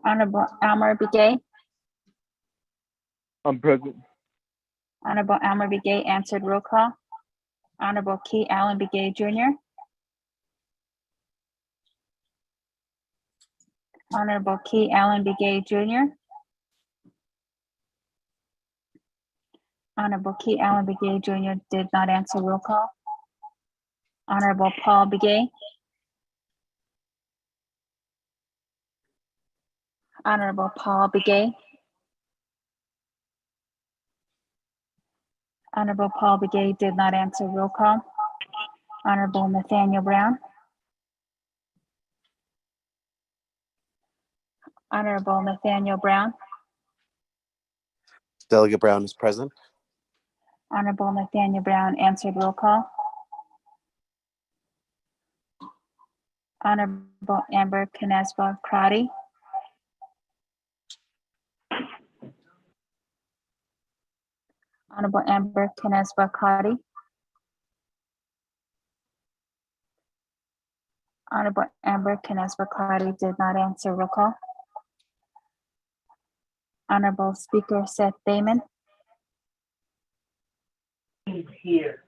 Honorable Elmer Begay. I'm present. Honorable Elmer Begay answered. Roll call. Honorable Key Allen Begay Jr. Honorable Key Allen Begay Jr. Honorable Key Allen Begay Jr. did not answer. Roll call. Honorable Paul Begay. Honorable Paul Begay. Honorable Paul Begay did not answer. Roll call. Honorable Nathaniel Brown. Honorable Nathaniel Brown. Delegate Brown is present. Honorable Nathaniel Brown answered. Roll call. Honorable Amber Canespa Crotty. Honorable Amber Canespa Crotty. Honorable Amber Canespa Crotty did not answer. Roll call. Honorable Speaker Seth Damon. Here.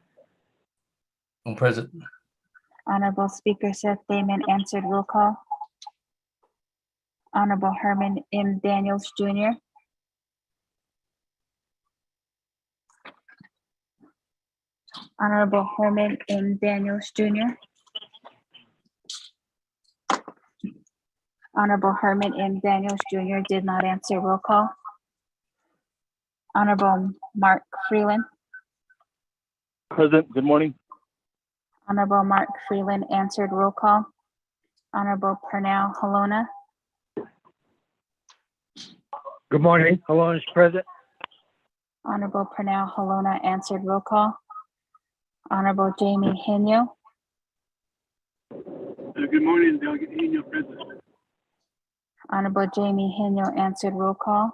I'm present. Honorable Speaker Seth Damon answered. Roll call. Honorable Herman M. Daniels Jr. Honorable Herman M. Daniels Jr. Honorable Herman M. Daniels Jr. did not answer. Roll call. Honorable Mark Freeland. Present. Good morning. Honorable Mark Freeland answered. Roll call. Honorable Pernell Halona. Good morning. Hello, is present. Honorable Pernell Halona answered. Roll call. Honorable Jamie Henyo. Good morning, Delegate Henyo, present. Honorable Jamie Henyo answered. Roll call.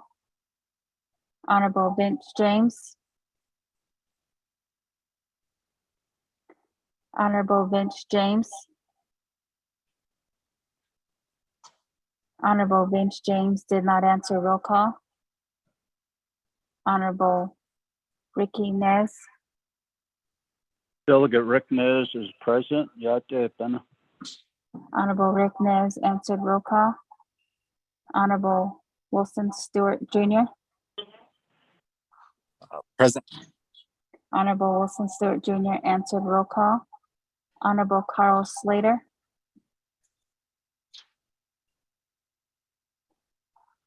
Honorable Vince James. Honorable Vince James. Honorable Vince James did not answer. Roll call. Honorable Ricky Nez. Delegate Rick Nez is present. Yate Pena. Honorable Rick Nez answered. Roll call. Honorable Wilson Stewart Jr. Present. Honorable Wilson Stewart Jr. answered. Roll call. Honorable Carl Slater.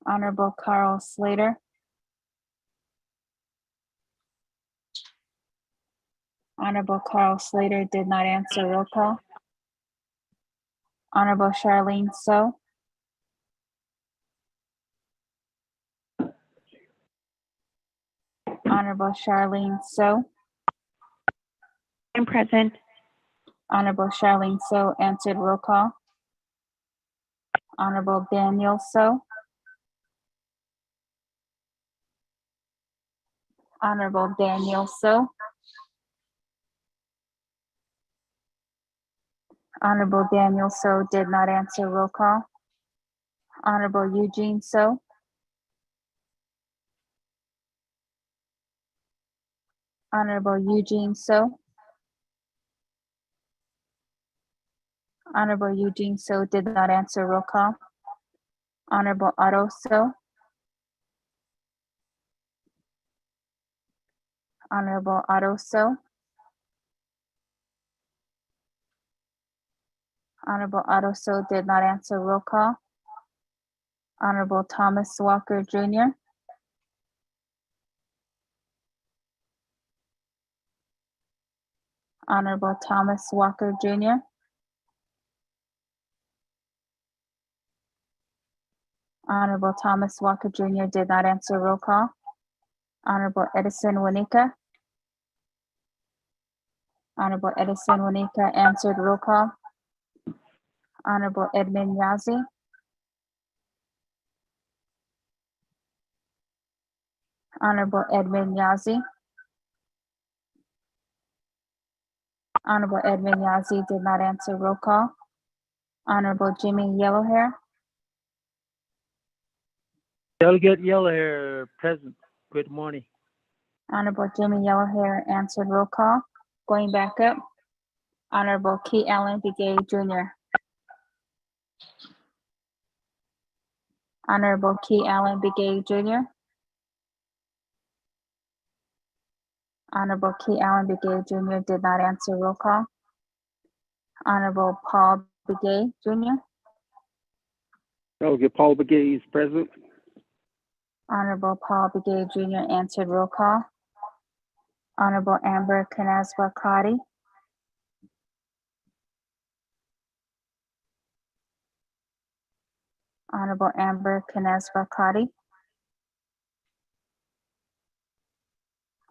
Honorable Carl Slater. Honorable Carl Slater did not answer. Roll call. Honorable Charlene So. Honorable Charlene So. I'm present. Honorable Charlene So answered. Roll call. Honorable Daniel So. Honorable Daniel So. Honorable Daniel So did not answer. Roll call. Honorable Eugene So. Honorable Eugene So. Honorable Eugene So did not answer. Roll call. Honorable Otto So. Honorable Otto So. Honorable Otto So did not answer. Roll call. Honorable Thomas Walker Jr. Honorable Thomas Walker Jr. Honorable Thomas Walker Jr. did not answer. Roll call. Honorable Edison Wanika. Honorable Edison Wanika answered. Roll call. Honorable Edmund Yazzie. Honorable Edmund Yazzie. Honorable Edmund Yazzie did not answer. Roll call. Honorable Jimmy Yellowhair. Delegate Yellowhair, present. Good morning. Honorable Jimmy Yellowhair answered roll call. Going back up, Honorable Key Allen Begay Jr. Honorable Key Allen Begay Jr. Honorable Key Allen Begay Jr. did not answer roll call. Honorable Paul Begay Jr. Delegate Paul Begay is present. Honorable Paul Begay Jr. answered roll call. Honorable Amber Canasva Crotty. Honorable Amber Canasva Crotty.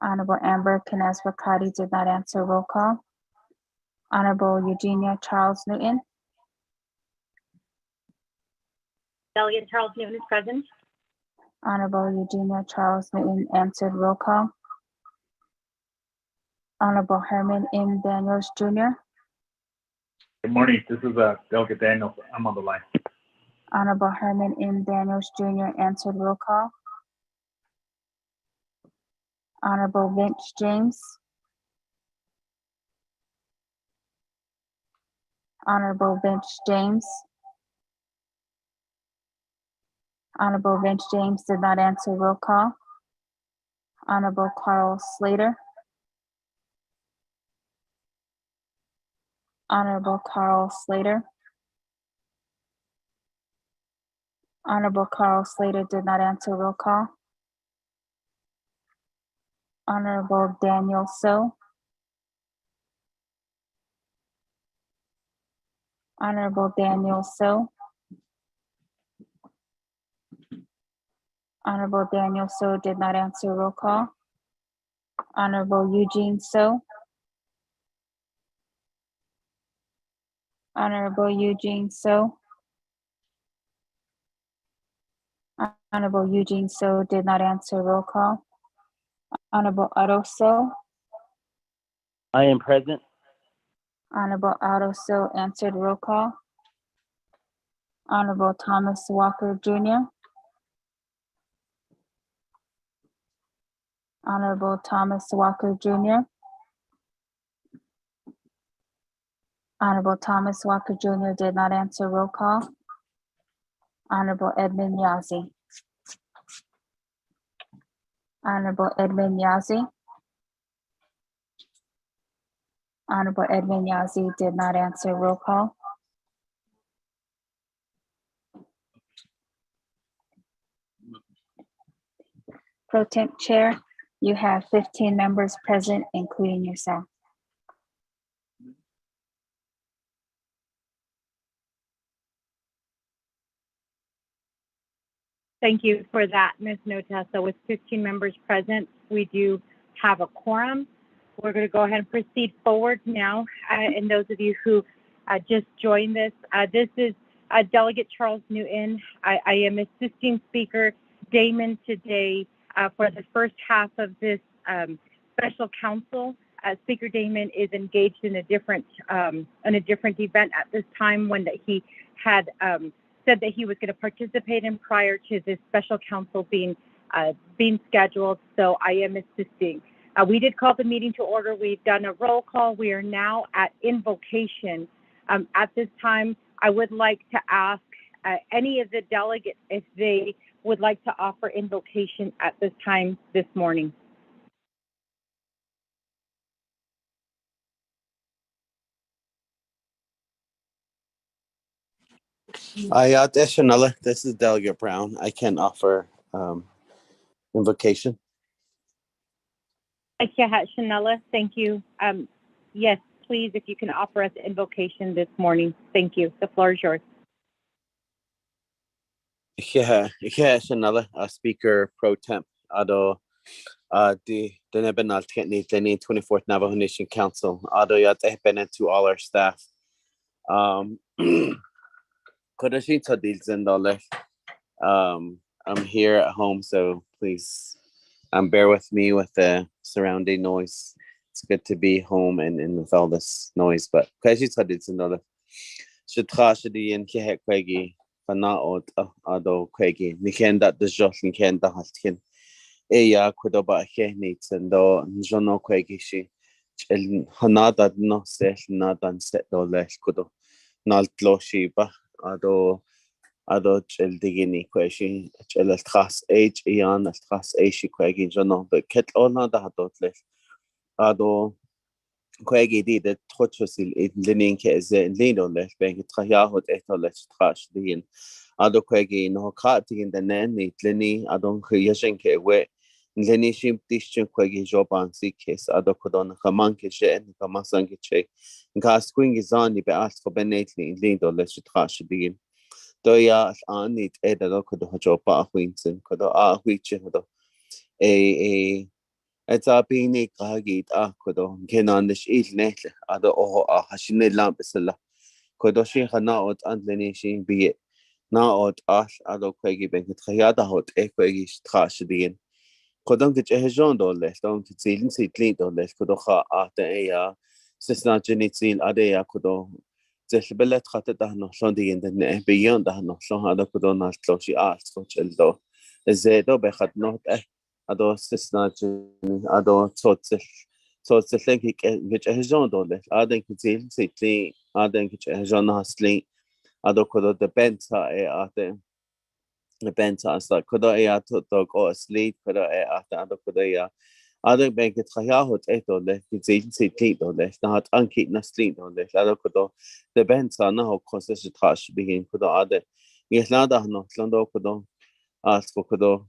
Honorable Amber Canasva Crotty did not answer roll call. Honorable Eugenia Charles Newton. Delegate Charles Newton is present. Honorable Eugenia Charles Newton answered roll call. Honorable Herman M. Daniels Jr. Good morning. This is Delegate Daniels. I'm on the line. Honorable Herman M. Daniels Jr. answered roll call. Honorable Vince James. Honorable Vince James. Honorable Vince James did not answer roll call. Honorable Carl Slater. Honorable Carl Slater. Honorable Carl Slater did not answer roll call. Honorable Daniel So. Honorable Daniel So. Honorable Daniel So did not answer roll call. Honorable Eugene So. Honorable Eugene So. Honorable Eugene So did not answer roll call. Honorable Otto So. I am present. Honorable Otto So answered roll call. Honorable Thomas Walker Jr. Honorable Thomas Walker Jr. Honorable Thomas Walker Jr. did not answer roll call. Honorable Edmund Yazzie. Honorable Edmund Yazzie. Honorable Edmund Yazzie did not answer roll call. Pro Temp Chair, you have 15 members present, including yourself. Thank you for that, Ms. Nota. So with 15 members present, we do have a quorum. We're going to go ahead and proceed forward now. And those of you who just joined this, this is Delegate Charles Newton. I am assisting Speaker Damon today for the first half of this special council. Speaker Damon is engaged in a different event at this time, one that he had said that he was going to participate in prior to this special council being scheduled. So I am assisting. We did call the meeting to order. We've done a roll call. We are now at invocation. At this time, I would like to ask any of the delegates if they would like to offer invocation at this time this morning. Additionally, this is Delegate Brown. I can offer invocation. Shanella, thank you. Yes, please, if you can offer us invocation this morning. Thank you. The floor is yours. Additionally, Speaker Pro Temp Ado the Nebenal Tekni 24th Navajo Nation Council. Ado yat to all our staff. I'm here at home, so please bear with me with the surrounding noise. It's good to be home and with all this noise, but Hanaot ado Quaggy, Nikenda the Josh and Kenda Hastkin. Eya Kudoba Henits and do Jono Quaggy she Hanada no set nadan set do less kudo. Naltlo shiba ado chel digini question chel tras age ian tras age Quaggy Jono, but ket ona da dotles ado Quaggy did the Tochosil in Linin Kes in Lino left bank Trayahot etoles trash din ado Quaggy no cutting in the nanny Lenny adon Kriashenke where Lenny shim dishin Quaggy joban case ado Kodon Kamanke and Kamasanke che gas swing is on the asked for Benately in Lindo let's trash din Doya on it Edo Kodo Jopa Winson Kodo Wichido a It's a being Kagit Akodo, Kenanish is net, other or a Hashine Lampesella. Kodoshi Hanaot and Lenishin be it. Now out Ash Ado Quaggy Bank Hayada hot Equish Trash again. Kodon get a Jean Dole, don't see clean on less Kodoha after a Sisna Genitzil Adea Kodo. Zesbelet Hatano Shondi in the beyond the no Shon Adakodona Closhi asked for Cheldo. Zedo Bechat not ado Sisna ado Totzel think which a Jean Dole. Aden Kizil, Sitli, Aden Jean Hasling, ado Kodo the Benta ate. The Benta as the Kodo ea to dog or sleep, Kodo after ado Kodoya. Other bank at Hayahot Eto left, it's agency clean on left, not unkit na sleep on left, other Kodo, the Benta now causes a trash begin Kodo other. Yes, nada no, Londo Kodo, ask for Kodo,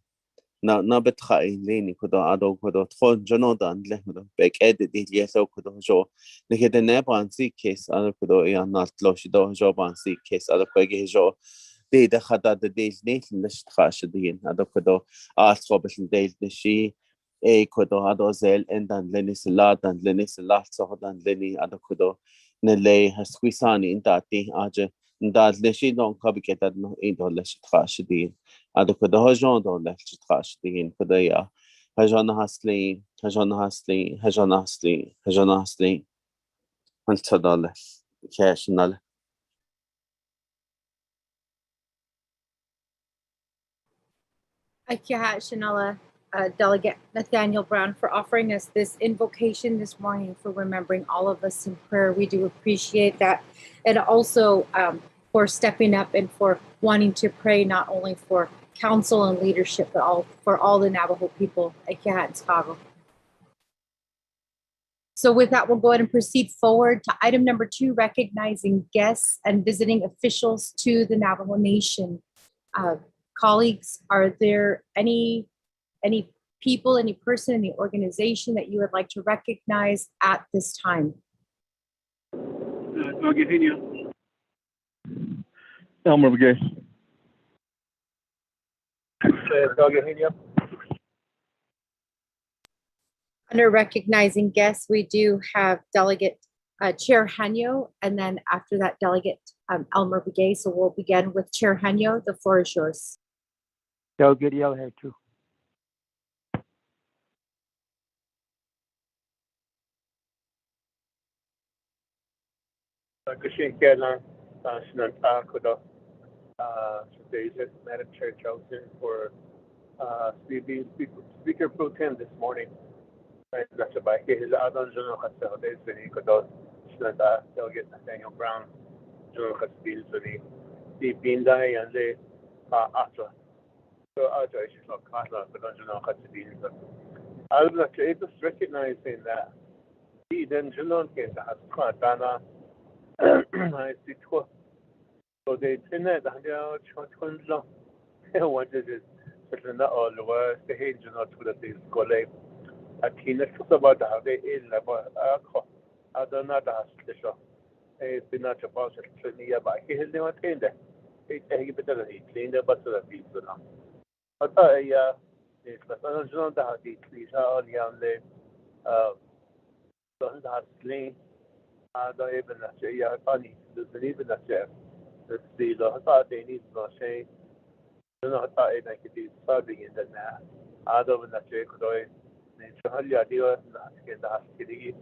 not betra in Leni Kodo, Ado Kodo, Tron Jonodan, Lemodo, Beck edit it, yes, O Kodo Jo, they hit the neighbor and see case, other Kodo, ya not Loshido, Job and see case, other Quaggy Jo. They the Hada the days Nathan the trash again, other Kodo, ask for Bill days the she. Kodo ado zel endan Lenny Salat and Lenny Salat Sohodan Lenny Adokodo Nele has squisani in dati aje that leshi don't copycat no indo lesh trash din Adokodo Hajon don't lesh trash din Kodaya Hajon Hasli and Tadale cash null. Shanella, Delegate Nathaniel Brown, for offering us this invocation this morning, for remembering all of us in prayer. We do appreciate that. And also for stepping up and for wanting to pray not only for council and leadership, but for all the Navajo people at Chicago. So with that, we'll go ahead and proceed forward to item number 2, recognizing guests and visiting officials to the Navajo Nation. Colleagues, are there any people, any person in the organization that you would like to recognize at this time? Elmer Begay. Under recognizing guests, we do have Delegate Chair Hanyo, and then after that, Delegate Elmer Begay. So we'll begin with Chair Hanyo. The floor is yours. Delegate Yell here too. Madam Chair Johnson for Speaker Pro Tem this morning. That's about his Adon General Hotel. There's been Delegate Nathaniel Brown, General Hospital, so the Bindai and the Atla. So Atla is not Katla, but on General Hospital. I would like to just recognizing that the General case has Katana. I see two. So they tend to have one is certain all the worst, the hinge not to the things go like a teen about how they in level. I don't know the show. It's been not about it nearby. He has never attained it. He better he cleaned the butt of the people now. But it's the original that he cleans all young lay. Don't have clean. I don't even say, yeah, funny. Doesn't even say. The thought they need no say. I thought I could be serving in the net. I don't know that could do it. Nature, you not get that kitty.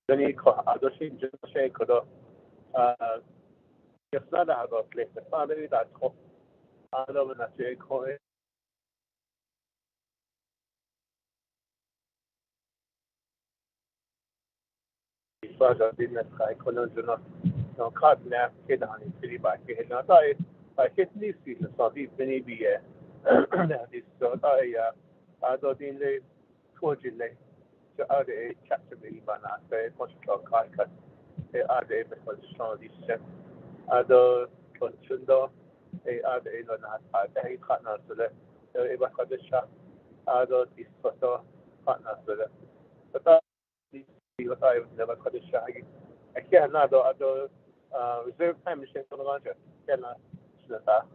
Then you call other things, just say, could just not have a place. The father that Ado na se ko Father didn't I couldn't do not no cut now kid on his city by kid not I hit this season so the many be this so I don't in the fortunately so other chapter be banana say much talk cut other because strong this other consundo other in not other cut not so that it was the shot other this photo cut not so that but I never cut the shot I can't not other reserve time machine on the launch cannot snap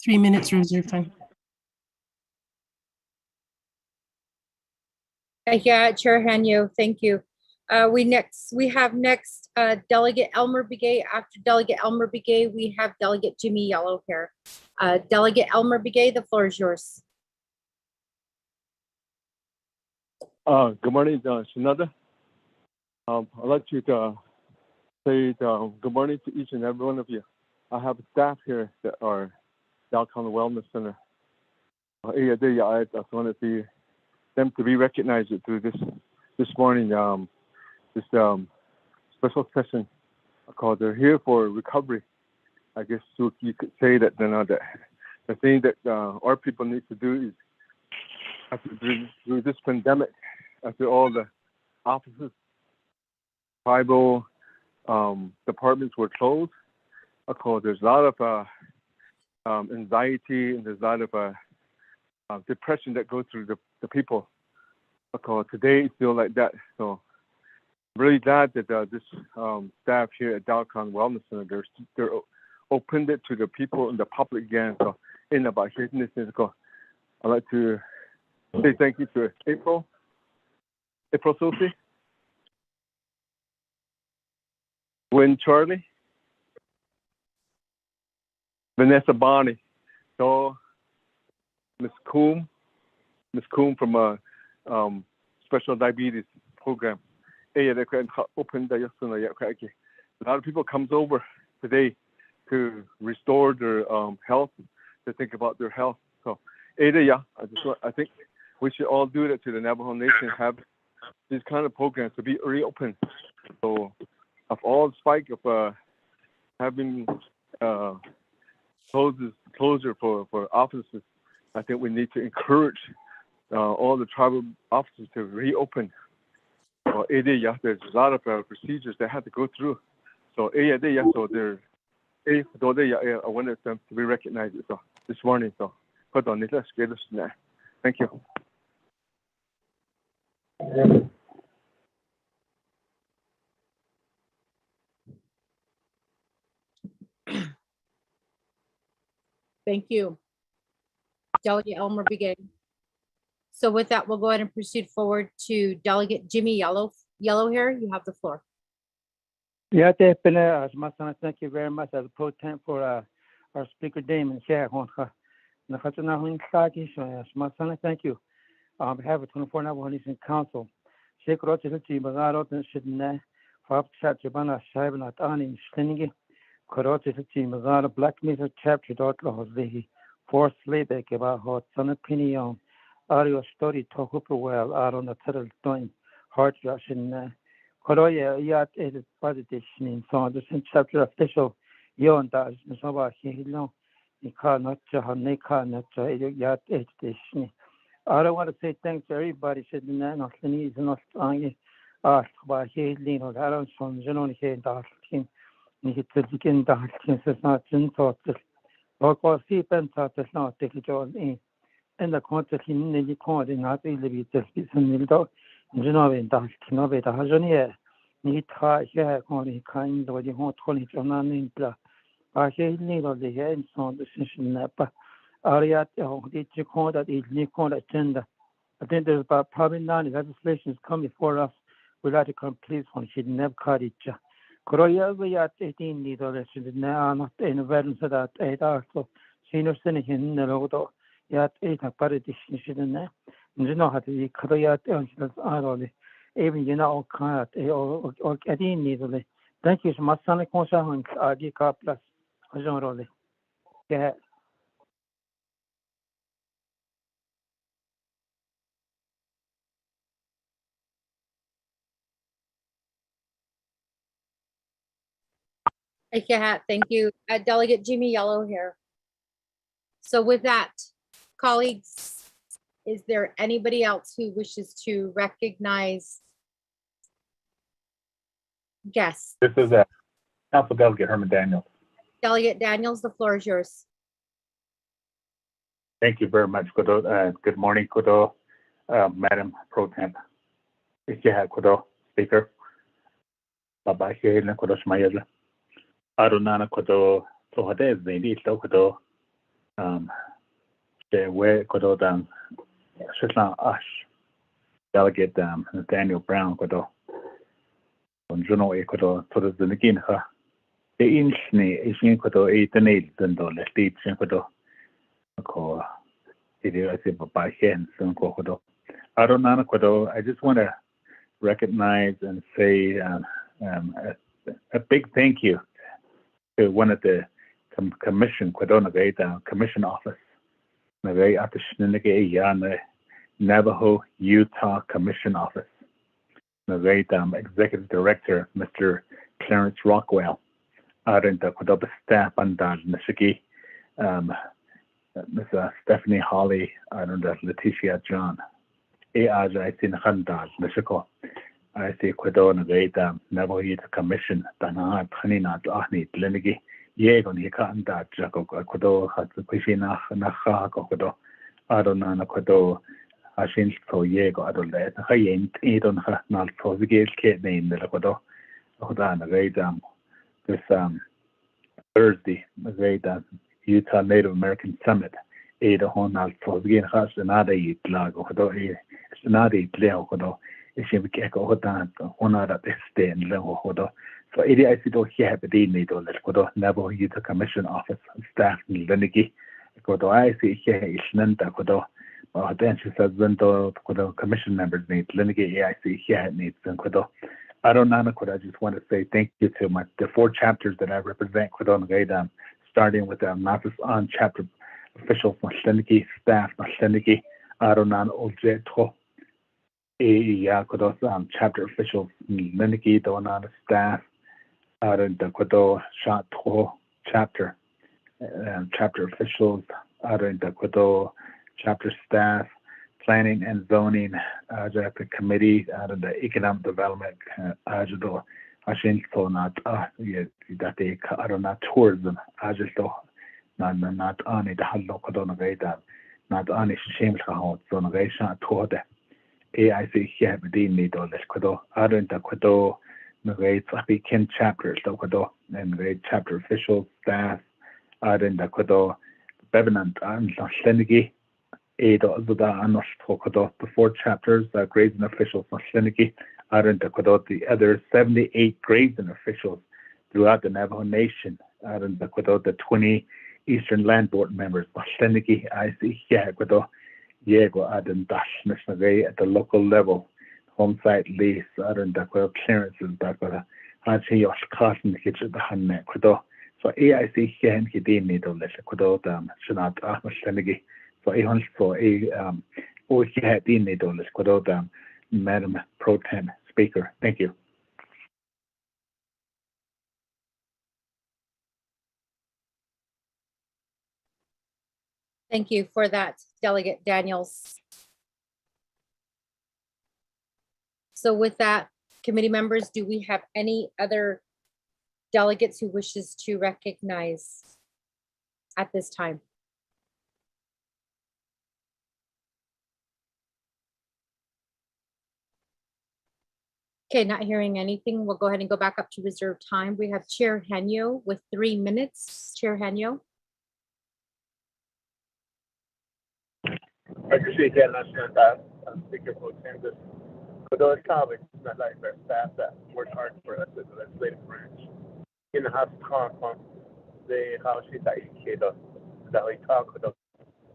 3 minutes reserve time. Yeah, Chair Hanyo, thank you. We have next Delegate Elmer Begay. After Delegate Elmer Begay, we have Delegate Jimmy Yellow here. Delegate Elmer Begay, the floor is yours. Good morning, Shanada. I'd like to say good morning to each and every one of you. I have staff here that are Downtown Wellness Center. I just want to see them to be recognized through this morning, this special session called "They're Here for Recovery." I guess you could say that the thing that our people need to do is after through this pandemic, after all the offices, tribal departments were closed. There's a lot of anxiety and there's a lot of depression that goes through the people. Today it's still like that. So I'm really glad that this staff here at Downtown Wellness Center, they're opened it to the people and the public again. So in about this, I'd like to say thank you to April Sophie, Gwen Charlie, Vanessa Bonnie, so Miss Coombe from a special diabetes program. A lot of people comes over today to restore their health, to think about their health. So I think we should all do that to the Navajo Nation, have these kind of programs to be reopened. So of all the spike of having closure for offices, I think we need to encourage all the tribal offices to reopen. There's a lot of procedures they have to go through. So I wanted them to be recognized this morning. So thank you. Thank you, Delegate Elmer Begay. So with that, we'll go ahead and proceed forward to Delegate Jimmy Yellow here. You have the floor. Yeah, thank you very much as a pro temp for our speaker, Damon. Thank you. On behalf of 24 Navajo Nation Council, Sheikh Rochester, Magarot, and Shidne, Fab Chatjabana, Shaban, Atani, Slingy, Korochester, Magara, Black Mesa Chapter, Dotlahozehi, Force Slayback, about Hot, Son of Pinion, Ario Story, Tohupawell, Aaron, the Turtle Doing, Heart Russian, Koroya, Yat, Edit, Positive, in Saunders, and Chapter Official, Yon Daz, Nova, Hilo, Nika, not Jahan, Nika, not Yat, Edition. I don't want to say thanks to everybody. Said not the knees and not on by Haley or Aaron from General Head Darkin. He to begin Darkin says not in thought. Or call see pen thought does not take it all in. And the concept in the corner not really be just some middle. General in Darkin of it. A Hajonia. Need high hair only kind of the hot college on an impla. I Haley or the head sound decision napper. Ariat, did you call that is Nikon agenda? I think there's about probably none legislation is coming before us. We'd like to complete one. She'd never cut it. Korea, we are 18 needles now, not in veterans of that 8 hours. So, senior senator in the road, yet 8 paradition shouldn't there. And you know how to be Korea, even you know, or 18 needles, Thank you so much. Sana kung sa hon agi ka plus ajon role. Yeah. Thank you. Delegate Jimmy Yellow here. So with that, colleagues, is there anybody else who wishes to recognize guests? This is Council Delegate Herman Daniels. Delegate Daniels, the floor is yours. Thank you very much, Kudo. Good morning, Kudo, Madam Pro Temp. Kudo, Speaker. Baba Helen Kudo Smayela. Arunana Kudo, Sohades, Zindi, Kudo. Where Kudo down, Shitla Ash. Delegate Daniel Brown Kudo. On Juno Kudo, Todas the Naginha. The Inchni, Ishin Kudo, 8 and 8, and the Leap Kudo. I just want to recognize and say a big thank you to one of the commission commission office Navajo Utah Commission Office. Executive Director Mr. Clarence Rockwell. The staff and Nashiki. Ms. Stephanie Holly, Letitia John. I see Handal, Michigan. I see Quedon, the Navajo Commission, Dana, Panina, Ahni, Lenigi, Yegon, Hikanda, Jaco, Quedo, Hatsukishina, Naha, Kokodo, Adonana Quedo, Ashin, so Yego, Adolet, Hayen, Edon, Nal, Fosgate, Kate name, the Lakodo, Hodana, Raidam, this Thursday, Raidam. Utah Native American Summit. Ada Honal Fosgin Has another Yitlag or another Leo Hodo. If she became Honor at this day in Leo Hodo. So I see those here, but they need all that Hodo, Navajo Utah Commission Office staff in Lenigi. Hodo, I see here is Nanta Hodo. But then she says, when the commission members need Lenigi, I see here needs and Hodo. I don't know, I just want to say thank you to the 4 chapters that I represent Hodo Gaydam. Starting with the Navajo chapter officials, Masleniki staff, Masleniki, Aronan Ojeto, Yakodos chapter officials, Leniki, Donan staff, Aron Dakodo, Shato chapter, chapter officials, Aron Dakodo, chapter staff, planning and zoning, the committee, Aron the economic development, Ajado. Ashin so not that they are not tourism. I just not on it. Hello, Kodonagada, not on it. Shame how Zonagation toward the AIC here within me. Let's Kodo, Aron the Kodo, Nagate, Ken chapters, Kodo, and great chapter officials, staff, Aron the Kodo, Bevenant, and Slenigi, Ada Zuda, and Kodo, the 4 chapters, grades and officials, Slenigi. The other 78 grades and officials throughout the Navajo Nation, the 20 Eastern Land Board members, I see Yego at the local level, home site lease, clearances, so AIC here he didn't need to let Shanat Ahmashenigi. So a hunch for or he had didn't need to let Madam Pro Tem Speaker. Thank you. Thank you for that, Delegate Daniels. So with that, committee members, do we have any other delegates who wishes to recognize at this time? Okay, not hearing anything. We'll go ahead and go back up to reserved time. We have Chair Henyo with 3 minutes. Chair Henyo. I appreciate that, National Speaker for Kansas. For those comments, it's not like our staff that work hard for us as a legislative branch. In the House of Conference, the House is educated that we talk with them.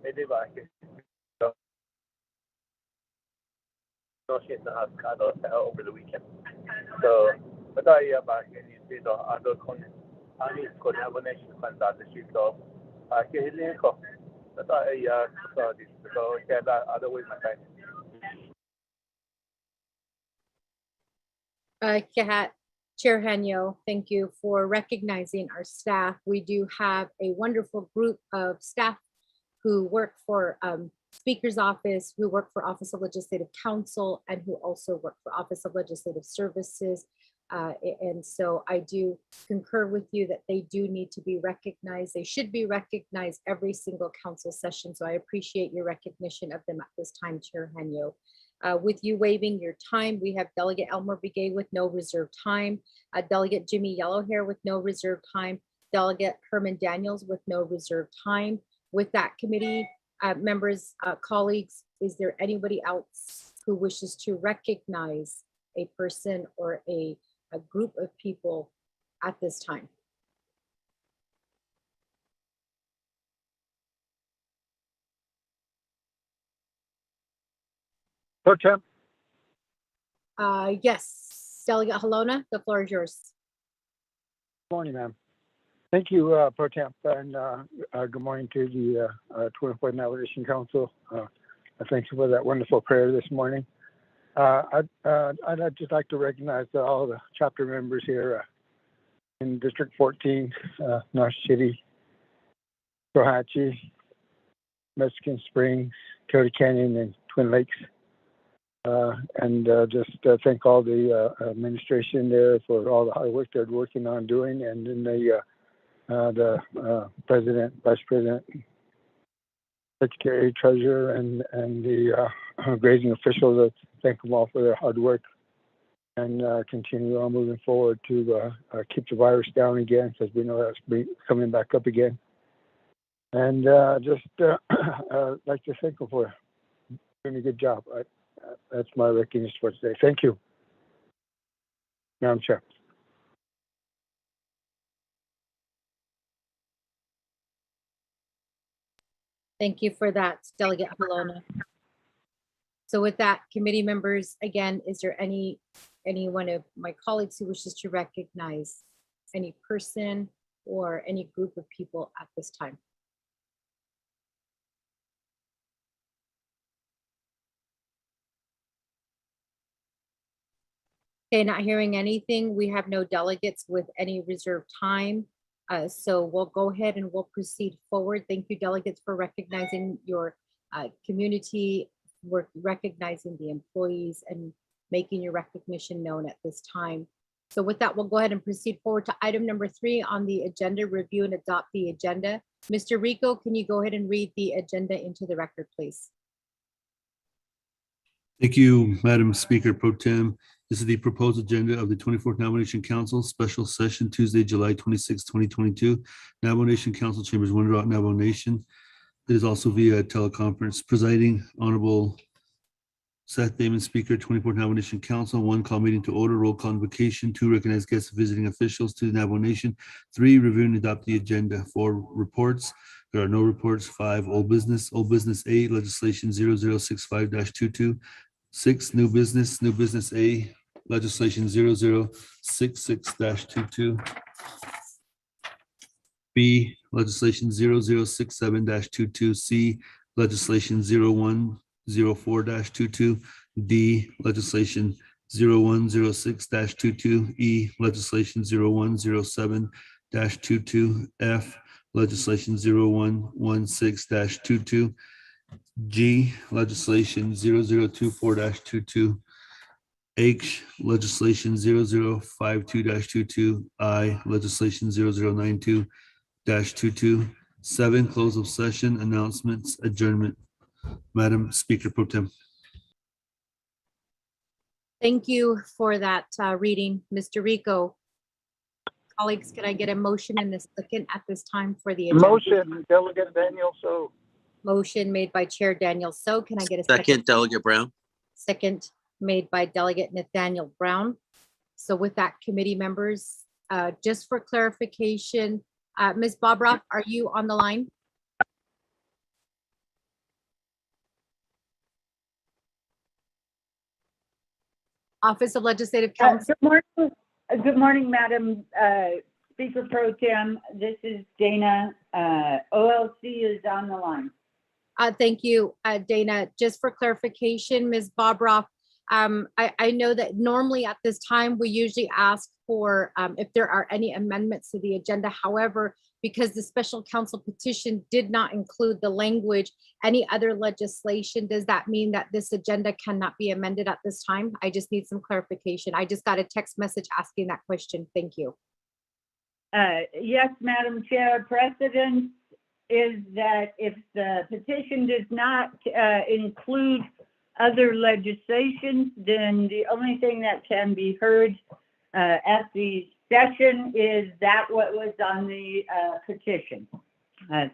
They do like it. No shit in the House over the weekend. So, but I about dito adult collaboration fund dito kahiling ko ito ay so kaya otherwise matay. Chair Hanyo, thank you for recognizing our staff. We do have a wonderful group of staff who work for Speaker's Office, who work for Office of Legislative Counsel, and who also work for Office of Legislative Services. And so I do concur with you that they do need to be recognized. They should be recognized every single council session. So I appreciate your recognition of them at this time, Chair Hanyo. With you waiving your time, we have Delegate Elmer Begay with no reserved time, Delegate Jimmy Yellowhair with no reserved time, Delegate Herman Daniels with no reserved time. With that, committee members, colleagues, is there anybody else who wishes to recognize a person or a group of people at this time? Pro Tem. Yes, Delegate Halona, the floor is yours. Good morning, ma'am. Thank you, Pro Temp, and good morning to the 24th Navigation Council. Thank you for that wonderful prayer this morning. I'd just like to recognize all the chapter members here in District 14, North City, Cohatchee, Mexican Springs, Coyote Canyon, and Twin Lakes. And just thank all the administration there for all the hard work they're working on doing, and then the president, vice president, secretary, treasurer, and the grazing officials. Thank them all for their hard work, and continue on moving forward to keep the virus down again, because we know that's coming back up again. And just like to thank them for doing a good job. That's my recognition for today. Thank you, Madam Chair. Thank you for that, Delegate Halona. So with that, committee members, again, is there any one of my colleagues who wishes to recognize any person or any group of people at this time? Okay, not hearing anything. We have no delegates with any reserved time. So we'll go ahead and we'll proceed forward. Thank you, delegates, for recognizing your community, work, recognizing the employees, and making your recognition known at this time. So with that, we'll go ahead and proceed forward to item number 3 on the agenda, review and adopt the agenda. Mr. Rico, can you go ahead and read the agenda into the record, please? Thank you, Madam Speaker Pro Tem. This is the proposed agenda of the 24th Nomination Council Special Session, Tuesday, July 26, 2022. Navajo Nation Council Chambers, Window Rock, Navajo Nation. It is also via teleconference. Presiding, Honorable Seth Damon, Speaker, 24th Navajo Nation Council. 1, call meeting to order. Roll call invocation. 2, recognize guests and visiting officials to the Navajo Nation. 3, review and adopt the agenda. 4, reports. There are no reports. 5, old business. Old business A, legislation 0065-22. 6, new business A, legislation 0066-22. B, legislation 0067-22. C, legislation 0104-22. D, legislation 0106-22. E, legislation 0107-22. F, legislation 0116-22. G, legislation 0024-22. H, legislation 0052-22. I, legislation 0092-22. 7, close of session, announcements, adjournment. Madam Speaker Pro Tem. Thank you for that reading, Mr. Rico. Colleagues, can I get a motion in a second at this time for the agenda? Motion, Delegate Daniel So. Motion made by Chair Daniel So. Can I get a Second, Delegate Brown. Second made by Delegate Nathaniel Brown. So with that, committee members, just for clarification, Ms. Bobroff, are you on the line? Office of Legislative Counsel. Good morning. Good morning, Madam Speaker Pro Tem. This is Dana. OLC is on the line. Thank you, Dana. Just for clarification, Ms. Bobroff, I know that normally at this time, we usually ask for if there are any amendments to the agenda. However, because the special counsel petition did not include the language, any other legislation, does that mean that this agenda cannot be amended at this time? I just need some clarification. I just got a text message asking that question. Thank you. Yes, Madam Chair, precedent is that if the petition does not include other legislation, then the only thing that can be heard at the session is that what was on the petition.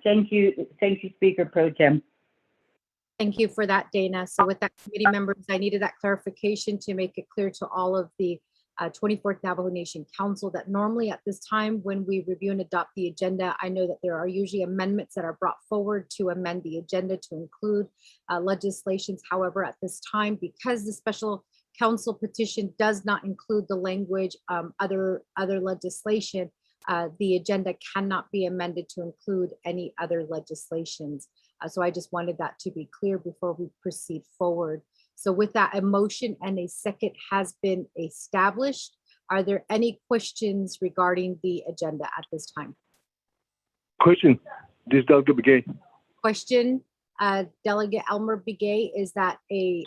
Thank you, Speaker Pro Tem. Thank you for that, Dana. So with that, committee members, I needed that clarification to make it clear to all of the 24th Navajo Nation Council that normally at this time when we review and adopt the agenda, I know that there are usually amendments that are brought forward to amend the agenda to include legislations. However, at this time, because the special council petition does not include the language other legislation, the agenda cannot be amended to include any other legislations. So I just wanted that to be clear before we proceed forward. So with that, a motion and a second has been established. Are there any questions regarding the agenda at this time? Question, this is Delegate Begay. Question, Delegate Elmer Begay, is that a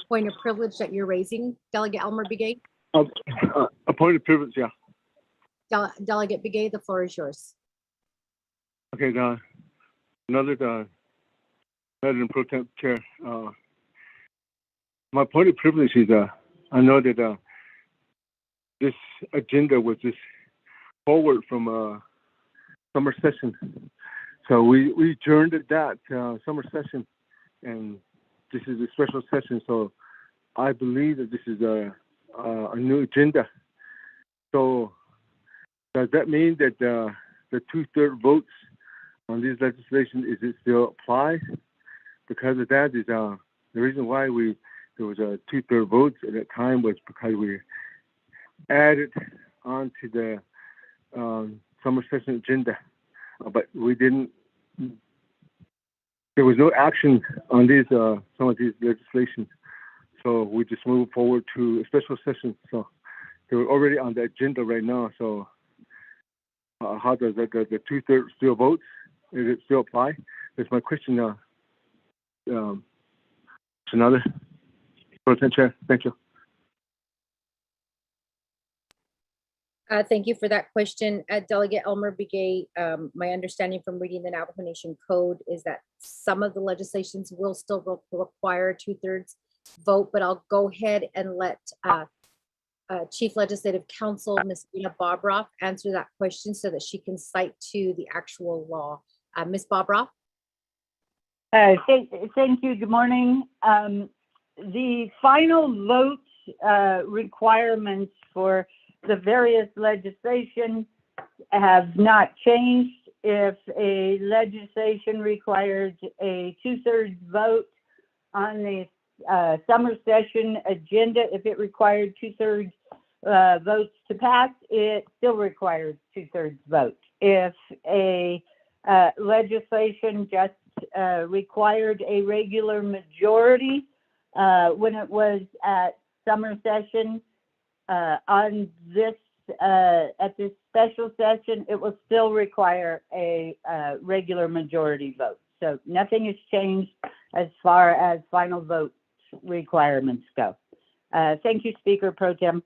point of privilege that you're raising, Delegate Elmer Begay? A point of privilege, yeah. Delegate Begay, the floor is yours. Okay, another President Pro Tem Chair. My point of privilege is I know that this agenda was just forward from summer session. So we adjourned that summer session, and this is a special session. So I believe that this is a new agenda. So does that mean that the 2/3 votes on this legislation, is it still apply? Because of that is the reason why there was a 2/3 votes at that time was because we added on to the summer session agenda, but we didn't. There was no action on these some of these legislation, so we just moved forward to a special session. So they were already on the agenda right now. So how does that the 2/3 still votes? Does it still apply? That's my question. Another. Chair. Thank you. Thank you for that question. Delegate Elmer Begay, my understanding from reading the Navajo Nation Code is that some of the legislations will still require 2/3 vote, but I'll go ahead and let Chief Legislative Counsel, Ms. Dina Bobroff, answer that question so that she can cite to the actual law. Ms. Bobroff? Thank you. Good morning. The final vote requirements for the various legislation have not changed. If a legislation requires a 2/3 vote on the summer session agenda, if it required 2/3 votes to pass, it still requires 2/3 vote. If a legislation just required a regular majority when it was at summer session, on this at this special session, it will still require a regular majority vote. So nothing has changed as far as final vote requirements go. Thank you, Speaker Pro Tem.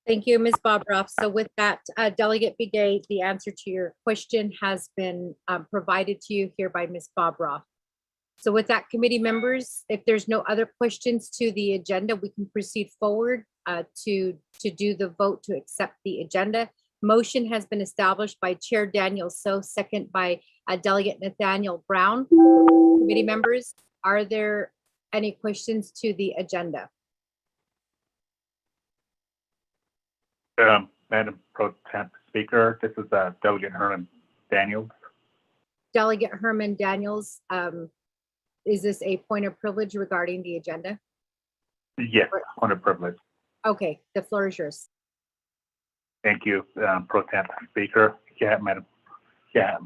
Thank you, Ms. Bobroff. So with that, Delegate Begay, the answer to your question has been provided to you here by Ms. Bobroff. So with that, committee members, if there's no other questions to the agenda, we can proceed forward to do the vote to accept the agenda. Motion has been established by Chair Daniel So, second by Delegate Nathaniel Brown. Committee members, are there any questions to the agenda? Madam Pro Tem Speaker, this is Delegate Herman Daniels. Delegate Herman Daniels, is this a point of privilege regarding the agenda? Yes, point of privilege. Okay, the floor is yours. Thank you, Pro Tem Speaker. Yeah, Madam. Yeah.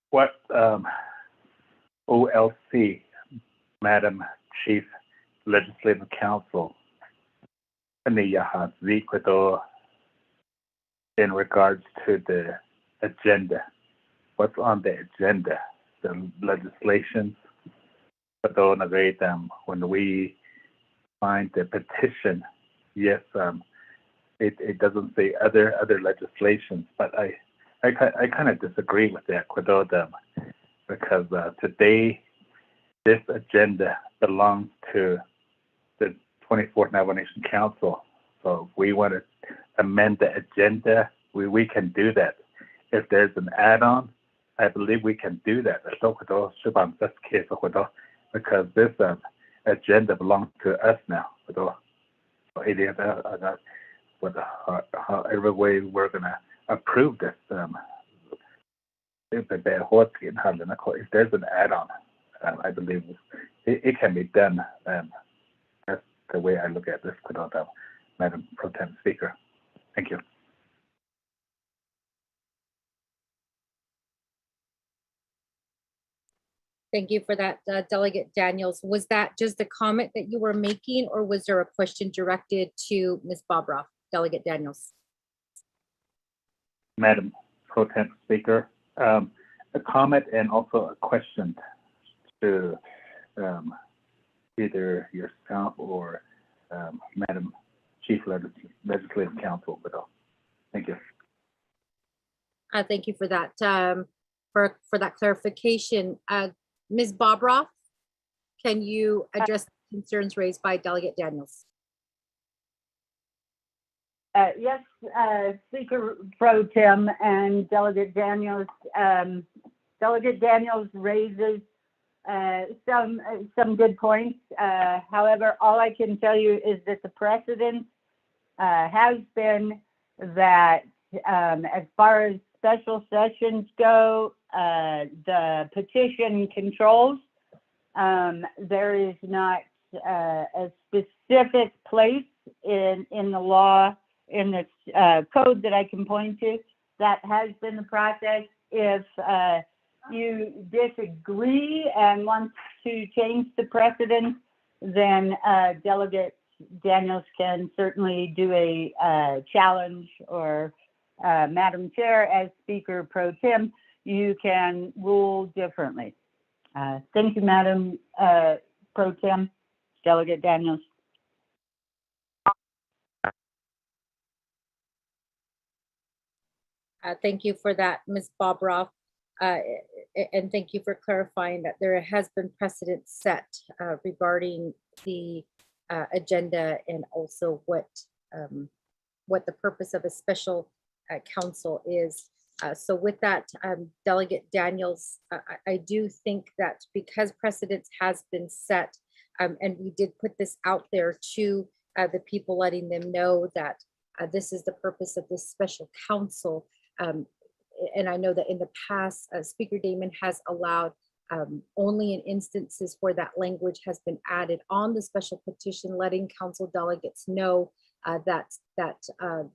What OLC, Madam Chief Legislative Counsel, in regards to the agenda? What's on the agenda? The legislation. When we find the petition, yes, it doesn't say other legislations, but I kind of disagree with that, because today this agenda belongs to the 24th Navajo Nation Council. So if we want to amend the agenda, we can do that. If there's an add-on, I believe we can do that. Because this agenda belongs to us now. However way we're going to approve this, if there's an add-on, I believe it can be done. That's the way I look at this, Madam Pro Tem Speaker. Thank you. Thank you for that, Delegate Daniels. Was that just a comment that you were making, or was there a question directed to Ms. Bobroff, Delegate Daniels? Madam Pro Tem Speaker, a comment and also a question to either yourself or Madam Chief Legislative Counsel. Thank you. Thank you for that, for that clarification. Ms. Bobroff, can you address the concerns raised by Delegate Daniels? Yes, Speaker Pro Tem and Delegate Daniels. Delegate Daniels raises some good points. However, all I can tell you is that the precedent has been that as far as special sessions go, the petition controls. There is not a specific place in the law, in this code that I can point to. That has been the process. If you disagree and want to change the precedent, then Delegate Daniels can certainly do a challenge, or Madam Chair, as Speaker Pro Tem, you can rule differently. Thank you, Madam Pro Tem. Delegate Daniels. Thank you for that, Ms. Bobroff, and thank you for clarifying that there has been precedent set regarding the agenda, and also what the purpose of a special council is. So with that, Delegate Daniels, I do think that because precedence has been set, and we did put this out there to the people, letting them know that this is the purpose of this special council. And I know that in the past, Speaker Damon has allowed only in instances where that language has been added on the special petition, letting council delegates know that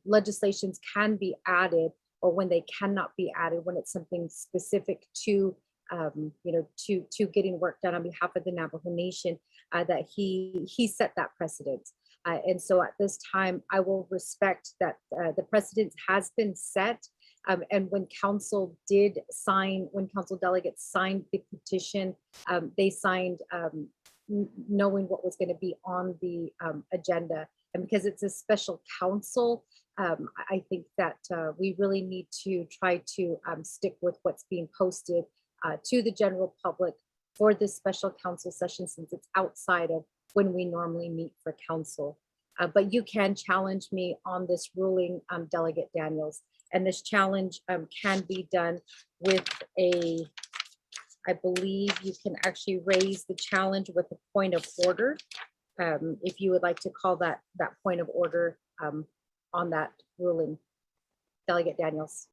legislations can be added, or when they cannot be added, when it's something specific to to getting work done on behalf of the Navajo Nation, that he set that precedent. And so at this time, I will respect that the precedent has been set. And when council delegates signed the petition, they signed knowing what was going to be on the agenda. And because it's a special council, I think that we really need to try to stick with what's being posted to the general public for this special council session, since it's outside of when we normally meet for council. But you can challenge me on this ruling, Delegate Daniels. And this challenge can be done with I believe you can actually raise the challenge with a point of order. If you would like to call that point of order on that ruling, Delegate Daniels.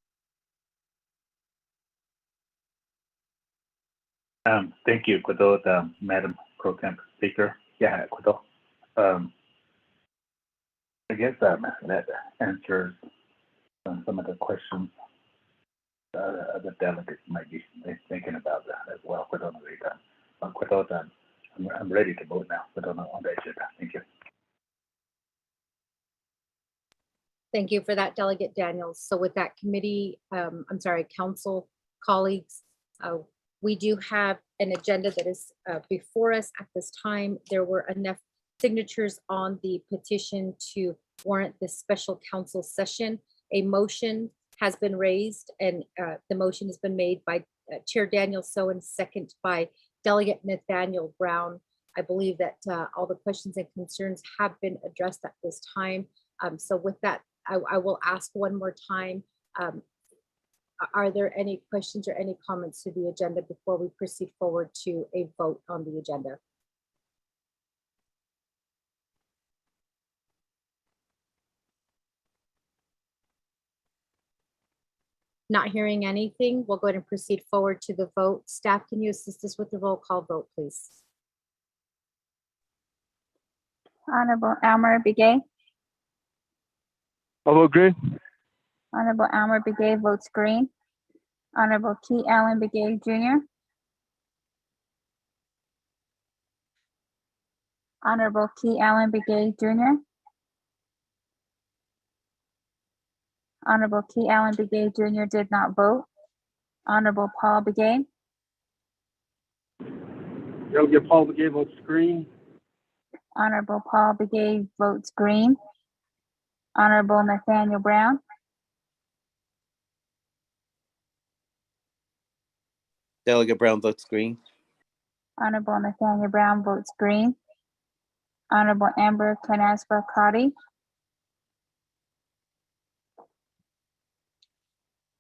Thank you, Madam Pro Tem Speaker. Yeah, I guess that answers some of the questions the delegates might be thinking about that as well. But without that, I'm ready to vote now. But on the agenda, thank you. Thank you for that, Delegate Daniels. So with that committee, I'm sorry, council colleagues, we do have an agenda that is before us at this time. There were enough signatures on the petition to warrant this special council session. A motion has been raised, and the motion has been made by Chair Daniel So and second by Delegate Nathaniel Brown. I believe that all the questions and concerns have been addressed at this time. So with that, I will ask one more time. Are there any questions or any comments to the agenda before we proceed forward to a vote on the agenda? Not hearing anything, we'll go ahead and proceed forward to the vote. Staff, can you assist us with the roll call vote, please? Honorable Elmer Begay. I will agree. Honorable Elmer Begay votes green. Honorable Key Allen Begay Jr. Honorable Key Allen Begay Jr. Honorable Key Allen Begay Jr. did not vote. Honorable Paul Begay. Delegate Paul Begay votes green. Honorable Paul Begay votes green. Honorable Nathaniel Brown. Delegate Brown votes green. Honorable Nathaniel Brown votes green. Honorable Amber Canaspa Cotty.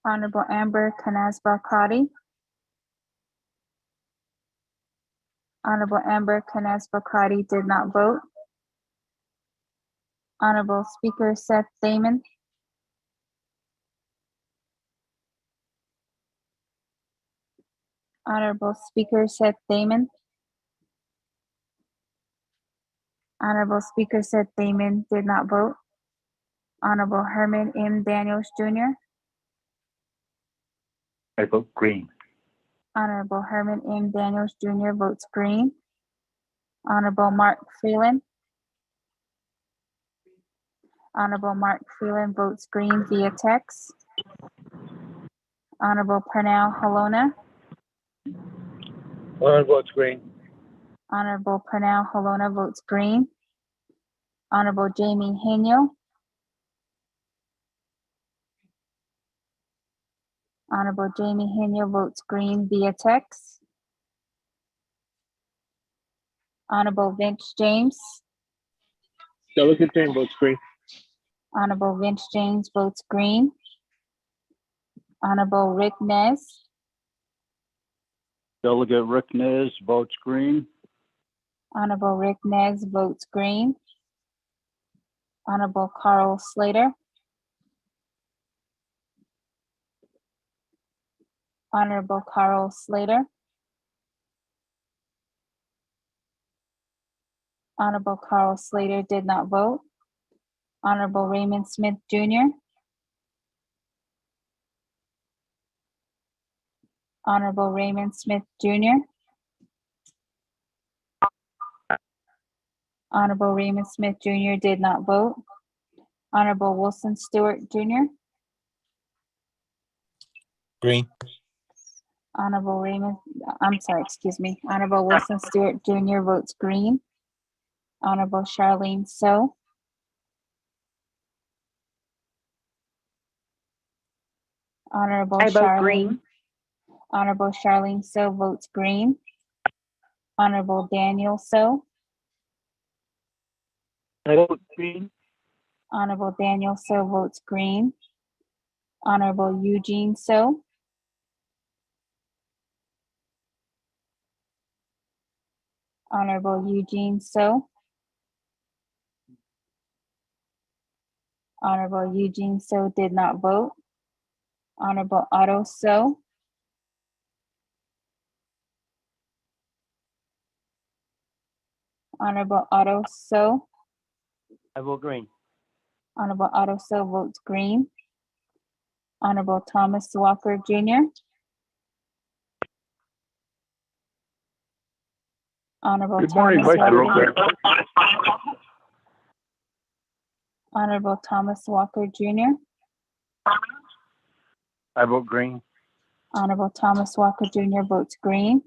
Honorable Amber Canaspa Cotty. Honorable Amber Canaspa Cotty did not vote. Honorable Speaker Seth Damon. Honorable Speaker Seth Damon. Honorable Speaker Seth Damon did not vote. Honorable Herman M. Daniels Jr. I vote green. Honorable Herman M. Daniels Jr. votes green. Honorable Mark Freeland. Honorable Mark Freeland votes green via text. Honorable Pernell Halona. Lauren votes green. Honorable Pernell Halona votes green. Honorable Jamie Henyo. Honorable Jamie Henyo votes green via text. Honorable Vince James. Delegate James votes green. Honorable Vince James votes green. Honorable Rick Nez. Delegate Rick Nez votes green. Honorable Rick Nez votes green. Honorable Carl Slater. Honorable Carl Slater. Honorable Carl Slater did not vote. Honorable Raymond Smith Jr. Honorable Raymond Smith Jr. Honorable Raymond Smith Jr. did not vote. Honorable Wilson Stewart Jr. Green. Honorable Honorable Wilson Stewart Jr. votes green. Honorable Charlene So. Honorable I vote Charlene. green. Honorable Charlene So votes green. Honorable Daniel So. I vote green. Honorable Daniel So votes green. Honorable Eugene So. Honorable Eugene So. Honorable Eugene So did not vote. Honorable Otto So. Honorable Otto So. I vote green. Honorable Otto votes green. Honorable Thomas Walker Jr. Honorable Good morning, Thomas Vice Walker. Chair. Honorable Thomas Walker Jr. I vote green. Honorable Thomas Walker Jr. votes green.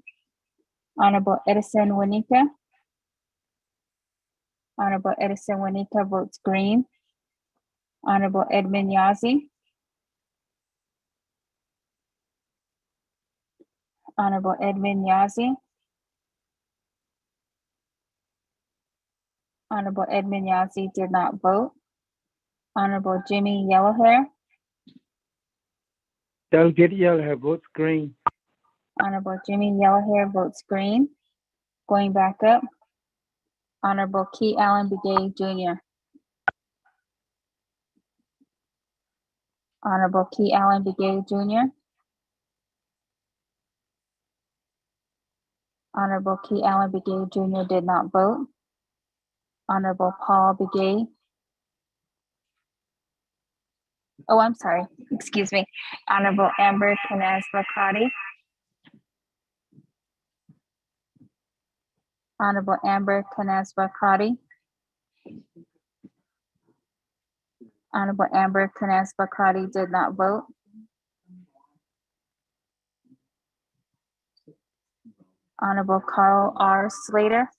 Honorable Edison Wanika. Honorable Edison Wanika votes green. Honorable Edmund Yazzie. Honorable Edmund Yazzie. Honorable Edmund Yazzie did not vote. Honorable Jimmy Yellowhair. Delegate Yellowhair votes green. Honorable Jimmy Yellowhair votes green. Going back up. Honorable Key Allen Begay Jr. Honorable Key Allen Begay Jr. Honorable Key Allen Begay Jr. did not vote. Honorable Paul Begay. Oh, I'm sorry. Excuse me. Honorable Amber Canaz Bakati. Honorable Amber Canaz Bakati. Honorable Amber Canaz Bakati did not vote. Honorable Carl R. Slater.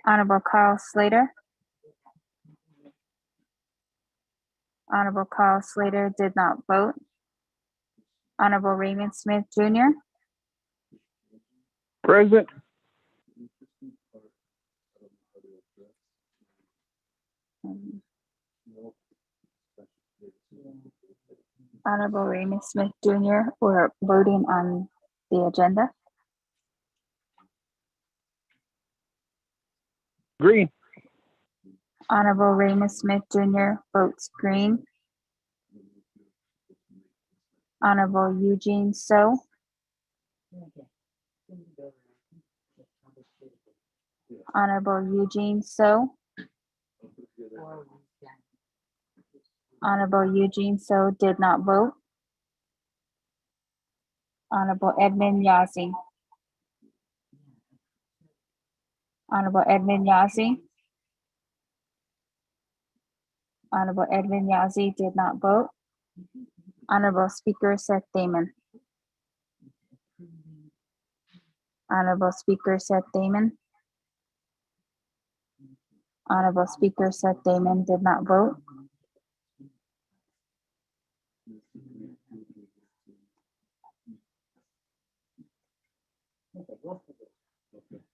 Honorable Carl Slater. Honorable Carl Slater did not vote. Honorable Raymond Smith Jr. Present. Honorable Raymond Smith Jr. We're voting on the agenda. Green. Honorable Raymond Smith Jr. votes green. Honorable Eugene So. Honorable Eugene So. Honorable Eugene So did not vote. Honorable Edmund Yazzie. Honorable Edmund Yazzie. Honorable Edmund Yazzie did not vote. Honorable Speaker Seth Damon. Honorable Speaker Seth Damon. Honorable Speaker Seth Damon did not vote.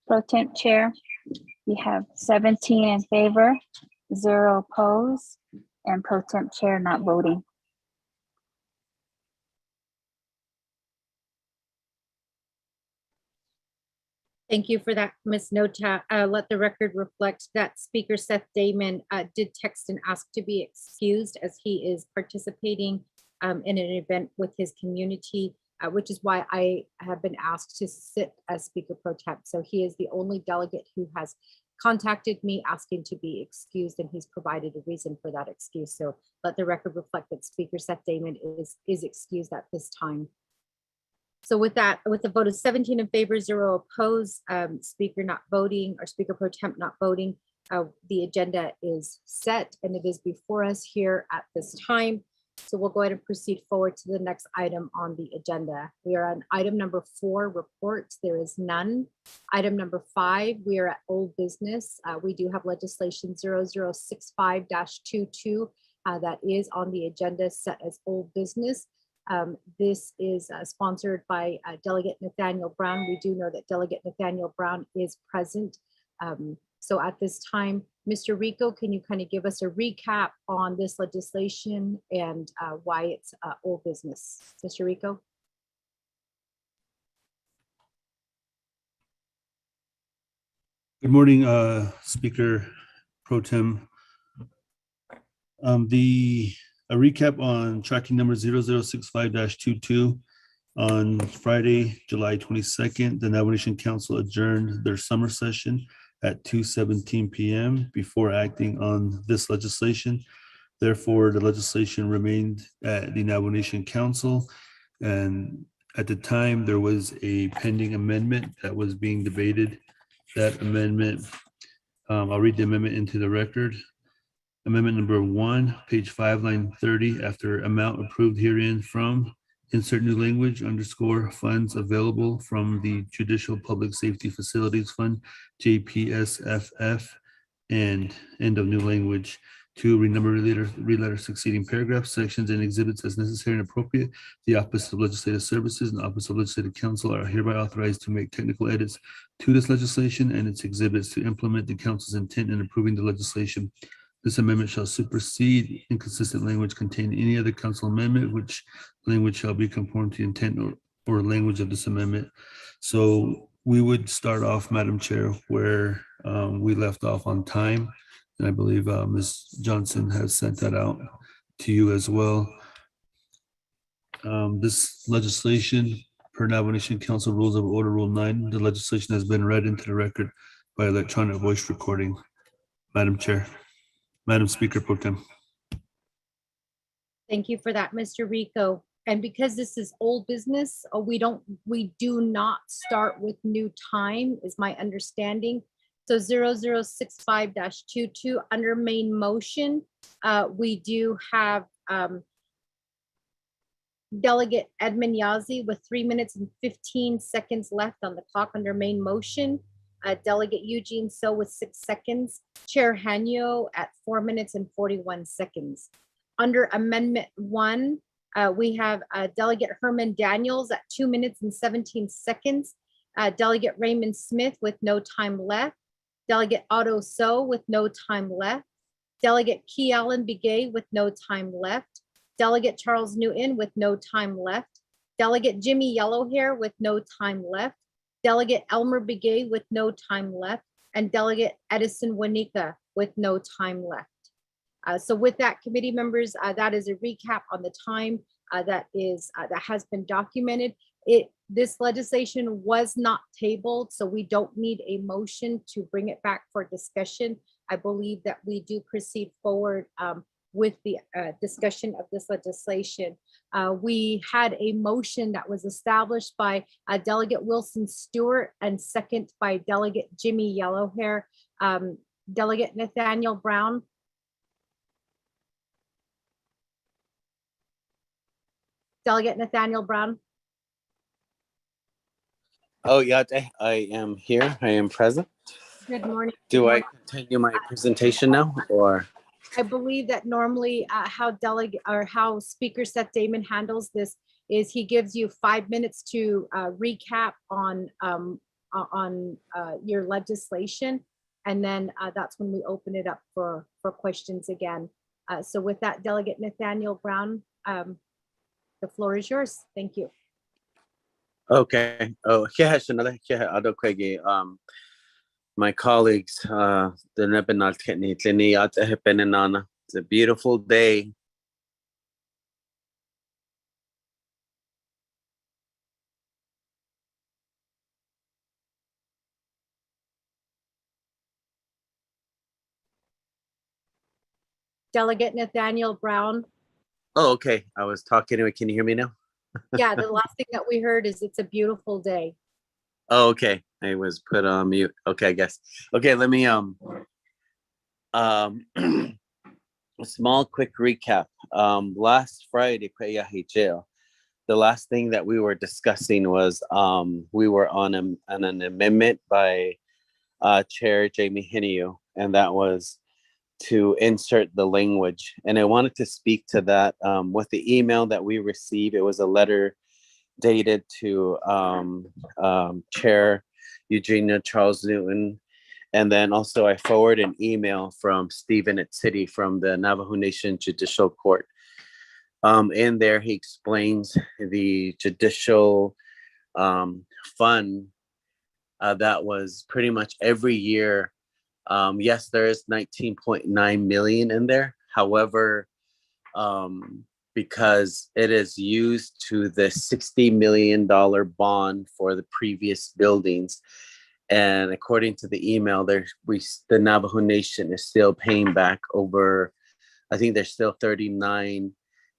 Pro Temp Chair, we have 17 in favor, 0 opposed, and Pro Temp Chair not voting. Thank you for that, Ms. Nota. Let the record reflect that Speaker Seth Damon did text and ask to be excused as he is participating in an event with his community, which is why I have been asked to sit as Speaker Pro Temp. So he is the only delegate who has contacted me asking to be excused, and he's provided a reason for that excuse. So let the record reflect that Speaker Seth Damon is excused at this time. So with that, with a vote of 17 in favor, 0 opposed, Speaker not voting, or Speaker Pro Temp not voting, the agenda is set and it is before us here at this time. So we'll go ahead and proceed forward to the next item on the agenda. We are on item number 4, reports. There is none. Item number 5, we are at old business. We do have legislation 0065-22 that is on the agenda set as old business. This is sponsored by Delegate Nathaniel Brown. We do know that Delegate Nathaniel Brown is present. So at this time, Mr. Rico, can you kind of give us a recap on this legislation and why it's old business? Mr. Rico? Good morning, Speaker Pro Tem. A recap on tracking number 0065-22 On Friday, July 22nd, the Navajo Nation Council adjourned their summer session at 2:17 p.m. before acting on this legislation. Therefore, the legislation remained at the Navajo Nation Council. And at the time, there was a pending amendment that was being debated. That amendment, I'll read the amendment into the record. Amendment number 1, page 5, line 30, after amount approved herein from, insert new language, underscore funds available from the Judicial Public Safety Facilities Fund, JPSFF, and end of new language. 2, renumber read letter succeeding paragraphs, sections, and exhibits as necessary and appropriate. The Office of Legislative Services and the Office of Legislative Counsel are hereby authorized to make technical edits to this legislation and its exhibits to implement the council's intent in approving the legislation. This amendment shall supersede inconsistent language contained in any other council amendment, which language shall be conform to the intent or language of this amendment. So we would start off, Madam Chair, where we left off on time. And I believe Ms. Johnson has sent that out to you as well. This legislation, per Navajo Nation Council Rules of Order, Rule 9, the legislation has been read into the record by electronic voice recording. Madam Chair, Madam Speaker Pro Tem. Thank you for that, Mr. Rico. And because this is old business, we do not start with new time, is my understanding. So 0065-22 under main motion, we do have Delegate Edmund Yazzie with 3 minutes and 15 seconds left on the clock under main motion. Delegate Eugene So with 6 seconds. Chair Hanyo at 4 minutes and 41 seconds. Under Amendment 1, we have Delegate Herman Daniels at 2 minutes and 17 seconds. Delegate Raymond Smith with no time left. Delegate Otto So with no time left. Delegate Key Allen Begay with no time left. Delegate Charles Newton with no time left. Delegate Jimmy Yellowhair with no time left. Delegate Elmer Begay with no time left. And Delegate Edison Wanika with no time left. So with that, committee members, that is a recap on the time that has been documented. This legislation was not tabled, so we don't need a motion to bring it back for discussion. I believe that we do proceed forward with the discussion of this legislation. We had a motion that was established by Delegate Wilson Stewart and second by Delegate Jimmy Yellowhair. Delegate Nathaniel Brown. Delegate Nathaniel Brown. Oh, yeah, I am here. I am present. Good morning. Do I continue my presentation now, or? I believe that normally how Speaker Seth Damon handles this is he gives you 5 minutes to recap on your legislation, and then that's when we open it up for questions again. So with that, Delegate Nathaniel Brown, the floor is yours. Thank you. Okay. Oh, my colleagues, it's a beautiful day. Delegate Nathaniel Brown. Oh, okay. I was talking to it. Can you hear me now? Yeah, the last thing that we heard is it's a beautiful day. Oh, okay. I was put on mute. Okay, I guess. Okay, let me a small quick recap. Last Friday, the last thing that we were discussing was we were on an amendment by Chair Jamie Hineu, and that was to insert the language. And I wanted to speak to that with the email that we received. It was a letter dated to Chair Eugenia Charles Newton. And then also I forwarded an email from Stephen at City from the Navajo Nation Judicial Court. In there, he explains the judicial fund that was pretty much every year. Yes, there is 19.9 million in there. However, because it is used to the $60 million bond for the previous buildings. And according to the email, the Navajo Nation is still paying back over, I think there's still 39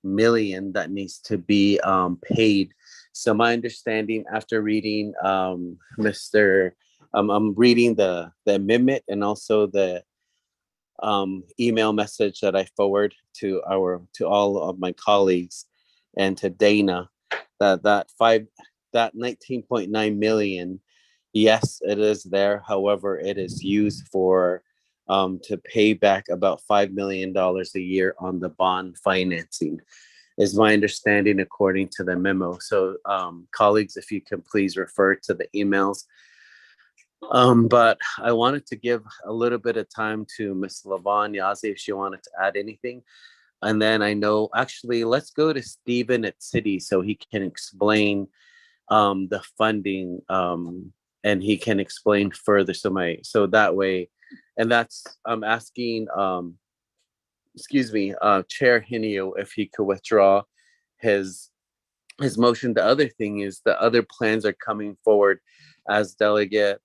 million that needs to be paid. So my understanding after reading I'm reading the amendment and also the email message that I forward to all of my colleagues and to Dana, that 19.9 million, yes, it is there. However, it is used for to pay back about $5 million a year on the bond financing, is my understanding according to the memo. So colleagues, if you can please refer to the emails. But I wanted to give a little bit of time to Ms. Lavon Yazzie if she wanted to add anything. And then I know, actually, let's go to Stephen at City so he can explain the funding and he can explain further. So that way, and that's, I'm asking, Chair Hinio if he could withdraw his motion. The other thing is the other plans are coming forward, as Delegate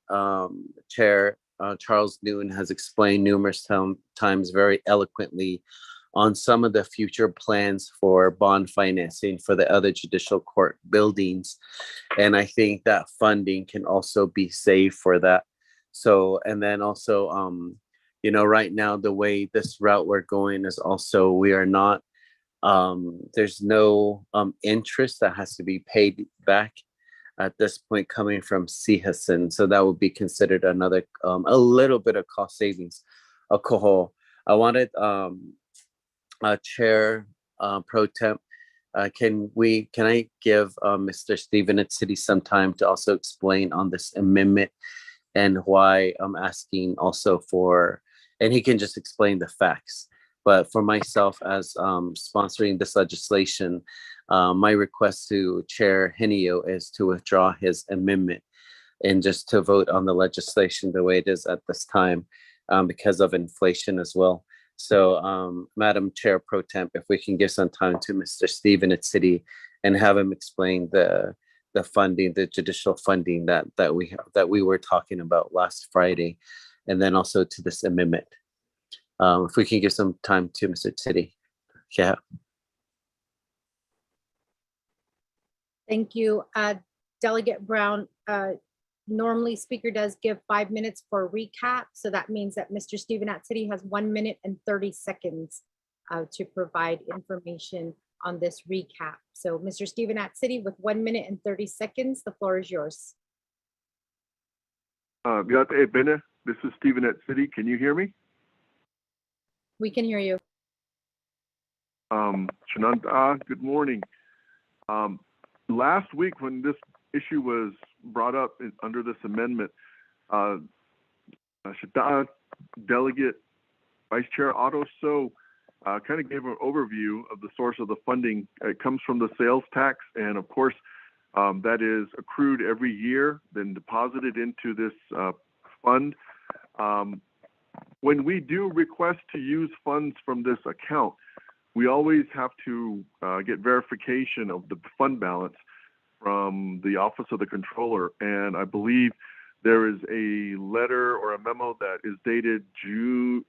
Chair Charles Newton has explained numerous times very eloquently on some of the future plans for bond financing for the other judicial court buildings. And I think that funding can also be saved for that. So, and then also, right now, the way this route we're going is also, we are not, there's no interest that has to be paid back at this point coming from CHSN. So that would be considered another, a little bit of cost savings. Alcohol. I wanted Chair Pro Temp, can I give Mr. Stephen at City some time to also explain on this amendment and why I'm asking also for, and he can just explain the facts. But for myself as sponsoring this legislation, my request to Chair Hinio is to withdraw his amendment and just to vote on the legislation the way it is at this time because of inflation as well. So Madam Chair Pro Temp, if we can give some time to Mr. Stephen at City and have him explain the funding, the judicial funding that we were talking about last Friday, and then also to this amendment. If we can give some time to Mr. City. Yeah. Thank you. Delegate Brown, normally speaker does give 5 minutes for a recap. So that means that Mr. Stephen at City has 1 minute and 30 seconds to provide information on this recap. So Mr. Stephen at City with 1 minute and 30 seconds, the floor is yours. This is Stephen at City. Can you hear me? We can hear you. Shananta, good morning. Last week when this issue was brought up under this amendment, Shada Delegate Vice Chair Otto So kind of gave an overview of the source of the funding. It comes from the sales tax, and of course, that is accrued every year, then deposited into this fund. When we do request to use funds from this account, we always have to get verification of the fund balance from the Office of the Controller. And I believe there is a letter or a memo that is dated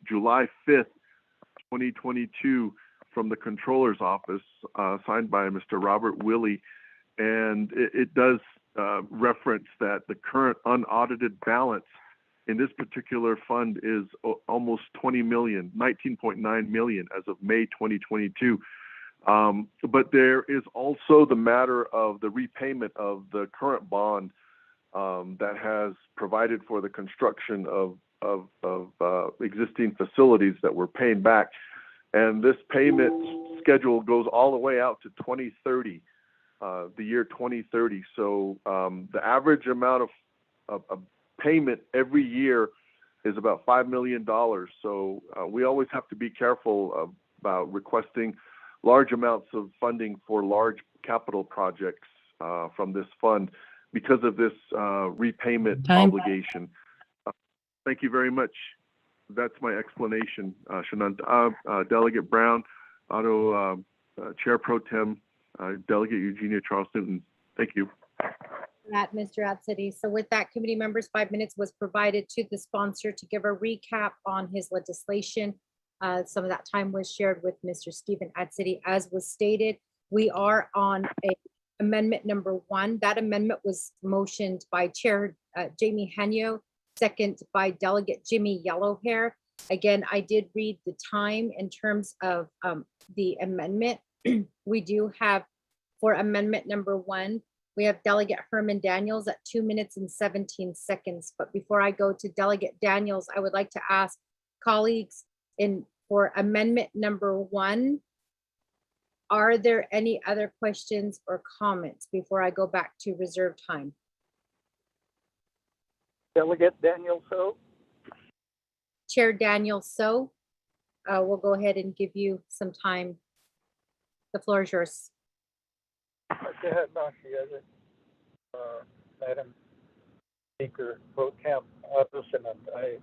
July 5th, 2022 from the Controller's Office, signed by Mr. Robert Willie. And it does reference that the current unaudited balance in this particular fund is almost 20 million, 19.9 million as of May 2022. But there is also the matter of the repayment of the current bond that has provided for the construction of existing facilities that we're paying back. And this payment schedule goes all the way out to 2030, the year 2030. So the average amount of payment every year is about $5 million. So we always have to be careful about requesting large amounts of funding for large capital projects from this fund because of this repayment obligation. Thank you very much. That's my explanation, Shananta. Delegate Brown, Otto Chair Pro Tem, Delegate Eugenia Charles Newton. Thank you. That, Mr. Absidy. So with that, committee members, 5 minutes was provided to the sponsor to give a recap on his legislation. Some of that time was shared with Mr. Stephen Absidy. As was stated, we are on amendment number 1. That amendment was motioned by Chair Jamie Henyo, second by Delegate Jimmy Yellowhair. Again, I did read the time in terms of the amendment. We do have, for amendment number 1, we have Delegate Herman Daniels at 2 minutes and 17 seconds. But before I go to Delegate Daniels, I would like to ask colleagues for amendment number 1, are there any other questions or comments before I go back to reserve time? Delegate Daniel So. Chair Daniel So, we'll go ahead and give you some time. The floor is yours. Madam Speaker, Pro Temp Anderson and I,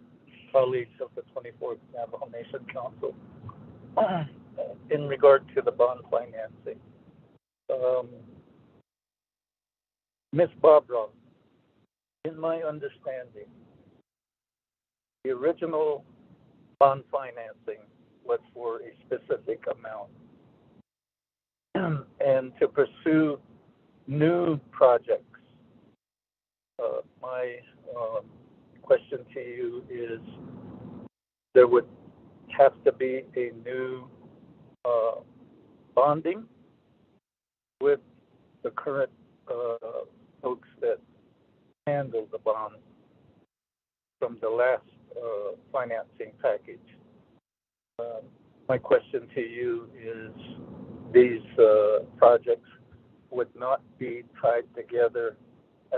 colleagues of the 24th Navajo Nation Council, in regard to the bond financing. Ms. Barbara, in my understanding, the original bond financing was for a specific amount. And to pursue new projects, my question to you is, there would have to be a new bonding with the current folks that handle the bond from the last financing package. My question to you is, these projects would not be tied together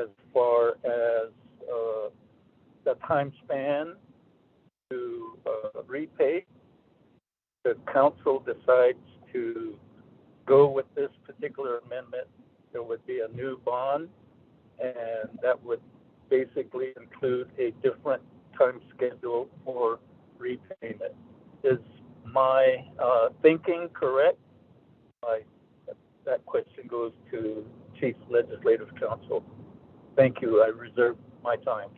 as far as the time span to repay. The council decides to go with this particular amendment, there would be a new bond, and that would basically include a different time schedule for repayment. Is my thinking correct? That question goes to Chief Legislative Counsel. Thank you. I reserve my time.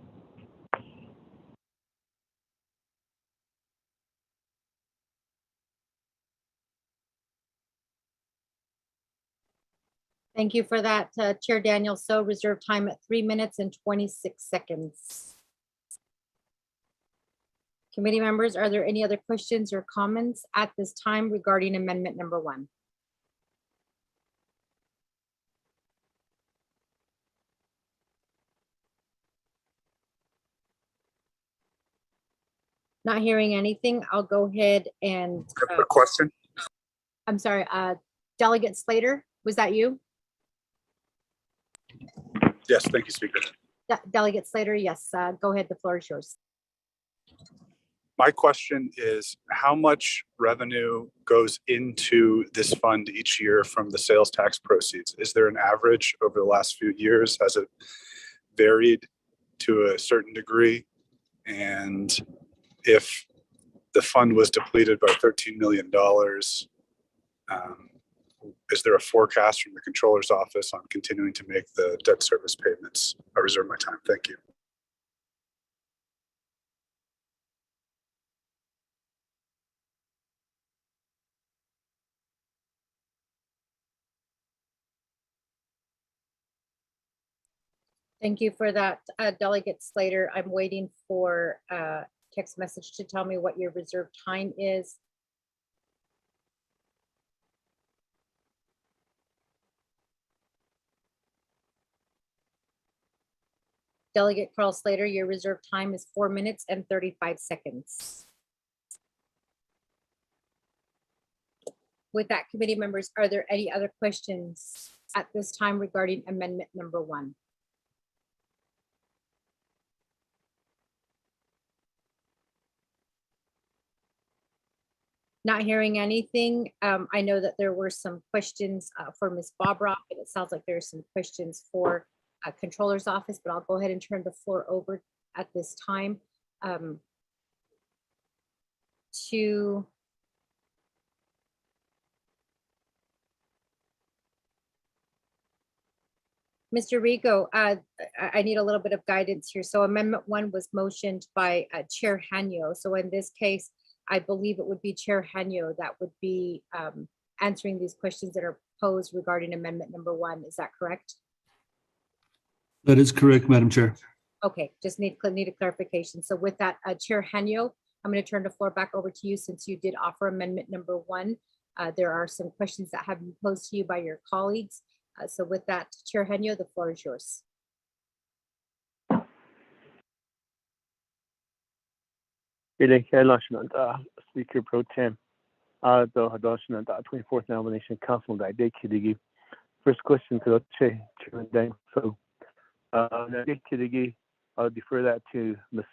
Thank you for that, Chair Daniel. So reserve time at 3 minutes and 26 seconds. Committee members, are there any other questions or comments at this time regarding amendment number 1? Not hearing anything, I'll go ahead and. I have a question. I'm sorry, Delegate Slater, was that you? Yes, thank you, Speaker. Delegate Slater, yes, go ahead, the floor is yours. My question is, how much revenue goes into this fund each year from the sales tax proceeds? Is there an average over the last few years? Has it varied to a certain degree? And if the fund was depleted by $13 million, is there a forecast from the Controller's Office on continuing to make the debt service payments? I reserve my time. Thank you. Thank you for that, Delegate Slater. I'm waiting for a text message to tell me what your reserved time is. Delegate Carl Slater, your reserved time is 4 minutes and 35 seconds. With that, committee members, are there any other questions at this time regarding amendment number 1? Not hearing anything. I know that there were some questions for Ms. Bobroff, and it sounds like there's some questions for Controller's Office, but I'll go ahead and turn the floor over at this time to Mr. Rico, I need a little bit of guidance here. So Amendment 1 was motioned by Chair Hanyo. So in this case, I believe it would be Chair Hanyo that would be answering these questions that are posed regarding Amendment number 1. Is that correct? That is correct, Madam Chair. Okay, just need a clarification. So with that, Chair Hanyo, I'm going to turn the floor back over to you since you did offer Amendment number 1. There are some questions that have been posed to you by your colleagues. So with that, Chair Hanyo, the floor is yours. Speaker Pro Tem, the 24th Nomination Council, first question to Chairman Dang. So, I'll defer that to Ms.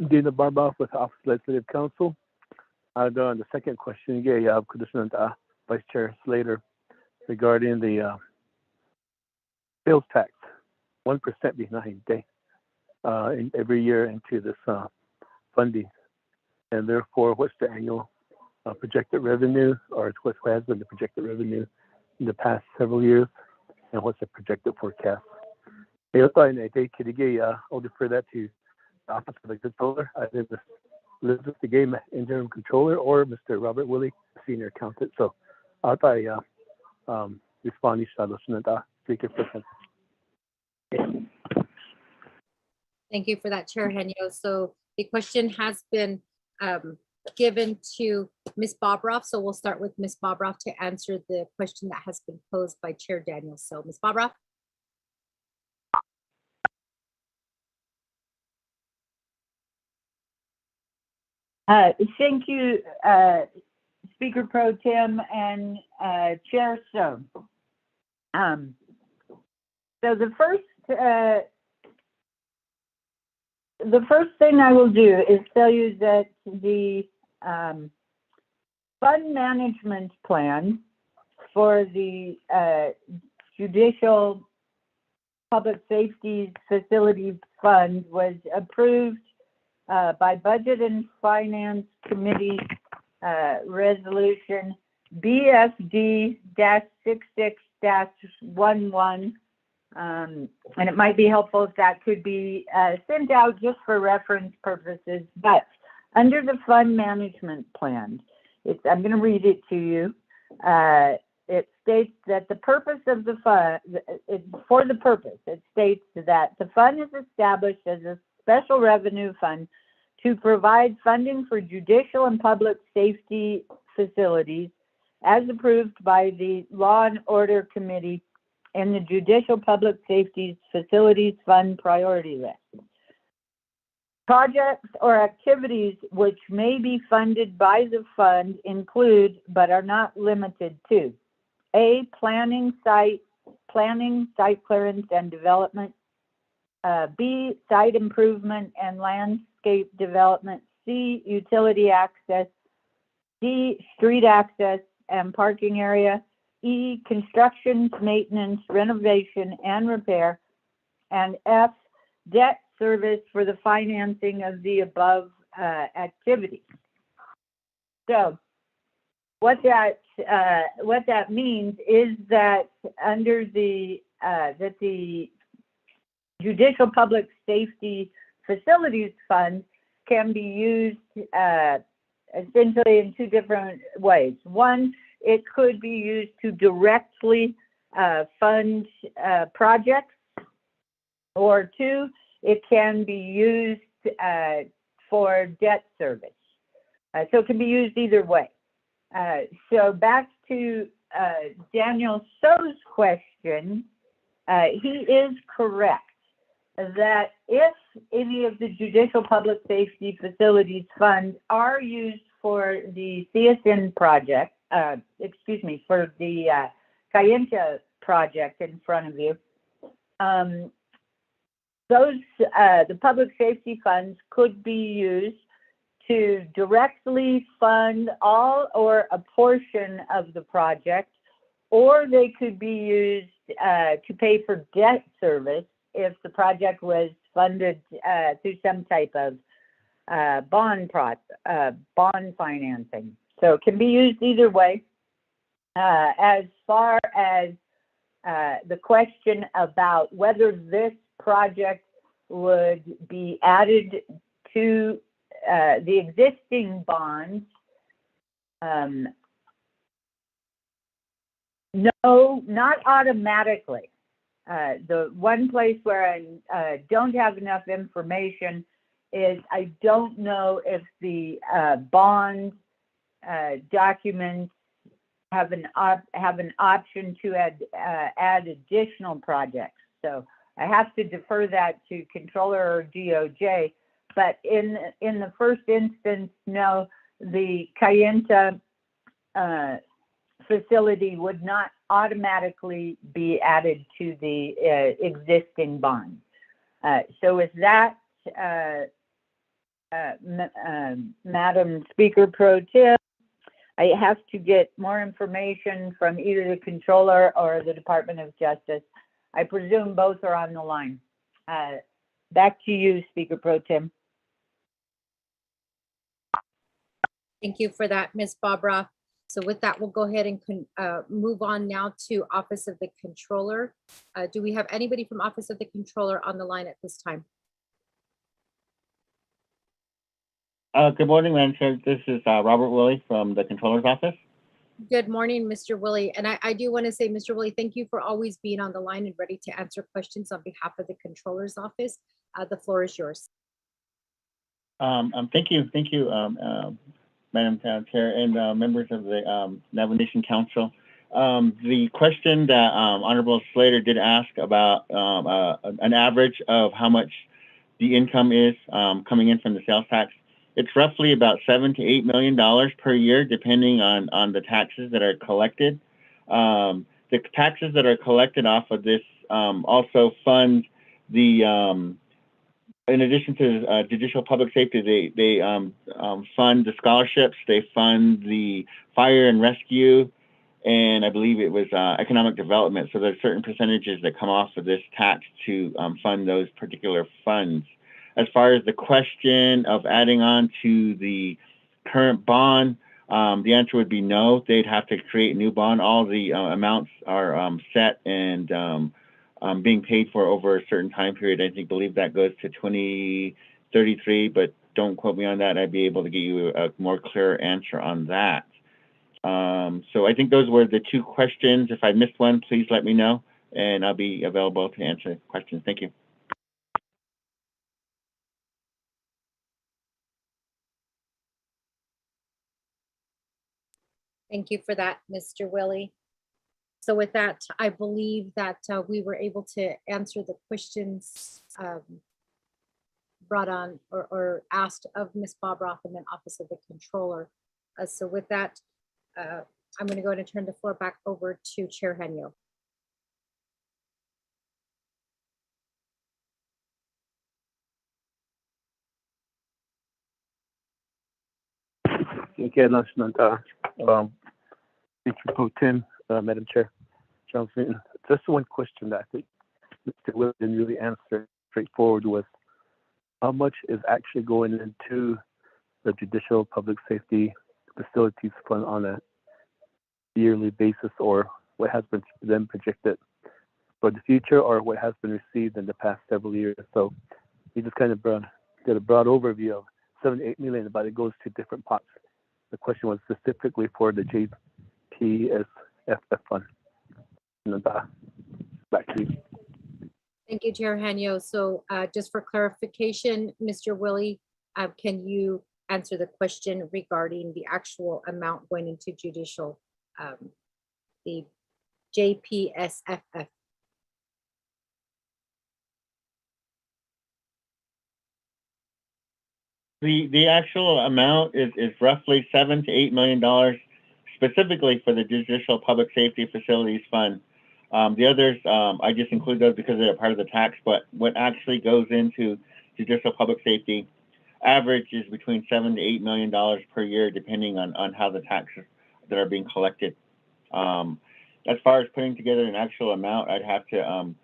Dina Barboff with Office of Legislative Counsel. The second question, Vice Chair Slater, regarding the sales tax, 1% behind every year into this funding, and therefore, what's the annual projected revenue, or what has been the projected revenue in the past several years, and what's the projected forecast? I'll defer that to the Office of the Controller, either Ms. Elizabeth DeGay, Interim Controller, or Mr. Robert Willie, Senior Accountant. So, I'll respond to Speaker Pro Tem. Thank you for that, Chair Henyo. So the question has been given to Ms. Bobroff. So we'll start with Ms. Bobroff to answer the question that has been posed by Chair Daniel. So Ms. Bobroff. Thank you, Speaker Pro Tem and Chair Stone. So the first thing I will do is tell you that the fund management plan for the Judicial Public Safety Facilities Fund was approved by Budget and Finance Committee Resolution BFD-66-11. And it might be helpful if that could be sent out just for reference purposes. But under the fund management plan, I'm going to read it to you. It states that the purpose of the fund, it states that the fund is established as a special revenue fund to provide funding for judicial and public safety facilities as approved by the Law and Order Committee and the Judicial Public Safety Facilities Fund priority list. Projects or activities which may be funded by the fund include, but are not limited to, A, planning, site clearance and development, B, site improvement and landscape development, C, utility access, D, street access and parking area, E, construction, maintenance, renovation, and repair, and F, debt service for the financing of the above activities. So what that means is that under the Judicial Public Safety Facilities Fund can be used essentially in two different ways. One, it could be used to directly fund projects, or two, it can be used for debt service. So it can be used either way. So back to Daniel So's question, he is correct that if any of the Judicial Public Safety Facilities Funds are used for the CSN project, for the Kayenta project in front of you, the public safety funds could be used to directly fund all or a portion of the project, or they could be used to pay for debt service if the project was funded through some type of bond financing. So it can be used either way. As far as the question about whether this project would be added to the existing bonds. No, not automatically. The one place where I don't have enough information is I don't know if the bond documents have an option to add additional projects. So I have to defer that to controller or DOJ. But in the first instance, no, the Kayenta facility would not automatically be added to the existing bond. So with that, Madam Speaker Pro Tem, I have to get more information from either the controller or the Department of Justice. I presume both are on the line. Back to you, Speaker Pro Tem. Thank you for that, Ms. Bobroff. So with that, we'll go ahead and move on now to Office of the Controller. Do we have anybody from Office of the Controller on the line at this time? Good morning, Madam Chair. This is Robert Willie from the Controller's Office. Good morning, Mr. Willie. And I do want to say, Mr. Willie, thank you for always being on the line and ready to answer questions on behalf of the Controller's Office. The floor is yours. Thank you, Madam Chair and members of the Navajo Nation Council. The question that Honorable Slater did ask about an average of how much the income is coming in from the sales tax, it's roughly about $7 to $8 million per year, depending on the taxes that are collected. The taxes that are collected off of this also fund the, in addition to judicial public safety, they fund the scholarships, they fund the fire and rescue, and I believe it was economic development. So there's certain percentages that come off of this tax to fund those particular funds. As far as the question of adding on to the current bond, the answer would be no. They'd have to create a new bond. All the amounts are set and being paid for over a certain time period. I believe that goes to 2033, but don't quote me on that. I'd be able to get you a more clear answer on that. So I think those were the two questions. If I missed one, please let me know, and I'll be available to answer questions. Thank you. Thank you for that, Mr. Willie. So with that, I believe that we were able to answer the questions brought on or asked of Ms. Bobroff and then Office of the Controller. So with that, I'm going to go ahead and turn the floor back over to Chair Henyo. Okay, Speaker Pro Tem, Madam Chair, Johnson. Just one question that I think Mr. Will didn't really answer straightforward was how much is actually going into the Judicial Public Safety Facilities Fund on a yearly basis, or what has been then projected for the future, or what has been received in the past several years. So you just kind of get a broad overview of 7 to 8 million, but it goes to different pots. The question was specifically for the JPSFF fund. And back to you. Thank you, Chair Henyo. So just for clarification, Mr. Willie, can you answer the question regarding the actual amount going into judicial, the JPSFF? The actual amount is roughly $7 to $8 million, specifically for the Judicial Public Safety Facilities Fund. The others, I just include those because they're part of the tax, but what actually goes into Judicial Public Safety average is between $7 to $8 million per year, depending on how the taxes that are being collected. As far as putting together an actual amount, I'd have to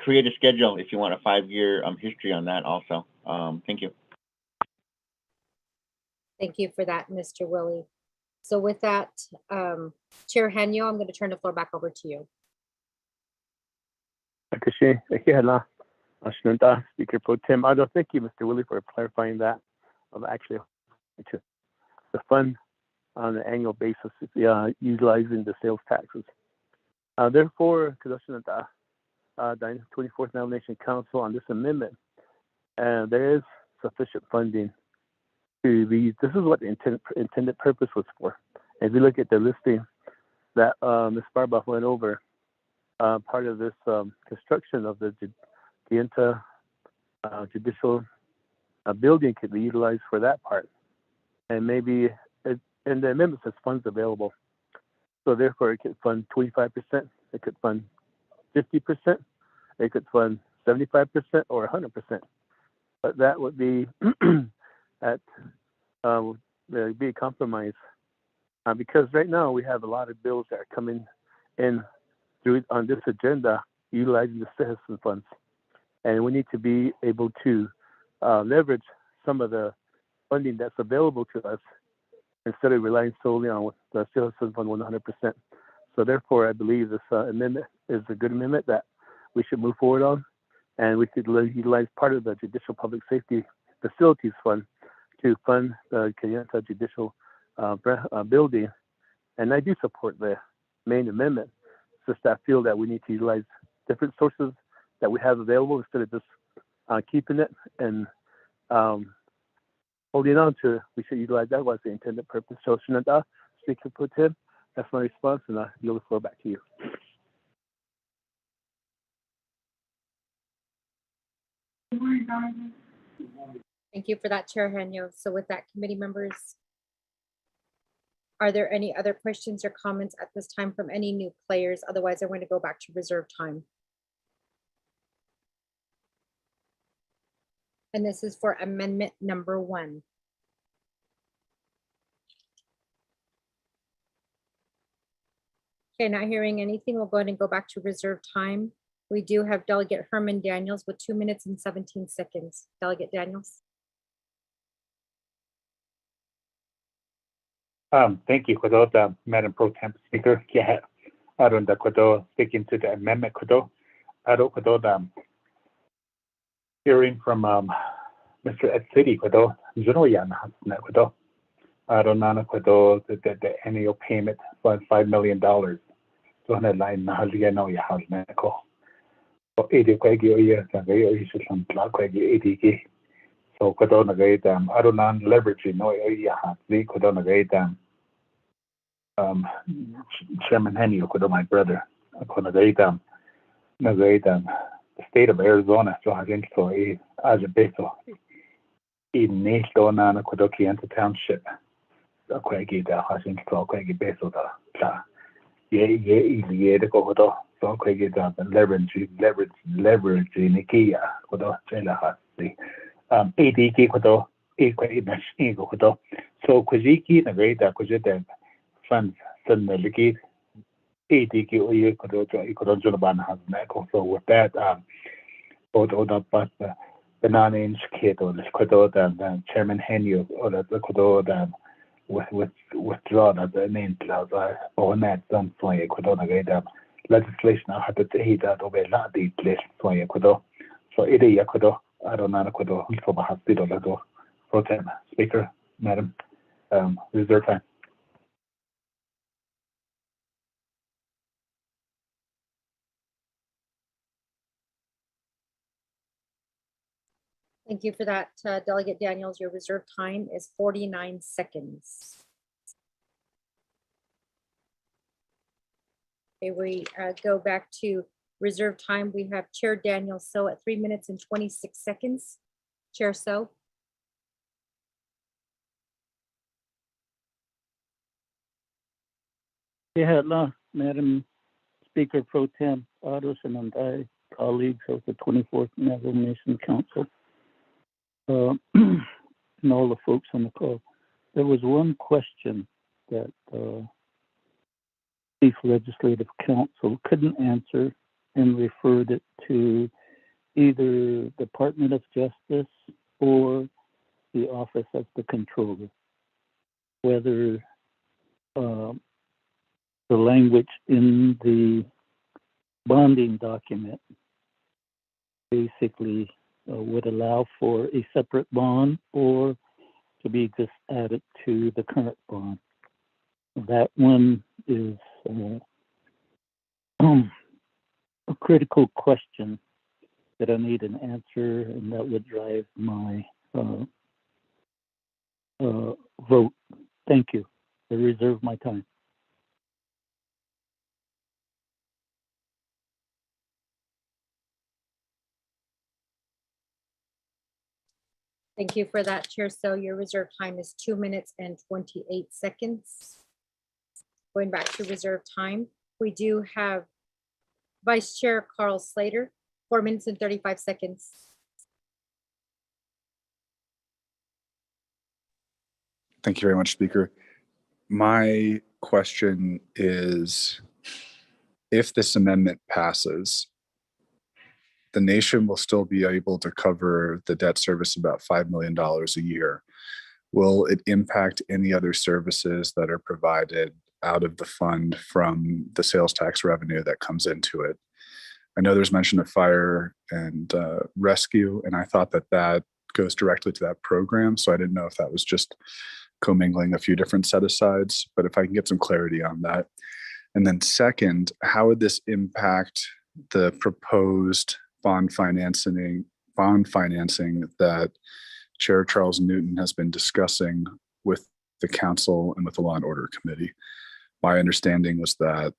create a schedule if you want a 5-year history on that also. Thank you. Thank you for that, Mr. Willie. So with that, Chair Henyo, I'm going to turn the floor back over to you. Speaker Pro Tem. Thank you, Mr. Willie, for clarifying that. Actually, to the fund on an annual basis, utilizing the sales taxes. Therefore, the 24th Nomination Council on this amendment, there is sufficient funding to be. This is what the intended purpose was for. If you look at the listing that Ms. Barba went over, part of this construction of the Gienta judicial building could be utilized for that part, and maybe and the amendment says funds available. So therefore, it could fund 25%, it could fund 50%, it could fund 75% or 100%. But that would be there'd be a compromise because right now we have a lot of bills that are coming in through on this agenda utilizing the citizen funds, and we need to be able to leverage some of the funding that's available to us instead of relying solely on the citizen fund 100%. So therefore, I believe this amendment is a good amendment that we should move forward on, and we could utilize part of the Judicial Public Safety Facilities Fund to fund the Gienta Judicial building. And I do support the main amendment. It's just I feel that we need to utilize different sources that we have available instead of just keeping it and holding on to. We should utilize that was the intended purpose. So, Shinada, Speaker Pro Tem, that's my response, and I yield the floor back to you. Thank you for that, Chair Hanyo. So with that, committee members, are there any other questions or comments at this time from any new players? Otherwise, I'm going to go back to reserve time. And this is for amendment number 1. Okay, not hearing anything. We'll go ahead and go back to reserve time. We do have Delegate Herman Daniels with 2 minutes and 17 seconds. Delegate Daniels. Thank you, Kodo, Madam Pro Temp Speaker. Yeah, I don't know, Kodo, speaking to the amendment, Kodo. I don't Kodo, hearing from Mr. Ed City, Kodo, Junoyan, Kodo. I don't know, Kodo, the annual payment for $5 million. So, on the line, Nahaliano, Yahalnako. So, 80 years, and they are some black 80. So, Kodo, I don't know, leveraging, no, the Kodo, Chairman Henny, my brother, the state of Arizona, so I think so, as a bit so, in Nashville, Nana Kodoki and the township, the Quaggy, the Hashing, so Quaggy Beso, the Kodo, so Quaggy, leverage, Nikia, Kodo, Jela Hasi, ADK Kodo, Kodo, so Kwajiki, the great acquisition. Funds suddenly legate ADK so with that but the 9-inch kit or the Kodo and Chairman Henry or the Kodo withdraw the name or net some soy Kodo legislation I had to say that over not the place soy Kodo so it is Kodo I don't know Kodo for the hospital Pro Tem Speaker Madam reserve time. Thank you for that, Delegate Daniels. Your reserve time is 49 seconds. Okay, we go back to reserve time. We have Chair Daniels So at 3 minutes and 26 seconds. Chair So. Yeah, Madam Speaker Pro Tem, Ottos and I, colleagues of the 24th Nomination Council, and all the folks on the call. There was one question that Chief Legislative Counsel couldn't answer and referred it to either Department of Justice or the Office of the Controller, whether the language in the bonding document basically would allow for a separate bond or to be just added to the current bond. That one is a critical question that I need an answer, and that would drive my vote. Thank you. I reserve my time. Thank you for that, Chair. So your reserve time is 2 minutes and 28 seconds. Going back to reserve time, we do have Vice Chair Carl Slater, 4 minutes and 35 seconds. Thank you very much, Speaker. My question is, if this amendment passes, the nation will still be able to cover the debt service about $5 million a year. Will it impact any other services that are provided out of the fund from the sales tax revenue that comes into it? I know there's mention of fire and rescue, and I thought that that goes directly to that program. So I didn't know if that was just commingling a few different set-asides, but if I can get some clarity on that. And then second, how would this impact the proposed bond financing that Chair Charles Newton has been discussing with the council and with the Law and Order Committee? My understanding was that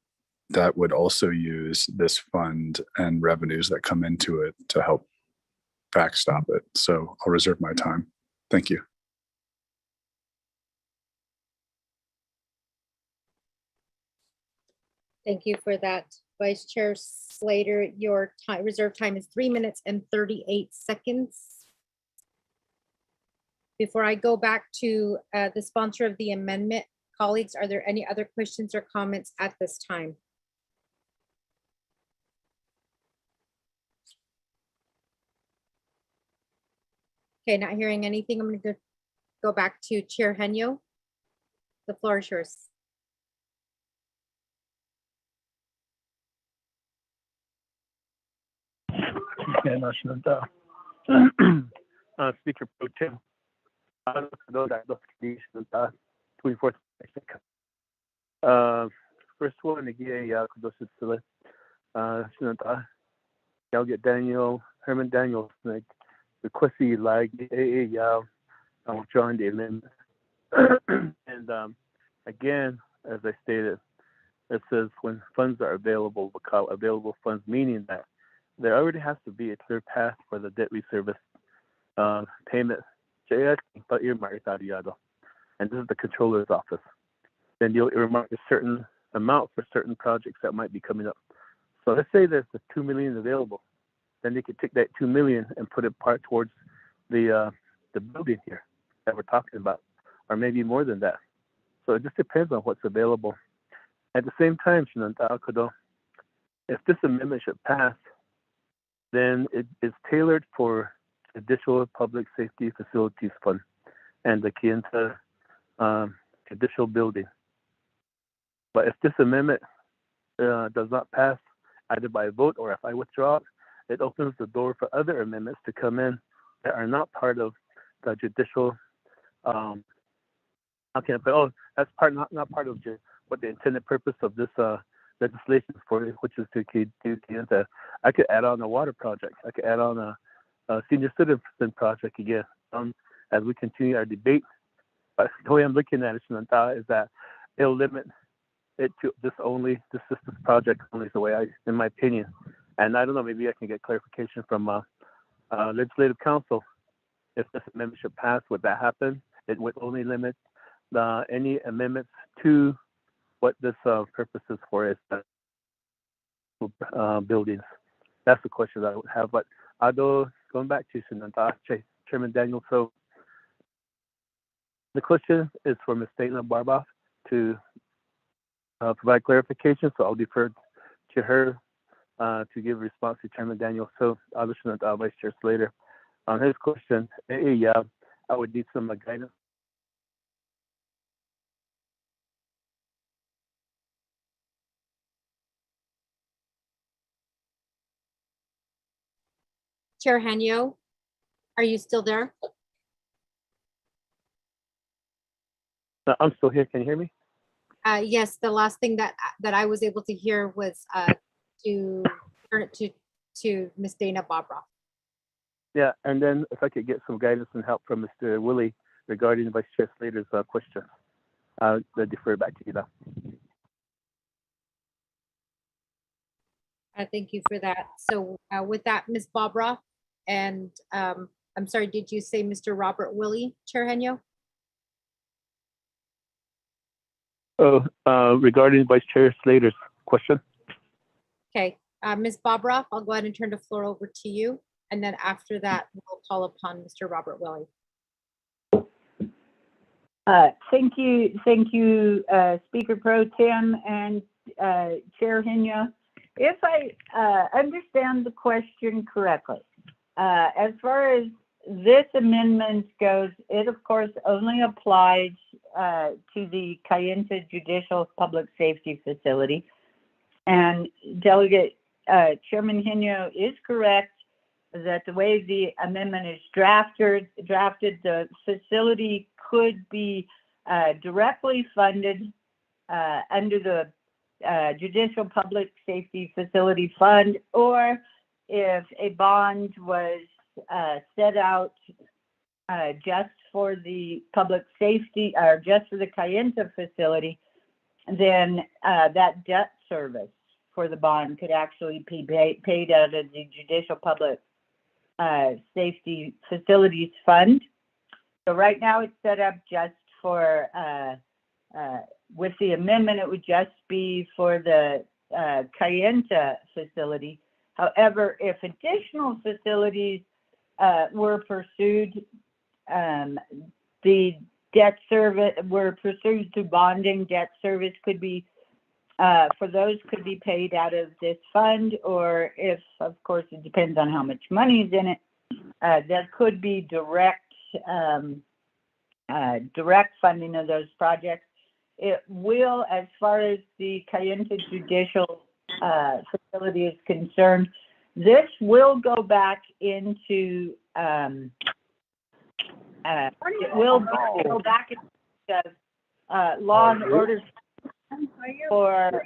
that would also use this fund and revenues that come into it to help backstop it. So I'll reserve my time. Thank you. Thank you for that, Vice Chair Slater. Your time, reserve time is 3 minutes and 38 seconds. Before I go back to the sponsor of the amendment, colleagues, are there any other questions or comments at this time? Okay, not hearing anything. I'm going to go back to Chair Henyo. The floor is yours. Speaker Pro Tem. First one again, Galget Daniel, Herman Daniel, the Kwesi Lag, John the amendment. And again, as I stated, it says when funds are available, we call available funds, meaning that there already has to be a clear path for the debt reservice payment. And this is the controller's office. Then you'll earmark a certain amount for certain projects that might be coming up. So let's say there's the $2 million available. Then they could take that $2 million and put it part towards the building here that we're talking about, or maybe more than that. So it just depends on what's available. At the same time, if this amendment should pass, then it is tailored for Judicial Public Safety Facilities Fund and the Kienta Judicial Building. But if this amendment does not pass, either by vote or if I withdraw, it opens the door for other amendments to come in that are not part of the judicial. How can I put? Oh, that's not part of what the intended purpose of this legislation is for, which is to Kienta. I could add on a water project. I could add on a senior citizen project again as we continue our debate. But the way I'm looking at it, is that it'll limit it to this project only, is the way in my opinion. And I don't know, maybe I can get clarification from legislative council. If this amendment should pass, would that happen? It would only limit any amendments to what this purpose is for, is buildings. That's the question that I would have. But going back to Chairman Daniel, so the question is for Ms. Dana Barboff to provide clarification, so I'll defer to her to give a response to Chairman Daniel. So I'll listen to Vice Chair Slater on his question. I would need some guidance. Chair Hanyo, are you still there? I'm still here. Can you hear me? Yes, the last thing that I was able to hear was to turn it to Ms. Dana Bobroff. Yeah, and then if I could get some guidance and help from Mr. Willie regarding Vice Chair Slater's question, I'll defer back to you now. Thank you for that. So with that, Ms. Bobroff, and I'm sorry, did you say Mr. Robert Willie, Chair Henyo? Regarding Vice Chair Slater's question. Okay, Ms. Bobroff, I'll go ahead and turn the floor over to you. And then after that, we'll call upon Mr. Robert Willie. Thank you, Speaker Pro Tem and Chair Henya. If I understand the question correctly, as far as this amendment goes, it of course only applies to the Kayenta Judicial Public Safety Facility. And Delegate Chairman Henya is correct that the way the amendment is drafted, the facility could be directly funded under the Judicial Public Safety Facility Fund, or if a bond was set out just for the public safety or just for the Kayenta facility, then that debt service for the bond could actually be paid out of the Judicial Public Safety Facilities Fund. So right now it's set up just for, with the amendment, it would just be for the Kayenta facility. However, if additional facilities were pursued, the debt service were pursued through bonding, debt service could be, for those could be paid out of this fund, or if, of course, it depends on how much money is in it, there could be direct funding of those projects. It will, as far as the Kayenta Judicial facility is concerned, this will go back into, it will go back into law and order for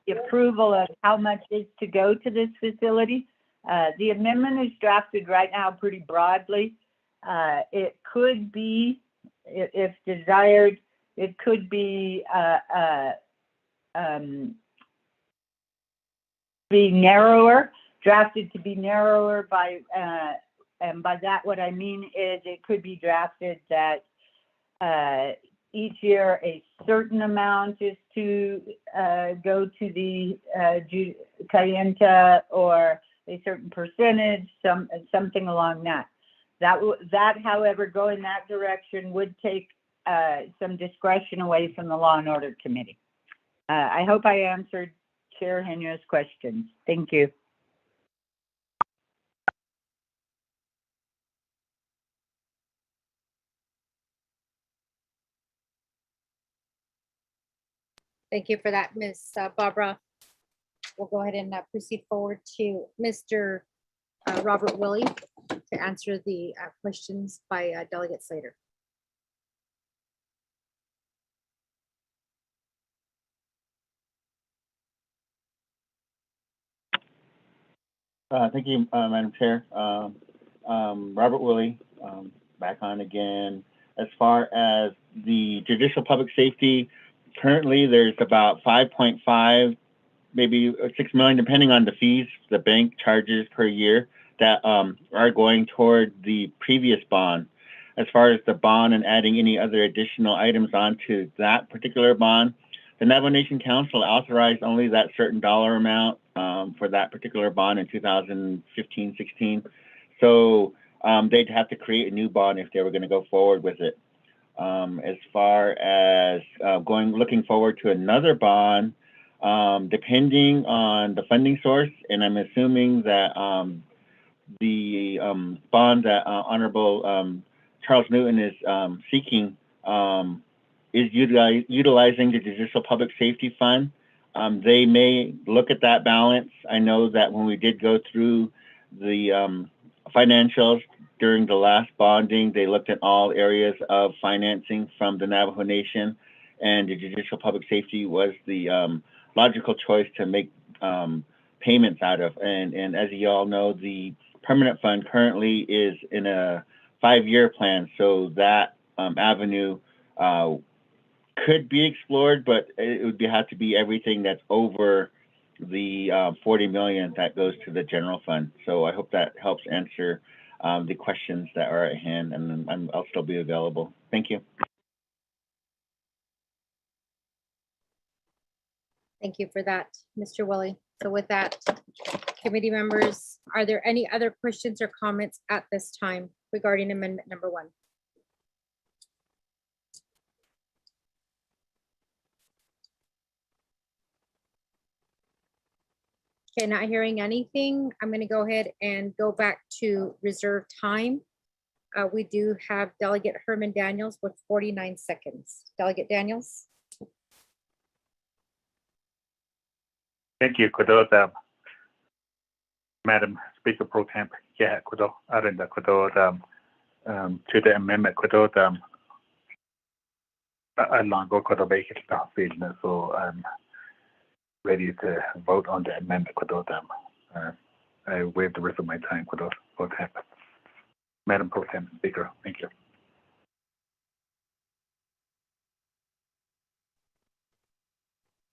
the approval of how much is to go to this facility. The amendment is drafted right now pretty broadly. It could be, if desired, it could be narrower, drafted to be narrower by, and by that what I mean is it could be drafted that each year a certain amount is to go to the Kayenta, or a certain percentage, something along that. That, however, going that direction would take some discretion away from the Law and Order Committee. I hope I answered Chair Henya's questions. Thank you. Thank you for that, Ms. Barbara. We'll go ahead and proceed forward to Mr. Robert Willie to answer the questions by Delegate Slater. Thank you, Madam Chair. Robert Willie, back on again. As far as the judicial public safety, currently there's about 5.5, maybe 6 million, depending on the fees the bank charges per year that are going toward the previous bond. As far as the bond and adding any other additional items onto that particular bond, the Navajo Nation Council authorized only that certain dollar amount for that particular bond in 2015-16. So they'd have to create a new bond if they were going to go forward with it. As far as looking forward to another bond, depending on the funding source, and I'm assuming that the bond that Honorable Charles Newton is seeking is utilizing the Judicial Public Safety Fund. They may look at that balance. I know that when we did go through the financials during the last bonding. They looked at all areas of financing from the Navajo Nation, and the Judicial Public Safety was the logical choice to make payments out of. And as you all know, the permanent fund currently is in a 5-year plan, so that avenue could be explored, but it would have to be everything that's over the 40 million that goes to the general fund. So I hope that helps answer the questions that are at hand, and I'll still be available. Thank you. Thank you for that, Mr. Willie. So with that, committee members, are there any other questions or comments at this time regarding amendment number 1? Okay, not hearing anything. I'm going to go ahead and go back to reserve time. We do have Delegate Herman Daniels with 49 seconds. Delegate Daniels. Thank you, Kudo. Madam Speaker Pro Temp, yeah, Kudo, Arinda Kudo, to the amendment, Kudo, Alango Kudo Baker Field, so I'm ready to vote on the amendment, Kudo. I waive the rest of my time, Kudo, Pro Temp. Madam Pro Temp Speaker, thank you.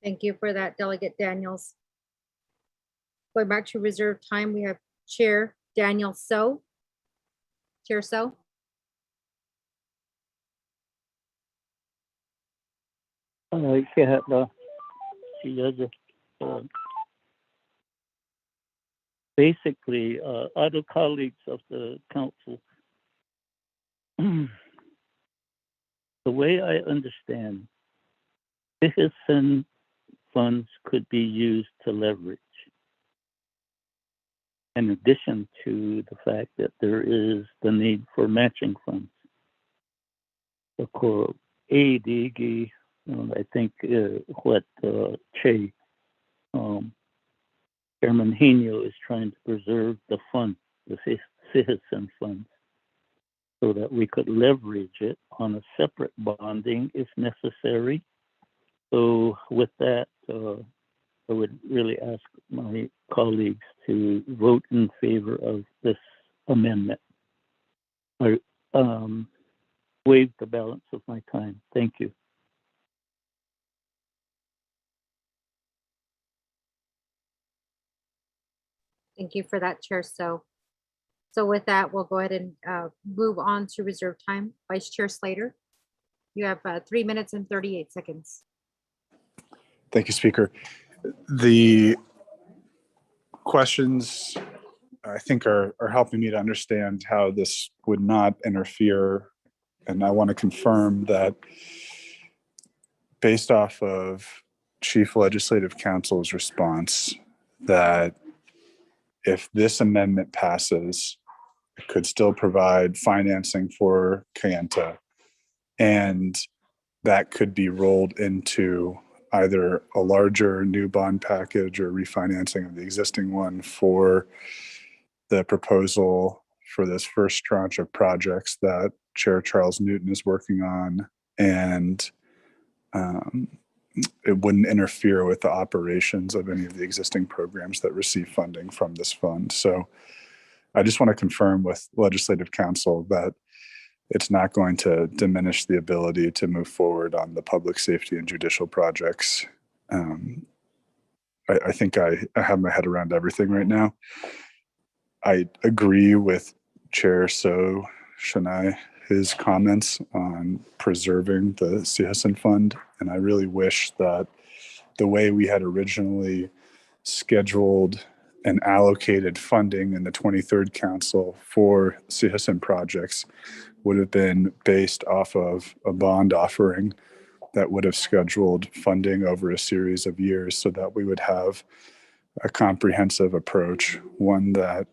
Thank you for that, Delegate Daniels. Going back to reserve time, we have Chair Daniel So. Chair So. Basically, other colleagues of the council, the way I understand, citizen funds could be used to leverage. In addition to the fact that there is the need for matching funds. So, ADG, I think what Che, Chairman Hino is trying to preserve the fund, the citizen funds, so that we could leverage it on a separate bonding if necessary. So with that, I would really ask my colleagues to vote in favor of this amendment. I waive the balance of my time. Thank you. Thank you for that, Chair So. So with that, we'll go ahead and move on to reserve time. Vice Chair Slater, you have 3 minutes and 38 seconds. Thank you, Speaker. The questions, I think, are helping me to understand how this would not interfere. And I want to confirm that based off of Chief Legislative Counsel's response, that if this amendment passes, it could still provide financing for Kayenta, and that could be rolled into either a larger new bond package or refinancing of the existing one for the proposal for this first tranche of projects that Chair Charles Newton is working on. And it wouldn't interfere with the operations of any of the existing programs that receive funding from this fund. So I just want to confirm with Legislative Counsel that it's not going to diminish the ability to move forward on the public safety and judicial projects. I think I have my head around everything right now. I agree with Chair So Shania, his comments on preserving the Csn Fund. And I really wish that the way we had originally scheduled and allocated funding in the 23rd Council for Csn projects would have been based off of a bond offering that would have scheduled funding over a series of years so that we would have a comprehensive approach, one that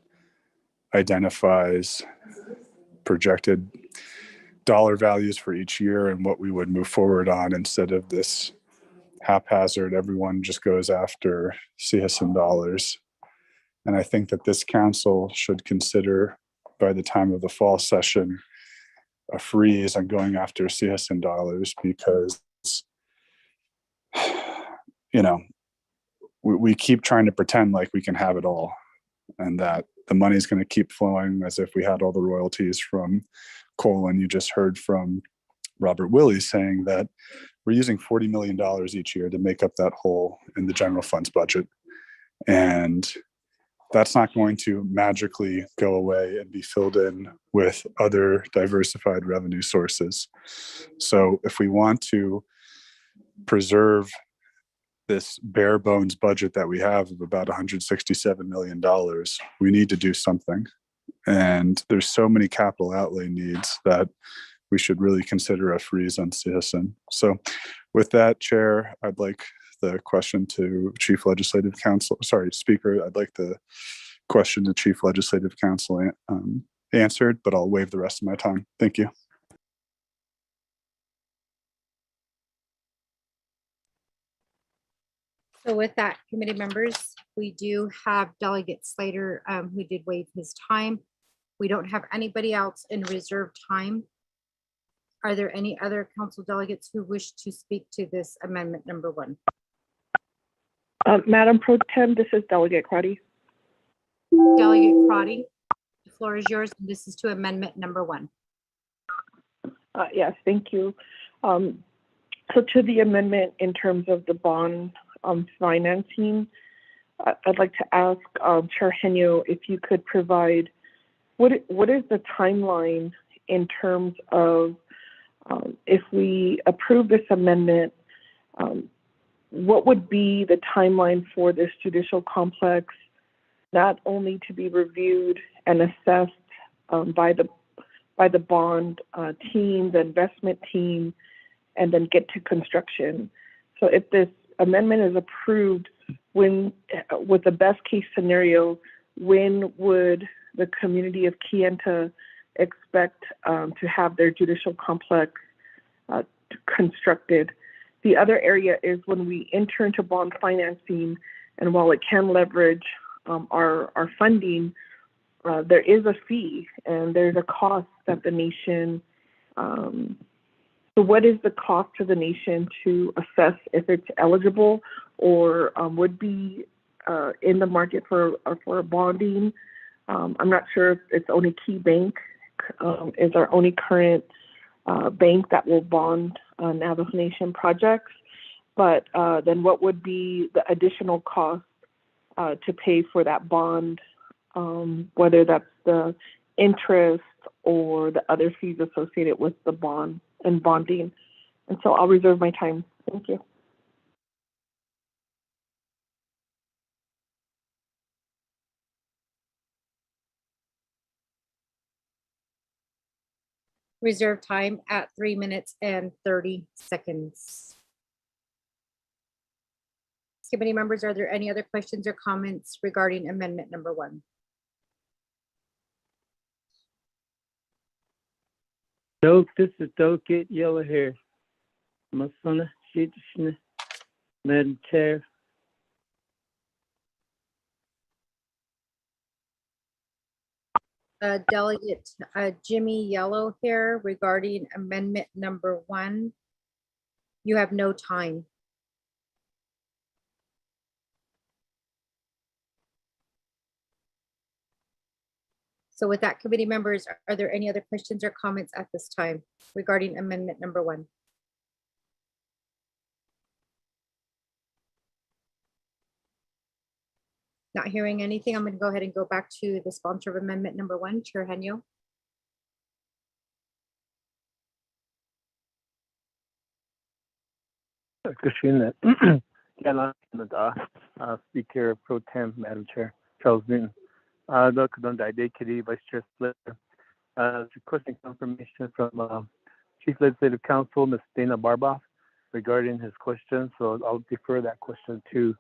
identifies projected dollar values for each year and what we would move forward on, instead of this haphazard, everyone just goes after Csn dollars. And I think that this council should consider by the time of the fall session, a freeze on going after CSN dollars because, you know, we keep trying to pretend like we can have it all and that the money is going to keep flowing as if we had all the royalties from coal. And you just heard from Robert Willie saying that we're using $40 million each year to make up that hole in the general fund's budget. And that's not going to magically go away and be filled in with other diversified revenue sources. So if we want to preserve this bare bones budget that we have of about $167 million, we need to do something. And there's so many capital outlay needs that we should really consider a freeze on CSN. So with that, Chair, I'd like the question to Chief Legislative Counsel, sorry, Speaker, I'd like the question to Chief Legislative Counsel answered, but I'll waive the rest of my time. Thank you. So with that, committee members, we do have Delegate Slater who did waive his time. We don't have anybody else in reserved time. Are there any other council delegates who wish to speak to this amendment number 1? Madam Pro Tem, this is Delegate Crotty. Delegate Crotty, the floor is yours. And this is to amendment number 1. Yes, thank you. So to the amendment in terms of the bond financing, I'd like to ask Chair Henyo if you could provide what is the timeline in terms of if we approve this amendment, what would be the timeline for this judicial complex, not only to be reviewed and assessed by the bond team, the investment team, and then get to construction? So if this amendment is approved, when, with the best case scenario, when would the community of Kayenta expect to have their judicial complex constructed? The other area is when we enter into bond financing, and while it can leverage our funding, there is a fee and there's a cost that the nation, so what is the cost to the nation to assess if it's eligible or would be in the market for bonding? I'm not sure if it's only Key Bank is our only current bank that will bond Navajo Nation projects, but then what would be the additional cost to pay for that bond, whether that's the interest or the other fees associated with the bond and bonding? And so I'll reserve my time. Thank you. Reserve time at 3 minutes and 30 seconds. Committee members, are there any other questions or comments regarding amendment number 1? This is Delegate Yellow Hair. Masana Shidishna, Madam Chair. Delegate Jimmy Yellowhair regarding amendment number 1. You have no time. So with that, committee members, are there any other questions or comments at this time regarding amendment number 1? Not hearing anything, I'm going to go ahead and go back to the sponsor of amendment number 1, Chair Henyo. Kushina, Speaker Pro Tem, Madam Chair, Charles Newton. Vice Chair Slater. Requesting confirmation from Chief Legislative Counsel, Ms. Dana Barboff, regarding his question. So I'll defer that question to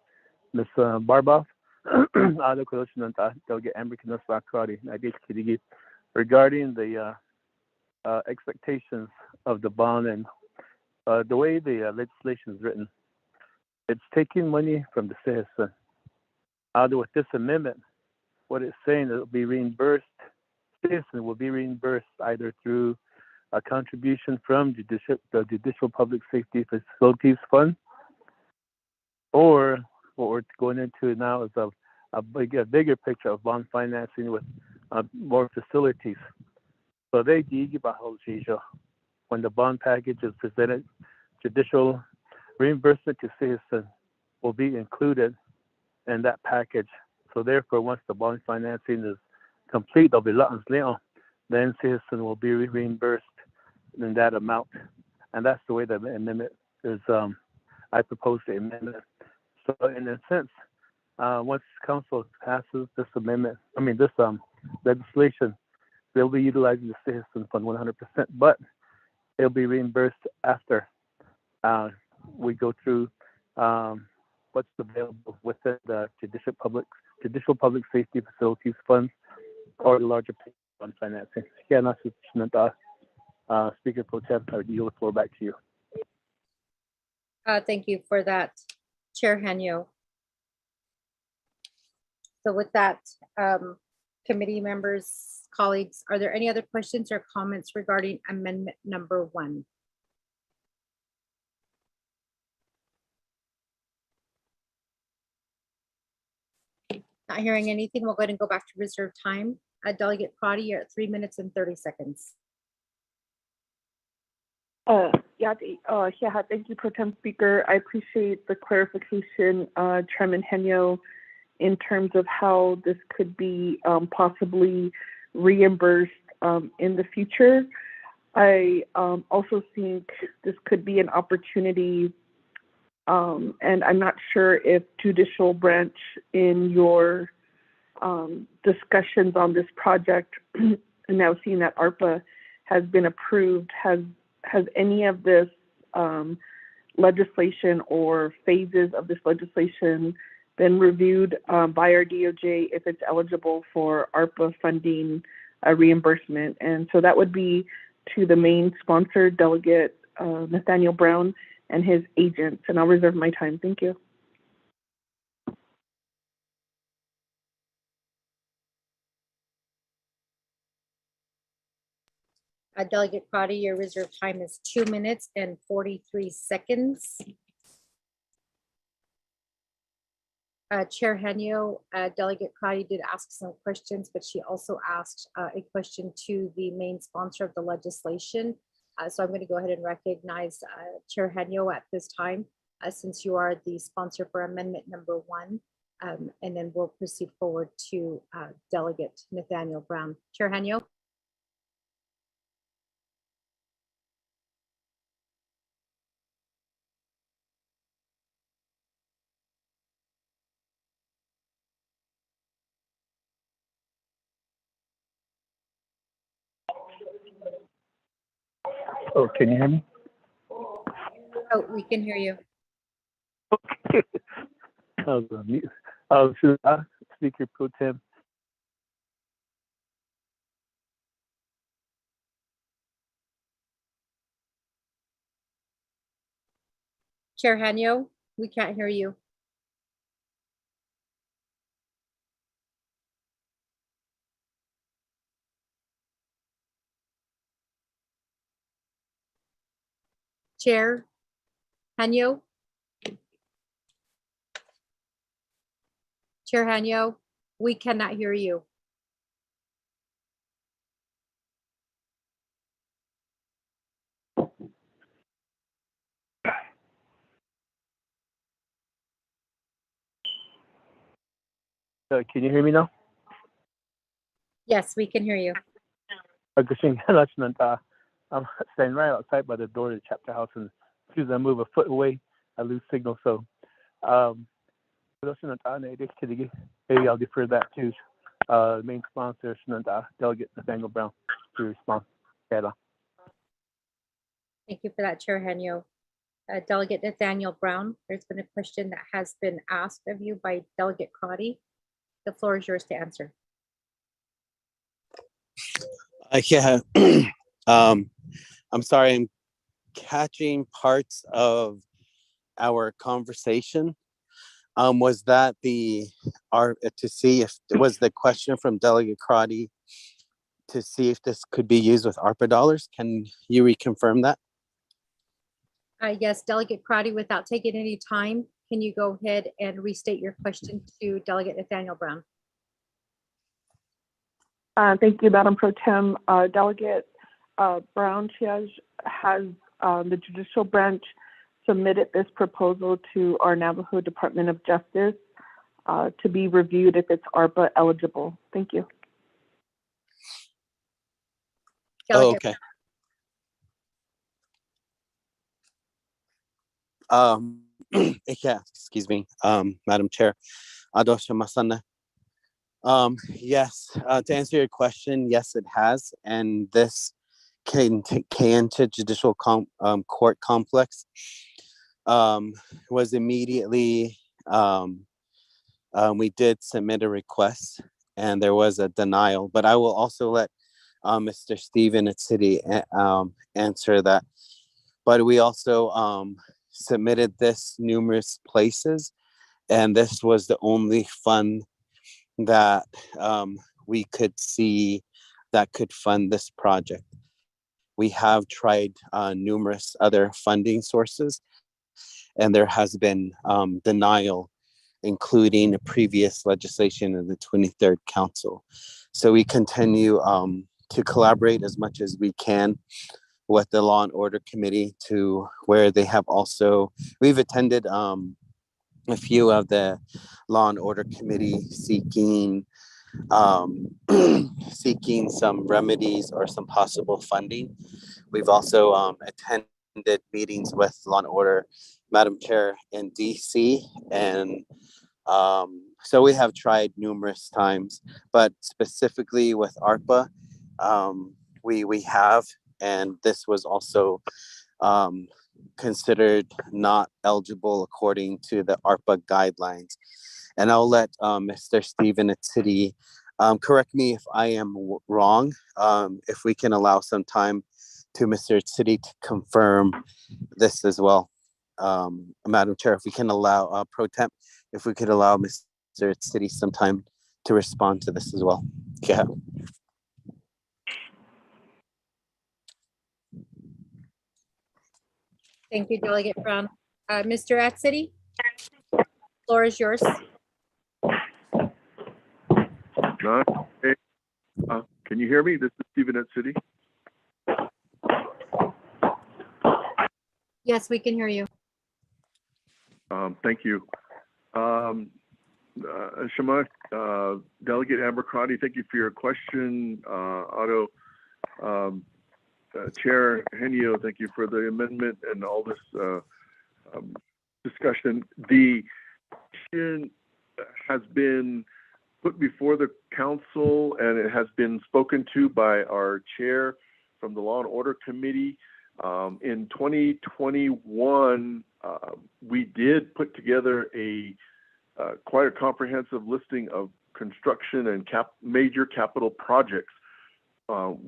Ms. Barboff. Regarding the expectations of the bond and the way the legislation is written, it's taking money from the citizen. With this amendment, what it's saying, it will be reimbursed citizen will be reimbursed either through a contribution from the Judicial Public Safety Facilities Fund, or what we're going into now is a bigger picture of bond financing with more facilities. So they when the bond package is presented, judicial reimbursement to citizens will be included in that package. So therefore, once the bond financing is complete, then citizen will be reimbursed in that amount. And that's the way the amendment is. I propose the amendment. So in a sense, once council passes this amendment, this legislation, they'll be utilizing the citizen fund 100%, but it'll be reimbursed after we go through what's available within the Judicial Public Safety Facilities Funds or the larger fund financing. Yeah, that's Speaker Pro Tem, I would yield the floor back to you. Thank you for that, Chair Hanyo. So with that, committee members, colleagues, are there any other questions or comments regarding amendment number 1? Not hearing anything, we'll go ahead and go back to reserved time. Delegate Prodi, you're at 3 minutes and 30 seconds. Thank you, Pro Tem Speaker. I appreciate the clarification, Chairman Henyo, in terms of how this could be possibly reimbursed in the future. I also think this could be an opportunity, and I'm not sure if judicial branch in your discussions on this project, and now seeing that ARPA has been approved, has any of this legislation or phases of this legislation been reviewed by our DOJ if it's eligible for ARPA funding reimbursement? And so that would be to the main sponsor, Delegate Nathaniel Brown, and his agents. And I'll reserve my time. Thank you. Delegate Prodi, your reserved time is 2 minutes and 43 seconds. Chair Henyo, Delegate Prodi did ask some questions, but she also asked a question to the main sponsor of the legislation. So I'm going to go ahead and recognize Chair Henyo at this time, since you are the sponsor for amendment number 1, and then we'll proceed forward to Delegate Nathaniel Brown. Chair Henyo. Oh, can you hear me? Oh, we can hear you. Okay. Speaker Pro Tem. Chair Henyo, we can't hear you. Chair Henyo. Chair Henyo, we cannot hear you. Can you hear me now? Yes, we can hear you. I'm standing right outside by the door of the chapter house, and as soon as I move a foot away, I lose signal. So maybe I'll defer that to the main sponsor, Delegate Nathaniel Brown, to respond. Thank you for that, Chair Henyo. Delegate Nathaniel Brown, there's been a question that has been asked of you by Delegate Crotty. The floor is yours to answer. I'm sorry, I'm catching parts of our conversation. Was that to see if it was the question from Delegate Crotty to see if this could be used with ARPA dollars. Can you reconfirm that? Yes, Delegate Crowdy, without taking any time, can you go ahead and restate your question to Delegate Nathaniel Brown? Thank you, Madam Pro Tem. Delegate Brown, has the judicial branch submitted this proposal to our Navajo Department of Justice to be reviewed if it's ARPA eligible. Thank you. Oh, okay. Yeah, excuse me, Madam Chair. Adosha Masana. Yes, to answer your question, yes, it has, and this came to judicial court complex. Was immediately we did submit a request, and there was a denial. But I will also let Mr. Stephen at City answer that. But we also submitted this numerous places, and this was the only fund that we could see that could fund this project. We have tried numerous other funding sources, and there has been denial, including a previous legislation in the 23rd Council. So we continue to collaborate as much as we can with the Law and Order Committee, to where they have also, we've attended a few of the Law and Order Committee seeking seeking some remedies or some possible funding. We've also attended meetings with Law and Order, Madam Chair, in DC, and so we have tried numerous times, but specifically with ARPA, we have, and this was also considered not eligible according to the ARPA guidelines. And I'll let Mr. Stephen at City correct me if I am wrong, if we can allow some time to Mr. City to confirm this as well. Madam Chair, if we can allow Pro Temp, if we could allow Mr. City some time to respond to this as well. Yeah. Thank you, Delegate Brown. Mr. Atsity, floor is yours. John, hey, can you hear me? This is Stephen at City. Yes, we can hear you. Thank you. Shema, Delegate Amber Crotty, thank you for your question. Otto, Chair Henio, thank you for the amendment and all this discussion. The question has been put before the council, and it has been spoken to by our chair from the Law and Order Committee. In 2021, we did put together quite a comprehensive listing of construction and major capital projects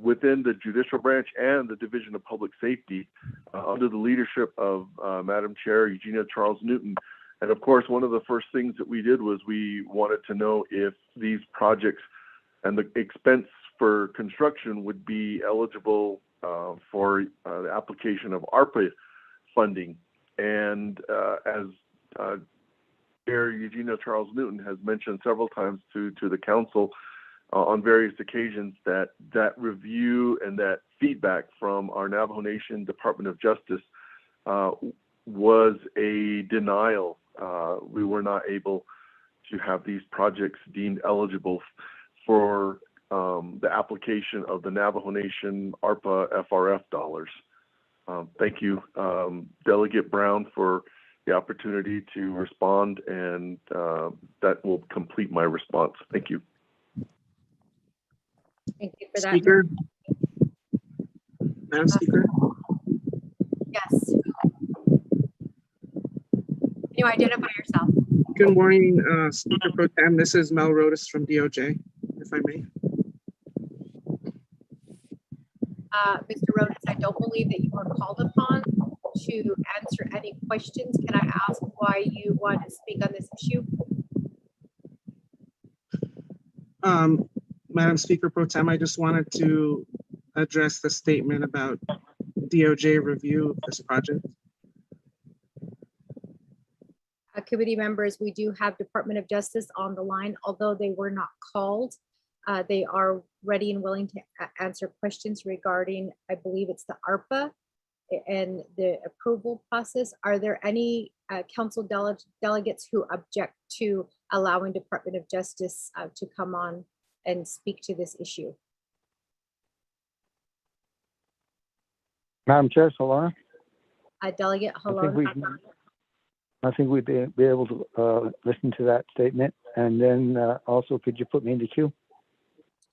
within the judicial branch and the Division of Public Safety under the leadership of Madam Chair Eugenia Charles Newton. And of course, one of the first things that we did was we wanted to know if these projects and the expense for construction would be eligible for the application of ARPA funding. And as Chair Eugenia Charles Newton has mentioned several times to the council on various occasions, that review and that feedback from our Navajo Nation Department of Justice was a denial. We were not able to have these projects deemed eligible for the application of the Navajo Nation ARPA FRF dollars. Thank you, Delegate Brown, for the opportunity to respond, and that will complete my response. Thank you. Thank you for that. Speaker. Madam Speaker. Yes. Can you identify yourself? Good morning, Speaker Pro Tem. This is Mel Rodas from DOJ, if I may. Mr. Rhodes, I don't believe that you were called upon to answer any questions. Can I ask why you want to speak on this issue? Madam Speaker Pro Tem, I just wanted to address the statement about DOJ review of this project. Committee members, we do have Department of Justice on the line, although they were not called. They are ready and willing to answer questions regarding, I believe it's the ARPA and the approval process. Are there any council delegates who object to allowing Department of Justice to come on and speak to this issue? Madam Chair, Solana, Delegate Halona. I think we'd be able to listen to that statement. And then also, could you put me in the queue?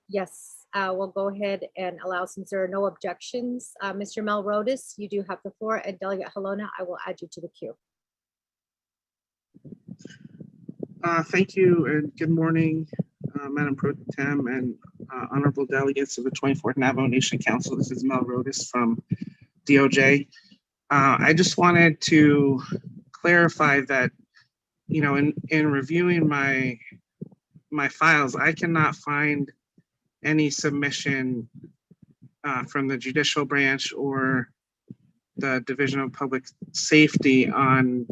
Yes, we'll go ahead and allow, since there are no objections. Mr. Melrodas, you do have the floor, and Delegate Halona, I will add you to the queue. Thank you and good morning, Madam Pro Tem and honorable delegates of the 24th Navajo Nation Council. This is Mel Rodas from DOJ. I just wanted to clarify that, you know, in reviewing my files, I cannot find any submission from the judicial branch or the Division of Public Safety on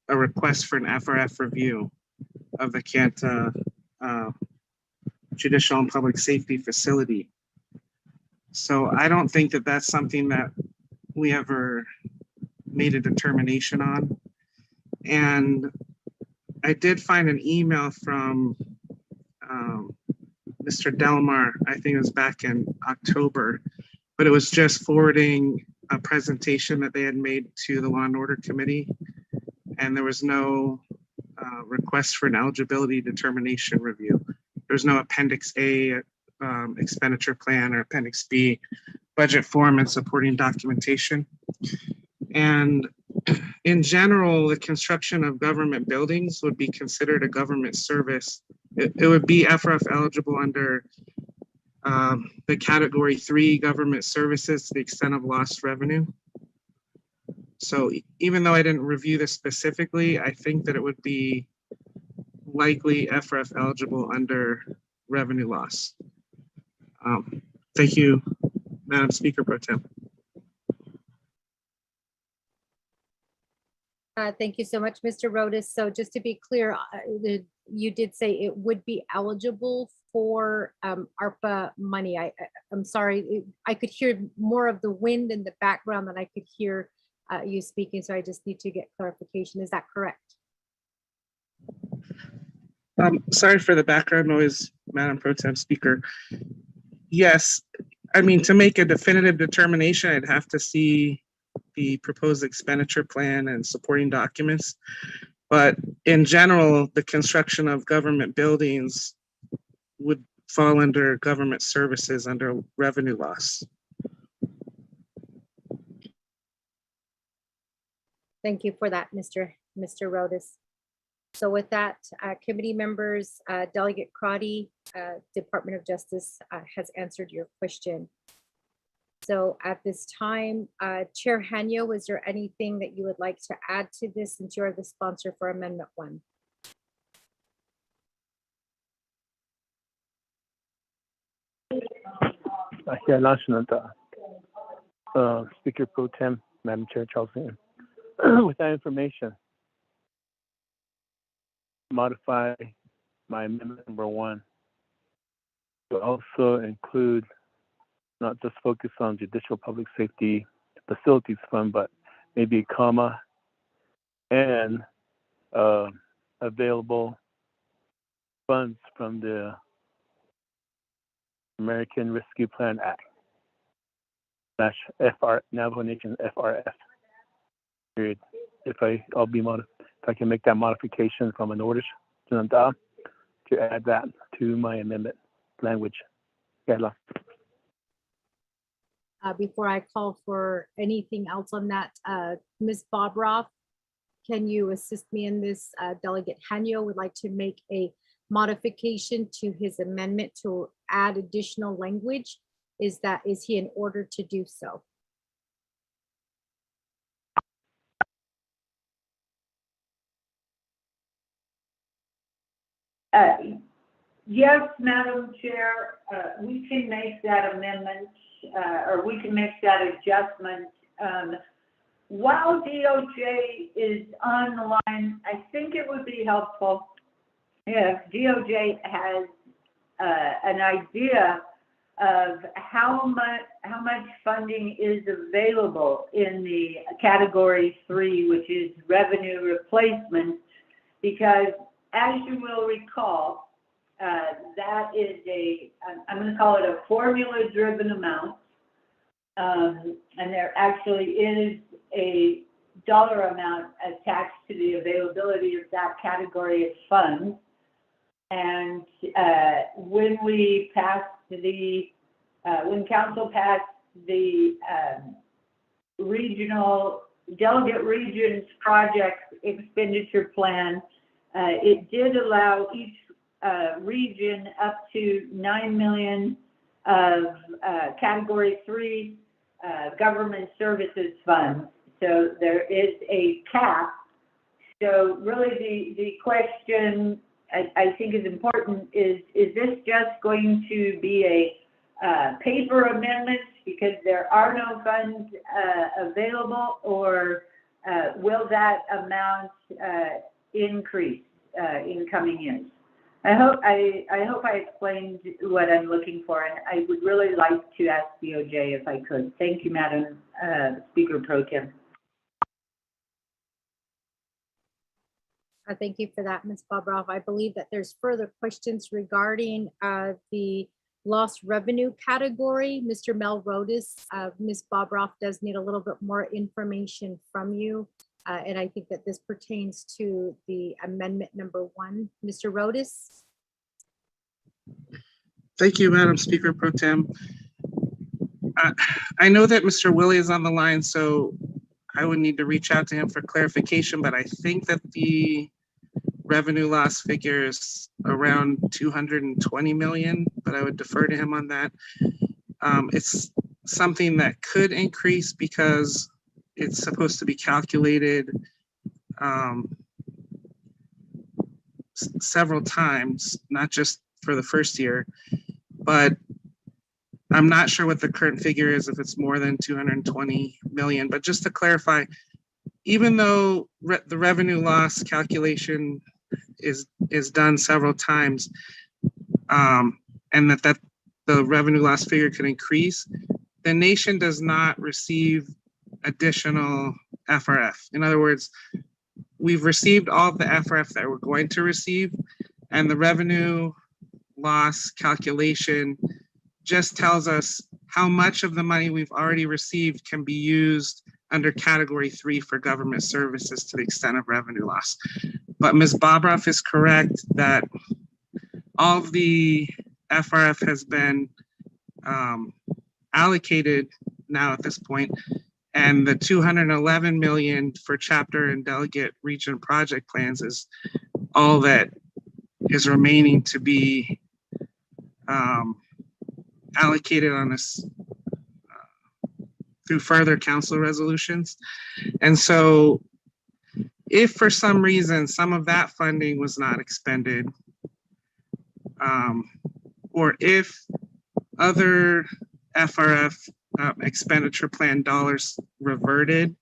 a request for an FRF review of the Kanta Judicial and Public Safety Facility. So I don't think that that's something that we ever made a determination on. And I did find an email from Mr. Delmar, I think it was back in October, but it was just forwarding a presentation that they had made to the Law and Order Committee. And there was no request for an eligibility determination review. There's no Appendix A expenditure plan or Appendix B budget form and supporting documentation. And in general, the construction of government buildings would be considered a government service. It would be FRF eligible under the Category 3 government services to the extent of lost revenue. So even though I didn't review this specifically, I think that it would be likely FRF eligible under revenue loss. Thank you, Madam Speaker Pro Tem. Thank you so much, Mr. Rodas. So just to be clear, you did say it would be eligible for ARPA money. I'm sorry, I could hear more of the wind in the background than I could hear you speaking. So I just need to get clarification. Is that correct? Sorry for the background noise, Madam Pro Tem Speaker. Yes, I mean, to make a definitive determination, I'd have to see the proposed expenditure plan and supporting documents. But in general, the construction of government buildings would fall under government services under revenue loss. Thank you for that, Mr. Rodas. So with that, committee members, Delegate Crotty, Department of Justice has answered your question. So at this time, Chair Hanyo, is there anything that you would like to add to this since you're the sponsor for Amendment 1? Speaker Pro Tem, Madam Chair Charleston. With that information, modify my amendment number 1 to also include not just focus on Judicial Public Safety Facilities Fund, but maybe a comma and available funds from the American Rescue Plan Act / Navajo Nation FRF. Period. If I can make that modification from an order to add that to my amendment language. Before I call for anything else on that, Ms. Bobroff, can you assist me in this? Delegate Hanyo would like to make a modification to his amendment to add additional language. Is he in order to do so? Yes, Madam Chair, we can make that amendment, or we can make that adjustment. While DOJ is on the line, I think it would be helpful if DOJ has an idea of how much funding is available in the category 3, which is revenue replacement, because as you will recall, that is I'm going to call it a formula-driven amount, and there actually is a dollar amount attached to the availability of that category of funds. And when council passed the regional delegate regions project expenditure plan, it did allow each region up to 9 million of category 3 government services funds. So there is a cap. So really the question I think is important is this just going to be a paper amendment because there are no funds available, or will that amount increase in coming years? I hope I explained what I'm looking for, and I would really like to ask DOJ if I could. Thank you, Madam Speaker Pro Tem. Thank you for that, Ms. Bobroff. I believe that there's further questions regarding the lost revenue category. Mr. Mel Rodas, Ms. Bobroff does need a little bit more information from you. And I think that this pertains to the amendment number 1. Mr. Rodas? Thank you, Madam Speaker Pro Tem. I know that Mr. Willie is on the line, so I would need to reach out to him for clarification, but I think that the revenue loss figure is around 220 million, but I would defer to him on that. It's something that could increase because it's supposed to be calculated several times, not just for the first year, but I'm not sure what the current figure is, if it's more than 220 million. But just to clarify, even though the revenue loss calculation is done several times, and that the revenue loss figure could increase, the nation does not receive additional FRF. In other words, we've received all of the FRF that we're going to receive, and the revenue loss calculation just tells us how much of the money we've already received can be used under category 3 for government services to the extent of revenue loss. But Ms. Bobroff is correct that all of the FRF has been allocated now at this point, and the 211 million for chapter and delegate region project plans is all that is remaining to be allocated on this through further council resolutions. And so if for some reason some of that funding was not expended, or if other FRF expenditure plan dollars reverted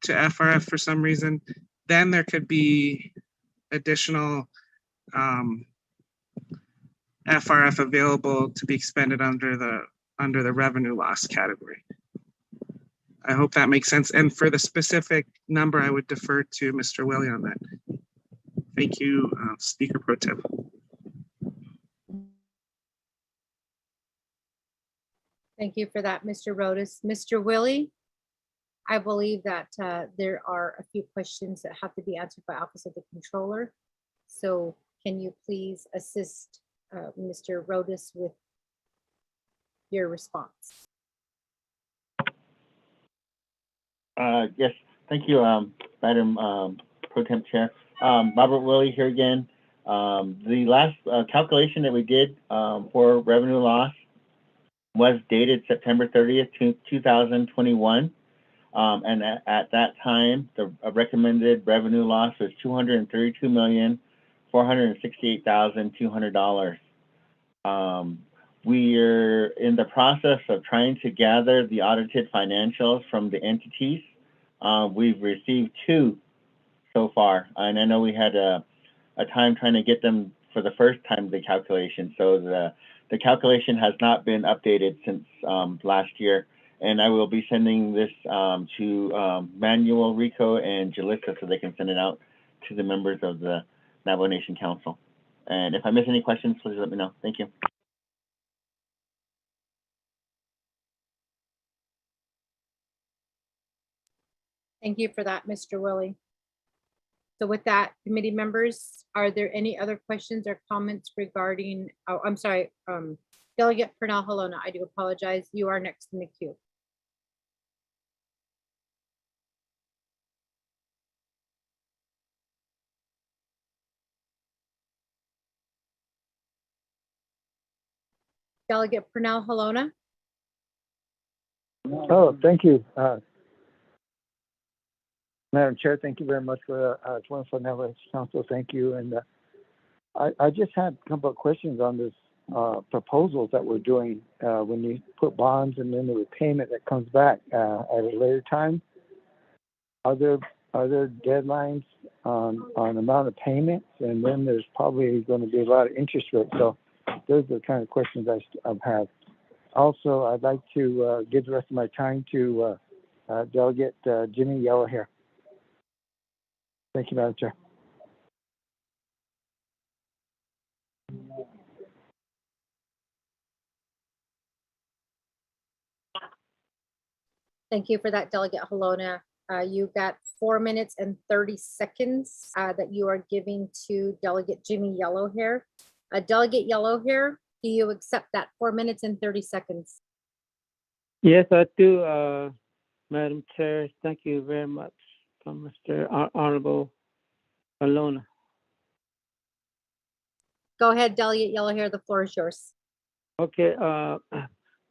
to FRF for some reason, then there could be additional FRF available to be expended under the revenue loss category. I hope that makes sense. And for the specific number, I would defer to Mr. Willie on that. Thank you, Speaker Pro Tem. Thank you for that, Mr. Rodas. Mr. Willie, I believe that there are a few questions that have to be answered by Office of the Controller. So can you please assist Mr. Rodas with your response? Yes, thank you, Madam Pro Temp Chair. Robert Willie here again. The last calculation that we did for revenue loss was dated September 30th, 2021. And at that time, the recommended revenue loss was $468,200. We're in the process of trying to gather the audited financials from the entities. We've received 2 so far, and I know we had a time trying to get them for the first time, the calculation. So the calculation has not been updated since last year, and I will be sending this to Manuel, Rico, and Jalissa so they can send it out to the members of the Navajo Nation Council. And if I miss any questions, please let me know. Thank you. Thank you for that, Mr. Willie. So with that, committee members, are there any other questions or comments regarding, oh, I'm sorry, Delegate Pernell Halona, I do apologize. You are next in the queue. Delegate Pernell Halona. Oh, thank you. Madam Chair, thank you very much for 24 Navajo Council. Thank you. And I just had a couple of questions on this proposals that we're doing when you put bonds and then the repayment that comes back at a later time. Are there deadlines on amount of payments? And then there's probably going to be a lot of interest rates. So those are the kind of questions I have. Also, I'd like to give the rest of my time to Delegate Jimmy Yellowhair. Thank you, Madam Chair. Thank you for that, Delegate Halona. You got 4 minutes and 30 seconds that you are giving to Delegate Jimmy Yellowhair. Delegate Yellowhair, do you accept that 4 minutes and 30 seconds? Yes, I do, Madam Chair. Thank you very much, Mr. Honorable Alona. Go ahead, Delegate Yellowhair, the floor is yours. Okay,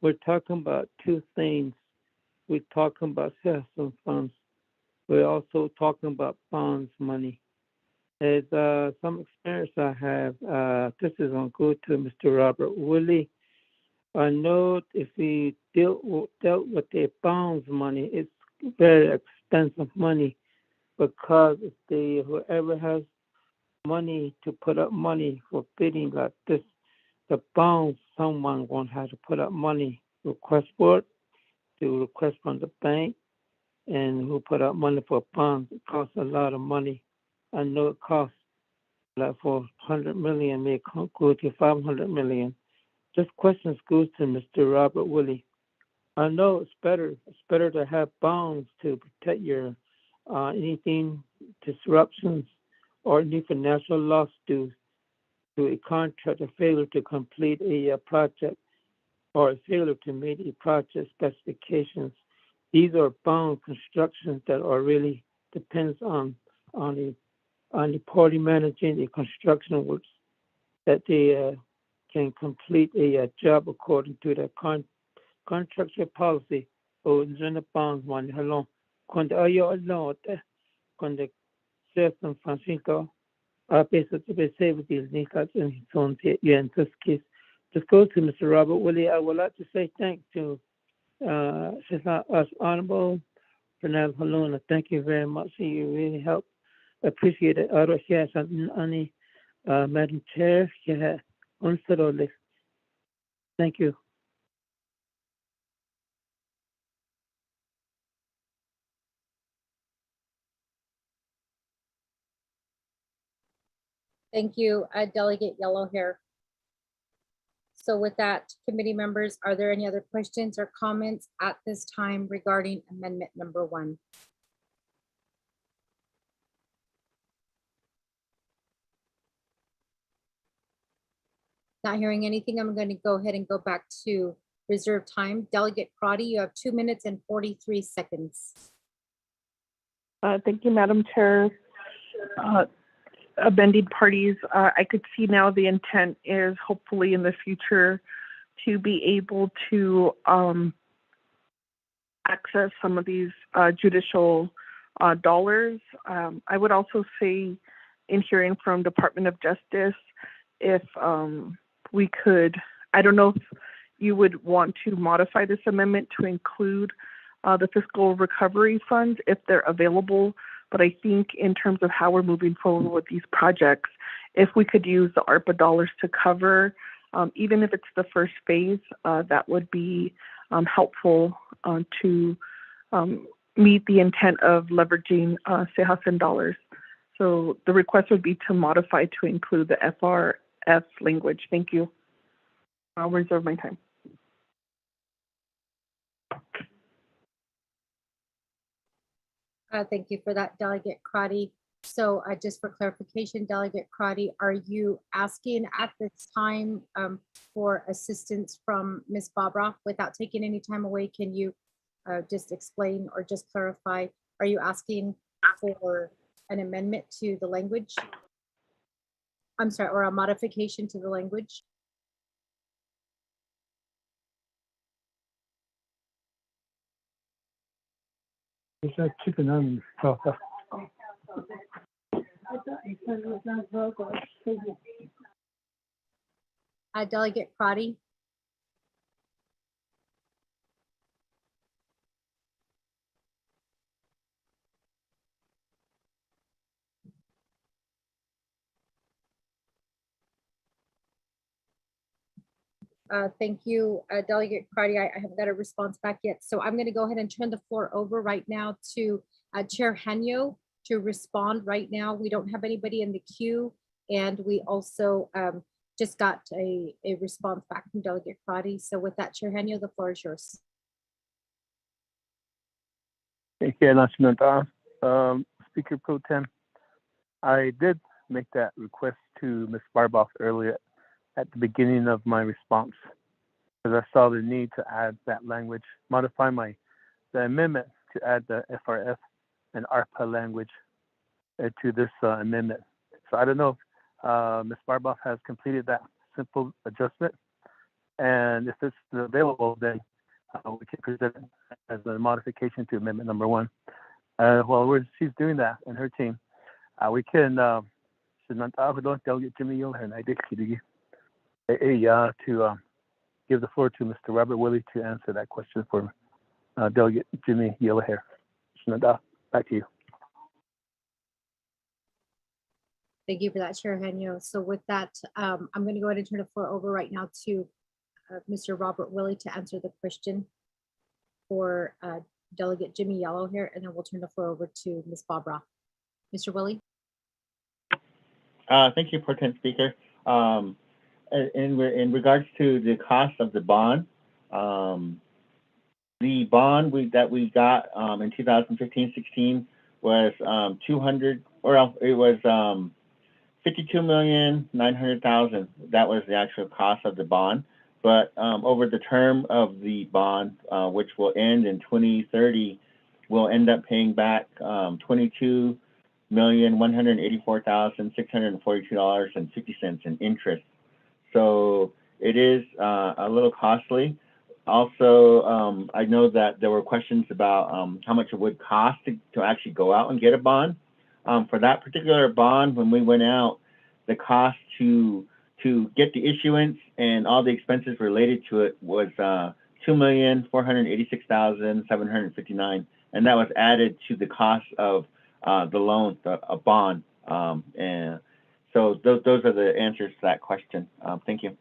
we're talking about 2 things. We're talking about citizen funds. We're also talking about bonds money. As some experience I have, this is going to go to Mr. Robert Willie. I know if he dealt with the bonds money, it's very expensive money because if whoever has money to put up money for bidding like this, the bonds, someone won't have to put up money, request for it, to request from the bank, and who put up money for bonds. It costs a lot of money. I know it costs like for 100 million, may go to 500 million. This question goes to Mr. Robert Willie. I know it's better to have bonds to protect your anything disruptions or any financial loss due to a contract, a failure to complete a project, or a failure to meet a project specifications. These are bond constructions that are really depends on the party managing the construction works, that they can complete a job according to the contractual policy. O in the bonds one hello. Cuando ayo no cuando se San Francisco a pesar de safety ni in son in this case. Just go to Mr. Robert Willie. I would like to say thanks to us Honorable Pernell Halona. Thank you very much. You really helped. Appreciate it. Other yes, Annie, Madam Chair, yeah, thank you. Thank you, Delegate Yellowhair. So with that, committee members, are there any other questions or comments at this time regarding amendment number 1? Not hearing anything, I'm going to go ahead and go back to reserve time. Delegate Crotty, you have 2 minutes and 43 seconds. Thank you, Madam Chair. Amended parties, I could see now the intent is hopefully in the future to be able to access some of these judicial dollars. I would also say in hearing from Department of Justice if we could, I don't know if you would want to modify this amendment to include the fiscal recovery funds if they're available. But I think in terms of how we're moving forward with these projects, if we could use the ARPA dollars to cover, even if it's the first phase, that would be helpful to meet the intent of leveraging CEJACEN dollars. So the request would be to modify to include the FRF language. Thank you. I'll reserve my time. Thank you for that, Delegate Crotty. So just for clarification, Delegate Crotty, are you asking at this time for assistance from Ms. Bobroff without taking any time away? Can you just explain or just clarify? Are you asking for an amendment to the language? I'm sorry, or a modification to the language? Delegate Crotty. Thank you, Delegate Crotty. I haven't got a response back yet. So I'm going to go ahead and turn the floor over right now to Chair Henyo to respond right now. We don't have anybody in the queue. And we also just got a response back from Delegate Crotty. So with that, Chair Henyo, the floor is yours. Thank you, National Speaker Pro Tem. I did make that request to Ms. Barboff earlier at the beginning of my response, because I saw the need to add that language, modify the amendment to add the FRF and ARPA language to this amendment. So I don't know if Ms. Barboff has completed that simple adjustment, and if it's available, then we can present it as a modification to amendment number 1. While she's doing that and her team, we can Delegate Jimmy Yoler to give the floor to Mr. Robert Willie to answer that question for Delegate Jimmy Yellowhair. Back to you. Thank you for that, Chair Henyo. So with that, I'm going to go ahead and turn the floor over right now to Mr. Robert Willie to answer the question for Delegate Jimmy Yellowhair, and then we'll turn the floor over to Ms. Bobroff. Mr. Willie? Thank you, Pro Tem Speaker. In regards to the cost of the bond that we got in 2015-16 was $52,900,000. That was the actual cost of the bond. But over the term of the bond, which will end in 2030, we'll end up paying back $22,184,642.50 in interest. So it is a little costly. Also, I know that there were questions about how much it would cost to actually go out and get a bond. For that particular bond, when we went out, the cost to get the issuance and all the expenses related to it was $2,486,759, and that was added to the cost of the loan, a bond. And so those are the answers to that question. Thank you.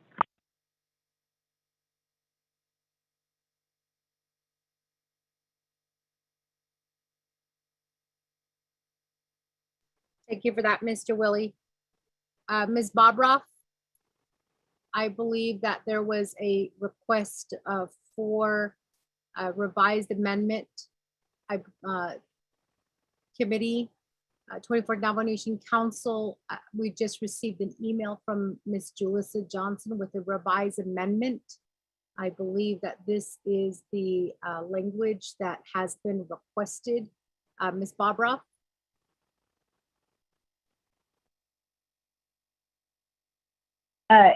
Thank you for that, Mr. Willie. Ms. Bobroff, I believe that there was a request for a revised amendment. Committee, 24th Navajo Nation Council, we just received an email from Ms. Julissa Johnson with a revised amendment. I believe that this is the language that has been requested. Ms. Bobroff?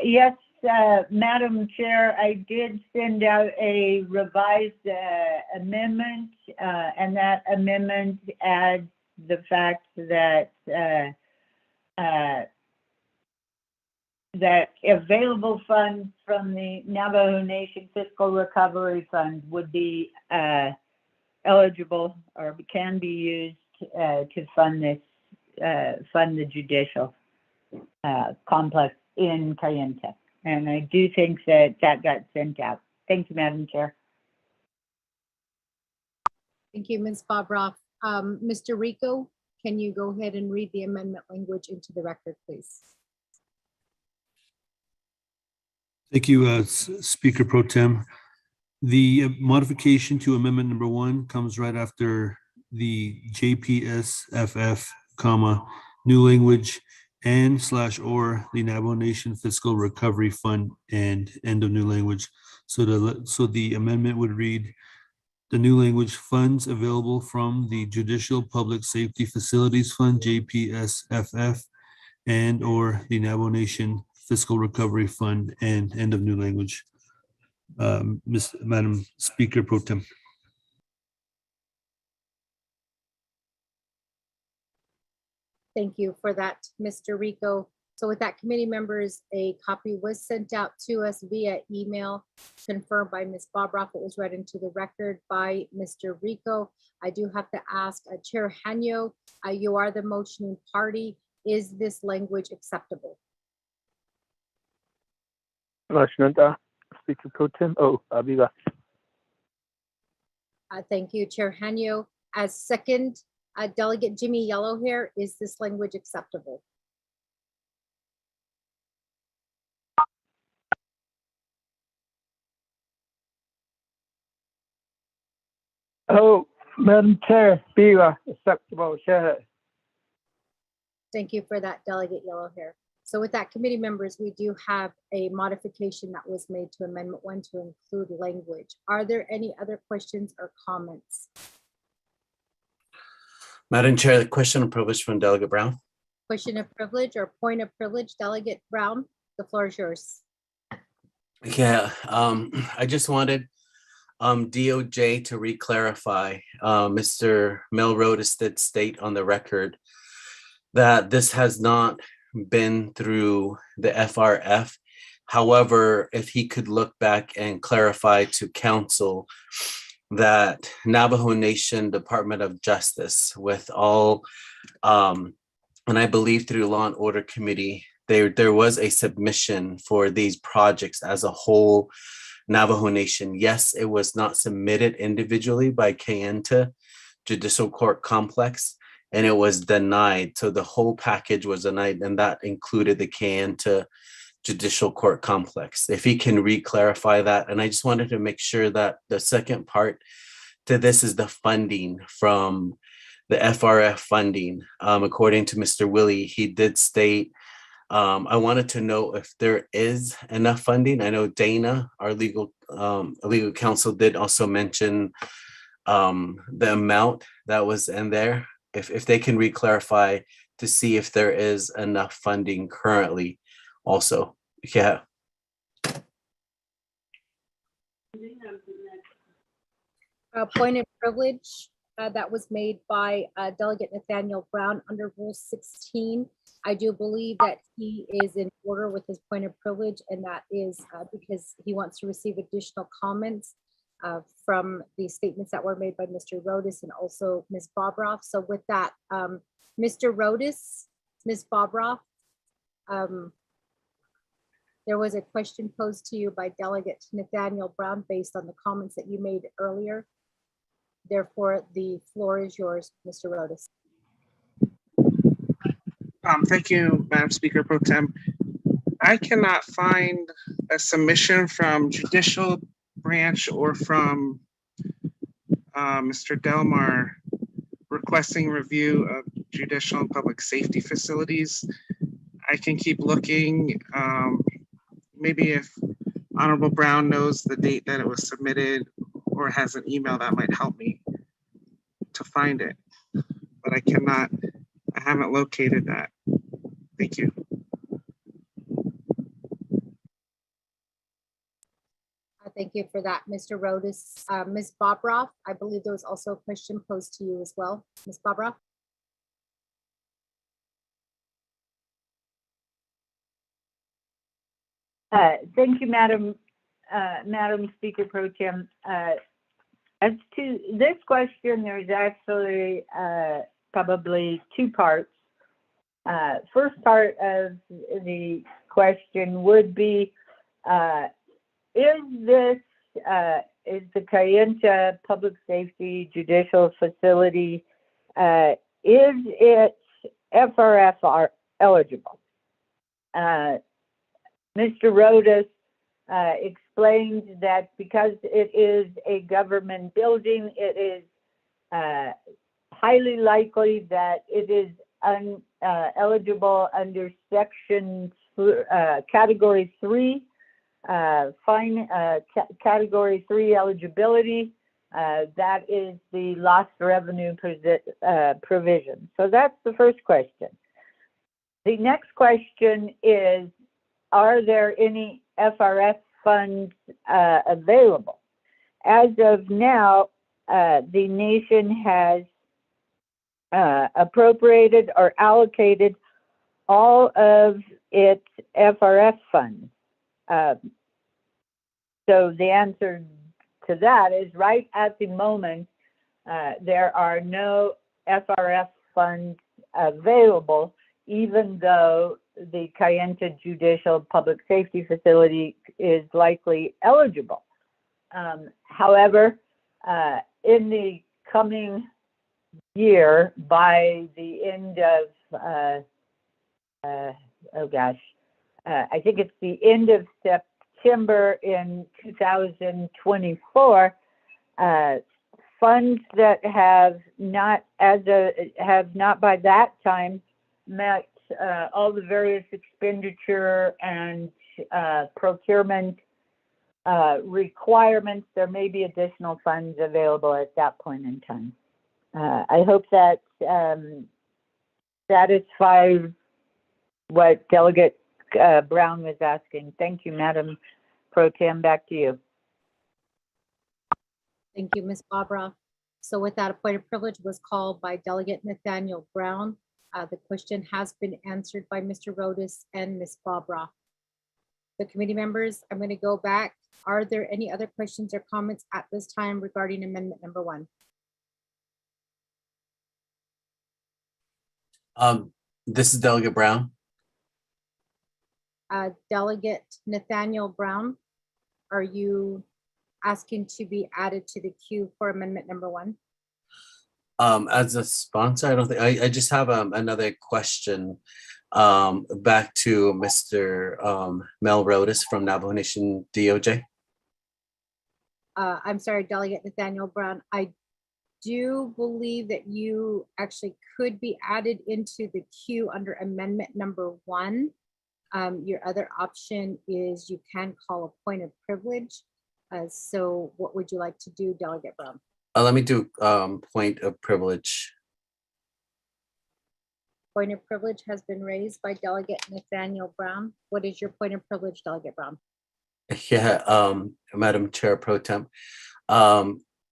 Yes, Madam Chair, I did send out a revised amendment, and that amendment adds the fact that that available funds from the Navajo Nation Fiscal Recovery Fund would be eligible or can be used to fund this, fund the judicial complex in Kayenta. And I do think that that got sent out. Thank you, Madam Chair. Thank you, Ms. Bobroff. Mr. Rico, can you go ahead and read the amendment language into the record, please? Thank you, Speaker Pro Tem. The modification to amendment number 1 comes right after the JPSFF, comma, new language and / or the Navajo Nation Fiscal Recovery Fund and end of new language. So the amendment would read, the new language funds available from the Judicial Public Safety Facilities Fund, JPSFF, and or the Navajo Nation Fiscal Recovery Fund and end of new language. Madam Speaker Pro Tem. Thank you for that, Mr. Rico. So with that, committee members, a copy was sent out to us via email, confirmed by Ms. Bobroff. It was read into the record by Mr. Rico. I do have to ask Chair Hanyo, you are the motioning party. Is this language acceptable? Speaker Pro Tem. Abiga. Thank you, Chair Hanyo. As second, Delegate Jimmy Yellowhair, is this language acceptable? Madam Chair, Biwa, acceptable. Thank you for that, Delegate Yellowhair. So with that, committee members, we do have a modification that was made to Amendment 1 to include language. Are there any other questions or comments? Madam Chair, the question of privilege from Delegate Brown. Question of privilege or point of privilege, Delegate Brown, the floor is yours. Yeah, I just wanted DOJ to re-clarify. Mr. Melrodas did state on the record that this has not been through the FRF. However, if he could look back and clarify to council that Navajo Nation Department of Justice with all, and I believe through Law and Order Committee, there was a submission for these projects as a whole Navajo Nation. Yes, it was not submitted individually by Kayenta Judicial Court Complex, and it was denied. So the whole package was denied, and that included the Kayenta Judicial Court Complex. If he can re-clarify that. And I just wanted to make sure that the second part to this is the funding from the FRF funding. According to Mr. Willie, he did state, I wanted to know if there is enough funding. I know Dana, our legal counsel, did also mention the amount that was in there. If they can re-clarify to see if there is enough funding currently also. Yeah. Point of privilege that was made by Delegate Nathaniel Brown under Rule 16. I do believe that he is in order with his point of privilege, and that is because he wants to receive additional comments from the statements that were made by Mr. Rodas and also Ms. Bobroff. So with that, Mr. Rodas, Ms. Bobroff, there was a question posed to you by Delegate Nathaniel Brown based on the comments that you made earlier. Therefore, the floor is yours, Mr. Rodas. Thank you, Madam Speaker Pro Tem. I cannot find a submission from Judicial Branch or from Mr. Delmar requesting review of judicial and public safety facilities. I can keep looking. Maybe if Honorable Brown knows the date that it was submitted or has an email, that might help me to find it. But I haven't located that. Thank you. Thank you for that, Mr. Rodas. Ms. Bobroff, I believe there was also a question posed to you as well. Ms. Bobroff? Thank you, Madam Speaker Pro Tem. As to this question, there's actually probably two parts. First part of the question would be, is the Kayenta Public Safety Judicial Facility, is it FRF eligible? Mr. Rodas explained that because it is a government building, it is highly likely that it is eligible under section category 3, category 3 eligibility. That is the lost revenue provision. So that's the first question. The next question is, are there any FRF funds available? As of now, the nation has appropriated or allocated all of its FRF funds. So the answer to that is right at the moment, there are no FRF funds available, even though the Kayenta Judicial Public Safety Facility is likely eligible. However, in the coming year, by the end of, I think it's the end of September in 2024, funds that have not by that time met all the various expenditure and procurement requirements, there may be additional funds available at that point in time. I hope that satisfies what Delegate Brown was asking. Thank you, Madam Pro Tem. Back to you. Thank you, Ms. Barbara. So with that, a point of privilege was called by Delegate Nathaniel Brown. The question has been answered by Mr. Rodas and Ms. Barbara. The committee members, I'm going to go back. Are there any other questions or comments at this time regarding amendment number 1? This is Delegate Brown. Delegate Nathaniel Brown, are you asking to be added to the queue for amendment number 1? As a sponsor, I don't think I just have another question back to Mr. Mel Rodas from Navajo Nation DOJ. I'm sorry, Delegate Nathaniel Brown. I do believe that you actually could be added into the queue under amendment number 1. Your other option is you can call a point of privilege. So what would you like to do, Delegate Brown? Let me do point of privilege. Point of privilege has been raised by Delegate Nathaniel Brown. What is your point of privilege, Delegate Brown? Yeah, Madam Chair Pro Tem.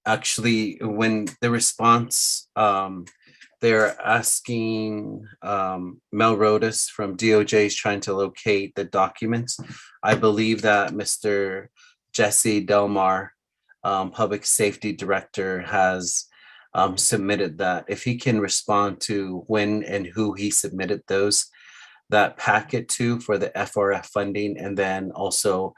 Actually, when the response, they're asking Mel Rodas from DOJ is trying to locate the documents. I believe that Mr. Jesse Delmar, Public Safety Director, has submitted that. If he can respond to when and who he submitted that packet to for the FRF funding, and then also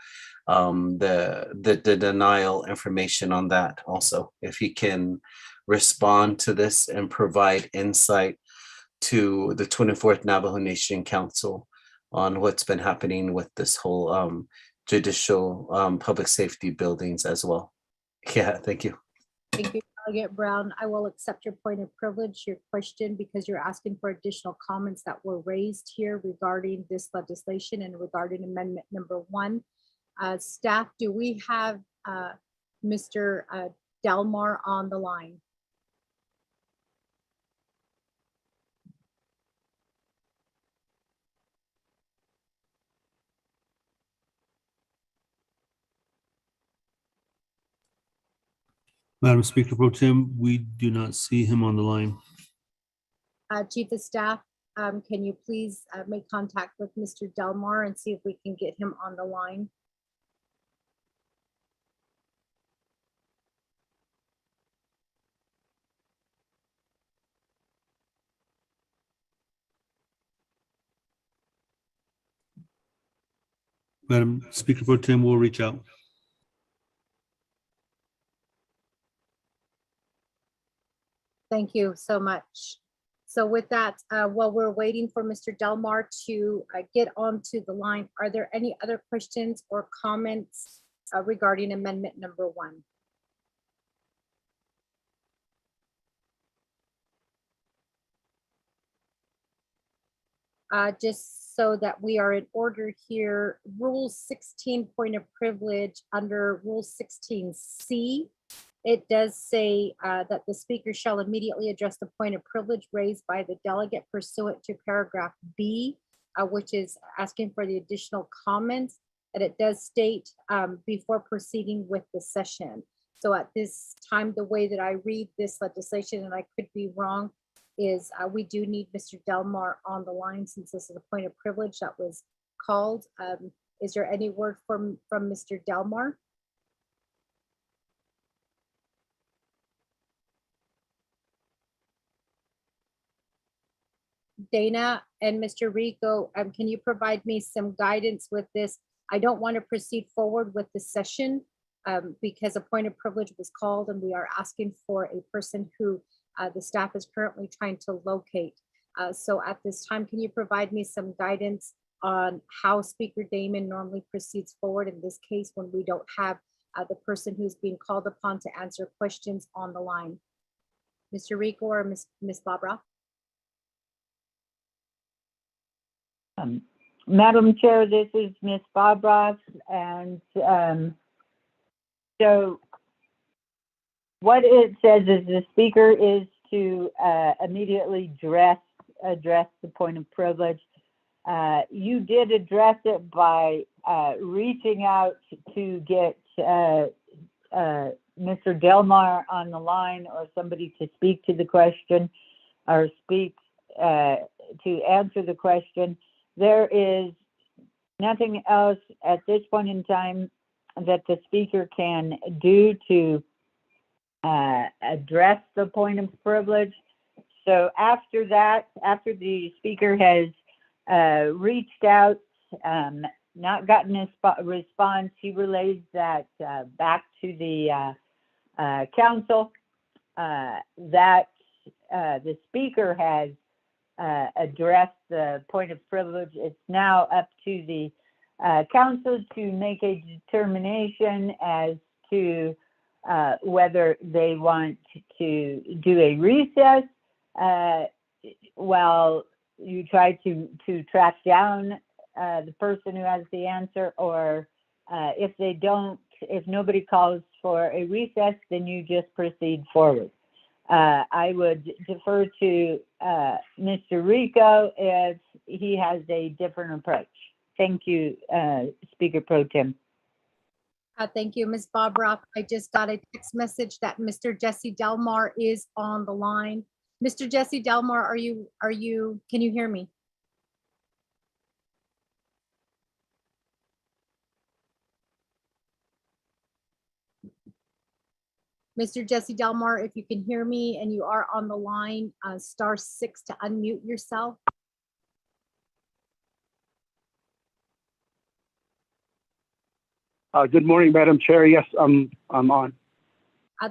the denial information on that also. If he can respond to this and provide insight to the 24th Navajo Nation Council on what's been happening with this whole judicial public safety buildings as well. Yeah, thank you. Thank you, Delegate Brown. I will accept your point of privilege, your question, because you're asking for additional comments that were raised here regarding this legislation and regarding amendment number 1. Staff, do we have Mr. Delmar on the line? Madam Speaker Pro Tem, we do not see him on the line. Chief of Staff, can you please make contact with Mr. Delmar and see if we can get him on the line? Madam Speaker Pro Tem will reach out. Thank you so much. So with that, while we're waiting for Mr. Delmar to get onto the line, are there any other questions or comments regarding amendment number 1? Just so that we are in order here, Rule 16 point of privilege under Rule 16C, it does say that the speaker shall immediately address the point of privilege raised by the delegate pursuant to paragraph B, which is asking for the additional comments. And it does state before proceeding with the session. So at this time, the way that I read this legislation, and I could be wrong, is we do need Mr. Delmar on the line since this is a point of privilege that was called. Is there any word from Mr. Delmar? Dana and Mr. Rico, can you provide me some guidance with this? I don't want to proceed forward with the session because a point of privilege was called and we are asking for a person who the staff is currently trying to locate. So at this time, can you provide me some guidance on how Speaker Damon normally proceeds forward in this case when we don't have the person who's being called upon to answer questions on the line? Mr. Rico or Ms. Barbara? Madam Chair, this is Ms. Barbara, and so what it says is the speaker is to immediately address the point of privilege. You did address it by reaching out to get Mr. Delmar on the line or somebody to speak to the question or speak to answer the question. There is nothing else at this point in time that the speaker can do to address the point of privilege. So after that, after the speaker has reached out, not gotten a response, he relays that back to the council that the speaker has address the point of privilege. It's now up to the council to make a determination as to whether they want to do a recess while you try to track down the person who has the answer, or if they don't, if nobody calls for a recess, then you just proceed forward. I would defer to Mr. Rico if he has a different approach. Thank you, Speaker Pro Tem. Thank you, Ms. Barbara. I just got a text message that Mr. Jesse Delmar is on the line. Mr. Jesse Delmar, can you hear me? Mr. Jesse Delmar, if you can hear me and you are on the line, *6 to unmute yourself. Good morning, Madam Chair. Yes, I'm on.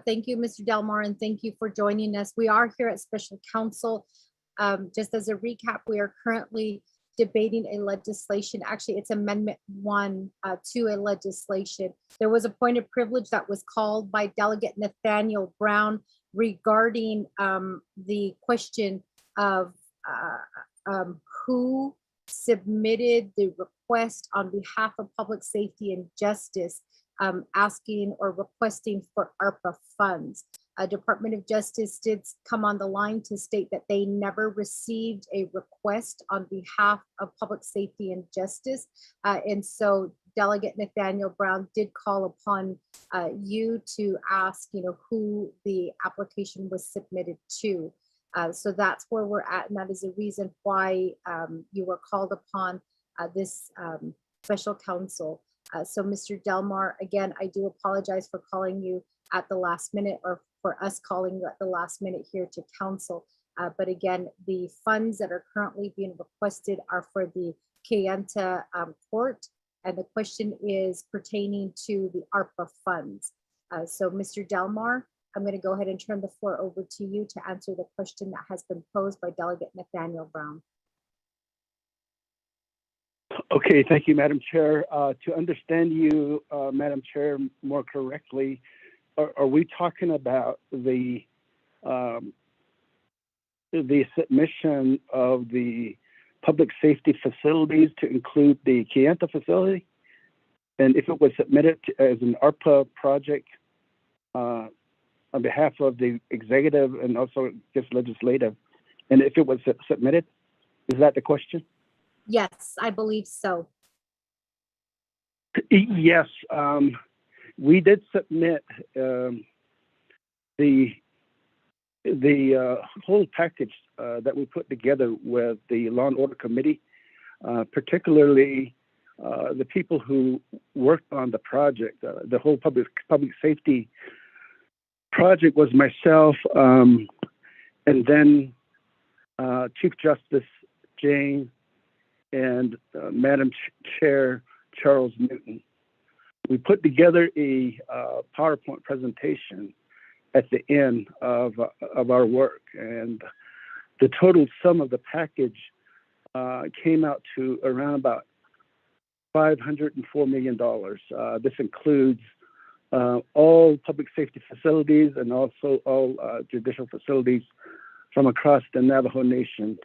Thank you, Mr. Delmar, and thank you for joining us. We are here at Special Council. Just as a recap, we are currently debating a legislation. Actually, it's Amendment 1 to a legislation. There was a point of privilege that was called by Delegate Nathaniel Brown regarding the question of who submitted the request on behalf of Public Safety and Justice, asking or requesting for ARPA funds. Department of Justice did come on the line to state that they never received a request on behalf of Public Safety and Justice. And so Delegate Nathaniel Brown did call upon you to ask, who the application was submitted to. So that's where we're at, and that is the reason why you were called upon this special counsel. So Mr. Delmar, again, I do apologize for calling you at the last minute, or for us calling you at the last minute here to council. But again, the funds that are currently being requested are for the Kayenta court, and the question is pertaining to the ARPA funds. So Mr. Delmar, I'm going to go ahead and turn the floor over to you to answer the question that has been posed by Delegate Nathaniel Brown. Okay, thank you, Madam Chair. To understand you, Madam Chair, more correctly, are we talking about the submission of the public safety facilities to include the Kayenta facility? And if it was submitted as an ARPA project on behalf of the executive and also just legislative, and if it was submitted, is that the question? Yes, I believe so. Yes, we did submit the whole package that we put together with the Law and Order Committee, particularly the people who worked on the project. The whole public safety project was myself, and then Chief Justice Jane and Madam Chair Charles Newton. We put together a PowerPoint presentation at the end of our work, and the total sum of the package came out to around about $504 million. This includes all public safety facilities and also all judicial facilities from across the Navajo Nation.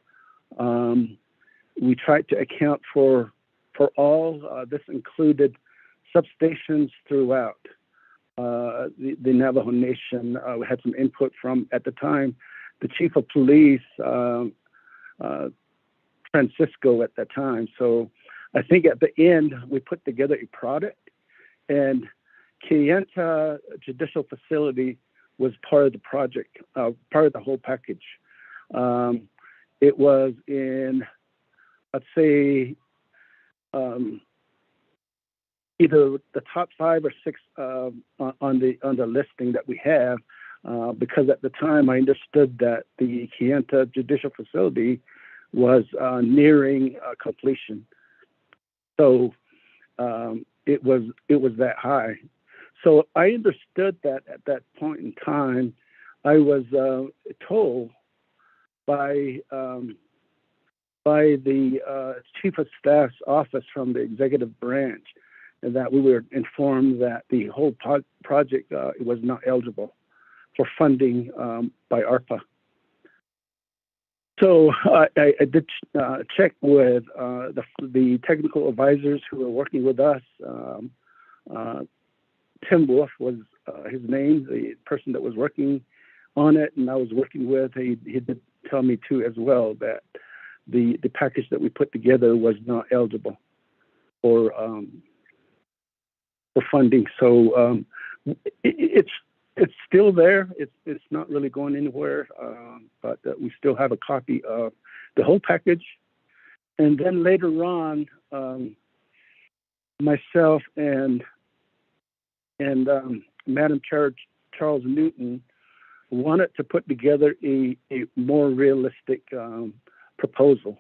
We tried to account for all. This included substations throughout the Navajo Nation. We had some input from, at the time, the Chief of Police, Francisco at that time. So I think at the end, we put together a product, and Kayenta Judicial Facility was part of the project, part of the whole package. It was in, let's say, either the top 5 or 6 on the listing that we have, because at the time I understood that the Kayenta Judicial Facility was nearing completion. So it was that high. So I understood that at that point in time, I was told by the Chief of Staff's office from the executive branch that we were informed that the whole project was not eligible for funding by ARPA. So I did check with the technical advisors who were working with us. Tim Wolf was his name, the person that was working on it, and I was working with. He did tell me too as well that the package that we put together was not eligible for funding. So it's still there. It's not really going anywhere, but we still have a copy of the whole package. And then later on, myself and Madam Chair Charles Newton wanted to put together a more realistic proposal.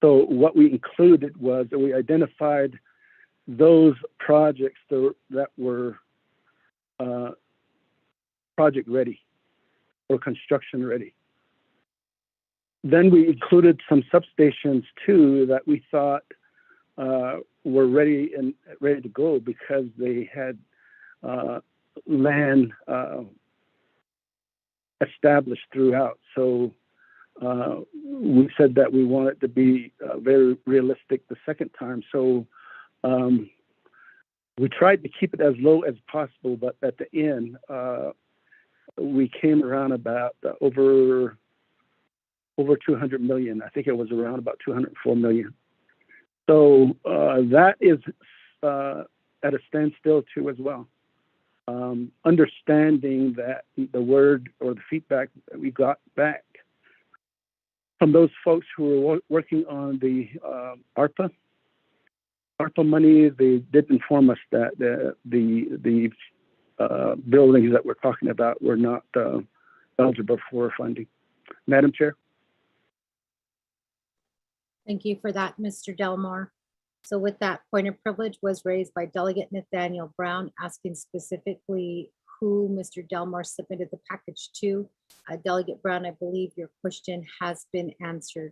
So what we included was that we identified those projects that were project ready or construction ready. Then we included some substations too that we thought were ready to go because they had land established throughout. So we said that we want it to be very realistic the second time. So we tried to keep it as low as possible, but at the end, we came around about over 200 million. I think it was around about 204 million. So that is at a standstill too as well. Understanding that the word or the feedback that we got back from those folks who were working on the ARPA money. They did inform us that the buildings that we're talking about were not eligible for funding. Madam Chair. Thank you for that, Mr. Delmore. So with that, point of privilege was raised by Delegate Nathaniel Brown, asking specifically who Mr. Delmore submitted the package to. Delegate Brown, I believe your question has been answered.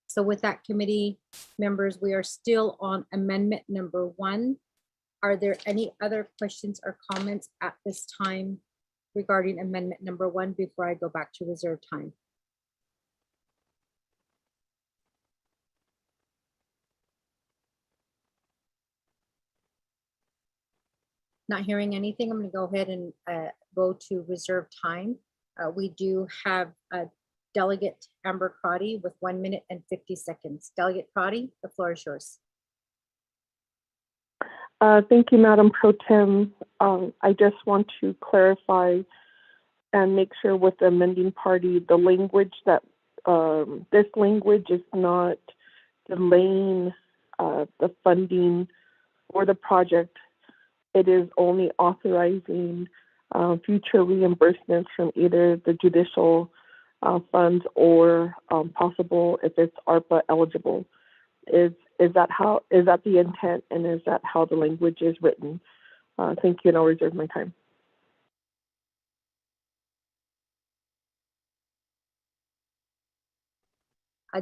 So with that, committee members, we are still on amendment number 1. Are there any other questions or comments at this time regarding amendment number 1 before I go back to reserve time? Not hearing anything, I'm going to go ahead and go to reserve time. We do have Delegate Amber Crotty with 1 minute and 50 seconds. Delegate Crotty, the floor is yours. Thank you, Madam Pro Tem. I just want to clarify and make sure with the amending party, the language that this language is not delaying the funding for the project. It is only authorizing future reimbursements from either the judicial funds or possible if it's ARPA eligible. Is that the intent, and is that how the language is written? Thank you, and I'll reserve my time.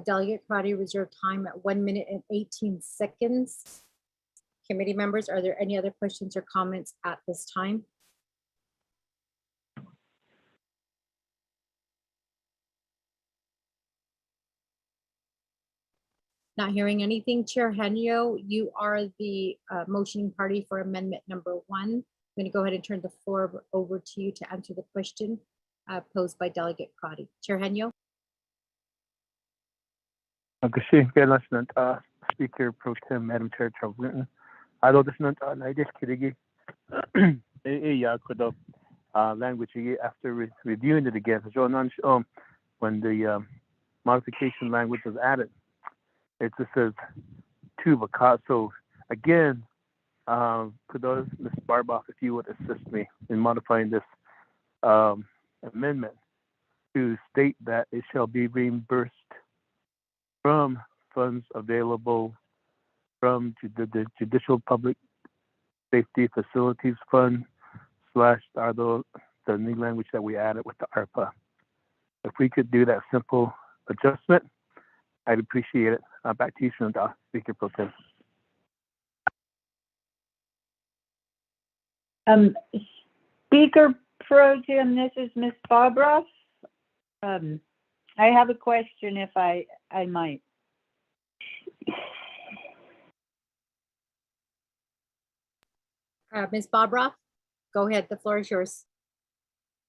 Delegate Crotty, reserve time at 1 minute and 18 seconds. Committee members, are there any other questions or comments at this time? Not hearing anything. Chair Henyo, you are the motioning party for amendment number 1. I'm going to go ahead and turn the floor over to you to answer the question posed by Delegate Crotty. Chair Henyo. Speaker Pro Tem, Madam Chair Charles Newton. I don't know I just kidding. Language after reviewing it again. When the modification language was added, it just says to because. So again, could those Ms. Barboff, if you would assist me in modifying this amendment to state that it shall be reimbursed from funds available from the Judicial Public Safety Facilities Fund / the new language that we added with the ARPA. If we could do that simple adjustment, I'd appreciate it. Back to you, Speaker Pro Tem. Speaker Pro Tem, this is Ms. Barbara. I have a question, if I might. Ms. Barbara, go ahead. The floor is yours.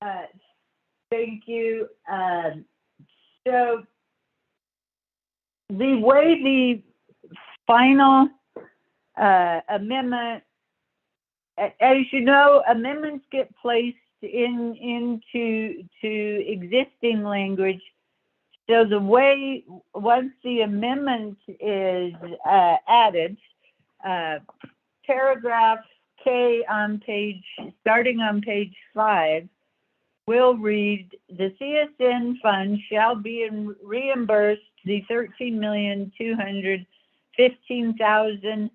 Thank you. So the way the final amendment, as you know, amendments get placed into existing language. So the way, once the amendment is added, paragraph K on starting on page 5, will read, the CSN fund shall be reimbursed the $13,215,000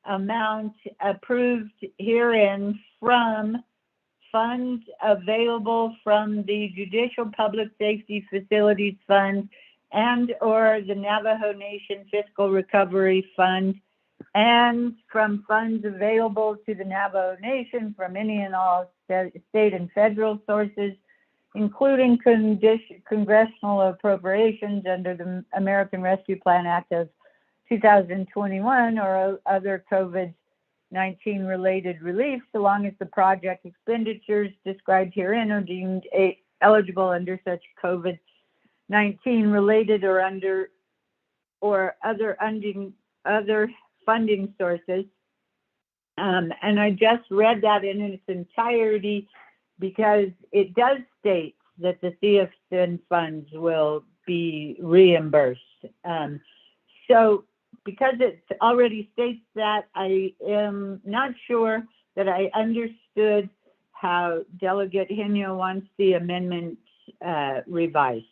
amount approved herein from funds available from the Judicial Public Safety Facilities Fund and or the Navajo Nation Fiscal Recovery Fund, and from funds available to the Navajo Nation from any and all state and federal sources, including congressional appropriations under the American Rescue Plan Act of 2021 or other COVID-19 related relief, so long as the project expenditures described herein are deemed eligible under such COVID-19 related or other funding sources. And I just read that in its entirety because it does state that the CSN funds will be reimbursed. So because it already states that, I am not sure that I understood how Delegate Henio wants the amendment revised,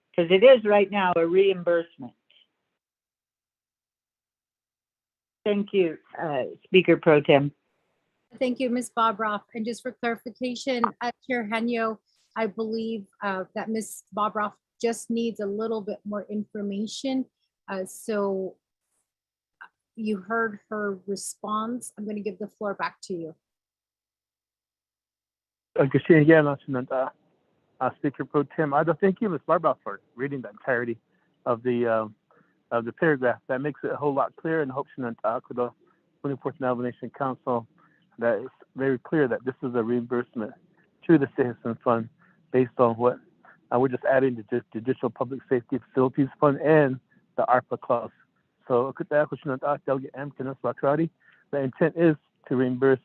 because it is right now a reimbursement. Thank you, Speaker Pro Tem. Thank you, Ms. Bobroff. And just for clarification, Chair Henio, I believe that Ms. Bobroff just needs a little bit more information. So you heard her response. I'm going to give the floor back to you. Speaker Pro Tem, I don't thank you, Ms. Barbara, for reading the entirety of the paragraph. That makes it a whole lot clearer, and hopes that the 24th Navajo Council, that it's very clear that this is a reimbursement to the Csn Fund based on what we're just adding the Judicial Public Safety Facilities Fund and the ARPA clause. So Delegate M. the intent is to reimburse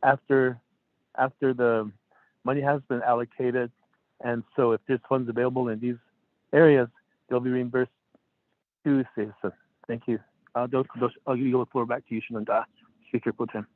after the money has been allocated, and so if there's funds available in these areas, they'll be reimbursed to Csn. Thank you. I'll give the floor back to you, Shananda, Speaker Pro Tem.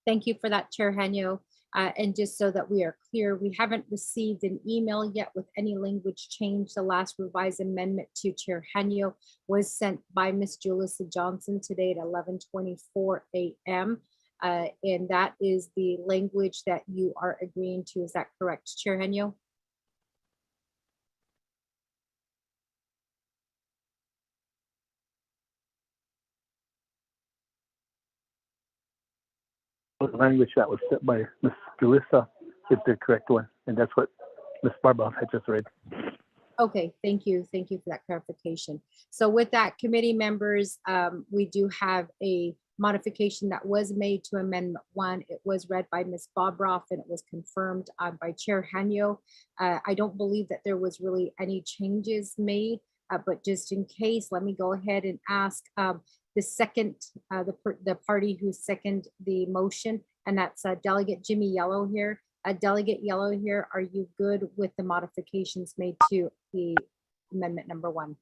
Thank you for that, Chair Henio. And just so that we are clear, we haven't received an email yet with any language change. The last revised amendment to Chair Henio was sent by Ms. Julissa Johnson today at 11:24 a.m. And that is the language that you are agreeing to. Is that correct, Chair Henio? The language that was set by Ms. Julissa is the correct one, and that's what Ms. Barbara had just read. Okay, thank you. Thank you for that clarification. So with that, committee members, we do have a modification that was made to Amendment 1. It was read by Ms. Bobroff and it was confirmed by Chair Henio. I don't believe that there was really any changes made, but just in case, let me go ahead and ask the second, the party who seconded the motion, and that's Delegate Jimmy Yellow here. Delegate Yellow here, are you good with the modifications made to the amendment number 1?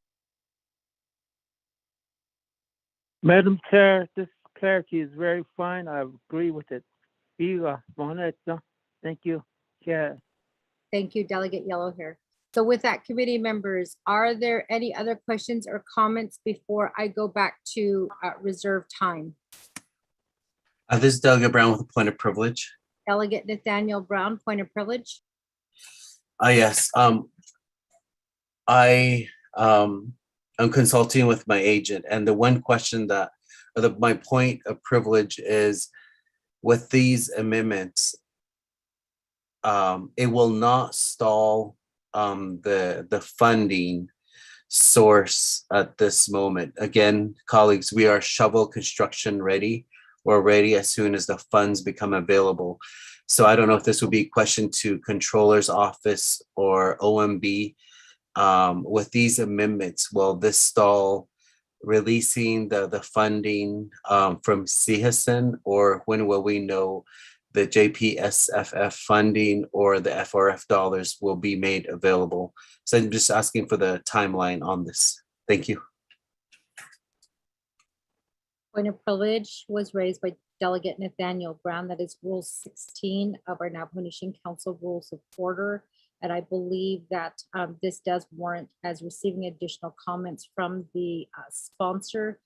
Madam Chair, this clarity is very fine. I agree with it. Thank you. Yeah. Thank you, Delegate Yellow here. So with that, committee members, are there any other questions or comments before I go back to reserve time? This is Delegate Brown with a point of privilege. Delegate Nathaniel Brown, point of privilege. Yes. I'm consulting with my agent, and the one question that, my point of privilege is, with these amendments, it will not stall the funding source at this moment. Again, colleagues, we are shovel construction ready. We're ready as soon as the funds become available. So I don't know if this will be a question to Controller's Office or OMB. With these amendments, will this stall releasing the funding from CSN, or when will we know the JPSFF funding or the FRF dollars will be made available? So I'm just asking for the timeline on this. Thank you. Point of privilege was raised by Delegate Nathaniel Brown. That is Rule 16 of our Navajo Nation Council Rules of Order. And I believe that this does warrant as receiving additional comments from the sponsor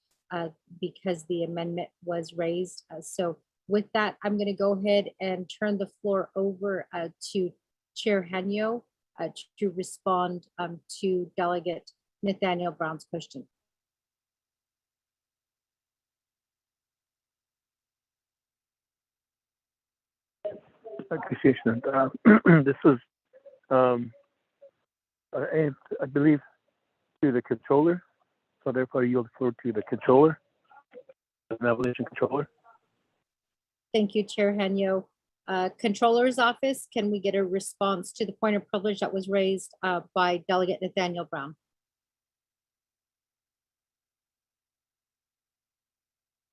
because the amendment was raised. So with that, I'm going to go ahead and turn the floor over to Chair Henio to respond to Delegate Nathaniel Brown's question. Appreciation. This is, I believe, to the controller. So therefore, yield the floor to the controller, the Navajo Nation controller. Thank you, Chair Henio. Controller's Office, can we get a response to the point of privilege that was raised by Delegate Nathaniel Brown?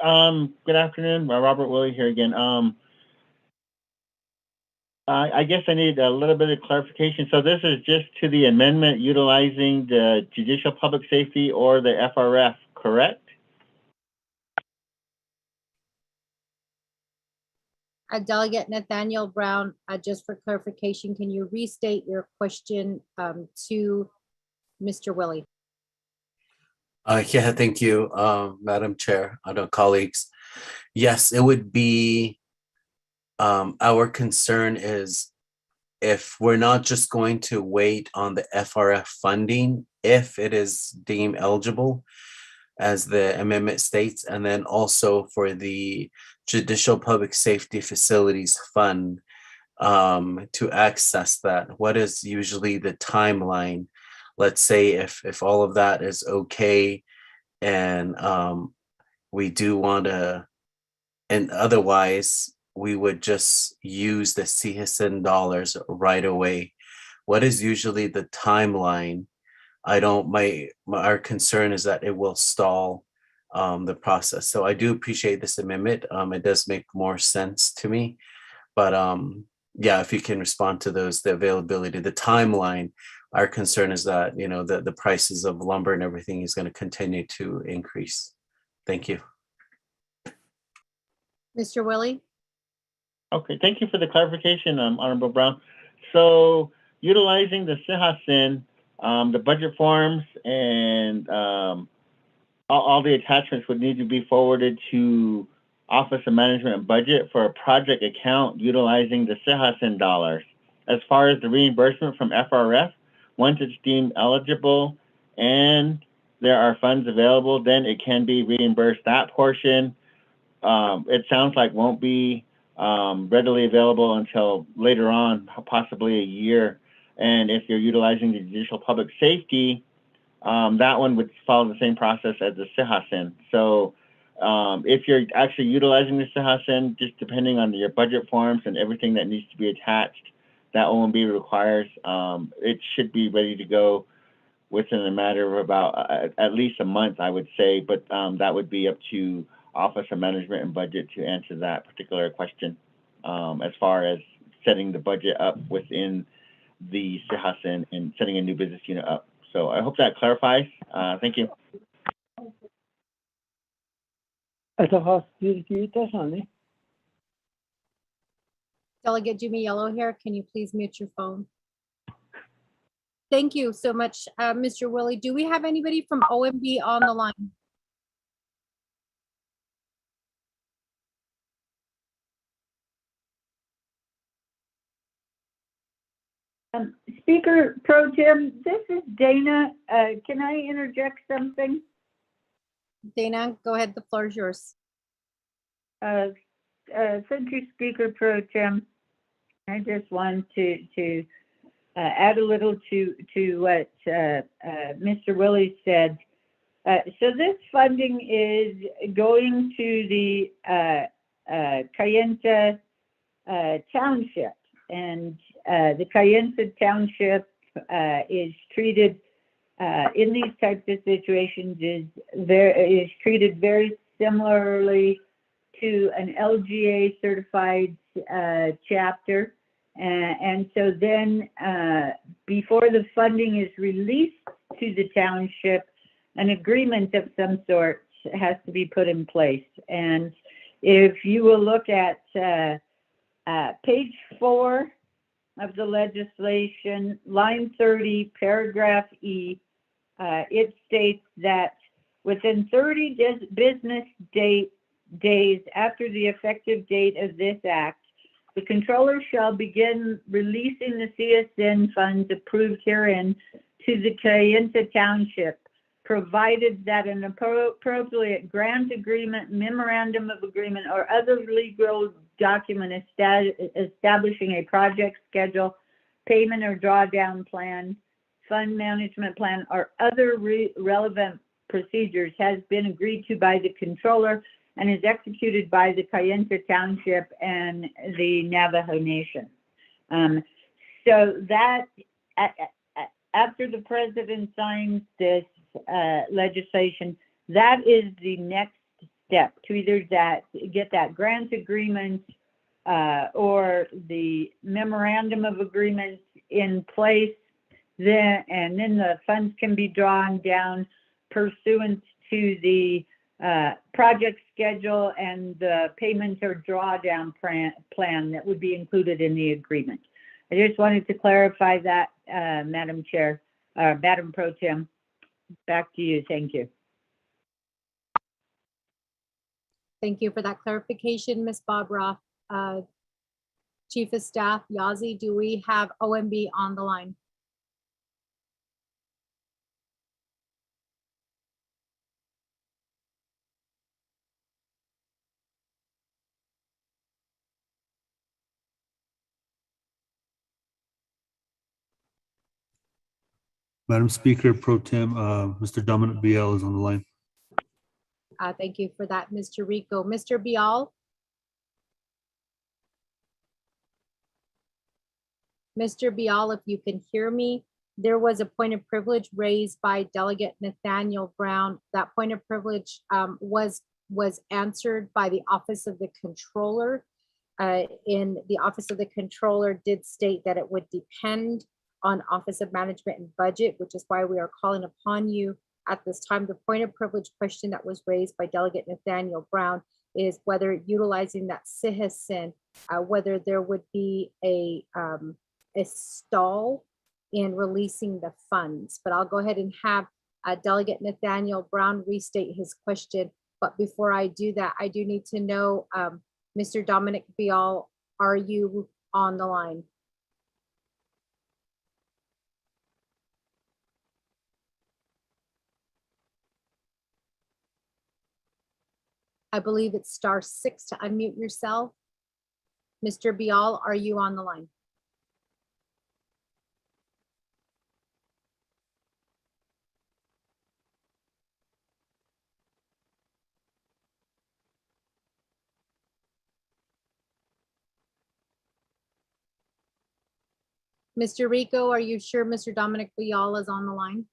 Good afternoon, Robert Willie here again. I guess I need a little bit of clarification. So this is just to the amendment utilizing the judicial public safety or the FRF, correct? Delegate Nathaniel Brown, just for clarification, can you restate your question to Mr. Willie? Yeah, thank you, Madam Chair, colleagues. Yes, it would be, our concern is if we're not just going to wait on the FRF funding, if it is deemed eligible, as the amendment states, and then also for the Judicial Public Safety Facilities Fund, to access that. What is usually the timeline? Let's say if all of that is okay, and we do want to, and otherwise we would just use the CSN dollars right away. What is usually the timeline? Our concern is that it will stall the process. So I do appreciate this amendment. It does make more sense to me, but yeah, if you can respond to those, the availability, the timeline. Our concern is that, the prices of lumber and everything is going to continue to increase. Thank you. Mr. Willie? Okay, thank you for the clarification, Honorable Brown. So utilizing the CSN, the budget forms and all the attachments would need to be forwarded to Office of Management and Budget for a project account utilizing the CSN dollars. As far as the reimbursement from FRF, once it's deemed eligible and there are funds available, then it can be reimbursed. That portion, it sounds like won't be readily available until later on, possibly a year. And if you're utilizing the judicial public safety, that one would follow the same process as the CSN. So if you're actually utilizing the CSN, just depending on your budget forms and everything that needs to be attached, that OMB requires, it should be ready to go within a matter of about at least a month, I would say, but that would be up to Office of Management and Budget to answer that particular question as far as setting the budget up within the CSN and setting a new business unit up. So I hope that clarifies. Thank you. Delegate Jimmy Yellow here. Can you please mute your phone? Thank you so much, Mr. Willie. Do we have anybody from OMB on the line? Speaker Pro Tem, this is Dana. Can I interject something? Dana, go ahead. The floor is yours. Thank you, Speaker Pro Tem. I just want to add a little to what Mr. Willie said. So this funding is going to the Kayenta Township, and the Kayenta Township is treated in these types of situations is treated very similarly to an LGA certified chapter. And so then before the funding is released to the township, an agreement of some sort has to be put in place. And if you will look at page 4 of the legislation, line 30, paragraph E, it states that within 30 business days after the effective date of this act, the controller shall begin releasing the CSN funds approved herein to the Kayenta Township, provided that an appropriate grant agreement, memorandum of agreement, or other legal document establishing a project schedule, payment or drawdown plan, fund management plan, or other relevant procedures has been agreed to by the controller and is executed by the Kayenta Township and the Navajo Nation. So that after the president signs this legislation, that is the next step to either get that grant agreement or the memorandum of agreements in place, then the funds can be drawn down pursuant to the project schedule and the payment or drawdown plan that would be included in the agreement. I just wanted to clarify that, Madam Chair, Madam Pro Tem. Back to you. Thank you. Thank you for that clarification, Ms. Bobroff. Chief of Staff Yazi, do we have OMB on the line? Madam Speaker Pro Tem, Mr. Dominic Biel is on the line. Thank you for that, Mr. Rico. Mr. Bial? Mr. Bial, if you can hear me, there was a point of privilege raised by Delegate Nathaniel Brown. That point of privilege was answered by the Office of the Controller. In the Office of the Controller did state that it would depend on Office of Management and Budget, which is why we are calling upon you at this time. The point of privilege question that was raised by Delegate Nathaniel Brown is whether utilizing that CIHSN, whether there would be a stall in releasing the funds. But I'll go ahead and have Delegate Nathaniel Brown restate his question. But before I do that, I do need to know, Mr. Dominic Bial, are you on the line? I believe it's *6 to unmute yourself. Mr. Bial, are you on the line? Mr. Rico, are you sure Mr. Dominic Bial is on the line?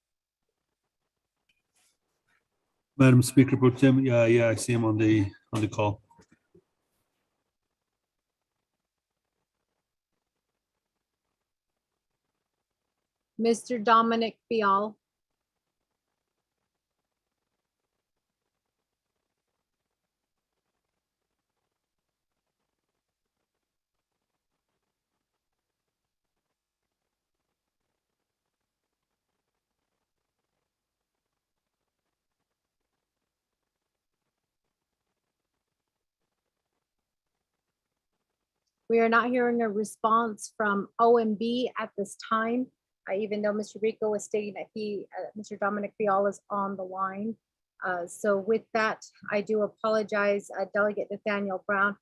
Madam Speaker Pro Tem, yeah, I see him on the call. Mr. Dominic Bial. We are not hearing a response from OMB at this time, even though Mr. Rico was stating that Mr. Dominic Bial is on the line. So with that, I do apologize, Delegate Nathaniel Brown.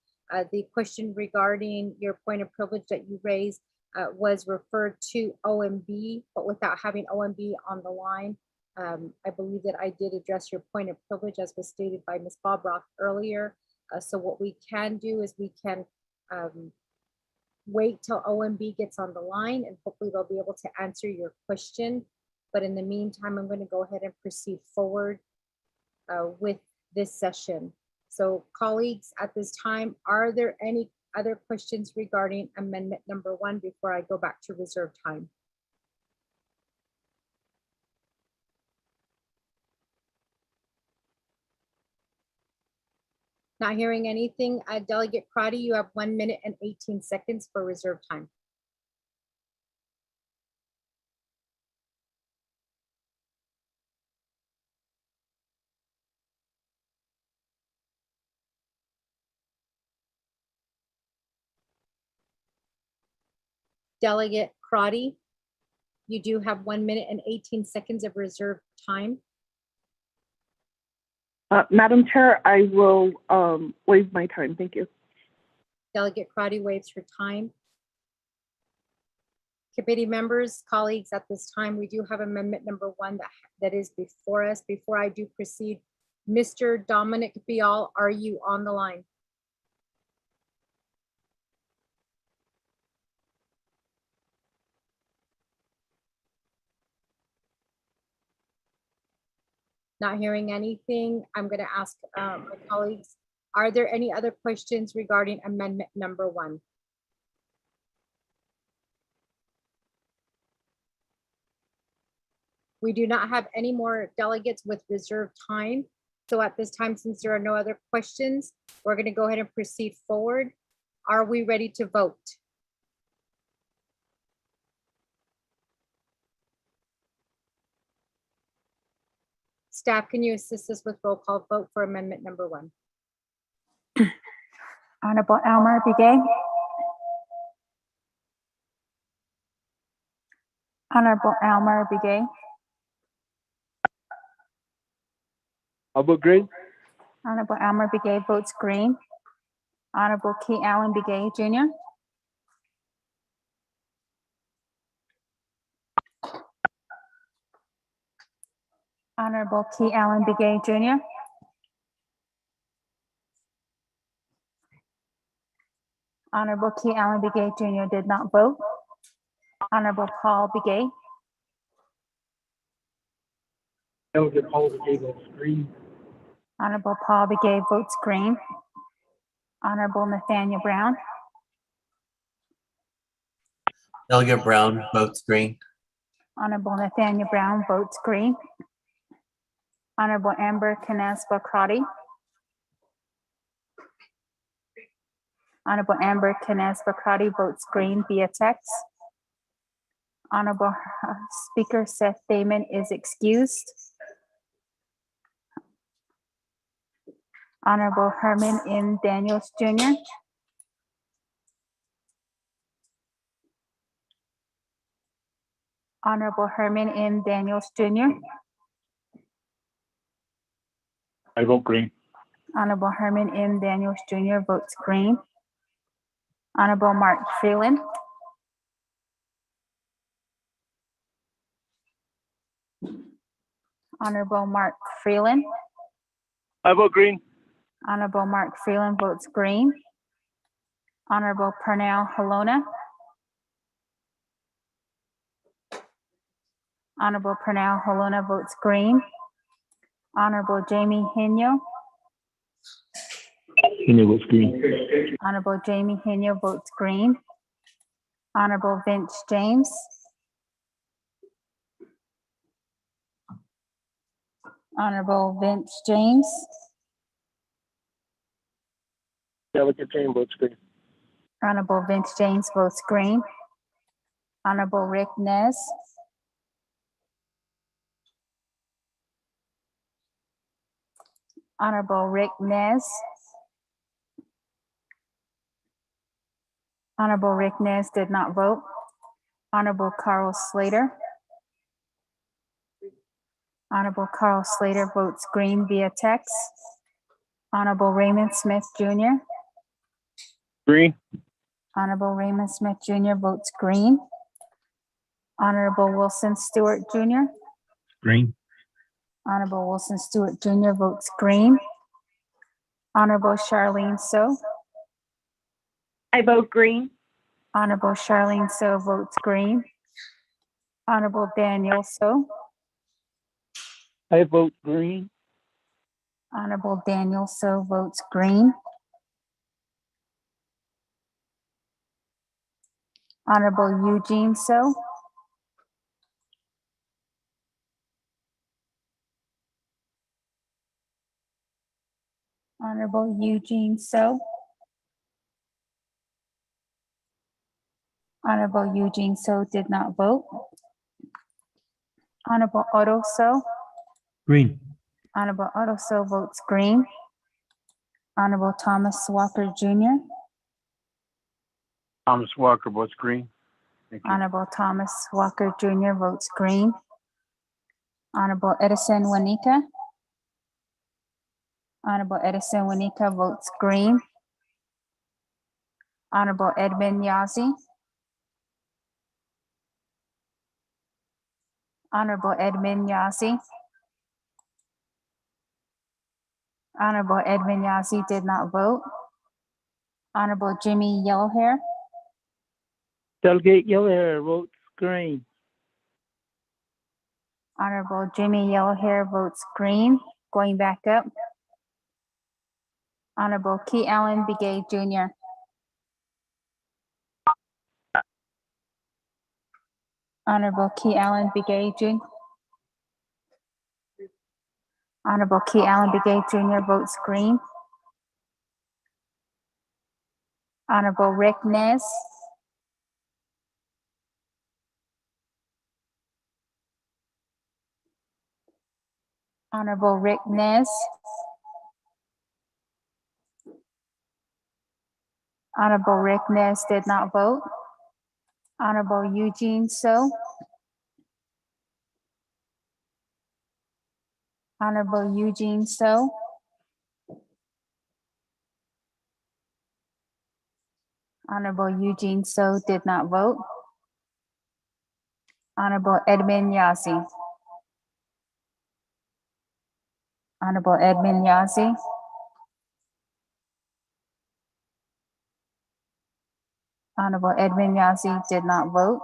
The question regarding your point of privilege that you raised was referred to OMB, but without having OMB on the line. I believe that I did address your point of privilege as was stated by Ms. Bobroff earlier. So what we can do is we can wait till OMB gets on the line and hopefully they'll be able to answer your question. But in the meantime, I'm going to go ahead and proceed forward with this session. So colleagues, at this time, are there any other questions regarding amendment number 1 before I go back to reserve time? Not hearing anything. Delegate Crotty, you have 1 minute and 18 seconds for reserve time. Delegate Crotty, you do have 1 minute and 18 seconds of reserve time. Madam Chair, I will waive my time. Thank you. Delegate Crotty waives her time. Committee members, colleagues, at this time, we do have amendment number 1 that is before us. Before I do proceed, Mr. Dominic Bial, are you on the line? Not hearing anything. I'm going to ask my colleagues Are there any other questions regarding amendment number 1? We do not have any more delegates with reserved time. So at this time, since there are no other questions, we're going to go ahead and proceed forward. Are we ready to vote? Staff, can you assist us with roll call vote for amendment number 1? Honorable Elmer Begay. Honorable Elmer Begay. How about green? Honorable Elmer Begay votes green. Honorable Key Allen Begay Jr. Honorable Key Allen Begay Jr. Honorable Key Allen Begay Jr. did not vote. Honorable Paul Begay. Delegate Paul Begay votes green. Honorable Paul Begay votes green. Honorable Nathaniel Brown. Delegate Brown votes green. Honorable Nathaniel Brown votes green. Honorable Amber Canespa Crotty. Honorable Amber Canespa Crotty votes green via text. Honorable Speaker Seth Damon is excused. Honorable Herman M. Daniels Jr. Honorable Herman M. Daniels Jr. I vote green. Honorable Herman M. Daniels Jr. votes green. Honorable Mark Freeland. Honorable Mark Freeland. I vote green. Honorable Mark Freeland votes green. Honorable Pernell Halona. Honorable Pernell Halona votes green. Honorable Jamie Henyo. Henry votes green. Honorable Jamie Henyo votes green. Honorable Vince James. Honorable Vince James. Delegate James votes green. Honorable Vince James votes green. Honorable Rick Nez. Honorable Rick Nez. Honorable Rick Nez did not vote. Honorable Carl Slater. Honorable Carl Slater votes green via text. Honorable Raymond Smith Jr. Green. Honorable Raymond Smith Jr. votes green. Honorable Wilson Stewart Jr. Green. Honorable Wilson Stewart Jr. votes green. Honorable Charlene So. I vote green. Honorable Charlene So votes green. Honorable Daniel So. I vote green. Honorable Daniel So votes green. Honorable Eugene So. Honorable Eugene So. Honorable Eugene So did not vote. Honorable Otto So. Green. Honorable Otto So votes green. Honorable Thomas Walker Jr. Thomas Walker votes green. Thank you. Honorable Thomas Walker Jr. votes green. Honorable Edison Wanika. Honorable Edison Wanika votes green. Honorable Edmund Yazzie. Honorable Edmund Yazzie. Honorable Edmund Yazzie did not vote. Honorable Jimmy Yellowhair. Delegate Yellowhair votes green. Honorable Jimmy Yellowhair votes green. Going back up. Honorable Key Allen Begay Jr. Honorable Key Allen Begay Jr. Honorable Key Allen Begay Jr. votes green. Honorable Rick Nez. Honorable Rick Nez. Honorable Rick Nez did not vote. Honorable Eugene So. Honorable Eugene So. Honorable Eugene So did not vote. Honorable Edmund Yazzie. Honorable Edmund Yazzie. Honorable Edmund Yazzie did not vote.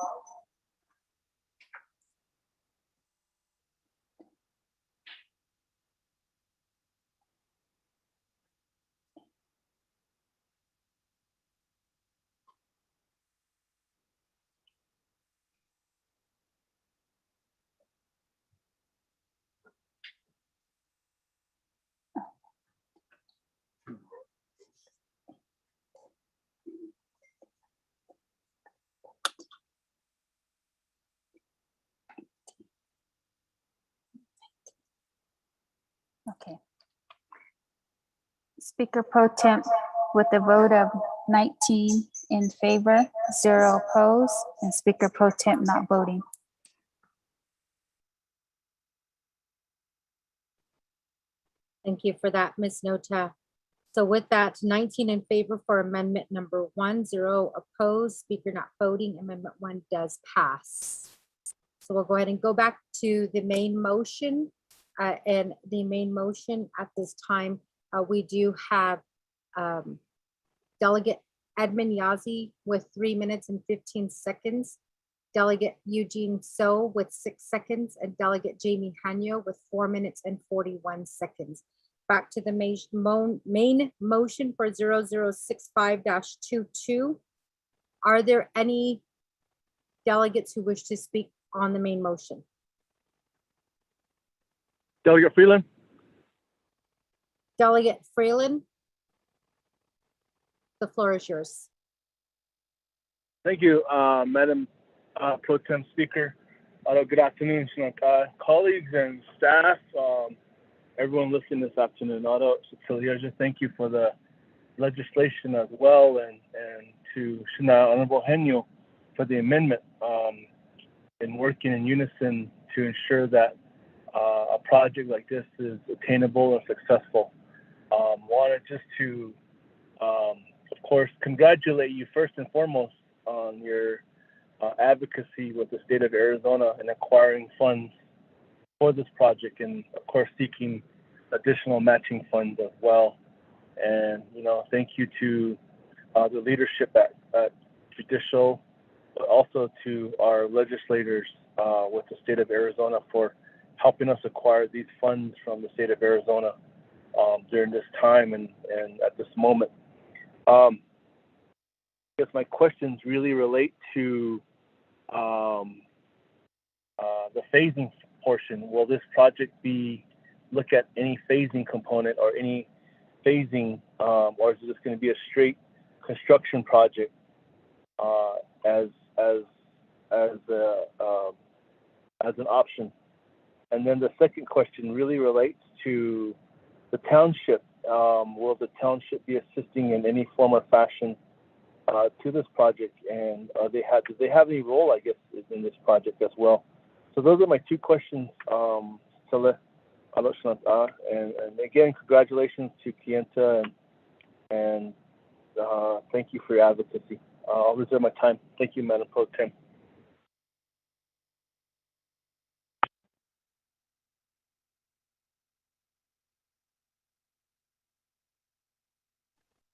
Okay. Speaker Pro Temp with a vote of 19 in favor, 0 opposed, and Speaker Pro Temp not voting. Thank you for that, Ms. Nota. So with that, 19 in favor for amendment number 1, 0 opposed, speaker not voting, amendment 1 does pass. So we'll go ahead and go back to the main motion. And the main motion at this time, we do have Delegate Edmund Yazzie with 3 minutes and 15 seconds, Delegate Eugene So with 6 seconds, and Delegate Jamie Hanyo with 4 minutes and 41 seconds. Back to the main motion for 0065-22. Are there any delegates who wish to speak on the main motion? Delegate Freeland. Delegate Freeland, the floor is yours. Thank you, Madam Pro Tem Speaker. Good afternoon, colleagues and staff, everyone listening this afternoon. Thank you for the legislation as well, and to Honorable Henyo for the amendment, and working in unison to ensure that a project like this is attainable and successful. Wanted just to, of course, congratulate you first and foremost on your advocacy with the state of Arizona and acquiring funds for this project, and of course seeking additional matching funds as well. And thank you to the leadership at Judicial, but also to our legislators with the state of Arizona for helping us acquire these funds from the state of Arizona during this time and at this moment. I guess my questions really relate to the phasing portion. Will this project look at any phasing component or any phasing, or is it just going to be a straight construction project as an option? And then the second question really relates to the township. Will the township be assisting in any form or fashion to this project, and do they have any role, I guess, in this project as well? So those are my two questions, and again, congratulations to Kienta, and thank you for your advocacy. I'll reserve my time. Thank you, Madam Pro Tem.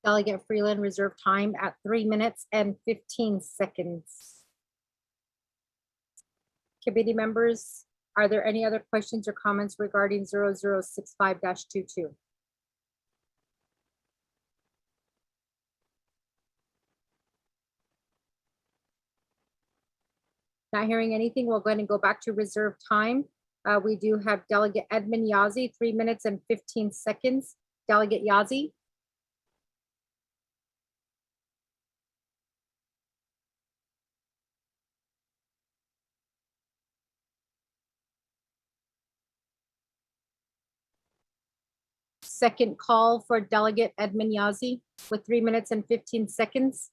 Delegate Freeland, reserve time at 3 minutes and 15 seconds. Committee members, are there any other questions or comments regarding 0065-22? Not hearing anything, we'll go ahead and go back to reserved time. We do have Delegate Edmund Yazzie, 3 minutes and 15 seconds. Delegate Yazzie. Second call for Delegate Edmund Yazzie with 3 minutes and 15 seconds.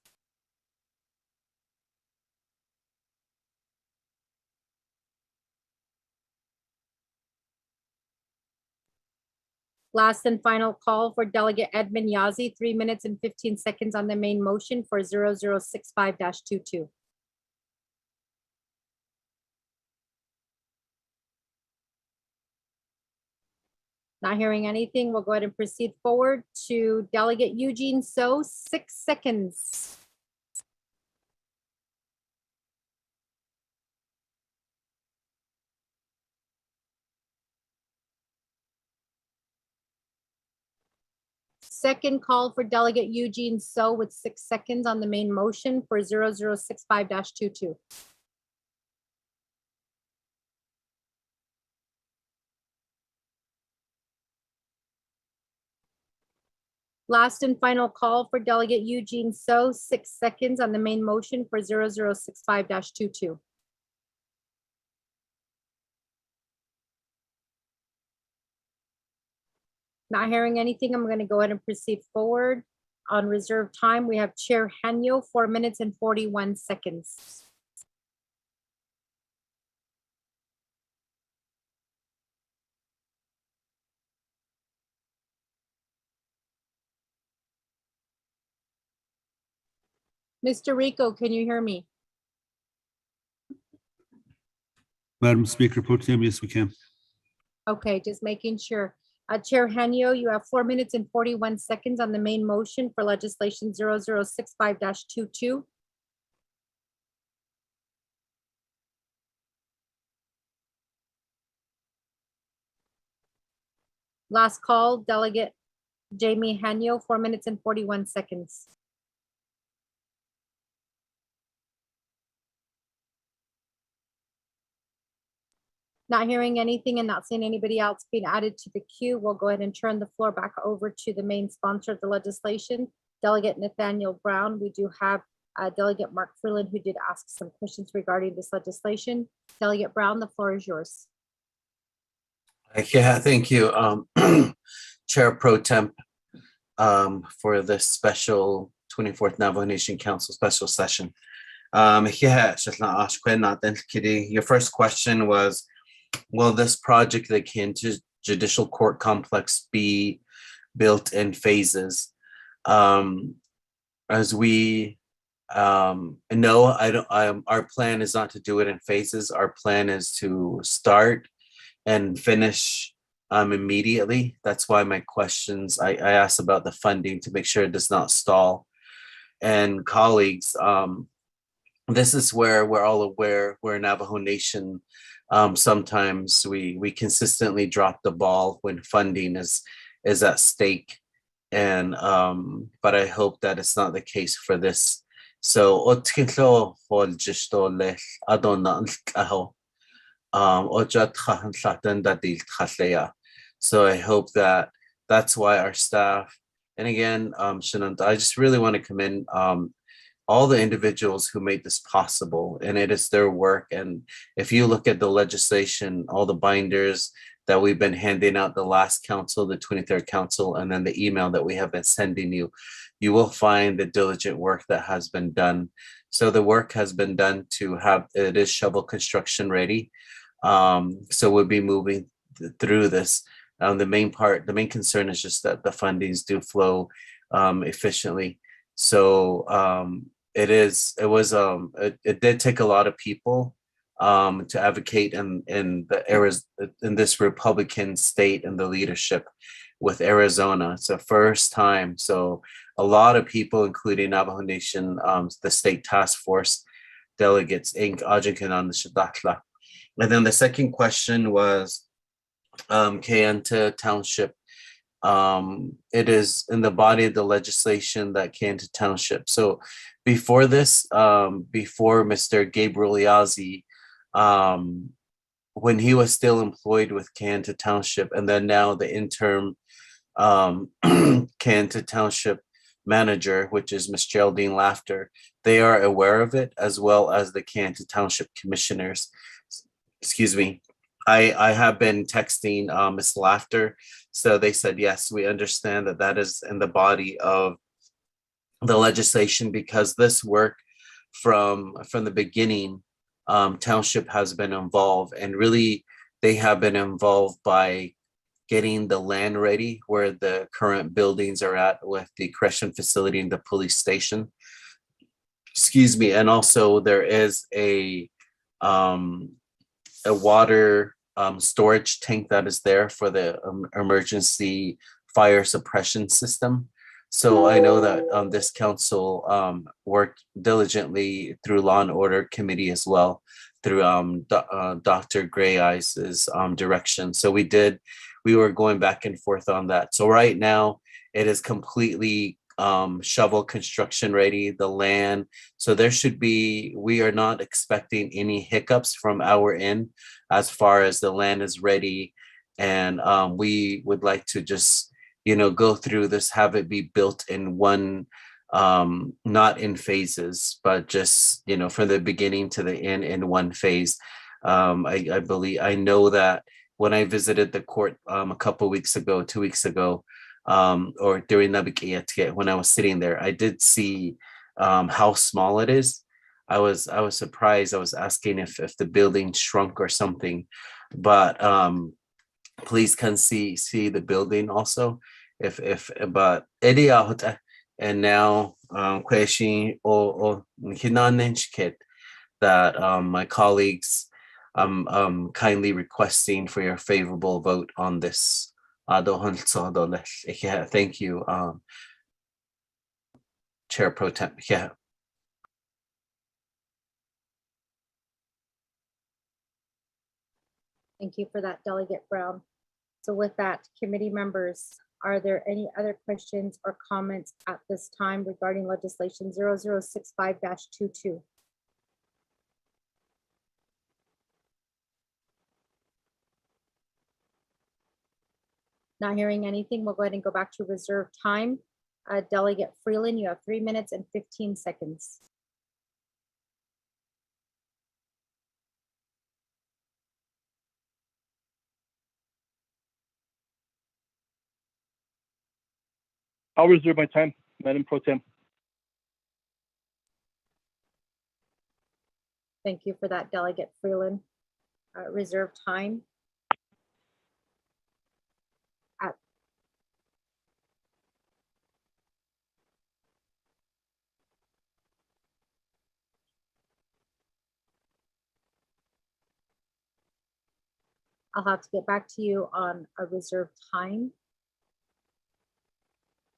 Last and final call for Delegate Edmund Yazzie, 3 minutes and 15 seconds on the main motion for 0065-22. Not hearing anything, we'll go ahead and proceed forward to Delegate Eugene So, 6 seconds. Second call for Delegate Eugene So with 6 seconds on the main motion for 0065-22. Last and final call for Delegate Eugene So, 6 seconds on the main motion for 0065-22. Not hearing anything, I'm going to go ahead and proceed forward. On reserved time, we have Chair Hanyo, 4 minutes and 41 seconds. Mr. Rico, can you hear me? Madam Speaker Pro Tem, yes, we can. Okay, just making sure. Chair Hanyo, you have 4 minutes and 41 seconds on the main motion for legislation 0065-22. Last call, Delegate Jamie Hanyo, 4 minutes and 41 seconds. Not hearing anything and not seeing anybody else being added to the queue, we'll go ahead and turn the floor back over to the main sponsor of the legislation, Delegate Nathaniel Brown. We do have Delegate Mark Freeland, who did ask some questions regarding this legislation. Delegate Brown, the floor is yours. Yeah, thank you, Chair Pro Temp, for this special 24th Navajo Nation Council special session. Your first question was, will this project, the Kansas Judicial Court Complex, be built in phases? As we know, our plan is not to do it in phases. Our plan is to start and finish immediately. That's why my questions, I asked about the funding to make sure it does not stall. And colleagues, this is where we're all aware we're Navajo Nation. Sometimes we consistently drop the ball when funding is at stake. And but I hope that it's not the case for this. So so I hope that that's why our staff, and again, Shananta, I just really want to commend all the individuals who made this possible, and it is their work. And if you look at the legislation, all the binders that we've been handing out the last council, the 23rd council, and then the email that we have been sending you, you will find the diligent work that has been done. So the work has been done to have, it is shovel construction ready. So we'll be moving through this. The main concern is just that the fundings do flow efficiently. So it did take a lot of people to advocate in this Republican state and the leadership with Arizona. It's the first time. So a lot of people, including Navajo Nation, the state task force delegates, Inc. And then the second question was Kayenta Township. It is in the body of the legislation that Kayenta Township. So before this, before Mr. Gabriel Yazzie when he was still employed with Canton Township, and then now the interim Canton Township manager, which is Miss Geraldine Laughter, they are aware of it, as well as the Canton Township commissioners. Excuse me. I have been texting Miss Laughter, so they said yes, we understand that that is in the body of the legislation, because this work from the beginning, township has been involved, and really they have been involved by getting the land ready where the current buildings are at with the correction facility and the police station. Excuse me. And also there is a water storage tank that is there for the emergency fire suppression system. So I know that this council worked diligently through Law and Order Committee as well, through Dr. Gray Eyes' direction. So we were going back and forth on that. So right now it is completely shovel construction ready, the land. So we are not expecting any hiccups from our end as far as the land is ready. And we would like to just, go through this, have it be built in one, not in phases, but just, from the beginning to the end in one phase. I know that when I visited the court a couple weeks ago, 2 weeks ago, or during the when I was sitting there, I did see how small it is. I was surprised. I was asking if the building shrunk or something, but please can see the building also. But and now question or that my colleagues kindly requesting for your favorable vote on this. Yeah, thank you, Chair Pro Tem. Yeah. Thank you for that, Delegate Brown. So with that, committee members, are there any other questions or comments at this time regarding legislation 0065-22? Not hearing anything, we'll go ahead and go back to reserve time. Delegate Freeland, you have 3 minutes and 15 seconds. I'll reserve my time, Madam Pro Tem. Thank you for that, Delegate Freeland. Reserve time. I'll have to get back to you on a reserve time.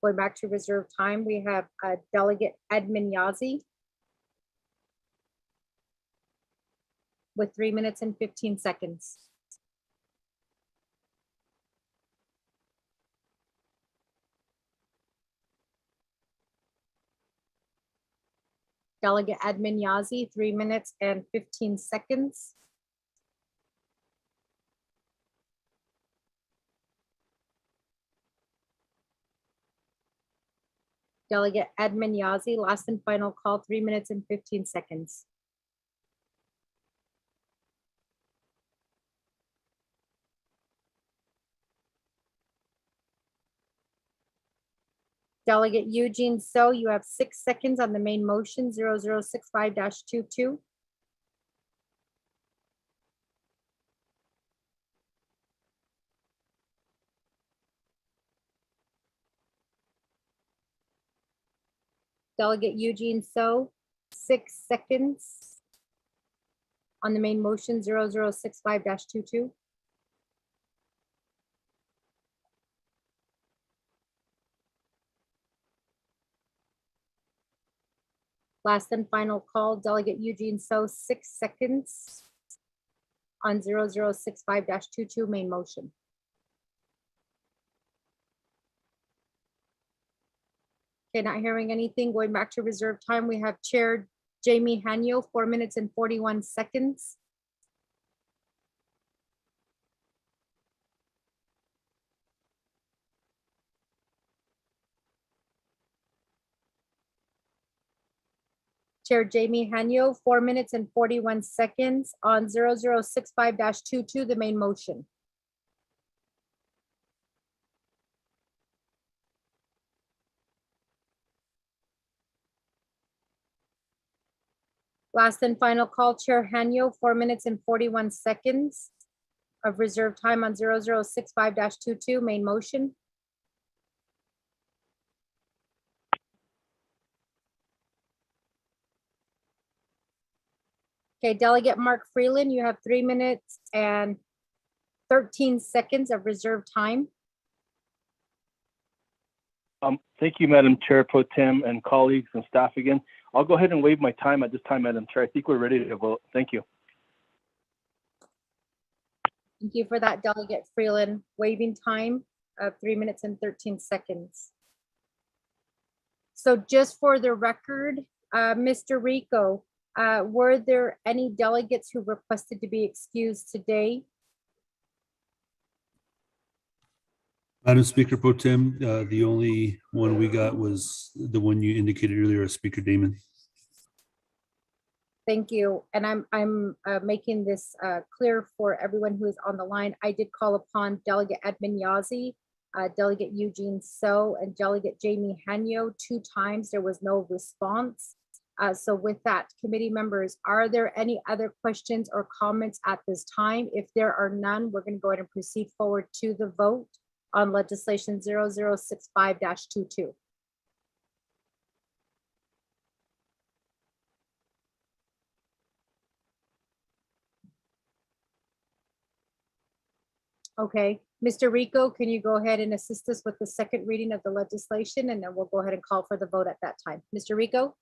Going back to reserve time, we have Delegate Edmund Yazzie with 3 minutes and 15 seconds. Delegate Edmund Yazzie, 3 minutes and 15 seconds. Delegate Edmund Yazzie, last and final call, 3 minutes and 15 seconds. Delegate Eugene So, you have 6 seconds on the main motion 0065-22. Delegate Eugene So, 6 seconds on the main motion 0065-22. Last and final call, Delegate Eugene So, 6 seconds on 0065-22 main motion. Okay, not hearing anything. Going back to reserve time, we have Chair Jamie Hanyo, 4 minutes and 41 seconds. Chair Jamie Hanyo, 4 minutes and 41 seconds on 0065-22, the main motion. Last and final call, Chair Hanyo, 4 minutes and 41 seconds of reserved time on 0065-22, main motion. Okay, Delegate Mark Freeland, you have 3 minutes and 13 seconds of reserved time. Thank you, Madam Chair Pro Tem and colleagues and staff again. I'll go ahead and waive my time at this time, Madam Chair. I think we're ready to vote. Thank you. Thank you for that, Delegate Freeland. Waiving time of 3 minutes and 13 seconds. So just for the record, Mr. Rico, were there any delegates who requested to be excused today? Madam Speaker Pro Tem, the only one we got was the one you indicated earlier, Speaker Damon. Thank you. And I'm making this clear for everyone who is on the line. I did call upon Delegate Edmund Yazzie, Delegate Eugene So, and Delegate Jamie Hanyo 2 times. There was no response. So with that, committee members, are there any other questions or comments at this time? If there are none, we're going to go ahead and proceed forward to the vote on legislation 0065-22. Okay, Mr. Rico, can you go ahead and assist us with the second reading of the legislation, and then we'll go ahead and call for the vote at that time. Mr. Rico?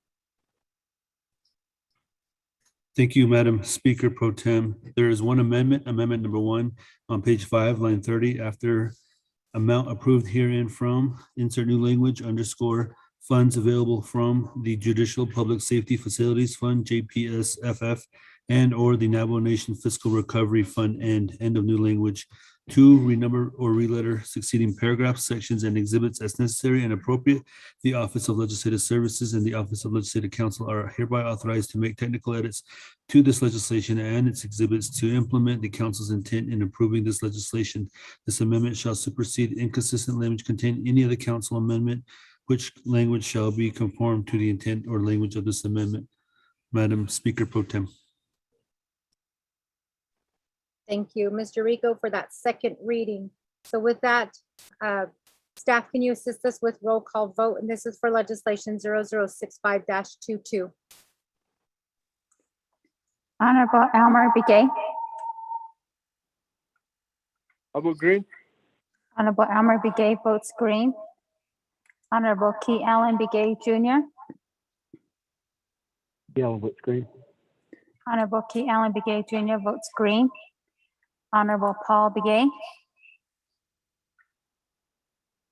Thank you, Madam Speaker Pro Tem. There is one amendment, amendment number 1 on page 5, line 30, after amount approved herein from, insert new language, underscore, funds available from the Judicial Public Safety Facilities Fund, JPSFF, and or the Navajo Nation Fiscal Recovery Fund, and end of new language. 2, renumber or reletter succeeding paragraphs, sections, and exhibits as necessary and appropriate. The Office of Legislative Services and the Office of Legislative Counsel are hereby authorized to make technical edits to this legislation and its exhibits to implement the council's intent in approving this legislation. This amendment shall supersede inconsistent language contained in any other council amendment, which language shall be conformed to the intent or language of this amendment. Madam Speaker Pro Tem. Thank you, Mr. Rico, for that second reading. So with that, staff, can you assist us with roll call vote? And this is for legislation 0065-22. Honorable Elmer Begay. I vote green. Honorable Elmer Begay votes green. Honorable Key Allen Begay Jr. Yellow votes green. Honorable Key Allen Begay Jr. votes green. Honorable Paul Begay.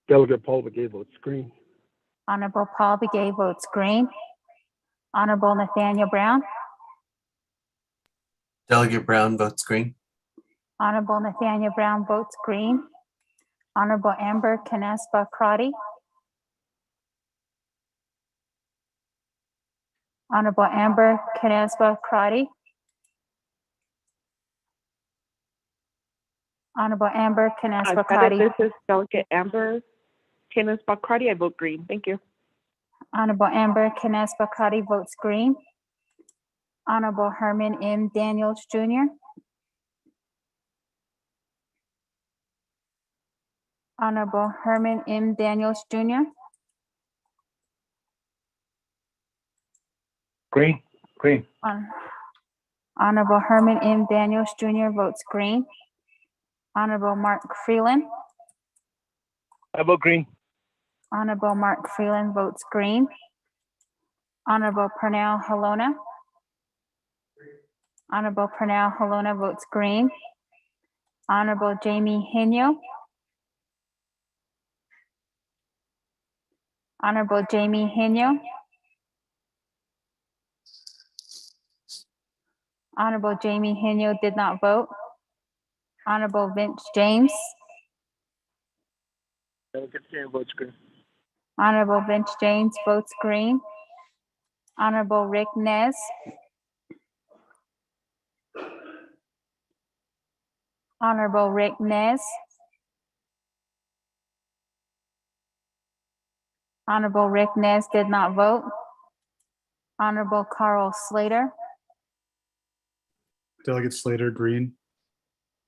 Delegate Paul Begay votes green. Honorable Paul Begay votes green. Honorable Nathaniel Brown. Delegate Brown votes green. Honorable Nathaniel Brown votes green. Honorable Amber Canespa Crotty. Honorable Amber Canespa Crotty. Honorable Amber Canespa Crotty. This is Delegate Amber Canespa Crotty. I vote green. Thank you. Honorable Amber Canespa Crotty votes green. Honorable Herman M. Daniels Jr. Honorable Herman M. Daniels Jr. Green. Green. Honorable Herman M. Daniels Jr. votes green. Honorable Mark Freeland. I vote green. Honorable Mark Freeland votes green. Honorable Pernell Halona. Honorable Pernell Halona votes green. Honorable Jamie Henyo. Honorable Jamie Henyo. Honorable Jamie Henyo did not vote. Honorable Vince James. Delegate James votes green. Honorable Vince James votes green. Honorable Rick Nez. Honorable Rick Nez. Honorable Rick Nez did not vote. Honorable Carl Slater. Delegate Slater, green.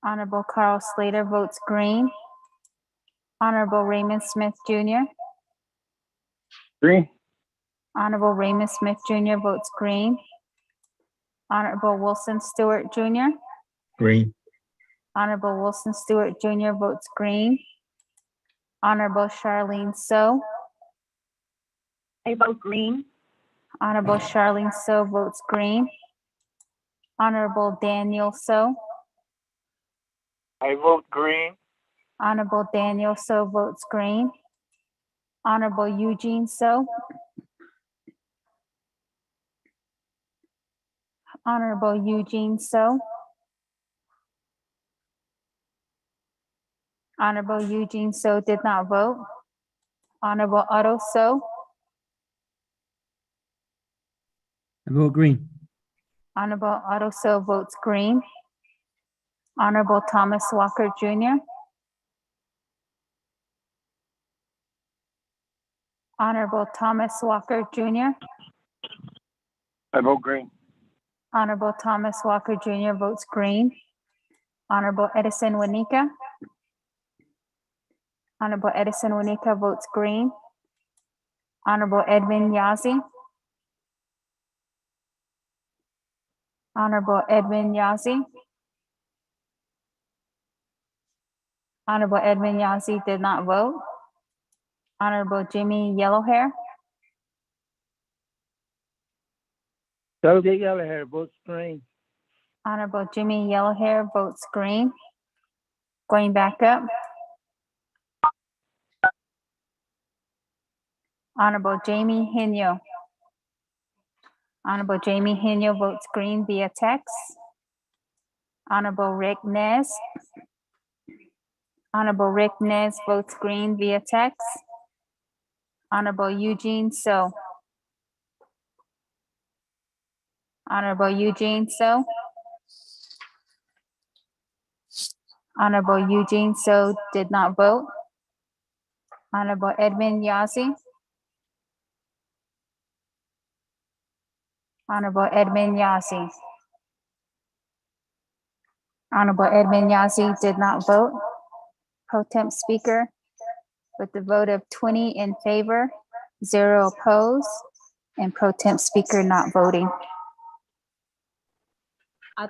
Honorable Carl Slater votes green. Honorable Raymond Smith Jr. Green. Honorable Raymond Smith Jr. votes green. Honorable Wilson Stewart Jr. Green. Honorable Wilson Stewart Jr. votes green. Honorable Charlene So. I vote green. Honorable Charlene So votes green. Honorable Daniel So. I vote green. Honorable Daniel So votes green. Honorable Eugene So. Honorable Eugene So. Honorable Eugene So did not vote. Honorable Otto So. I vote green. Honorable Otto So votes green. Honorable Thomas Walker Jr. Honorable Thomas Walker Jr. I vote green. Honorable Thomas Walker Jr. votes green. Honorable Edison Wanika. Honorable Edison Wanika votes green. Honorable Edwin Yazzie. Honorable Edwin Yazzie. Honorable Edwin Yazzie did not vote. Honorable Jimmy Yellowhair. Delegate Yellowhair votes green. Honorable Jimmy Yellowhair votes green. Going back up. Honorable Jamie Henyo. Honorable Jamie Henyo votes green via text. Honorable Rick Nez. Honorable Rick Nez votes green via text. Honorable Eugene So. Honorable Eugene So. Honorable Eugene So did not vote. Honorable Edwin Yazzie. Honorable Edwin Yazzie. Honorable Edwin Yazzie did not vote. Pro Temp Speaker, with the vote of 20 in favor, 0 opposed, and Pro Temp Speaker not voting.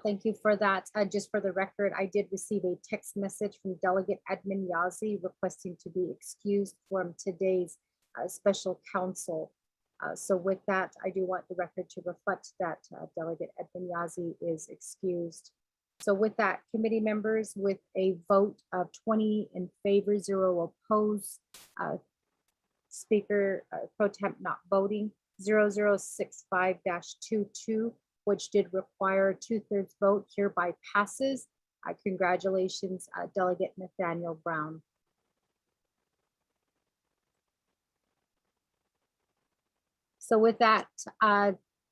Thank you for that. Just for the record, I did receive a text message from Delegate Edmund Yazzie requesting to be excused from today's special council. So with that, I do want the record to reflect that Delegate Edmund Yazzie is excused. So with that, committee members, with a vote of 20 in favor, 0 opposed, Speaker Pro Temp not voting, 0065-22, which did require a 2/3 vote, hereby passes. Congratulations, Delegate Nathaniel Brown. So with that,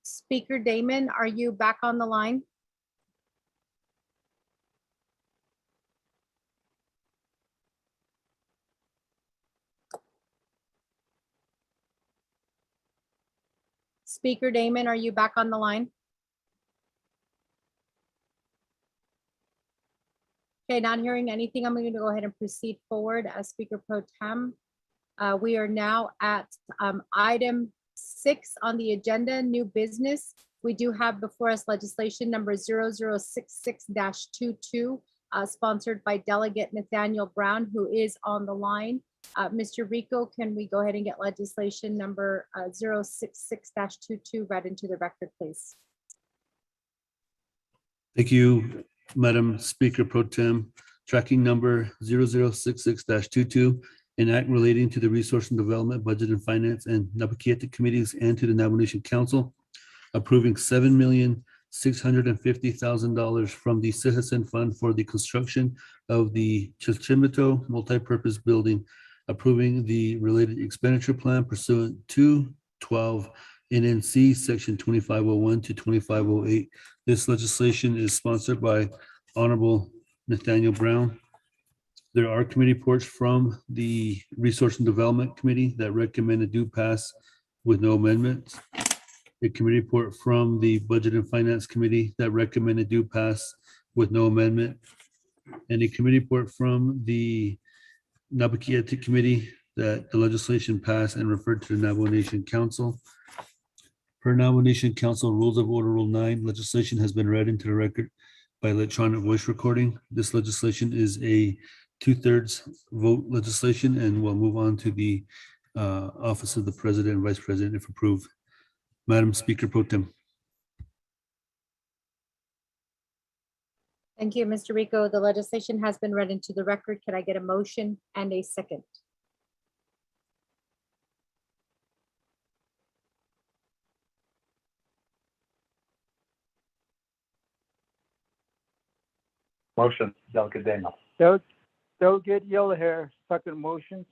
Speaker Damon, are you back on the line? Speaker Damon, are you back on the line? Okay, not hearing anything, I'm going to go ahead and proceed forward as Speaker Pro Tem. We are now at item 6 on the agenda, new business. We do have before us legislation number 0066-22, sponsored by Delegate Nathaniel Brown, who is on the line. Mr. Rico, can we go ahead and get legislation number 066-22 read into the record, please? Thank you, Madam Speaker Pro Tem. Tracking number 0066-22, an act relating to the Resource and Development, Budget and Finance, and Napakieta Committees and to the Navajo Nation Council, approving $7,650,000 from the Csn Fund for the construction of the Chichimito multipurpose building, approving the related expenditure plan pursuant to 12 NNC, Section 2501 to 2508. This legislation is sponsored by Honorable Nathaniel Brown. There are committee reports from the Resource and Development Committee that recommend it do pass with no amendments. A committee report from the Budget and Finance Committee that recommend it do pass with no amendment. And a committee report from the Nabakeetic Committee that the legislation passed and referred to the Navajo Nation Council. Per Navajo Nation Council Rules of Order Rule 9, legislation has been read into the record by electronic voice recording. This legislation is a 2/3 vote legislation and will move on to the office of the President and Vice President if approved. Madam Speaker Pro Tem. Thank you, Mr. Rico. The legislation has been read into the record. Can I get a motion and a second? Motion, Delegate Daniel. Delegate Yellowhair, second motion.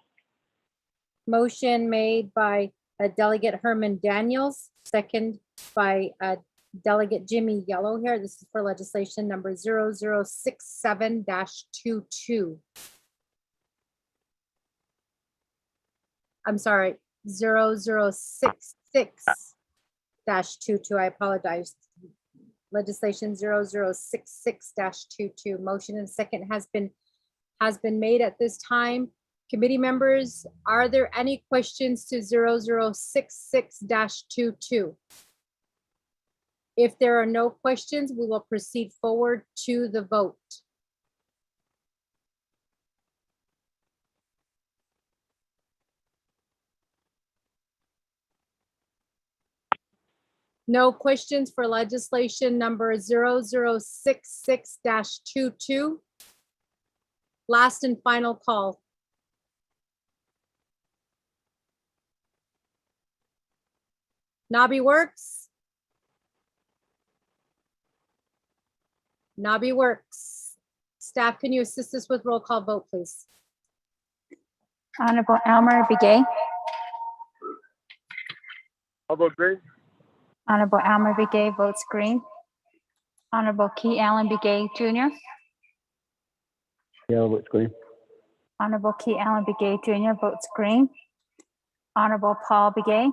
Motion made by Delegate Herman Daniels, second by Delegate Jimmy Yellowhair. This is for legislation number 0067-22. I'm sorry, 0066-22. I apologize. Legislation 0066-22. Motion and second has been made at this time. Committee members, are there any questions to 0066-22? If there are no questions, we will proceed forward to the vote. No questions for legislation number 0066-22. Last and final call. Nabi works. Nabi works. Staff, can you assist us with roll call vote, please? Honorable Elmer Begay. How about green? Honorable Elmer Begay votes green. Honorable Key Allen Begay Jr. Yeah, votes green. Honorable Key Allen Begay Jr. votes green. Honorable Paul Begay.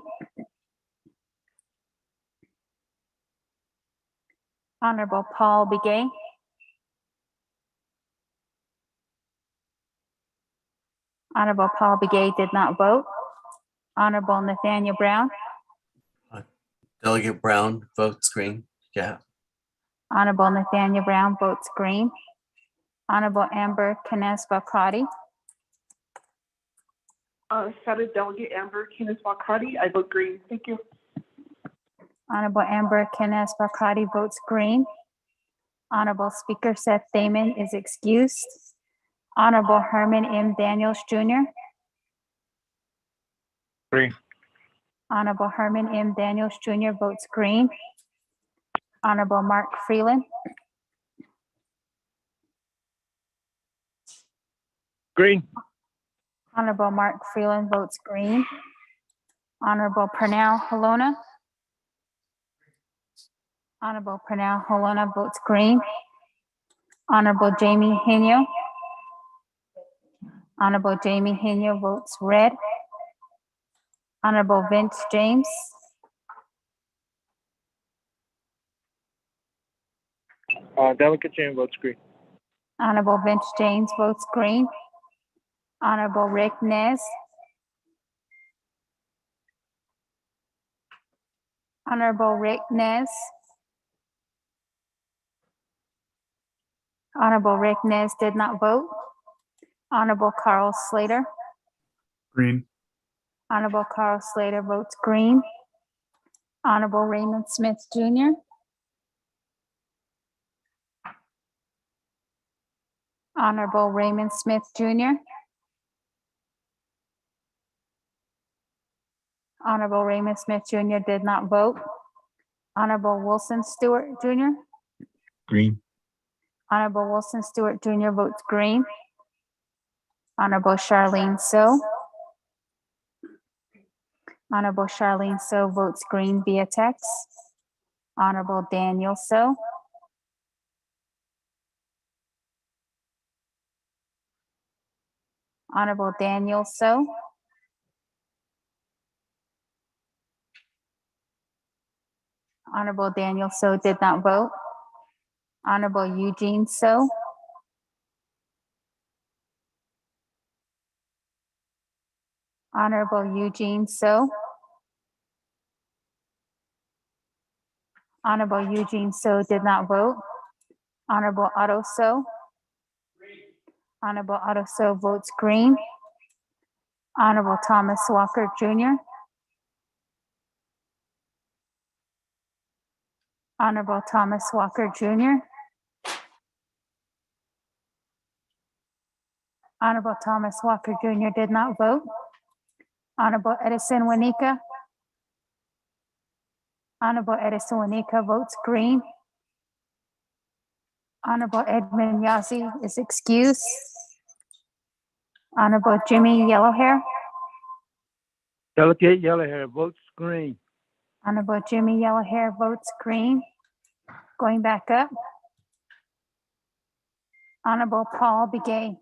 Honorable Paul Begay. Honorable Paul Begay did not vote. Honorable Nathaniel Brown. Delegate Brown votes green. Yeah. Honorable Nathaniel Brown votes green. Honorable Amber Canes-Valcati. Senate Delegate Amber Canes-Valcati, I vote green. Thank you. Honorable Amber Canes-Valcati votes green. Honorable Speaker Seth Damon is excused. Honorable Herman M. Daniels Jr. Green. Honorable Herman M. Daniels Jr. votes green. Honorable Mark Freeland. Green. Honorable Mark Freeland votes green. Honorable Pernell Halona. Honorable Pernell Halona votes green. Honorable Jamie Henio. Honorable Jamie Henio votes red. Honorable Vince James. Delegate James votes green. Honorable Vince James votes green. Honorable Rick Nez. Honorable Rick Nez. Honorable Rick Nez did not vote. Honorable Carl Slater. Green. Honorable Carl Slater votes green. Honorable Raymond Smith Jr. Honorable Raymond Smith Jr. Honorable Raymond Smith Jr. did not vote. Honorable Wilson Stewart Jr. Green. Honorable Wilson Stewart Jr. votes green. Honorable Charlene So. Honorable Charlene So votes green via text. Honorable Daniel So. Honorable Daniel So. Honorable Daniel So did not vote. Honorable Eugene So. Honorable Eugene So. Honorable Eugene So did not vote. Honorable Otto So. Honorable Otto So votes green. Honorable Thomas Walker Jr. Honorable Thomas Walker Jr. Honorable Thomas Walker Jr. did not vote. Honorable Edison Wanika. Honorable Edison Wanika votes green. Honorable Edmund Yazzie is excused. Honorable Jimmy Yellowhair. Delegate Yellowhair votes green. Honorable Jimmy Yellowhair votes green. Going back up. Honorable Paul Begay.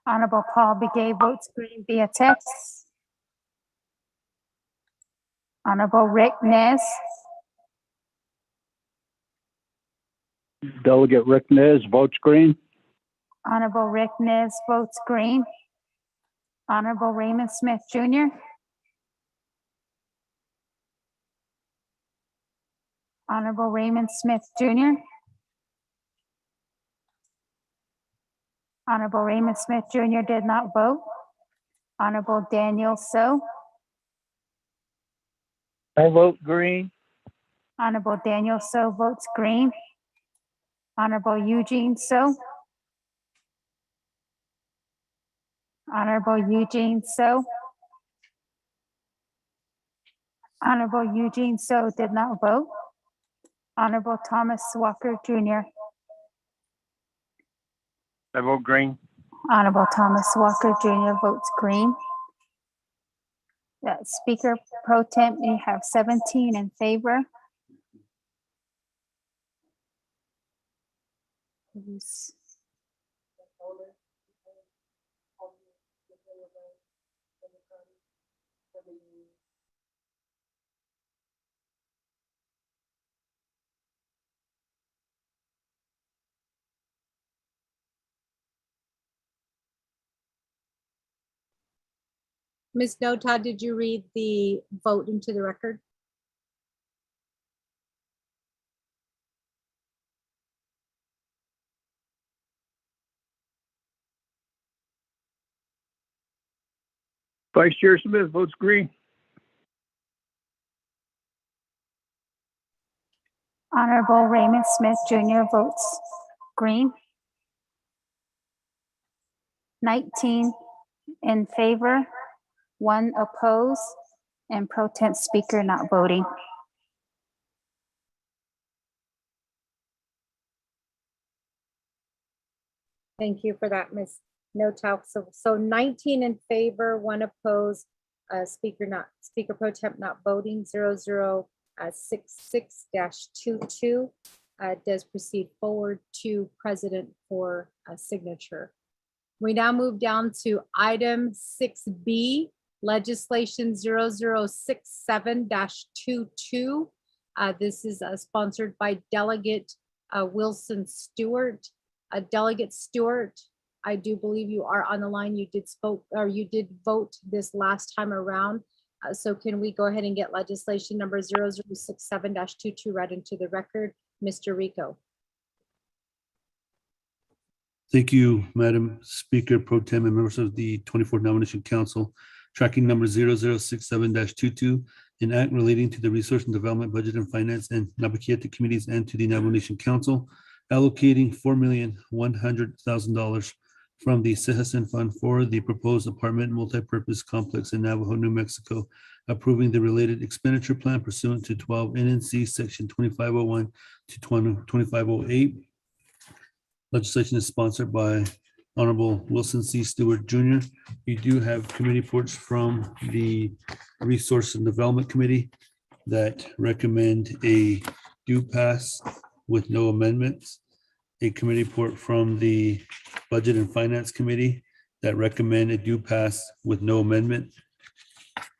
Honorable Paul Begay votes green via text. Honorable Rick Nez. Delegate Rick Nez votes green. Honorable Rick Nez votes green. Honorable Raymond Smith Jr. Honorable Raymond Smith Jr. Honorable Raymond Smith Jr. did not vote. Honorable Daniel So. I vote green. Honorable Daniel So votes green. Honorable Eugene So. Honorable Eugene So. Honorable Eugene So did not vote. Honorable Thomas Walker Jr. I vote green. Honorable Thomas Walker Jr. votes green. That Speaker Pro Tem, you have 17 in favor. Ms. Nota, did you read the vote into the record? Vice Chair Smith votes green. Honorable Raymond Smith Jr. votes green. 19 in favor, 1 opposed, and Pro Tem Speaker not voting. Thank you for that, Ms. Notal. So 19 in favor, 1 opposed, Speaker Pro Temp not voting, 0066-22 does proceed forward to President for signature. We now move down to item 6B, legislation 0067-22. This is sponsored by Delegate Wilson Stewart. Delegate Stewart, I do believe you are on the line. You did vote this last time around. So can we go ahead and get legislation number 0067-22 read into the record? Mr. Rico. Thank you, Madam Speaker Pro Tem and members of the 24th Nomination Council. Tracking number 0067-22, an act relating to the Resource and Development Budget and Finance and Nabaquieta Committees and to the Navajo Nation Council, allocating $4,100,000 from the Csn Fund for the proposed apartment multipurpose complex in Navajo, New Mexico, approving the related expenditure plan pursuant to 12 NNC Section 2501 to 2508. Legislation is sponsored by Honorable Wilson C. Stewart Jr. You do have committee reports from the Resource and Development Committee that recommend a due pass with no amendments. A committee report from the Budget and Finance Committee that recommend a due pass with no amendment.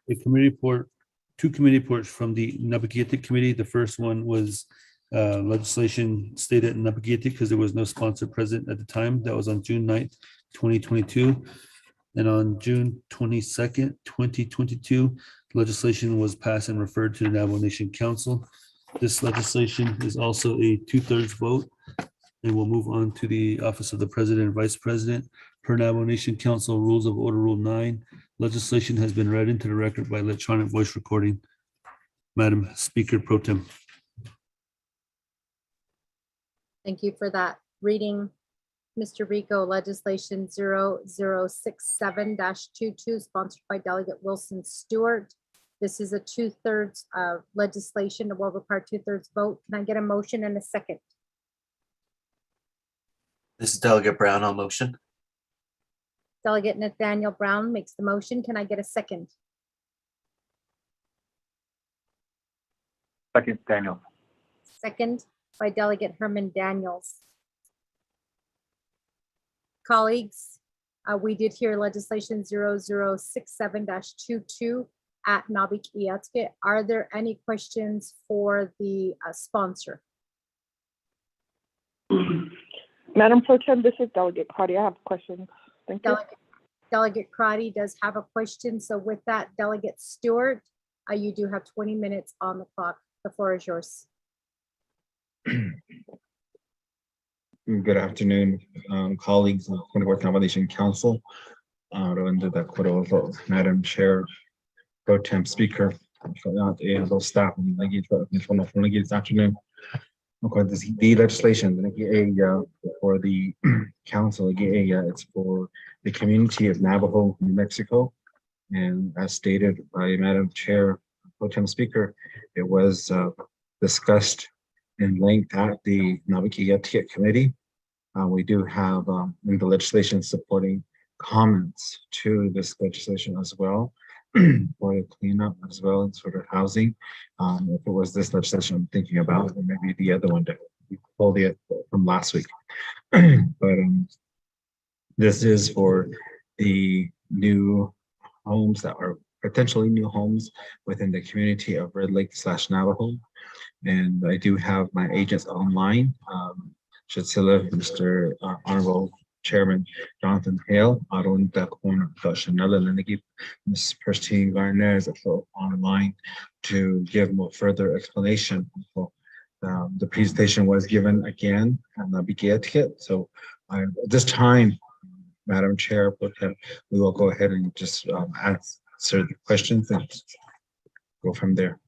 A committee report, two committee reports from the Navigated Committee. The first one was legislation stated in Navigated because there was no sponsor present at the time. That was on June 9th, 2022. And on June 22nd, 2022, legislation was passed and referred to the Navajo Nation Council. This legislation is also a 2/3 vote and will move on to the office of the President and Vice President. Per Navajo Nation Council Rules of Order Rule 9, legislation has been read into the record by electronic voice recording. Madam Speaker Pro Tem. Thank you for that reading. Mr. Rico, legislation 0067-22, sponsored by Delegate Wilson Stewart. This is a 2/3 legislation that will require 2/3 vote. Can I get a motion and a second? This is Delegate Brown on motion. Delegate Nathaniel Brown makes the motion. Can I get a second? Second, Daniel. Second by Delegate Herman Daniels. Colleagues, we did hear legislation 0067-22 at Navigated. Are there any questions for the sponsor? Madam Pro Tem, this is Delegate Claudia. I have questions. Thank you. Delegate Crotty does have a question. So with that, Delegate Stewart, you do have 20 minutes on the clock. The floor is yours. Good afternoon, colleagues of 24th Navajo Nation Council. Madam Chair, Pro Tem Speaker, staff, this afternoon. The legislation for the council, it's for the community of Navajo, New Mexico. And as stated by Madam Chair, Pro Tem Speaker, it was discussed in length at the Navigated Committee. We do have in the legislation supporting comments to this legislation as well for the cleanup as well and sort of housing. If it was this legislation I'm thinking about, or maybe the other one that we pulled it from last week. But this is for the new homes that are potentially new homes within the community of Red Lake / Navajo. And I do have my agents online. Mr. Honorable Chairman Jonathan Hale, Ms. Christine Garner is also online to give more further explanation. The presentation was given again and Navigated. So at this time, Madam Chair, we will go ahead and just answer the questions and go from there.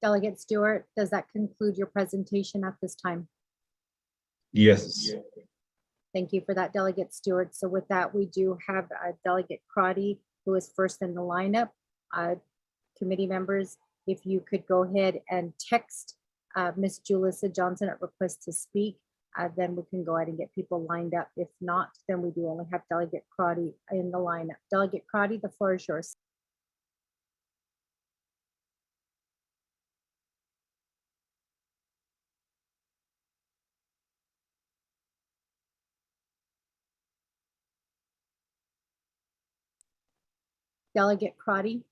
Delegate Stewart, does that conclude your presentation at this time? Yes. Thank you for that, Delegate Stewart. So with that, we do have Delegate Crotty, who is first in the lineup. Committee members, if you could go ahead and text Ms. Julissa Johnson at request to speak, then we can go ahead and get people lined up. If not, then we do only have Delegate Crotty in the lineup. Delegate Crotty, the floor is yours. Delegate Crotty,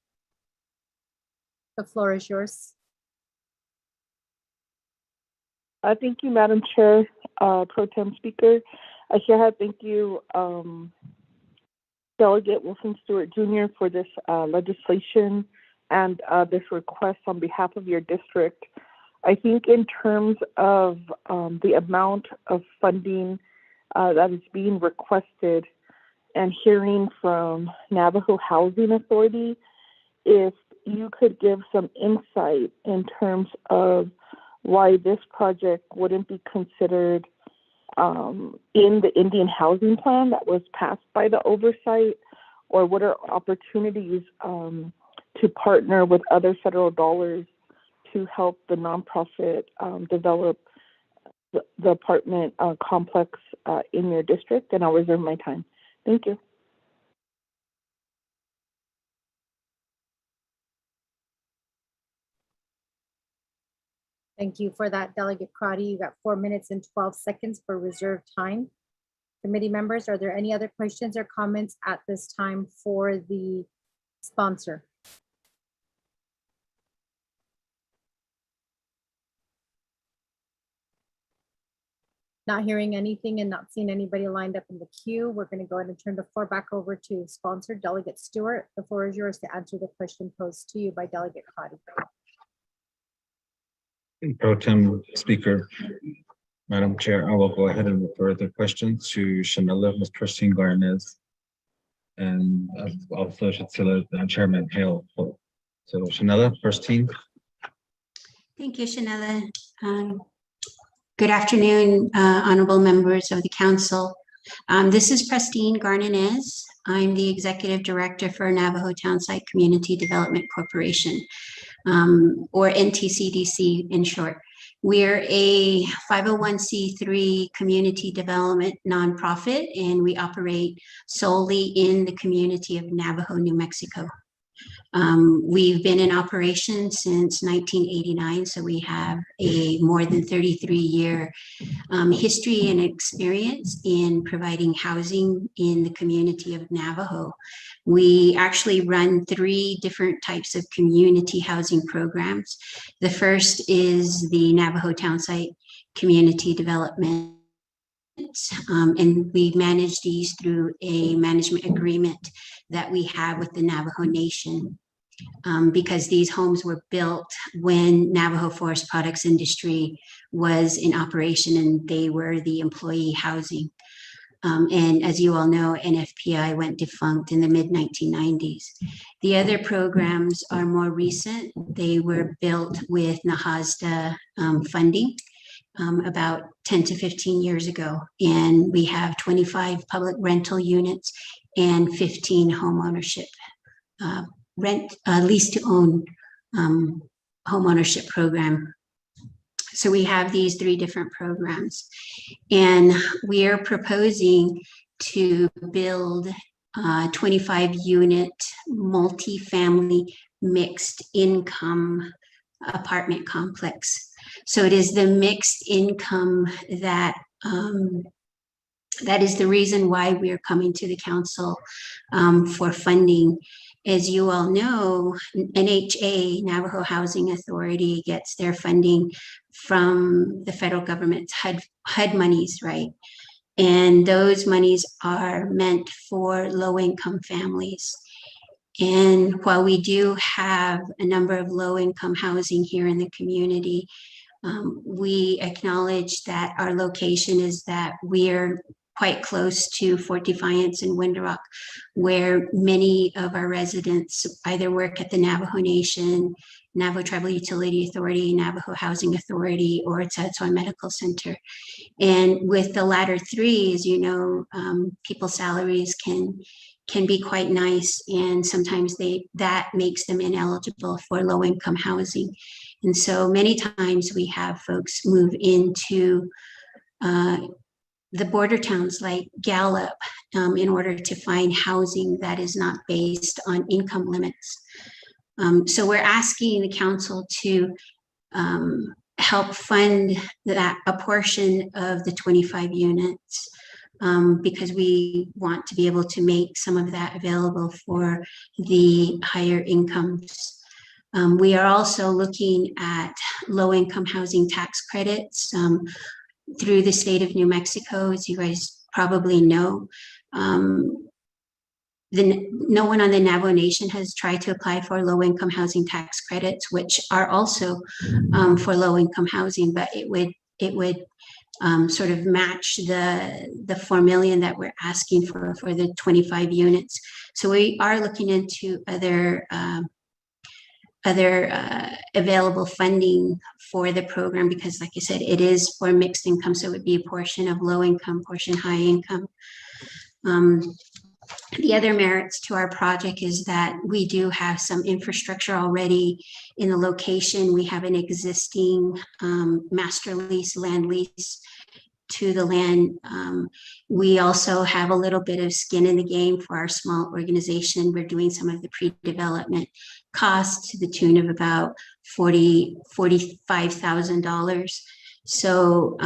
the floor is yours. Thank you, Madam Chair, Pro Tem Speaker. Thank you, Delegate Wilson Stewart Jr. for this legislation and this request on behalf of your district. I think in terms of the amount of funding that is being requested and hearing from Navajo Housing Authority, if you could give some insight in terms of why this project wouldn't be considered in the Indian Housing Plan that was passed by the oversight, or what are opportunities to partner with other federal dollars to help the nonprofit develop the apartment complex in your district, and I'll reserve my time. Thank you. Thank you for that, Delegate Crotty. You got 4 minutes and 12 seconds for reserved time. Committee members, are there any other questions or comments at this time for the sponsor? Not hearing anything and not seeing anybody lined up in the queue, we're going to go ahead and turn the floor back over to sponsor Delegate Stewart. The floor is yours to answer the question posed to you by Delegate Crotty. Pro Tem Speaker, Madam Chair, I will go ahead and refer the question to Shanella, Ms. Christine Garnez, and also Chairman Hale. So Shanella, first team. Thank you, Shanella. Good afternoon, honorable members of the council. This is Pristine Garnanez. I'm the Executive Director for Navajo Townsite Community Development Corporation, or NTCDC in short. We're a 501c3 community development nonprofit, and we operate solely in the community of Navajo, New Mexico. We've been in operation since 1989, so we have a more than 33-year history and experience in providing housing in the community of Navajo. We actually run 3 different types of community housing programs. The first is the Navajo Townsite Community Development, and we manage these through a management agreement that we have with the Navajo Nation, because these homes were built when Navajo Forest Products Industry was in operation and they were the employee housing. And as you all know, NFPI went defunct in the mid-1990s. The other programs are more recent. They were built with NAHASDA funding about 10 to 15 years ago. And we have 25 public rental units and 15 home ownership, lease to own home ownership program. So we have these 3 different programs, and we are proposing to build a 25-unit multi-family mixed income apartment complex. So it is the mixed income that that is the reason why we are coming to the council for funding. As you all know, NHA, Navajo Housing Authority, gets their funding from the federal government's HUD monies, right? And those monies are meant for low-income families. And while we do have a number of low-income housing here in the community, we acknowledge that our location is that we're quite close to Fort Defiance and Window Rock, where many of our residents either work at the Navajo Nation, Navajo Tribal Utility Authority, Navajo Housing Authority, or Tzatzoy Medical Center. And with the latter 3, as you know, people's salaries can be quite nice, and sometimes that makes them ineligible for low-income housing. And so many times we have folks move into the border towns like Gallup in order to find housing that is not based on income limits. So we're asking the council to help fund a portion of the 25 units because we want to be able to make some of that available for the higher incomes. We are also looking at low-income housing tax credits through the state of New Mexico. As you guys probably know, no one on the Navajo Nation has tried to apply for low-income housing tax credits, which are also for low-income housing, but it would sort of match the 4 million that we're asking for the 25 units. So we are looking into other available funding for the program, because like I said, it is for mixed income, so it would be a portion of low income, portion high income. The other merits to our project is that we do have some infrastructure already in the location. We have an existing master lease, land lease to the land. We also have a little bit of skin in the game for our small organization. We're doing some of the pre-development costs to the tune of about $45,000. So,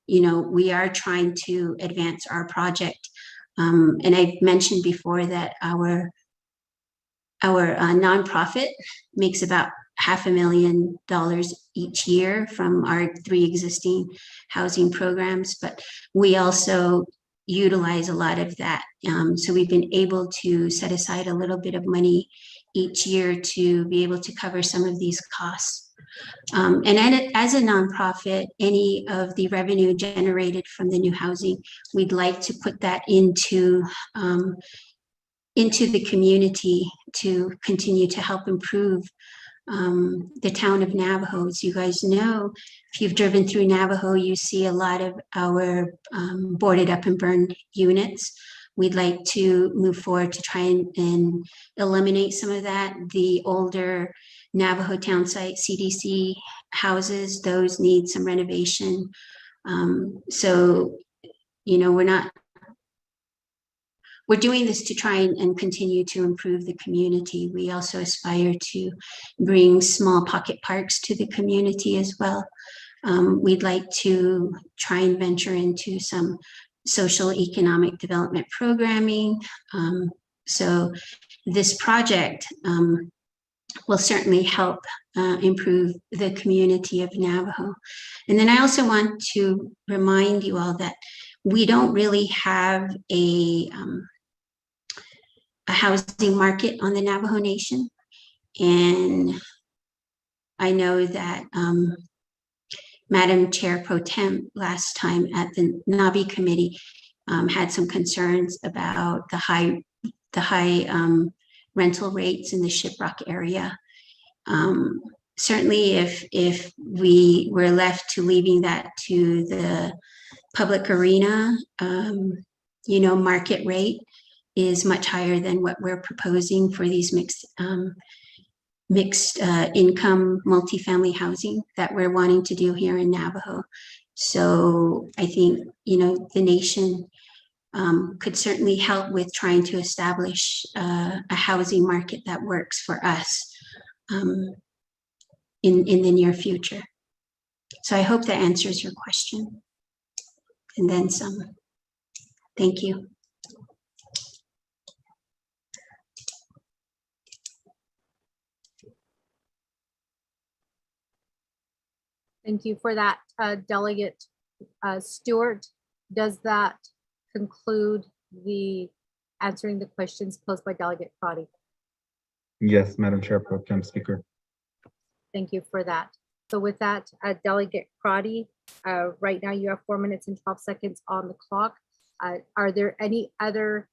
you know, we are trying to advance our project. And I've mentioned before that our nonprofit makes about $500,000 each year from our 3 existing housing programs, but we also utilize a lot of that. So we've been able to set aside a little bit of money each year to be able to cover some of these costs. And as a nonprofit, any of the revenue generated from the new housing, we'd like to put that into the community to continue to help improve the town of Navajo. As you guys know, if you've driven through Navajo, you see a lot of our boarded up and burned units. We'd like to move forward to try and eliminate some of that. The older Navajo town site CDC houses, those need some renovation. So, you know, we're doing this to try and continue to improve the community. We also aspire to bring small pocket parks to the community as well. We'd like to try and venture into some social economic development programming. So this project will certainly help improve the community of Navajo. And then I also want to remind you all that we don't really have a housing market on the Navajo Nation. And I know that Madam Chair Pro Tem last time at the NABI committee had some concerns about the high rental rates in the Shiprock area. Certainly if we were left to leaving that to the public arena, you know, market rate is much higher than what we're proposing for these mixed income multifamily housing that we're wanting to do here in Navajo. So I think, you know, the nation could certainly help with trying to establish a housing market that works for us in the near future. So I hope that answers your question and then some. Thank you. Thank you for that, Delegate Stewart. Does that conclude the answering the questions posed by Delegate Crotty? Yes, Madam Chair, Pro Tem Speaker. Thank you for that. So with that, Delegate Crotty, right now you have 4 minutes and 12 seconds on the clock. Are there any other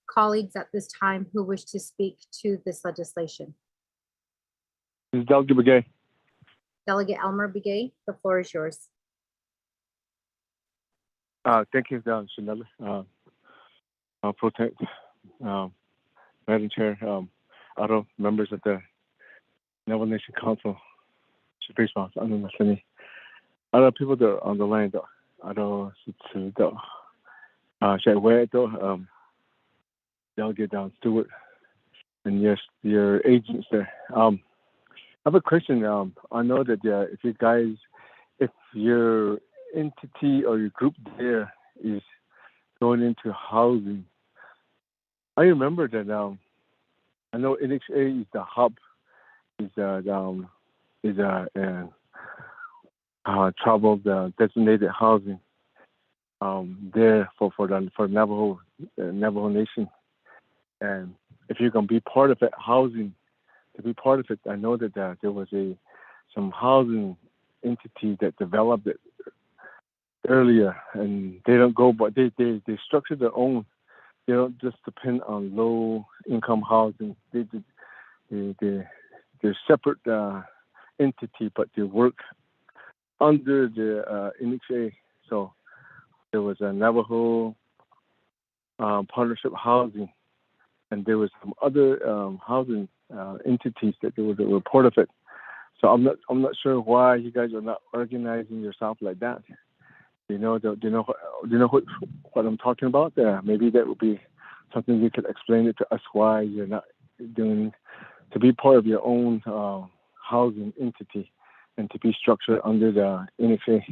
colleagues at this time who wish to speak to this legislation? This is Delegate Begay. Delegate Elmer Begay, the floor is yours. Thank you, Chanel. Pro Tem, Madam Chair, other members of the Navajo Nation Council, other people that are on the line, Delegate Stewart, and yes, your agents there. I have a question. I know that if your entity or your group there is going into housing, I remember that I know NHA is the hub, is troubled designated housing there for Navajo Nation, and if you're gonna be part of it, housing. To be part of it, I know that there was some housing entity that developed it earlier, and they don't go, but they structure their own. They don't just depend on low income housing. They're separate entity, but they work under the NHA. So there was a Navajo partnership housing and there was some other housing entities that there was a report of it. So I'm not sure why you guys are not organizing yourself like that. Do you know what I'm talking about? Maybe that would be something you could explain it to us why you're not doing to be part of your own housing entity and to be structured under the NFA.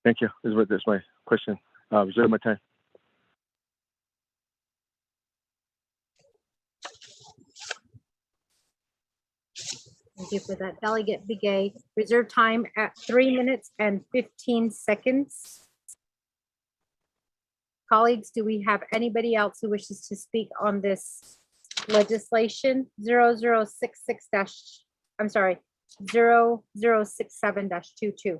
Thank you. That's my question. Reserve my time. Thank you for that. Delegate Begay, reserve time at 3 minutes and 15 seconds. Colleagues, do we have anybody else who wishes to speak on this legislation 0066 I'm sorry, 0067-22?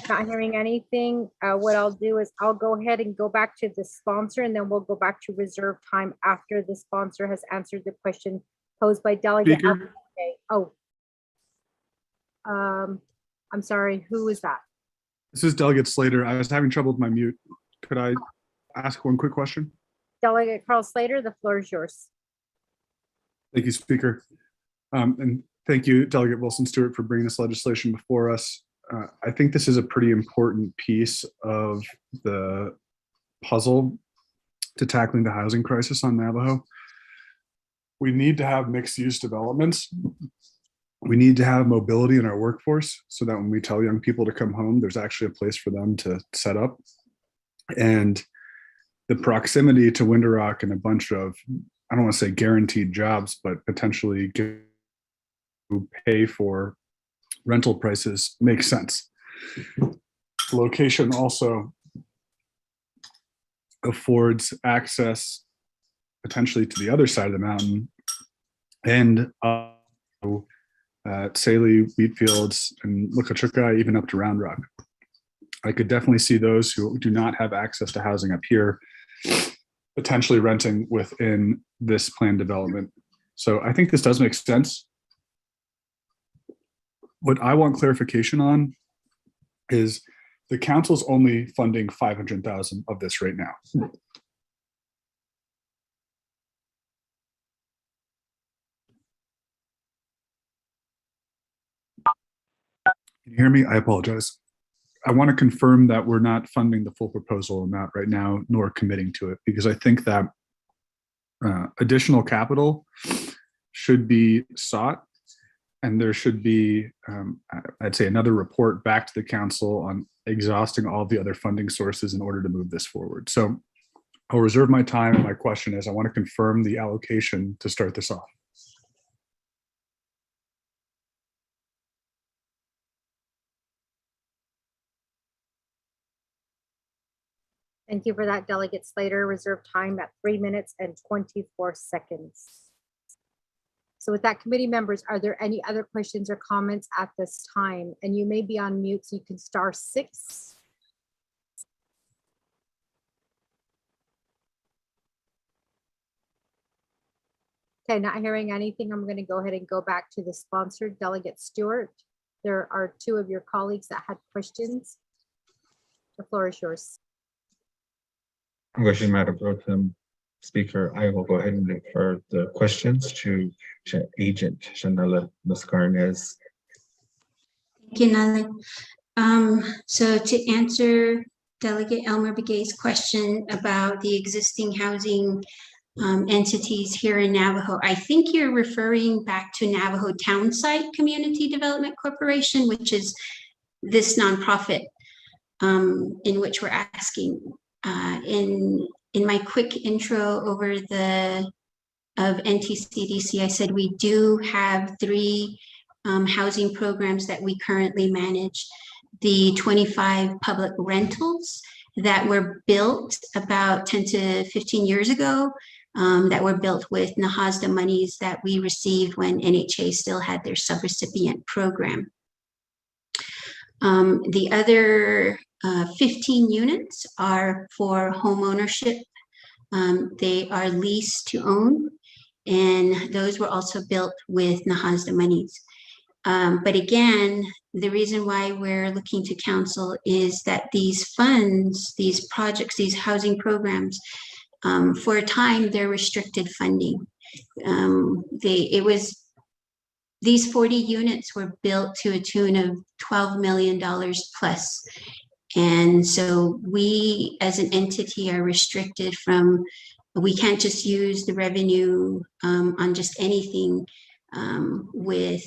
Not hearing anything. What I'll do is I'll go ahead and go back to the sponsor, and then we'll go back to reserve time after the sponsor has answered the question posed by Delegate. Oh, I'm sorry, who is that? This is Delegate Slater. I was having trouble with my mute. Could I ask one quick question? Delegate Carl Slater, the floor is yours. Thank you, Speaker. And thank you, Delegate Wilson Stewart, for bringing this legislation before us. I think this is a pretty important piece of the puzzle to tackling the housing crisis on Navajo. We need to have mixed-use developments. We need to have mobility in our workforce so that when we tell young people to come home, there's actually a place for them to set up. And the proximity to Window Rock and a bunch of, I don't want to say guaranteed jobs, but potentially pay for rental prices makes sense. Location also affords access potentially to the other side of the mountain and Saley, Wheatfields, and Lukachuka, even up to Round Rock. I could definitely see those who do not have access to housing up here potentially renting within this planned development. So I think this does make sense. What I want clarification on is the council's only funding 500,000 of this right now. Can you hear me? I apologize. I want to confirm that we're not funding the full proposal amount right now, nor committing to it, because I think that additional capital should be sought, and there should be, I'd say, another report back to the council on exhausting all the other funding sources in order to move this forward. So I'll reserve my time, and my question is, I want to confirm the allocation to start this off. Thank you for that, Delegate Slater. Reserve time at 3 minutes and 24 seconds. So with that, committee members, are there any other questions or comments at this time? And you may be on mute, so you can *6. Okay, not hearing anything, I'm going to go ahead and go back to the sponsor, Delegate Stewart. There are 2 of your colleagues that had questions. The floor is yours. Question, Madam Pro Tem Speaker. I will go ahead and refer the questions to Agent Shanella Mascarnez. Thank you, Nale. So to answer Delegate Elmer Begay's question about the existing housing entities here in Navajo, I think you're referring back to Navajo Townsite Community Development Corporation, which is this nonprofit in which we're asking. In my quick intro over of NTCDC, I said we do have 3 housing programs that we currently manage. The 25 public rentals that were built about 10 to 15 years ago, that were built with NAHASDA monies that we received when NHA still had their subrecipient program. The other 15 units are for home ownership. They are leased to own, and those were also built with NAHASDA monies. But again, the reason why we're looking to council is that these funds, these projects, these housing programs, for a time, they're restricted funding. These 40 units were built to a tune of $12 million plus. And so we, as an entity, are restricted from, we can't just use the revenue on just anything with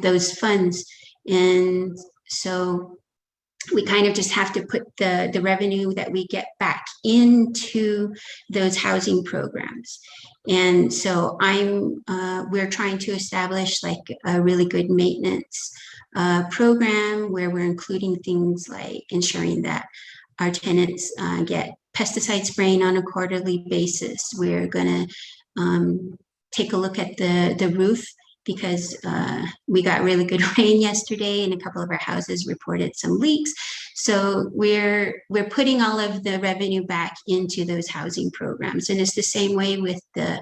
those funds. And so we kind of just have to put the revenue that we get back into those housing programs. And so we're trying to establish like a really good maintenance program where we're including things like ensuring that our tenants get pesticide spraying on a quarterly basis. We're gonna take a look at the roof, because we got really good rain yesterday and a couple of our houses reported some leaks. So we're putting all of the revenue back into those housing programs. And it's the same way with the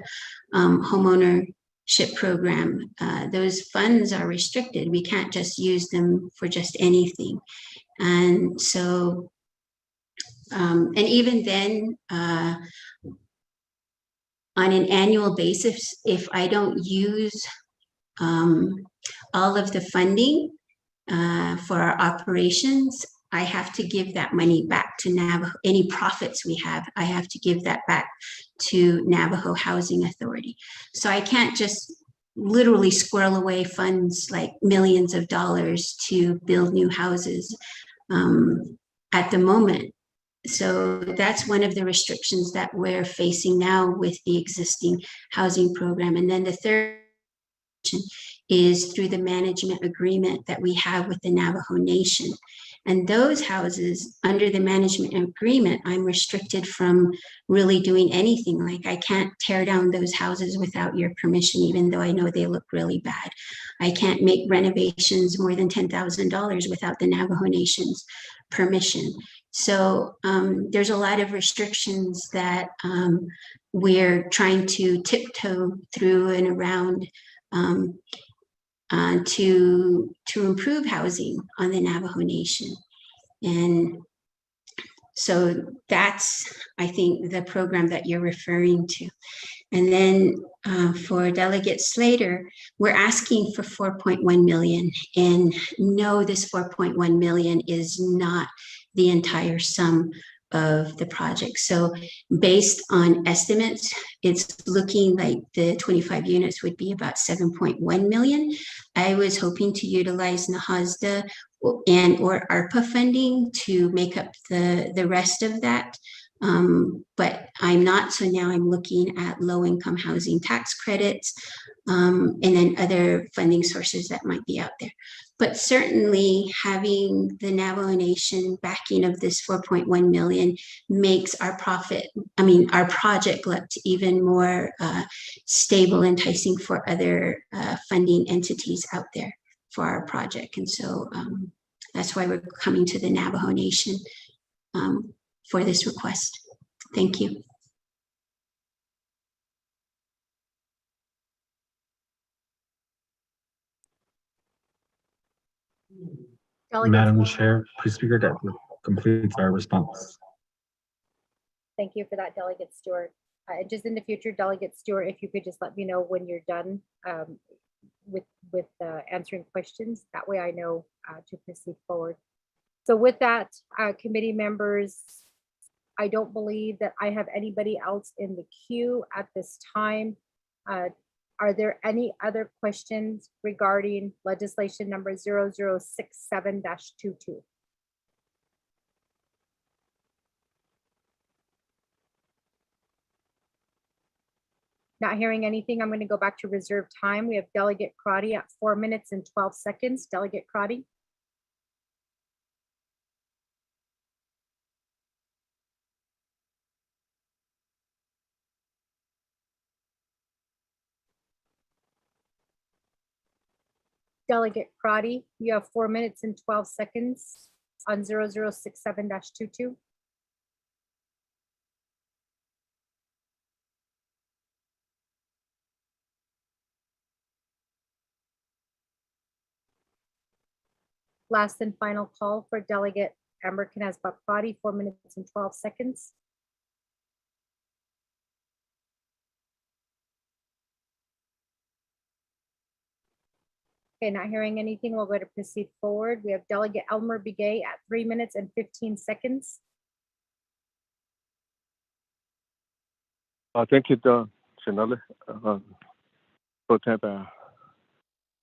homeownership program. Those funds are restricted. We can't just use them for just anything. And so, and even then, on an annual basis, if I don't use all of the funding for our operations, I have to give that money back to Navajo. Any profits we have, I have to give that back to Navajo Housing Authority. So I can't just literally squirrel away funds like millions of dollars to build new houses at the moment. So that's one of the restrictions that we're facing now with the existing housing program. And then the third is through the management agreement that we have with the Navajo Nation. And those houses under the management agreement, I'm restricted from really doing anything. Like I can't tear down those houses without your permission, even though I know they look really bad. I can't make renovations more than $10,000 without the Navajo Nation's permission. So there's a lot of restrictions that we're trying to tiptoe through and around to improve housing on the Navajo Nation. And so that's, I think, the program that you're referring to. And then for Delegate Slater, we're asking for 4.1 million. And no, this 4.1 million is not the entire sum of the project. So based on estimates, it's looking like the 25 units would be about 7.1 million. I was hoping to utilize NAHASDA and or ARPA funding to make up the rest of that. But I'm not, so now I'm looking at low-income housing tax credits and then other funding sources that might be out there. But certainly having the Navajo Nation backing of this 4.1 million makes our our project look even more stable, enticing for other funding entities out there for our project. And so that's why we're coming to the Navajo Nation for this request. Thank you. Madam Chair, please speaker, that completes our response. Thank you for that, Delegate Stewart. Just in the future, Delegate Stewart, if you could just let me know when you're done with answering questions. That way I know to proceed forward. So with that, committee members, I don't believe that I have anybody else in the queue at this time. Are there any other questions regarding legislation number 0067-22? Not hearing anything, I'm going to go back to reserved time. We have Delegate Crotty at 4 minutes and 12 seconds. Delegate Crotty. Delegate Crotty, you have 4 minutes and 12 seconds on 0067-22. Last and final call for Delegate Amber Canaz Bakpati, 4 minutes and 12 seconds. Okay, not hearing anything, we'll go to proceed forward. We have Delegate Elmer Begay at 3 minutes and 15 seconds. Thank you, Chanel. Pro Temp,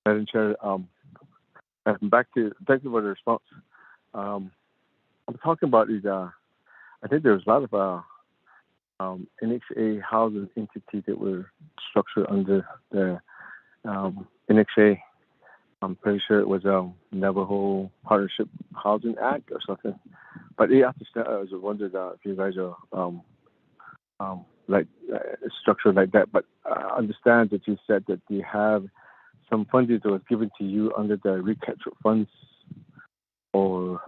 Madam Chair. Thank you for the response. I'm talking about these. I think there's a lot of NXA housing entities that were structured under the NXA. I'm pretty sure it was Navajo Partnership Housing Act or something. But I was wondering if you guys are structured like that. But I understand that you said that you have some funding that was given to you under the recapture funds or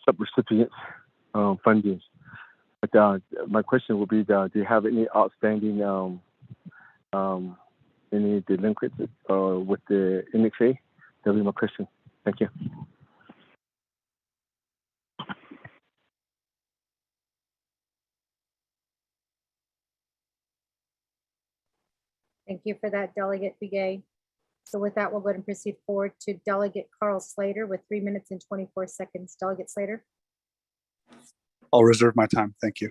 subrecipient fundings. But my question would be, do you have any outstanding any delinquents with the NXA? That'll be my question. Thank you. Thank you for that, Delegate Begay. So with that, we'll go ahead and proceed forward to Delegate Carl Slater with 3 minutes and 24 seconds. Delegate Slater. I'll reserve my time. Thank you.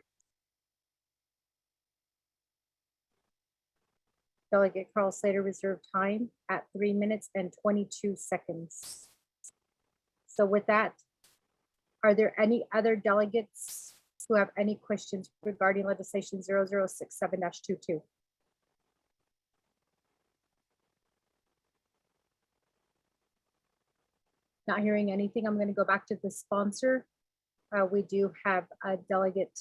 Delegate Carl Slater reserved time at 3 minutes and 22 seconds. So with that, are there any other delegates who have any questions regarding legislation 0067-22? Not hearing anything, I'm going to go back to the sponsor. We do have Delegate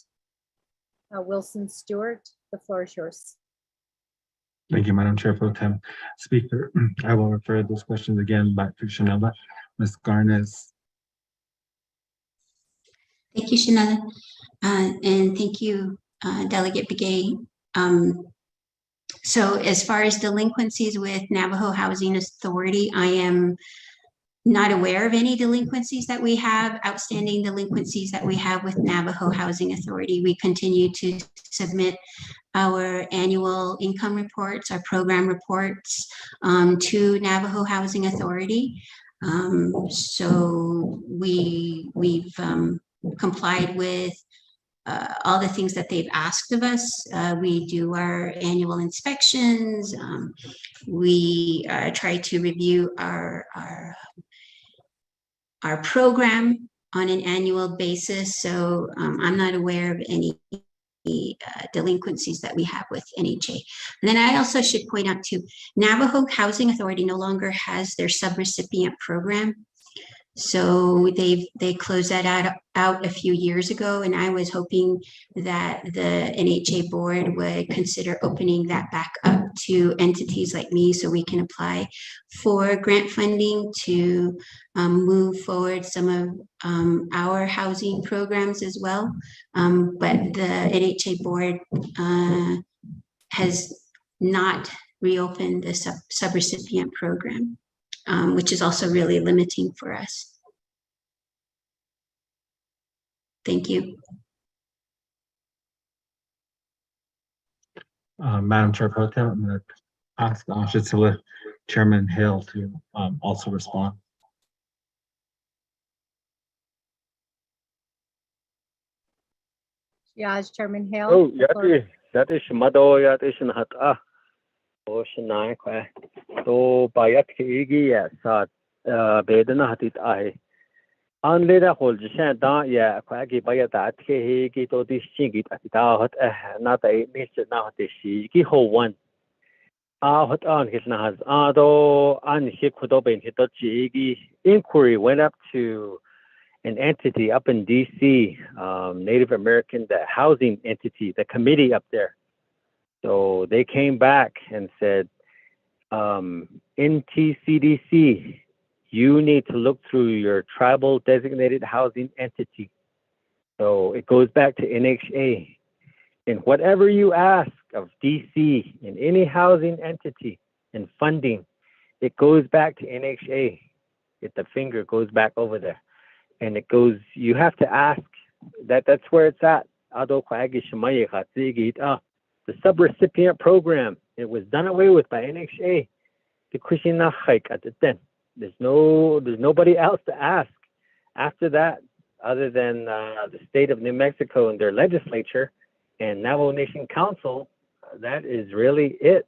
Wilson Stewart. The floor is yours. Thank you, Madam Chair Pro Tem. Speaker, I will refer those questions again back to Shanella. Ms. Garnes. Thank you, Shanella. And thank you, Delegate Begay. So as far as delinquencies with Navajo Housing Authority, I am not aware of any delinquencies that we have, outstanding delinquencies that we have with Navajo Housing Authority. We continue to submit our annual income reports, our program reports to Navajo Housing Authority. So we've complied with all the things that they've asked of us. We do our annual inspections. We try to review our program on an annual basis. So I'm not aware of any delinquencies that we have with NHA. And then I also should point out too, Navajo Housing Authority no longer has their subrecipient program. So they closed that out a few years ago, and I was hoping that the NHA board would consider opening that back up to entities like me so we can apply for grant funding to move forward some of our housing programs as well. But the NHA board has not reopened the subrecipient program. Which is also really limiting for us. Thank you. Madam Chair Pro Tem, I'm going to ask Chairman Hale to also respond. Yes, Chairman Hale. Oh, that is Mado, that is not Ocean to Bayat Kigi, Sat Bedana Hatit I. Only the whole Jan, yeah, Quaggy Bayat, Kigi to this Chingit at it out, not a Mr. Now the Shigi Ho one. Hot on his Nahas, Ado, and he could open his Chigi. Inquiry went up to an entity up in DC, Native American, the housing entity, the committee up there. So they came back and said, NTCDC, you need to look through your tribal designated housing entity. So it goes back to NHA. And whatever you ask of DC in any housing entity and funding, it goes back to NHA. if the finger goes back over there. And it goes, you have to ask, that's where it's at. The subrecipient program, it was done away with by NHA. There's nobody else to ask after that, other than the state of New Mexico and their legislature and Navajo Nation Council. That is really it.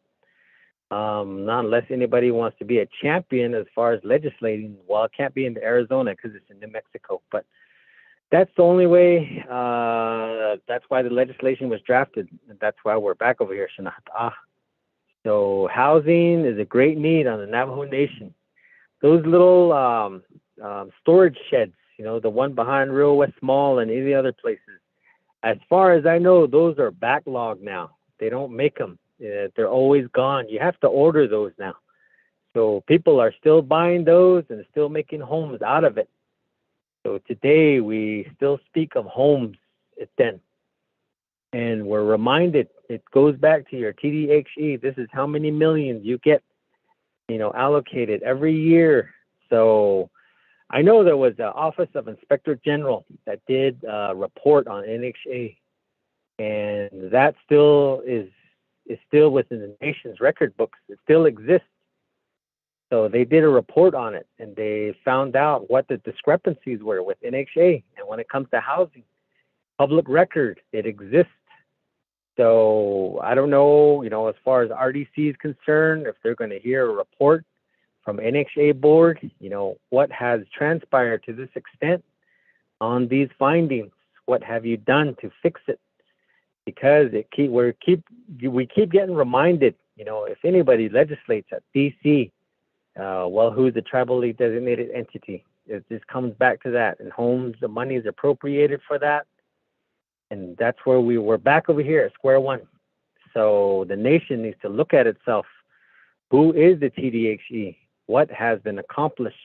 Not unless anybody wants to be a champion as far as legislating. Well, it can't be in Arizona because it's in New Mexico, but that's the only way. That's why the legislation was drafted. That's why we're back over here. So housing is a great need on the Navajo Nation. Those little storage sheds, the one behind Real West Mall and any other places, as far as I know, those are backlogged now. They don't make them. They're always gone. You have to order those now. So people are still buying those and still making homes out of it. So today we still speak of homes then. And we're reminded, it goes back to your TDHE. This is how many millions you get, allocated every year. So I know there was an Office of Inspector General that did a report on NHA. And that still is still within the nation's record books. It still exists. So they did a report on it, and they found out what the discrepancies were with NHA. And when it comes to housing, public record, it exists. So I don't know, as far as RDC is concerned, if they're going to hear a report from NHA board, what has transpired to this extent on these findings? What have you done to fix it? Because we keep getting reminded, if anybody legislates at DC, who's the tribally designated entity? It just comes back to that. And homes, the money is appropriated for that. And that's where we're back over here at square one. So the nation needs to look at itself. Who is the TDHE? What has been accomplished?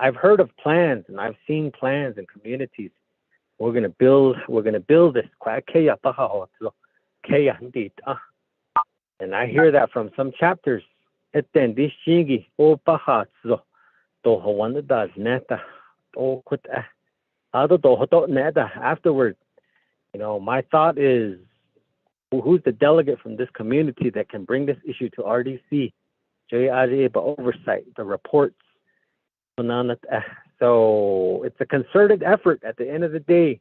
I've heard of plans and I've seen plans in communities. We're gonna build this. And I hear that from some chapters. Afterward, my thought is, who's the delegate from this community that can bring this issue to RDC? Oversight, the reports. So it's a concerted effort at the end of the day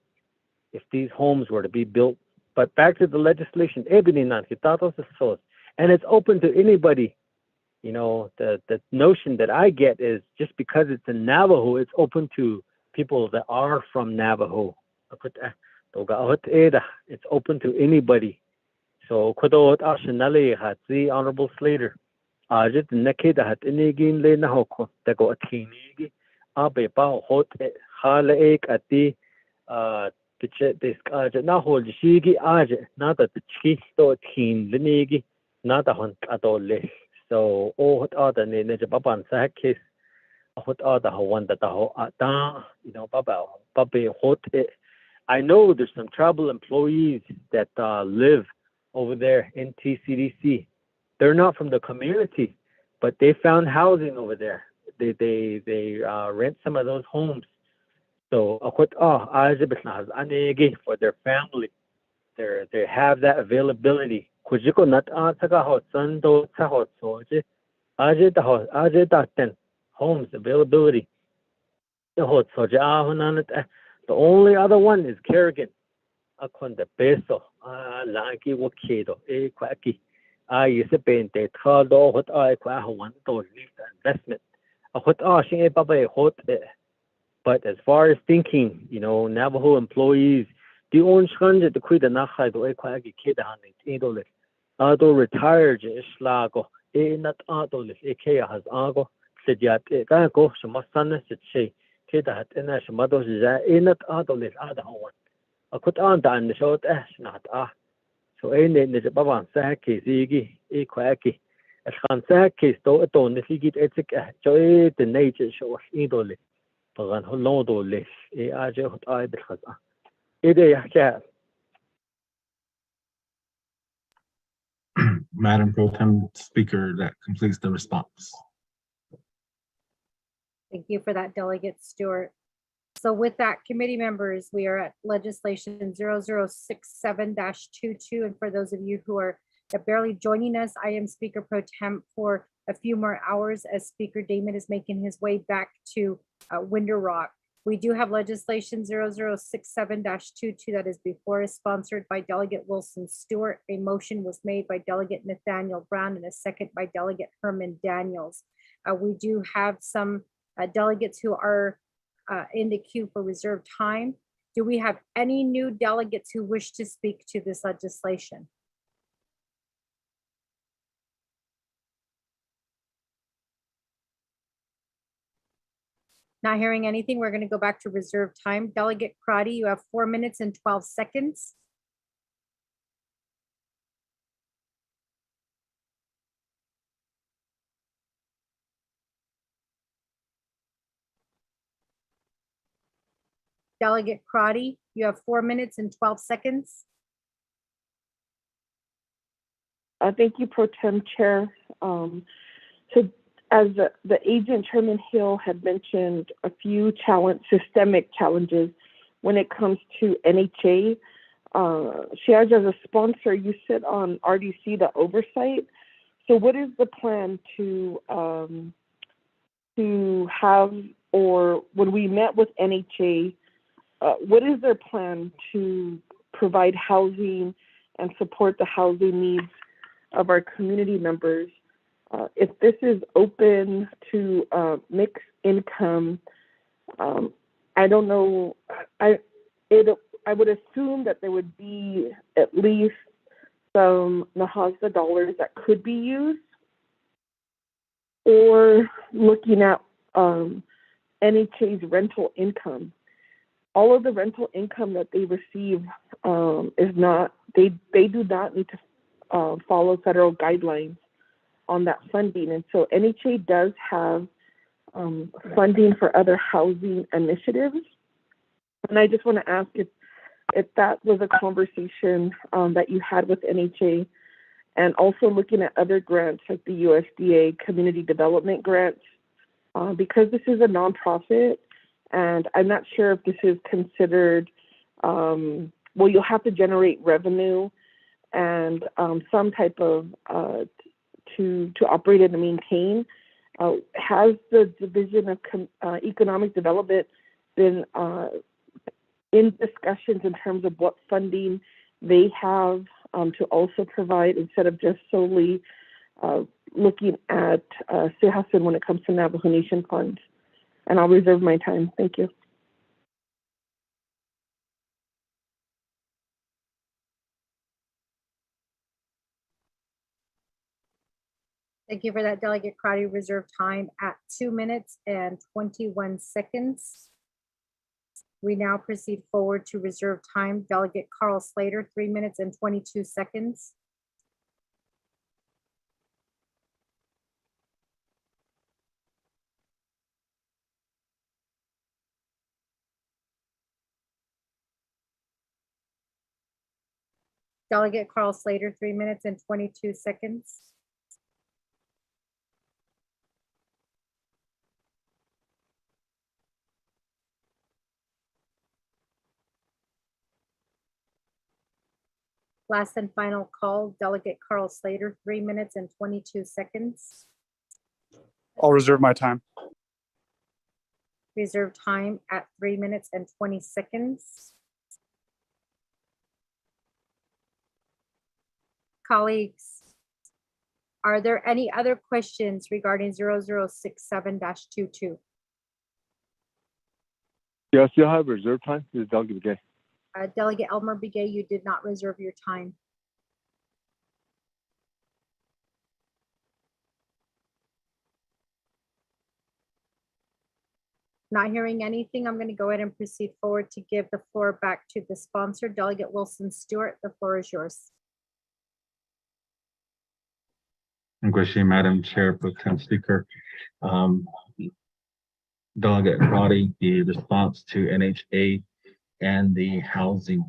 if these homes were to be built. But back to the legislation, and it's open to anybody. The notion that I get is just because it's in Navajo, it's open to people that are from Navajo. It's open to anybody. So Honorable Slater. So I know there's some tribal employees that live over there in TCDC. They're not from the community, but they found housing over there. They rent some of those homes. So for their family, they have that availability. Homes availability. The only other one is Kerrigan. Investment. But as far as thinking, Navajo employees, the own the retired islago not has ago said yet go some son say that and as mother is not one. I could on the short not so ain't the baban saki zigi quacky as can saki to the sigit etic joy the nature show idole but how long do live I just I because it Madam Pro Tem Speaker, that completes the response. Thank you for that, Delegate Stewart. So with that, committee members, we are at legislation 0067-22. And for those of you who are barely joining us, I am Speaker Pro Tem for a few more hours as Speaker Damon is making his way back to Window Rock. We do have legislation 0067-22 that is before us, sponsored by Delegate Wilson Stewart. A motion was made by Delegate Nathaniel Brown and a second by Delegate Herman Daniels. We do have some delegates who are in the queue for reserved time. Do we have any new delegates who wish to speak to this legislation? Not hearing anything, we're going to go back to reserved time. Delegate Crotty, you have 4 minutes and 12 seconds. Delegate Crotty, you have 4 minutes and 12 seconds. Thank you, Pro Tem Chair. So as the agent Chairman Hill had mentioned, a few systemic challenges when it comes to NHA. Shiaj, as a sponsor, you sit on RDC, the oversight. So what is the plan to have, or when we met with NHA, what is their plan to provide housing and support the housing needs of our community members? If this is open to mixed income, I don't know. I would assume that there would be at least some NAHASA dollars that could be used, or looking at NHA's rental income. All of the rental income that they receive is not, they do not need to follow federal guidelines on that funding. And so NHA does have funding for other housing initiatives. And I just want to ask if that was a conversation that you had with NHA, and also looking at other grants like the USDA community development grants, because this is a nonprofit, and I'm not sure if this is considered, well, you'll have to generate revenue and some type of to operate and maintain. Has the Division of Economic Development been in discussions in terms of what funding they have to also provide, instead of just solely looking at CHN when it comes to Navajo Nation funds? And I'll reserve my time. Thank you. Thank you for that, Delegate Crotty. Reserve time at 2 minutes and 21 seconds. We now proceed forward to reserve time. Delegate Carl Slater, 3 minutes and 22 seconds. Delegate Carl Slater, 3 minutes and 22 seconds. Last and final call, Delegate Carl Slater, 3 minutes and 22 seconds. I'll reserve my time. Reserve time at 3 minutes and 20 seconds. Colleagues, are there any other questions regarding 0067-22? Yes, you'll have reserve time. This is Delegate Begay. Delegate Elmer Begay, you did not reserve your time. Not hearing anything, I'm going to go ahead and proceed forward to give the floor back to the sponsor, Delegate Wilson Stewart. The floor is yours. Thank you, Madam Chair, Pro Tem Speaker. Delegate Crotty, the response to NHA and the housing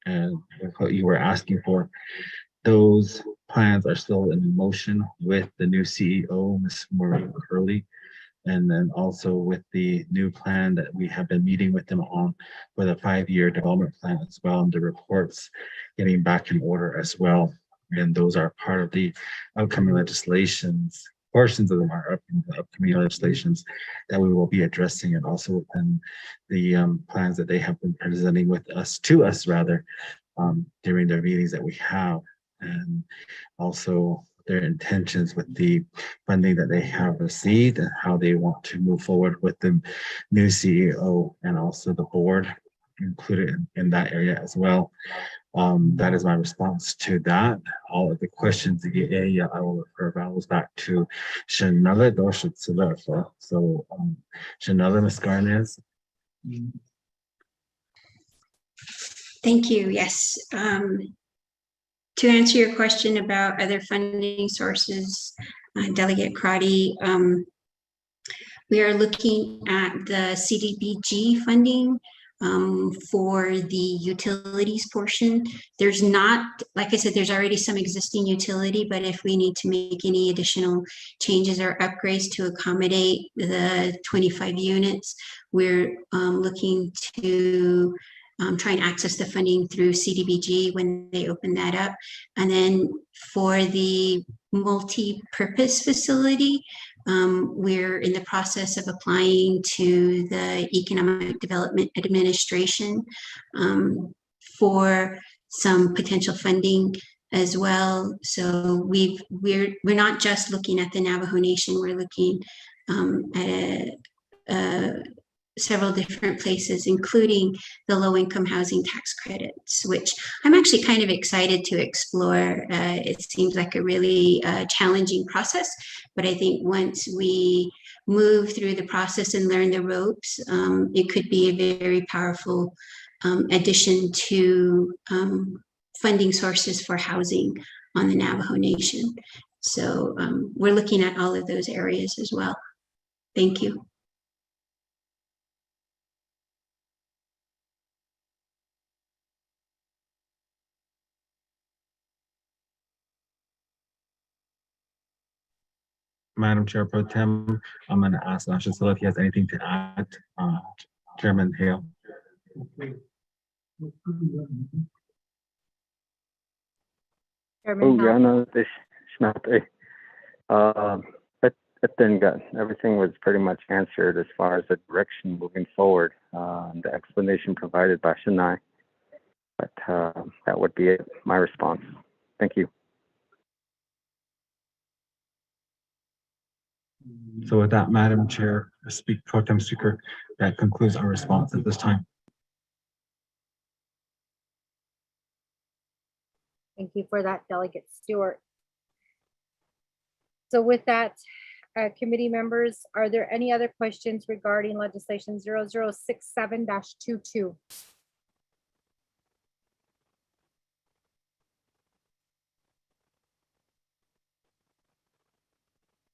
and what you were asking for, those plans are still in motion with the new CEO, Ms. Maureen Curley. And then also with the new plan that we have been meeting with them on for the 5-year development plan as well, and the reports getting back in order as well. And those are part of the upcoming legislations. Portions of them are upcoming legislations that we will be addressing, and also within the plans that they have been presenting to us during their meetings that we have, and also their intentions with the funding that they have received and how they want to move forward with the new CEO and also the board included in that area as well. That is my response to that. All of the questions, I will refer those back to Shanella Dorsha. So Shanella, Ms. Garnes. Thank you. Yes. To answer your question about other funding sources, Delegate Crotty, we are looking at the CDBG funding for the utilities portion. There's not, like I said, there's already some existing utility, but if we need to make any additional changes or upgrades to accommodate the 25 units, we're looking to try and access the funding through CDBG when they open that up. And then for the multi-purpose facility, we're in the process of applying to the Economic Development Administration for some potential funding as well. So we're not just looking at the Navajo Nation, we're looking at several different places, including the low-income housing tax credits, which I'm actually kind of excited to explore. It seems like a really challenging process, but I think once we move through the process and learn the ropes, it could be a very powerful addition to funding sources for housing on the Navajo Nation. So we're looking at all of those areas as well. Thank you. Madam Chair Pro Tem, I'm going to ask Shasila if he has anything to add. Chairman Hale. Everything was pretty much answered as far as the direction moving forward, the explanation provided by Shania. But that would be it, my response. Thank you. So with that, Madam Chair, Pro Tem Speaker, that concludes our response at this time. Thank you for that, Delegate Stewart. So with that, committee members, are there any other questions regarding legislation 0067-22?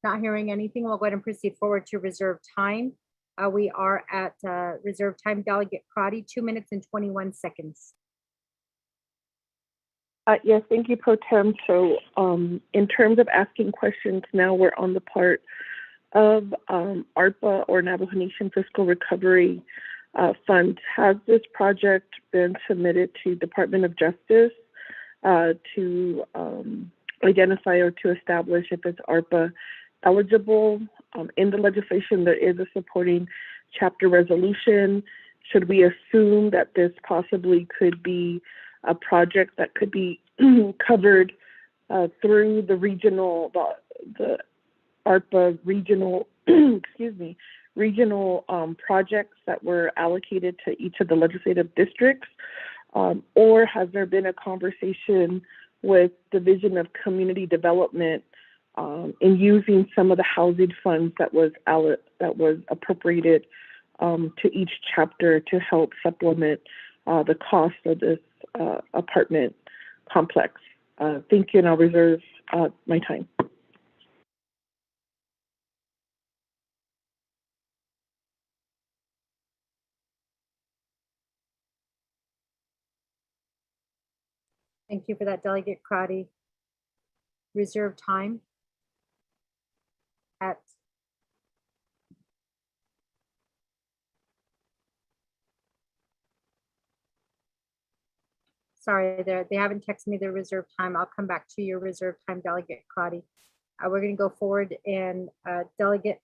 Not hearing anything, we'll go ahead and proceed forward to reserve time. We are at reserve time. Delegate Crotty, 2 minutes and 21 seconds. Yes, thank you, Pro Tem. So in terms of asking questions, now we're on the part of ARPA, or Navajo Nation Fiscal Recovery Fund. Has this project been submitted to Department of Justice to identify or to establish if it's ARPA eligible? In the legislation, there is a supporting chapter resolution. Should we assume that this possibly could be a project that could be covered through the regional, the ARPA regional, regional projects that were allocated to each of the legislative districts? Or has there been a conversation with Division of Community Development in using some of the housing funds that was appropriated to each chapter to help supplement the cost of this apartment complex? Thank you, and I'll reserve my time. Thank you for that, Delegate Crotty. Reserve time at Sorry, they haven't texted me the reserve time. I'll come back to your reserve time, Delegate Crotty. We're going to go forward and Delegate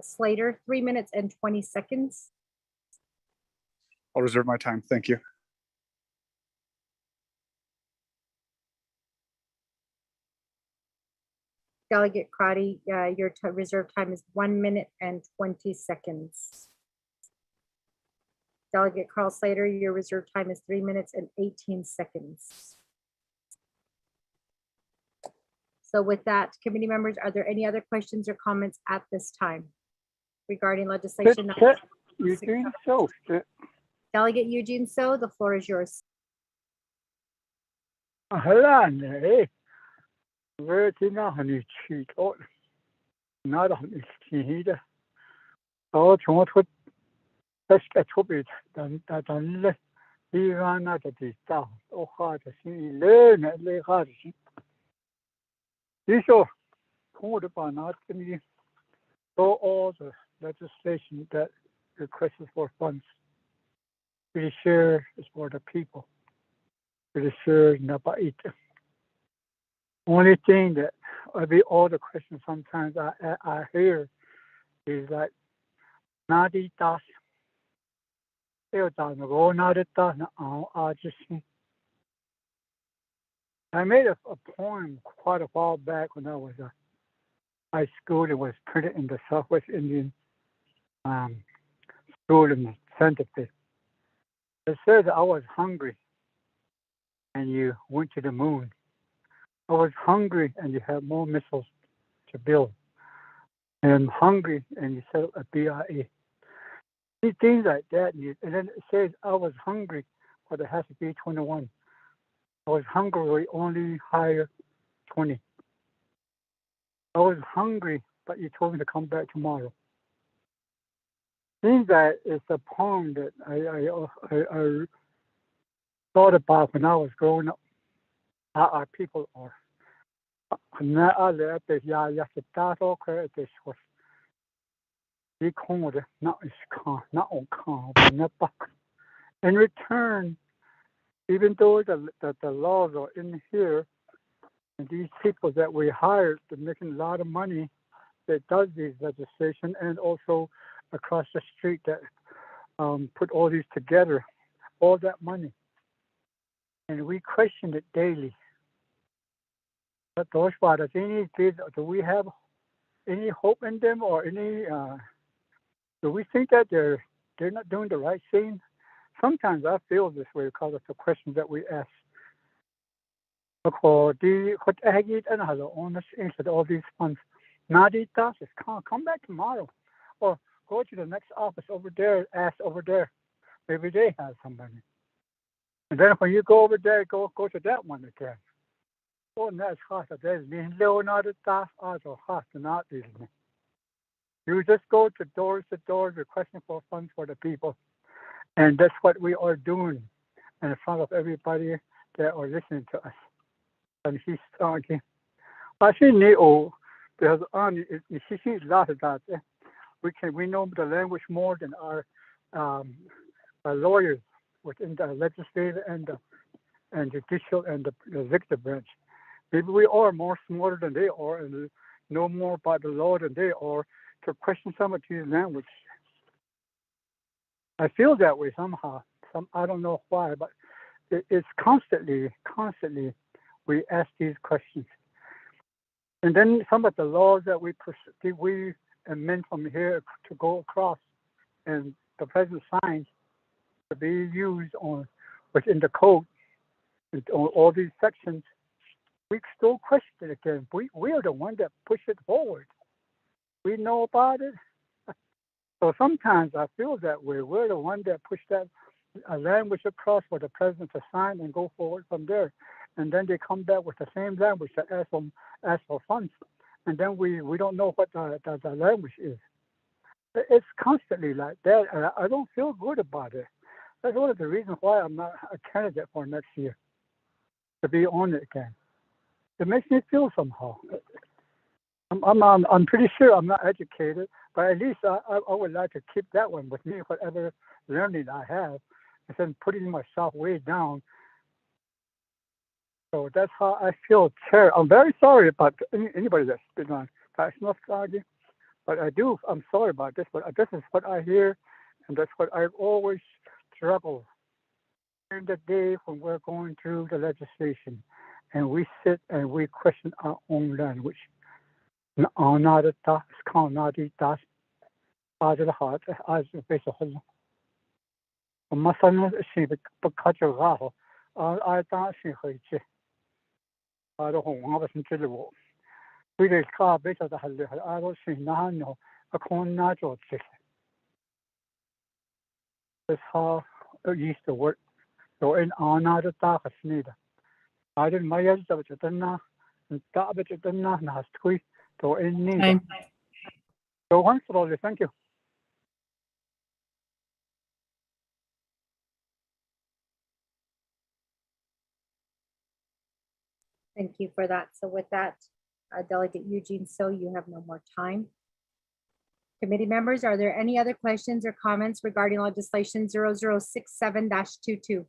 Slater, 3 minutes and 20 seconds. I'll reserve my time. Thank you. Delegate Crotty, your reserve time is 1 minute and 20 seconds. Delegate Carl Slater, your reserve time is 3 minutes and 18 seconds. So with that, committee members, are there any other questions or comments at this time regarding legislation? Eugene So. Delegate Eugene So, the floor is yours. All the legislation that requests for funds. Pretty sure is for the people. Pretty sure not it. Only thing that all the questions sometimes I hear is like Nadi Das. I made a poem quite a while back when I was a high school. It was printed in the Southwest Indian school in Santa Fe. It says I was hungry and you went to the moon. I was hungry and you had more missiles to build. And I'm hungry and you set up a BIA. Things like that. And then it says I was hungry, but it has to be 21. I was hungry, we only hire 20. I was hungry, but you told me to come back tomorrow. Seems that it's a poem that I thought about when I was growing up. How our people are. In return, even though the laws are in here, and these people that we hired, they're making a lot of money that does these legislation, and also across the street that put all these together, all that money. And we question it daily. But those fathers, do we have any hope in them, or any? Do we think that they're not doing the right thing? Sometimes I feel this way because of the questions that we ask. All these funds. Come back tomorrow, or go to the next office over there, ask over there. Maybe they have somebody. And then when you go over there, go to that one again. Oh, that's hot. You just go to doors requesting for funds for the people. And that's what we are doing in front of everybody that are listening to us. And he's talking. I think because we know the language more than our lawyers within the legislative and judicial and the executive branch. Maybe we are more smarter than they are and know more about the law than they are to question some of these language. I feel that way somehow. I don't know why, but it's constantly we ask these questions. And then some of the laws that we amend from here to go across, and the president signs to be used within the code, and on all these sections, we still question it again. We are the one that push it forward. We know about it. So sometimes I feel that way. We're the one that push that language across for the president to sign and go forward from there. And then they come back with the same language that ask for funds. And then we don't know what the language is. It's constantly like that, and I don't feel good about it. That's one of the reasons why I'm not a candidate for next year, to be on it again. It makes me feel somehow. I'm pretty sure I'm not educated, but at least I would like to keep that one with me, whatever learning I have, instead of putting myself way down So that's how I feel, Chair. I'm very sorry about anybody that's been on national strategy, but I'm sorry about this, but this is what I hear, and that's what I've always struggled during the day when we're going through the legislation, and we sit and we question our own language. That's how it used to work. So in another talk is needed. I didn't my yell to the top of it na squeeze to in need. So once slowly, thank you. Thank you for that. So with that, Delegate Eugene So, you have no more time. Committee members, are there any other questions or comments regarding legislation 0067-22?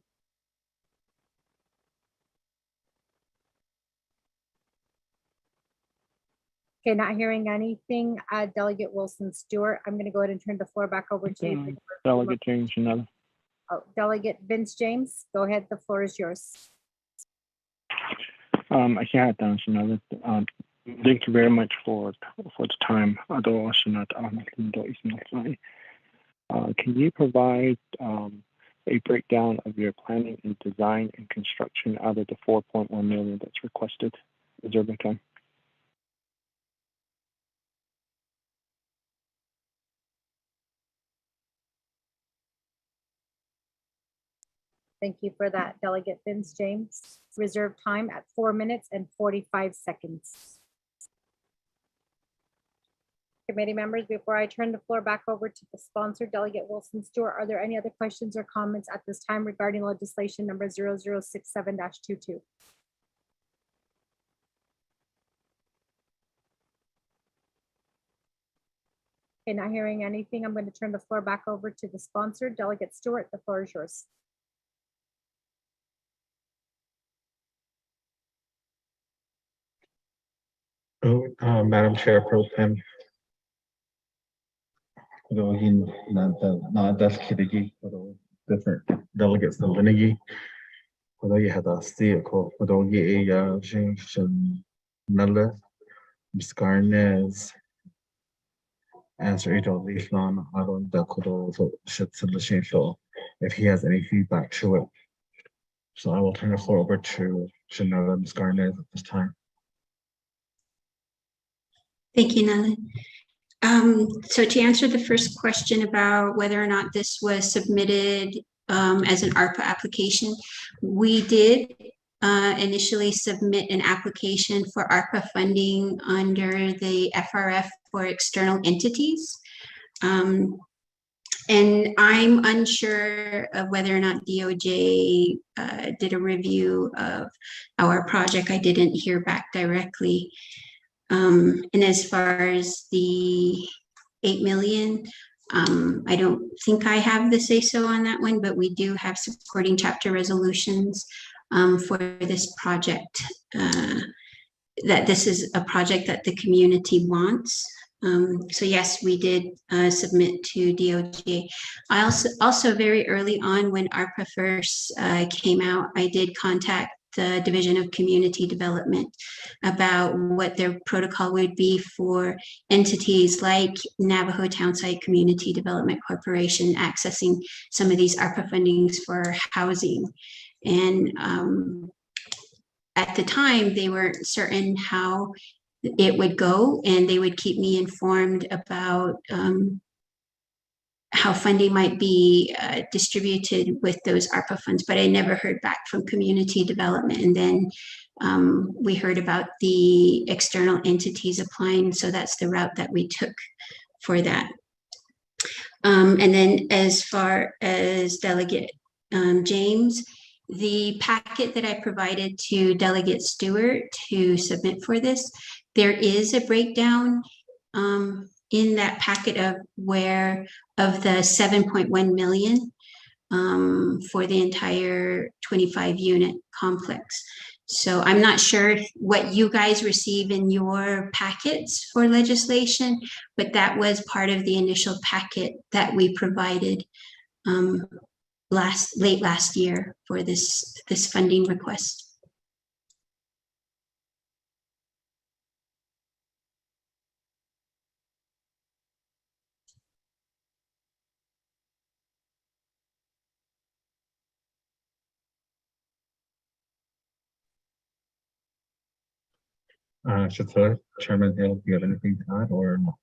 Okay, not hearing anything. Delegate Wilson Stewart, I'm going to go ahead and turn the floor back over to you. Delegate James Shinada. Oh, Delegate Vince James, go ahead. The floor is yours. I can't down Shinada. Thank you very much for the time. Can you provide a breakdown of your planning and design and construction out of the 4.1 million that's requested? Is there a time? Thank you for that, Delegate Vince James. Reserve time at 4 minutes and 45 seconds. Committee members, before I turn the floor back over to the sponsor, Delegate Wilson Stewart, are there any other questions or comments at this time regarding legislation number 0067-22? Okay, not hearing anything, I'm going to turn the floor back over to the sponsor, Delegate Stewart. The floor is yours. Madam Chair Pro Tem. Different delegates the Linigi. Although you had a stay call, although you a Jason Nuller, Ms. Garnez, answer it all these long. I don't know could should solution so if he has any feedback to it. So I will turn the floor over to Shanella Ms. Garnez at this time. Thank you, Nala. So to answer the first question about whether or not this was submitted as an ARPA application, we did initially submit an application for ARPA funding under the FRF for external entities. And I'm unsure of whether or not DOJ did a review of our project. I didn't hear back directly. And as far as the 8 million, I don't think I have the say-so on that one, but we do have supporting chapter resolutions for this project, that this is a project that the community wants. So yes, we did submit to DOJ. I also very early on when ARPA first came out, I did contact the Division of Community Development about what their protocol would be for entities like Navajo Townsite Community Development Corporation accessing some of these ARPA fundings for housing. And at the time, they weren't certain how it would go, and they would keep me informed about how funding might be distributed with those ARPA funds, but I never heard back from community development. And then we heard about the external entities applying, so that's the route that we took for that. And then as far as Delegate James, the packet that I provided to Delegate Stewart to submit for this, there is a breakdown in that packet of where of the 7.1 million for the entire 25 unit complex. So I'm not sure what you guys receive in your packets for legislation, but that was part of the initial packet that we provided late last year for this funding request. Chairman Hill, do you have anything to add or no?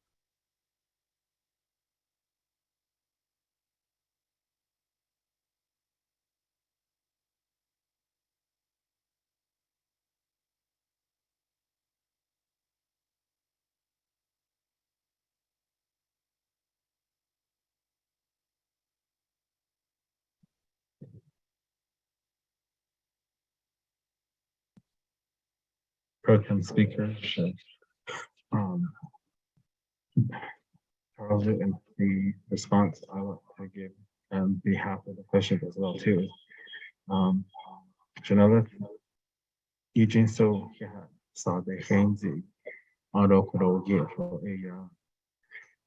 Pro Tem Speaker, Charles, and the response I want to give on behalf of the question as well too. Janela, Eugene, so yeah, saw the hands auto kuro get for a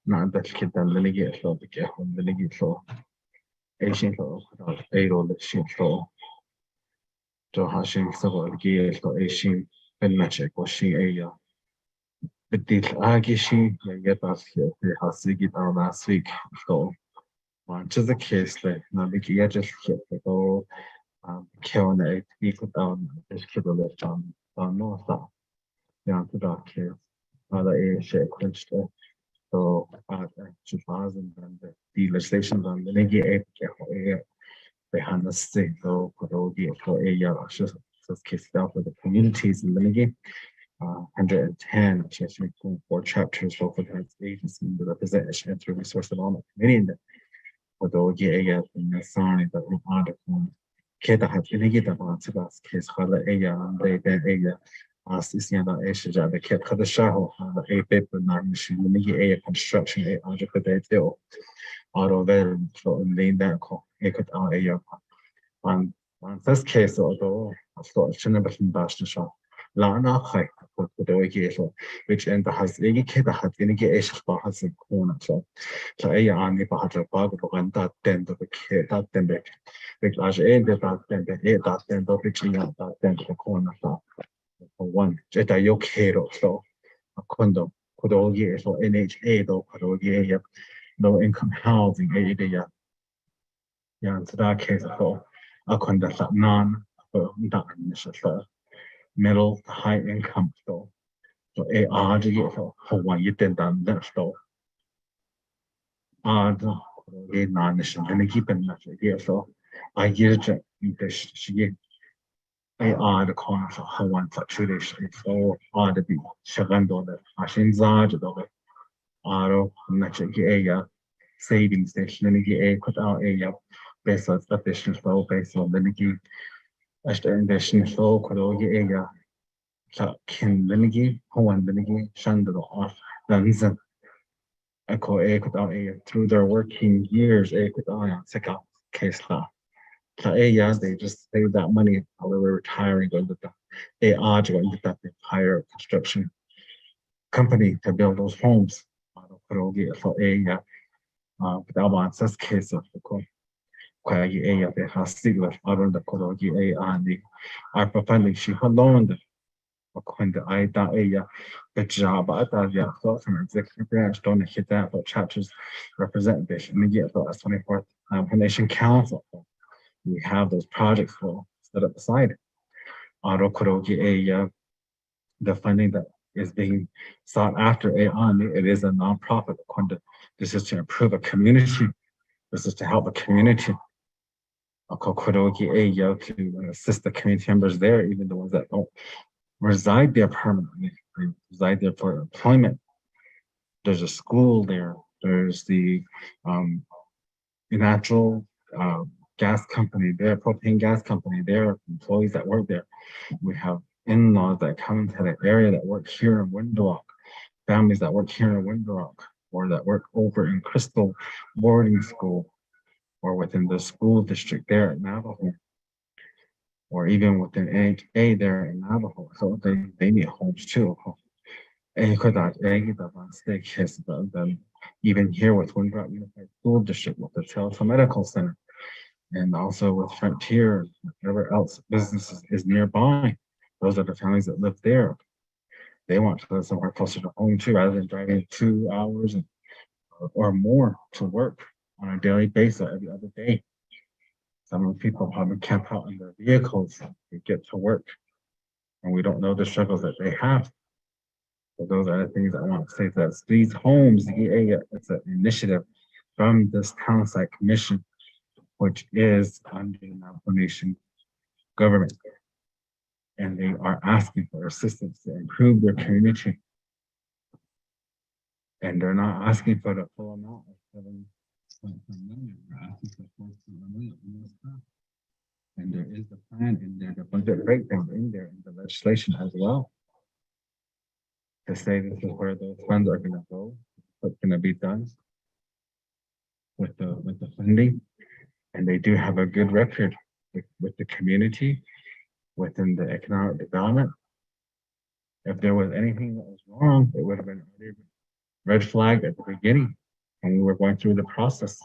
not that kid than the get for the get home the get for Asian for a roll the shit for to hashing so get for Asian and magic was she a but the Agishi get us here the has to get our last week so just a case like now we can just hit the go kill it we put down just kill the left on north side down to that case other area shit clinched so 2000 and the legislation on the negi a behind the state so for a year just case down for the communities in the negi 110 4 chapters for the agency the representation through resource development committee in the for the in the sign that we article Keda had inigid about Tibas case Hala Aya and they Aya as is the Asia the Ket Kadashaho a paper nine a construction a article detail auto very for lane that call a cut our Aya on this case although I thought Chinabas in Bastion Lana High for the which end has a Keda had inigid Asia has a corner so Aya on the Bahatra Bag and that then the kid that then which as a that then that then the reaching out that then the corner for one Jedi Yokero so a condo Kodogi so NHA though Kodogi low income housing area yeah so that case so a condo non so middle to high income so a RG so Hawaii then done that so the non-nation and keep in that so I use it she the corner for Hawaii fluctuation so the be Shagando the machine zarge the auto natural area savings station and a cut out area based on sufficient flow based on the niki as the investment flow could area can the niki Hawaii the niki shandro off the reason echo a cut out area through their working years a cut out check out case law they just save that money while they were retiring going to the going to the higher construction company to build those homes. For a without this case of the Kwagi A the has still around the Korogi A and the ARPA funding she had loaned when the IDA area the job at the thought from executive branch don't hit that for chapters representation immediate for us 24th Nation Council. We have those projects for set up aside. The funding that is being sought after it is a nonprofit. This is to improve a community. This is to help a community. To assist the community members there, even the ones that don't reside there permanently, they reside there for employment. There's a school there. There's the natural gas company there, propane gas company there, employees that work there. We have in-laws that come into the area that work here in Windrock, families that work here in Windrock, or that work over in Crystal boarding school, or within the school district there at Navajo. or even within NHA there in Navajo. So they need homes too. Even here with Windrock Unified School District, with the Telecommunications Center, and also with Frontier, whatever else businesses is nearby. Those are the families that live there. They want to live somewhere closer to home too, rather than driving 2 hours or more to work on a daily basis every other day. Some people probably camp out in their vehicles to get to work, and we don't know the struggles that they have. So those are the things I want to say. That these homes, it's an initiative from this town site commission, which is under the Navajo Nation government. And they are asking for assistance to improve their community. And they're not asking for the full amount of 7.1 million. They're asking for 4.1 million. And there is the plan in there, the budget breakdown in there in the legislation as well, to say this is where those funds are going to go, what's going to be done with the funding. And they do have a good record with the community, within the economic development. If there was anything that was wrong, it would have been already red flagged at the beginning when we were going through the process.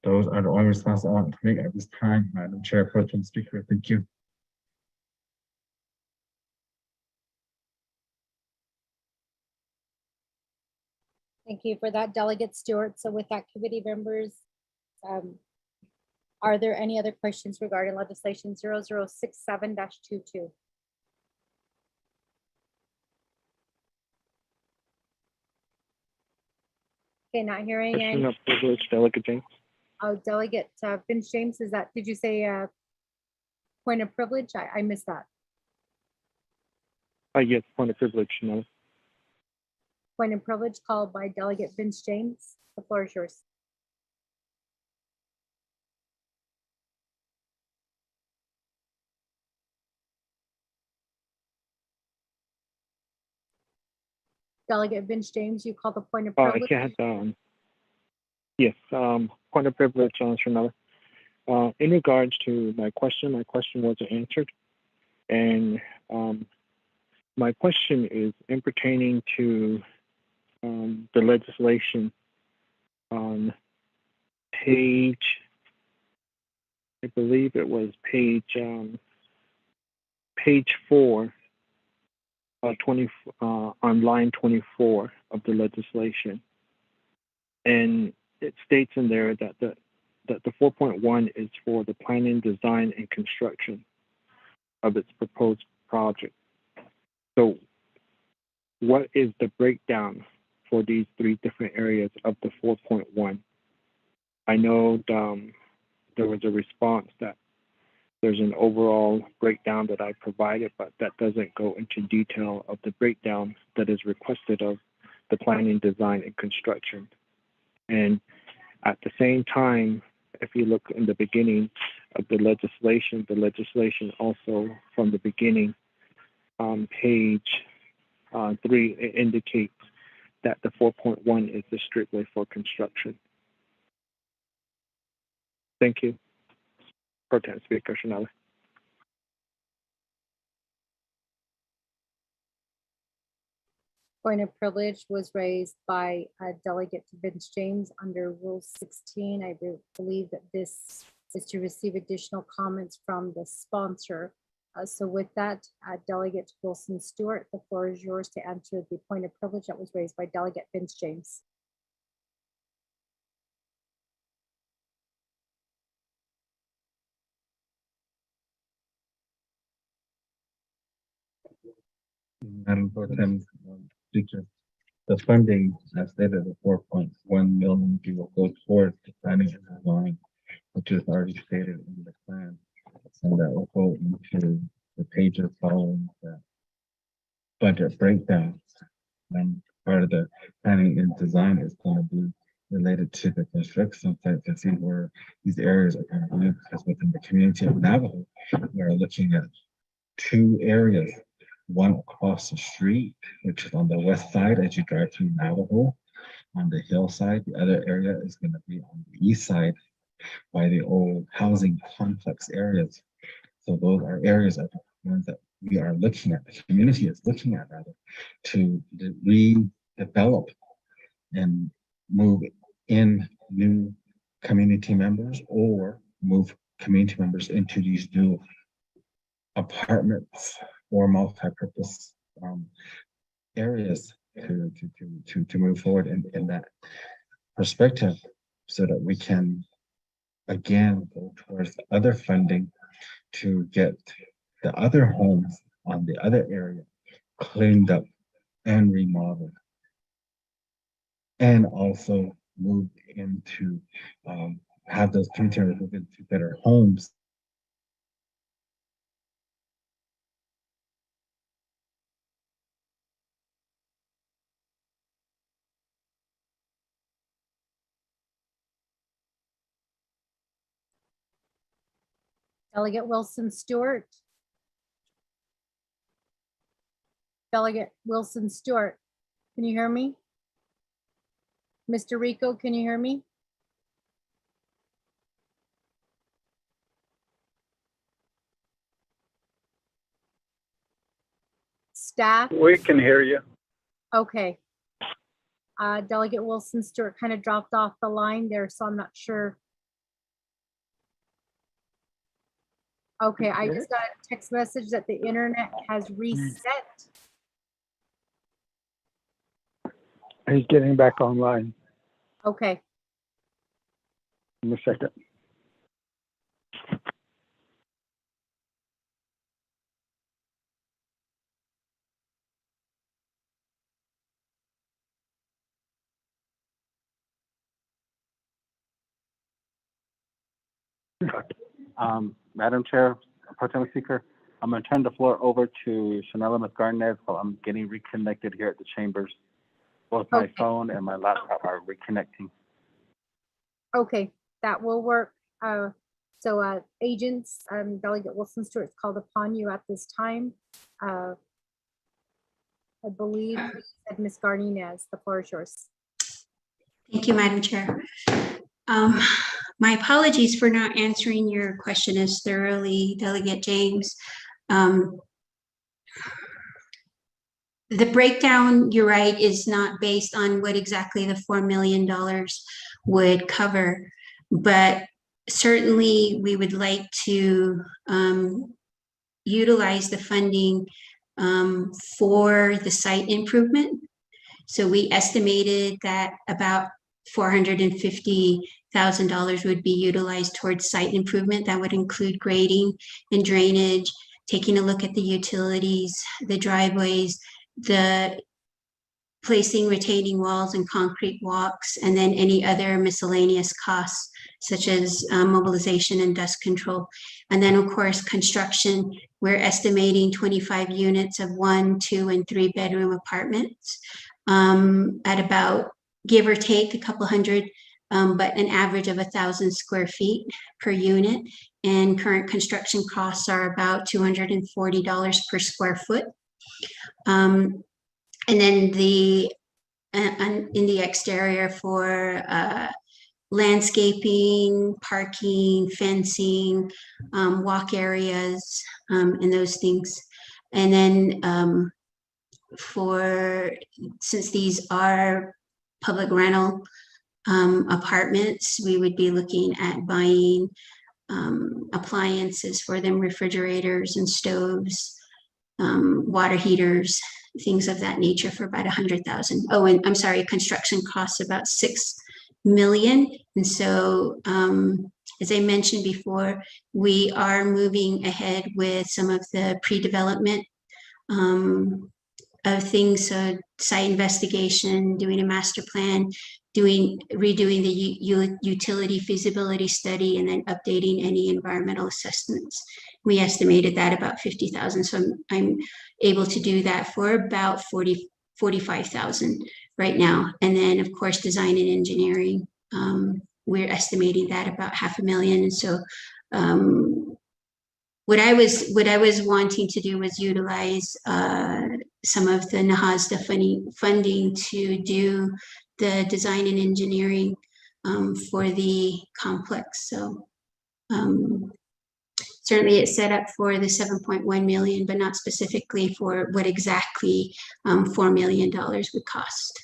Those are the only responses I want to make at this time, Madam Chair, Pro Tem Speaker. Thank you. Thank you for that, Delegate Stewart. So with that, committee members, are there any other questions regarding legislation 0067-22? Okay, not hearing Question any. of privilege, Delegate James. Oh, Delegate Vince James, is that, did you say point of privilege? I missed that. Yes, point of privilege, no. Point of privilege called by Delegate Vince James. The floor is yours. Delegate Vince James, you call the point of privilege? Yes, point of privilege, Shanada. In regards to my question wasn't answered. And my question is in pertaining to the legislation on page, I believe it was page 4, 20 on line 24 of the legislation, and it states in there that the 4.1 is for the planning, design, and construction of its proposed project. So, what is the breakdown for these 3 different areas of the 4.1? I know there was a response that there's an overall breakdown that I provided, but that doesn't go into detail of the breakdown that is requested of the planning, design, and construction. And at the same time, if you look in the beginning of the legislation also from the beginning on page 3, it indicates that the 4.1 is strictly for construction. Thank you. Pro Tem Speaker Shanada. Point of privilege was raised by Delegate Vince James under Rule 16. I believe that this is to receive additional comments from the sponsor. So with that, Delegate Wilson Stewart, the floor is yours to answer the point of privilege that was raised by Delegate Vince James. Madam Pro Tem Speaker, the funding, as stated, the 4.1 million will go towards the planning and design, which is already stated in the plan, and that will go into the pages following the budget breakdown. And part of the planning and design is going to be related to the construction site to see where these areas are going to be, because within the community of Navajo, we're looking at 2 areas. One across the street, which is on the west side as you drive through Navajo, on the hillside. The other area is going to be on the east side by the old housing complex areas. So those are areas that ones that we are looking at, the community is looking at rather, to redevelop and move in new community members or move community members into these new apartments or multi-purpose areas to move forward in that perspective, so that we can again go towards the other funding to get the other homes on the other area cleaned up and remodeled, and also move into have those community members move into better homes. Delegate Wilson Stewart. Delegate Wilson Stewart, can you hear me? Mr. Rico, can you hear me? Staff? We can hear you. Okay. Delegate Wilson Stewart kind of dropped off the line there, so I'm not sure. Okay, I just got a text message that the internet has reset. He's getting back online Okay, in a second. Madam Chair, Pro Tem Speaker, I'm going to turn the floor over to Shanella McGarnett while I'm getting reconnected here at the chambers. Both my phone and my laptop are reconnecting. okay, that will work. So agents, Delegate Wilson Stewart's called upon you at this time. I believe you said Ms. Garninez, the floor is yours. Thank you, Madam Chair. My apologies for not answering your question as thoroughly, Delegate James. The breakdown, you're right, is not based on what exactly the $4 million would cover, but certainly we would like to utilize the funding for the site improvement. So we estimated that about $450,000 would be utilized towards site improvement. That would include grading and drainage, taking a look at the utilities, the driveways, the placing retaining walls and concrete walks, and then any other miscellaneous costs such as mobilization and dust control. And then of course, construction, we're estimating 25 units of 1, 2, and 3 bedroom apartments at about, give or take, a couple hundred, but an average of 1,000 square feet per unit. And current construction costs are about $240 per square foot. And then in the exterior for landscaping, parking, fencing, walk areas, and those things. And then since these are public rental apartments, we would be looking at buying appliances for them, refrigerators and stoves, water heaters, things of that nature for about 100,000. Oh, and I'm sorry, construction costs about $6 million. And so, as I mentioned before, we are moving ahead with some of the pre-development of things, so site investigation, doing a master plan, redoing the utility feasibility study, and then updating any environmental assessments. We estimated that about 50,000, so I'm able to do that for about 45,000 right now. And then of course, design and engineering, we're estimating that about $500,000. And so what I was wanting to do was utilize some of the NAHASDA funding to do the design and engineering for the complex. So certainly it's set up for the 7.1 million, but not specifically for what exactly $4 million would cost.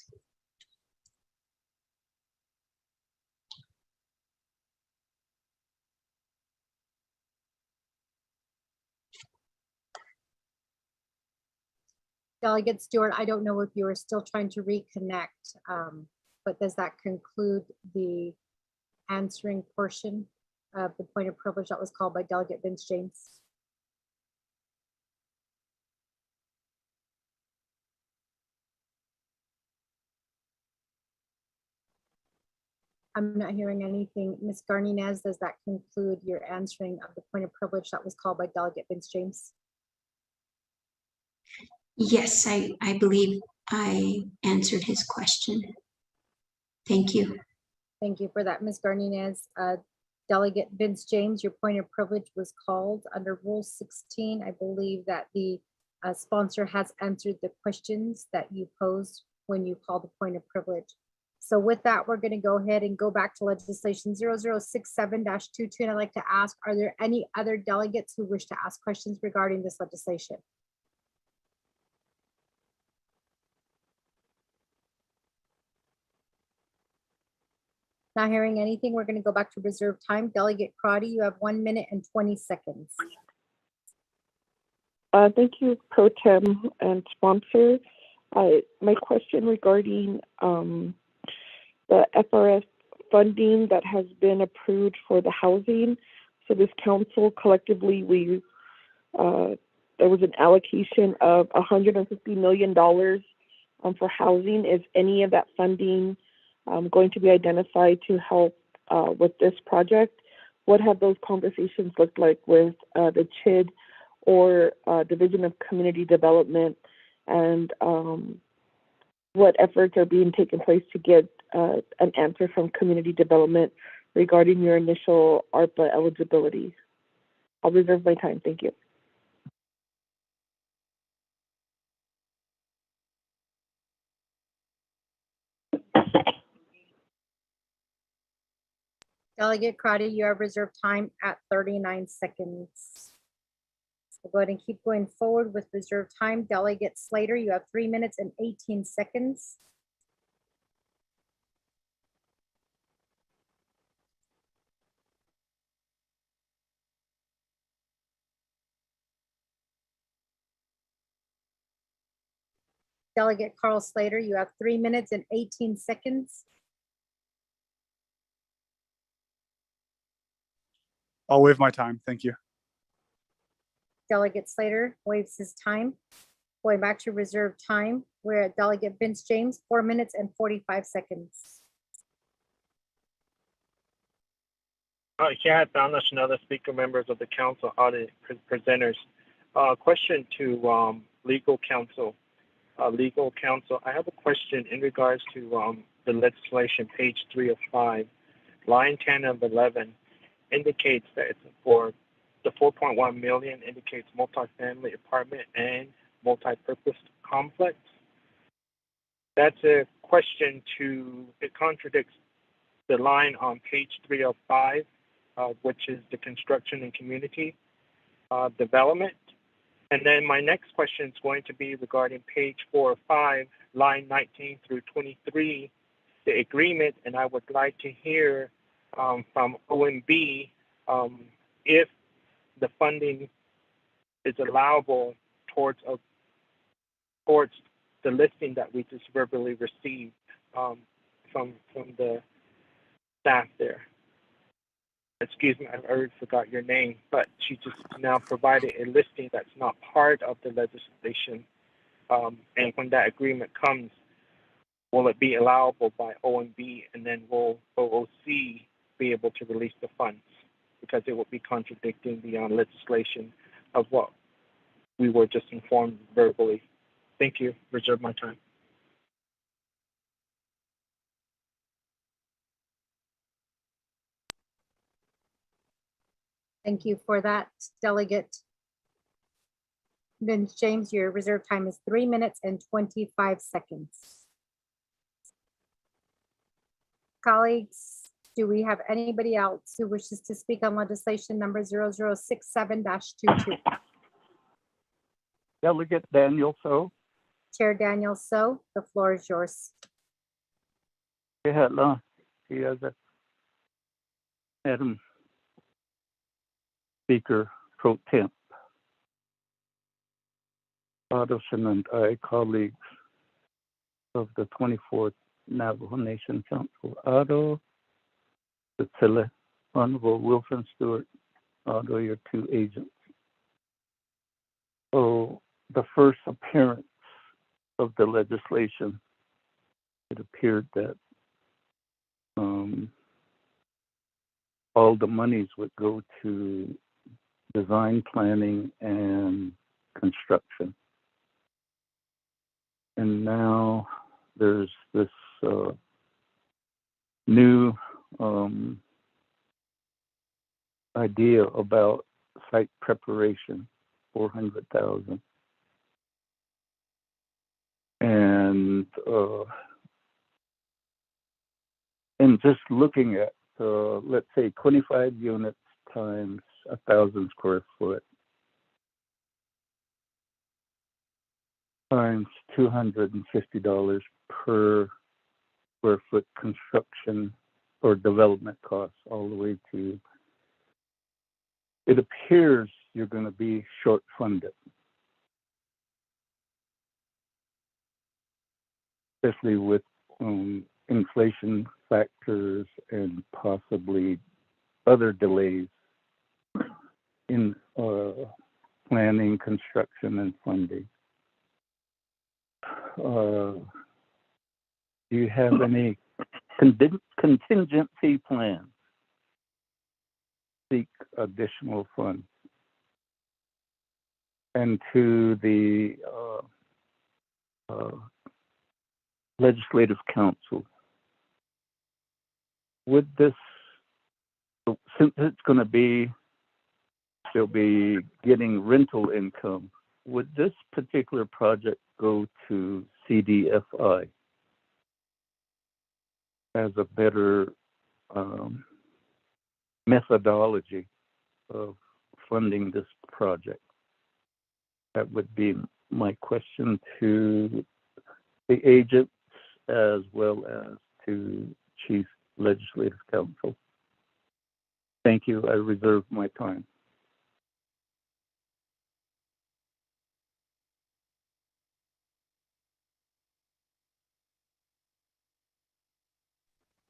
Delegate Stewart, I don't know if you are still trying to reconnect, but does that conclude the answering portion of the point of privilege that was called by Delegate Vince James? I'm not hearing anything. Ms. Garninez, does that conclude your answering of the point of privilege that was called by Delegate Vince James? Yes, I believe I answered his question. Thank you. Thank you for that, Ms. Garninez. Delegate Vince James, your point of privilege was called under Rule 16. I believe that the sponsor has answered the questions that you posed when you called the point of privilege. So with that, we're going to go ahead and go back to legislation 0067-22. And I'd like to ask, are there any other delegates who wish to ask questions regarding this legislation? Not hearing anything, we're going to go back to reserved time. Delegate Crotty, you have 1 minute and 20 seconds. Thank you, Pro Tem and sponsor. My question regarding the FRS funding that has been approved for the housing. So this council collectively, there was an allocation of $150 million for housing. Is any of that funding going to be identified to help with this project? What have those conversations looked like with the CHID or Division of Community Development, and what efforts are being taken place to get an answer from Community Development regarding your initial ARPA eligibility? I'll reserve my time. Thank you. Delegate Crotty, you have reserved time at 39 seconds. We'll go ahead and keep going forward with reserved time. Delegate Slater, you have 3 minutes and 18 seconds. Delegate Carl Slater, you have 3 minutes and 18 seconds. I'll waive my time. Thank you. Delegate Slater waives his time. Going back to reserved time, we're at Delegate Vince James, 4 minutes and 45 seconds. Yeah, Danish and other speaker, members of the council, audit presenters. Question to legal counsel. Legal counsel, I have a question in regards to the legislation, page 3 of 5, line 10 of 11 indicates that it's for the 4.1 million indicates multifamily apartment and multi-purpose complex. That's a question to, it contradicts the line on page 3 of 5, which is the construction and community development. And then my next question is going to be regarding page 4 of 5, line 19 through 23, the agreement, and I would like to hear from OMB if the funding is allowable towards the listing that we just verbally received from the staff there. Excuse me, I already forgot your name, but she just now provided a listing that's not part of the legislation. And when that agreement comes, will it be allowable by OMB, and then will OOC be able to release the funds? Because it would be contradicting the legislation of what we were just informed verbally. Thank you. Reserve my time. Thank you for that, Delegate Vince James. Your reserve time is 3 minutes and 25 seconds. Colleagues, Do we have anybody else who wishes to speak on legislation number 0067-22? Delegate Daniel So. Chair Daniel So, the floor is yours. Madam Speaker Pro Temp, Ottoson and I, colleagues of the 24th Navajo Nation Council, Otto, Cecilia, Honorable Wilson Stewart, Otto, your two agents. So the first appearance of the legislation, it appeared that all the monies would go to design, planning, and construction. And now there's this new idea about site preparation, 400,000. And just looking at, let's say 25 units times 1,000 square foot times $250 per square foot construction or development costs, all the way to, it appears you're going to be short funded, especially with inflation factors and possibly other delays in planning, construction, and funding. Do you have any contingency plans? Seek additional funds? And to the Legislative Council, would this, since it's going to be, they'll be getting rental income, would this particular project go to CDFI as a better methodology of funding this project? That would be my question to the agents as well as to Chief Legislative Council. Thank you. I reserve my time.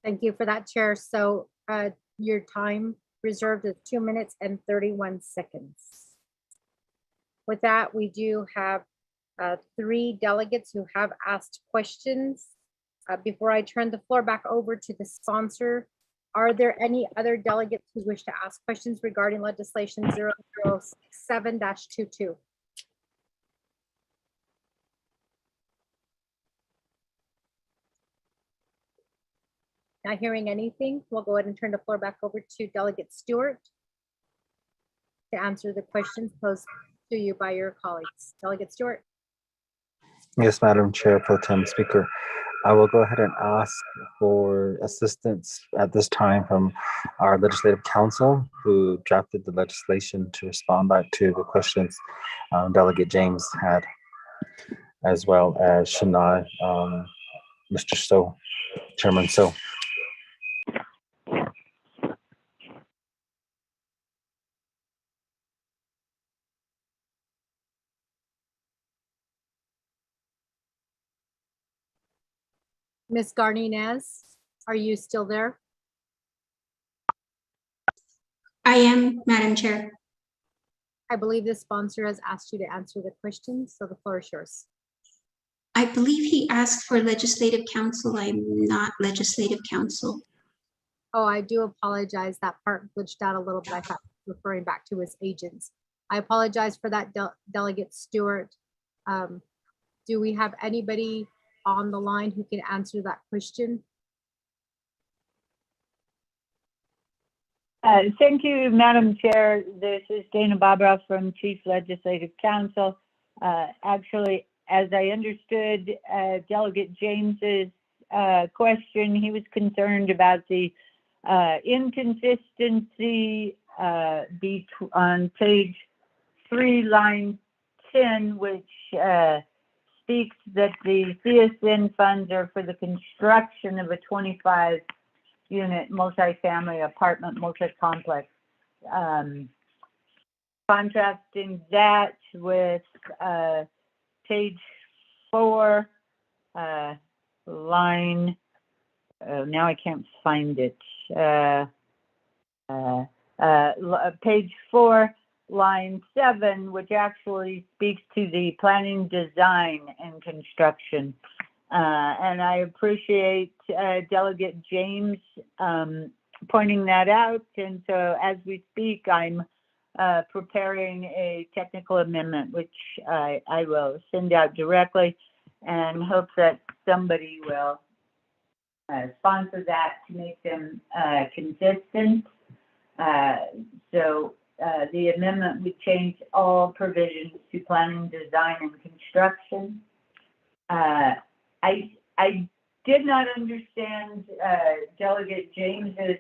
Thank you for that, Chair. So your time reserved is 2 minutes and 31 seconds. With that, we do have 3 delegates who have asked questions. Before I turn the floor back over to the sponsor, are there any other delegates who wish to ask questions regarding legislation 0067-22? Not hearing anything, we'll go ahead and turn the floor back over to Delegate Stewart to answer the questions posed to you by your colleagues. Delegate Stewart. Yes, Madam Chair, Pro Tem Speaker. I will go ahead and ask for assistance at this time from our Legislative Council, who drafted the legislation, to respond back to the questions Delegate James had, as well as Shania, Mr. So, Chairman So. Ms. Garninez, are you still there? I am, Madam Chair. I believe the sponsor has asked you to answer the questions, so the floor is yours. I believe he asked for Legislative Council. I'm not Legislative Council. Oh, I do apologize. That part glitched out a little bit. I thought referring back to his agents. I apologize for that, Delegate Stewart. Do we have anybody on the line who can answer that question? Thank you, Madam Chair. This is Dana Bobroff from Chief Legislative Council. Actually, as I understood Delegate James's question, he was concerned about the inconsistency on page 3, line 10, which speaks that the CSN funds are for the construction of a 25-unit multifamily apartment multi-complex. Contrasting that with page 4, line, now I can't find it. Page 4, line 7, which actually speaks to the planning, design, and construction. And I appreciate Delegate James pointing that out. And so as we speak, I'm preparing a technical amendment, which I will send out directly, and hope that somebody will sponsor that to make them consistent. So the amendment would change all provisions to planning, design, and construction. I did not understand Delegate James's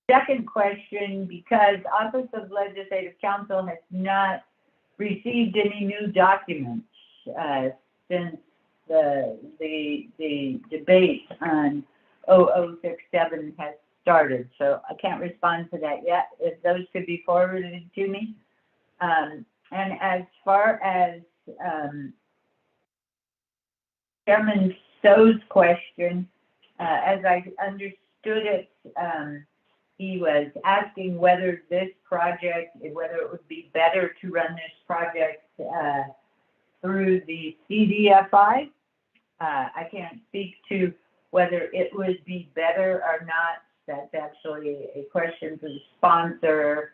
second question, because Office of Legislative Counsel has not received any new documents since the debate on 0067 has started. So I can't respond to that yet. If those could be forwarded to me. And as far as Chairman So's question, as I understood it, he was asking whether this project, whether it would be better to run this project through the CDFI. I can't speak to whether it would be better or not. That's actually a question for the sponsor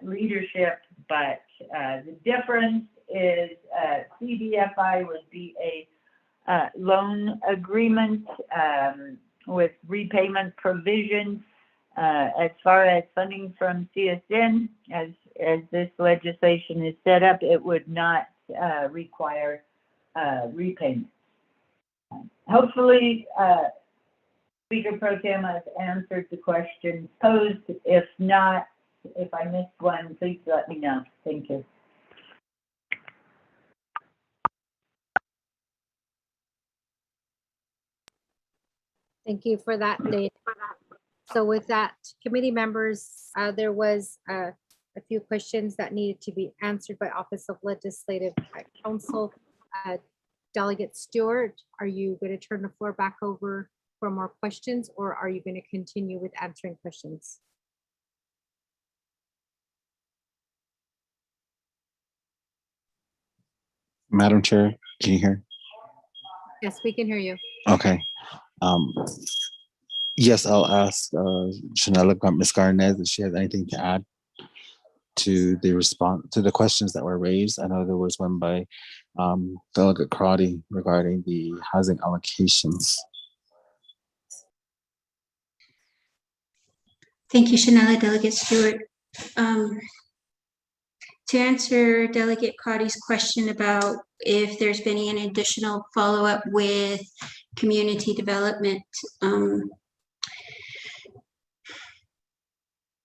leadership, but the difference is CDFI would be a loan agreement with repayment provisions. As far as funding from CSN, as this legislation is set up, it would not require repayment. Hopefully, Speaker Pro Tem has answered the question posed. If not, if I missed one, please let me know. Thank you. Thank you for that, Dave. So with that, committee members, there was a few questions that needed to be answered by Office of Legislative Counsel. Delegate Stewart, are you going to turn the floor back over for more questions, or are you going to continue with answering questions? Madam Chair, can you hear? Yes, we can hear you. Okay. Yes, I'll ask Ms. Garnett if she has anything to add to the response to the questions that were raised. I know there was one by Delegate Crotty regarding the housing allocations. Thank you, Shanella. Delegate Stewart. To answer Delegate Crotty's question about if there's been any additional follow-up with community development,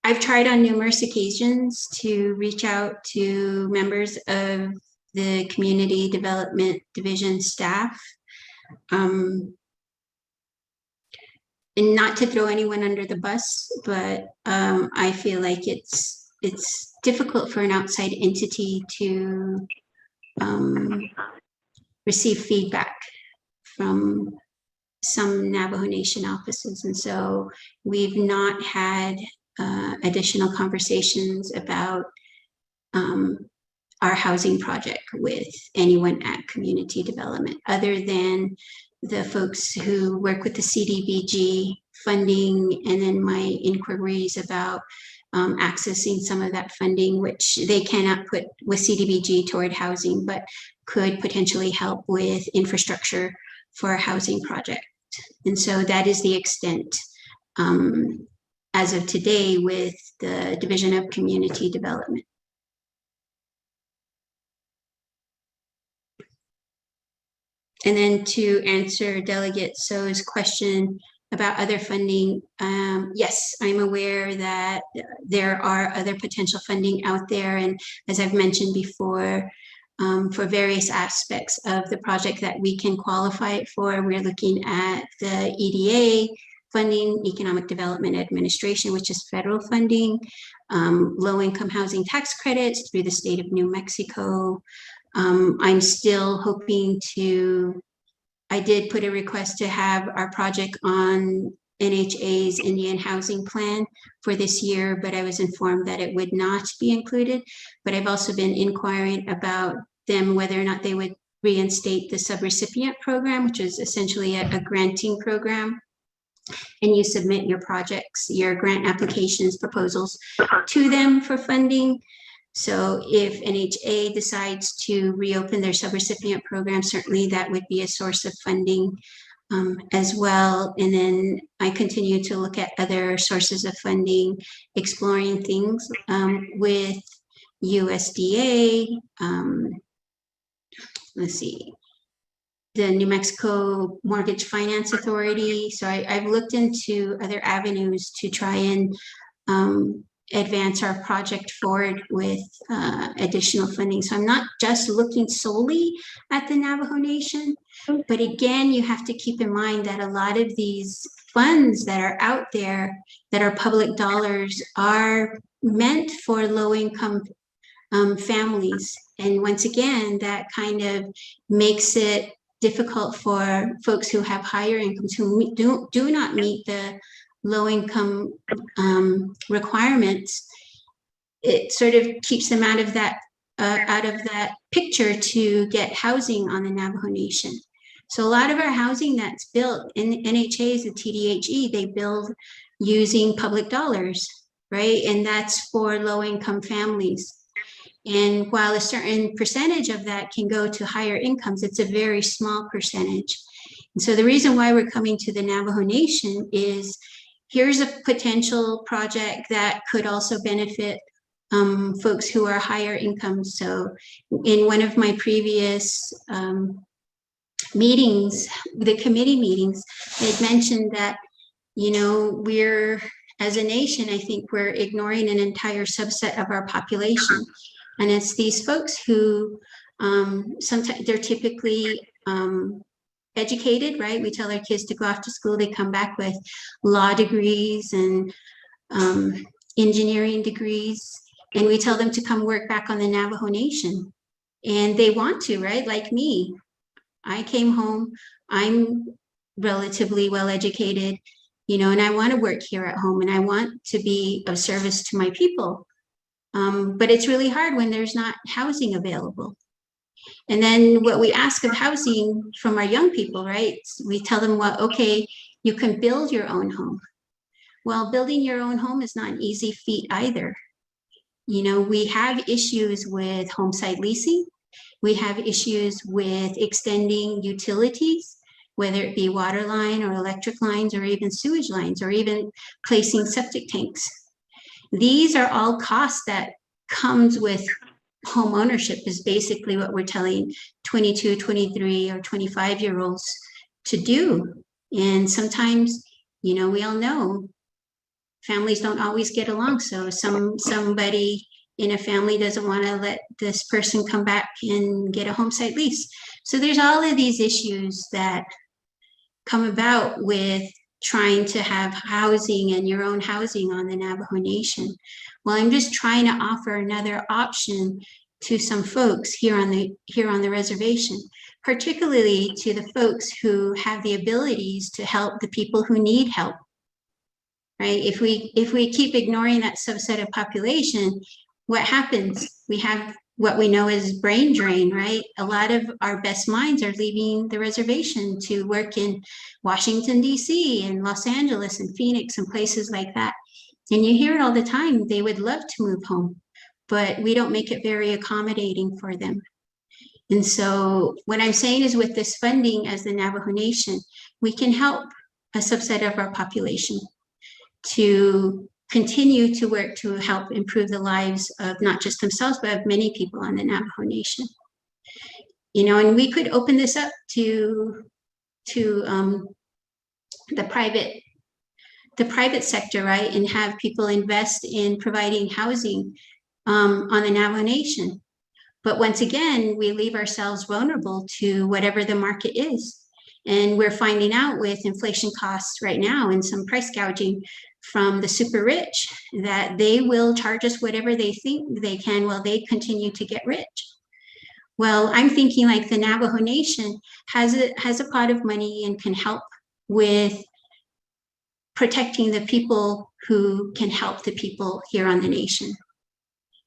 I've tried on numerous occasions to reach out to members of the Community Development Division staff. And not to throw anyone under the bus, but I feel like it's difficult for an outside entity to receive feedback from some Navajo Nation offices. And so we've not had additional conversations about our housing project with anyone at community development, other than the folks who work with the CDBG funding, and then my inquiries about accessing some of that funding, which they cannot put with CDBG toward housing, but could potentially help with infrastructure for a housing project. And so that is the extent as of today with the Division of Community Development. And then to answer Delegate So's question about other funding. Yes, I'm aware that there are other potential funding out there. And as I've mentioned before, for various aspects of the project that we can qualify it for, we're looking at the EDA funding, Economic Development Administration, which is federal funding, low-income housing tax credits through the state of New Mexico. I'm still hoping to, I did put a request to have our project on NHA's Indian Housing Plan for this year, but I was informed that it would not be included. But I've also been inquiring about them, whether or not they would reinstate the subrecipient program, which is essentially a granting program. And you submit your projects, your grant applications, proposals to them for funding. So if NHA decides to reopen their subrecipient program, certainly that would be a source of funding as well. And then I continue to look at other sources of funding, exploring things with USDA, let's see, the New Mexico Mortgage Finance Authority. So I've looked into other avenues to try and advance our project forward with additional funding. So I'm not just looking solely at the Navajo Nation, but again, you have to keep in mind that a lot of these funds that are out there that are public dollars are meant for low-income families. And once again, that kind of makes it difficult for folks who have higher incomes, who do not meet the low-income requirements. It sort of keeps them out of that picture to get housing on the Navajo Nation. So a lot of our housing that's built in NHAs, the TDHE, they build using public dollars, right? And that's for low-income families. And while a certain percentage of that can go to higher incomes, it's a very small percentage. And so the reason why we're coming to the Navajo Nation is here's a potential project that could also benefit folks who are higher income. So in one of my previous meetings, the committee meetings, they'd mentioned that, you know, we're, as a nation, I think we're ignoring an entire subset of our population. And it's these folks who sometimes they're typically educated, right? We tell our kids to go off to school, they come back with law degrees and engineering degrees, and we tell them to come work back on the Navajo Nation. And they want to, right? Like me, I came home, I'm relatively well educated, you know, and I want to work here at home and I want to be of service to my people. But it's really hard when there's not housing available. And then what we ask of housing from our young people, right? We tell them, well, okay, you can build your own home. Well, building your own home is not an easy feat either. You know, we have issues with home site leasing. We have issues with extending utilities, whether it be water line or electric lines or even sewage lines or even placing septic tanks. These are all costs that comes with home ownership, is basically what we're telling 22, 23 or 25-year-olds to do. And sometimes, you know, we all know families don't always get along. So somebody in a family doesn't want to let this person come back and get a home site lease. So there's all of these issues that come about with trying to have housing and your own housing on the Navajo Nation. Well, I'm just trying to offer another option to some folks here on the reservation, particularly to the folks who have the abilities to help the people who need help. Right? If we keep ignoring that subset of population, what happens? We have what we know as brain drain, right? A lot of our best minds are leaving the reservation to work in Washington, D.C. and Los Angeles and Phoenix and places like that. And you hear it all the time. They would love to move home, but we don't make it very accommodating for them. And so what I'm saying is with this funding as the Navajo Nation, we can help a subset of our population to continue to work to help improve the lives of not just themselves, but of many people on the Navajo Nation. You know, and we could open this up to the private the private sector, right? And have people invest in providing housing on the Navajo Nation. But once again, we leave ourselves vulnerable to whatever the market is. And we're finding out with inflation costs right now and some price gouging from the super rich that they will charge us whatever they think they can while they continue to get rich. Well, I'm thinking like the Navajo Nation has a pot of money and can help with protecting the people who can help the people here on the nation.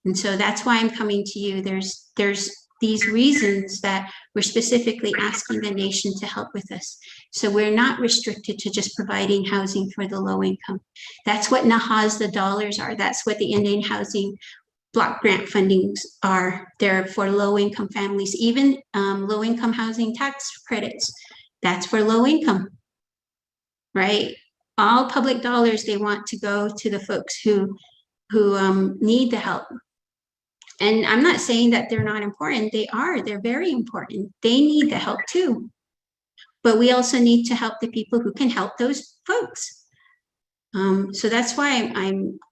And so that's why I'm coming to you. There's these reasons that we're specifically asking the nation to help with us. So we're not restricted to just providing housing for the low income. That's what NAHA's the dollars are. That's what the Indian Housing Block Grant fundings are. They're for low income families, even low income housing tax credits. That's for low income, right? All public dollars, they want to go to the folks who need the help. And I'm not saying that they're not important. They are. They're very important. They need the help too. But we also need to help the people who can help those folks. So that's why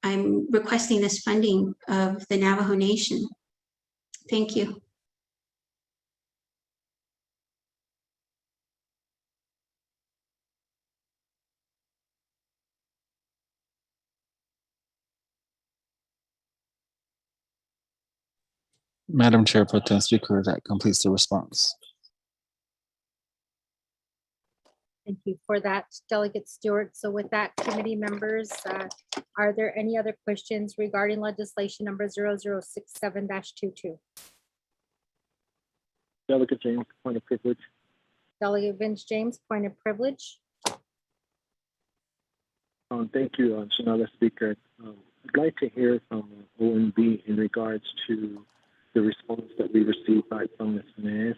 I'm requesting this funding of the Navajo Nation. Thank you. Madam Chair, Pro Tem Speaker, that completes the response. Thank you for that, Delegate Stewart. So with that, committee members, are there any other questions regarding legislation number 0067-22? Delegate James, point of privilege. Delegate Vince James, point of privilege. Thank you, Sonata Speaker. I'd like to hear from OMB in regards to the response that we received back from Ms. Inez,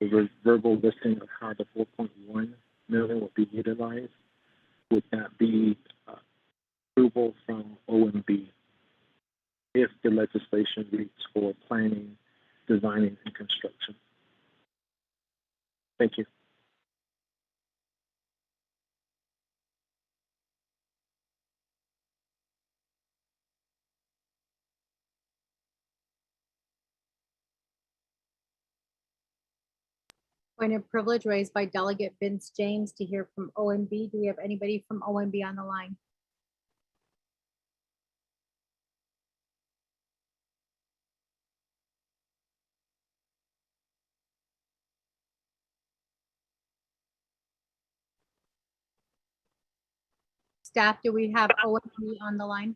the verbal listing of how the 4.1 million will be utilized. Would that be approval from OMB if the legislation reads for planning, designing, and construction? Thank you. Point of privilege raised by Delegate Vince James to hear from OMB. Do we have anybody from OMB on the line? Staff, do we have OMB on the line?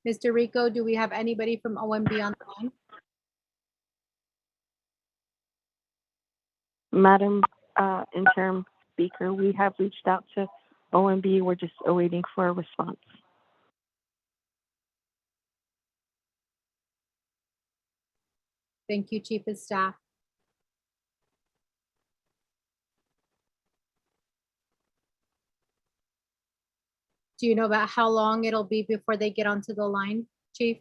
Mr. Rico, do we have anybody from OMB on the line? Madam Interim Speaker, we have reached out to OMB. We're just awaiting for a response. Thank you, Chief of Staff. Do you know about how long it'll be before they get onto the line, Chief?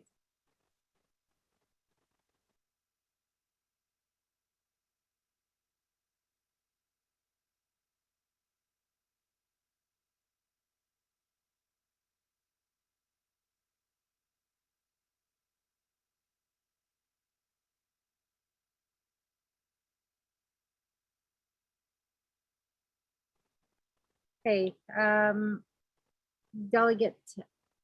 Okay, Delegate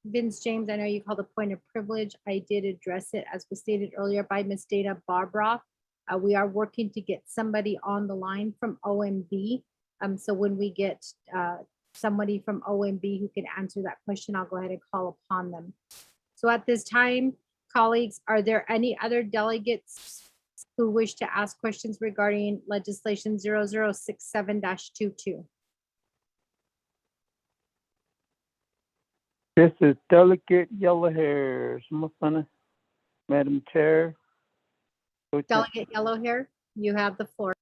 Vince James, I know you called a point of privilege. I did address it as was stated earlier by Ms. Dana Barbara. We are working to get somebody on the line from OMB. So when we get somebody from OMB who can answer that question, I'll go ahead and call upon them. So at this time, colleagues, are there any other delegates who wish to ask questions regarding legislation 0067-22? This is Delegate Yellowhair, Madam Chair. Delegate Yellowhair, you have the floor.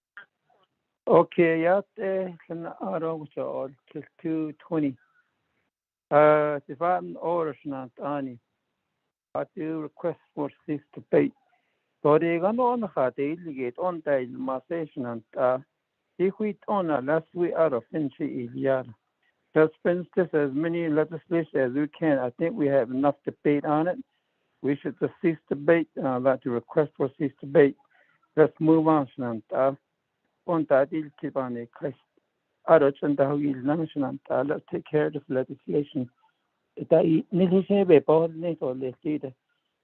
Okay, can I 220. Tifaan Orishna Tani. I do request for this debate. So they gonna on the delegate on the session and if we on last we out of Finchi Iliad. Just finish this as many legislation as we can. I think we have enough debate on it. We should just cease debate. I'd like to request for cease debate. Let's move on. On that deal keep on the case. Let's take care of this legislation.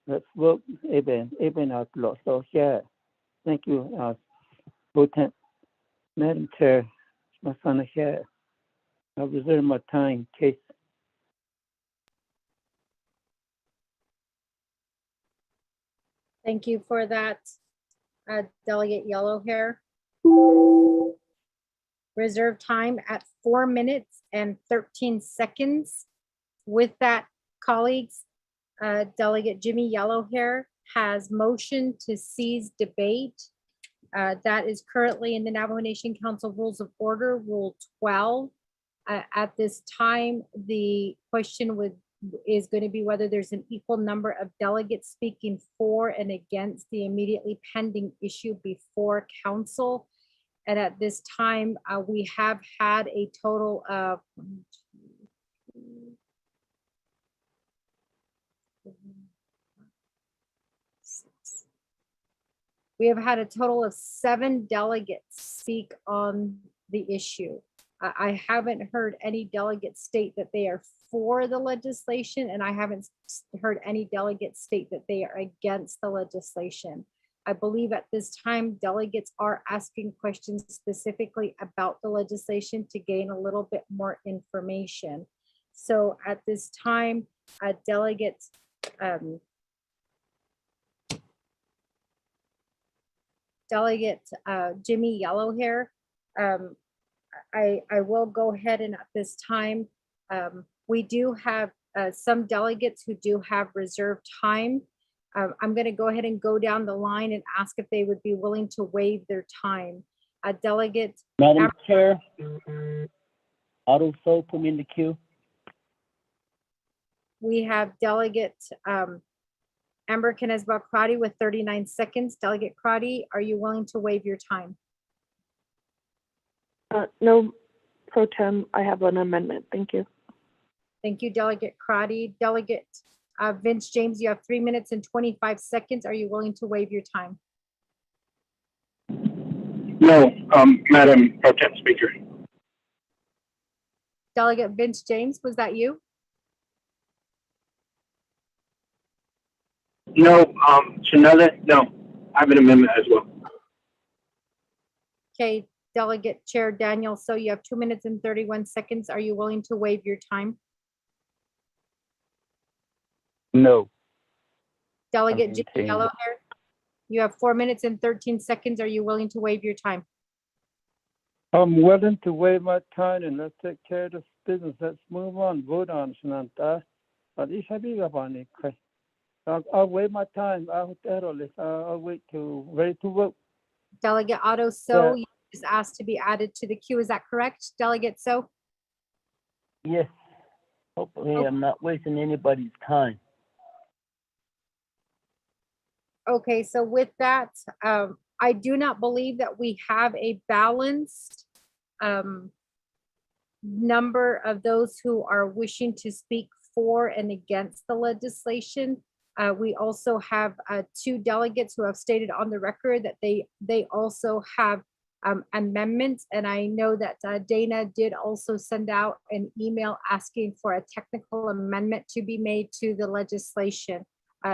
Let's vote even out law. So yeah. Thank you, Lieutenant Madam Chair. My son here. I reserve my time in case. Thank you for that, Delegate Yellow Hair. Reserve time at 4 minutes and 13 seconds. With that, colleagues, Delegate Jimmy Yellowhair has motioned to cease debate. That is currently in the Navajo Nation Council Rules of Order, Rule 12. At this time, the question is going to be whether there's an equal number of delegates speaking for and against the immediately pending issue before council. And at this time, we have had a total of we have had a total of 7 delegates speak on the issue. I haven't heard any delegates state that they are for the legislation, and I haven't heard any delegates state that they are against the legislation. I believe at this time, delegates are asking questions specifically about the legislation to gain a little bit more information. So at this time, delegates, Delegate Jimmy Yellowhair, I will go ahead and at this time, we do have some delegates who do have reserved time. I'm going to go ahead and go down the line and ask if they would be willing to waive their time. Delegate. Madam Chair, also put me in the queue. We have Delegate Amber Knezbak-Crotty with 39 seconds. Delegate Crotty, are you willing to waive your time? No, Pro Tem, I have an amendment. Thank you. Thank you, Delegate Crotty. Delegate Vince James, you have 3 minutes and 25 seconds. Are you willing to waive your time? No, Madam Pro Tem Speaker. Delegate Vince James, was that you? No, Chanela, no, I have an amendment as well. Okay, Delegate Chair Daniel, so you have 2 minutes and 31 seconds. Are you willing to waive your time? No. Delegate Jimmy Yellowhair, you have 4 minutes and 13 seconds. Are you willing to waive your time? I'm willing to waive my time and let's take care of this business. Let's move on, vote on Shananta. I'll waive my time. I'll wait ready to vote. Delegate Otto So is asked to be added to the queue. Is that correct, Delegate So? Yes. Hopefully, I'm not wasting anybody's time. Okay, so with that, I do not believe that we have a balanced number of those who are wishing to speak for and against the legislation. We also have 2 delegates who have stated on the record that they also have amendments. And I know that Dana did also send out an email asking for a technical amendment to be made to the legislation.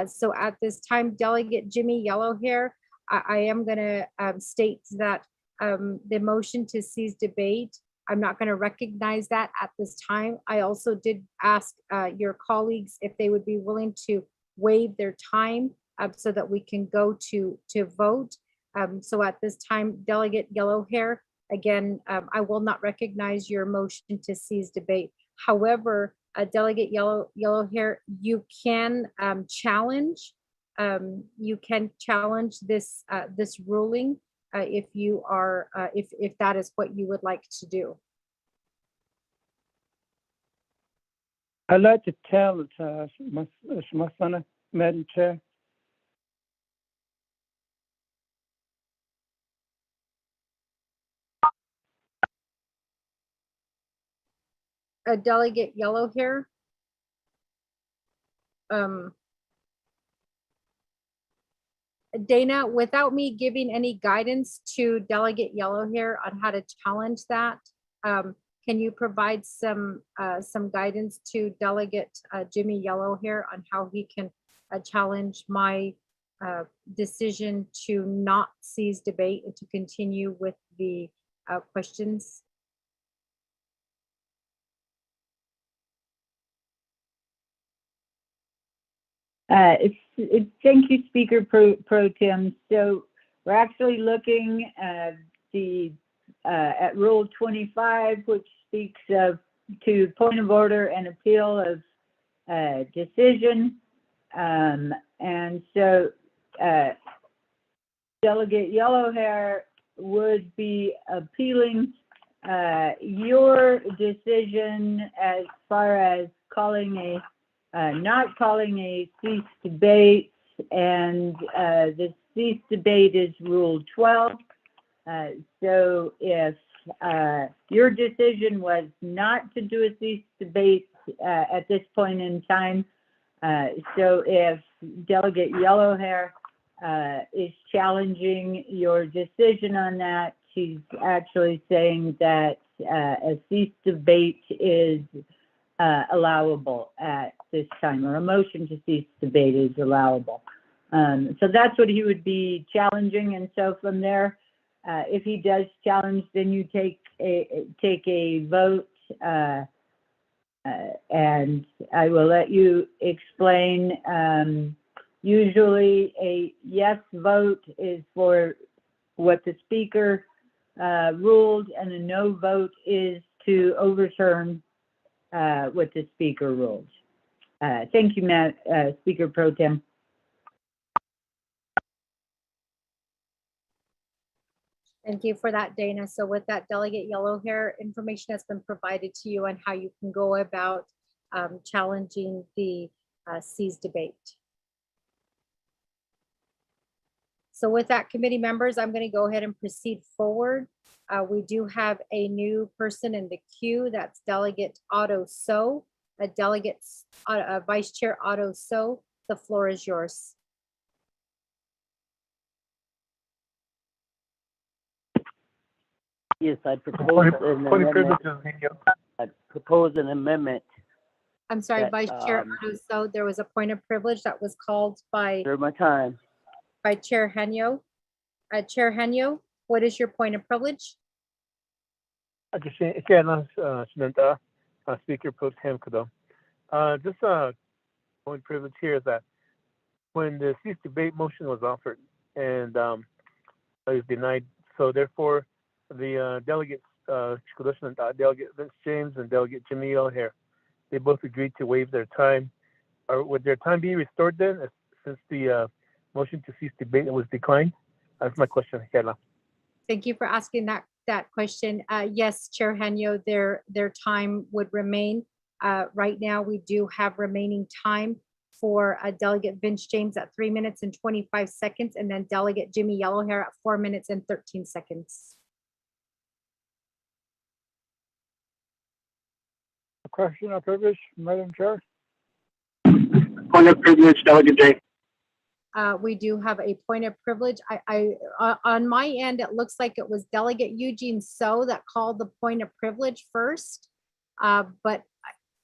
So at this time, Delegate Jimmy Yellowhair, I am going to state that the motion to cease debate, I'm not going to recognize that at this time. I also did ask your colleagues if they would be willing to waive their time so that we can go to vote. So at this time, Delegate Yellowhair, again, I will not recognize your motion to cease debate. However, Delegate Yellowhair, you can challenge. You can challenge this this ruling if you are if that is what you would like to do. I'd like to challenge Madam Chair. Delegate Yellow Hair. Dana, without me giving any guidance to Delegate Yellow Hair on how to challenge that, can you provide some guidance to Delegate Jimmy Yellow Hair on how he can challenge my decision to not cease debate and to continue with the questions? Thank you, Speaker Pro Tem. So we're actually looking at at Rule 25, which speaks to point of order and appeal of decision. And so Delegate Yellow Hair would be appealing your decision as far as calling not calling a cease debate, and the cease debate is Rule 12. So if your decision was not to do a cease debate at this point in time, so if Delegate Yellow Hair is challenging your decision on that, she's actually saying that a cease debate is allowable at this time, or a motion to cease debate is allowable. So that's what he would be challenging. And so from there, if he does challenge, then you take a vote, and I will let you explain. Usually a yes vote is for what the speaker ruled, and a no vote is to overturn what the speaker ruled. Thank you, Speaker Pro Tem. Thank you for that, Dana. So with that, Delegate Yellow Hair, information has been provided to you on how you can go about challenging the cease debate. So with that, committee members, I'm going to go ahead and proceed forward. We do have a new person in the queue. That's Delegate Otto So. Vice Chair Otto So, the floor is yours. Yes, I propose an amendment. I'm sorry, that, Vice Chair Otto So, there was a point of privilege that was called by my time. By Chair Henyo. Chair Henyo, what is your point of privilege? Speaker Pro Tem Kudo. Just point of privilege here is that when the cease debate motion was offered and it was denied, so therefore the delegates, Delegate Vince James and Delegate Jimmy O'Hare, they both agreed to waive their time. Or would their time be restored then, since the motion to cease debate was declined? That's my question, Kayla. Thank you for asking that question. Yes, Chair Henyo, their time would remain. Right now, we do have remaining time for Delegate Vince James at 3 minutes and 25 seconds, and then Delegate Jimmy Yellowhair at 4 minutes and 13 seconds. A question of privilege, Madam Chair. Point of privilege, Delegate J. We do have a point of privilege. On my end, it looks like it was Delegate Eugene So that called the point of privilege first, but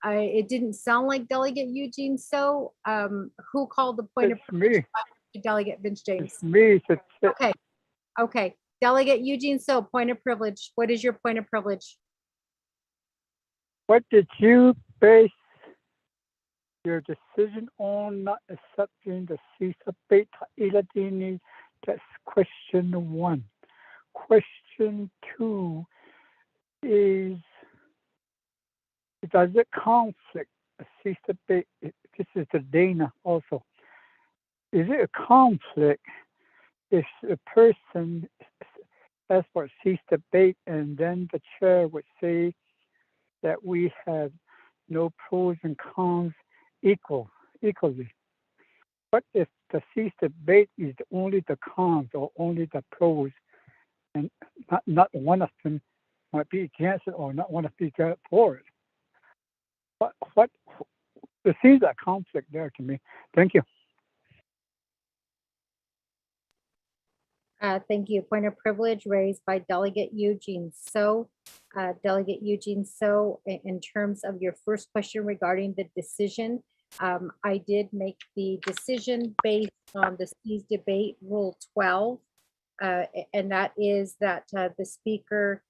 it didn't sound like Delegate Eugene So. Who called the point of privilege? Me. Delegate Vince James. It's me. Okay. Delegate Eugene So, point of privilege. What is your point of privilege? What did you base your decision on not accepting the cease debate? That's question 1. Question 2 is, does it conflict a cease debate? This is the Dana also. Is it a conflict if a person asks for a cease debate and then the chair would say that we have no pros and cons equally? what if the cease debate is only the cons or only the pros, and not one of them might be against it or not one of them be for it? What there seems a conflict there to me. Thank you. Thank you. Point of privilege raised by Delegate Eugene So. Delegate Eugene So, in terms of your first question regarding the decision, I did make the decision based on the C's debate rule 12. And that is that the speaker,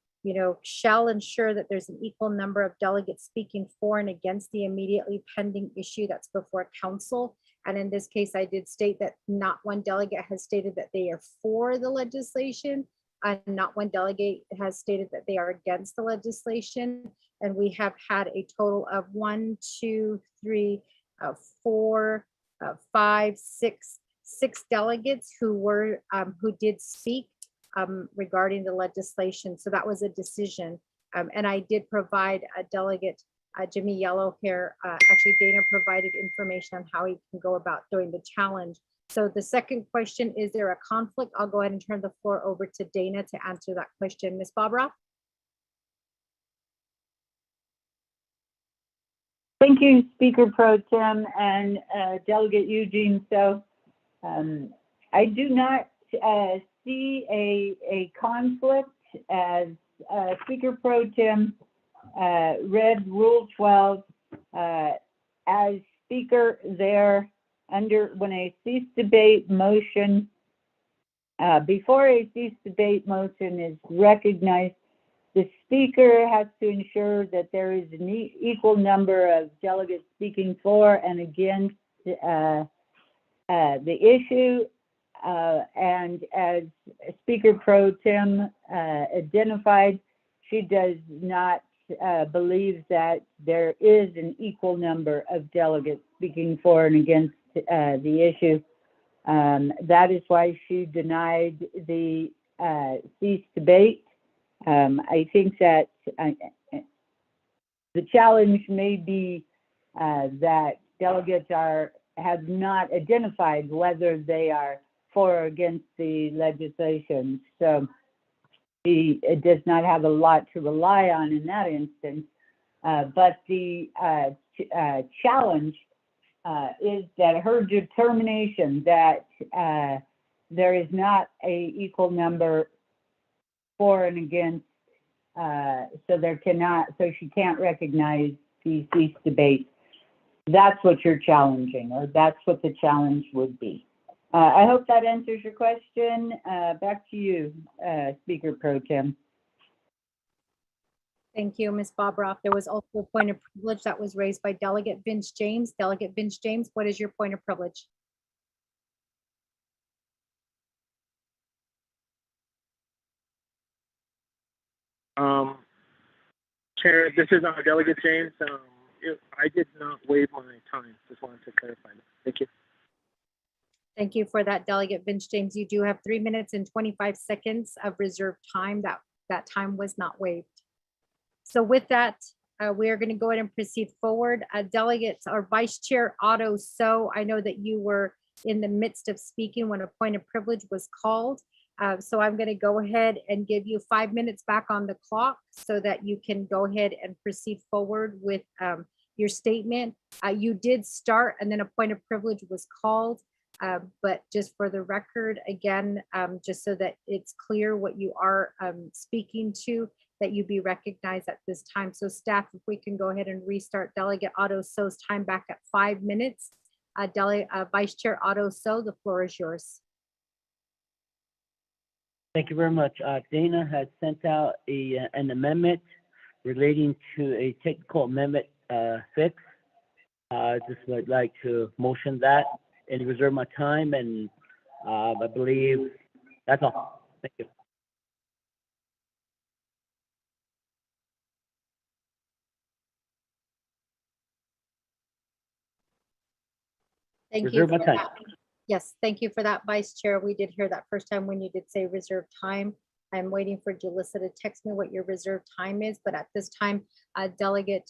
shall ensure that there's an equal number of delegates speaking for and against the immediately pending issue that's before council. And in this case, I did state that not one delegate has stated that they are for the legislation, and not one delegate has stated that they are against the legislation. And we have had a total of 1, 2, 3, 4, 5, 6 delegates who did speak regarding the legislation. So that was a decision. And I did provide a delegate, Jimmy Yellow here. Actually, Dana provided information on how he can go about doing the challenge. So the second question, is there a conflict? I'll go ahead and turn the floor over to Dana to answer that question. Ms. Bobroff? Thank you, Speaker Pro Tem and Delegate Eugene. So I do not see a conflict as Speaker Pro Tem read Rule 12 as Speaker there when a cease debate motion, before a cease debate motion is recognized, the Speaker has to ensure that there is an equal number of delegates speaking for and against the issue. And as Speaker Pro Tem identified, she does not believe that there is an equal number of delegates speaking for and against the issue. That is why she denied the cease debate. I think that the challenge may be that delegates have not identified whether they are for or against the legislation. So she does not have a lot to rely on in that instance. But the challenge is that her determination that there is not an equal number for and against, so she can't recognize the cease debate. That's what you're challenging, or that's what the challenge would be. I hope that answers your question. Back to you, Speaker Pro Tem. Thank you, Ms. Bobroff. There was also a point of privilege that was raised by Delegate Vince James. Delegate Vince James, what is your point of privilege? Chair, this is Delegate James. I did not waive my time. Just wanted to clarify that. Thank you. Thank you for that, Delegate Vince James. You do have 3 minutes and 25 seconds of reserved time. That time was not waived. So with that, we are going to go ahead and proceed forward. Delegates or Vice Chair Otto So, I know that you were in the midst of speaking when a point of privilege was called. So I'm going to go ahead and give you 5 minutes back on the clock so that you can go ahead and proceed forward with your statement. You did start and then a point of privilege was called. But just for the record, again, just so that it's clear what you are speaking to, that you be recognized at this time. So staff, if we can go ahead and restart Delegate Otto So's time back at 5 minutes. Vice Chair Otto So, the floor is yours. Thank you very much. Dana has sent out an amendment relating to a technical amendment fix. Just would like to motion that and reserve my time, and I believe that's all. Thank you. Thank Reserve you. my time. Yes, thank you for that, Vice Chair. We did hear that first time when you did say reserve time. I'm waiting for Jalissa to text me what your reserved time is, but at this time, Delegate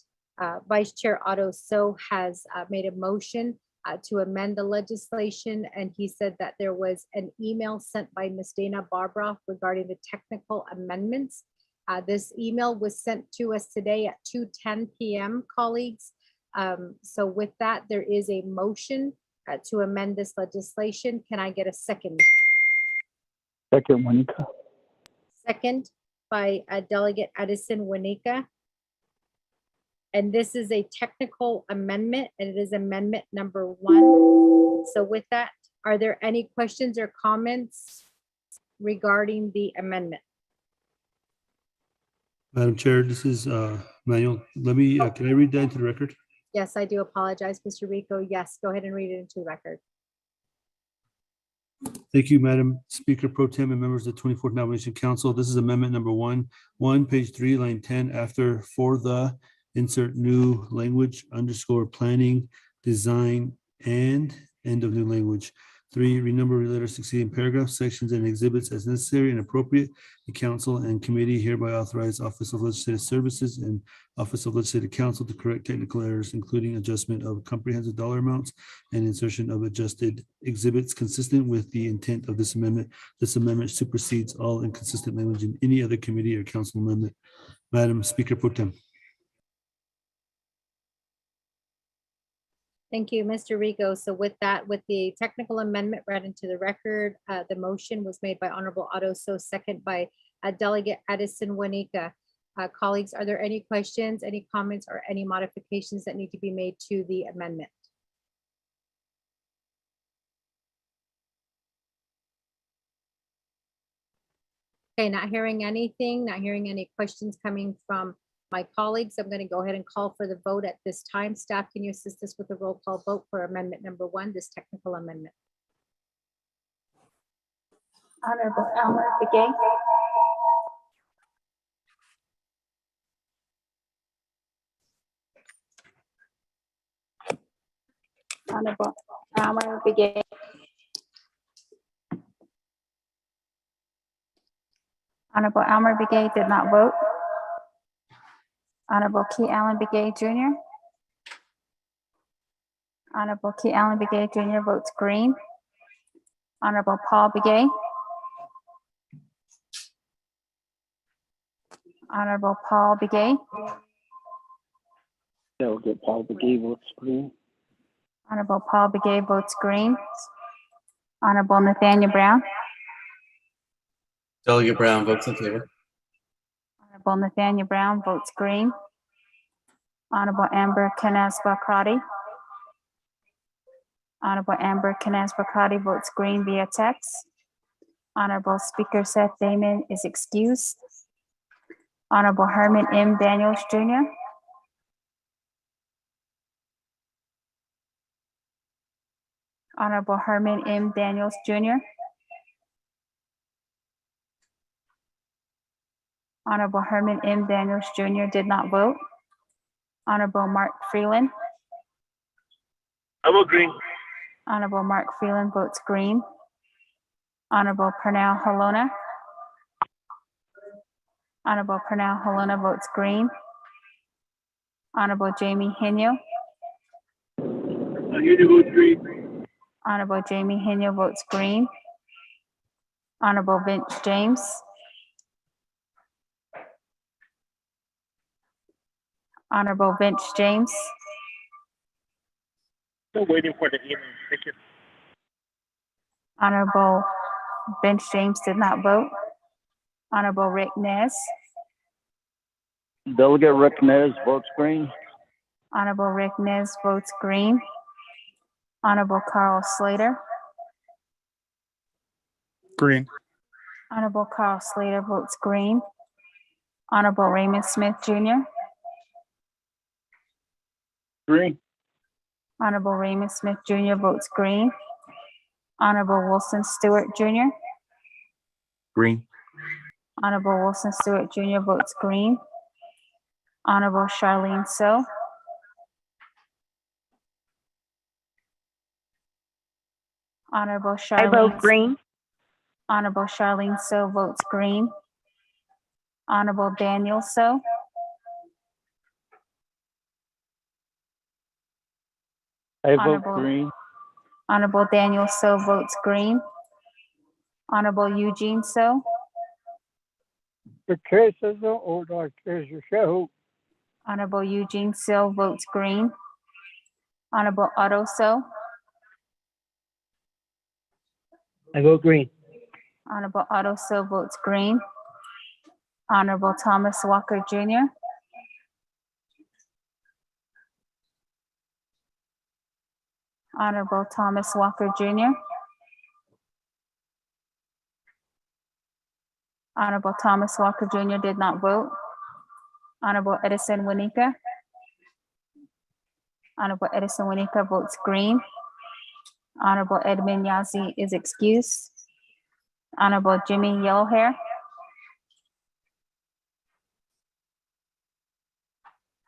Vice Chair Otto So has made a motion to amend the legislation, and he said that there was an email sent by Ms. Dana Barbara regarding the technical amendments. This email was sent to us today at 2:10 p.m., colleagues. So with that, there is a motion to amend this legislation. Can I get a second? Second, Monica. Second by Delegate Addison Winika. And this is a technical amendment, and it is amendment number 1. So with that, are there any questions or comments regarding the amendment? Madam Chair, this is Manuel. Let me, can I read that into the record? Yes, I do apologize, Mr. Rico. Yes, go ahead and read it into the record. Thank you, Madam Speaker Pro Tem and members of the 24th Nomination Council. This is amendment number 1, page 3, line 10, after for the insert new language _ planning, design, and end of new language. 3, renumber letter succeeding paragraphs, sections, and exhibits as necessary and appropriate. The council and committee hereby authorize Office of Legislative Services and Office of Legislative Counsel to correct technical errors, including adjustment of comprehensive dollar amounts and insertion of adjusted exhibits consistent with the intent of this amendment. This amendment supersedes all inconsistent language in any other committee or council amendment. Madam Speaker Pro Tem. Thank you, Mr. Rico. So with that, with the technical amendment read into the record, the motion was made by Honorable Otto, so second by Delegate Addison Winika. Colleagues, are there any questions, any comments, or any modifications that need to be made to the amendment? Okay, not hearing anything, not hearing any questions coming from my colleagues. I'm going to go ahead and call for the vote at this time. Staff, can you assist us with a roll call vote for amendment number 1, this technical amendment? Honorable Elmer Begay. Honorable Elmer Begay. Honorable Elmer Begay did not vote. Honorable Key Allen Begay Jr. Honorable Key Allen Begay Jr. votes green. Honorable Paul Begay. Honorable Paul Begay. Delegate Paul Begay votes green. Honorable Paul Begay votes green. Honorable Nathaniel Brown. Delegate Brown votes in favor. Honorable Nathaniel Brown votes green. Honorable Amber Canas-Bakrati. Honorable Amber Canas-Bakrati votes green via text. Honorable Speaker Seth Damon is excused. Honorable Herman M. Daniels Jr. Honorable Herman M. Daniels Jr. Honorable Herman M. Daniels Jr. did not vote. Honorable Mark Freeland. I vote green. Honorable Mark Freeland votes green. Honorable Pernell Halona. Honorable Pernell Halona votes green. Honorable Jamie Henyo. I vote green. Honorable Jamie Henyo votes green. Honorable Vince James. Honorable Vince James. Still waiting for the email. Thank you. Honorable Vince James did not vote. Honorable Rick Nez. Delegate Rick Nez votes green. Honorable Rick Nez votes green. Honorable Carl Slater. Green. Honorable Carl Slater votes green. Honorable Raymond Smith Jr. Green. Honorable Raymond Smith Jr. votes green. Honorable Wilson Stewart Jr. Green. Honorable Wilson Stewart Jr. votes green. Honorable Charlene So. Honorable Charlene. I vote green. Honorable Charlene So votes green. Honorable Daniel So. I vote Honorable- green. Honorable Daniel So votes green. Honorable Eugene So, The case is or the case you show. Honorable Eugene So votes green. Honorable Otto So, I vote green. Honorable Otto So votes green. Honorable Thomas Walker Jr., Honorable Thomas Walker Jr., Honorable Thomas Walker Jr. did not vote. Honorable Edison Winika. Honorable Edison Winika votes green. Honorable Edmund Yazzie is excused. Honorable Jimmy Yellowhair.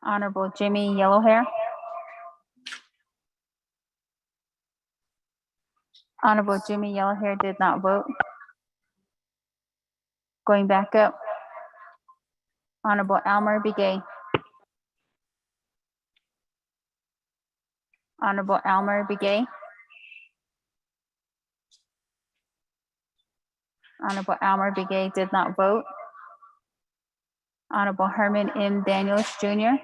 Honorable Jimmy Yellowhair. Honorable Jimmy Yellowhair did not vote. Going back up. Honorable Almer Begay. Honorable Almer Begay. Honorable Almer Begay did not vote. Honorable Herman M. Daniels Jr.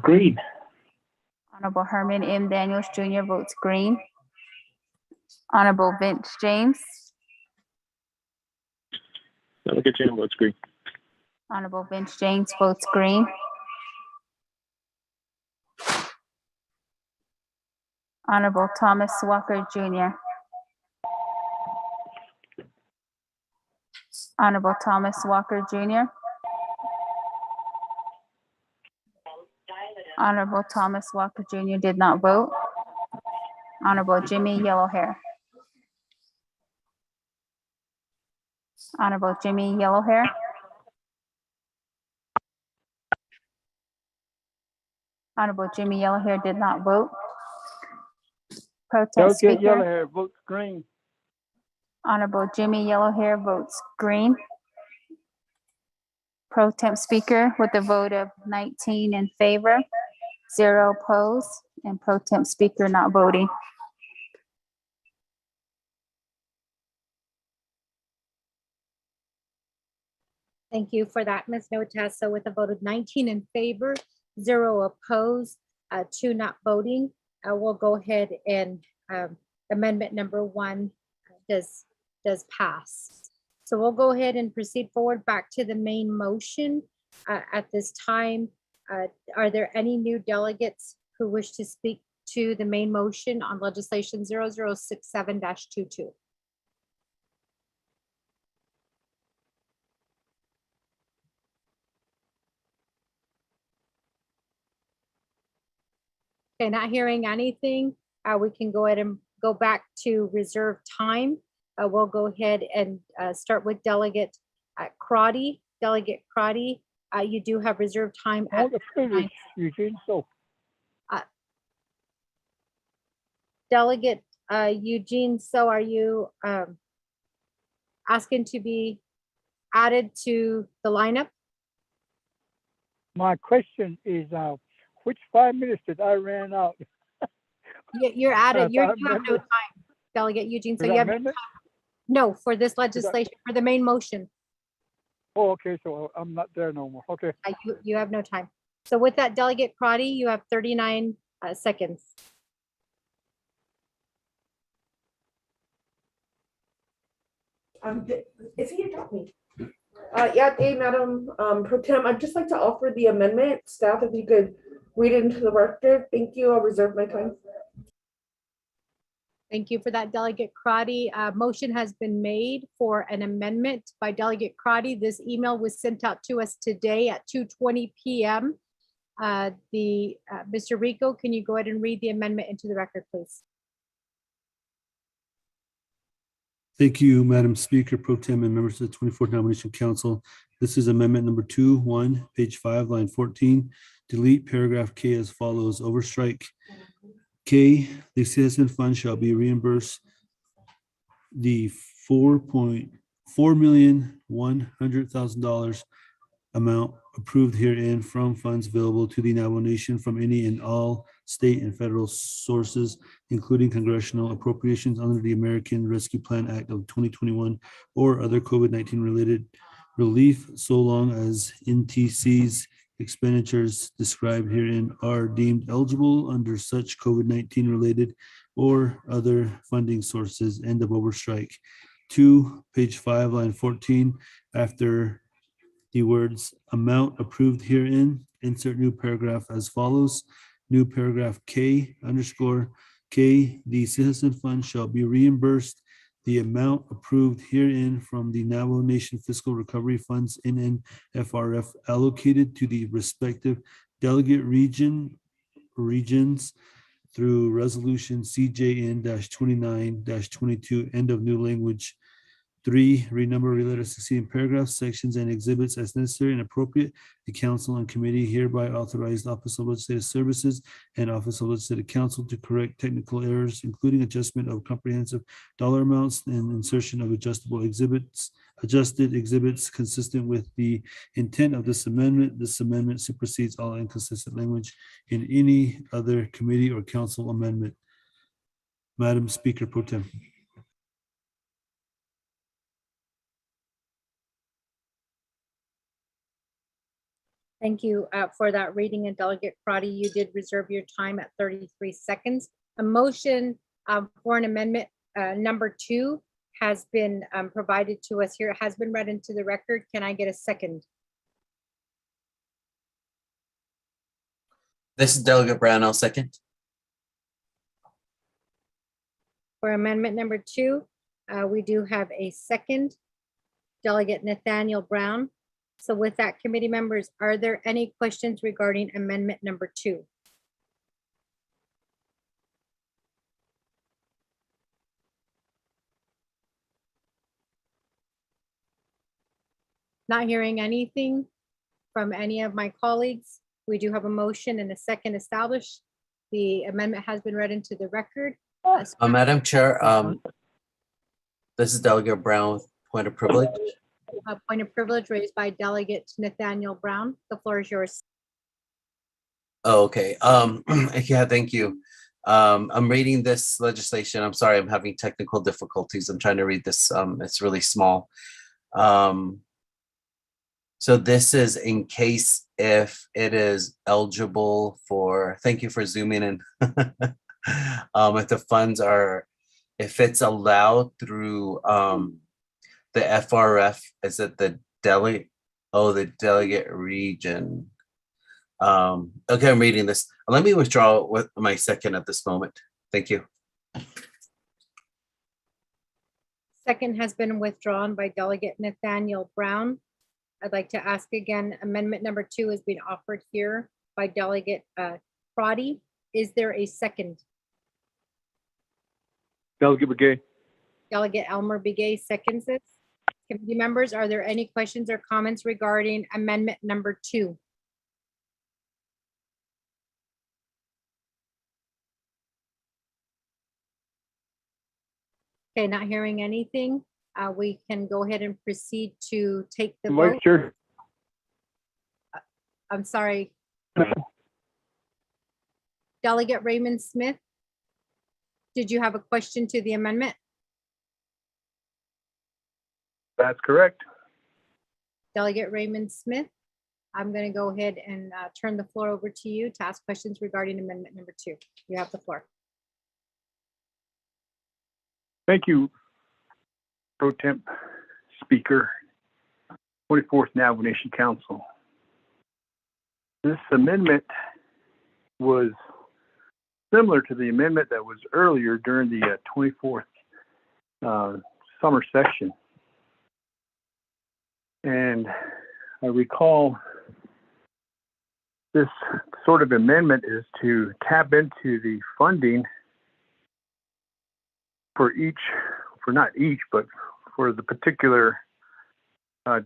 Green. Honorable Herman M. Daniels Jr. votes green. Honorable Vince James. Delegate James votes green. Honorable Vince James votes green. Honorable Thomas Walker Jr. Honorable Thomas Walker Jr. Honorable Thomas Walker Jr. did not vote. Honorable Jimmy Yellowhair. Honorable Jimmy Yellowhair. Honorable Jimmy Yellowhair did not vote. Pro Tem Delegate Speaker. Yellowhair votes green. Honorable Jimmy Yellowhair votes green. Pro Temp Speaker with a vote of 19 in favor, 0 opposed, and Pro Temp Speaker not voting. Thank you for that, Ms. Notas. So with a vote of 19 in favor, 0 opposed, 2 not voting, we'll go ahead and amendment number 1 does pass. So we'll go ahead and proceed forward back to the main motion. At this time, are there any new delegates who wish to speak to the main motion on legislation 0067-22? Okay, not hearing anything, we can go ahead and go back to reserve time. We'll go ahead and start with Delegate Crotty. Delegate Crotty, you do have reserve time. All the privilege, Eugene, so. Delegate Eugene, so are you asking to be added to the lineup? My question is, which 5 minutes did I ran out? You're added, you have no time, Delegate Eugene, so you have no time. No, for this legislation, for the main motion. Oh, okay, so I'm not there no more. Okay. You have no time. So with that, Delegate Crotty, you have 39 seconds. If he adopt me. Madam Pro Tem, I'd just like to offer the amendment. Staff, if you could read it into the record. Thank you. I'll reserve my time. Thank you for that, Delegate Crotty. Motion has been made for an amendment by Delegate Crotty. This email was sent out to us today at 2:20 p.m. Mr. Rico, can you go ahead and read the amendment into the record, please? Thank you, Madam Speaker, Pro Tem, and members of the 24th Nomination Council. This is amendment number 2-1, page 5, line 14. Delete paragraph K as follows. Overstrike K, the Csn Fund shall be reimbursed the $4,100,000 amount approved herein from funds available to the Navajo Nation from any and all state and federal sources, including congressional appropriations under the American Rescue Plan Act of 2021 or other COVID-19 related relief, so long as NTC's expenditures described herein are deemed eligible under such COVID-19 related or other funding sources. End of overstrike. 2, page 5, line 14, after the words amount approved herein, insert new paragraph as follows. New paragraph K _ K, the Citizen Fund shall be reimbursed the amount approved herein from the Navajo Nation Fiscal Recovery Funds NNFRF allocated to the respective delegate regions through resolution CJN-29-22, end of new language. 3, renumber related succeeding paragraphs, sections, and exhibits as necessary and appropriate. The council and committee hereby authorize the Office of Legislative Services and Office of Legislative Counsel to correct technical errors, including adjustment of comprehensive dollar amounts and insertion of adjusted exhibits consistent with the intent of this amendment. This amendment supersedes all inconsistent language in any other committee or council amendment. Madam Speaker Pro Tem. Thank you for that reading, and Delegate Crotty, you did reserve your time at 33 seconds. A motion for an amendment number 2 has been provided to us here. It has been read into the record. Can I get a second? This is Delegate Brown. I'll second. For amendment number 2, we do have a second, Delegate Nathaniel Brown. So with that, committee members, are there any questions regarding amendment number 2? Not hearing anything from any of my colleagues. We do have a motion and a second established. The amendment has been read into the record. Madam Chair, this is Delegate Brown with point of privilege. A point of privilege raised by Delegate Nathaniel Brown. The floor is yours. Oh, okay. Yeah, thank you. I'm reading this legislation. I'm sorry, I'm having technical difficulties. I'm trying to read this. It's really small. So this is in case if it is eligible for, thank you for zooming in. If the funds are, if it's allowed through the FRF, is it the delegate? Oh, the delegate region. Okay, I'm reading this. Let me withdraw with my second at this moment. Thank you. Second has been withdrawn by Delegate Nathaniel Brown. I'd like to ask again, amendment number 2 is being offered here by Delegate Crotty. Is there a second? Delegate Begay. Delegate Elmer Begay seconds it. Committee members, are there any questions or comments regarding amendment number 2? Okay, not hearing anything. We can go ahead and proceed to take the vote. Chair. I'm sorry. Delegate Raymond Smith, did you have a question to the amendment? That's correct. Delegate Raymond Smith, I'm going to go ahead and turn the floor over to you to ask questions regarding amendment number 2. You have the floor. Thank you, Pro Temp Speaker, 24th Navajo Nation Council. This amendment was similar to the amendment that was earlier during the 24th summer session. And I recall this sort of amendment is to tap into the funding for each, for not each, but for the particular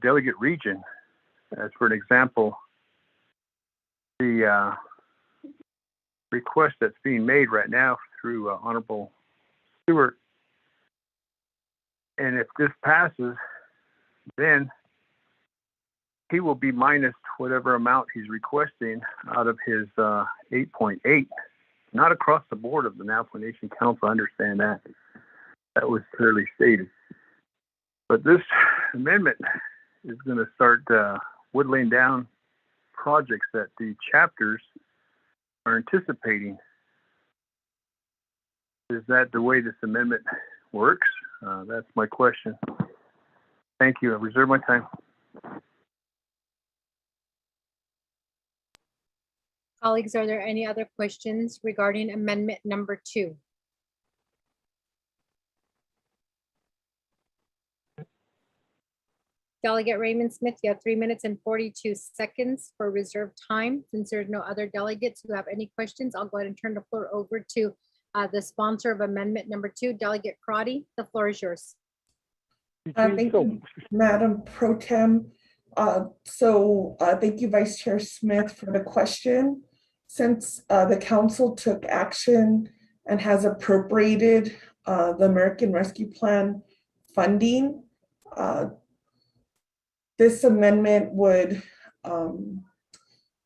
delegate region. As for an example, the request that's being made right now through Honorable Stewart, and if this passes, then he will be minus whatever amount he's requesting out of his 8.8. Not across the board of the Navajo Nation Council. I understand that. That was clearly stated. But this amendment is going to start whittling down projects that the chapters are anticipating. Is that the way this amendment works? That's my question. Thank you. I reserve my time. Colleagues, are there any other questions regarding amendment number 2? Delegate Raymond Smith, you have 3 minutes and 42 seconds for reserved time. Since there's no other delegates who have any questions, I'll go ahead and turn the floor over to the sponsor of amendment number 2, Delegate Crotty. The floor is yours. Thank you, Madam Pro Tem. Thank you, Vice Chair Smith, for the question. Since the council took action and has appropriated the American Rescue Plan funding, this amendment would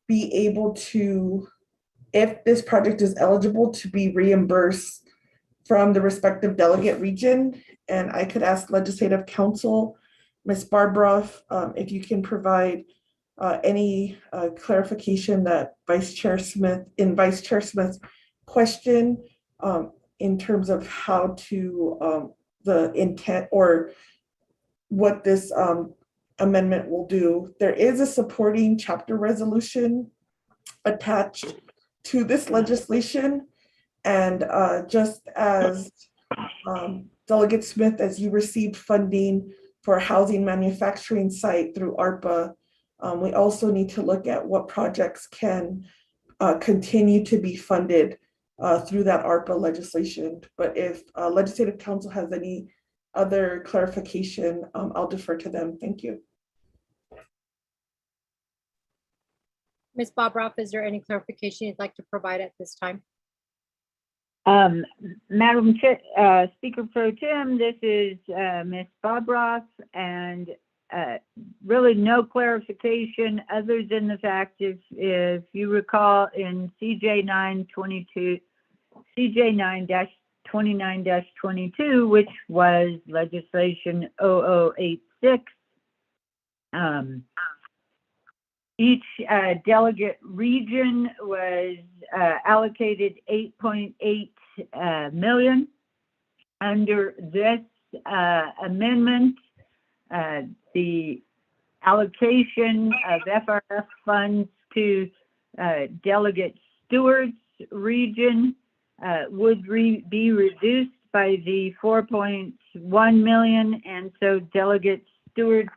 be able to, if this project is eligible, to be reimbursed from the respective delegate region. And I could ask Legislative Counsel, Ms. Barbara, if you can provide any clarification that Vice Chair Smith's question in terms of how to the intent or what this amendment will do. There is a supporting chapter resolution attached to this legislation, and just as Delegate Smith, as you received funding for a housing manufacturing site through ARPA, we also need to look at what projects can continue to be funded through that ARPA legislation. But if Legislative Counsel has any other clarification, I'll defer to them. Thank you. Ms. Bobroff, is there any clarification you'd like to provide at this time? Madam Speaker Pro Tem, this is Ms. Bobroff, and really no clarification other than the fact if you recall in CJ 9-29-22, which was legislation 0086, each delegate region was allocated 8.8 million. Under this amendment, the allocation of FRF funds to Delegate Stewart's region would be reduced by the 4.1 million, and so Delegate Stewart's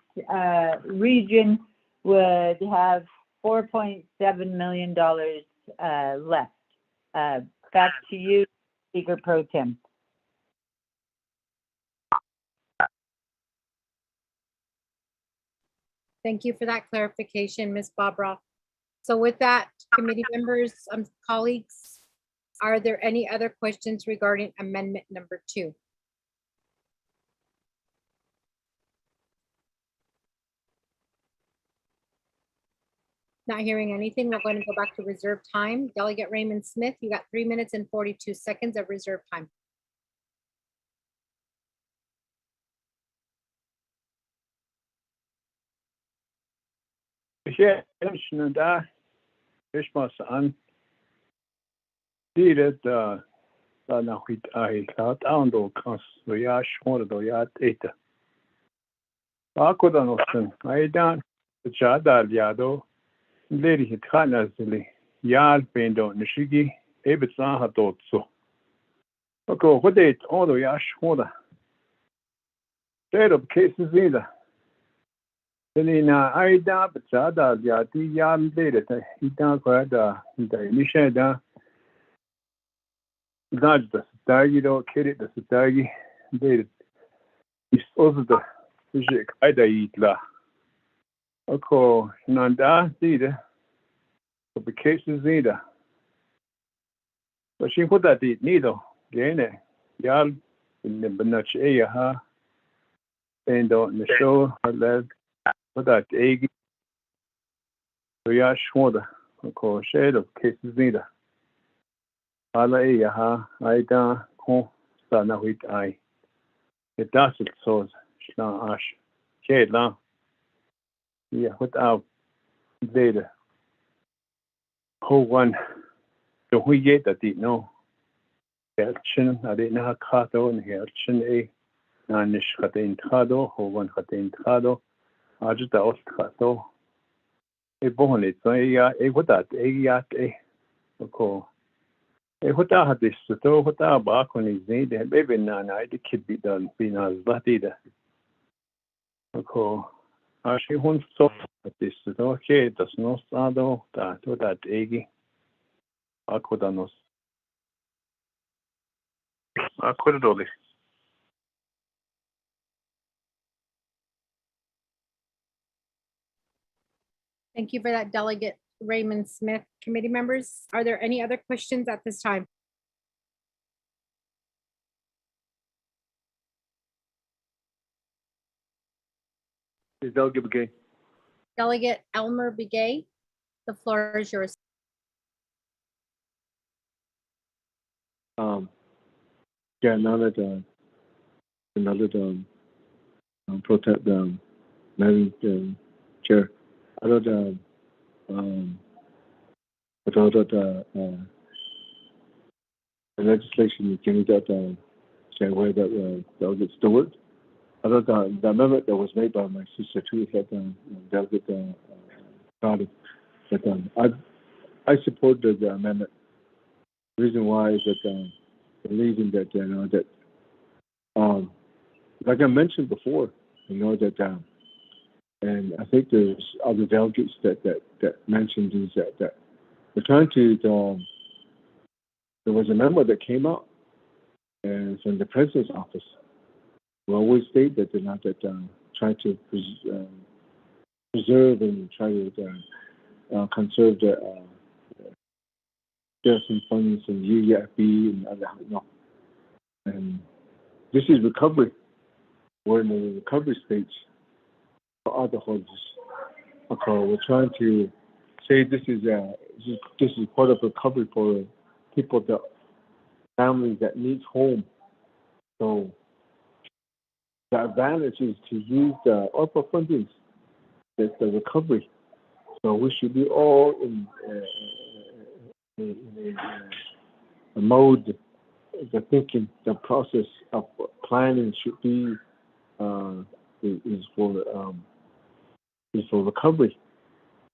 region would have $4.7 million left. Back to you, Speaker Pro Tem. Thank you for that clarification, Ms. Bobroff. So with that, committee members, colleagues, are there any other questions regarding amendment number 2? Not hearing anything, we're going to go back to reserved time. Delegate Raymond Smith, you got 3 minutes and 42 seconds of reserved time. Yeah, Lady Hitanazili, Yard Bendo, Nishigi, Ebitsaha Dotso. Okay, what date all the Yash Water? State of cases either. Selina Aida, Betsada, Yati, Yan Lady, Hitan Quada, the Nishada, Nudge the Sitagido, Kirit the Sitagi, Dated. It's also the Vijik Ida Itla. Okay, Nanda, Zida, the cases either. But she put that needle, Gane, Yal, in the Benach Ayaha, and on the show, her leg, put that egg, ya shmoda ko shade of cases neither. Ala ya aida ko sana wit I. It does it so shla ash. Shade la. Yeah, without data. Who one the we get that did no. Action I didn't have kato and action a nanish katin kado, who one katin kado. Ajta ostkato. E bohonit so e without a yat a ko. E without had this to without back on his need and baby nana the kid be done being as that either. Ko actually one so at this to okay does no sado that egi. Akodanos. Akodoli. Thank you for that, Delegate Raymond Smith. Committee members, are there any other questions at this time? Delegate Delegate Elmer Begay, the floor is yours. Yeah, now that protect Madam Chair, I thought the legislation came that say where that Delegate Stewart. I thought the amendment that was made by my sister too that Delegate Carter that I support the amendment. The reason why is that believing that that like I mentioned before, that and I think there's other delegates that mentioned is that we're trying to there was a memo that came out and from the president's office. We always state that they're not that trying to preserve and try to conserve the Csn funds and UEFB and other and this is recovery. We're in the recovery stage for other holders. Okay, we're trying to say this is part of recovery for people that families that need home. So the advantage is to use the ARPA funding. That's the recovery. So we should be all in a mode. The thinking, the process of planning should be is for recovery,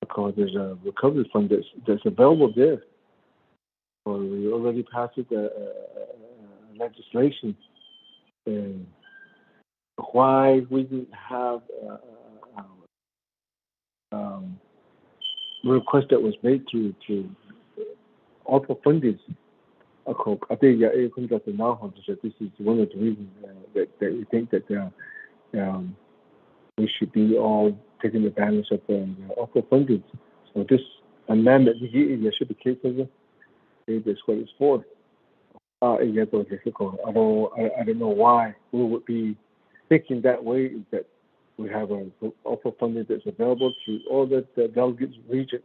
because there's a recovery fund that's available there. So we already passed legislation, and why we didn't have request that was made to ARPA funding. I think this is one of the reasons that we think that we should be all taking advantage of the ARPA funding. So this amendment should be taken. That's what it's for. I don't know why we would be thinking that way. Is that we have a ARPA funding that's available to all the delegates region,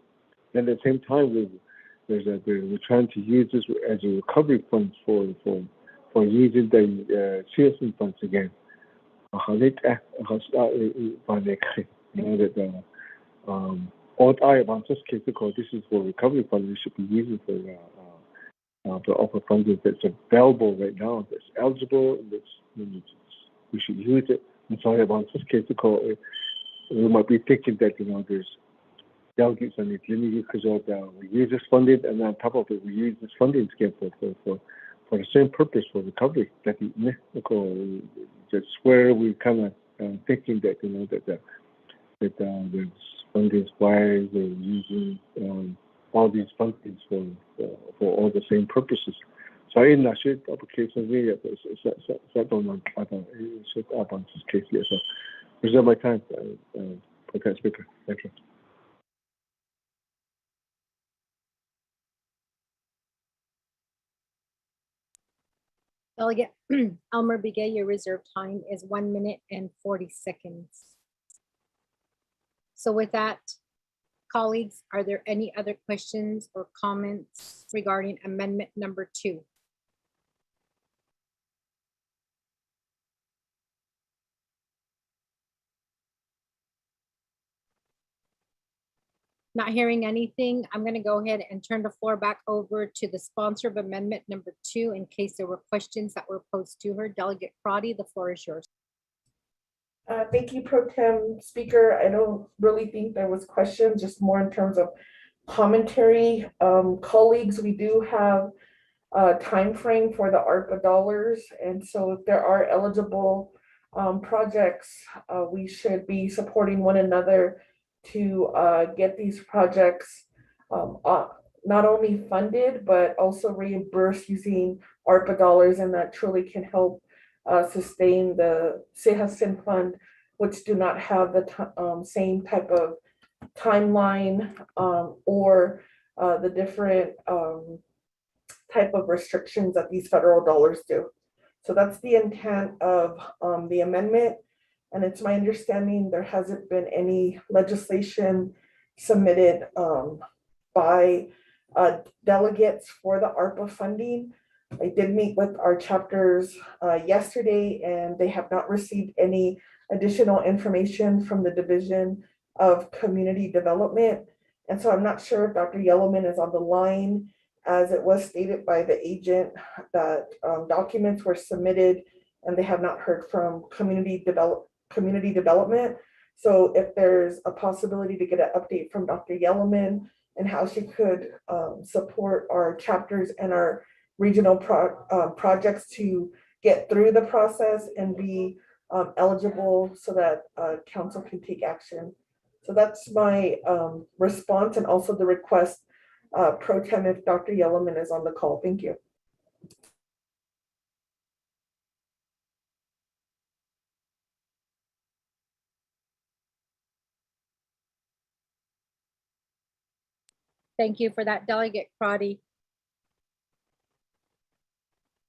and at the same time we're trying to use this as a recovery fund for using the Csn funds again. All I about this case because this is for recovery fund. We should be using for ARPA funding that's available right now, that's eligible, we should use it. I'm sorry about this case because we might be thinking that there's delegates and it's limited because we use this funding, and on top of it, we use this funding scheme for the same purpose, for recovery. That's where we kind of thinking that that there's funding why we're using all these fundings for all the same purposes. So in that shit application, we set on this case here. So reserve my time, okay, Speaker. Thank you. Delegate Elmer Begay, your reserved time is 1 minute and 40 seconds. So with that, Colleagues, are there any other questions or comments regarding amendment number 2? Not hearing anything, I'm going to go ahead and turn the floor back over to the sponsor of amendment number 2 in case there were questions that were posed to her. Delegate Crotty, the floor is yours. Thank you, Pro Tem Speaker. I don't really think there was questions, just more in terms of commentary. Colleagues, we do have a time frame for the ARPA dollars, and so if there are eligible projects, we should be supporting one another to get these projects not only funded but also reimbursed using ARPA dollars, and that truly can help sustain the Csn Fund, which do not have the same type of timeline or the different type of restrictions that these federal dollars do. So that's the intent of the amendment. And it's my understanding there hasn't been any legislation submitted by delegates for the ARPA funding. I did meet with our chapters yesterday, and they have not received any additional information from the Division of Community Development. And so I'm not sure if Dr. Yellowman is on the line, as it was stated by the agent that documents were submitted and they have not heard from community development. So if there's a possibility to get an update from Dr. Yellowman and how she could support our chapters and our regional projects to get through the process and be eligible so that council can take action. So that's my response, and also the request, Pro Tem, if Dr. Yellowman is on the call. Thank you. Thank you for that, Delegate Crotty.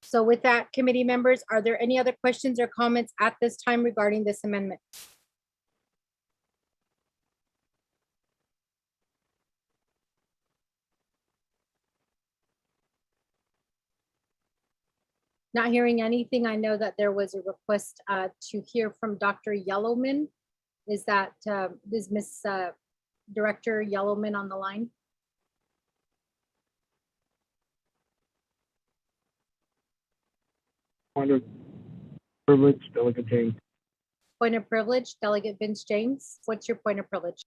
So with that, committee members, are there any other questions or comments at this time regarding this amendment? Not hearing anything, I know that there was a request to hear from Dr. Yellowman. Is that, is Ms. Director Yellowman on the line? Point of privilege, Delegate James. Point of privilege, Delegate Vince James. What's your point of privilege?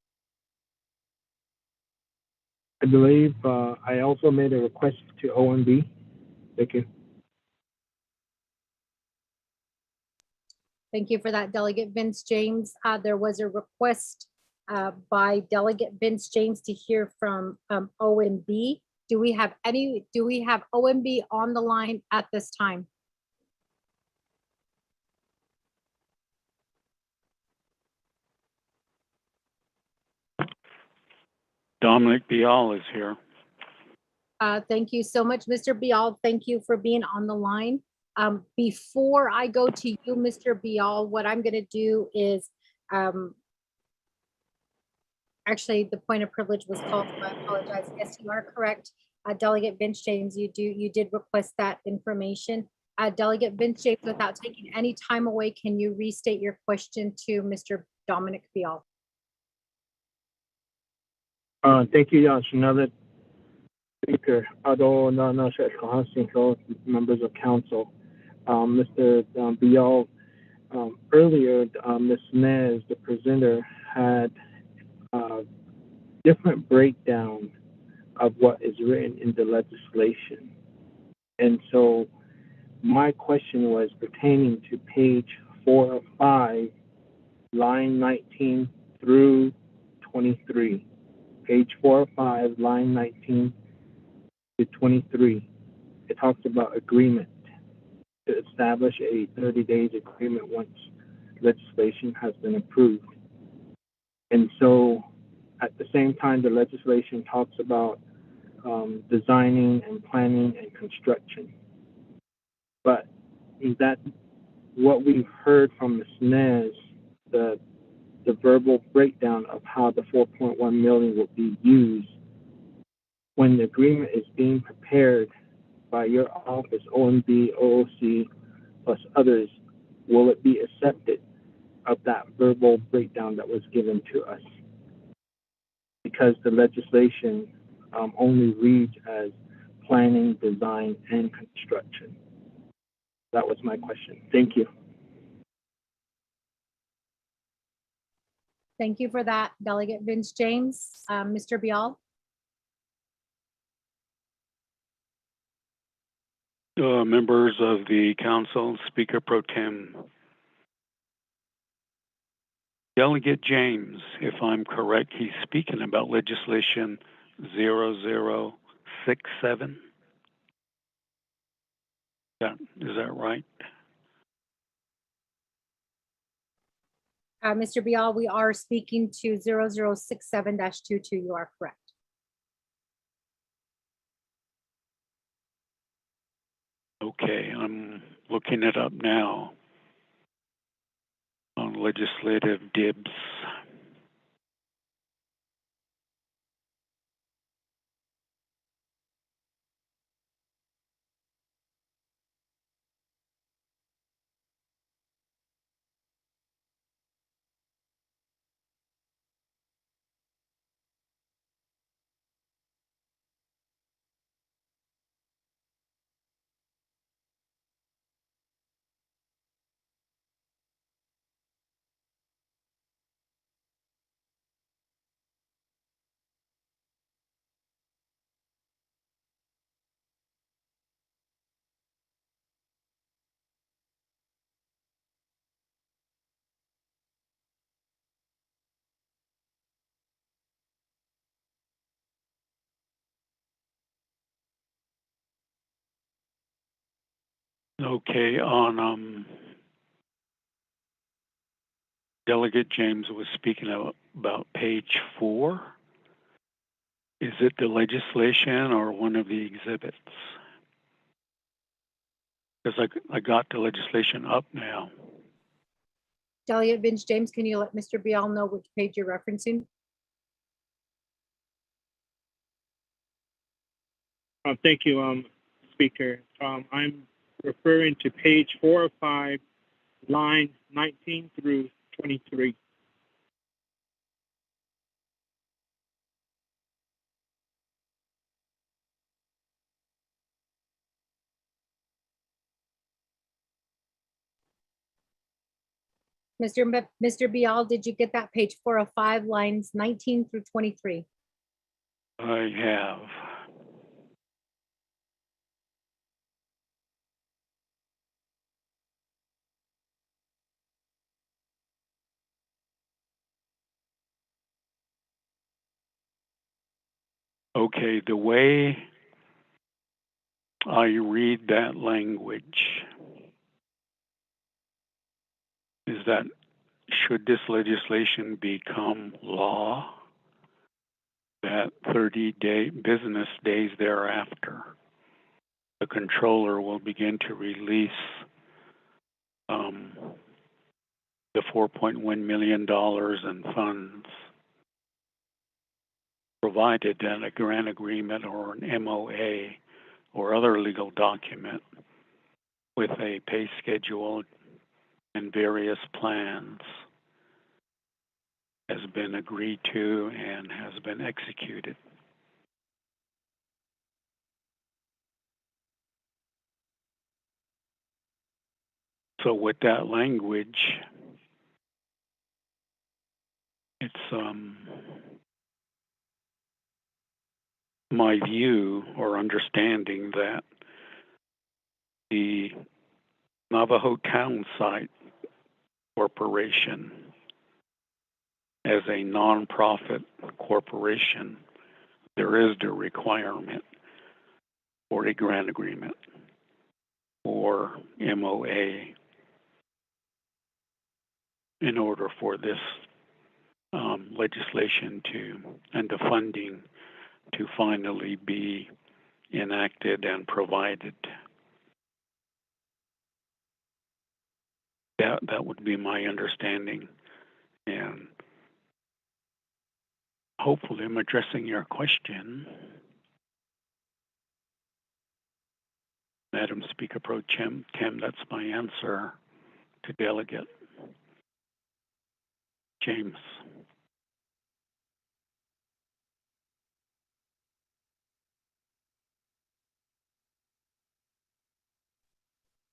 I believe I also made a request to OMB. Thank you. Thank you for that, Delegate Vince James. There was a request by Delegate Vince James to hear from OMB. Do we have OMB on the line at this time? Dominic Bial is here. Thank you so much, Mr. Bial. Thank you for being on the line. Before I go to you, Mr. Bial, what I'm going to do is, actually, the point of privilege was called, so I apologize. Yes, you are correct. Delegate Vince James, you did request that information. Delegate Vince James, without taking any time away, can you restate your question to Mr. Dominic Bial? Thank you, another speaker. Although not members of council, Mr. Bial, earlier, Ms. Nez, the presenter, had different breakdown of what is written in the legislation. And so my question was pertaining to page 4 of 5, line 19 through 23. Page 4 of 5, line 19 to 23. It talks about agreement to establish a 30 days agreement once legislation has been approved. And so at the same time, the legislation talks about designing and planning and construction. But is that what we've heard from Ms. Nez, the the verbal breakdown of how the 4.1 million will be used when the agreement is being prepared by your office, OMB, OOC, plus others? Will it be accepted of that verbal breakdown that was given to us? Because the legislation only reads as planning, design, and construction. That was my question. Thank you. Thank you for that, Delegate Vince James. Mr. Bial? Members of the council, Speaker Pro Tem. Delegate James, if I'm correct, he's speaking about legislation 0067. Is that right? Mr. Bial, we are speaking to 0067-22. You are correct. Okay, I'm looking it up now on legislative dibs. Okay, on Delegate James was speaking about page 4. Is it the legislation or one of the exhibits? Because I got the legislation up now. Delegate Vince James, can you let Mr. Bial know which page you're referencing? Thank you, Speaker. I'm referring to page 4 of 5, lines 19 through 23. Mr. Bial, did you get that page 4 of 5, lines 19 through 23? I have. Okay, the way I read that language is that should this legislation become law, that 30-day business days thereafter, the controller will begin to release the $4.1 million in funds, provided that a grant agreement or an MOA or other legal document with a pay schedule and various plans has been agreed to and has been executed. So with that language, it's my view or understanding that the Navajo Town Site Corporation, as a nonprofit corporation, there is the requirement for a grant agreement or MOA in order for this legislation and the funding to finally be enacted and provided. That would be my understanding. And hopefully I'm addressing your question. Madam Speaker Pro Tem, that's my answer to Delegate James.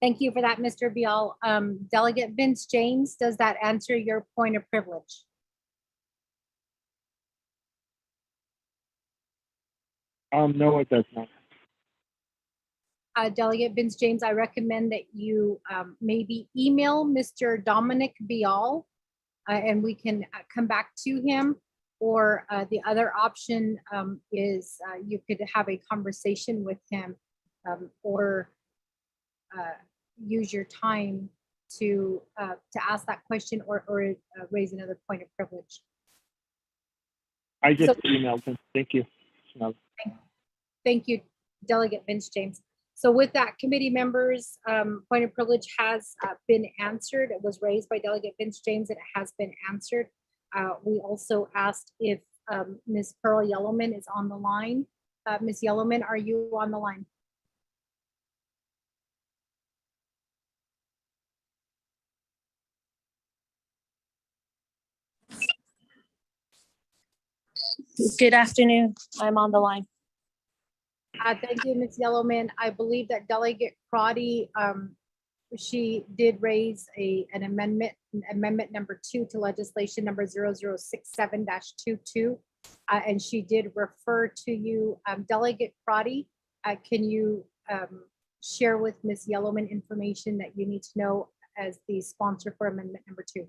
Thank you for that, Mr. Bial. Delegate Vince James, does that answer your point of privilege? No, it does not. Delegate Vince James, I recommend that you maybe email Mr. Dominic Bial and we can come back to him. Or the other option is you could have a conversation with him or use your time to ask that question or raise another point of privilege. I just emailed him. Thank you. Thank you, Delegate Vince James. So with that, committee members, point of privilege has been answered. It was raised by Delegate Vince James and it has been answered. We also asked if Ms. Pearl Yellowman is on the line. Ms. Yellowman, are you on the line? Good afternoon. I'm on the line. Thank you, Ms. Yellowman. I believe that Delegate Crotty, she did raise an amendment number 2 to legislation number 0067-22, and she did refer to you. Delegate Crotty, can you share with Ms. Yellowman information that you need to know as the sponsor for amendment number 2?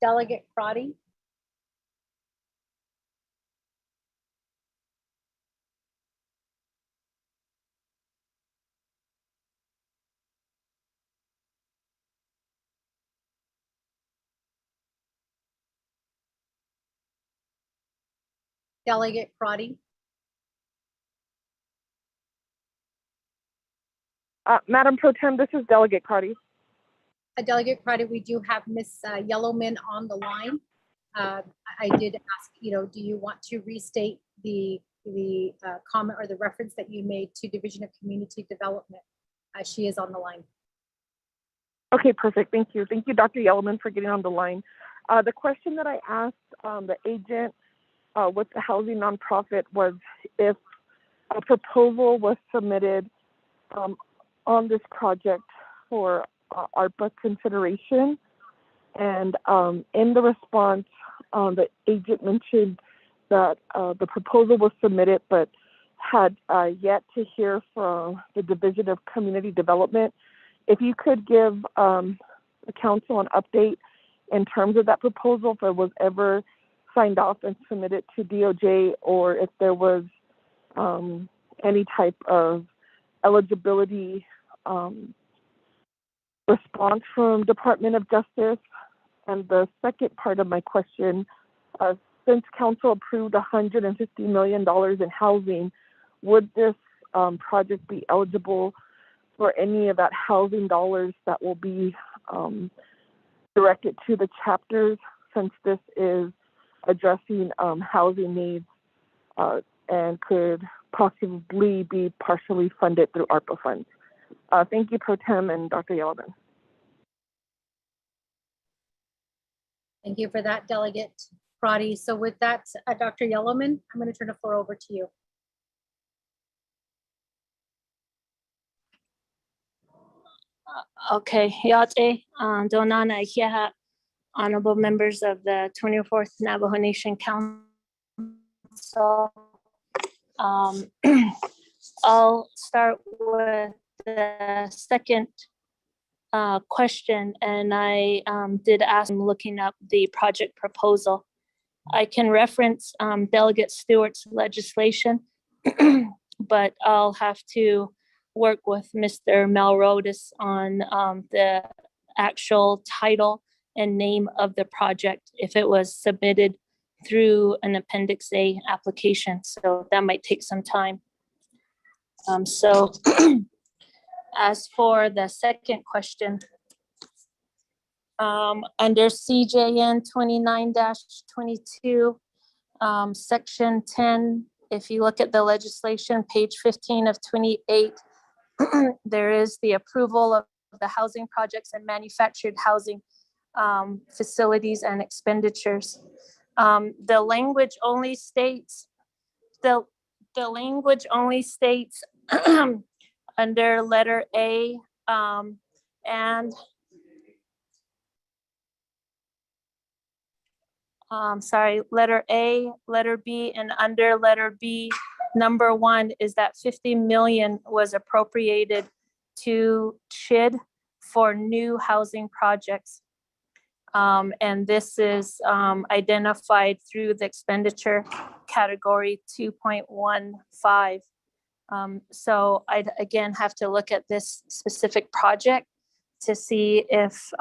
Delegate Crotty? Delegate Crotty? Madam Pro Tem, this is Delegate Crotty. Delegate Crotty, we do have Ms. Yellowman on the line. I did ask, do you want to restate the comment or the reference that you made to Division of Community Development? She is on the line. Okay, perfect. Thank you. Thank you, Dr. Yellowman, for getting on the line. The question that I asked the agent with the housing nonprofit was if a proposal was submitted on this project for ARPA consideration. And in the response, the agent mentioned that the proposal was submitted, but had yet to hear from the Division of Community Development. If you could give the council an update in terms of that proposal, if it was ever signed off and submitted to DOJ, or if there was any type of eligibility response from Department of Justice. And the second part of my question, since council approved $150 million in housing, would this project be eligible for any of that housing dollars that will be directed to the chapters, since this is addressing housing needs and could possibly be partially funded through ARPA funds? Thank you, Pro Tem and Dr. Yellowman. Thank you for that, Delegate Crotty. So with that, Dr. Yellowman, I'm going to turn the floor over to you. Okay, Yate, Donana Kiaha, honorable members of the 24th Navajo Nation Council. I'll start with the second question, and I did ask him looking up the project proposal. I can reference Delegate Stewart's legislation, but I'll have to work with Mr. Melrodas on the actual title and name of the project if it was submitted through an Appendix A application. So that might take some time. So as for the second question, under CJN 29-22, Section 10, if you look at the legislation, page 15 of 28, there is the approval of the housing projects and manufactured housing facilities and expenditures. The language only states, the language only states under letter A and letter A, letter B, and under letter B, number 1 is that 50 million was appropriated to CHID for new housing projects. And this is identified through the expenditure category 2.15. So I'd again have to look at this specific project to see if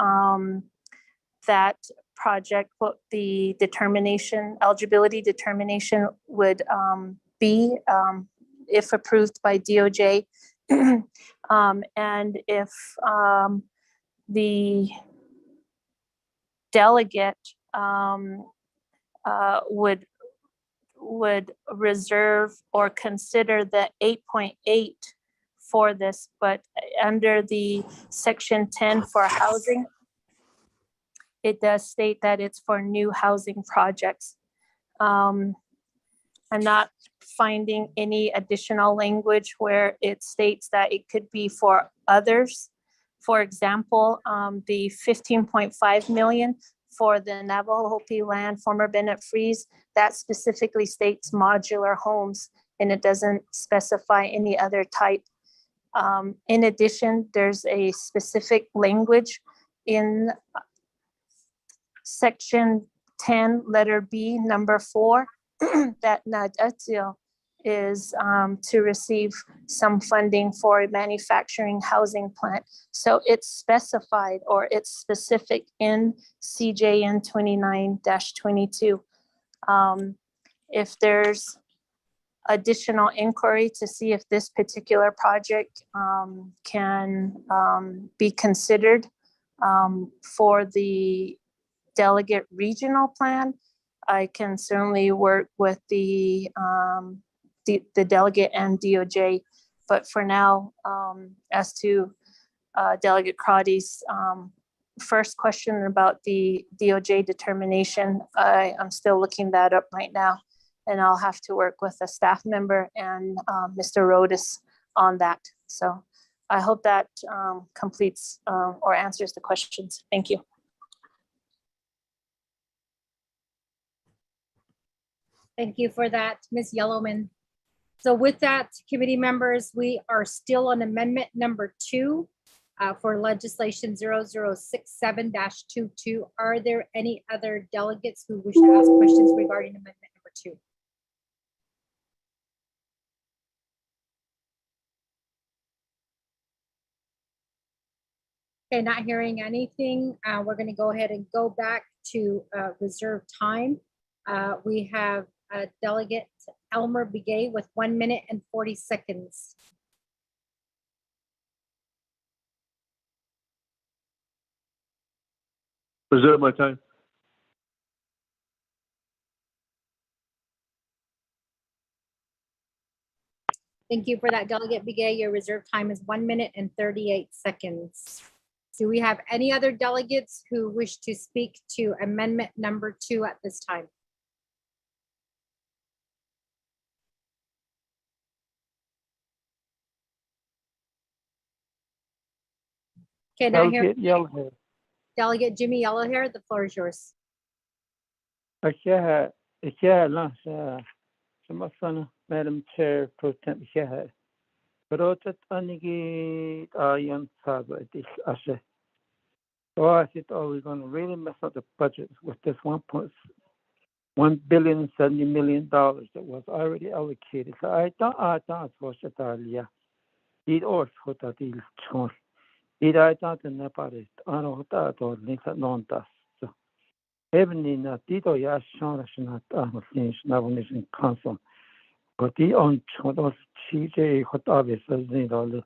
that project, what the determination, eligibility determination would be if approved by DOJ. And if the delegate would reserve or consider the 8.8 for this, but under the Section 10 for housing, it does state that it's for new housing projects. I'm not finding any additional language where it states that it could be for others. For example, the 15.5 million for the Navajo Hopi land, former Bennett Freeze, that specifically states modular homes, and it doesn't specify any other type. In addition, there's a specific language in Section 10, letter B, number 4, that Nadatsil is to receive some funding for a manufacturing housing plant. So it's specified, or it's specific in CJN 29-22. If there's additional inquiry to see if this particular project can be considered for the delegate regional plan, I can certainly work with the delegate and DOJ. But for now, as to Delegate Crotty's first question about the DOJ determination, I'm still looking that up right now, and I'll have to work with a staff member and Mr. Rodis on that. So I hope that completes or answers the questions. Thank you. Thank you for that, Ms. Yellowman. So with that, committee members, we are still on amendment number 2 for legislation 0067-22. Are there any other delegates who wish to ask questions regarding amendment number 2? Okay, not hearing anything. We're going to go ahead and go back to reserve time. We have Delegate Elmer Begay with 1 minute and 40 seconds. Reserve my time. Thank you for that, Delegate Begay. Your reserve time is 1 minute and 38 seconds. Do we have any other delegates who wish to speak to amendment number 2 at this time? Okay, now here, Yellowhair. Delegate Jimmy Yellowhair, the floor is yours. Madam Chair Pro Tem Shahar. Rotat Anigi Ayan Saga this Ashe. So I said, oh, we're going to really mess up the budget with this $1.1 billion $70 million that was already allocated. So I thought for Shatalia. It or Hotatil Chon. It I thought the Nepalese, I don't know, Nisa Nontas. Ebony na Tito ya Shana Shanat Navajo Nation Council. But the on Chodos TJ Hot Obvious as Nidal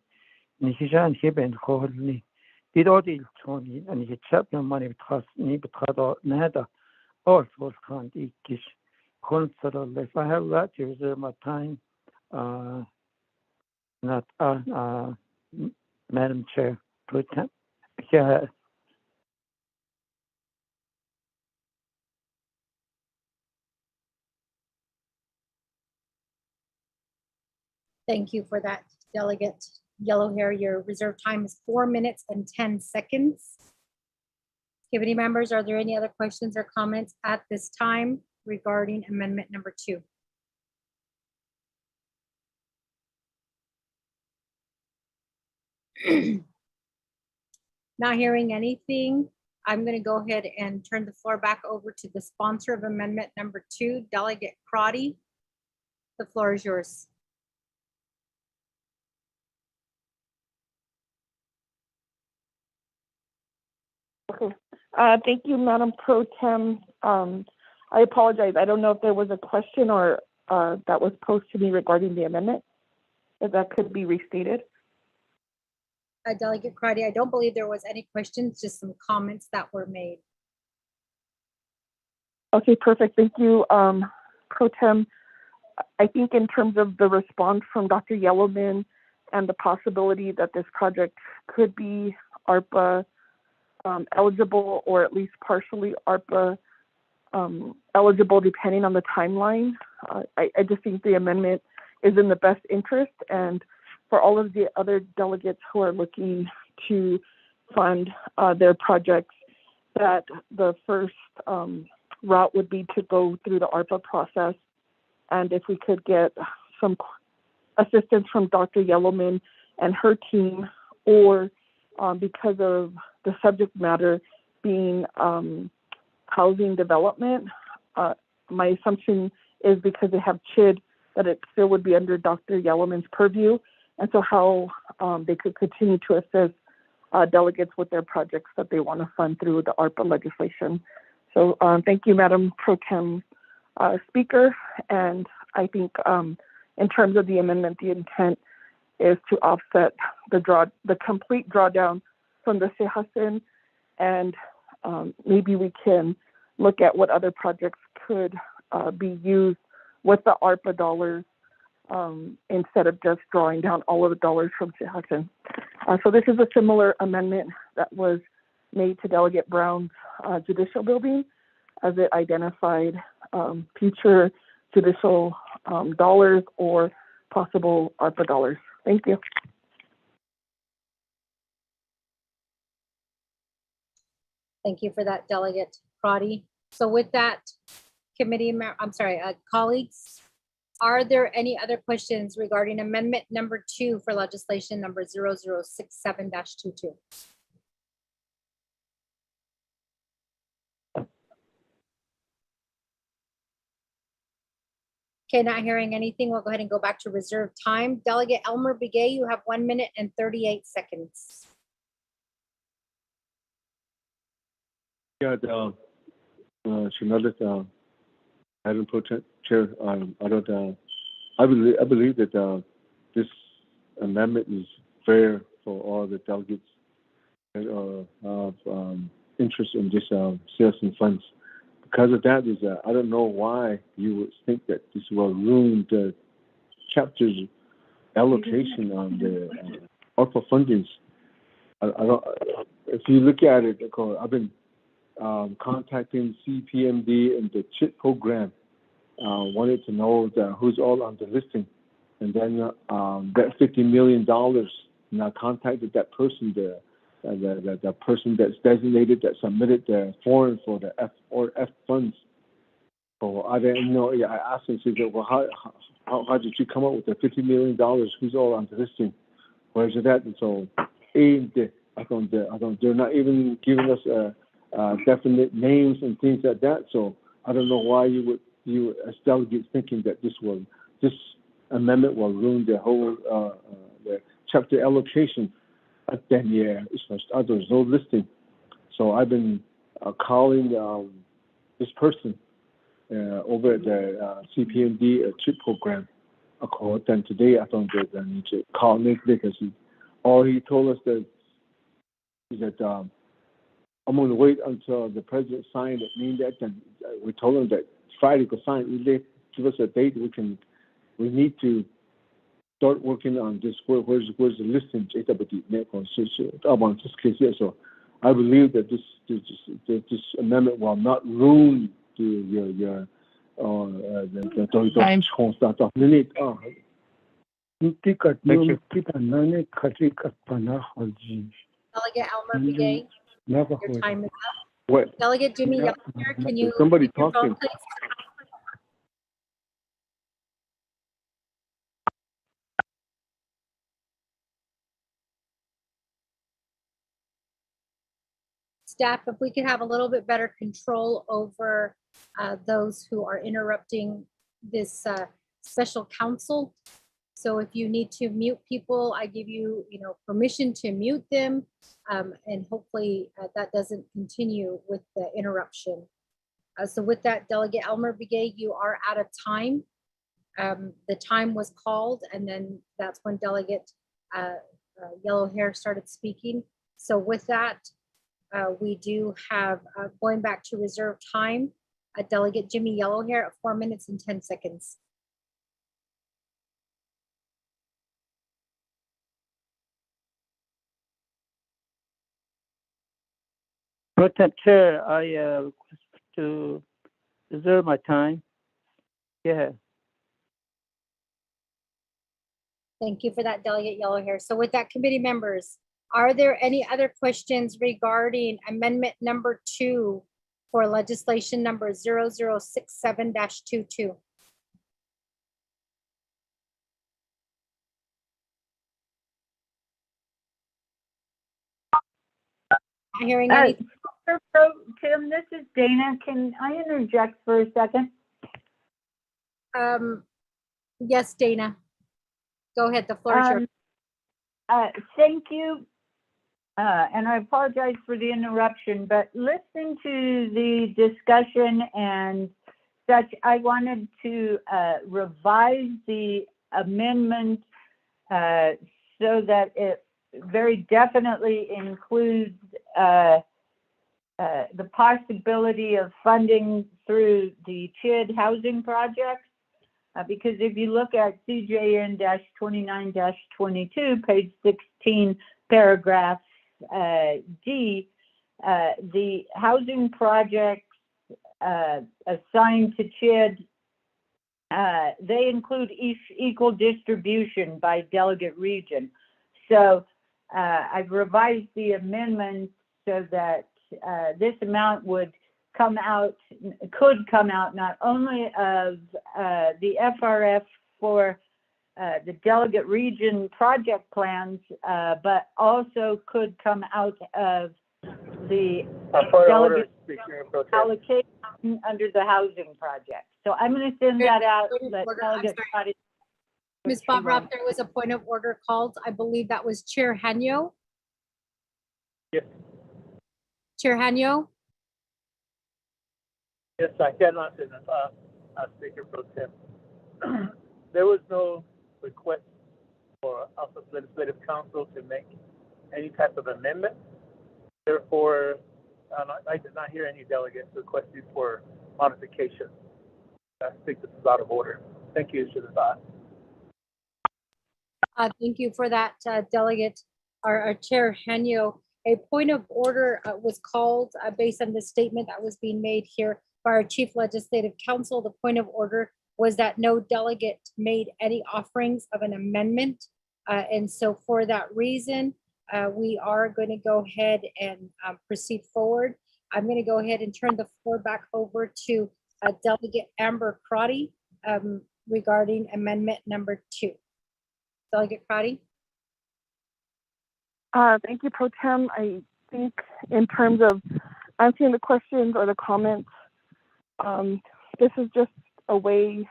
Nishan Heben Holy. Tito Dil Tony and he chap your money because Nibitrado Nada also can't eat kish. If I have that, you reserve my time. Not Madam Chair, Pro Tem. Yeah. Thank you for that, Delegate Yellow Hair. Your reserve time is 4 minutes and 10 seconds. Committee members, are there any other questions or comments at this time regarding amendment number 2? Not hearing anything, I'm going to go ahead and turn the floor back over to the sponsor of amendment number 2, Delegate Crotty. The floor is yours. Okay. Thank you, Madam Pro Tem. I apologize. I don't know if there was a question or that was posed to me regarding the amendment, if that could be restated. Delegate Crotty, I don't believe there was any questions, just some comments that were made. Okay, perfect. Thank you, Pro Tem. I think in terms of the response from Dr. Yellowman and the possibility that this project could be ARPA eligible, or at least partially ARPA eligible, depending on the timeline, I just think the amendment is in the best interest. And for all of the other delegates who are looking to fund their projects, that the first route would be to go through the ARPA process. And if we could get some assistance from Dr. Yellowman and her team, or because of the subject matter being housing development, my assumption is because they have CHID that it still would be under Dr. Yellowman's purview. And so how they could continue to assist delegates with their projects that they want to fund through the ARPA legislation. So thank you, Madam Pro Tem Speaker. And I think in terms of the amendment, the intent is to offset the complete drawdown from the CEJASEN, and maybe we can look at what other projects could be used with the ARPA dollars instead of just drawing down all of the dollars from CEJASEN. So this is a similar amendment that was made to Delegate Brown's judicial building, as it identified future judicial dollars or possible ARPA dollars. Thank you. Thank you for that, Delegate Crotty. So with that, colleagues, are there any other questions regarding amendment number 2 for legislation number 0067-22? Okay, not hearing anything, we'll go ahead and go back to reserve time. Delegate Elmer Begay, you have 1 minute and 38 seconds. Yeah, Madam Pro Chair, I believe that this amendment is fair for all the delegates that have interest in this Csn funds. Because of that, I don't know why you would think that this will ruin the chapter's allocation on the ARPA fundings. If you look at it, I've been contacting CPMD and the CHIP program, wanted to know who's all on the listing. And then that $50 million, and I contacted that person, the person that's designated that submitted the form for the F funds. So I didn't know. Yeah, I asked him, he said, well, how did you come up with the $50 million? Who's all on the listing? Where's it at? And so they're not even giving us definite names and things like that. So I don't know why you as delegates thinking that this amendment will ruin the whole the chapter allocation. Then there's no listing. So I've been calling this person over at the CPND chip program a call. Then today I don't get I need to call Nick because he told us that is that I'm going to wait until the president signed it. Mean that, and we told him that Friday could sign. They give us a date. We need to start working on this. Where's the listing? About this case here. So I believe that this amendment will not ruin your Time. Delegate Elmer Begay, your time is up. What? Delegate Jimmy Yellowhair, can you? Somebody mute your phone, talking. please? Staff, if we could have a little bit better control over those who are interrupting this special counsel. So if you need to mute people, I give you, permission to mute them. And hopefully that doesn't continue with the interruption. So with that, Delegate Elmer Begay, you are out of time. The time was called, and then that's when Delegate Yellowhair started speaking. So with that, we do have, going back to reserve time, Delegate Jimmy Yellowhair at 4 minutes and 10 seconds. Protect Chair, I request to reserve my time. Yeah. Thank you for that, Delegate Yellowhair. So with that, committee members, are there any other questions regarding amendment number 2 for legislation number 0067-22? Not hearing any. Tim, this is Dana. Can I interject for a second? Yes, Dana. Go ahead, the floor is yours. Thank you. And I apologize for the interruption, but listening to the discussion and such, I wanted to revise the amendment so that it very definitely includes the possibility of funding through the CHID housing project. Because if you look at CJN-29-22, page 16, paragraph D, the housing projects assigned to CHID, they include equal distribution by delegate region. So I've revised the amendment so that this amount could come out not only of the FRF for the delegate region project plans, but also could come out of the delegate allocation under the housing project. So I'm going to send that out. Ms. Bobrov, there was a point of order called. I believe that was Chair Hanyo. Yes. Chair Hanyo. Yes, I cannot, Speaker Pro Tem. There was no request for House of Legislative Council to make any type of amendment. Therefore, I did not hear any delegates requesting for modification. I think this is out of order. Thank you, Shazad. Thank you for that, Delegate, our Chair Hanyo. A point of order was called based on the statement that was being made here by our Chief Legislative Counsel. The point of order was that no delegate made any offerings of an amendment. And so for that reason, we are going to go ahead and proceed forward. I'm going to go ahead and turn the floor back over to Delegate Amber Crotty regarding amendment number 2. Delegate Crotty. Thank you, Pro Tem. I think in terms of answering the questions or the comments, this is just a way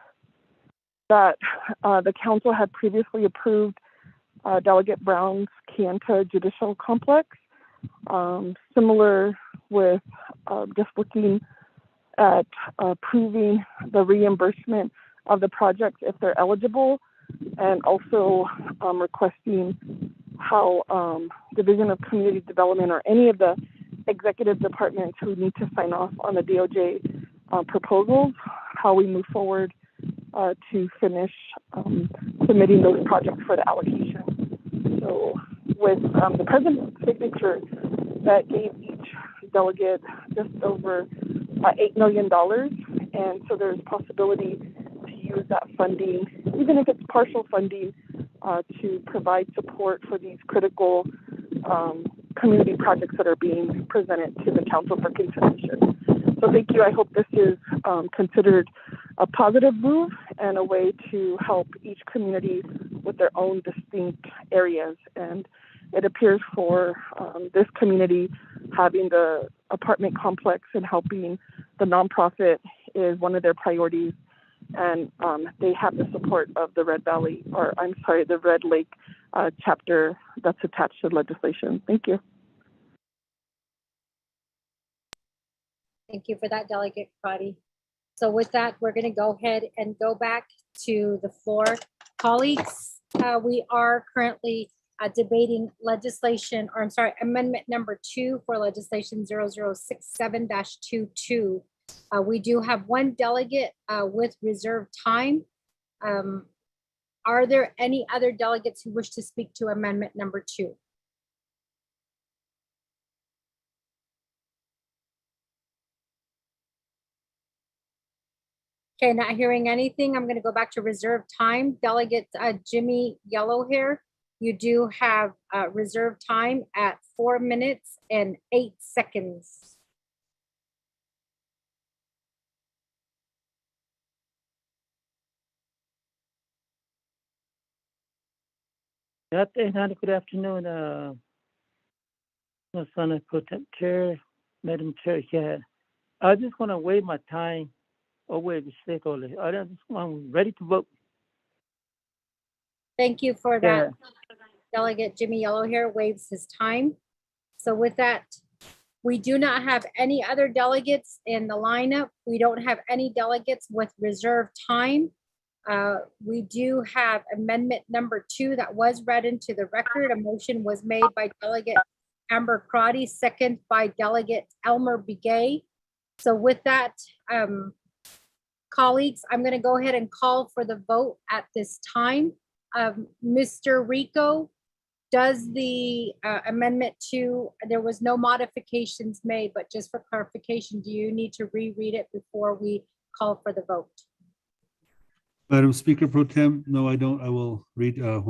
that the council had previously approved Delegate Brown's Kayenta Judicial Complex, similar with just looking at approving the reimbursement of the projects if they're eligible, and also requesting how Division of Community Development or any of the executive departments who need to sign off on the DOJ proposals, how we move forward to finish submitting those projects for the allocation. So with the president's signature, that gave each delegate just over $8 million. And so there's possibility to use that funding, even if it's partial funding, to provide support for these critical community projects that are being presented to the council for consideration. So thank you. I hope this is considered a positive move and a way to help each community with their own distinct areas. And it appears for this community, having the apartment complex and helping the nonprofit is one of their priorities. And they have the support of the Red Lake chapter that's attached to the legislation. Thank you. Thank you for that, Delegate Crotty. So with that, we're going to go ahead and go back to the floor. Colleagues, we are currently debating legislation, or I'm sorry, amendment number 2 for legislation 0067-22. We do have one delegate with reserved time. Are there any other delegates who wish to speak to amendment number 2? Okay, not hearing anything. I'm going to go back to reserved time. Delegate Jimmy Yellowhair, you do have reserved time at 4 minutes and 8 seconds. Good afternoon, Senate Pro Tem Chair, Madam Chair. Yeah, I just want to waive my time or waive the stakeholders. I'm ready to vote. Thank you for that. Delegate Jimmy Yellowhair waives his time. So with that, we do not have any other delegates in the lineup. We don't have any delegates with reserved time. We do have amendment number 2 that was read into the record. A motion was made by Delegate Amber Crotty, second by Delegate Elmer Begay. So with that, colleagues, I'm going to go ahead and call for the vote at this time. Mr. Rico, does the amendment 2, there was no modifications made, but just for clarification, do you need to reread it before we call for the vote? Madam Speaker Pro Tem, no, I don't. I will read on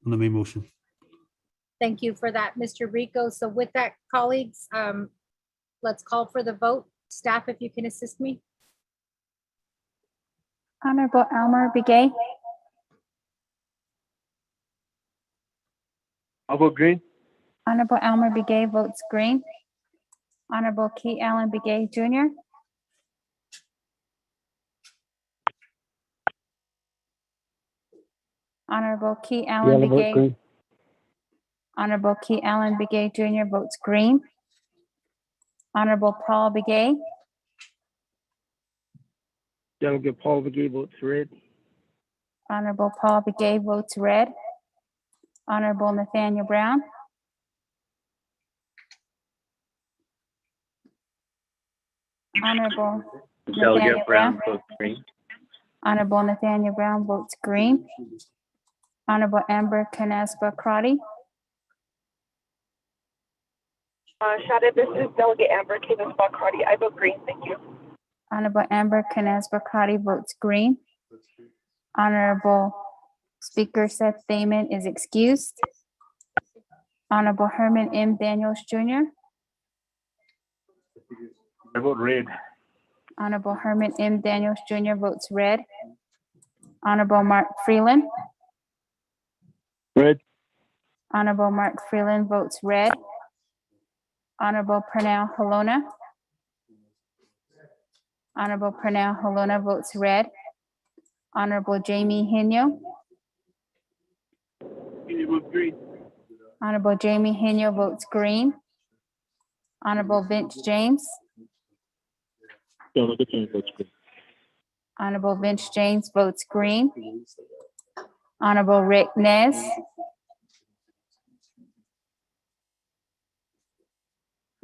the main motion. Thank you for that, Mr. Rico. So with that, colleagues, let's call for the vote. Staff, if you can assist me. Honorable Elmer Begay. I'll vote green. Honorable Elmer Begay votes green. Honorable Key Allen Begay Jr. Honorable Key Allen Begay. Honorable Key Allen Begay Jr. votes green. Honorable Paul Begay. Delegate Paul Begay votes red. Honorable Paul Begay votes red. Honorable Nathaniel Brown. Honorable Nathaniel Brown votes green. Honorable Nathaniel Brown votes green. Honorable Amber Canespa Crotty. Shada, this is Delegate Amber Canespa Crotty. I vote green. Thank you. Honorable Amber Canespa Crotty votes green. Honorable Speaker Seth Damon is excused. Honorable Herman M. Daniels Jr. I vote red. Honorable Herman M. Daniels Jr. votes red. Honorable Mark Freeland. Red. Honorable Mark Freeland votes red. Honorable Pernell Halona. Honorable Pernell Halona votes red. Honorable Jamie Henyo. Honorable Jamie Henyo votes green. Honorable Vince James. Delegate James votes green. Honorable Vince James votes green. Honorable Rick Nez.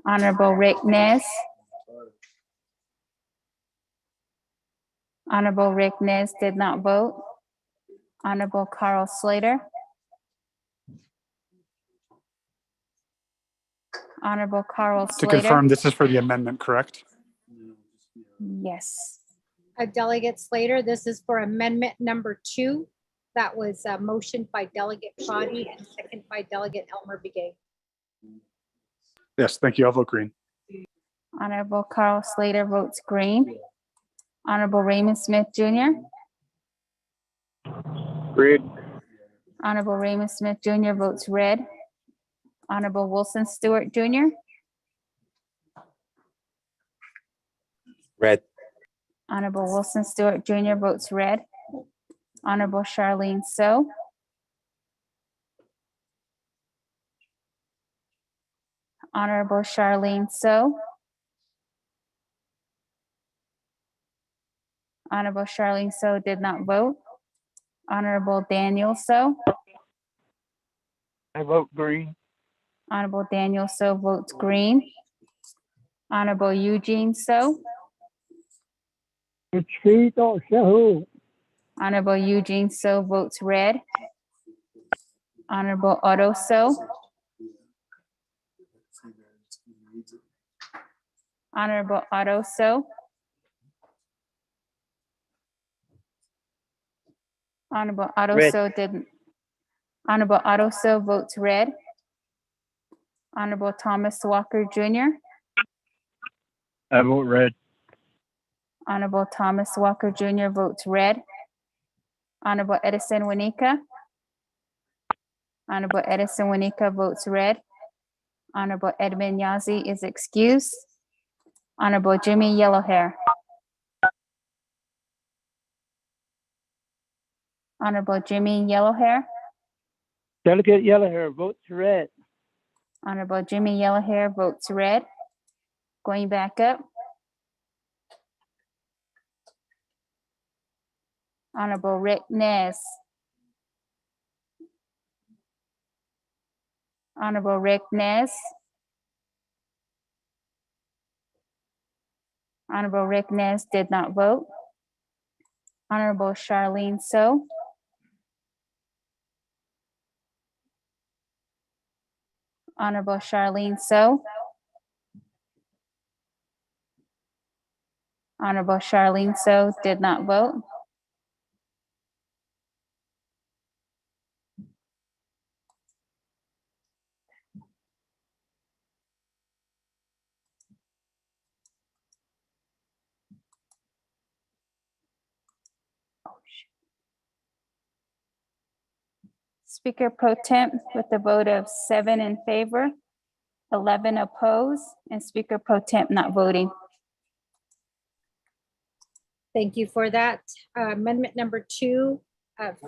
Honorable Rick Nez. Honorable Rick Nez did not vote. Honorable Carl Slater. Honorable Carl To Slater. confirm, this is for the amendment, correct? Yes. Delegate Slater, this is for amendment number 2. That was motioned by Delegate Prodi and second by Delegate Elmer Begay. Yes, thank you. I'll vote green. Honorable Carl Slater votes green. Honorable Raymond Smith Jr. Green. Honorable Raymond Smith Jr. votes red. Honorable Wilson Stewart Jr. Red. Honorable Wilson Stewart Jr. votes red. Honorable Charlene So. Honorable Charlene So. Honorable Charlene So did not vote. Honorable Daniel So. I vote green. Honorable Daniel So votes green. Honorable Eugene So. Honorable Eugene So votes red. Honorable Otto So. Honorable Otto So. Honorable Otto Red. So didn't. Honorable Otto So votes red. Honorable Thomas Walker Jr. I vote red. Honorable Thomas Walker Jr. votes red. Honorable Edison Winika. Honorable Edison Winika votes red. Honorable Edmund Yazi is excused. Honorable Jimmy Yellowhair. Honorable Jimmy Yellowhair. Delegate Yellowhair votes red. Honorable Jimmy Yellowhair votes red. Going back up. Honorable Rick Nez. Honorable Rick Nez. Honorable Rick Nez did not vote. Honorable Charlene So. Honorable Charlene So. Honorable Charlene So did not vote. Speaker Pro Temp with a vote of 7 in favor, 11 opposed, and Speaker Pro Temp not voting. Thank you for that. Amendment number 2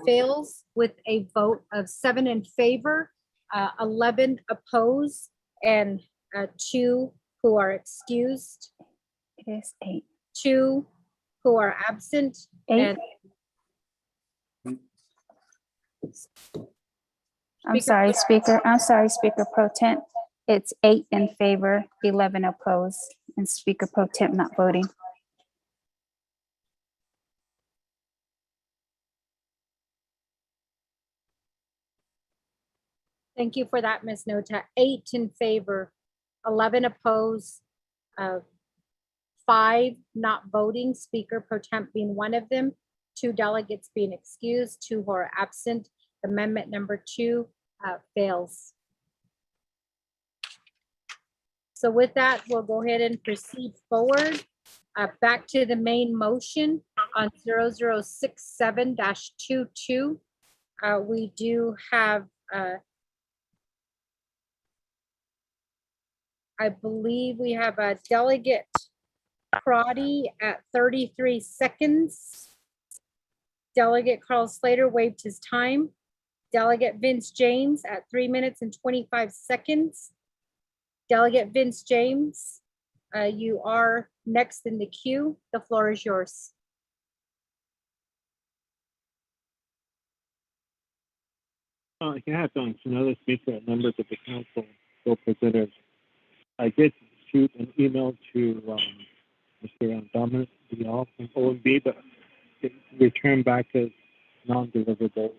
fails with a vote of 7 in favor, 11 opposed, and 2 who are excused. It is 8. 2 who are absent. 8. And I'm sorry, Speaker Pro Temp. It's 8 in favor, 11 opposed, and Speaker Pro Temp not voting. thank you for that, Ms. Nota. 8 in favor, 11 opposed, 5 not voting, Speaker Pro Temp being one of them, 2 delegates being excused, 2 who are absent. Amendment number 2 fails. So with that, we'll go ahead and proceed forward. Back to the main motion on 0067-22. We do have, I believe we have a Delegate Prodi at 33 seconds. Delegate Carl Slater waived his time. Delegate Vince James at 3 minutes and 25 seconds. Delegate Vince James You are next in the queue. The floor is yours. Yeah, thanks. Another speaker, members of the council, co-presenters. I did shoot an email to Mr. Dominic Dial from OMB, but it returned back as non-deliverable.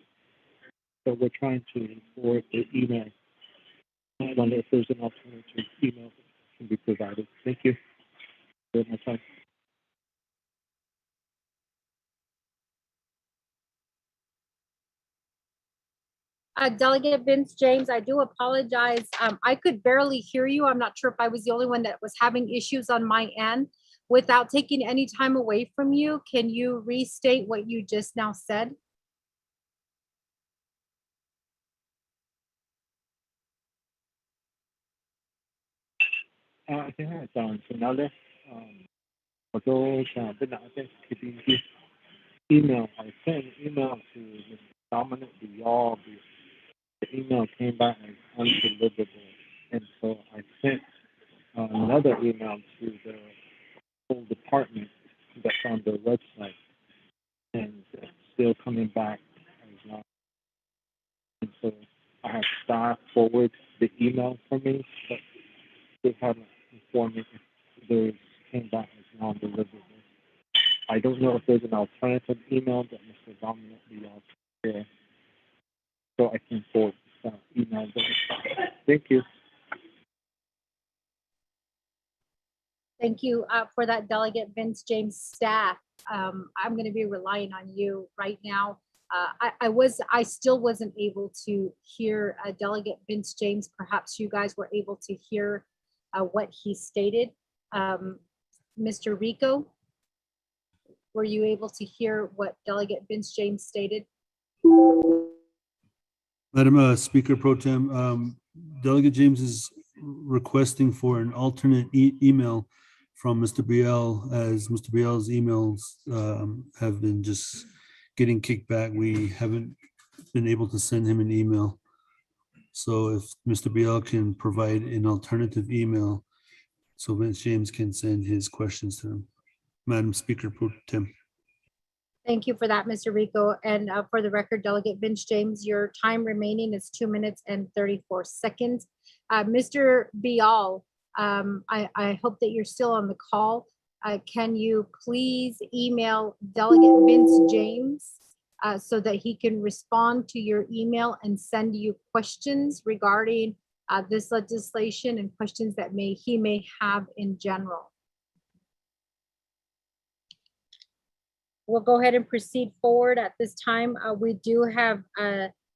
So we're trying to forward the email. I wonder if there's an alternative email that can be provided. Thank you. Very much time. Delegate Vince James, I do apologize. I could barely hear you. I'm not sure if I was the only one that was having issues on my end. Without taking any time away from you, can you restate what you just now said? Yeah, thanks. Another although email, I sent an email to Mr. Dominic Dial. The email came back as undeliverable, and so I sent another email to the whole department that's on their website, and it's still coming back as not. And so I have staff forward the email for me, but they haven't informed me if those came back as non-deliverable. I don't know if there's an alternative email that Mr. Dominic Dial share, so I can forward the email. Thank you. Thank you for that, Delegate Vince James staff. I'm going to be relying on you right now. I still wasn't able to hear Delegate Vince James. Perhaps you guys were able to hear what he stated. Mr. Rico, were you able to hear what Delegate Vince James stated? Madam Speaker Pro Tem, Delegate James is requesting for an alternate email from Mr. Biel, as Mr. Biel's emails have been just getting kicked back. We haven't been able to send him an email. So if Mr. Biel can provide an alternative email so Vince James can send his questions to him. Madam Speaker Pro Tem. Thank you for that, Mr. Rico. And for the record, Delegate Vince James, your time remaining is 2 minutes and 34 seconds. Mr. Bial, I hope that you're still on the call. Can you please email Delegate Vince James so that he can respond to your email and send you questions regarding this legislation and questions that he may have in general? We'll go ahead and proceed forward at this time. We do have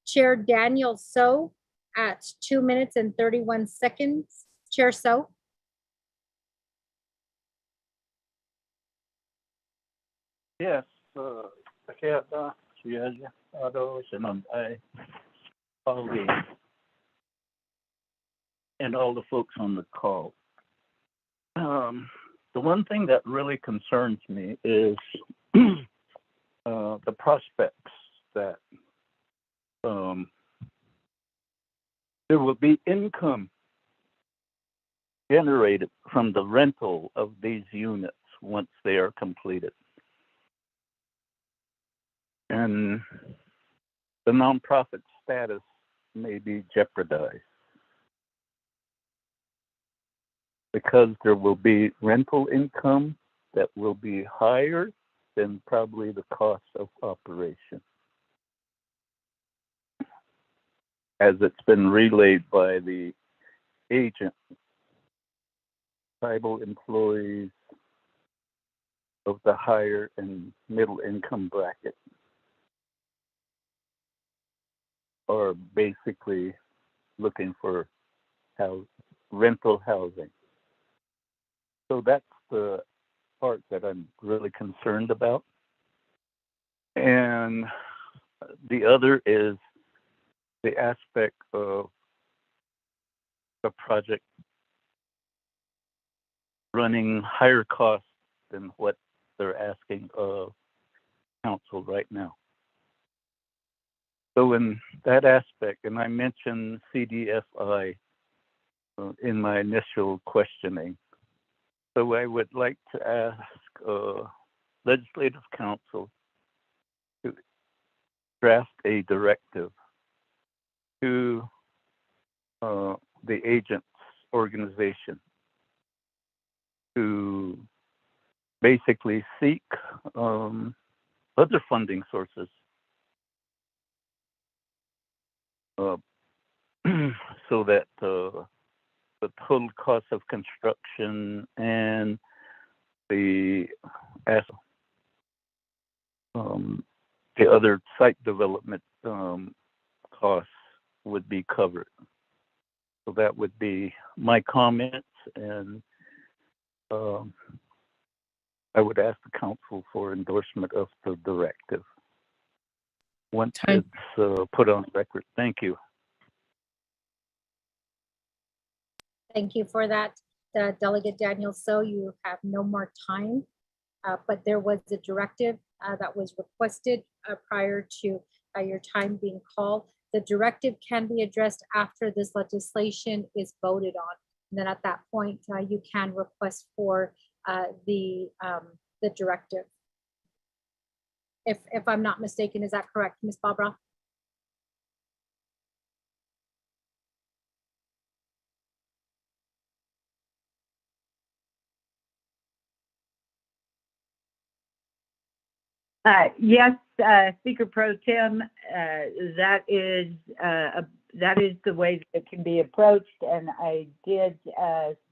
Chair Daniel So at 2 minutes and 31 seconds. Chair So. Yes, and all the folks on the call. The one thing that really concerns me is the prospects that there will be income generated from the rental of these units once they are completed. And the nonprofit status may be jeopardized because there will be rental income that will be higher than probably the cost of operation, as it's been relayed by the agent. Tribal employees of the higher and middle income bracket are basically looking for rental housing. So that's the part that I'm really concerned about. And the other is the aspect of the project running higher costs than what they're asking of council right now. So in that aspect, and I mentioned CDFI in my initial questioning, So I would like to ask Legislative Council to draft a directive to the agents organization to basically seek other funding sources so that the total cost of construction and the other site development costs would be covered. So that would be my comments, and I would ask the council for endorsement of the directive once it's put on record. Thank you. Thank you for that, Delegate Daniel. So you have no more time, but there was a directive that was requested prior to your time being called. The directive can be addressed after this legislation is voted on. And then at that point, you can request for the directive. If I'm not mistaken, is that correct, Ms. Barbara? Yes, Speaker Pro Tem, that is the way that it can be approached, and I did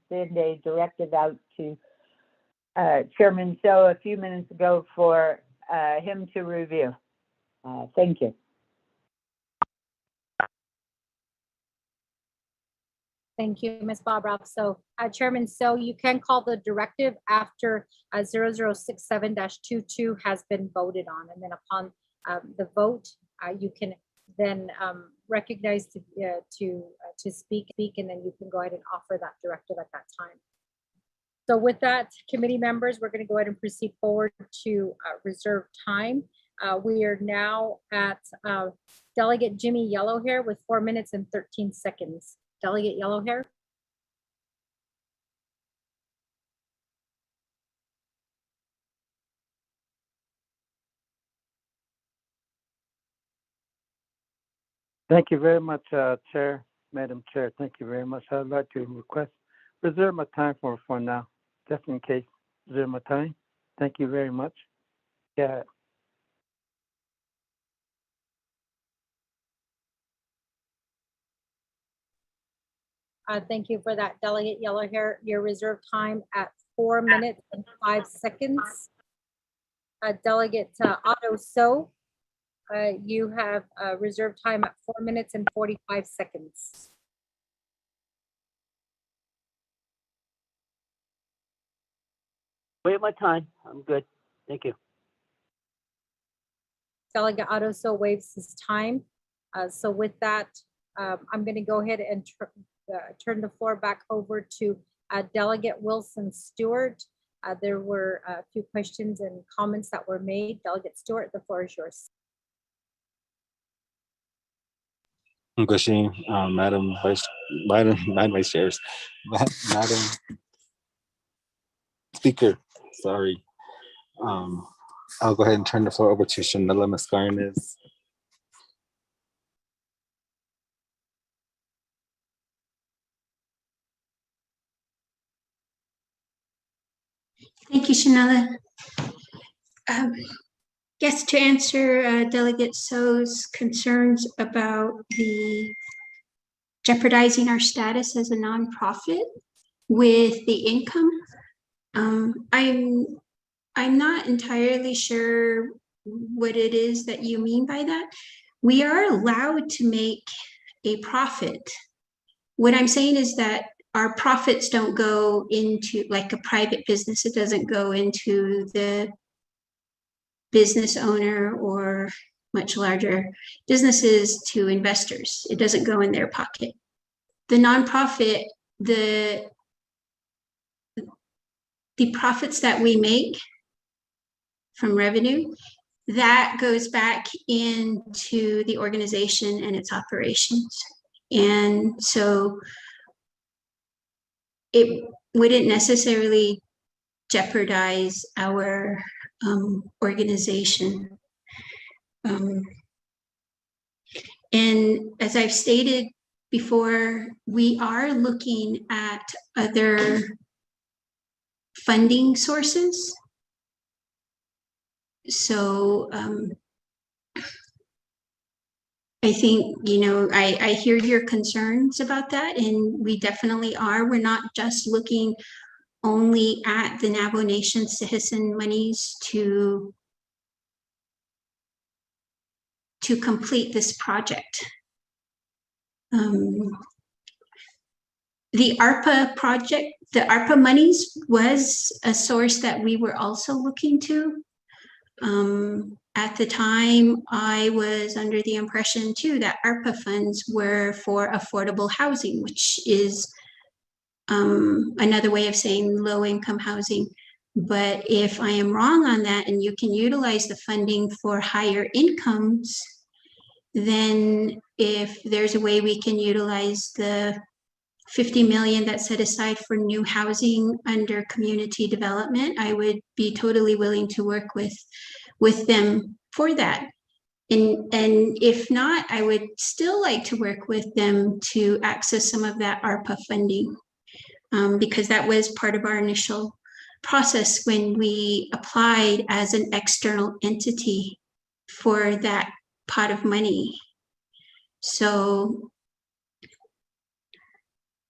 send a directive out to Chairman So a few minutes ago for him to review. Thank you. Thank you, Ms. Barbara. So Chairman So, you can call the directive after 0067-22 has been voted on. And then upon the vote, you can then recognize to speak, and then you can go ahead and offer that directive at that time. So with that, committee members, we're going to go ahead and proceed forward to reserve time. We are now at Delegate Jimmy Yellowhair with 4 minutes and 13 seconds. Delegate Yellowhair. Thank you very much, Chair, Madam Chair. Thank you very much. I'd like to request reserve my time for now, just in case. Reserve my time. Thank you very much. Yeah. Thank you for that, Delegate Yellowhair. Your reserve time at 4 minutes and 5 seconds. Delegate Otto So, you have reserved time at 4 minutes and 45 seconds. Wait my time. I'm good. Thank you. Delegate Otto So waives his time. So with that, I'm going to go ahead and turn the floor back over to Delegate Wilson Stewart. There were a few questions and comments that were made. Delegate Stewart, the floor is yours. Question, Madam Vice Chairs, Madam Speaker. Sorry. I'll go ahead and turn the floor over to Shanella Mascarenhas. Thank you, Shanella. Yes, to answer Delegate So's concerns about the jeopardizing our status as a nonprofit with the income, I'm not entirely sure what it is that you mean by that. We are allowed to make a profit. What I'm saying is that our profits don't go into, like a private business, it doesn't go into the business owner or much larger businesses to investors. It doesn't go in their pocket. The nonprofit, the profits that we make from revenue, that goes back into the organization and its operations. And so it wouldn't necessarily jeopardize our organization. And as I've stated before, we are looking at other funding sources. So I think, you know, I hear your concerns about that, and we definitely are. We're not just looking only at the Navajo Nation citizen monies to complete this project. The ARPA project, the ARPA monies was a source that we were also looking to. At the time, I was under the impression too that ARPA funds were for affordable housing, which is another way of saying low-income housing. But if I am wrong on that, and you can utilize the funding for higher incomes, then if there's a way we can utilize the 50 million that's set aside for new housing under community development, I would be totally willing to work with them for that. And if not, I would still like to work with them to access some of that ARPA funding, because that was part of our initial process when we applied as an external entity for that pot of money. So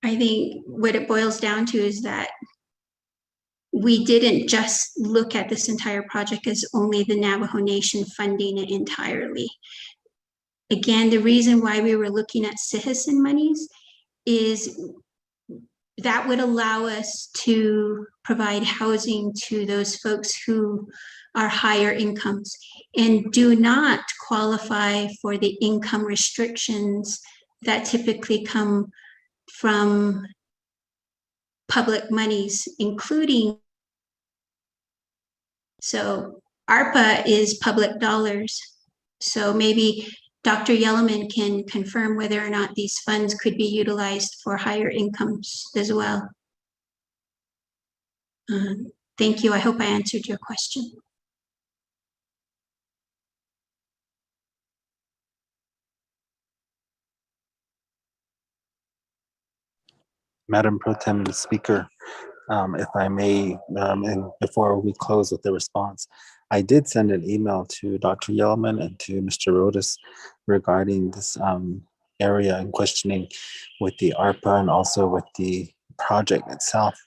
I think what it boils down to is that we didn't just look at this entire project as only the Navajo Nation funding it entirely. Again, the reason why we were looking at citizen monies is that would allow us to provide housing to those folks who are higher incomes and do not qualify for the income restrictions that typically come from public monies, including, so ARPA is public dollars. So maybe Dr. Yellowman can confirm whether or not these funds could be utilized for higher incomes as well. Thank you. I hope I answered your question. Madam Pro Tem Speaker, if I may, and before we close with the response, I did send an email to Dr. Yellowman and to Mr. Rodas regarding this area and questioning with the ARPA and also with the project itself,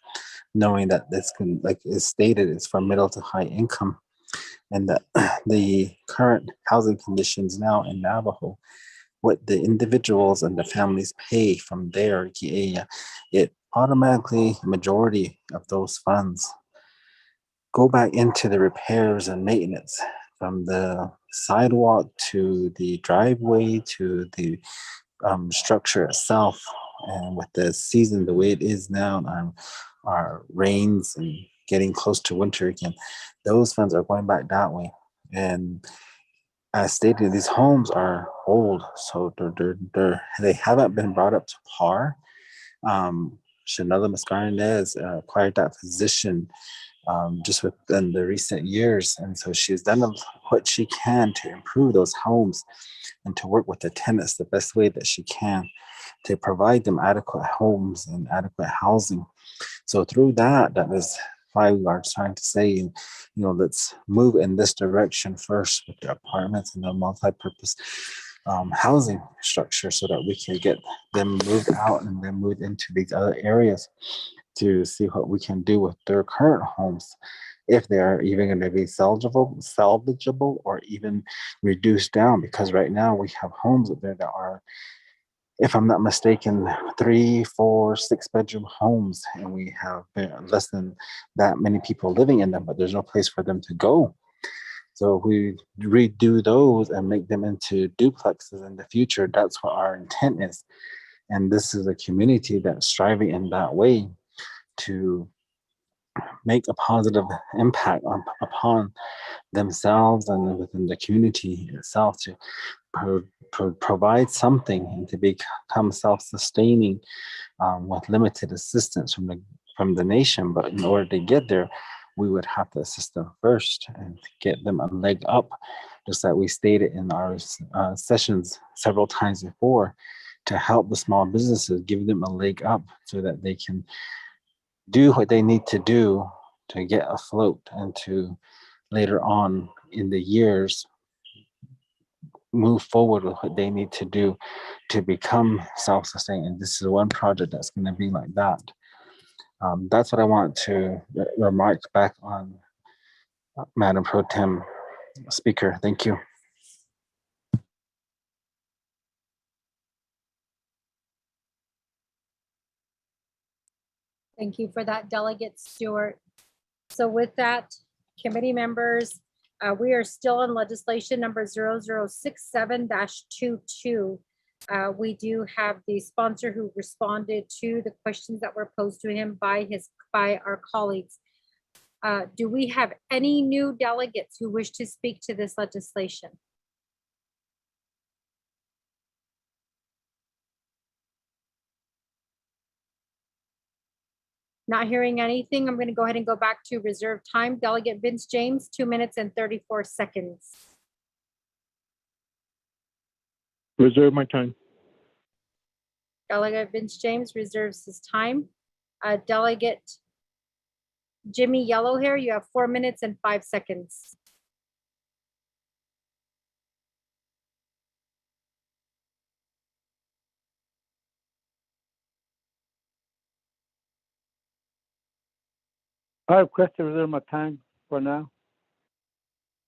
knowing that this can, like is stated, it's for middle to high income, and that the current housing conditions now in Navajo, what the individuals and the families pay from there, it automatically, majority of those funds go back into the repairs and maintenance, from the sidewalk to the driveway to the structure itself. And with the season the way it is now, our rains and getting close to winter again, those funds are going back that way. And as stated, these homes are old, so they haven't been brought up to par. Shanella Mascarenez acquired that position just within the recent years, and so she's done what she can to improve those homes and to work with the tenants the best way that she can to provide them adequate homes and adequate housing. So through that is why we are trying to say, let's move in this direction first with the apartments and the multi-purpose housing structure, so that we can get them moved out and then move into these other areas to see what we can do with their current homes, if they are even going to be salvageable or even reduced down. Because right now we have homes up there that are, if I'm not mistaken, 3, 4, 6 bedroom homes, and we have less than that many people living in them, but there's no place for them to go. So if we redo those and make them into duplexes in the future, that's what our intent is. And this is a community that's striving in that way to make a positive impact upon themselves and within the community itself, to provide something and to become self-sustaining with limited assistance from the nation. But in order to get there, we would have to assist them first and get them a leg up, just like we stated in our sessions several times before, to help the small businesses, give them a leg up so that they can do what they need to do to get afloat and to later on in the years move forward with what they need to do to become self-sustaining. And this is one project that's going to be like that. That's what I want to remark back on, Madam Pro Tem Speaker. Thank you. Thank you for that, Delegate Stewart. So with that, committee members, we are still on legislation number 0067-22. We do have the sponsor who responded to the questions that were posed to him by our colleagues. Do we have any new delegates who wish to speak to this legislation? Not hearing anything, I'm going to go ahead and go back to reserved time. Delegate Vince James, 2 minutes and 34 seconds. Reserve my time. Delegate Vince James reserves his time. Delegate Jimmy Yellowhair, you have 4 minutes and 5 seconds. I request to reserve my time for now.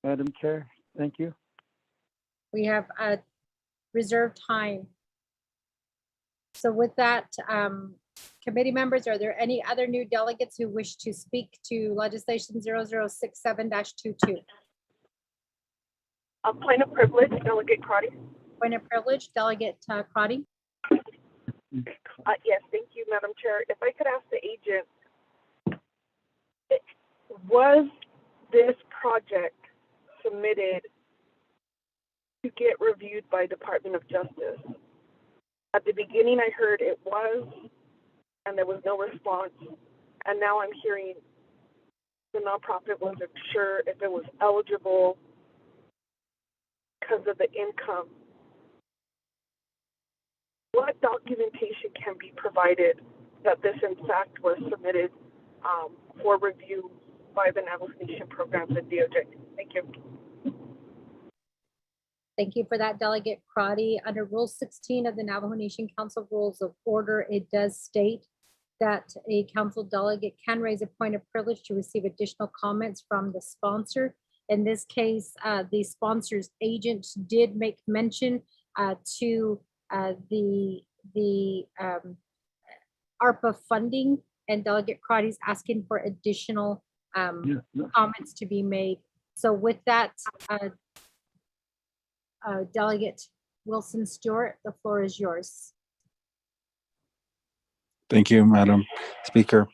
Madam Chair, thank you. We have a reserved time. So with that, committee members, are there any other new delegates who wish to speak to legislation 0067-22? Point of privilege, Delegate Crotty. Point of privilege, Delegate Crotty. Yes, thank you, Madam Chair. If I could ask the agent, was this project submitted to get reviewed by Department of Justice? At the beginning, I heard it was, and there was no response. And now I'm hearing the nonprofit wasn't sure if it was eligible because of the income. What documentation can be provided that this, in fact, was submitted for review by the Navajo Nation programs at DOJ? Thank you. Thank you for that, Delegate Crotty. Under Rule 16 of the Navajo Nation Council Rules of Order, it does state that a council delegate can raise a point of privilege to receive additional comments from the sponsor. In this case, the sponsor's agent did make mention to the ARPA funding, and Delegate Crotty is asking for additional comments to be made. So with that, Delegate Wilson Stewart, the floor is yours. Thank you, Madam Speaker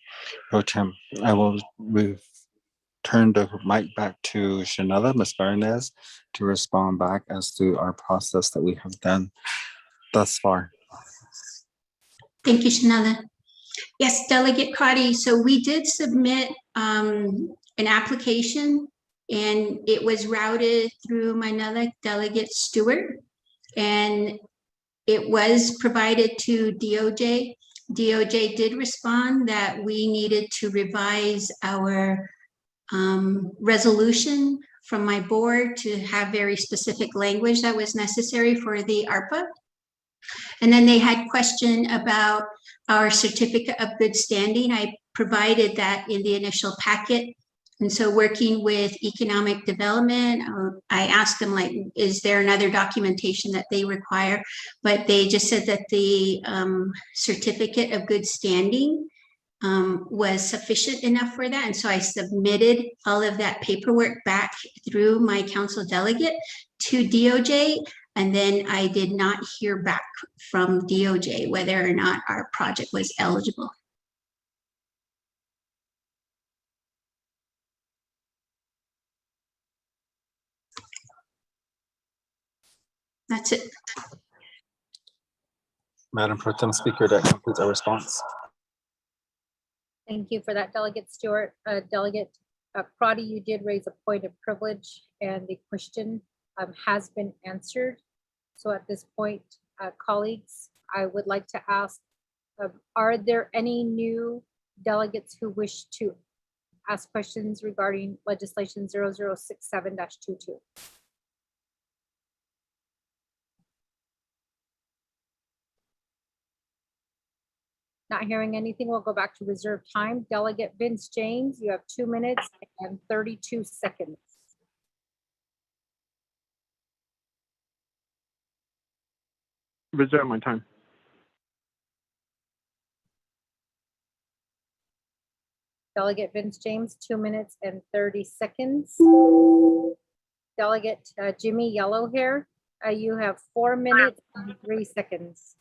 Pro Tem. I will return the mic back to Shanella, Ms. Barnes, to respond back as to our process that we have done thus far. Thank you, Shanella. Yes, Delegate Crotty. So we did submit an application, and it was routed through Manila Delegate Stewart, and it was provided to DOJ. DOJ did respond that we needed to revise our resolution from my board to have very specific language that was necessary for the ARPA. And then they had question about our certificate of good standing. I provided that in the initial packet. And so working with economic development, I asked them, like, is there another documentation that they require? But they just said that the certificate of good standing was sufficient enough for that. And so I submitted all of that paperwork back through my council delegate to DOJ. And then I did not hear back from DOJ whether or not our project was eligible. That's it. Madam Pro Tem Speaker, that concludes our response. Thank you for that, Delegate Stewart. Delegate Crotty, you did raise a point of privilege and the question has been answered. So at this point, colleagues, I would like to ask, are there any new delegates who wish to ask questions regarding legislation 0067-22? Not hearing anything, we'll go back to reserved time. Delegate Vince James, you have 2 minutes and 32 seconds. Reserve my time. Delegate Vince James, 2 minutes and 30 seconds. Delegate Jimmy Yellowhair, you have 4 minutes and 3 seconds.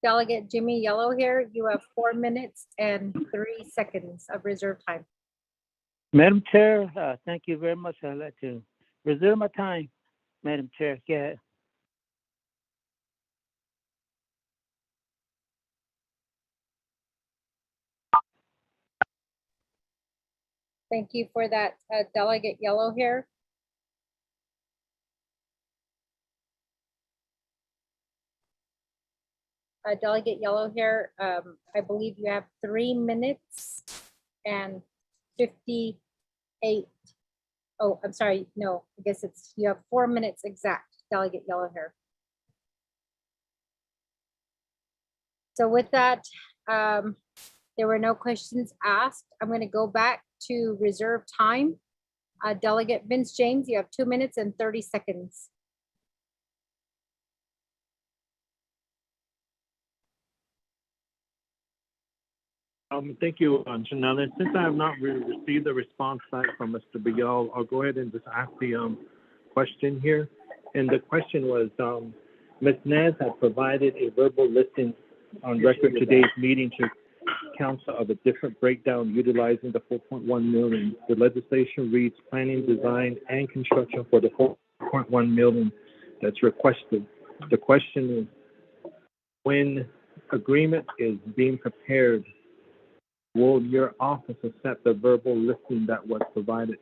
Delegate Jimmy Yellowhair, you have 4 minutes and 3 seconds of reserve time. Madam Chair, thank you very much. I'd like to reserve my time. Madam Chair, go ahead. Thank you for that, Delegate Yellowhair. Delegate Yellowhair, I believe you have 3 minutes and 58. Oh, I'm sorry. No, I guess you have 4 minutes exact, Delegate Yellowhair. So with that, there were no questions asked. I'm going to go back to reserve time. Delegate Vince James, you have 2 minutes and 30 seconds. Thank you, Janelle. Since I have not received a response back from Mr. Bial, I'll go ahead and just ask the question here. And the question was, Ms. Nez had provided a verbal listing on record today's meeting to council of a different breakdown utilizing the 4.1 million. The legislation reads planning, design, and construction for the 4.1 million that's requested. The question is, when agreement is being prepared, will your office accept the verbal listing that was provided?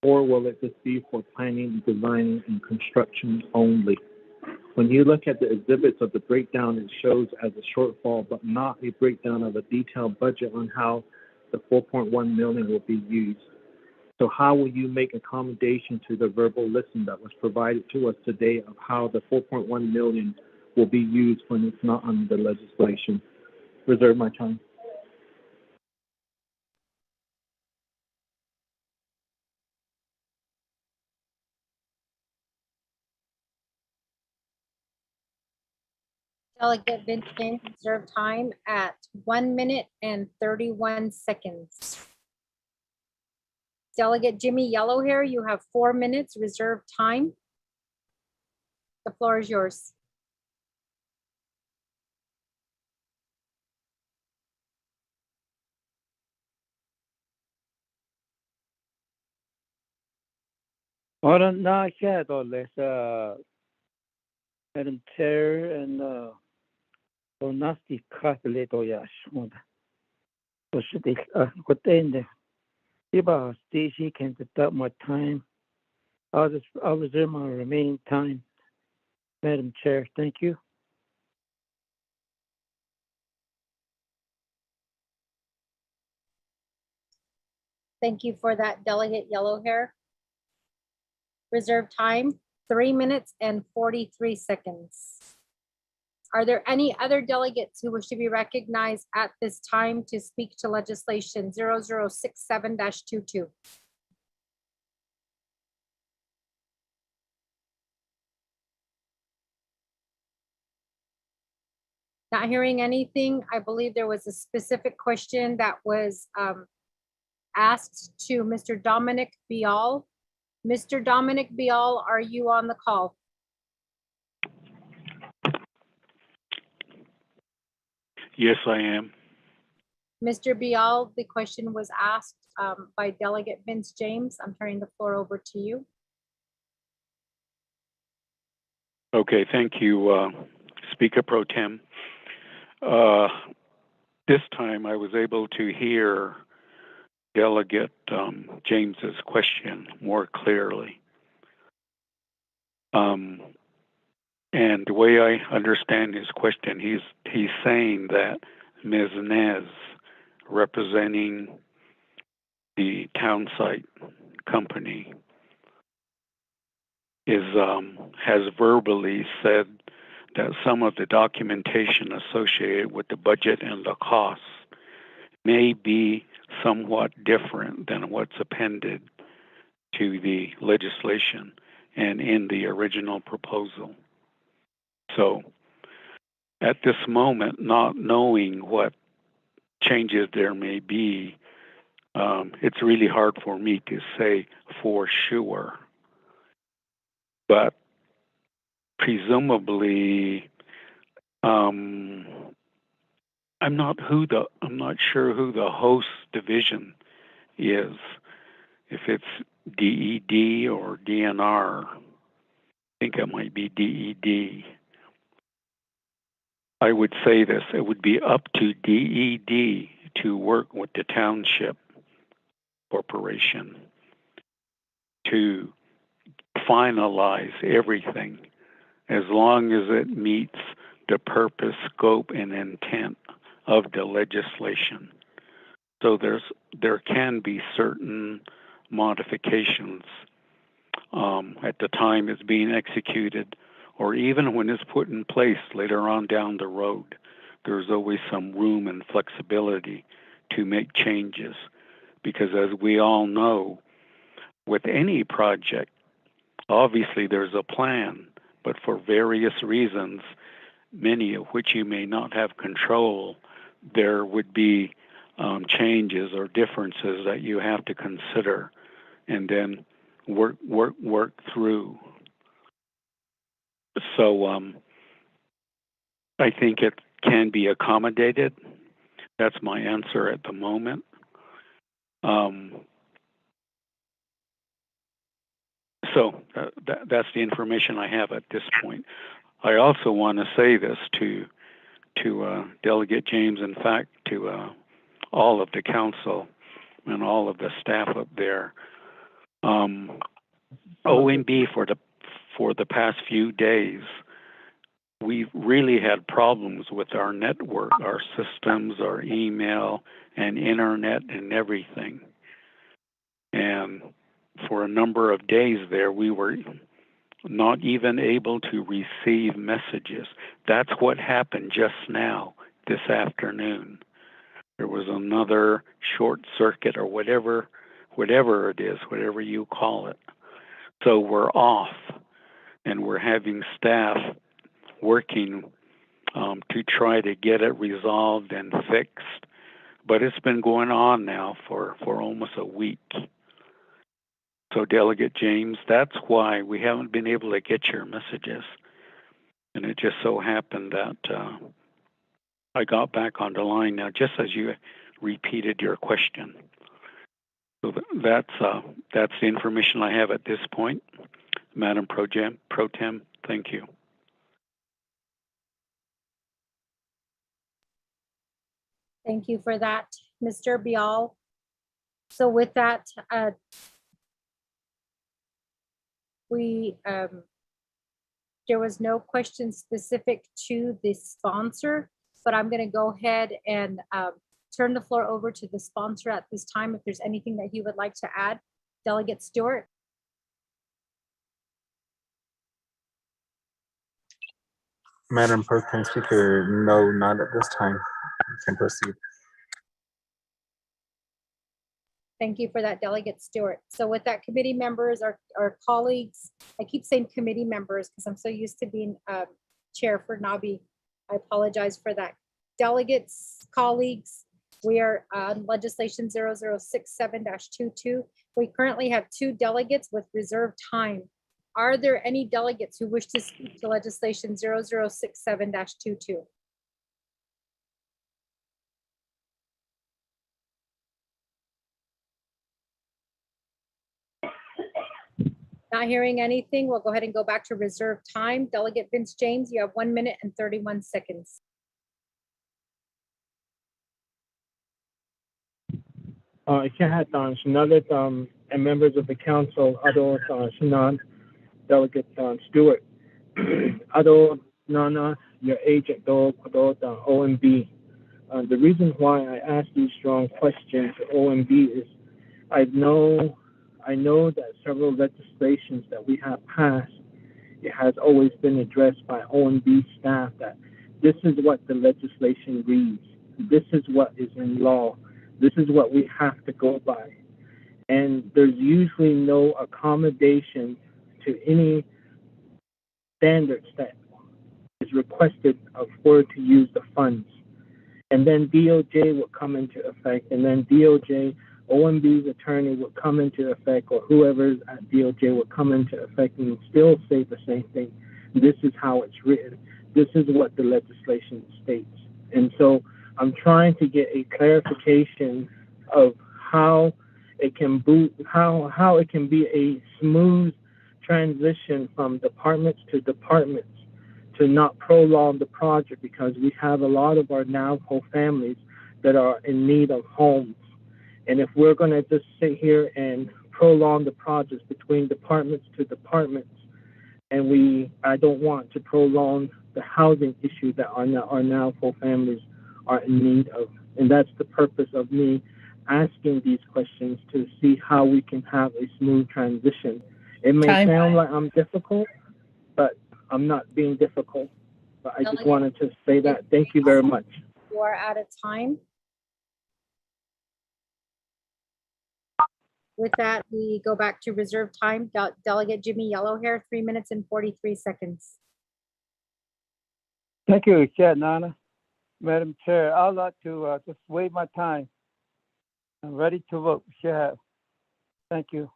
Or will it just be for planning, design, and construction only? When you look at the exhibits of the breakdown, it shows as a shortfall, but not a breakdown of a detailed budget on how the 4.1 million will be used. So how will you make accommodation to the verbal listing that was provided to us today of how the 4.1 million will be used when it's not under the legislation? Reserve my time. Delegate Vince James, reserve time at 1 minute and 31 seconds. Delegate Jimmy Yellowhair, you have 4 minutes reserve time. The floor is yours. Ora na kaya doles, Madam Chair, and nasty calculate yash. So should they put in there? If Stacy can deduct my time, I'll reserve my remaining time. Madam Chair, thank you. Thank you for that, Delegate Yellowhair. Reserve time, 3 minutes and 43 seconds. Are there any other delegates who wish to be recognized at this time to speak to legislation 0067-22? Not hearing anything. I believe there was a specific question that was asked to Mr. Dominic Bial. Mr. Dominic Bial, are you on the call? Yes, I am. Mr. Bial, the question was asked by Delegate Vince James. I'm turning the floor over to you. Okay, thank you, Speaker Pro Tem. This time I was able to hear Delegate James's question more clearly. And the way I understand his question, he's saying that Ms. Nez, representing the town site company, has verbally said that some of the documentation associated with the budget and the costs may be somewhat different than what's appended to the legislation and in the original proposal. So at this moment, not knowing what changes there may be, it's really hard for me to say for sure. But presumably, I'm not sure who the host division is. If it's DED or DNR, I think it might be DED. I would say this: it would be up to DED to work with the township corporation to finalize everything, as long as it meets the purpose, scope, and intent of the legislation. So there can be certain modifications at the time it's being executed, or even when it's put in place later on down the road. There's always some room and flexibility to make changes, because as we all know, with any project, obviously there's a plan, but for various reasons, many of which you may not have control, there would be changes or differences that you have to consider and then work through. So I think it can be accommodated. That's my answer at the moment. So that's the information I have at this point. I also want to say this to Delegate James, in fact, to all of the council and all of the staff up there. OMB for the past few days, we've really had problems with our network, our systems, our email and internet and everything. And for a number of days there, we were not even able to receive messages. That's what happened just now, this afternoon. There was another short circuit or whatever it is, whatever you call it. So we're off, and we're having staff working to try to get it resolved and fixed. But it's been going on now for almost a week. So Delegate James, that's why we haven't been able to get your messages. And it just so happened that I got back on the line now, just as you repeated your question. So that's the information I have at this point. Madam Pro Tem, thank you. Thank you for that, Mr. Bial. So with that, there was no question specific to the sponsor, but I'm going to go ahead and turn the floor over to the sponsor at this time if there's anything that he would like to add. Delegate Stewart. Madam Pro Tem Speaker, no, not at this time. You can proceed. Thank you for that, Delegate Stewart. So with that, committee members, our colleagues, I keep saying committee members because I'm so used to being chair for NABI. I apologize for that. Delegates, colleagues, we are on legislation 0067-22. We currently have 2 delegates with reserved time. Are there any delegates who wish to speak to legislation 0067-22? Not hearing anything, we'll go ahead and go back to reserved time. Delegate Vince James, you have 1 minute and 31 seconds. Shahat Shinalit and members of the council, Adol Shinan, Delegate Stewart, Adol Nana, your agent, Adol OMB. The reason why I ask these strong questions to OMB is I know that several legislations that we have passed, it has always been addressed by OMB staff that this is what the legislation reads. This is what is in law. This is what we have to go by. And there's usually no accommodation to any standards that is requested for to use the funds. And then DOJ would come into effect, and then DOJ, OMB's attorney would come into effect, or whoever's at DOJ would come into effect and still say the same thing. This is how it's written. This is what the legislation states. And so I'm trying to get a clarification of how it can how it can be a smooth transition from departments to departments to not prolong the project, because we have a lot of our Navajo families that are in need of homes. And if we're going to just sit here and prolong the projects between departments to departments, and I don't want to prolong the housing issue that our Navajo families are in need of. And that's the purpose of me asking these questions, to see how we can have a smooth transition. It may sound like I'm difficult, but I'm not being difficult. But I just wanted to say that. Thank you very much. You are out of time. With that, we go back to reserved time. Delegate Jimmy Yellowhair, 3 minutes and 43 seconds. Thank you, Chair Nana. Madam Chair, I'd like to just waive my time. I'm ready to vote. Chair. Thank you.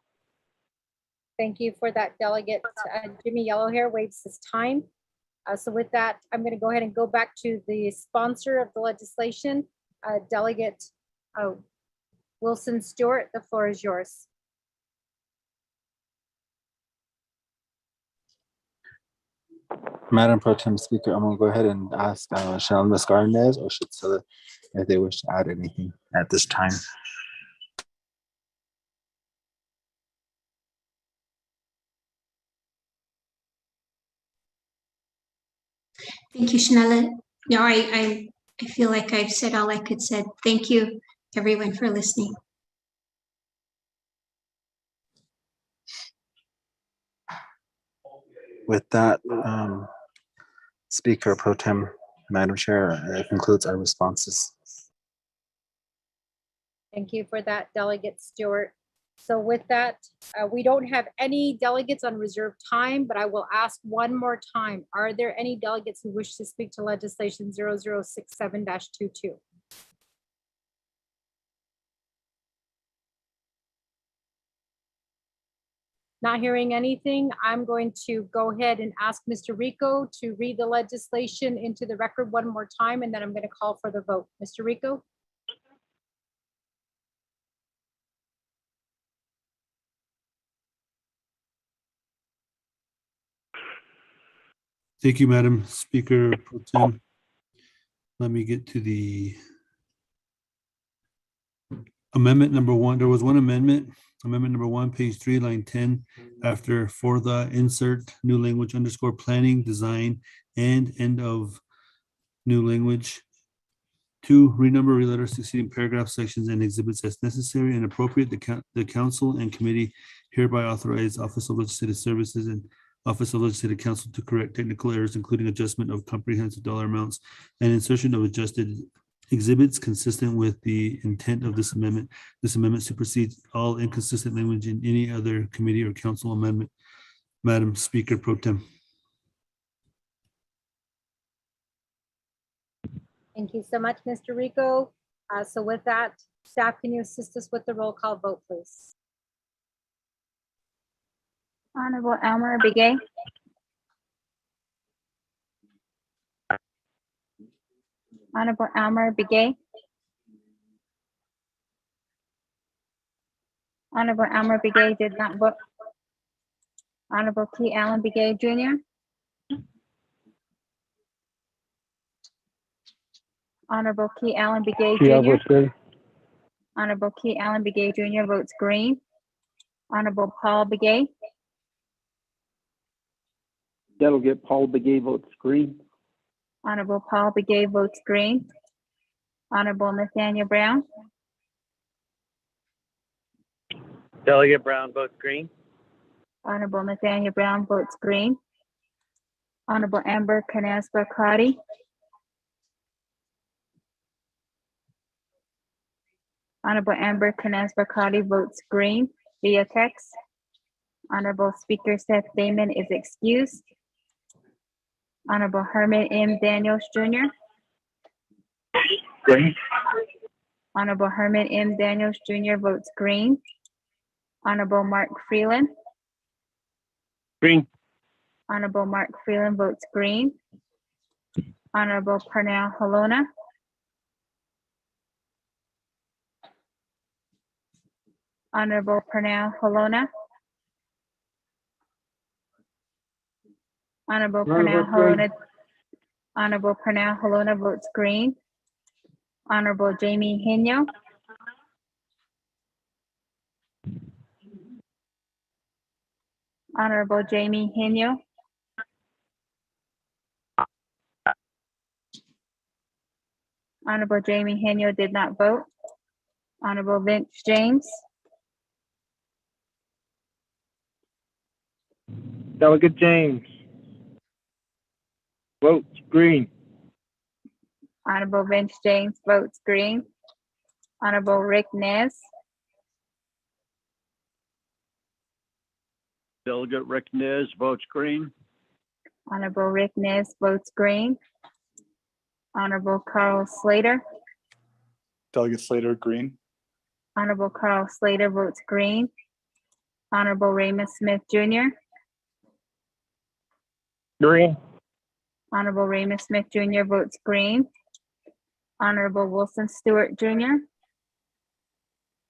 Thank you for that, Delegate. Jimmy Yellowhair waives his time. So with that, I'm going to go ahead and go back to the sponsor of the legislation, Delegate Wilson Stewart. The floor is yours. Madam Pro Tem Speaker, I'm going to go ahead and ask Shalom Mascarnez or Shitsila if they wish to add anything at this time. Thank you, Shanella. No, I feel like I've said all I could say. Thank you, everyone, for listening. With that, Speaker Pro Tem, Madam Chair, it concludes our responses. Thank you for that, Delegate Stewart. So with that, we don't have any delegates on reserved time, but I will ask one more time. Are there any delegates who wish to speak to legislation 0067-22? Not hearing anything, I'm going to go ahead and ask Mr. Rico to read the legislation into the record one more time, and then I'm going to call for the vote. Mr. Rico? Thank you, Madam Speaker Pro Tem. Let me get to the amendment number one. There was one amendment. Amendment number 1, page 3, line 10, after for the insert new language _ planning, design, and end of new language. 2, renumber, reletter succeeding paragraphs, sections, and exhibits as necessary and appropriate. The council and committee hereby authorize Office of Legislative Services and Office of Legislative Counsel to correct technical errors, including adjustment of comprehensive dollar amounts and insertion of adjusted exhibits consistent with the intent of this amendment. This amendment supersedes all inconsistent language in any other committee or council amendment. Madam Speaker Pro Tem. Thank you so much, Mr. Rico. So with that, staff, can you assist us with the roll call vote, please? Honorable Elmer Begay. Honorable Elmer Begay. Honorable Elmer Begay did not vote. Honorable Key Allen Begay Jr., Honorable Key Allen Begay Chia Jr., votes green. Honorable Key Allen Begay Jr. votes green. Honorable Paul Begay, Delegate Paul Begay votes green. Honorable Paul Begay votes green. Honorable Nathaniel Brown, Delegate Brown votes green. Honorable Nathaniel Brown votes green. Honorable Amber Canaspa Crotty, Honorable Amber Canaspa Crotty votes green via text. Honorable Speaker Seth Damon is excused. Honorable Herman M. Daniels Jr., Green. Honorable Herman M. Daniels Jr. votes green. Honorable Mark Freeland, Green. Honorable Mark Freeland votes green. Honorable Parnell Halona, Honorable Parnell Halona, Honorable Parnell Halona, Honorable Parnell Halona votes green. Honorable Jamie Henyo, Honorable Jamie Henyo, Honorable Jamie Henyo did not vote. Honorable Vince James, Delegate James votes green. Honorable Vince James votes green. Honorable Rick Nez, Delegate Rick Nez votes green. Honorable Rick Nez votes green. Honorable Carl Slater, Delegate Slater, green. Honorable Carl Slater votes green. Honorable Raymond Smith Jr., Green. Honorable Raymond Smith Jr. votes green. Honorable Wilson Stewart Jr.,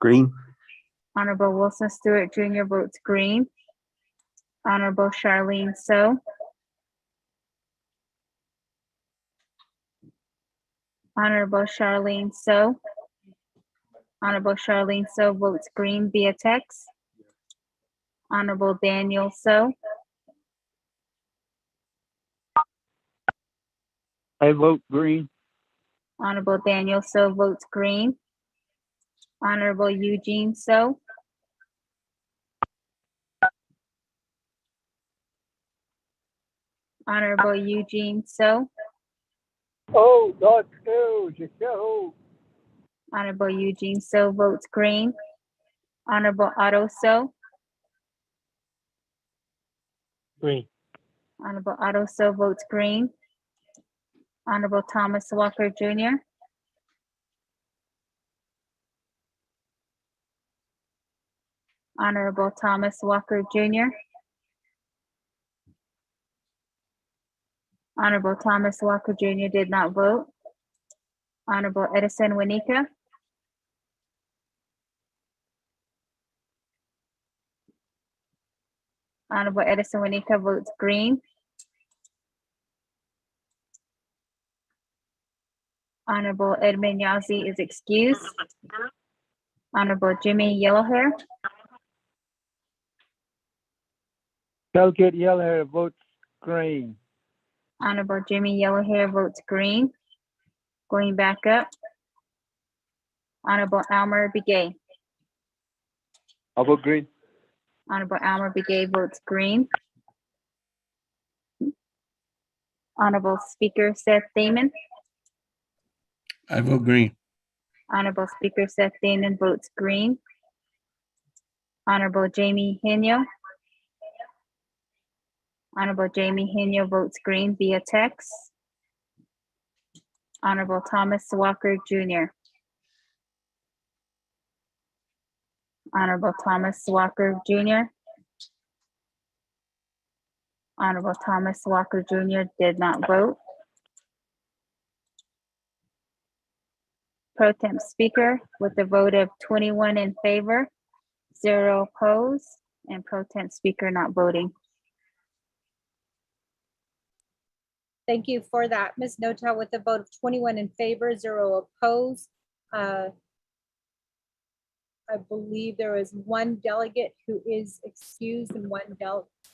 Green. Honorable Wilson Stewart Jr. votes green. Honorable Charlene So, Honorable Charlene So, Honorable Charlene So votes green via text. Honorable Daniel So, I vote green. Honorable Daniel So votes green. Honorable Eugene So, Honorable Eugene So, Oh, God, oh, oh. Honorable Eugene So votes green. Honorable Otto So, Green. Honorable Otto So votes green. Honorable Thomas Walker Jr., Honorable Thomas Walker Jr., Honorable Thomas Walker Jr. did not vote. Honorable Edison Winika, Honorable Edison Winika votes green. Honorable Edmund Yazzie is excused. Honorable Jimmy Yellowhair, Delegate Yeller votes green. Honorable Jimmy Yellowhair votes green. Going back up, Honorable Almer Begay, I vote green. Honorable Almer Begay votes green. Honorable Speaker Seth Damon, I vote green. Honorable Speaker Seth Damon votes green. Honorable Jamie Henyo, Honorable Jamie Henyo votes green via text. Honorable Thomas Walker Jr., Honorable Thomas Walker Jr., Honorable Thomas Walker Jr. did not vote. Pro Temp Speaker with a vote of 21 in favor, 0 opposed, and Pro Temp Speaker not voting. Thank you for that, Ms. Nota, with a vote of 21 in favor, 0 opposed. I believe there is one delegate who is excused and one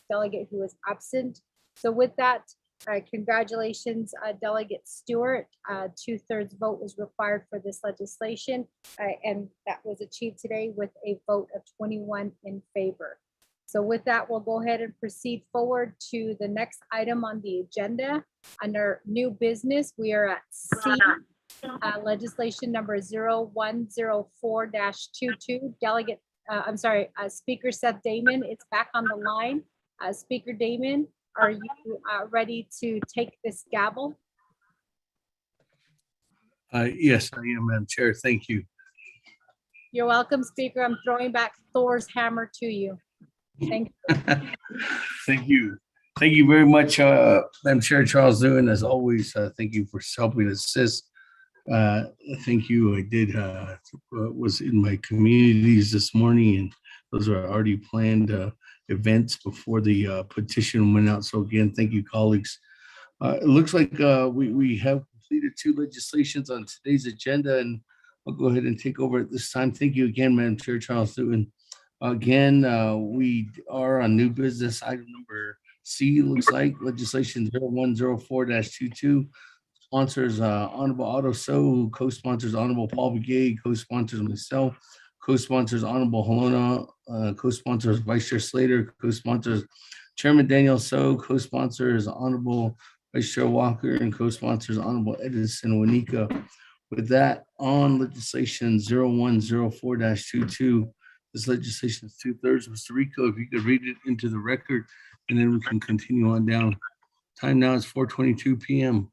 delegate who is absent. So with that, congratulations, Delegate Stewart. 2/3 vote was required for this legislation, and that was achieved today with a vote of 21 in favor. So with that, we'll go ahead and proceed forward to the next item on the agenda. Under new business, we are at C. Legislation number 0104-22. Delegate, Speaker Seth Damon is back on the line. Speaker Damon, are you ready to take this gavel? Yes, I am, Madam Chair. Thank you. You're welcome, Speaker. I'm throwing back Thor's hammer to you. Thank you. Thank you. Thank you very much, Madam Chair Charles Lewin. As always, thank you for helping assist. Thank you. I did was in my communities this morning, and those are already planned events before the petition went out. So again, thank you, colleagues. It looks like we have completed 2 legislations on today's agenda, and I'll go ahead and take over at this time. Thank you again, Madam Chair Charles Lewin. Again, we are on new business item number C. Looks like legislation 0104-22. Sponsors Honorable Otto So, co-sponsors Honorable Paul Begay, co-sponsors myself, co-sponsors Honorable Helena, co-sponsors Vice Chair Slater, co-sponsors Chairman Daniel So, co-sponsors Honorable Vice Chair Walker, and co-sponsors Honorable Edison Wanika. With that, on legislation 0104-22, this legislation is 2/3. Mr. Rico, if you could read it into the record, and then we can continue on down. Time now is 4:22 p.m.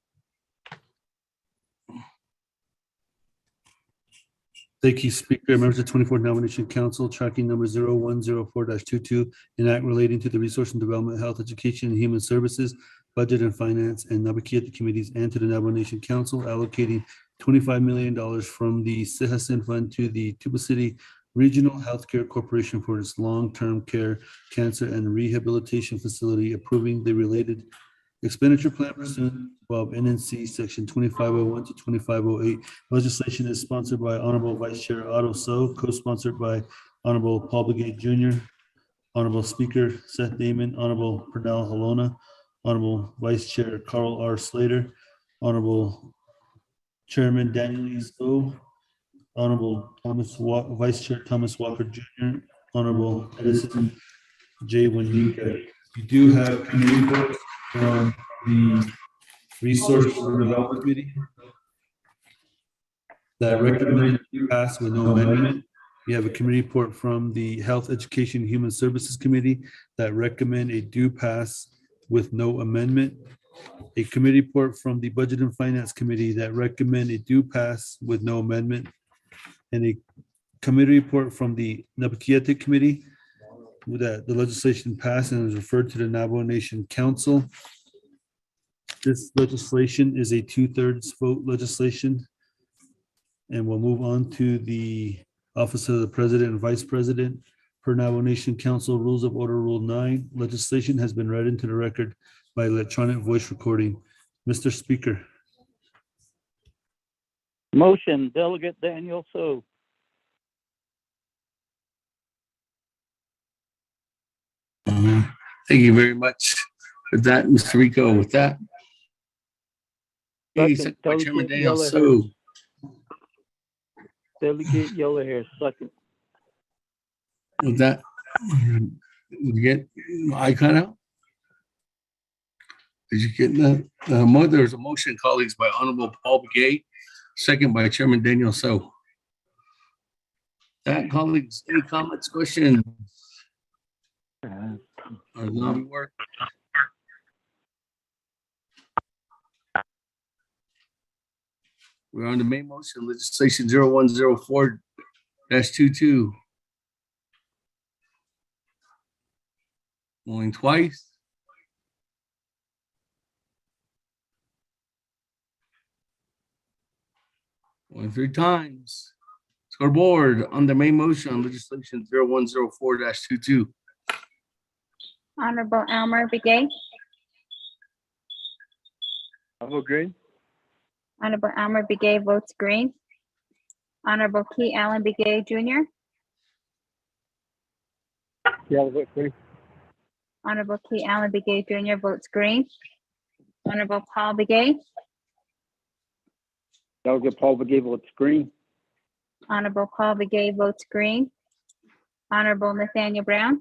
Thank you, Speaker. Members of the 24th Nomination Council, tracking number 0104-22, an act relating to the Resource and Development, Health, Education, and Human Services, Budget and Finance, and Navajo Committees, and to the Navajo Nation Council, allocating $25 million from the Csn Fund to the Tuba City Regional Healthcare Corporation for its long-term care, cancer, and rehabilitation facility, approving the related expenditure plan pursuant to NNC section 2501 to 2508. Legislation is sponsored by Honorable Vice Chair Otto So, co-sponsored by Honorable Paul Begay Jr., Honorable Speaker Seth Damon, Honorable Pernell Helona, Honorable Vice Chair Carl R. Slater, Honorable Chairman Daniel So, Honorable Vice Chair Thomas Walker Jr., Honorable Edison J. Wanika. You do have committee reports from the Resource and Development Committee that recommend you pass with no amendment. You have a committee report from the Health, Education, and Human Services Committee that recommend a due pass with no amendment. A committee report from the Budget and Finance Committee that recommend a due pass with no amendment. And a committee report from the Navajo Committee that the legislation passed and is referred to the Navajo Nation Council. This legislation is a 2/3 vote legislation. And we'll move on to the Office of the President and Vice President. Per Navajo Nation Council Rules of Order Rule 9, legislation has been read into the record by electronic voice recording. Mr. Speaker. Motion, Delegate Daniel So. Thank you very much for that, Mr. Rico. With that, second by Chairman Daniel So. Delegate Yellow Hair, second. With that, you get my icon out? Did you get that? There was a motion, colleagues, by Honorable Paul Begay, second by Chairman Daniel So. That, colleagues, any comments, questions? Lobby work. We're on the main motion, legislation 0104-22. Going twice. Going 3 times. Scoreboard on the main motion, legislation 0104-22. Honorable Elmer Begay, I vote green. Honorable Elmer Begay votes green. Honorable Key Allen Begay Jr. Yeah, I vote green. Honorable Key Allen Begay Jr. votes green. Honorable Paul Begay. Delegate Paul Begay votes green. Honorable Paul Begay votes green. Honorable Nathaniel Brown.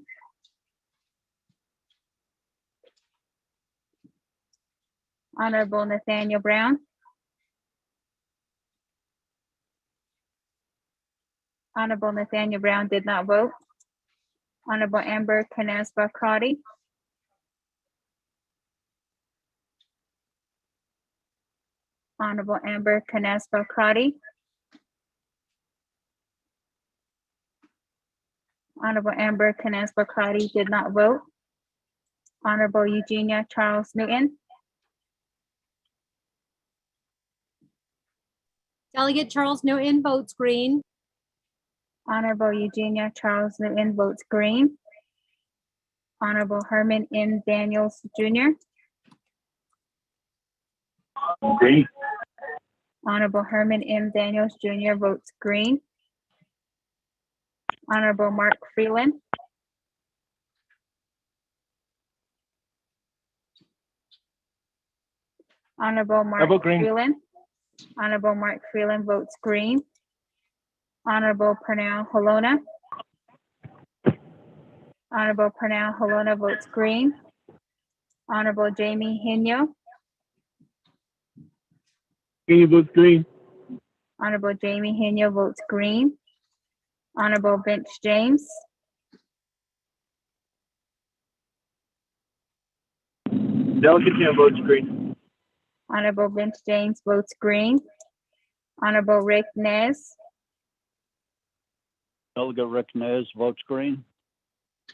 Honorable Nathaniel Brown. Honorable Nathaniel Brown did not vote. Honorable Amber Canespa Crotty. Honorable Amber Canespa Crotty. Honorable Amber Canespa Crotty did not vote. Honorable Eugenia Charles Newton. Delegate Charles Newton votes green. Honorable Eugenia Charles Newton votes green. Honorable Herman M. Daniels Jr. Green. Honorable Herman M. Daniels Jr. votes green. Honorable Mark Freeland. Honorable Mark vote green. Freeland. Honorable Mark Freeland votes green. Honorable Pernell Holona. Honorable Pernell Holona votes green. Honorable Jamie Hino. Green votes green. Honorable Jamie Hino votes green. Honorable Bench James. Delegate Jim votes green. Honorable Bench James votes green. Honorable Rick Nez. Delegate Rick Nez votes green.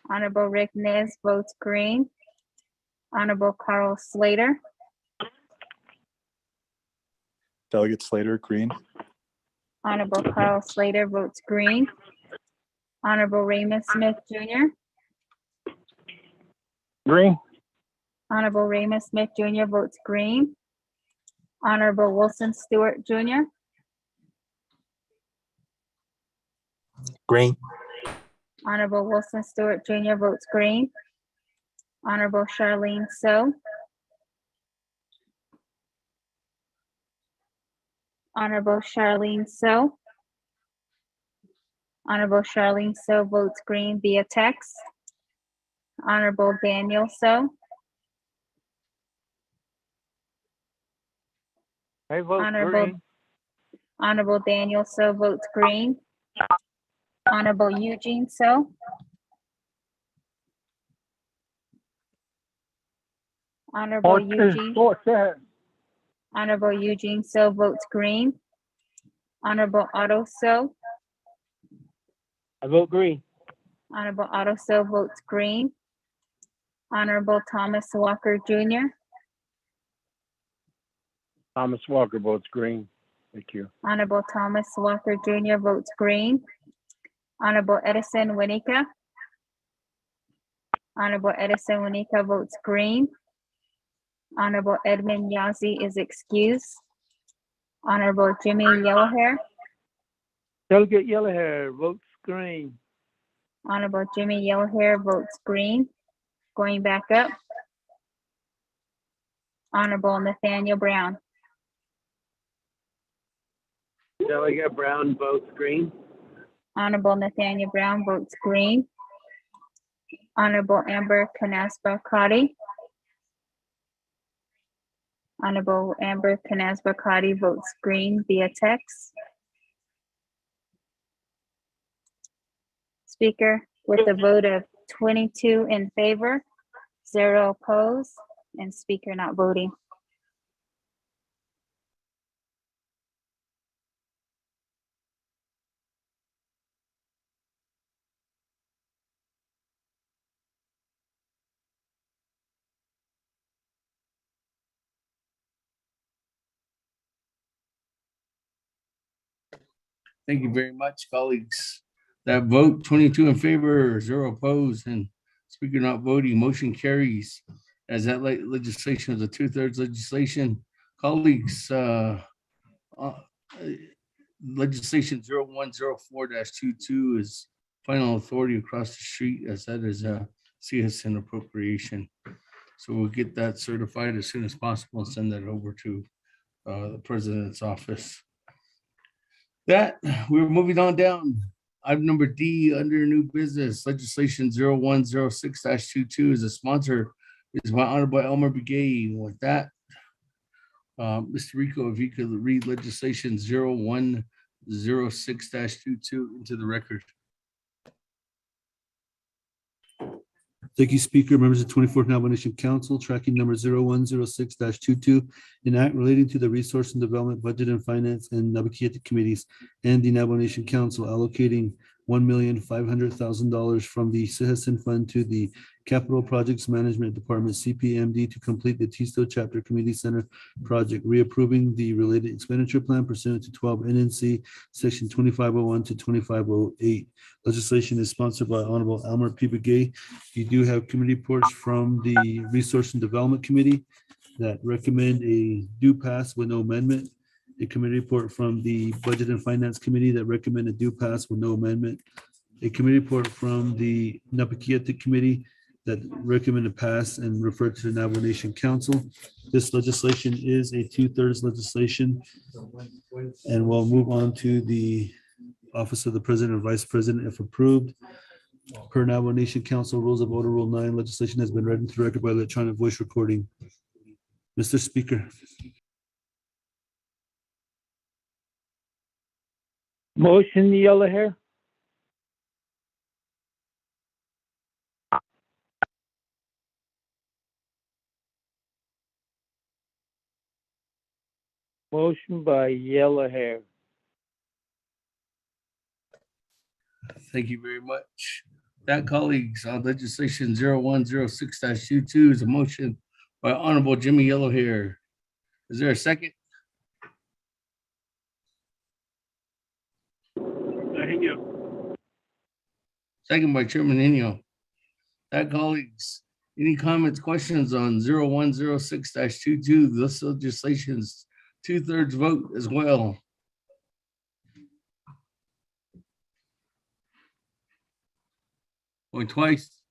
Honorable Rick Nez votes green. Honorable Carl Slater. Delegate Slater, green. Honorable Carl Slater votes green. Honorable Raymond Smith Jr. Green. Honorable Raymond Smith Jr. votes green. Honorable Wilson Stewart Jr. Green. Honorable Wilson Stewart Jr. votes green. Honorable Charlene So. Honorable Charlene So. Honorable Charlene So votes green via text. Honorable Daniel So. I vote Honorable, green. Honorable Daniel So votes green. Honorable Eugene So. Honorable Eugene. Honorable Eugene So votes green. Honorable Otto So. I vote green. Honorable Otto So votes green. Honorable Thomas Walker Jr. Thomas Walker votes green. Thank you. Honorable Thomas Walker Jr. votes green. Honorable Edison Winika. Honorable Edison Winika votes green. Honorable Edmund Yazzie is excused. Honorable Jimmy Yellowhair. Delegate Yellowhair votes green. Honorable Jimmy Yellowhair votes green. Going back up. Honorable Nathaniel Brown. Delegate Brown votes green. Honorable Nathaniel Brown votes green. Honorable Amber Canespa Crotty. Honorable Amber Canespa Crotty votes green via text. Speaker, with a vote of 22 in favor, 0 opposed, and speaker not voting. Thank you very much, colleagues. That vote 22 in favor, 0 opposed, and speaker not voting, motion carries. As that legislation is a 2/3 legislation, Colleagues, legislation 0104-22 is final authority across the street, as that is a CSN appropriation. So we'll get that certified as soon as possible and send that over to the president's office. That we're moving on down. Item number D under new business legislation 0106-22 is a sponsor is my Honorable Elmer Begay. With that, Mr. Rico, if you could read legislation 0106-22 into the record. Thank you, Speaker. Members of 24th Navajo Nation Council, tracking number 0106-22, an act relating to the Resource and Development, Budget and Finance and Navajo Committees and the Navajo Nation Council allocating $1,500,000 from the Csn Fund to the Capital Projects Management Department, CPMD, to complete the Untitled Chapter Community Center project, reapproving the related expenditure plan pursuant to 12 NNC Section 2501 to 2508. Legislation is sponsored by Honorable Elmer P. Begay. You do have committee reports from the Resource and Development Committee that recommend a due pass with no amendment. A committee report from the Budget and Finance Committee that recommend a due pass with no amendment. A committee report from the Napakiatik Committee that recommend a pass and refer to the Navajo Nation Council. This legislation is a 2/3 legislation. And we'll move on to the Office of the President or Vice President if approved. Per Navajo Nation Council Rules of Order Rule 9, legislation has been read into the record by electronic voice recording. Mr. Speaker. Motion, yellow hair. Motion by yellow hair. Thank you very much. That, colleagues, on legislation 0106-22 is a motion by Honorable Jimmy Yellowhair. Is there a second? Second by Chairman Inyo. That, colleagues, any comments, questions on 0106-22? This legislation's 2/3 vote as well. Going twice.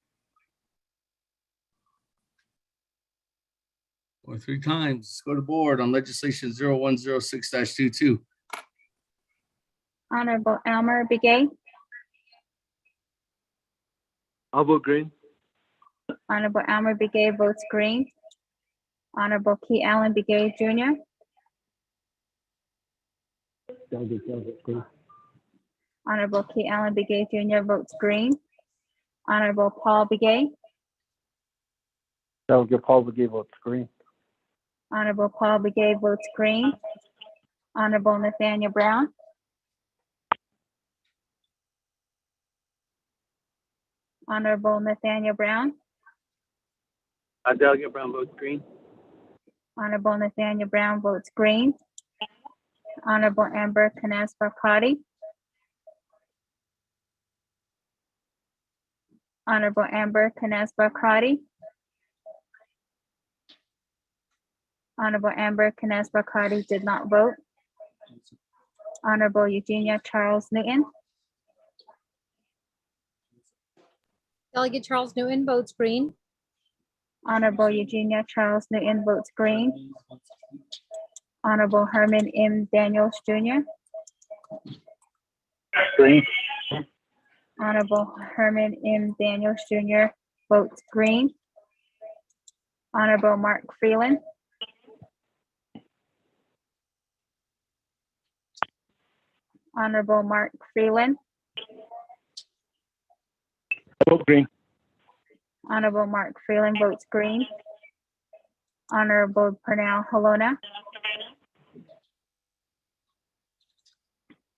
Or 3 times. Let's go to board on legislation 0106-22. Honorable Elmer Begay, I'll vote green. Honorable Elmer Begay votes green. Honorable Key Allen Begay Jr., Honorable Key Allen Begay Jr. votes green. Honorable Paul Begay, Delegate Paul Begay votes green. Honorable Paul Begay votes green. Honorable Nathaniel Brown, Honorable Nathaniel Brown, Delegate Brown votes green. Honorable Nathaniel Brown votes green. Honorable Amber Canespa Crotty, Honorable Amber Canespa Crotty, Honorable Amber Canespa Crotty did not vote. Honorable Eugenia Charles Newton, Delegate Charles Newton votes green. Honorable Eugenia Charles Newton votes green. Honorable Herman M. Daniels Jr., Green. Honorable Herman M. Daniels Jr. votes green. Honorable Mark Freeland, Honorable Mark Freeland, Vote green. Honorable Mark Freeland votes green. Honorable Pernell Halona,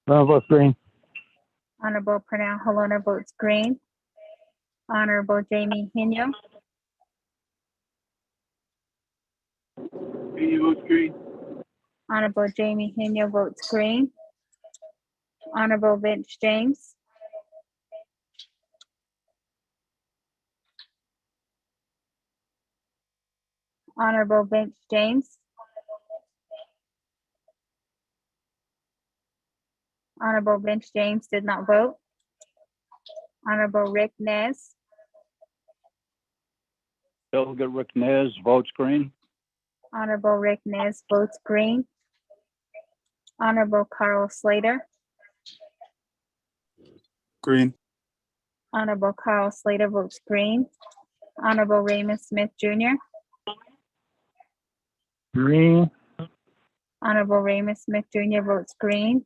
Vote green. Honorable Pernell Halona votes green. Honorable Jamie Hino, Green votes green. Honorable Jamie Hino votes green. Honorable Vince James, Honorable Vince James, Honorable Vince James did not vote. Honorable Rick Nez, Delegate Rick Nez votes green. Honorable Rick Nez votes green. Honorable Carl Slater, Green. Honorable Carl Slater votes green. Honorable Raymond Smith Jr., Green. Honorable Raymond Smith Jr. votes green.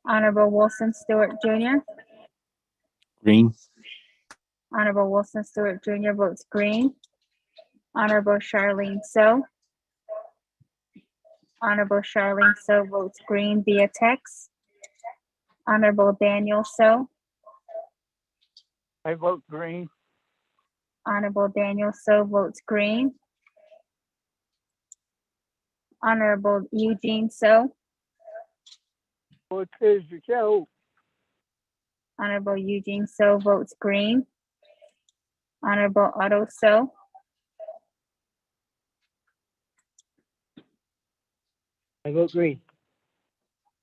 Honorable Wilson Stewart Jr., Green. Honorable Wilson Stewart Jr. votes green. Honorable Charlene So, Honorable Charlene So votes green via text. Honorable Daniel So, I vote green. Honorable Daniel So votes green. Honorable Eugene So, Honorable Eugene So votes green. Honorable Otto So, I vote green.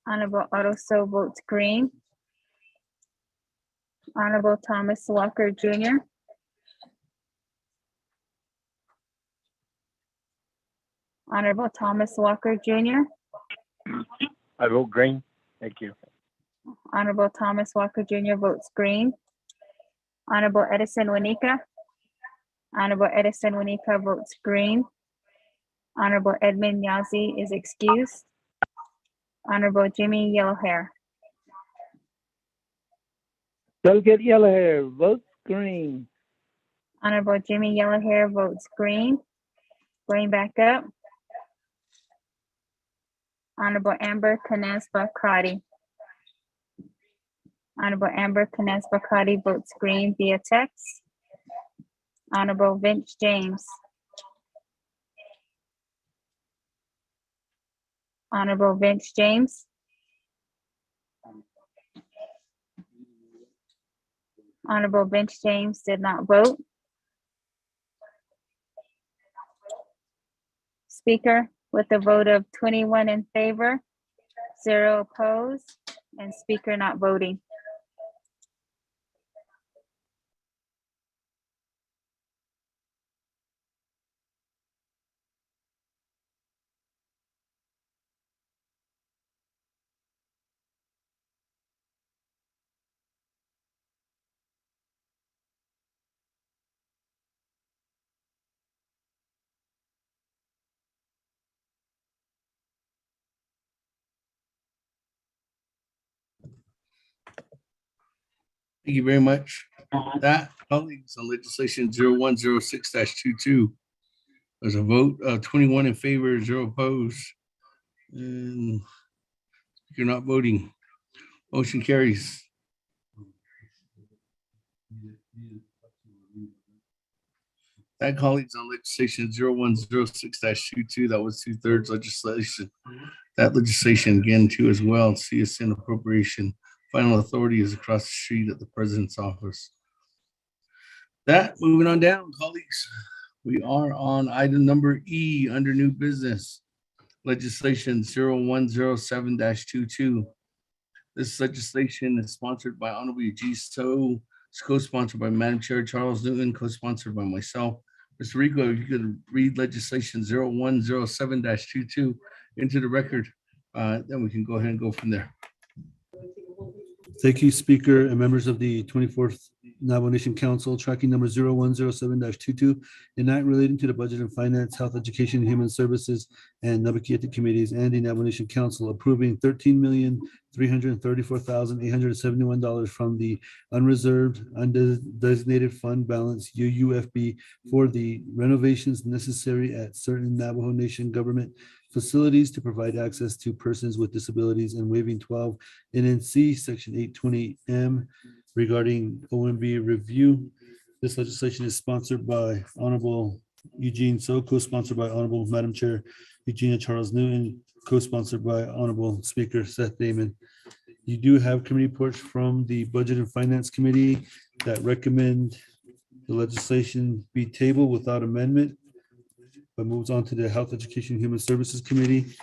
Honorable Otto So votes green. Honorable Thomas Walker Jr., Honorable Thomas Walker Jr., I vote green. Thank you. Honorable Thomas Walker Jr. votes green. Honorable Edison Wanika, Honorable Edison Wanika votes green. Honorable Edmund Yazi is excused. Honorable Jimmy Yellowhair, Delegate Yellowhair votes green. Honorable Jimmy Yellowhair votes green. Going back up. Honorable Amber Canes Bakrati, Honorable Amber Canes Bakrati votes green via text. Honorable Vince James, Honorable Vince James, Honorable Vince James did not vote. Speaker, with a vote of 21 in favor, 0 opposed, and Speaker not voting. Thank you very much. That, colleagues, on legislation 0106-22. There's a vote of 21 in favor, 0 opposed. And you're not voting. Motion carries. That, colleagues, on legislation 0106-22, that was 2/3 legislation. That legislation again too as well, CSN appropriation. Final authority is across the street at the president's office. That, moving on down, colleagues. We are on item number E under new business. Legislation 0107-22. This legislation is sponsored by Honorable Eugene So. It's co-sponsored by Madam Chair Charles Newton, co-sponsored by myself. Mr. Rico, if you could read legislation 0107-22 into the record, then we can go ahead and go from there. Thank you, Speaker and members of the 24th Navajo Nation Council, tracking number 0107-22, an act relating to the budget and finance, health, education, and human services, and Nabakieta committees, and the Navajo Nation Council approving $13,334,871 from the unreserved, undesignated fund balance UUFB for the renovations necessary at certain Navajo Nation government facilities to provide access to persons with disabilities, and waiving 12 NNC section 820M regarding OMB review. This legislation is sponsored by Honorable Eugene So, co-sponsored by Honorable Madam Chair Eugenia Charles Newton, co-sponsored by Honorable Speaker Seth Damon. You do have committee reports from the Budget and Finance Committee that recommend the legislation be tabled without amendment, but moves on to the Health, Education, and Human Services Committee.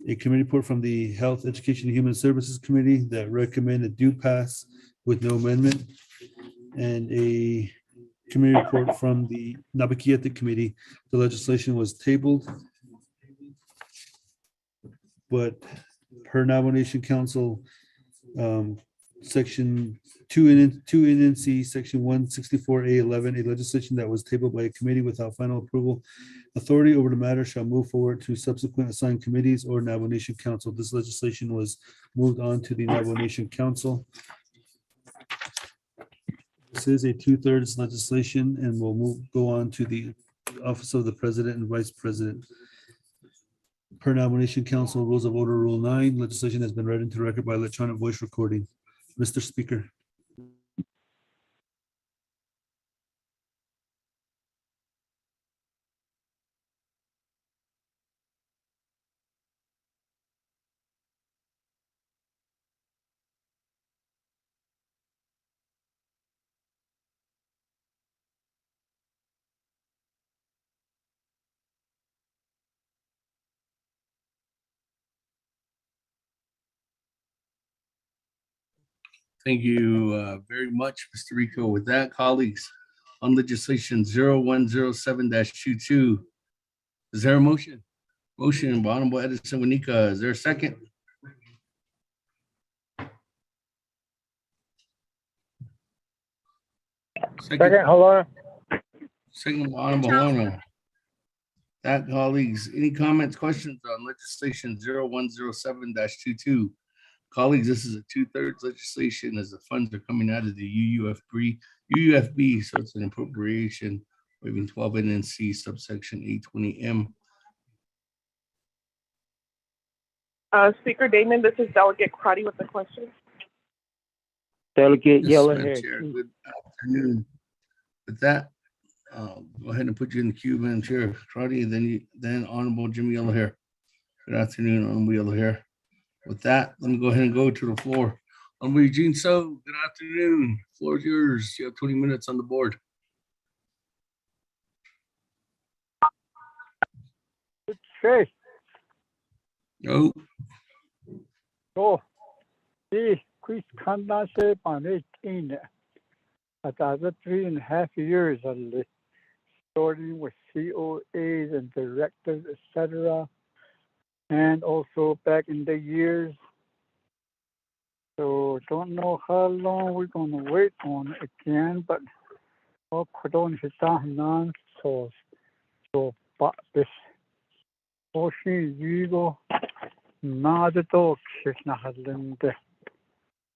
a committee report from the Health, Education, and Human Services Committee that recommended do pass with no amendment, and a committee report from the Nabaki Ethic Committee. The legislation was tabled, but per Navajo Nation Council, section 2 NNC, section 164A11, a legislation that was tabled by a committee without final approval. Authority over the matter shall move forward to subsequent assigned committees or Navajo Nation Council. This legislation was moved on to the Navajo Nation Council. This is a 2/3 legislation and will go on to the Office of the President and Vice President. Per Navajo Nation Council Rules of Order Rule 9, legislation has been read into the record by electronic voice recording. Mr. Speaker. Thank you very much, Mr. Rico. With that, colleagues, on legislation 0107-22, is there a motion? Motion by Honorable Edison Wanika. Is there a second? Second, hello. Second by Honorable Holona. That, colleagues, any comments, questions on legislation 0107-22? Colleagues, this is a 2/3 legislation as the funds are coming out of the UUFB, so it's an appropriation waiving 12 NNC subsection 820M. Speaker Damon, this is Delegate Crotty with the question. Delegate Yes, Yellow Madam Hair. Chair, good afternoon. With that, go ahead and put you in the queue, Madam Chair. Crotty, then Honorable Jimmy Yellowhair. Good afternoon, Honorable Yellowhair. With that, let me go ahead and go to the floor. Honorable Eugene So, good afternoon. Floor is yours. You have 20 minutes on the board. Okay. No. So, the quiz condense on 18. After 3.5 years of starting with COAs and directors, etc. And also back in the years. So don't know how long we're gonna wait on it again, but so but this ocean Vigo nada to Kisnahalinde.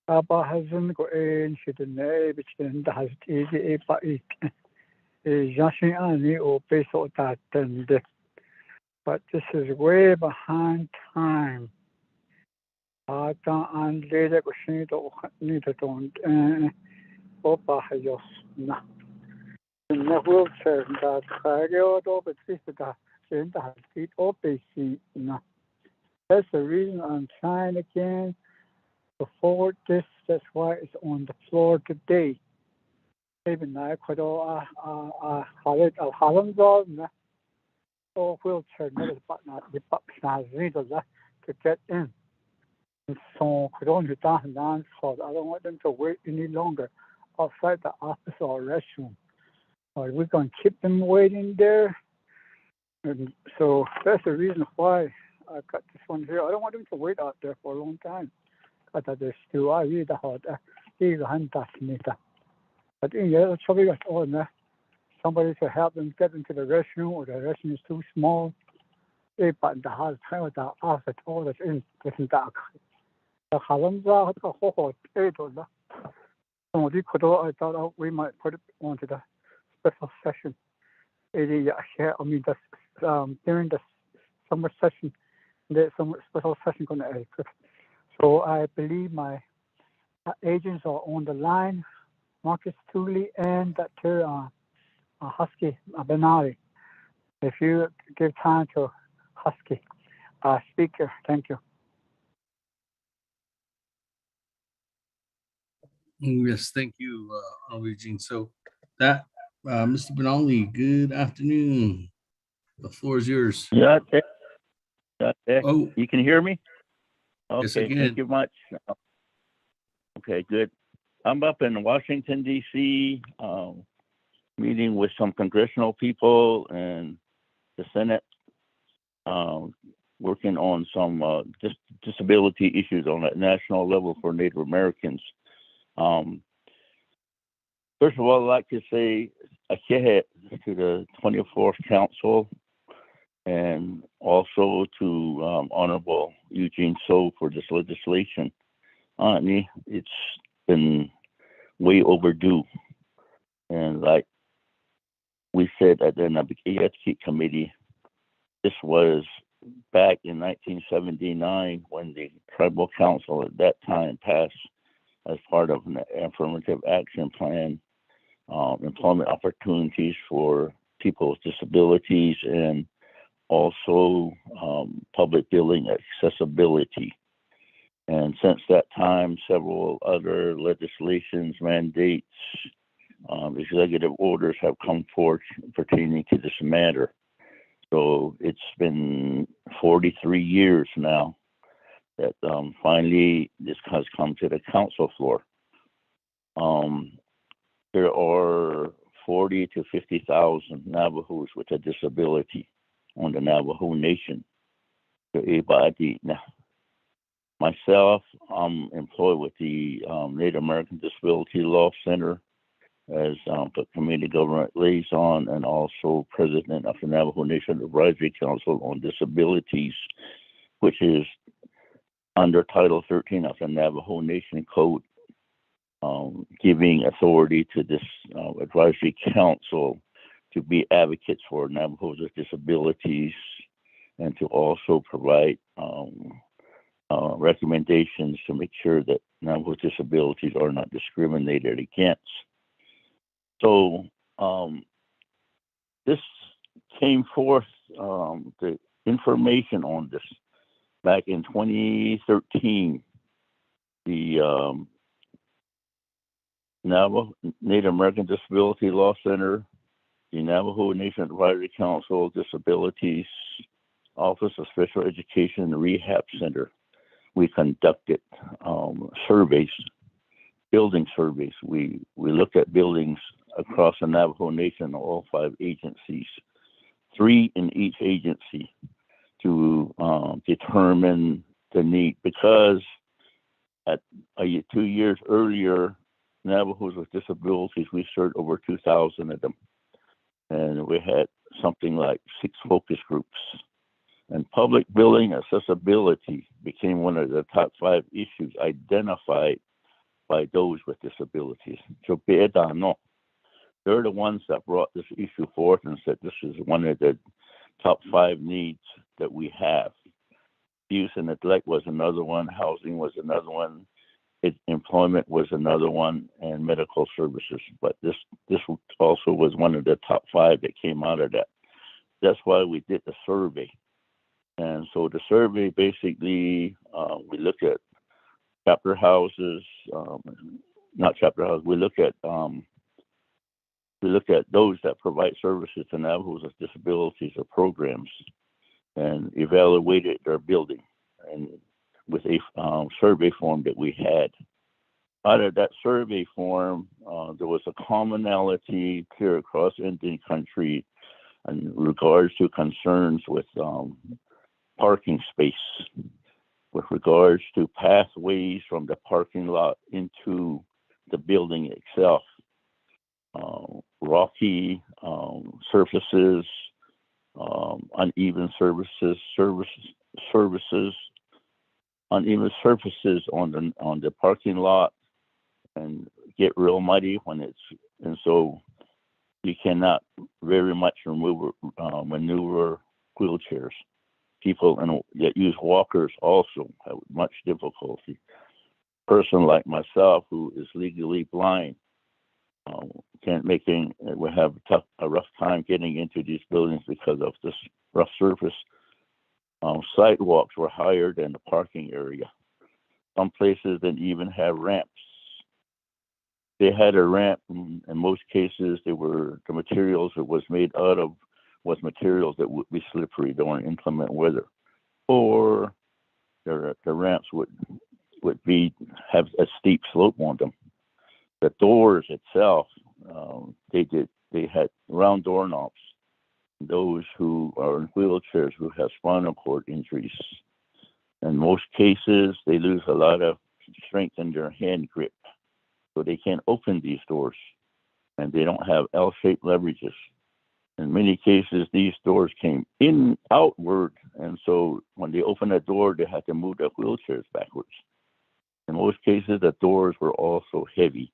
Abba hasn't go in, she didn't which then has easy a it. Jashin Ani or peso that tende. But this is way behind time. I can't later go see the need to don't Opa Hayos. No. In the wheelchair that I go over to the center has it open seat. No. That's the reason I'm trying again to forward this. That's why it's on the floor today. Even I could all or wheelchair but not the box to get in. And so could only down so I don't want them to wait any longer outside the office or restroom. Or we're going to keep them waiting there. And so that's the reason why I got this one here. I don't want them to wait out there for a long time. But there's still I read the hard but in the other trouble got all that. Somebody to help them get into the restroom or the restroom is too small. But the hard time with the office all that's in dark. The Halamza had a whole table. So I thought we might put it onto the special session. I mean, during the summer session, there's some special session going to occur. So I believe my agents are on the line, Marcus Tooley and Dr. Husky Benari. If you give time to Husky, speaker, thank you. Yes, thank you, Eugene. So that, Mr. Benali, good afternoon. The floor is yours. Yeah, Oh, You can hear me? yes, I Okay, can. thank you much. Okay, good. I'm up in Washington, D.C., meeting with some congressional people and the Senate, working on some disability issues on a national level for Native Americans. First of all, I'd like to say ahead to the 24th Council and also to Honorable Eugene So for this legislation. It's been way overdue. And like we said at the Invocation Committee, this was back in 1979 when the Tribal Council at that time passed as part of an affirmative action plan, employment opportunities for people with disabilities and also public building accessibility. And since that time, several other legislations, mandates, executive orders have come forth pertaining to this matter. So it's been 43 years now that finally this has come to the council floor. There are 40 to 50,000 Navajos with a disability on the Navajo Nation. Myself, I'm employed with the Native American Disability Law Center as Community Government Liaison and also President of the Navajo Nation Advisory Council on Disabilities, which is under Title 13 of the Navajo Nation Code, giving authority to this advisory council to be advocates for Navajos with disabilities and to also provide recommendations to make sure that Navajo disabilities are not discriminated against. So this came forth, the information on this back in 2013. The Native American Disability Law Center, the Navajo Nation Advisory Council, Disabilities Office of Special Education and Rehab Center, we conducted surveys, building surveys. We looked at buildings across the Navajo Nation, all 5 agencies, 3 in each agency, to determine the need. Because at 2 years earlier, Navajos with disabilities, we served over 2,000 of them. And we had something like 6 focus groups. And public building accessibility became one of the top 5 issues identified by those with disabilities. So they're the ones that brought this issue forth and said this is one of the top 5 needs that we have. Abuse and neglect was another one, housing was another one, employment was another one, and medical services. But this also was one of the top 5 that came out of that. That's why we did the survey. And so the survey basically, we look at chapter houses, not chapter houses. We look at those that provide services to Navajos with disabilities or programs, and evaluated their building, and with a survey form that we had. Out of that survey form, there was a commonality clear across Indian country in regards to concerns with parking space, with regards to pathways from the parking lot into the building itself, rocky surfaces, uneven uneven surfaces on the parking lot, and get real muddy and so you cannot very much maneuver wheelchairs. People that use walkers also have much difficulty. A person like myself who is legally blind will have a rough time getting into these buildings because of this rough surface. Sidewalks were higher than the parking area. Some places didn't even have ramps. They had a ramp. In most cases, the materials it was made out of was materials that would be slippery during inclement weather. or the ramps would have a steep slope on them. The doors itself, they had round doorknobs. Those who are in wheelchairs who have spinal cord injuries, in most cases, they lose a lot of strength in their hand grip, so they can't open these doors, and they don't have L-shaped leverages. In many cases, these doors came outward, and so when they opened the door, they had to move their wheelchairs backwards. In most cases, the doors were also heavy.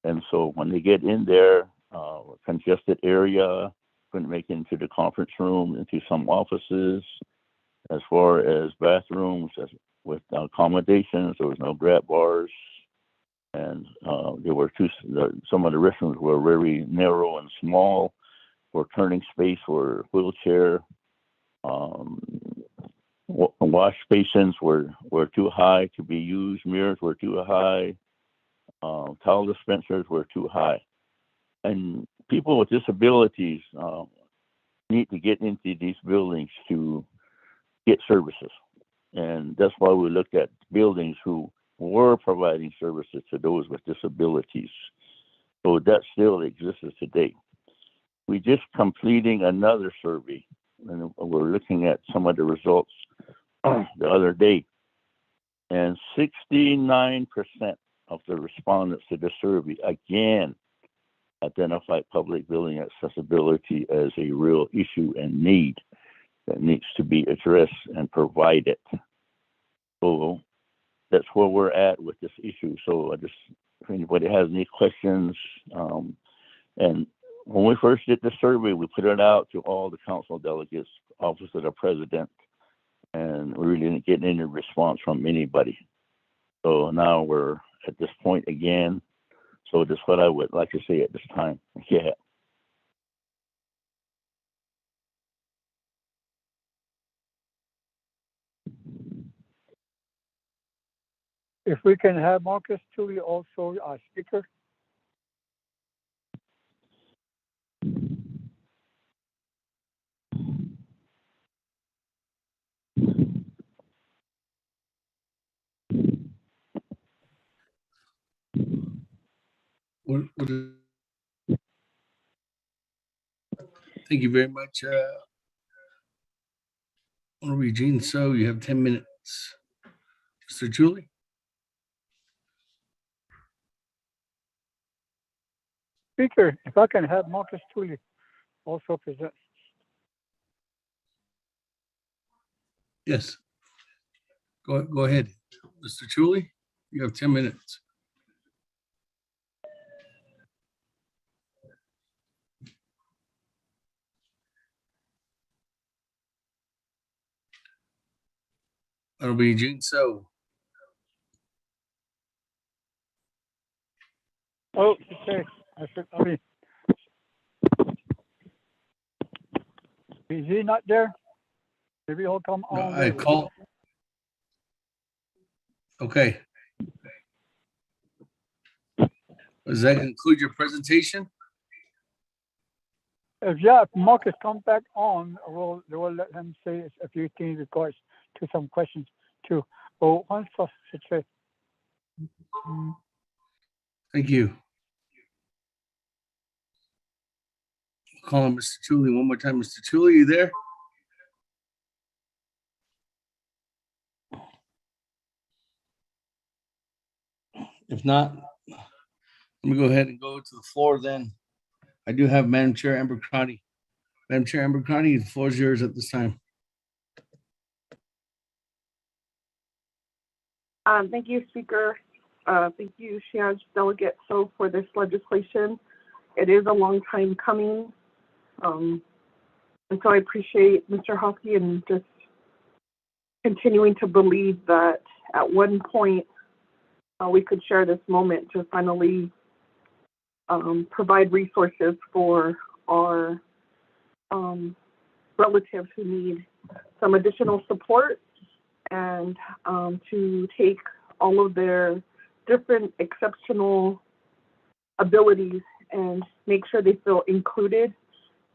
And so when they get in there, congested area, couldn't make it into the conference room, into some offices. As far as bathrooms, with accommodations, there was no grab bars. And there were some of the restrooms were very narrow and small for turning space for wheelchair. Wash basins were too high to be used. Mirrors were too high. Towel dispensers were too high. And people with disabilities need to get into these buildings to get services. And that's why we looked at buildings who were providing services to those with disabilities. So that still exists today. We just completing another survey, and we're looking at some of the results the other day. And 69% of the respondents to the survey, again, identified public building accessibility as a real issue and need that needs to be addressed and provided. So that's where we're at with this issue. So if anybody has any questions, and when we first did the survey, we put it out to all the council delegates, office of the president, and we really didn't get any response from anybody. So now we're at this point again. So that's what I would like to say at this time. Yeah. If we can have Marcus Tully also our speaker. Thank you very much, Honorable Eugene. So you have 10 minutes. Mr. Julie? Speaker, if I can have Marcus Tully also present. Yes. Go ahead. Mr. Chuli, you have 10 minutes. That'll be Eugene. So. Oh, okay. Is he not there? Maybe he'll come on. I call. Okay. Does that conclude your presentation? If Marcus comes back on, we'll let him say a few things regards to some questions too. Oh, one first. Thank you. Call him Mr. Chuli one more time. Mr. Chuli, you there? If not, let me go ahead and go to the floor then. I do have Madam Chair Amber Crotty. Madam Chair Amber Crotty, the floor is yours at this time. Thank you, Speaker. Thank you, Chiaj Delegate So, for this legislation. It is a long time coming. And so I appreciate Mr. Hoskey and just continuing to believe that at one point we could share this moment to finally provide resources for our relatives who need some additional support, and to take all of their different exceptional abilities and make sure they feel included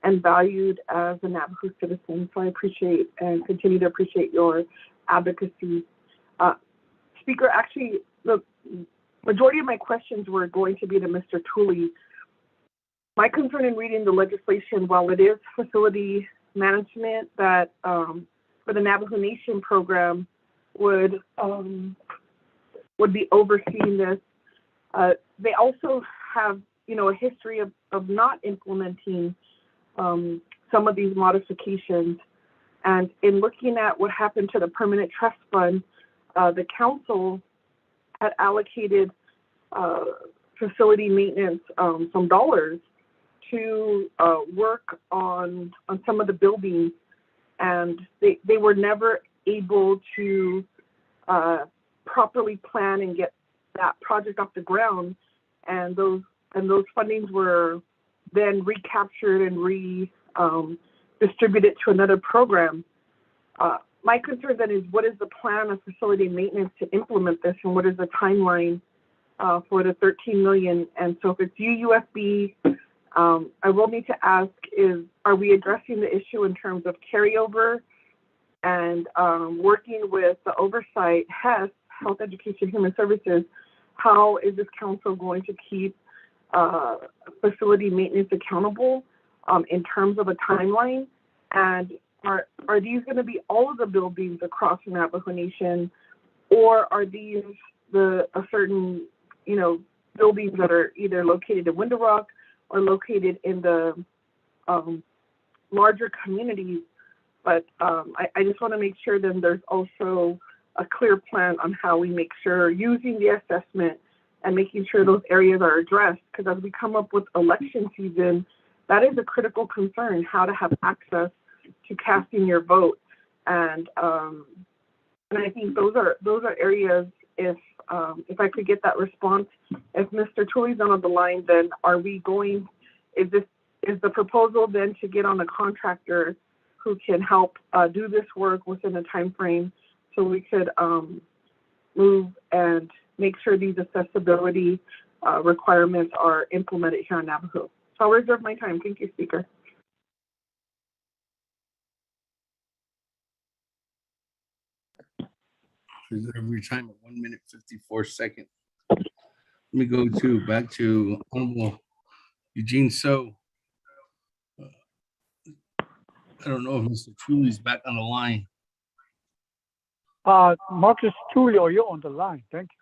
and valued as a Navajo citizen. So I appreciate and continue to appreciate your advocacy. Speaker, actually, the majority of my questions were going to be to Mr. Tooley. My concern in reading the legislation, while it is facility management that for the Navajo Nation program would be overseeing this, they also have, a history of not implementing some of these modifications. And in looking at what happened to the Permanent Trust Fund, the council had allocated facility maintenance some dollars to work on some of the buildings, and they were never able to properly plan and get that project off the ground, and those fundings were then recaptured and distributed to another program. My concern then is, what is the plan of facility maintenance to implement this, and what is the timeline for the $13 million? And so if it's UUSB, I will need to ask are we addressing the issue in terms of carryover and working with the oversight, HES, Health, Education, Human Services? How is this council going to keep facility maintenance accountable in terms of a timeline? And are these going to be all of the buildings across the Navajo Nation, or are these a certain, buildings that are either located in Window Rock or located in the larger communities? But I just want to make sure then there's also a clear plan on how we make sure, using the assessment and making sure those areas are addressed, because as we come up with election season, that is a critical concern, how to have access to casting your vote. And I think those are areas, if I could get that response. If Mr. Tooley's on the line, then is the proposal then to get on a contractor who can help do this work within a time frame, so we could move and make sure these accessibility requirements are implemented here in Navajo? So I'll reserve my time. Thank you, Speaker. Reserve your time at 1 minute 54 seconds. Let me go back to Honorable Eugene So. I don't know if Mr. Truly's back on the line. Marcus Tulio, you're on the line. Thank you.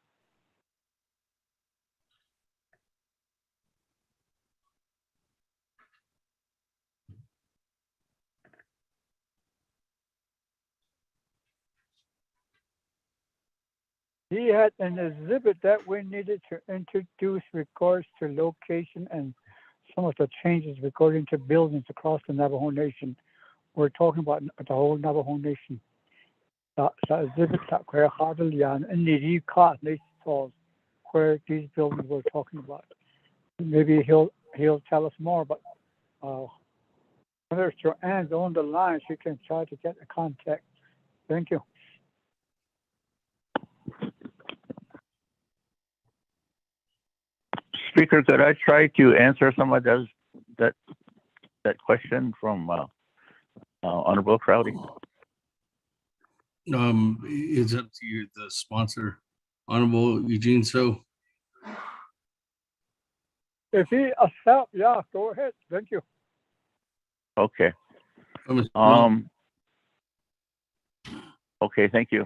He had an exhibit that we needed to introduce regards to location and some of the changes regarding to buildings across the Navajo Nation. We're talking about the whole Navajo Nation. Exhibit where these buildings we're talking about. Maybe he'll tell us more, but whether Joanne's on the line, she can try to get the contact. Thank you. Speaker, could I try to answer some of that question from Honorable Crowdy? It's up to you, the sponsor, Honorable Eugene So. If he accepts, yeah, go ahead. Thank you. Okay. Okay, thank you.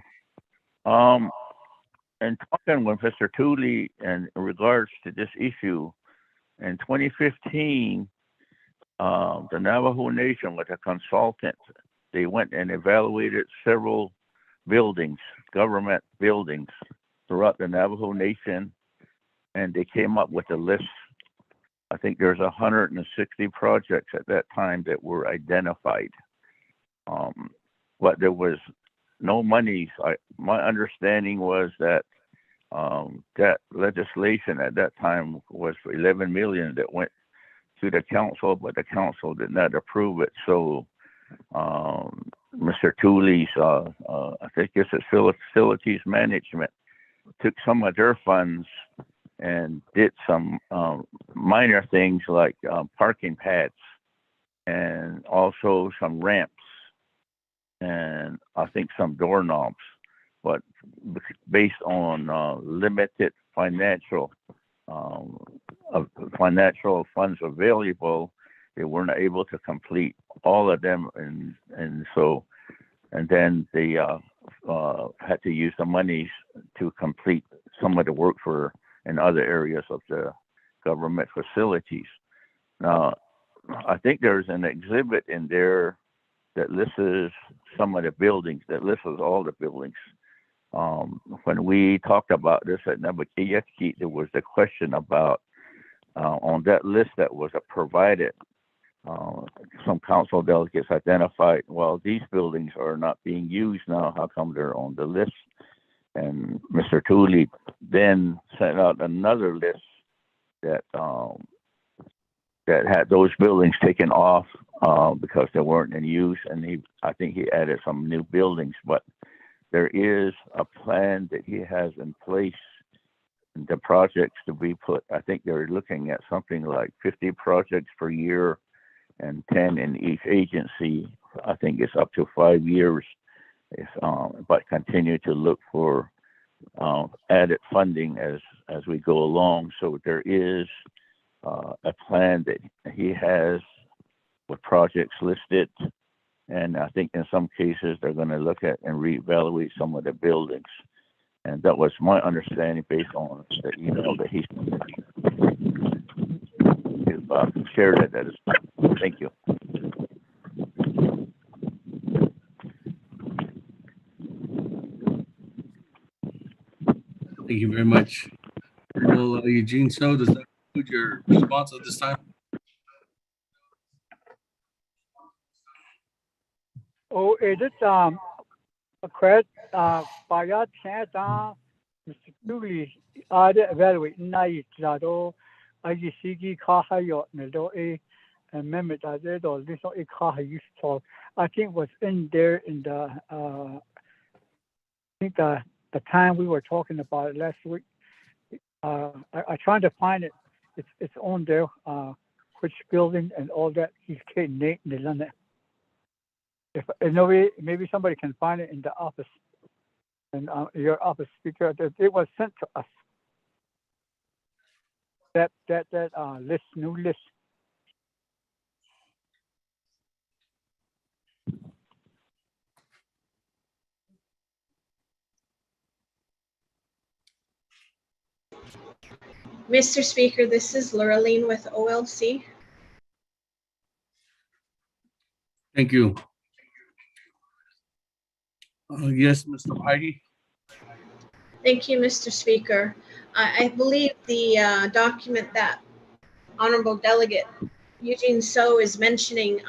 And talking with Mr. Tooley in regards to this issue, in 2015, the Navajo Nation, with a consultant, they went and evaluated several buildings, government buildings throughout the Navajo Nation, and they came up with a list. I think there's 160 projects at that time that were identified. But there was no monies. My understanding was that that legislation at that time was for $11 million that went to the council, but the council did not approve it. So Mr. Tooley's, I think it's facilities management, took some of their funds and did some minor things like parking pads and also some ramps, and I think some doorknobs. But based on limited financial funds available, they weren't able to complete all of them, and then they had to use the monies to complete some of the work in other areas of the government facilities. Now, I think there's an exhibit in there that lists some of the buildings, that lists all the buildings. When we talked about this at Nabakiyaki, there was the question about on that list that was provided, some council delegates identified, well, these buildings are not being used now. How come they're on the list? And Mr. Tooley then sent out another list that had those buildings taken off because they weren't in use, and I think he added some new buildings. But there is a plan that he has in place, the projects to be put. I think they're looking at something like 50 projects per year and 10 in each agency. I think it's up to 5 years, but continue to look for added funding as we go along. So there is a plan that he has with projects listed, and I think in some cases they're going to look at and reevaluate some of the buildings. And that was my understanding based on the email that he shared at that time. Thank you. Thank you very much. Well, Eugene, so does that conclude your response at this time? Oh, is it a credit by your chance, Mr. Dooley, evaluate night that IGCG Kahayo Nado amendment that it or this or Kahayu talk. I think was in there in the I think the time we were talking about it last week. I tried to find it. It's on there, which building and all that. He's Nate Nilana. If nobody, maybe somebody can find it in the office, and your office speaker. It was sent to us. That list, new list. Mr. Speaker, this is Laureline with OLC. Thank you. Yes, Mr. Heidi. Thank you, Mr. Speaker. I believe the document that Honorable Delegate Eugene So is mentioning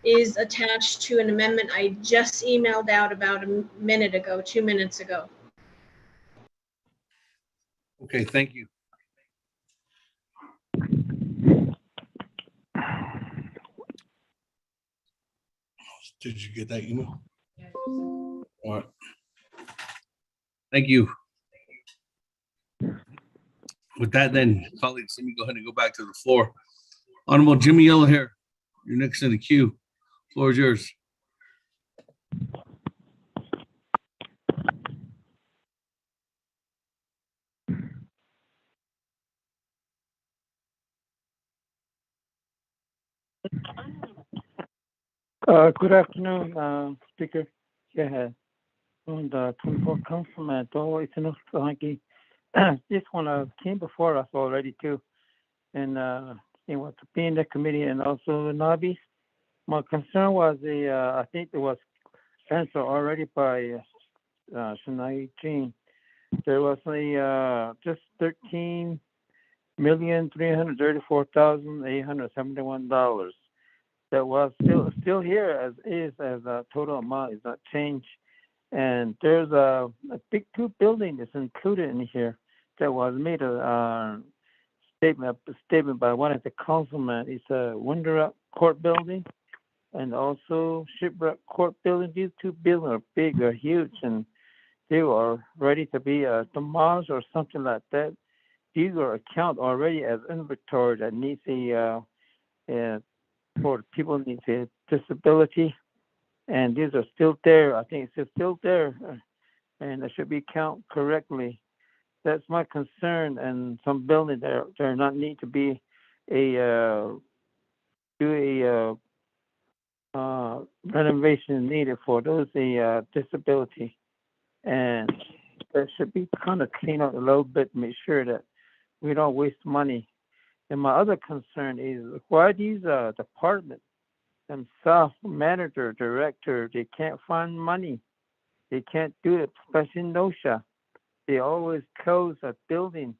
is attached to an amendment I just emailed out about a minute ago, 2 minutes ago. Okay, thank you. Did you get that email? All right. Thank you. With that, then, colleagues, let me go ahead and go back to the floor. Honorable Jimmy Yellowhair, you're next in the queue. Floor is yours. Good afternoon, Speaker. Yeah, on the 24th Councilman, it's enough this one came before us already too, and it was being the committee and also the Nabis. My concern was I think it was answered already by Shania Jean. There was just $13,334,871. That was still here as is, as a total amount is not changed. And there's a big two building that's included in here that was made a statement by one of the councilmen. It's a Winderup Court building and also Shipwreck Court building. These two buildings are big, are huge, and they were ready to be demolished or something like that. These are accounted already as inventory that needs for people with a disability, and these are still there. I think it's still there, and it should be counted correctly. That's my concern. And some buildings there not need to be a renovation needed for those disability, and that should be kind of clean up a little bit. Make sure that we don't waste money. And my other concern is why these departments themselves, manager, director, they can't find money. They can't do it, especially in NOSHA. They always close a building,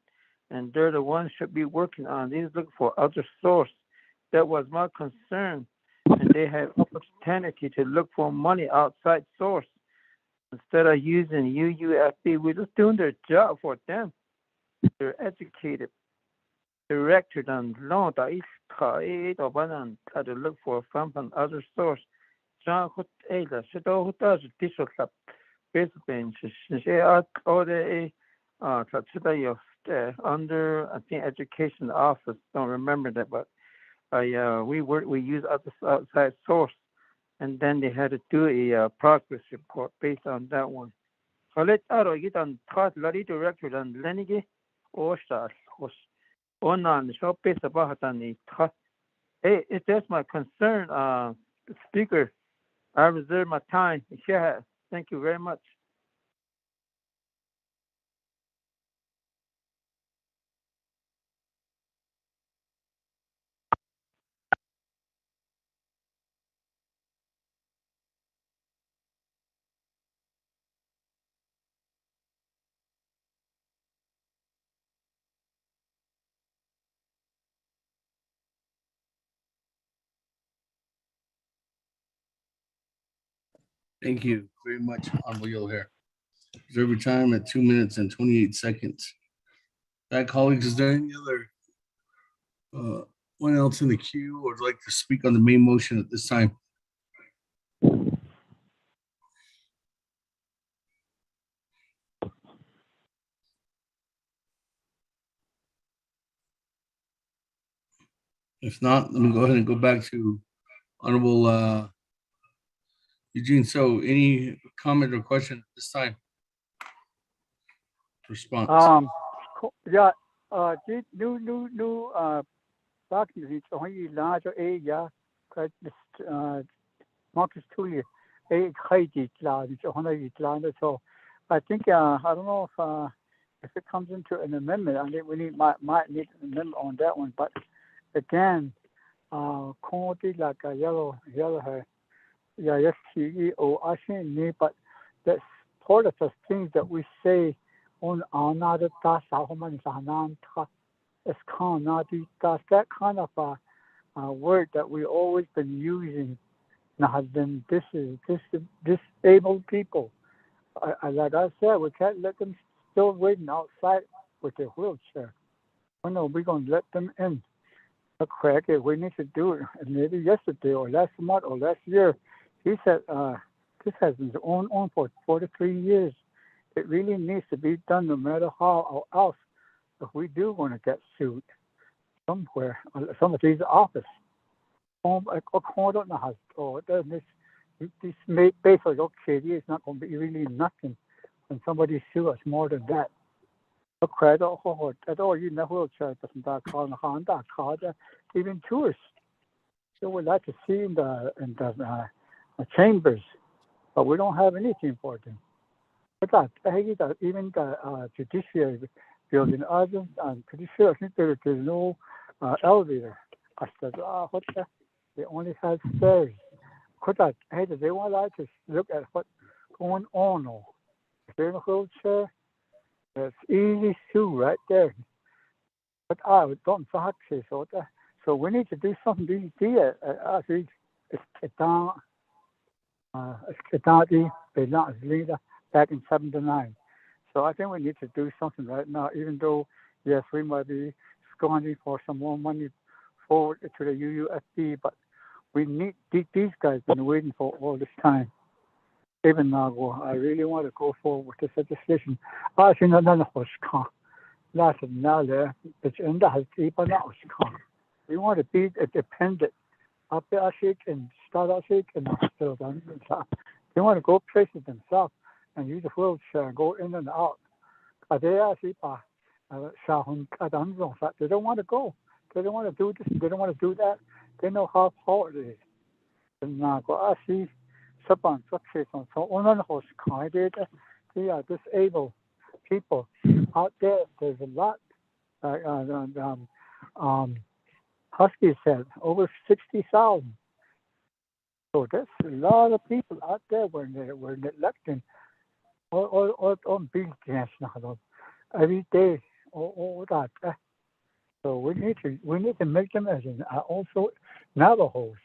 and they're the ones should be working on. These look for other source. That was my concern, and they have opportunity to look for money outside source instead of using UUFB. We're just doing their job for them. They're educated. Director and law that is or one to look for from other source. John Hut Ada should all does digital club basically all the today of under I think education office. Don't remember that, but we use other outside source, and then they had to do a progress report based on that one. So let's get on thought Lady Director and Lenny or start. On show based about the hey, if that's my concern, speaker, I reserve my time. Yeah, thank you very much. Thank you very much, Honorable Yellow Hair. Reserve your time at 2 minutes and 28 seconds. That, colleagues, is there any other one else in the queue or would like to speak on the main motion at this time? If not, let me go ahead and go back to Honorable Eugene. So any comment or question at this time? Response. Yeah, new documents on you larger area, Marcus Tully, a heighty land, so I think I don't know if it comes into an amendment, I think we might need an amendment on that one. But again, quality like a yellow hair, yeah, yes, I think but that's part of the things that we say on another task, it's that kind of a word that we always been using. Now has been this disabled people. Like I said, we can't let them still waiting outside with their wheelchair. Oh no, we're gonna let them in. Correct. We need to do it. And maybe yesterday or last month or last year, he said this has been on for 43 years. It really needs to be done no matter how or else if we do want to get sued somewhere, some of these office. I don't know how this basically okay, it's not going to be really nothing when somebody sues us more than that. Okay, at all you know wheelchair even tourists. So we like to see in the chambers, but we don't have anything for them. But even the judiciary building, I'm pretty sure I think there's no elevator. I said, what the? They only have stairs. They want to look at what's going on. If they're in a wheelchair, it's easy to right there. But I don't say so. So we need to do something. I think it's back in 79. So I think we need to do something right now, even though, yes, we might be scrounging for some more money forward to the UUFB, but we need these guys been waiting for all this time. Even now, I really want to go forward with this legislation. I think that's now there. It's in the we want to be independent up there and start and still done. They want to go places themselves and use a wheelchair and go in and out. They actually they don't want to go. They don't want to do this. They don't want to do that. They know how hard it is. And actually, so they are disabled people out there. There's a lot. Husky said over 60,000. So there's a lot of people out there where we're neglecting on big gas every day. All that. So we need to make them as also Navajos.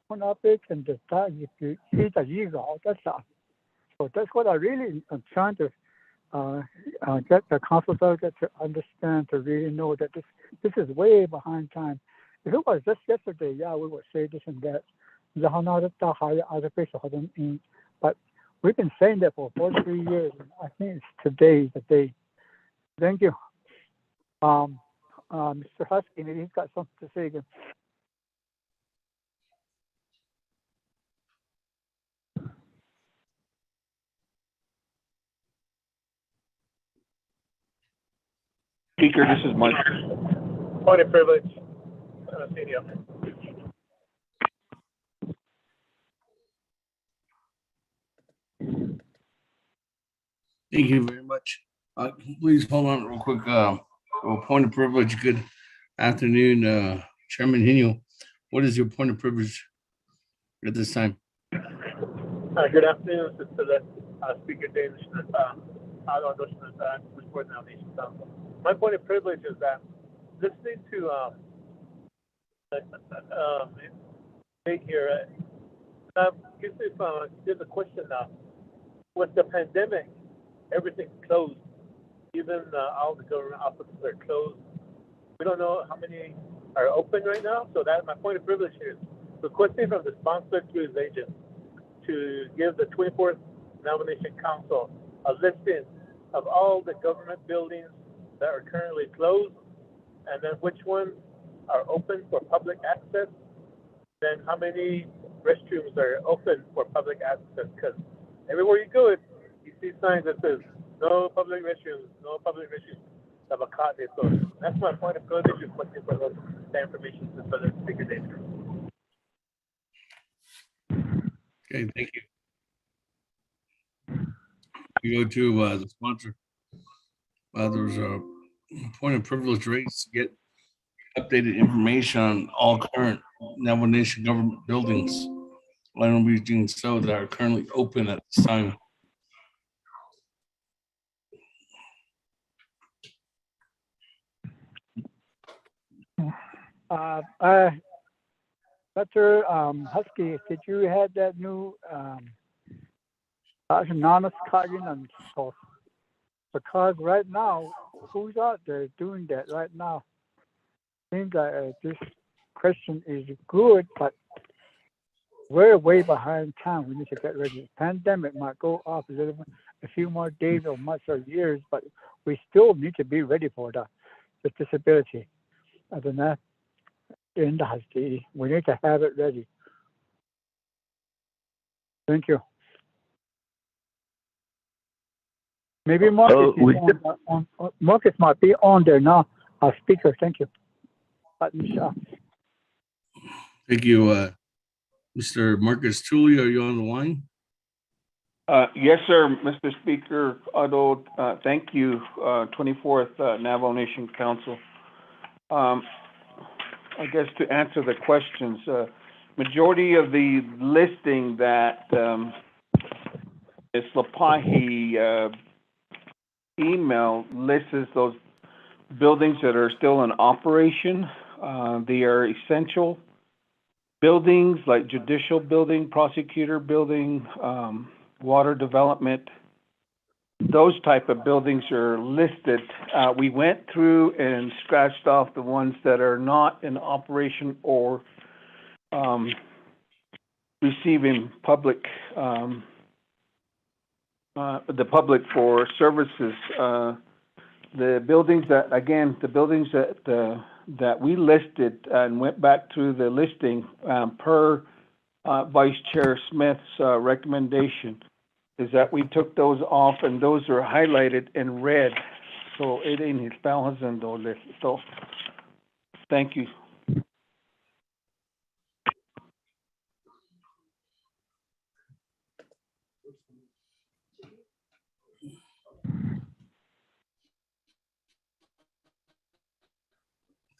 When up it and the time you see the year that's stuff. So that's what I really am trying to get the council delegate to understand, to really know that this is way behind time. If it was just yesterday, yeah, we would say this and that. But we've been saying that for 43 years. And I think it's today the day. Thank you. Mr. Husky, maybe he's got something to say again. Speaker, this is Mike. Point of privilege, Senior. Thank you very much. Please hold on real quick. Point of privilege. Good afternoon, Chairman Hino. What is your point of privilege at this time? Good afternoon, Speaker Davis. My point of privilege is that listening to Nate here, there's a question now. With the pandemic, everything's closed. Even all the government offices are closed. We don't know how many are open right now. So that my point of privilege is requesting from the sponsor to his agent to give the 24th Nomination Council a listing of all the government buildings that are currently closed, and then which ones are open for public access, then how many restrooms are open for public access. Because everywhere you go, you see signs that says no public restrooms, no public restrooms. So that's my point of privilege, requesting for that information for the Speaker Davis. Okay, thank you. We go to the sponsor. There's a point of privilege raised to get updated information on all current Navajo Nation government buildings, Land Region so that are currently open at this time. Dr. Husky, did you have that new anonymous carding on source? Because right now, who's out there doing that right now? Seems like this question is good, but we're way behind time. We need to get ready. The pandemic might go off a few more days or months or years, but we still need to be ready for the disability. Other than that, in the Husky, we need to have it ready. Thank you. Maybe Marcus, Marcus might be on there now. Our speaker, thank you. Thank you, Mr. Marcus Tully. Are you on the line? Yes, sir, Mr. Speaker. Otto, thank you, 24th Navajo Nation Council. I guess to answer the questions, majority of the listing that Ms. Lapahi email lists those buildings that are still in operation. They are essential buildings like judicial building, prosecutor building, water development. Those type of buildings are listed. We went through and scratched off the ones that are not in operation or receiving public, the public for services. the buildings that, again, that we listed and went back through the listing, per, Vice Chair Smith's, recommendation, is that we took those off and those are highlighted in red. So it ain't $1,000. So, thank you.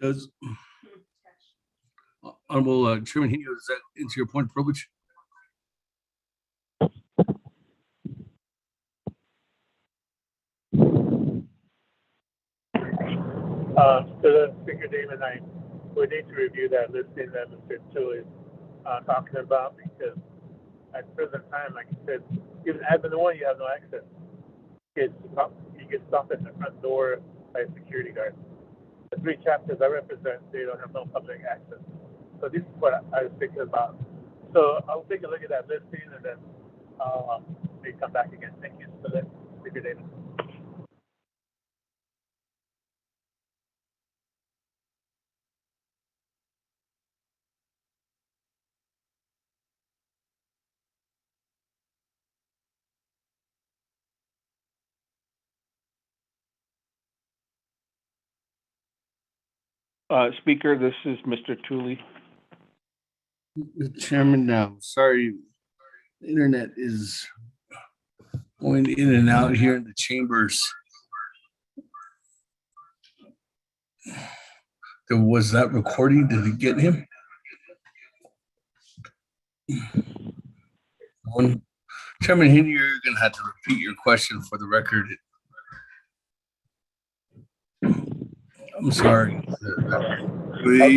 Does Honorable Chairman Henry, does that answer your point of privilege? So the Speaker Dave and I, we need to review that listing that Mr. Chu is talking about, because at present time, like you said, even admin one, you have no access. You get stopped at the front door by a security guard. The 3 chapters I represent, they don't have no public access. So this is what I was thinking about. So I'll take a look at that listing and then I'll maybe come back again. Thank you for that, Speaker David. Speaker, this is Mr. Tooley. Chairman, sorry, the internet is going in and out here in the chambers. Was that recording? Did it get him? Chairman Henry, you're going to have to repeat your question for the record. I'm sorry. The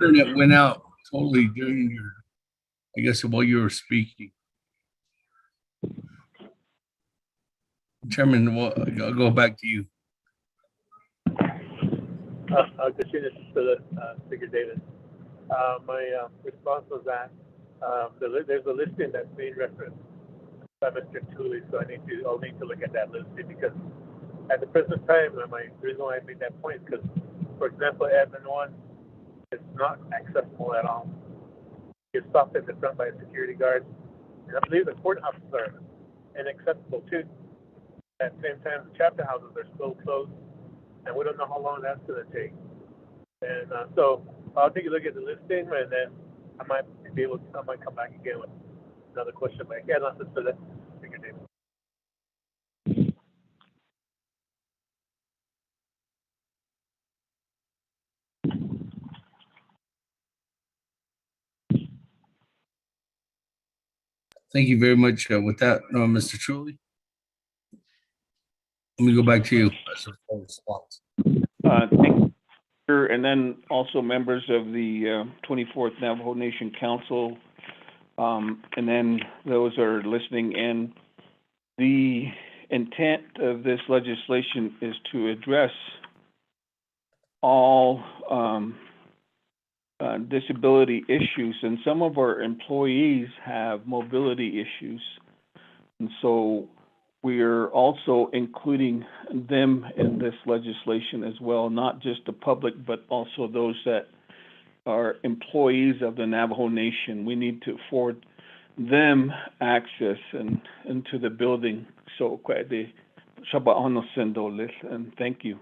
internet went out totally during your, I guess, while you were speaking. Chairman, I'll go back to you. I'll continue to the Speaker David. My response was that there's a listing that's being referenced by Mr. Tooley, so I'll need to look at that listing, because at the present time, the reason why I made that point is because, for example, admin 1 is not accessible at all. You're stopped at the front by a security guard, and I believe the courthouses are inaccessible too. At the same time, the chapter houses are still closed, and we don't know how long that's going to take. And so I'll take a look at the listing, and then I might come back again with another question. But again, that's for that Speaker David. Thank you very much. With that, Mr. Truly, let me go back to you as a full response. Thank you, sir. And then also members of the 24th Navajo Nation Council, and then those are listening in. The intent of this legislation is to address all disability issues, and some of our employees have mobility issues, and so we are also including them in this legislation as well, not just the public, but also those that are employees of the Navajo Nation. We need to afford them access into the building. So, and thank you.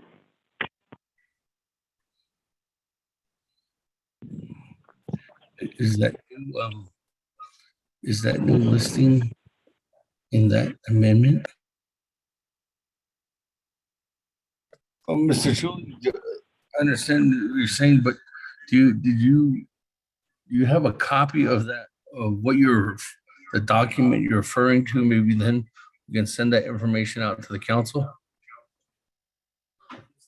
Is that new listing in that amendment? Oh, Mr. Chuli, I understand what you're saying, but did you have a copy of that, of what the document you're referring to? Maybe then you can send that information out to the council.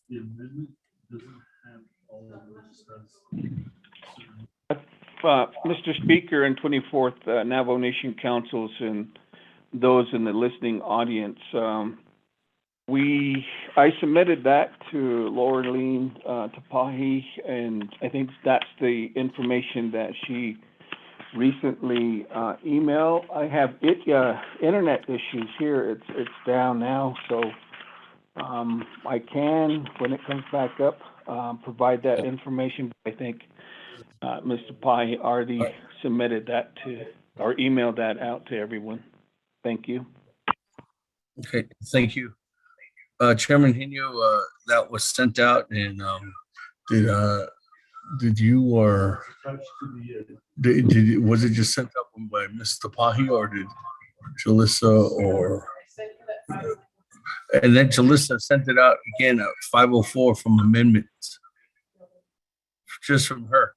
The amendment doesn't have all of those stuff. Mr. Speaker and 24th Navajo Nation Councils and those in the listening audience, I submitted that to Laureline Tapahi, and I think that's the information that she recently email. I have internet issues here. It's down now, so I can, when it comes back up, provide that information. I think Mr. Pai already submitted that to, or emailed that out to everyone. Thank you. Okay, thank you. Chairman Henio, that was sent out, and did you or was it just sent out by Mr. Pahi, or did Jalissa or and then Jalissa sent it out again at 5:04 from amendments, just from her.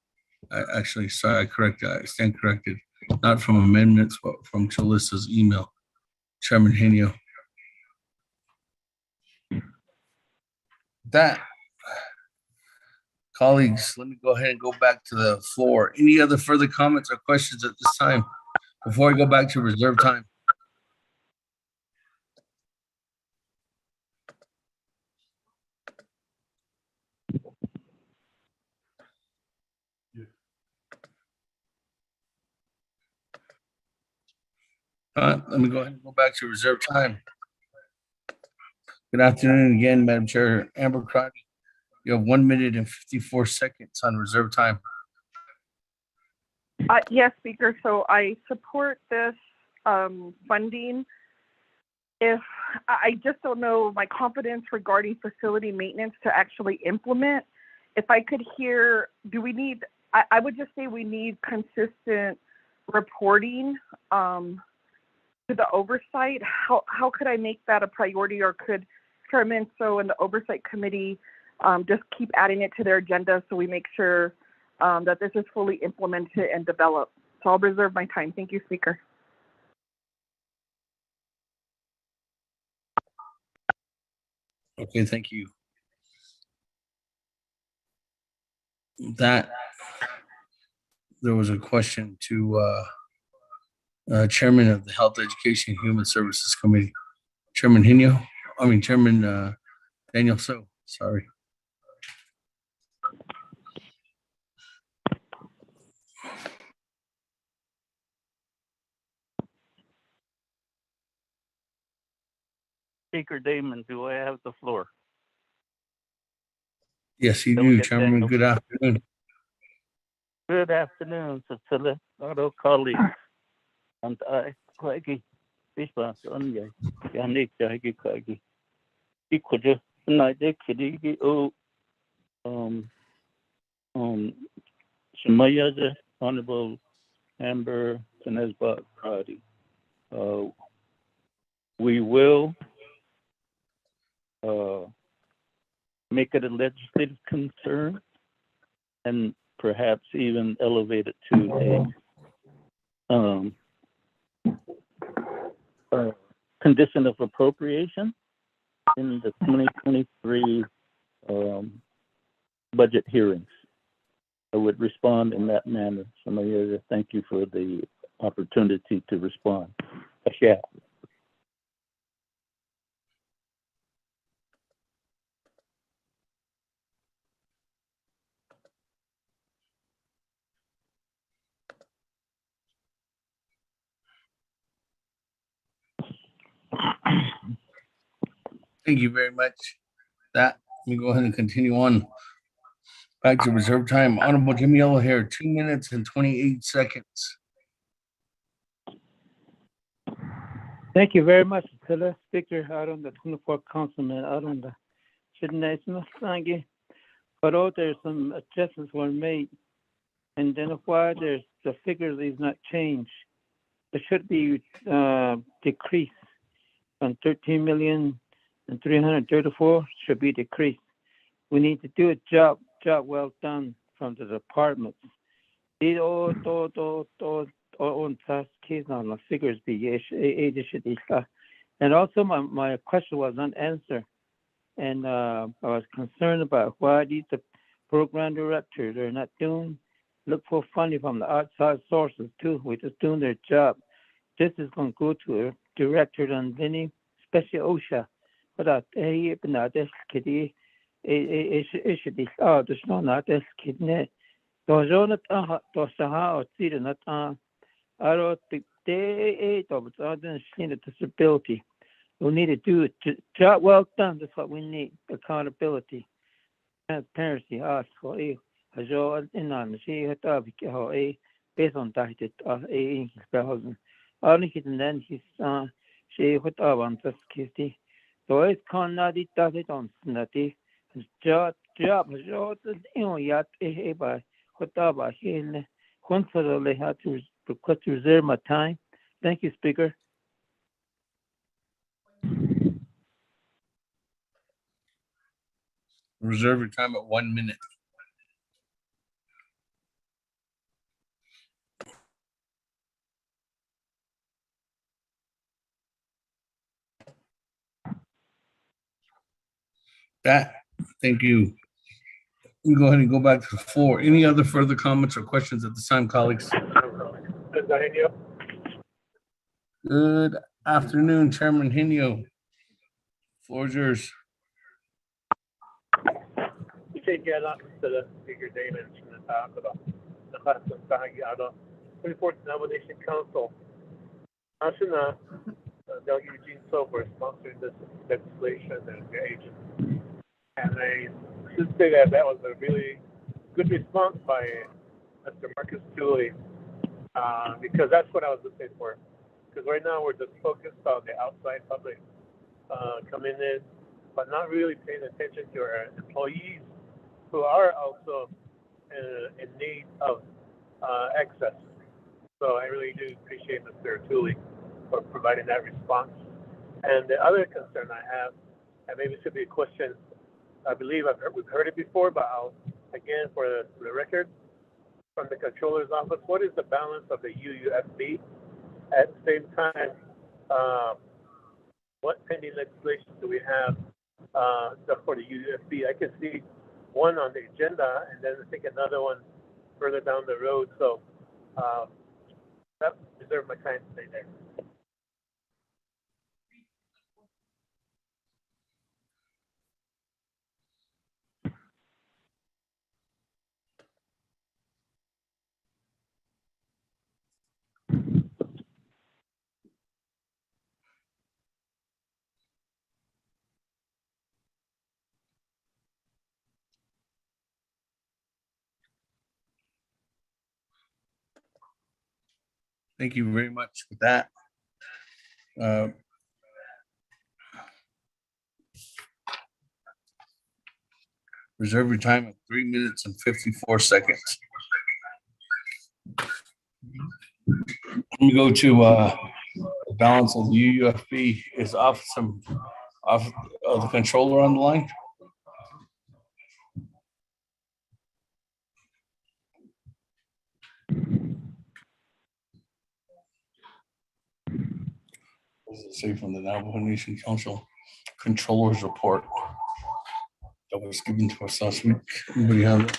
Actually, sorry, I stand corrected. Not from amendments, but from Jalissa's email. Chairman Henio. That, colleagues, let me go ahead and go back to the floor. Any other further comments or questions at this time before I go back to reserve time? Let me go ahead and go back to reserve time. Good afternoon again, Madam Chair. Amber Crotty, you have 1 minute and 54 seconds on reserve time. Yes, Speaker. So I support this funding. If I just don't know my confidence regarding facility maintenance to actually implement. If I could hear, do we need? I would just say we need consistent reporting to the oversight. How could I make that a priority, or could Chairman So and the Oversight Committee just keep adding it to their agenda so we make sure that this is fully implemented and developed? So I'll reserve my time. Thank you, Speaker. Okay, thank you. That there was a question to Chairman of the Health, Education, and Human Services Committee, Chairman Chairman Daniel So. Sorry. Speaker Damon, do I have the floor? Yes, you do, Delegate Chairman. Daniel. Good afternoon. Good afternoon, Cecilia, auto colleagues. And I, Kwagi, response on ya, Yannick, Jagi, Kwagi. Equal, night, they could Shemaya, Honorable Amber Tenesbot Crowdy. We will make it a legislative concern and perhaps even elevate it to a condition of appropriation in the 2023 budget hearings. I would respond in that manner. Somebody, thank you for the opportunity to respond. Yeah. Thank you very much. Let me go ahead and continue on. Back to reserve time. Honorable Jimmy Yellow Hair, 2 minutes and 28 seconds. Thank you very much, Speaker. Out on the 24 councilman, out on the National Sangi. But there's some adjustments were made, and then why there's the figures is not changed. It should be decreased from 13,334,000 should be decreased. We need to do a job well done from the departments. These all on task case on the figures be and also my question was unanswered, and I was concerned about why these program directors they're not look for funding from the outside sources too. We're just doing their job. This is going to go to a director and Vinny, especially OSHA. But this kitty it should be there's no not this kidney. Those on it or see not I don't think they of it's other than a disability. We need to do it. Job well done. That's what we need. Accountability, transparency. Ask for a job in on she had a based on that a thousand. Only hidden then he's she would on this kitty. So it's not it does it on snatty. Job yet a by what about here. Constantly had to request to reserve my time. Thank you, Speaker. Reserve your time at 1 minute. Thank you. We can go ahead and go back to the floor. Any other further comments or questions at this time, colleagues? Good afternoon, Chairman Henio. Floor is yours. You can get up to the Speaker Damon from the top of the class of Sahagado, 24th Nomination Council. Ashina, Delegate Eugene Sober, sponsoring this legislation and the agent. And I should say that was a really good response by Mr. Marcus Dooley, because that's what I was looking for. Because right now we're just focused on the outside public coming in, but not really paying attention to our employees who are also in need of access. So I really do appreciate Mr. Dooley for providing that response. And the other concern I have, and maybe it should be a question, I believe we've heard it before, but I'll, again, for the record, from the Controller's Office, what is the balance of the UUFB? At the same time, what pending legislation do we have for the UUFB? I can see one on the agenda, and then I think another one further down the road. So that deserves my time to stay there. Thank you very much for that. Reserve your time at 3 minutes and 54 seconds. Let me go to the balance of the UUFB. Is off the controller on the line? What does it say from the Navajo Nation Council Controller's Report that was given to us last week? Anybody have it?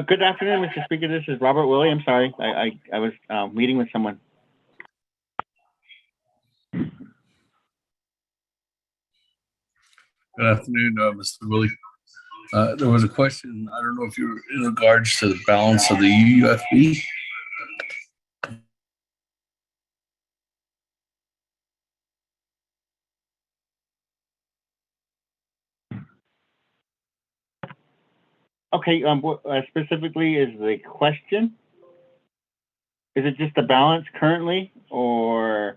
Good afternoon, Mr. Speaker. This is Robert Willie. I'm sorry. I was meeting with someone. Good afternoon, Mr. Willie. There was a question. I don't know if you're in regards to the balance of the UUFB. Okay. What specifically is the question? Is it just the balance currently, or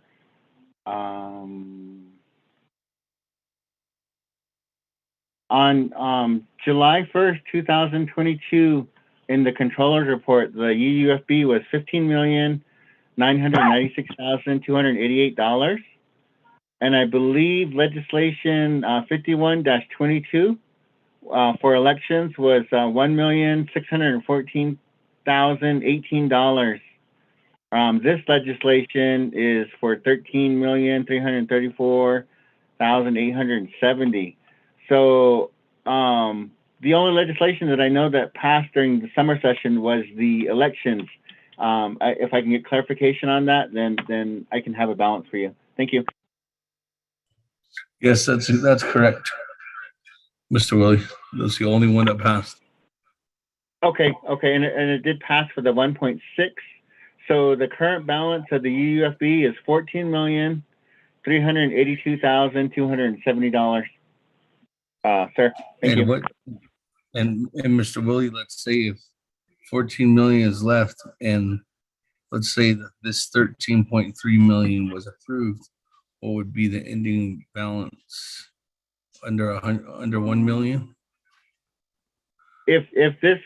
on July 1st, 2022, in the Controller's Report, the UUFB was $15,996,288, and I believe legislation 51-22 for elections was $1,614,018. This legislation is for $13,334,870. So the only legislation that I know that passed during the summer session was the elections. If I can get clarification on that, then I can have a balance for you. Thank you. Yes, that's correct, Mr. Willie. That's the only one that passed. Okay, and it did pass for the 1.6. So the current balance of the UUFB is $14,382,270. Sir, thank you. And Mr. Willie, let's say if 14 million is left, and let's say that this 13.3 million was approved, what would be the ending balance? Under 1 million? If this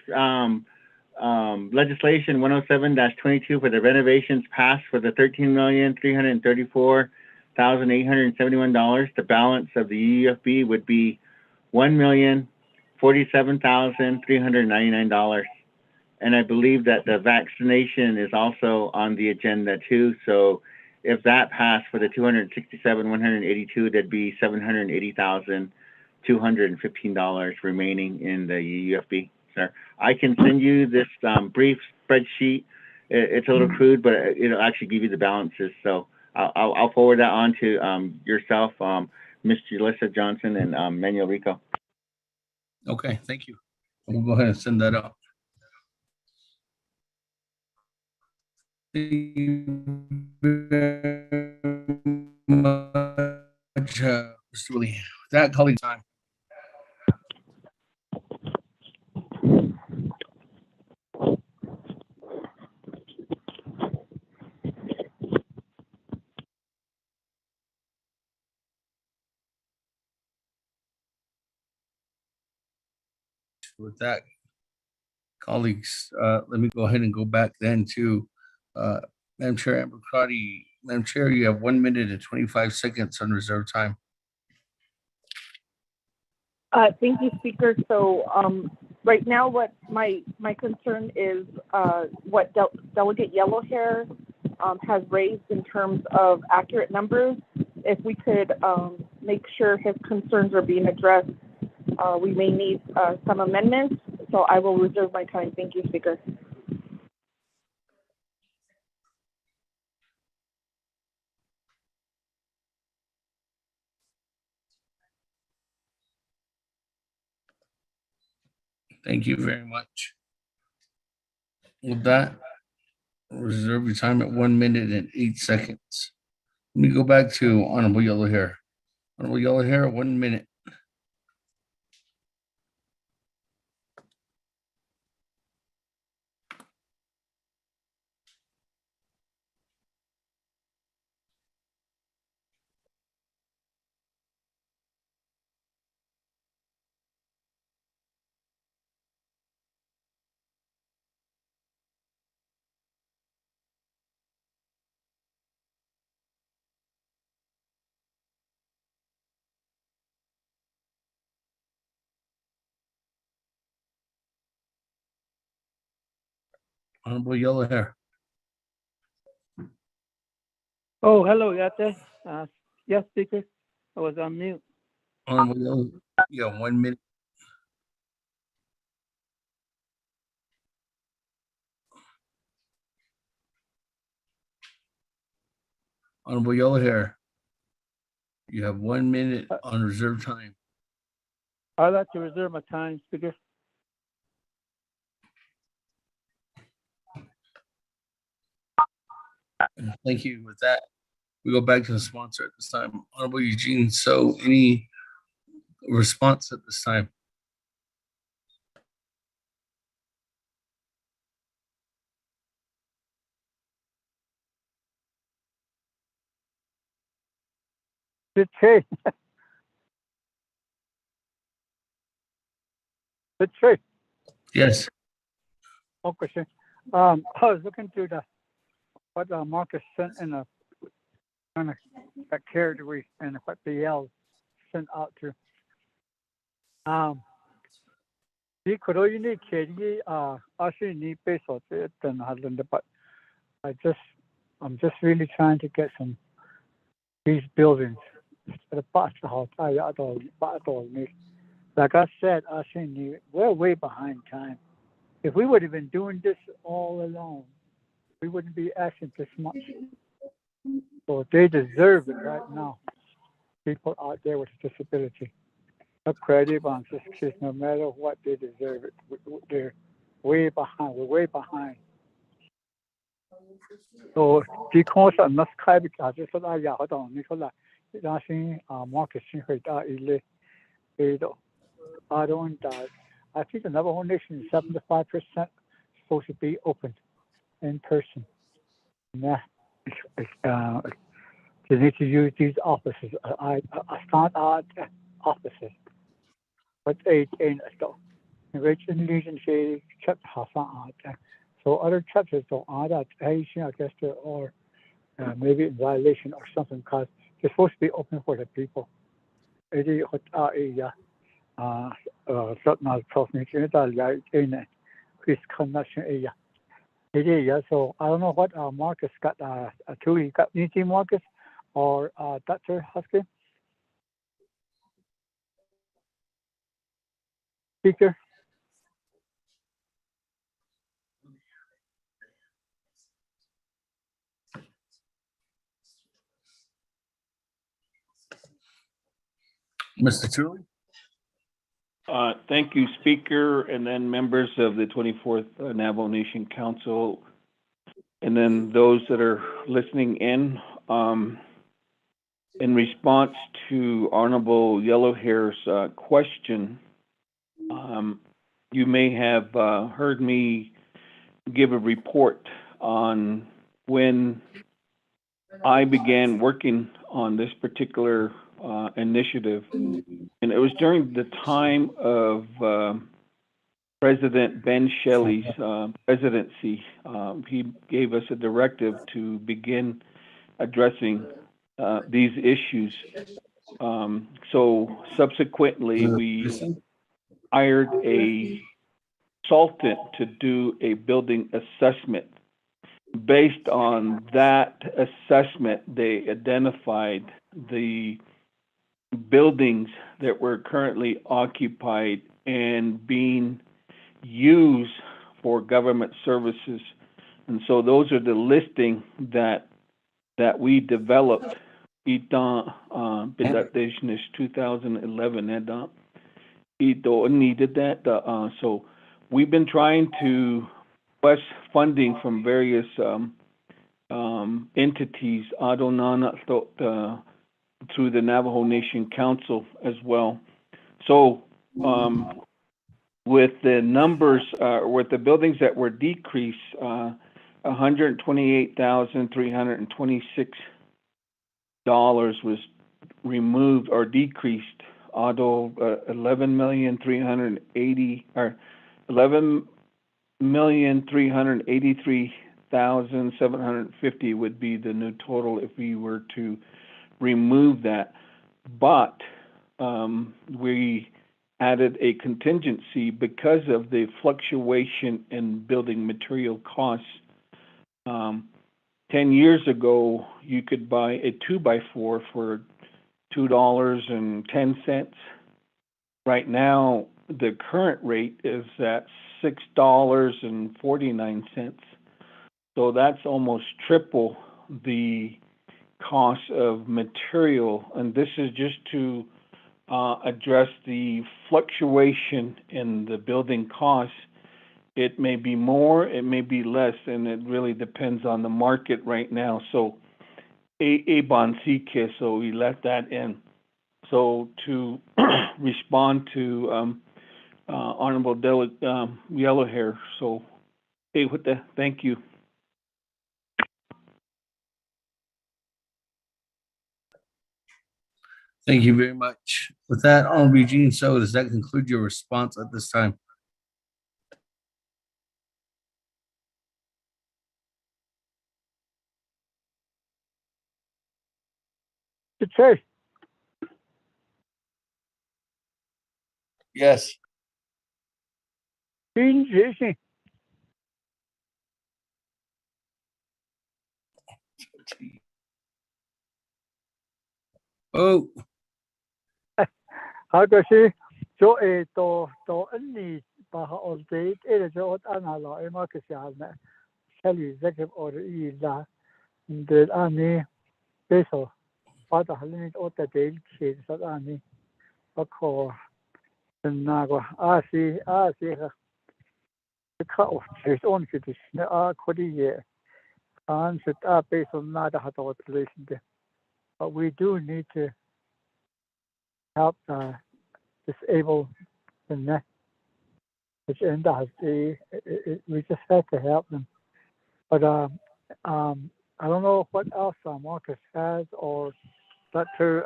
legislation 107-22 for the renovations passed for the $13,334,871, the balance of the UUFB would be $1,047,399. And I believe that the vaccination is also on the agenda too. So if that passed for the 267,182, that'd be $780,215 remaining in the UUFB, sir. I can send you this brief spreadsheet. It's a little crude, but it'll actually give you the balances. So I'll forward that on to yourself, Mr. Alyssa Johnson, and Manuel Rico. Okay, thank you. We'll go ahead and send that out. Thank you very much, Mr. Willie. With that, calling time. With that, colleagues, let me go ahead and go back then to Madam Chair Amber Crotty. Madam Chair, you have 1 minute and 25 seconds on reserve time. Thank you, Speaker. So right now, what my concern is what Delegate Yellowhair has raised in terms of accurate numbers. If we could make sure his concerns are being addressed, we may need some amendments. So I will reserve my time. Thank you, Speaker. Thank you very much. With that, reserve your time at 1 minute and 8 seconds. Let me go back to Honorable Yellowhair. Honorable Yellowhair, 1 minute. Honorable Yellowhair. Oh, hello, Yate. Yes, Speaker. I was on mute. Honorable Yellowhair, you have 1 minute. Honorable Yellowhair, you have 1 minute on reserve time. I'd like to reserve my time, Speaker. Thank you. With that, we go back to the sponsor at this time. Honorable Eugene, so any response at this time? Okay. Okay. Yes. Okay. I was looking through what Marcus sent in a kind of got carried away and what BL sent out to. He could only need Katie, actually need base of it and Hadland, but I'm just really trying to get these buildings. The house, like I said, we're way behind time. If we would have been doing this all along, we wouldn't be asking this much. So they deserve it right now. people out there with disability. A credit on this case, no matter what they deserve, they're way behind. We're way behind. So because I'm not kind of just I got on Nicola, that's in market here that is I don't I think the Navajo Nation is 75% supposed to be open in person. Nah, they need to use these offices. I found out offices, but it ain't so. Which in Legion say chapter has out. So other chapters don't add that. I guess there are maybe in violation or something because they're supposed to be open for the people. It is certain provinces that in Chris connection area. It is so I don't know what Marcus got two. He got anything Marcus or Dr. Husky speaker. Mr. Truly? Thank you, Speaker, and then members of the 24th Navajo Nation Council, and then those that are listening in. In response to Honorable Yellowhair's question, you may have heard me give a report on when I began working on this particular initiative, and it was during the time of President Ben Shelley's presidency. He gave us a directive to begin addressing these issues. So subsequently, we hired a consultant to do a building assessment. Based on that assessment, they identified the buildings that were currently occupied and being used for government services. And so those are the listing that we developed. Presentation is 2011, and needed that. So we've been trying to request funding from various entities, through the Navajo Nation Council as well. So with the numbers, with the buildings that were decreased, $128,326 was removed or decreased. Although 11,380 or 11,383,750 would be the new total if we were to remove that. But we added a contingency because of the fluctuation in building material costs. 10 years ago, you could buy a 2x4 for $2.10. Right now, the current rate is at $6.49. So that's almost triple the cost of material. And this is just to address the fluctuation in the building costs. It may be more, it may be less, and it really depends on the market right now. So so we let that in. So to respond to Honorable Delegate Yellowhair, so thank you. Thank you very much. With that, Honorable Eugene, so does that conclude your response at this time? Chair. Yes. Oh. 아저씨, 저 언니 올 때, 저 안하러 마켓이 하네. 셀리 executive order 이라. 근데 안에 그래서 father halin o ta del che sa ani ba ko na go a si ha ka of is on fit is na a kodi ye an sit a based on na da hat relation de but we do need to help disable the net which end has we just have to help them but I don't know what else Marcus has or Dr.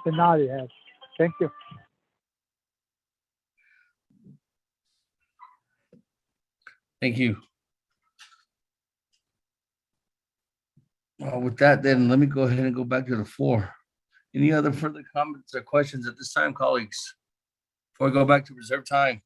Benali has. Thank you. Thank you. With that, then let me go ahead and go back to the floor. Any other further comments or questions at this time, colleagues? Before I go back to reserve time.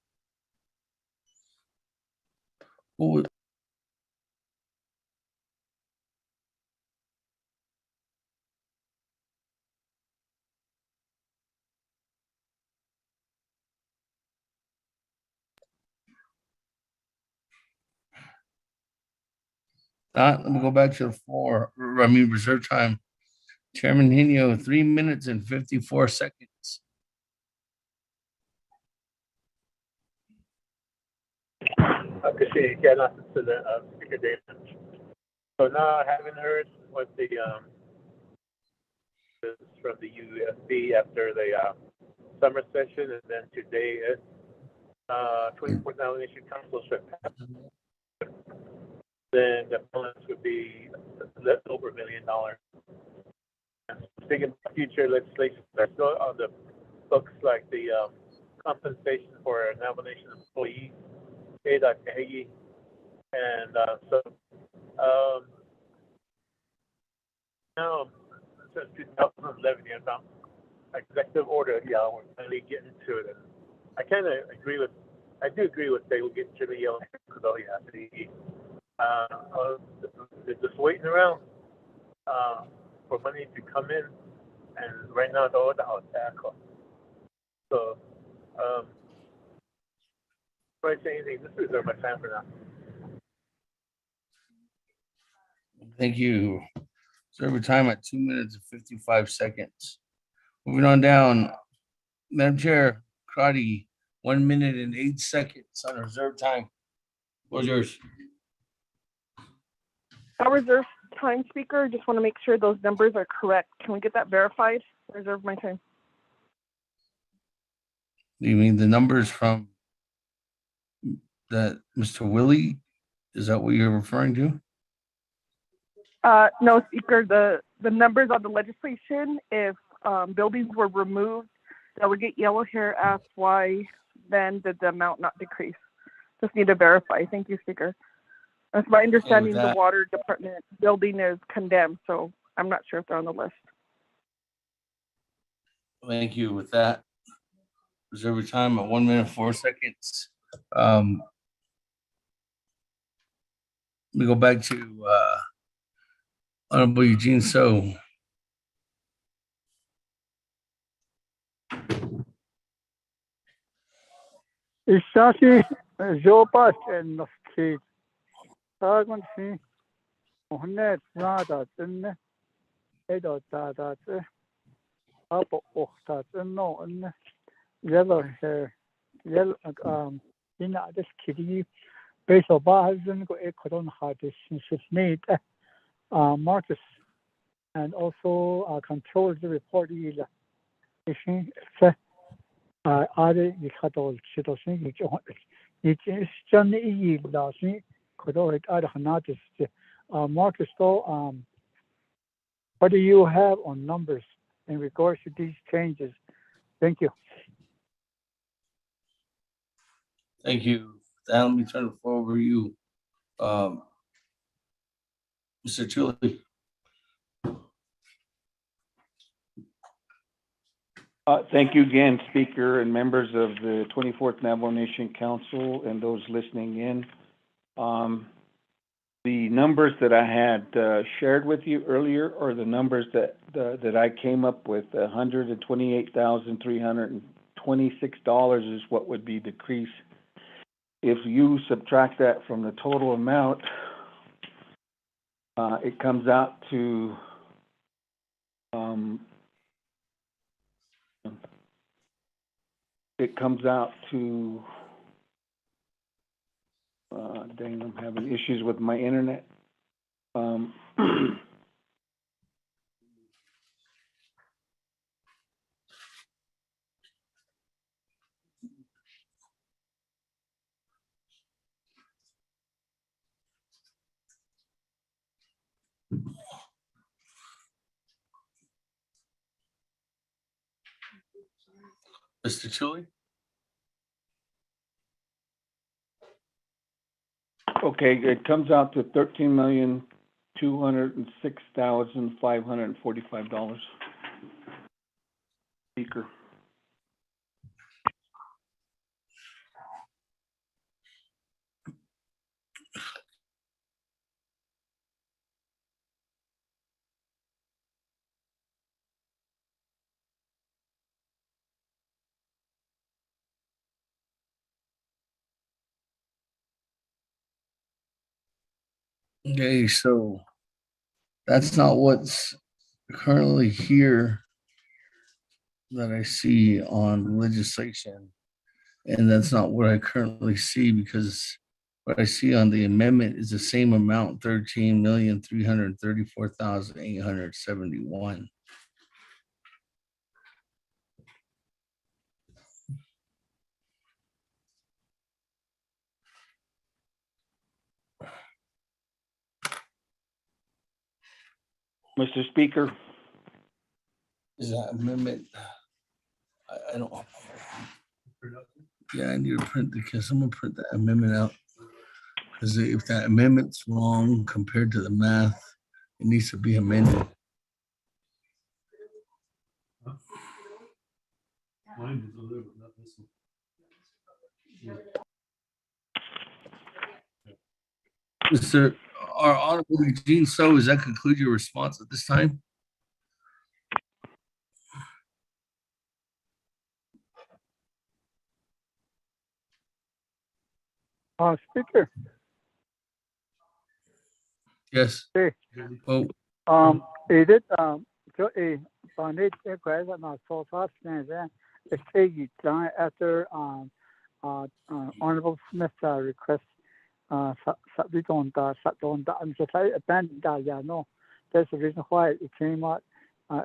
Let me go back to the floor. Reserve time. Chairman Hino, 3 minutes and 54 seconds. Okay, again, to the speaker David. So now, having heard what the from the UFB after the summer session, and then today is 24th Nomination Council should pass, then the balance would be less over $1 million. Thinking about future legislation that's still on the books, like the compensation for a nomination employee, and so now since 2011, executive order, we're finally getting to it. And I kind of agree with they will get Jimmy yelling because all you have to eat. They're just waiting around for money to come in, and right now the order is tackle. So, before I say anything, just reserve my time for now. Thank you. Reserve time at 2 minutes and 55 seconds. Moving on down, Madam Chair, Crotty, 1 minute and 8 seconds on reserve time. What's yours? Our reserve time, Speaker. Just want to make sure those numbers are correct. Can we get that verified? Reserve my time. You mean the numbers from that Mr. Willie? Is that what you're referring to? No, Speaker. The numbers on the legislation, if buildings were removed, Delegate Yellow Hair asked why then did the amount not decrease. Just need to verify. Thank you, Speaker. That's my understanding. The water department building is condemned, so I'm not sure if they're on the list. Thank you. With that, reserve your time at 1 minute, 4 seconds. Let me go back to Honorable Eugene So. Ishaki Jopas and Noski Sagon Si Mohamed Nada in Edo Dada Apo Ochta no yellow hair yellow in this kitty base of Bahazen go Ecoron Hardis made Marcus and also controls the report either. 아래 이카도 시도신 이제 전에 이 라시 그도 아래 하나 됐지. Marcus, though, what do you have on numbers in regards to these changes? Thank you. Thank you. Let me turn the floor over to you, Mr. Chuli. Thank you again, Speaker and members of the 24th Navajo Nation Council and those listening in. The numbers that I had shared with you earlier are the numbers that I came up with. $128,326 is what would be decreased. If you subtract that from the total amount It comes out to, dang, I'm having issues with my internet. Mr. Chuli? Okay, it comes out to $13,206,545. Speaker. Okay, so that's not what's currently here that I see on legislation. And that's not what I currently see, because what I see on the amendment is the same amount, 13,334,871. Mr. Speaker. Is that amendment? I don't. Yeah, I need to print someone print that amendment out. Because if that amendment's wrong compared to the math, it needs to be amended. Mine is a little bit, not this one. Mr. Our Honorable Eugene So, does that conclude your response at this time? Speaker. Yes. Hey. Oh. It is so a bonnet question not so fast and it's taking time after Honorable Smith request we don't I'm just abandoned that no. There's a reason why it came out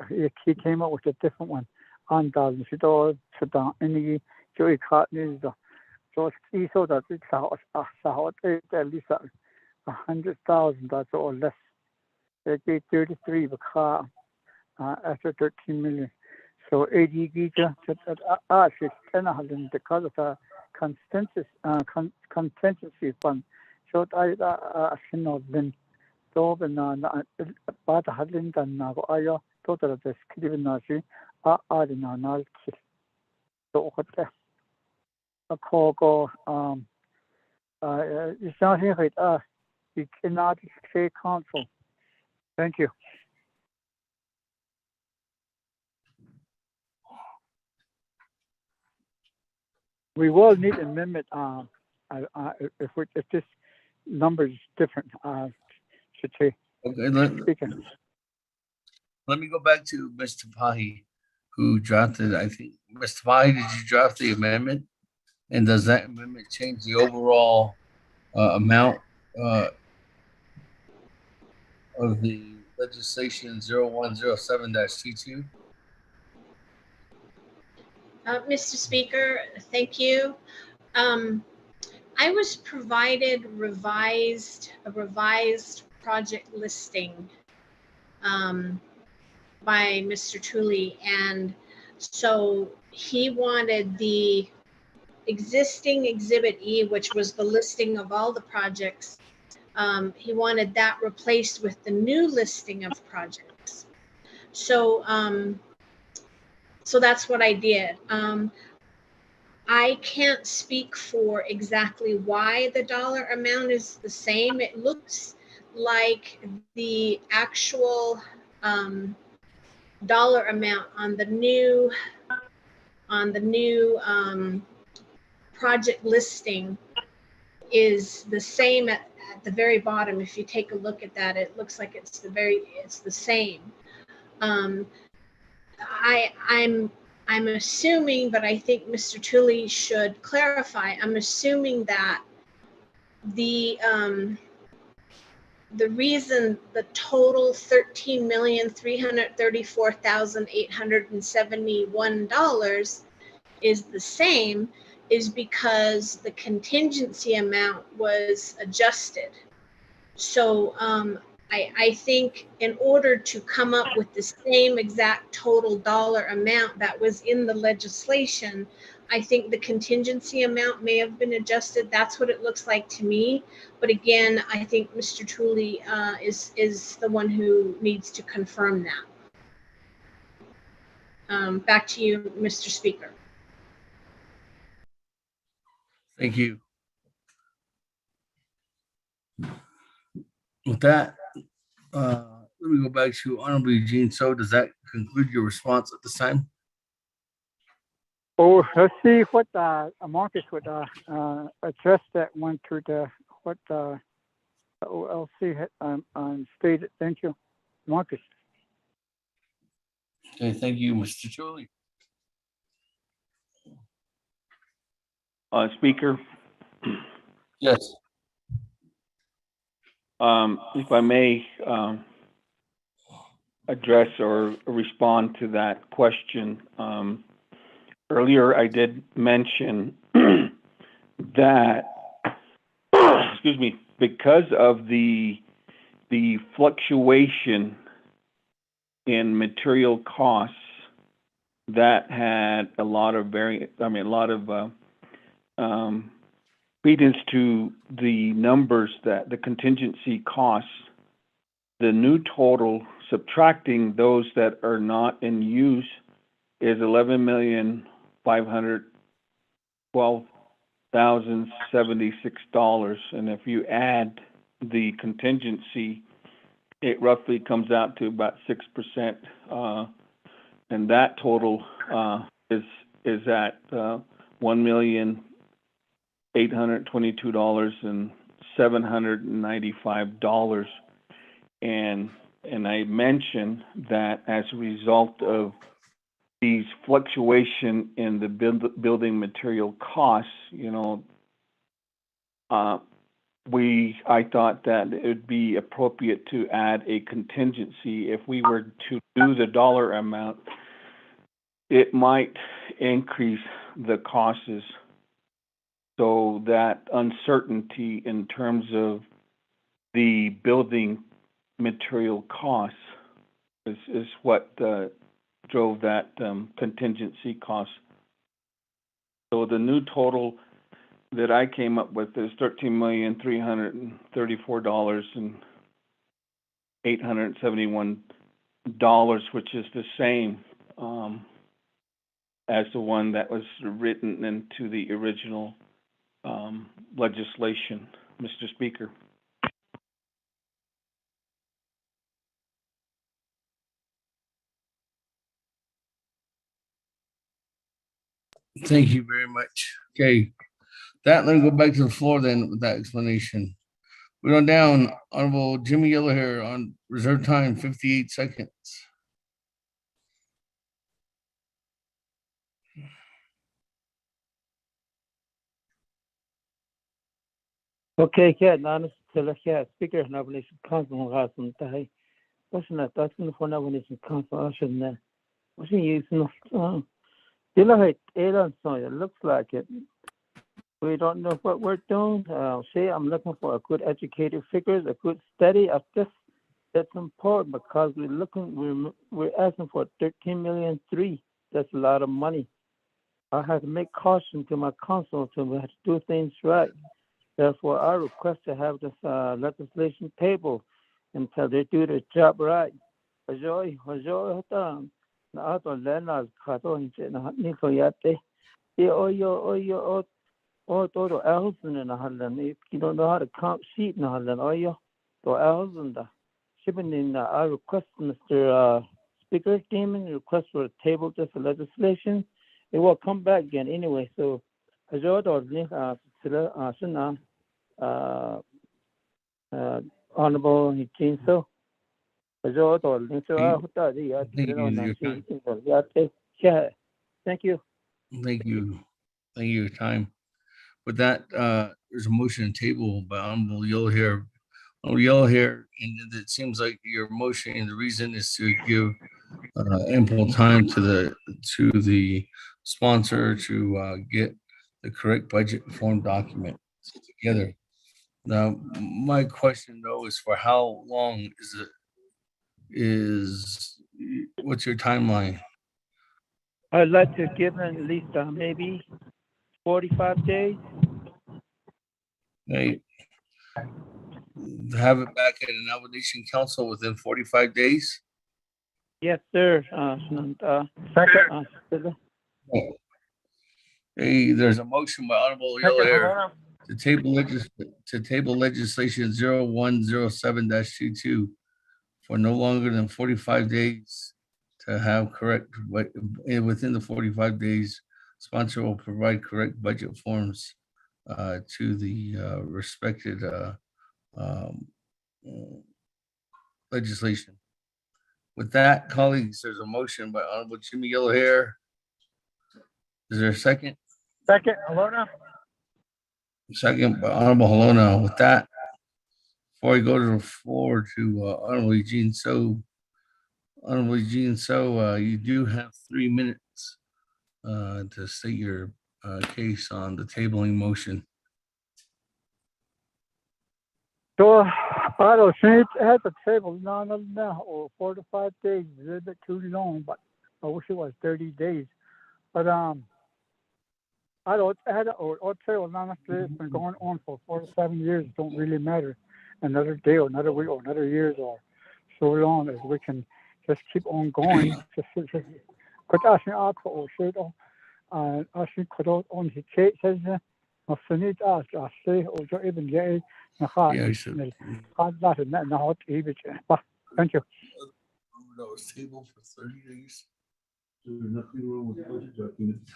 he came up with a different one on the Fido Sudan any Joey caught news so he saw that it's at least 100,000 that's or less. They gave 33 after 13 million. So 80 giga actually 10 because of the contingency fund. So I cannot been been بعد حلين دنا وآيا توتر بس كده ناسي آدنا نال كيل. So what a call it's not here you cannot say council. Thank you. We will need an amendment if this number is different. Should say. Okay. Let me go back to Mr. Pahi, who drafted. I think Mr. Pahi, did you draft the amendment? And does that amendment change the overall amount of the legislation 0107-22? Mr. Speaker, thank you. I was provided a revised project listing by Mr. Tully, and so he wanted the existing Exhibit E, which was the listing of all the projects. He wanted that replaced with the new listing of projects. So, so that's what I did. I can't speak for exactly why the dollar amount is the same. It looks like the actual dollar amount on the new project listing is the same at the very bottom, if you take a look at that, it looks like it's the same. I'm assuming, but I think Mr. Tully should clarify. I'm assuming that the reason the total $13,334,871 is the same is because the contingency amount was adjusted. So I think in order to come up with the same exact total dollar amount that was in the legislation, I think the contingency amount may have been adjusted. That's what it looks like to me. But again, I think Mr. Tully is the one who needs to confirm that. Back to you, Mr. Speaker. Thank you. With that, let me go back to Honorable Eugene. So does that conclude your response at this time? Oh, let's see what Marcus would address that one to what OLC had stated. Thank you, Marcus. Okay, thank you, Mr. Tully. Speaker. Yes. If I may address or respond to that question. Earlier, I did mention that, excuse me, because of the fluctuation in material costs, that had a lot of credence to the numbers that the contingency costs. The new total, subtracting those that are not in use, is $11,512,076. And if you add the contingency, it roughly comes out to about 6%. And that total is at $1,822,795. And I mentioned that as a result of these fluctuation in the building material costs, I thought that it would be appropriate to add a contingency. If we were to do the dollar amount, it might increase the costs. So that uncertainty in terms of the building material costs is what drove that contingency cost. So the new total that I came up with is $13,334,871, which is the same as the one that was written into the original legislation, Mr. Speaker. Thank you very much. Okay, let me go back to the floor then with that explanation. We're on down, Honorable Jimmy Yellowhair on reserve time, 58 seconds. Okay, Speaker, Nomination Council, Rasm Tahi. What's not asking for Nomination Council? I shouldn't. What's he using? It looks like it. We don't know what we're doing. Say I'm looking for a good educated figures, a good study of this. That's important because we're asking for 13,000,003. That's a lot of money. I have to make caution to my council to we have to do things right. Therefore, I request to have this legislation tabled until they do their job right. Na ato lena kato hinche na niko yate. Oyo todo elsen na halan. If you don't know how to count sheet na halan oyo to elsen da. Shipping in I request Mr. Speaker Demon request for a table this legislation. It will come back again anyway. So ajo do link sila suna Honorable Eugene So. Zo to link to Okay. huta di ya Thank you. no na Your si time. ya te yeah. Thank you. Thank you. Thank you. Your time. With that, there's a motion to table by Honorable Yellow Hair. Honorable Yellow Hair, and it seems like your motion, and the reason is to give ample time to the sponsor to get the correct budget form document together. Now, my question though is for how long what's your timeline? I'd like to give them at least maybe 45 days. Right. Have it back at an nomination council within 45 days? Yes, sir. Second. Hey, there's a motion by Honorable Yellow Hair to table legislation 0107-22 for no longer than 45 days to have correct, but within the 45 days, sponsor will provide correct budget forms to the respected legislation. With that, colleagues, there's a motion by Honorable Jimmy Yellow Hair. Is there a second? Second, Alona. Second by Honorable Halona. With that, before we go to the floor to Honorable Eugene So, Honorable Eugene So, you do have 3 minutes to state your case on the tabling motion. So I don't think it at the table now or 4 to 5 days is a little bit too long, but I wish it was 30 days. But I don't add or table now it's been going on for 4 to 7 years. It don't really matter. Another day or another week or another years or so long as we can just keep on going. Just I think I could say I think could on the case says I need us I say or even get Yes, sir. Thank you. That was tabled for 30 days. There's nothing wrong with budget documents.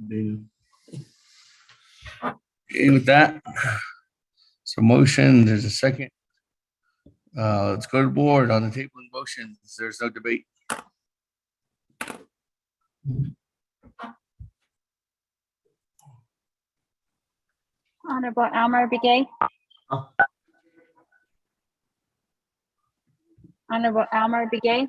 Dana. Okay, with that, so motion, there's a second. Let's go to the board on the tabling motion. There's no debate. Honorable Almar Begay. Honorable Almar Begay.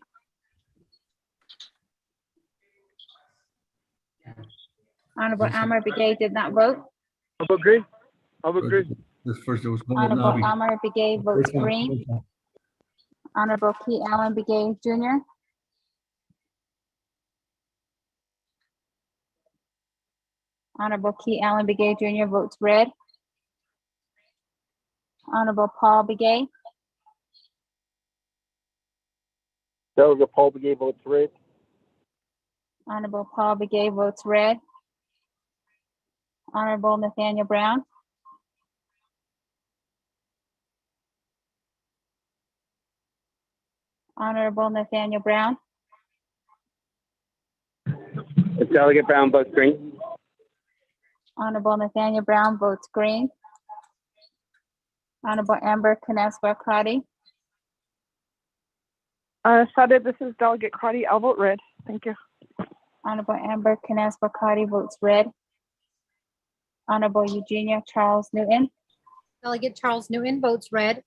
Honorable Almar Begay did not vote. I will agree. I will agree. This first, there was one Honorable lobby. Almar Begay votes green. Honorable Key Allen Begay Jr. Honorable Key Allen Begay Jr. votes red. Honorable Paul Begay. Delegate Paul Begay votes red. Honorable Paul Begay votes red. Honorable Nathaniel Brown. Honorable Nathaniel Brown. Delegate Brown votes green. Honorable Nathaniel Brown votes green. Honorable Amber Canespa Crotty. Sada, this is Delegate Crotty. I'll vote red. Thank you. Honorable Amber Canespa Crotty votes red. Honorable Eugenia Charles Newton. Delegate Charles Newton votes red.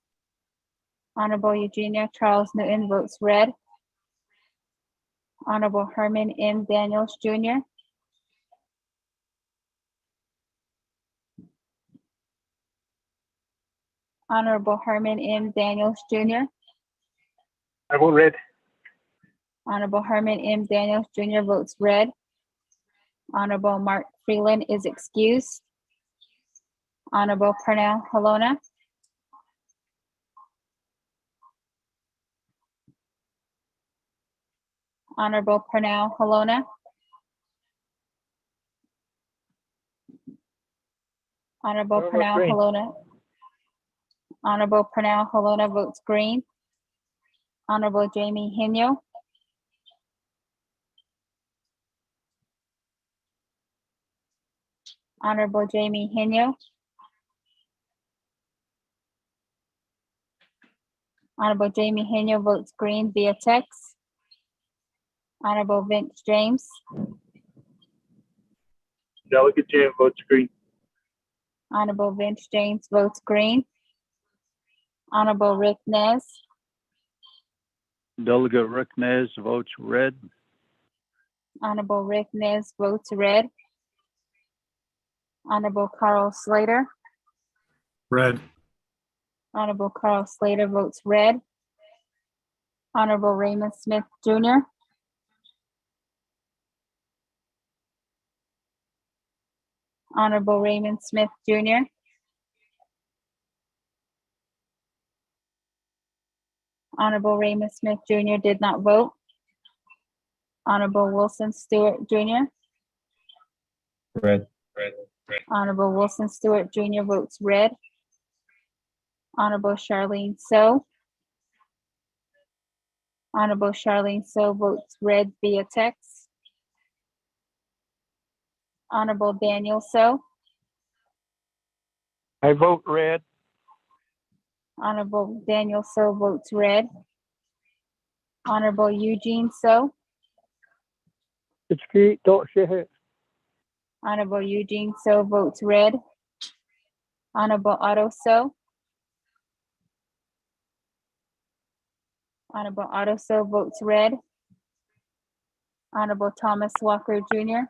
Honorable Eugenia Charles Newton votes red. Honorable Herman M. Daniels Jr. Honorable Herman M. Daniels Jr. I vote red. Honorable Herman M. Daniels Jr. votes red. Honorable Mark Freeland is excused. Honorable Pernell Halona. Honorable Pernell Halona. Honorable Pernell Halona. Honorable Pernell Halona votes green. Honorable Jamie Henyo. Honorable Jamie Henyo. Honorable Jamie Henyo votes green via text. Honorable Vince James. Delegate Jan votes green. Honorable Vince James votes green. Honorable Rick Nez. Delegate Rick Nez votes red. Honorable Rick Nez votes red. Honorable Carl Slater. Red. Honorable Carl Slater votes red. Honorable Raymond Smith Jr. Honorable Raymond Smith Jr. Honorable Raymond Smith Jr. did not vote. Honorable Wilson Stewart Jr. Red. Honorable Wilson Stewart Jr. votes red. Honorable Charlene So. Honorable Charlene So votes red via text. Honorable Daniel So. I vote red. Honorable Daniel So votes red. Honorable Eugene So. Honorable Eugene So votes red. Honorable Otto So. Honorable Otto So votes red. Honorable Thomas Walker Jr.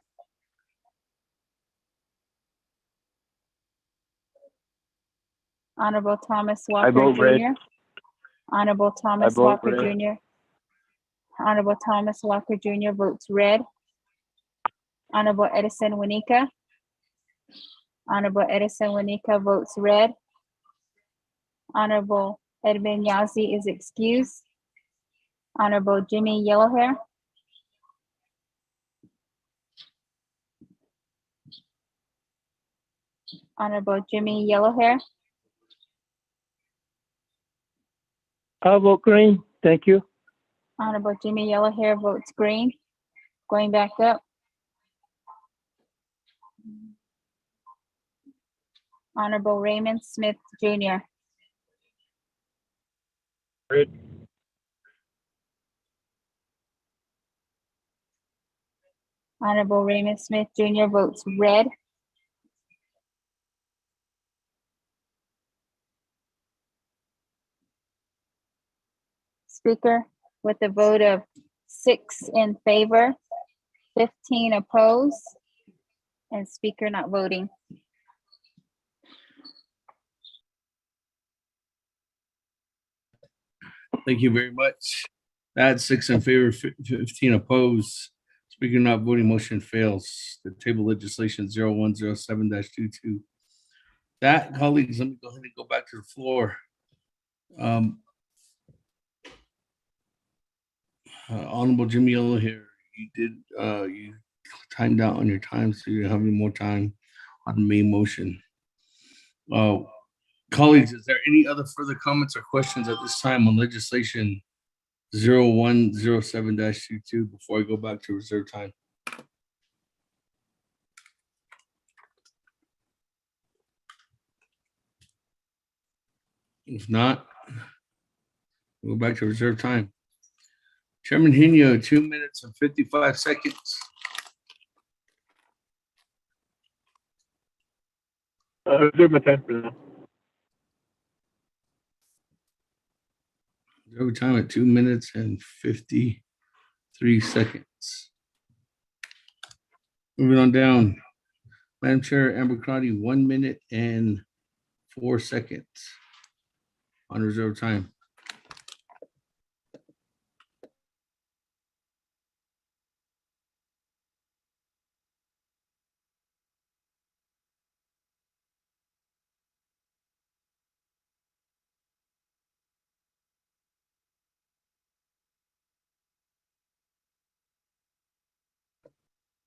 Honorable Thomas Walker vote red. Jr. Honorable Thomas vote Walker red. Jr. Honorable Thomas Walker Jr. votes red. Honorable Edison Winika. Honorable Edison Winika votes red. Honorable Edmund Yazzie is excused. Honorable Jimmy Yellowhair. Honorable Jimmy Yellowhair. I vote green. Thank you. Honorable Jimmy Yellowhair votes green. Going back up. Honorable Raymond Smith Jr. Red. Honorable Raymond Smith Jr. votes red. Speaker, with a vote of 6 in favor, 15 opposed, and Speaker not voting. Thank you very much. That's 6 in favor, 15 opposed. Speaker not voting, motion fails. The table legislation 0107-22. That, colleagues, let me go ahead and go back to the floor. Honorable Jimmy Yellow here, you timed out on your time, so you're having more time on the main motion. Colleagues, is there any other further comments or questions at this time on legislation 0107-22 before I go back to reserve time? If not, we'll go back to reserve time. Chairman Henyo, 2 minutes and 55 seconds. Reserve my time for now. Reserve time at 2 minutes and 53 seconds. Moving on down. Madam Chair, Amber Crotty, 1 minute and 4 seconds on reserve time.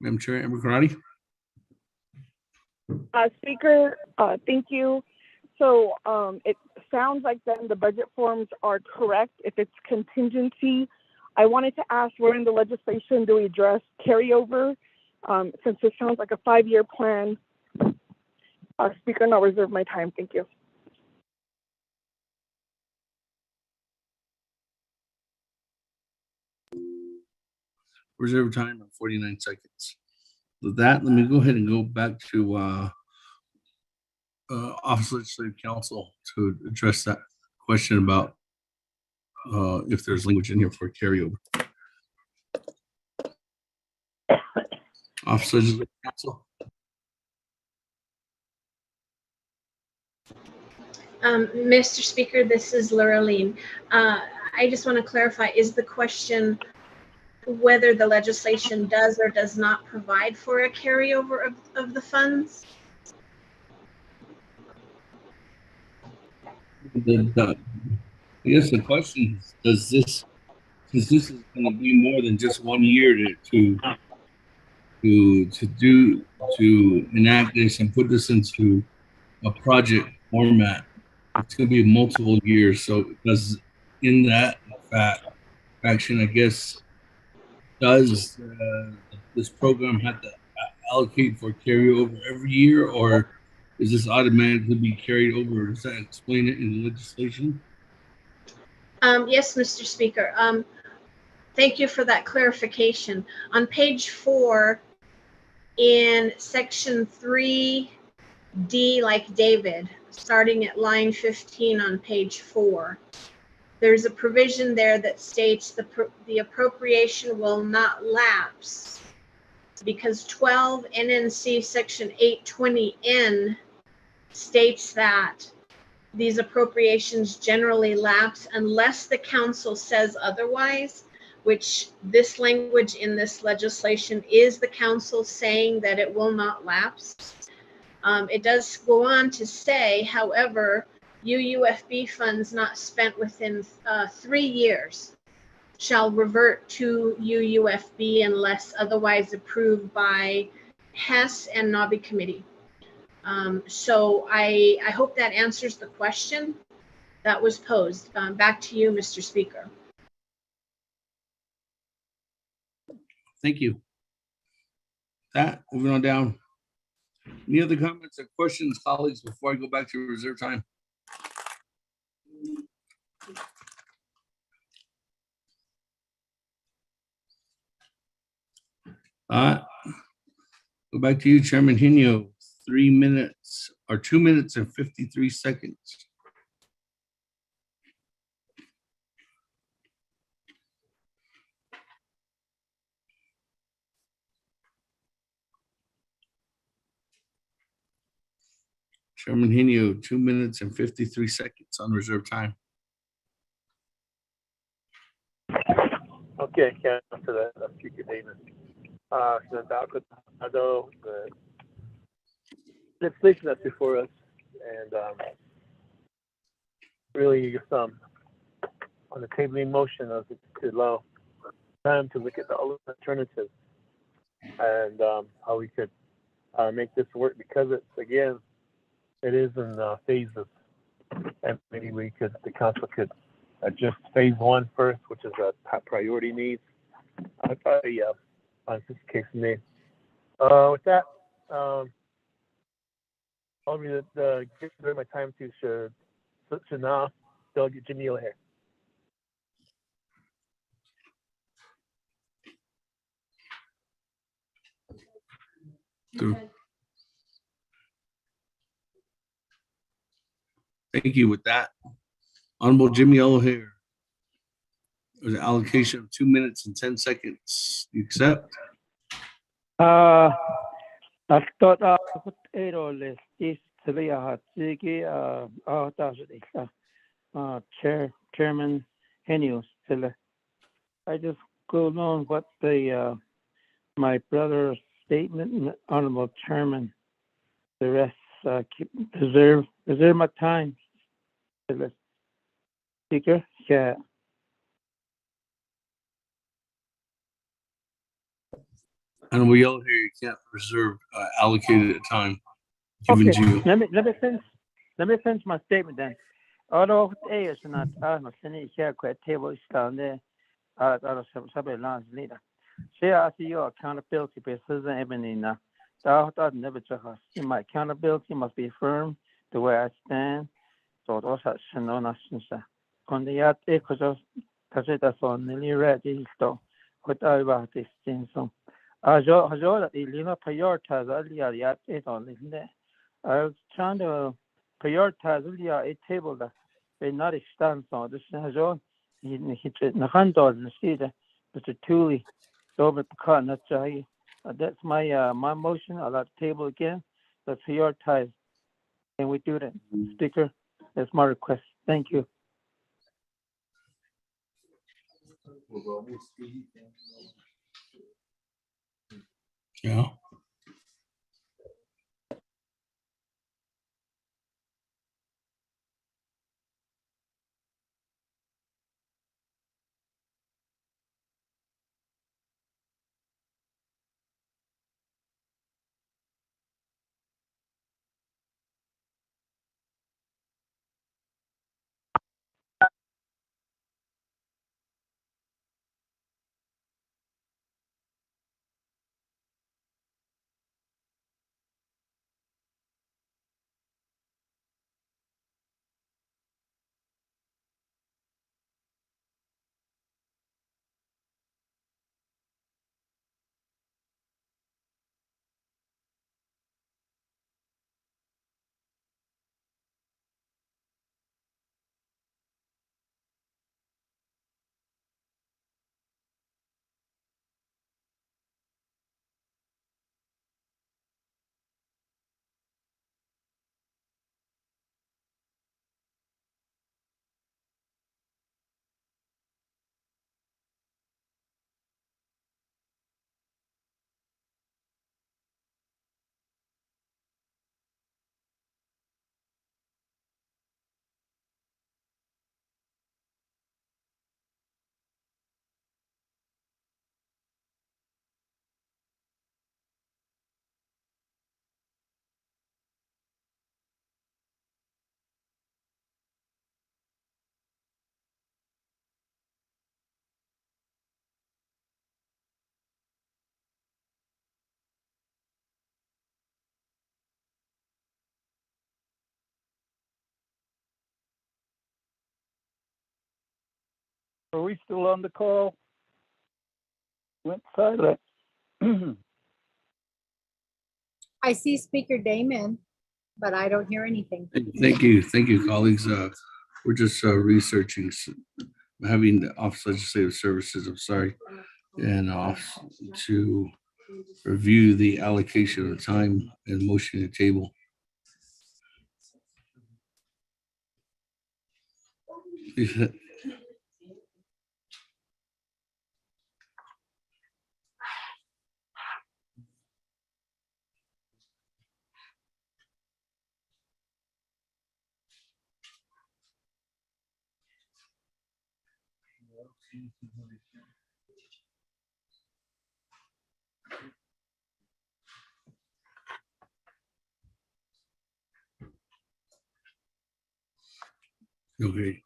Madam Chair, Amber Crotty. Speaker, thank you. So it sounds like then the budget forms are correct if it's contingency. I wanted to ask, where in the legislation do we address carryover? Since it sounds like a 5-year plan. Speaker, and I'll reserve my time. Thank you. Reserve time of 49 seconds. With that, let me go ahead and go back to Office of Legislative Counsel to address that question about if there's language in here for carryover. Office of Legislative Counsel. Mr. Speaker, this is Lorraine. I just want to clarify, is the question whether the legislation does or does not provide for a carryover of the funds? I guess the question is, does this, because this is going to be more than just 1 year to enact this and put this into a project format, it's going to be multiple years. So does in that action, I guess, does this program have to allocate for carryover every year, or is this automatically be carried over? Does that explain it in the legislation? Yes, Mr. Speaker. Thank you for that clarification. On page 4, in section 3D, like David, starting at line 15 on page 4, there's a provision there that states the appropriation will not lapse because 12 NNC section 820N states that these appropriations generally lapse unless the council says otherwise, which this language in this legislation is the council saying that it will not lapse. It does go on to say, however, UUFB funds not spent within 3 years shall revert to UUFB unless otherwise approved by HES and NABI committee. So I hope that answers the question that was posed. Back to you, Mr. Speaker. Thank you. That, moving on down. Any other comments or questions, colleagues, before I go back to reserve time? Go back to you, Chairman Hino. 3 minutes or 2 minutes and 53 seconds. Chairman Hino, 2 minutes and 53 seconds on reserve time. Okay, I can't answer that, Speaker Davis. The legislation that's before us, and really just on the tabling motion of it to allow time to look at the alternatives and how we could make this work, because it's, again, it is in phases, and maybe the council could adjust phase 1 first, which is a top priority needs. On this case me. With that, I'll give my time to Shana, Delegate Jimmy O'Hare. Thank you. With that, Honorable Jimmy O'Hare. There's an allocation of 2 minutes and 10 seconds. You accept? I thought Chairman Henius. I just go along what my brother's statement, Honorable Chairman. The rest reserve my time. Speaker, yeah. And we all hear you can't reserve allocated time given Okay, to you. let me finish my statement then. Although is not table down there, your accountability basis and my accountability must be firm the way I stand. So those are on the yard because that's on nearly ready. So what I about this thing. So, I Ilina prioritize earlier yet it on it. I was trying to prioritize earlier a table that they not extend so this has all he the handle and see the Mr. Tooley over the car not that's my my motion. I'll have the table again. Let's prioritize. Can we do that? Speaker, that's my request. Thank you. Yeah. Are we still on the call? Went silent. I see Speaker Damon, but I don't hear anything. Thank you, colleagues. We're just researching, having the Office of Legislative Services, I'm sorry, and off to review the allocation of time and motion to table. Okay.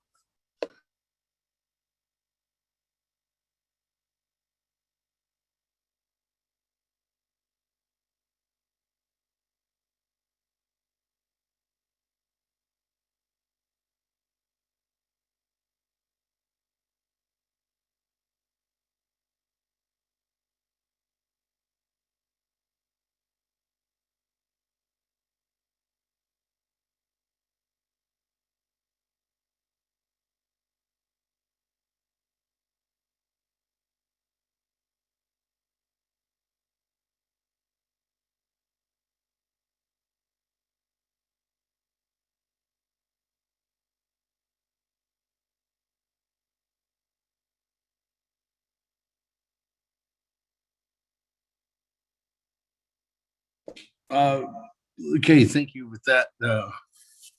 Okay, thank you. With that,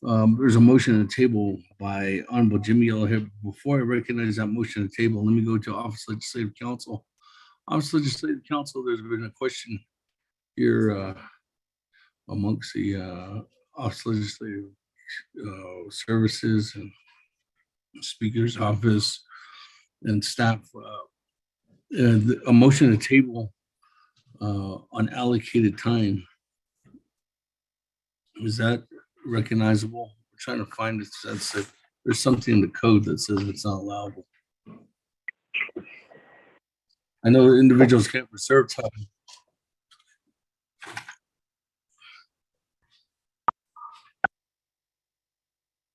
there's a motion to table by Honorable Jimmy Yellowhead. Before I recognize that motion to table, let me go to Office Legislative Council. Office Legislative Council, there's been a question here amongst the Office Legislative Services and Speaker's Office and staff. A motion to table on allocated time. Is that recognizable? We're trying to find it. There's something in the code that says it's not allowable. I know individuals can't reserve time.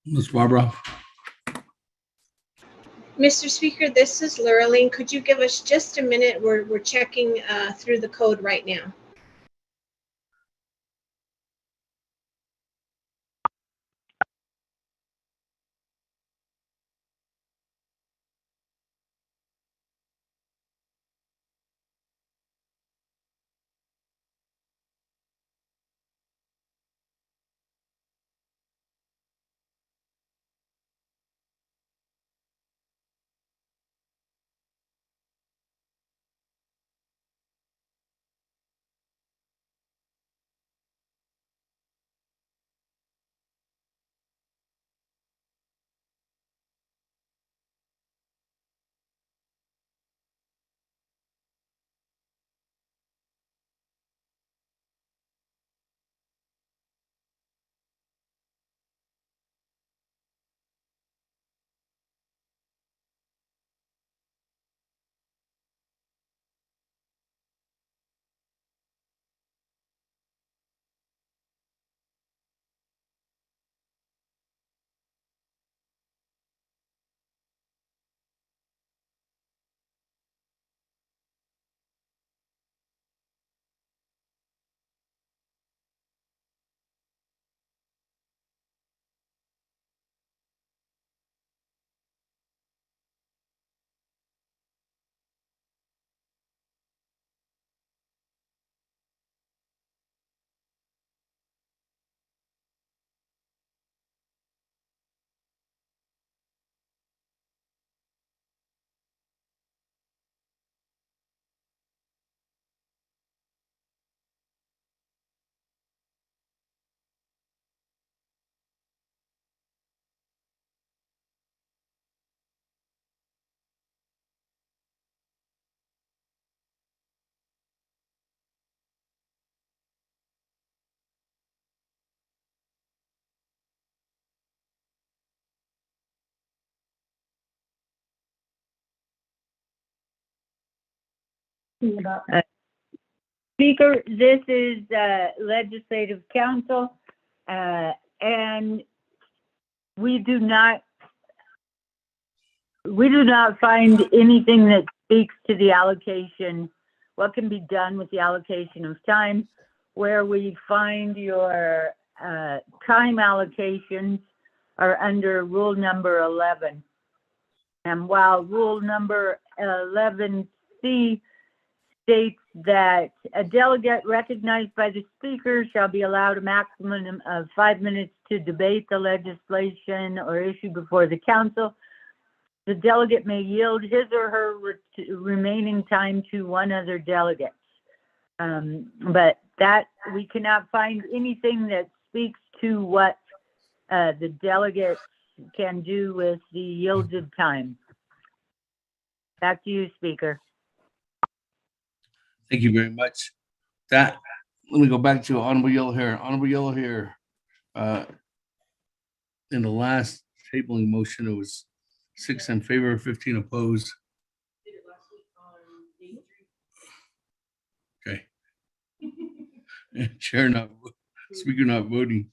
Ms. Barbara? Mr. Speaker, this is Lurleen. Could you give us just a minute? We're checking through the code right now. Speaker, this is Legislative Council, and we do not find anything that speaks to the allocation, what can be done with the allocation of time. Where we find your time allocations are under rule number 11. And while rule number 11C states that a delegate recognized by the speaker shall be allowed a maximum of 5 minutes to debate the legislation or issue before the council, the delegate may yield his or her remaining time to one other delegate. But that we cannot find anything that speaks to what the delegate can do with the yielded time. Back to you, Speaker. Thank you very much. Let me go back to Honorable Yellow Hair. Honorable Yellow Hair, in the last tabling motion, it was 6 in favor, 15 opposed. Okay. Speaker not voting.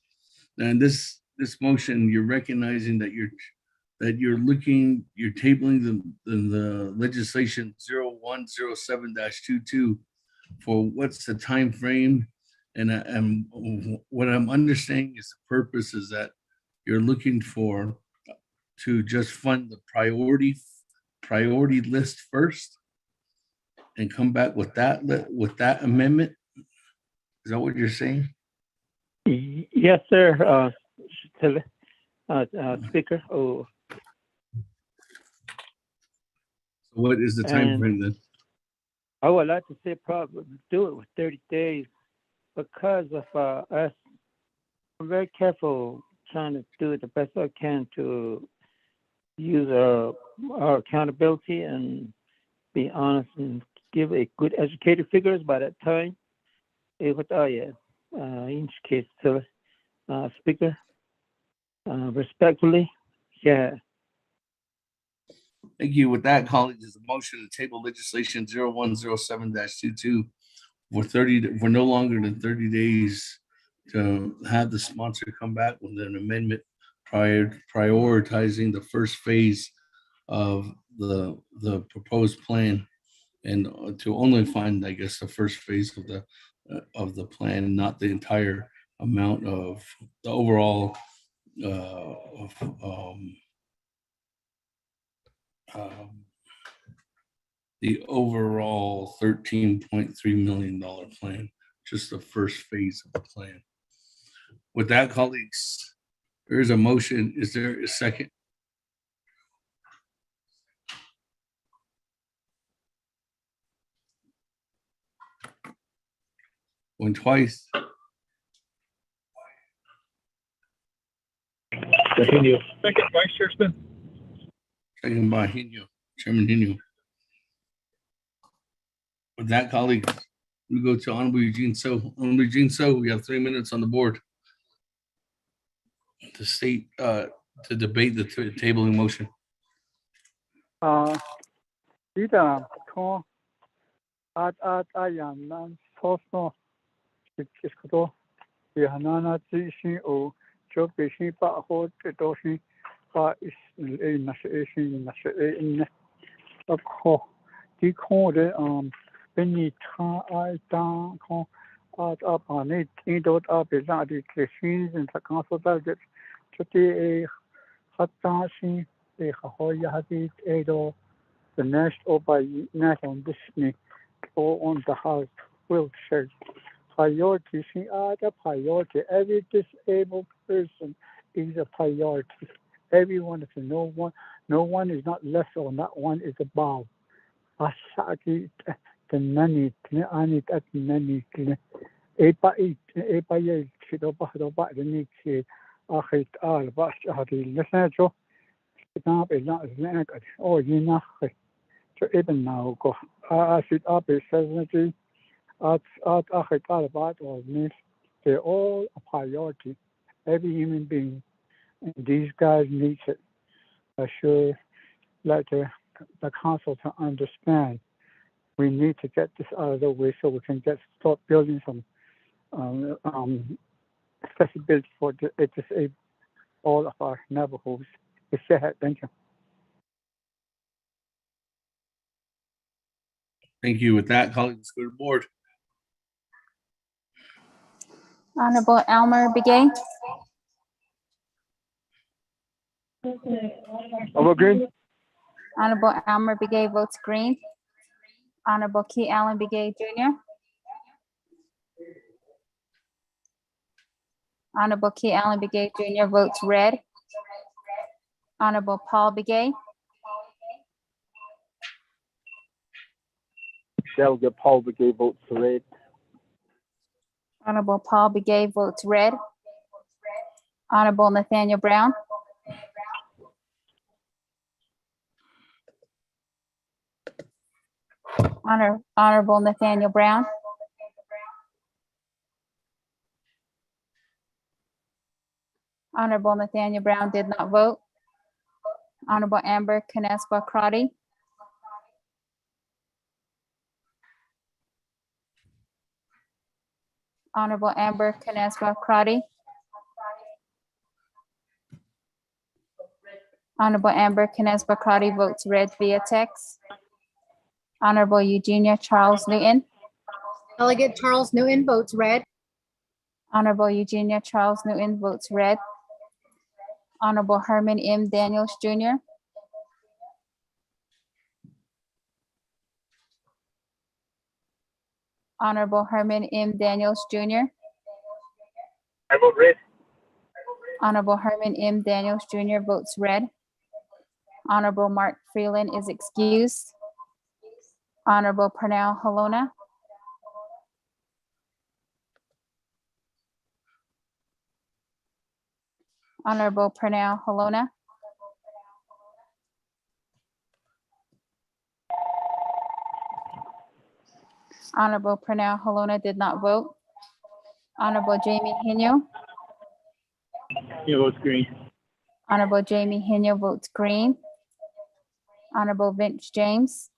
And this motion, you're recognizing that you're tabling the legislation 0107-22 for what's the time frame, and what I'm understanding is the purpose is that you're looking to just fund the priority list first and come back with that amendment. Is that what you're saying? Yes, sir. Speaker. Oh. So what is the time frame then? I would like to say probably do it with 30 days because of us. I'm very careful trying to do it the best I can to use our accountability and be honest and give a good educated figures by that time. In each case, Speaker, respectfully, yeah. Thank you. With that, colleagues, is a motion to table legislation 0107-22 for no longer than 30 days to have the sponsor come back with an amendment prioritizing the first phase of the proposed plan, and to only fund, I guess, the first phase of the plan, not the entire amount of the overall the overall $13.3 million plan, just the first phase of the plan. With that, colleagues, there is a motion. Is there a second? Going twice. Continue. Second, Vice Chairman. Second by Chairman Hino. With that, colleagues, we go to Honorable Eugene So. Honorable Eugene So, we have 3 minutes on the board to state, to debate the tabling motion. Ida, con ayan nan sosno iskoto yanana tishin o jobishin pa ho toshin pa is nashin nashin akho di con de beni tra ai dan con up on it dot up is not the cleans and the council budget to the hatashi the hoya hadit edo the national by national Disney or on the house wheelchair. Priority, see, the priority. Every disabled person is a priority. Everyone is no one is not less or not one is above. Asaki the nani ani at nani epa ye chidoba the niki achit al bashari listen to not is not or you know. So even now, go. I should up a 70. At about or miss. They're all a priority. Every human being, and these guys need it. I sure like the council to understand. We need to get this out of the way so we can start building some accessibility for the disabled, all of our Navajos. Thank you. Thank you. With that, colleagues, go to the board. Honorable Elmer Begay. Honorable Green. Honorable Elmer Begay votes green. Honorable Key Allen Begay Jr. Honorable Key Allen Begay Jr. votes red. Honorable Paul Begay. Delegate Paul Begay votes red. Honorable Paul Begay votes red. Honorable Nathaniel Brown. Honorable Nathaniel Brown. Honorable Nathaniel Brown did not vote. Honorable Amber Canespa Crotty. Honorable Amber Canespa Crotty. Honorable Amber Canespa Crotty votes red via text. Honorable Eugenia Charles Newton. Delegate Charles Newton votes red. Honorable Eugenia Charles Newton votes red. Honorable Herman M. Daniels Jr. Honorable Herman M. Daniels Jr. I vote red. Honorable Herman M. Daniels Jr. votes red. Honorable Mark Freeland is excused. Honorable Pernell Halona. Honorable Pernell Halona. Honorable Pernell Halona did not vote. Honorable Jamie Hino. He votes green. Honorable Jamie Hino votes green. Honorable Vince James.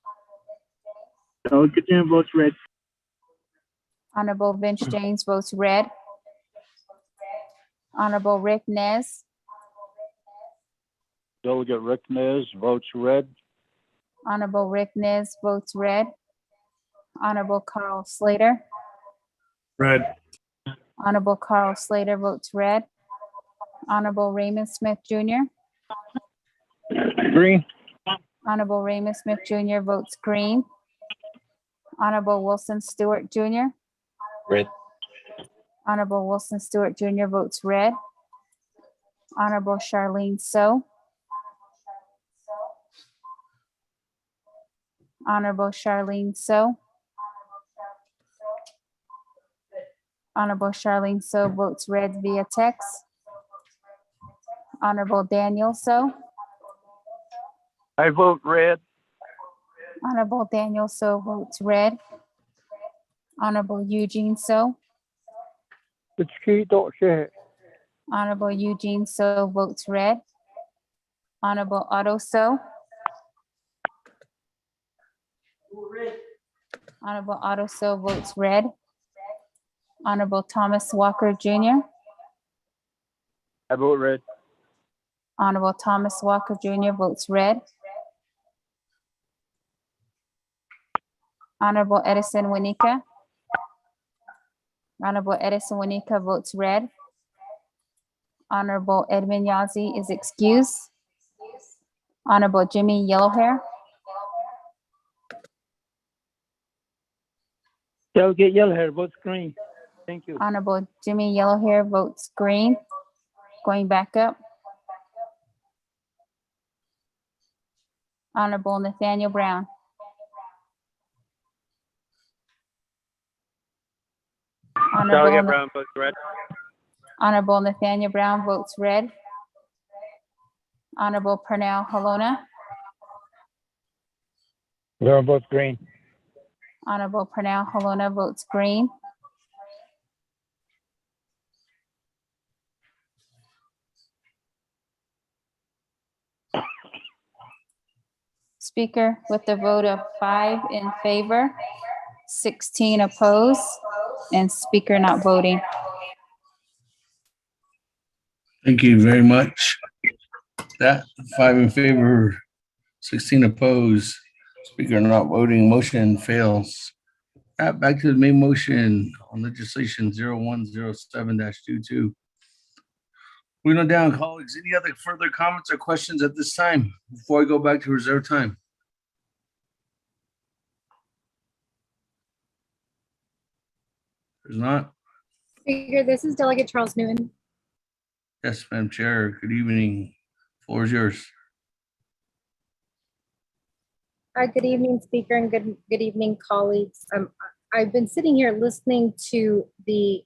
Delegate Jim votes red. Honorable Vince James votes red. Honorable Rick Nez. Delegate Rick Nez votes red. Honorable Rick Nez votes red. Honorable Carl Slater. Red. Honorable Carl Slater votes red. Honorable Raymond Smith Jr. Green. Honorable Raymond Smith Jr. votes green. Honorable Wilson Stewart Jr. Red. Honorable Wilson Stewart Jr. votes red. Honorable Charlene So. Honorable Charlene So. Honorable Charlene So votes red via text. Honorable Daniel So. I vote red. Honorable Daniel So votes red. Honorable Eugene So. Honorable Eugene So votes red. Honorable Otto So. Honorable Otto So votes red. Honorable Thomas Walker Jr. I vote red. Honorable Thomas Walker Jr. votes red. Honorable Edison Winika. Honorable Edison Winika votes red. Honorable Edmund Yazzie is excused. Honorable Jimmy Yellowhair. Delegate Yellowhair votes green. Thank you. Honorable Jimmy Yellowhair votes green. Going back up. Honorable Nathaniel Brown. Delegate Brown votes red. Honorable Nathaniel Brown votes red. Honorable Pernell Halona. Brown votes green. Honorable Pernell Halona votes green. Speaker, with a vote of 5 in favor, 16 opposed, and Speaker not voting. Thank you very much. That 5 in favor, 16 opposed, Speaker not voting, motion fails. Back to the main motion on legislation 0107-22. Moving on down, colleagues, any other further comments or questions at this time before I go back to reserve time? There's not. Speaker, this is Delegate Charles Newton. Yes, Madam Chair. Good evening. Floor is yours. Good evening, Speaker, and good evening, colleagues. I've been sitting here listening to the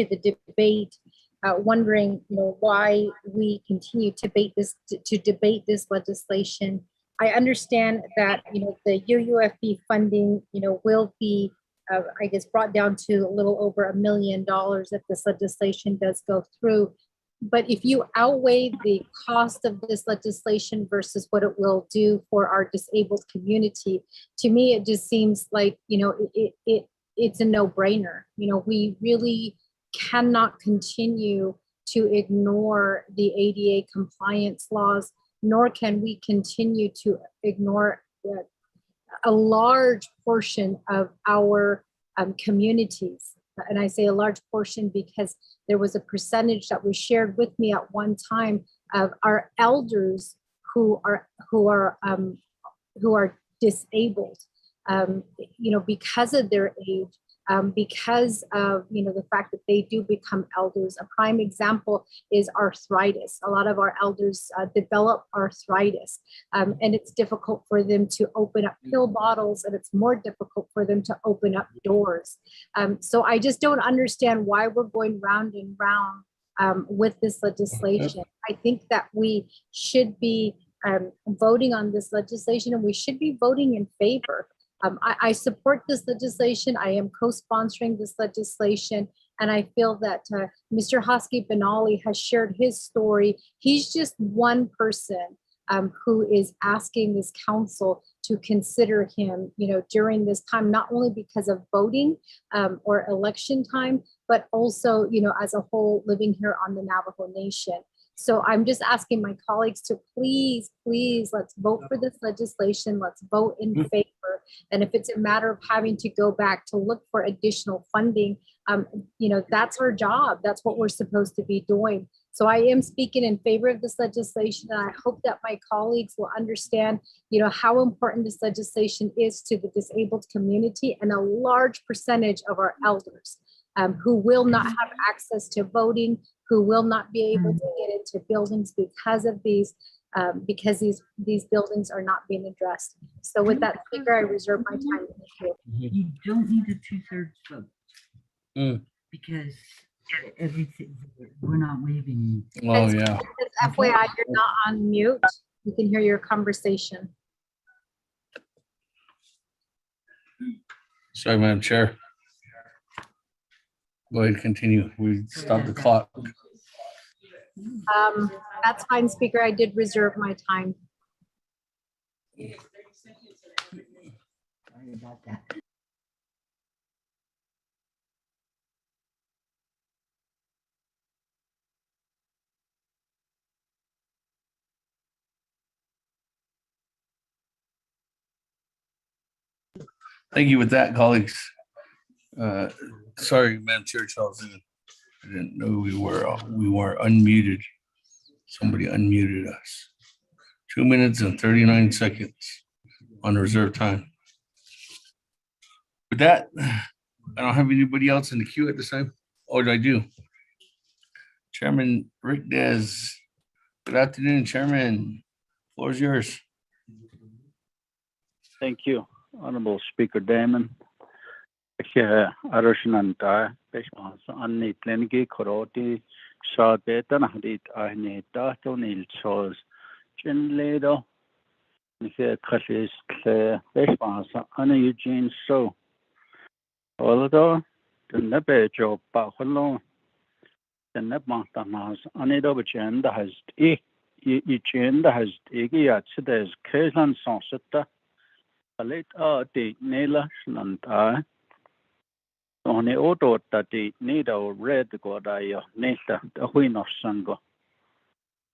debate, wondering, why we continue to debate this legislation. I understand that the UUFB funding will be I guess brought down to a little over $1 million if this legislation does go through. But if you outweigh the cost of this legislation versus what it will do for our disabled community, to me, it just seems like, it's a no-brainer. We really cannot continue to ignore the ADA compliance laws, nor can we continue to ignore a large portion of our communities. And I say a large portion because there was a percentage that was shared with me at one time of our elders who are disabled, because of their age, because of the fact that they do become elders. A prime example is arthritis. A lot of our elders develop arthritis, and it's difficult for them to open up pill bottles, and it's more difficult for them to open up doors. So I just don't understand why we're going round and round with this legislation. I think that we should be voting on this legislation, and we should be voting in favor. I support this legislation. I am co-sponsoring this legislation, and I feel that Mr. Hosky Benali has shared his story. He's just one person who is asking this council to consider him, during this time, not only because of voting or election time, but also, as a whole living here on the Navajo Nation. So I'm just asking my colleagues to please, let's vote for this legislation. Let's vote in favor. And if it's a matter of having to go back to look for additional funding, that's our job. That's what we're supposed to be doing. So I am speaking in favor of this legislation, and I hope that my colleagues will understand, how important this legislation is to the disabled community and a large percentage of our elders who will not have access to voting, who will not be able to get into buildings because of these buildings are not being addressed. So with that, Speaker, I reserve my time. Thank you. You don't need a 2/3 vote because everything, we're not waiving. Oh, yeah. FYI, you're not on mute. You can hear your conversation. Sorry, Madam Chair. Go ahead, continue. We stopped the clock. That's fine, Speaker. I did reserve my time. Sorry about that. Thank you with that, colleagues. Sorry, Madam Chair Charles. I didn't know we were unmuted. Somebody unmuted us. 2 minutes and 39 seconds on reserve time. With that, I don't have anybody else in the queue at this time. Or I do? Chairman Rick Des. Good afternoon, Chairman. Floor is yours. Thank you, Honorable Speaker Damon. Arushananta, Anni Plenigi, Koroti, Sabetan, Hadit, Ahni, Dato, Nil Chos, Chin Ledo, Nika Kasis, Beshmasa, Anna Eugene So. Although the Nebejo Baholo, the Nebmatamas, Anido Agenda has Eugene has Igiat, there's Kazan Sansetta, a late de Nela Shananta. On the auto that the needle red god I neta the win of sango.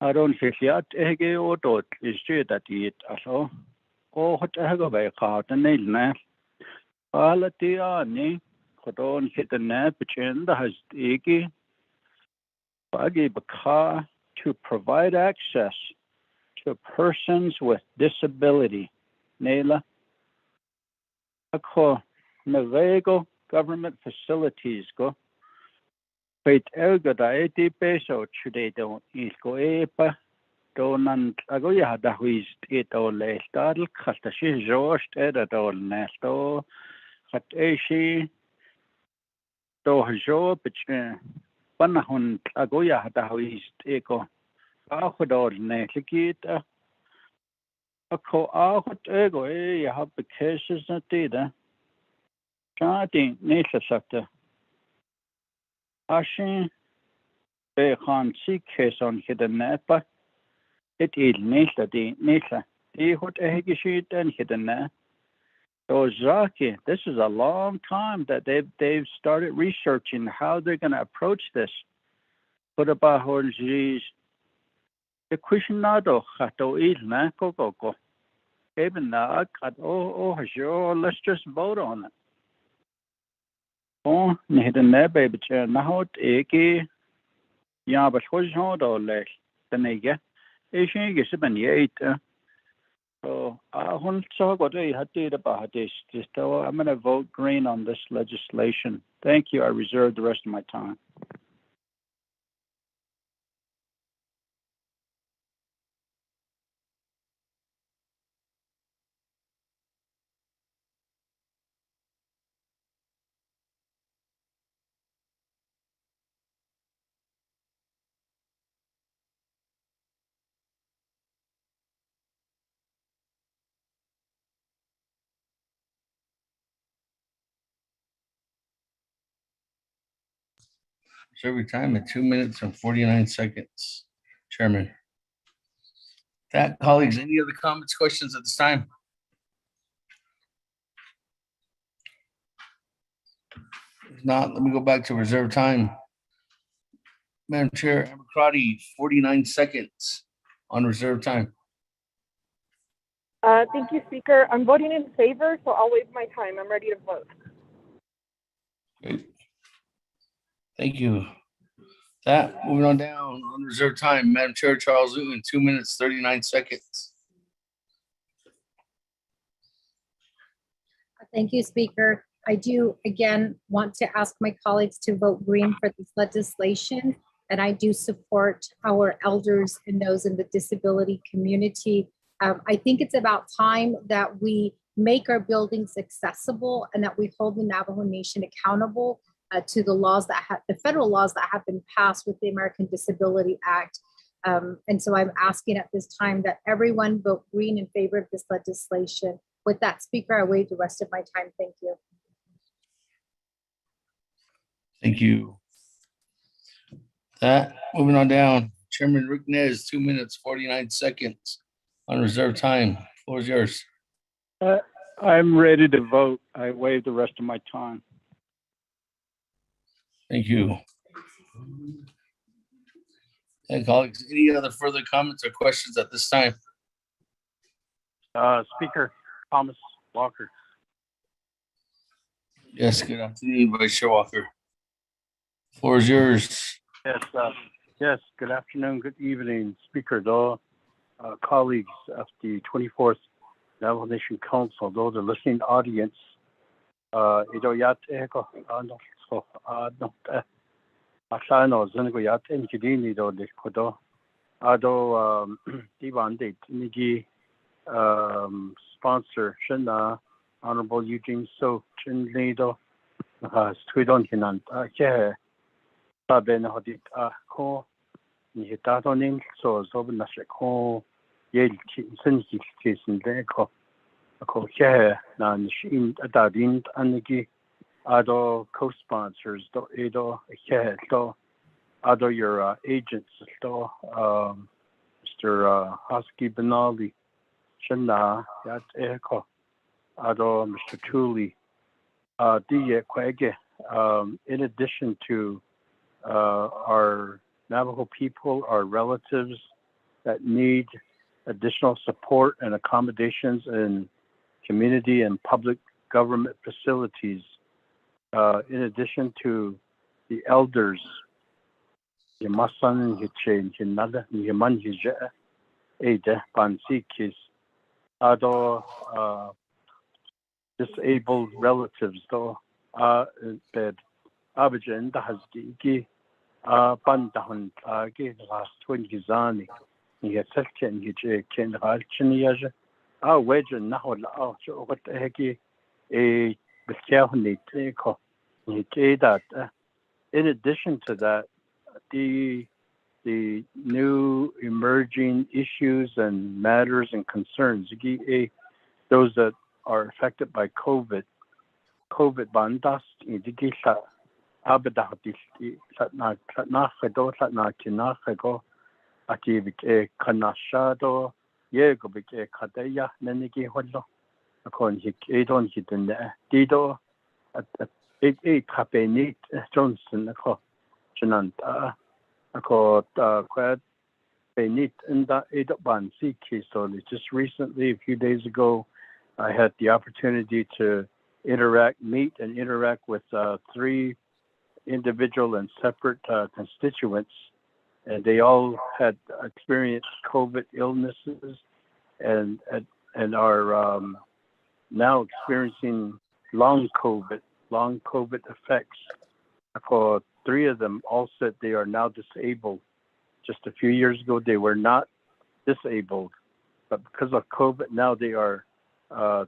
I don't think yet a auto is due that it also. Oh, what I go by car the nail net. All at the army could on hit the net between the has eggy. I gave a car to provide access to persons with disability. Naila. I call Navajo government facilities go. Wait, Elgada, peso today don't eat go epa. Don't ago ya da who is it all less. That'll cut the she George at all nesto. Cut a she do jo, but Panahun ago ya da who is eco. I could all nekita. A co out ego, you have the cases that did. Starting nature sector. Ashin Behan sea case on hidden napa. It is nature the nature. The what a higgy and hidden net. So Zaki, this is a long time that they've started researching how they're gonna approach this. Put about horses. The question nado hato il na go. Even now sure, let's just vote on it. Oh, hidden net baby chair now eki yeah, but what's hard all less than I get? Asian gets a yet. So I want to go to had did about this. Just I'm gonna vote green on this legislation. Thank you. I reserve the rest of my time. Every time at 2 minutes and 49 seconds, Chairman. That, colleagues, any other comments, questions at this time? If not, let me go back to reserve time. Madam Chair, Amber Crotty, 49 seconds on reserve time. Thank you, Speaker. I'm voting in favor, so I'll waive my time. I'm ready to vote. Great. Thank you. That, moving on down on reserve time, Madam Chair, Charles Newton, 2 minutes, 39 seconds. Thank you, Speaker. I do, again, want to ask my colleagues to vote green for this legislation, and I do support our elders and those in the disability community. I think it's about time that we make our buildings accessible and that we hold the Navajo Nation accountable to the laws that the federal laws that have been passed with the American Disability Act. And so I'm asking at this time that everyone vote green in favor of this legislation. With that, Speaker, I waive the rest of my time. Thank you. Thank you. That, moving on down, Chairman Rick Nez, 2 minutes, 49 seconds on reserve time. Floor is yours. I'm ready to vote. I waive the rest of my time. Thank you. And colleagues, any other further comments or questions at this time? Speaker Thomas Walker. Yes, good afternoon, Vice Chair Walker. Floor is yours. Yes, good afternoon, good evening, Speaker, though, colleagues of the 24th Navajo Nation Council, though the listening audience, sponsor Shana, Honorable Eugene So, Chin Lido, Sweden Hinan, Saben Hodit Ko, Nihitatonin, so Zoban Nashako, Yale Sinki Jason Deko, a co-chair, Nan Adadin, Anigi, Ado co-sponsors, Do Edo, Do Ado your agents, Do Mr. Husky Benali, Shana, Yat Eko, Ado Mr. Tooley, Diye Kwege, in addition to our Navajo people, our relatives that need additional support and accommodations in community and public government facilities, in addition to the elders, Yamasan Hichain, Hinada, Yaman Hija, Ada, Bansikis, Ado, disabled relatives, though, bed, Abajan, Dahazgi, Bandahan, last 20 Zani, Yet Selkin, Hij, Ken Halchiniaja, Wedge and Nahol, what the heck, a Biscahonate, that. In addition to that, the new emerging issues and matters and concerns, those that are affected by COVID bandas, Abadahti, Satnachedo, Satnakinachego, Akivik Kanashado, Yegobik Kadeya, Nenigi Holo, Akon Hik Edon Hidden Dido, at 8 Johnson, Jananta, Quad Benit, and the Edoban Siki. So just recently, a few days ago, I had the opportunity to meet and interact with 3 individual and separate constituents, and they all had experienced COVID illnesses and are now experiencing long COVID effects. For 3 of them all said they are now disabled. Just a few years ago, they were not disabled, but because of COVID, now they are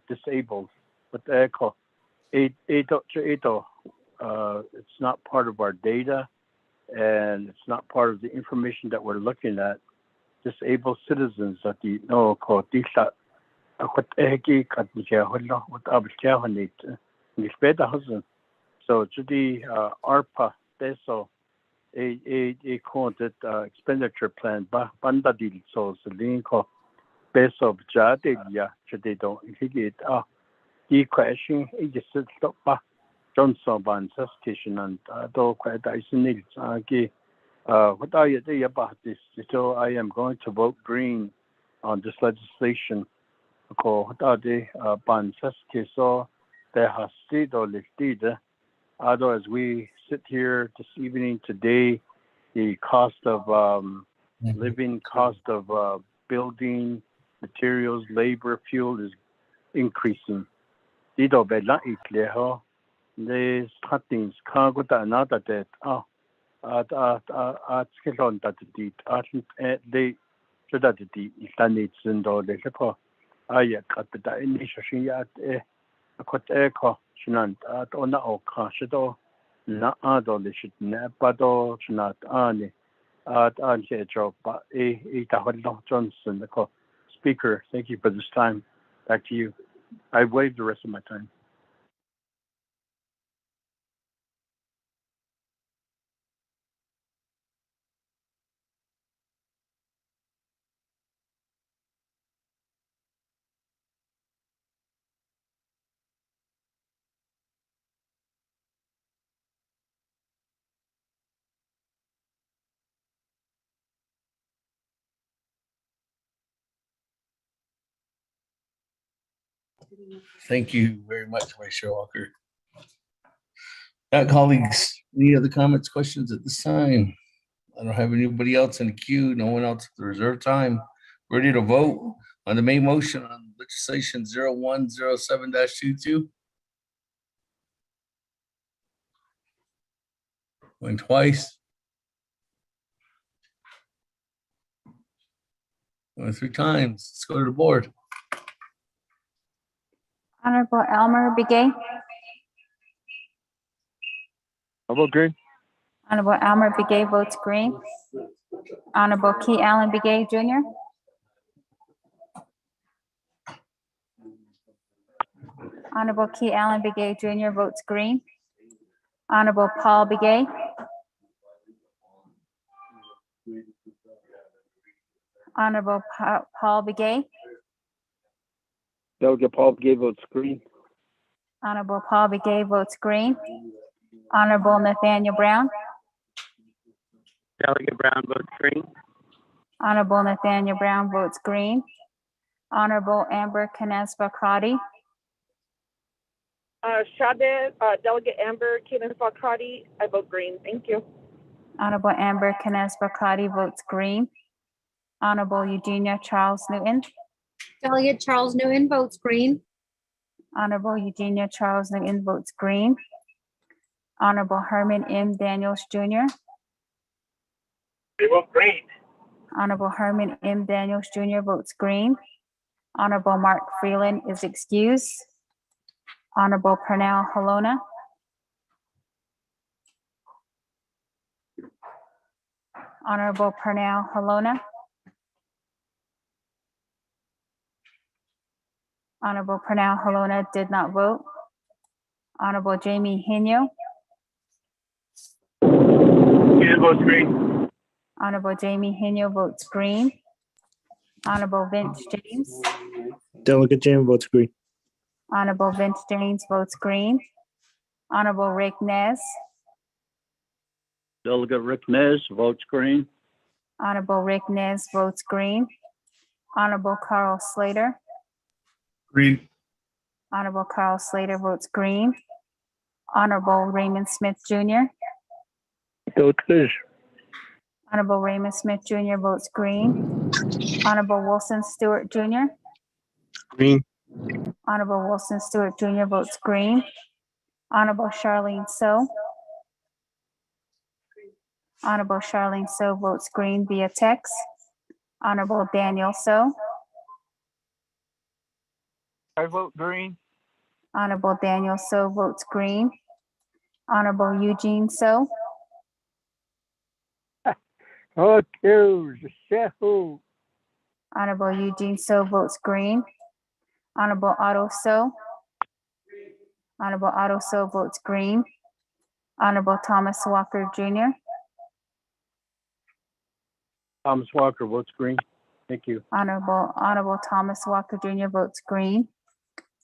disabled. But it's not part of our data, and it's not part of the information that we're looking at. Disabled citizens that the no called Disha, what Egi Katnichaholo, what Abishahanit, Nispeda Husband. So to the ARPA, Peso, a quoted expenditure plan, Bandadil, so Selinko, best of Jadelia, Jadedo, Higit, the question is just stop Johnson Van Station and do quite Dyson. What are you say about this? So I am going to vote green on this legislation. What are the Van so there has stayed or listed. Although as we sit here this evening today, the cost of living, cost of building, materials, labor, fuel is increasing. Dito bela ikleho, the startings cargo da nada that at skillon that the they should that the standards and all the lepo. I cut the initiation yet a quite echo, shinant at ona or cashido, not adol, should never do, not any. At job, but Johnson, the speaker. Thank you for this time. Back to you. I waived the rest of my time. Thank you very much, Vice Chair Walker. Colleagues, any other comments, questions at this time? I don't have anybody else in the queue. No one else at the reserve time. Ready to vote on the main motion on legislation 0107-22. Going twice. Going 3 times. Let's go to the board. Honorable Elmer Begay. I vote green. Honorable Elmer Begay votes green. Honorable Key Allen Begay Jr. Honorable Key Allen Begay Jr. votes green. Honorable Paul Begay. Honorable Paul Begay. Delegate Paul Begay votes green. Honorable Paul Begay votes green. Honorable Nathaniel Brown. Delegate Brown votes green. Honorable Nathaniel Brown votes green. Honorable Amber Canes-Bakrati. Delegate Amber Canes-Bakrati, I vote green. Thank you. Honorable Amber Canes-Bakrati votes green. Honorable Eugenia Charles Newton. Delegate Charles Newton votes green. Honorable Eugenia Charles Newton votes green. Honorable Herman M. Daniels Jr. They vote green. Honorable Herman M. Daniels Jr. votes green. Honorable Mark Freeland is excused. Honorable Pernell Halona. Honorable Pernell Halona. Honorable Pernell Halona did not vote. Honorable Jamie Henyo. He votes green. Honorable Jamie Henyo votes green. Honorable Vince James. Delegate James votes green. Honorable Vince James votes green. Honorable Rick Nez. Delegate Rick Nez votes green. Honorable Rick Nez votes green. Honorable Carl Slater. Green. Honorable Carl Slater votes green. Honorable Raymond Smith Jr. Vote green. Honorable Raymond Smith Jr. votes green. Honorable Wilson Stewart Jr. Green. Honorable Wilson Stewart Jr. votes green. Honorable Charlene So. Honorable Charlene So votes green via text. Honorable Daniel So. I vote green. Honorable Daniel So votes green. Honorable Eugene So. Honorable Eugene So votes green. Honorable Otto So. Honorable Otto So votes green. Honorable Thomas Walker Jr. Thomas Walker votes green. Thank you. Honorable Thomas Walker Jr. votes green.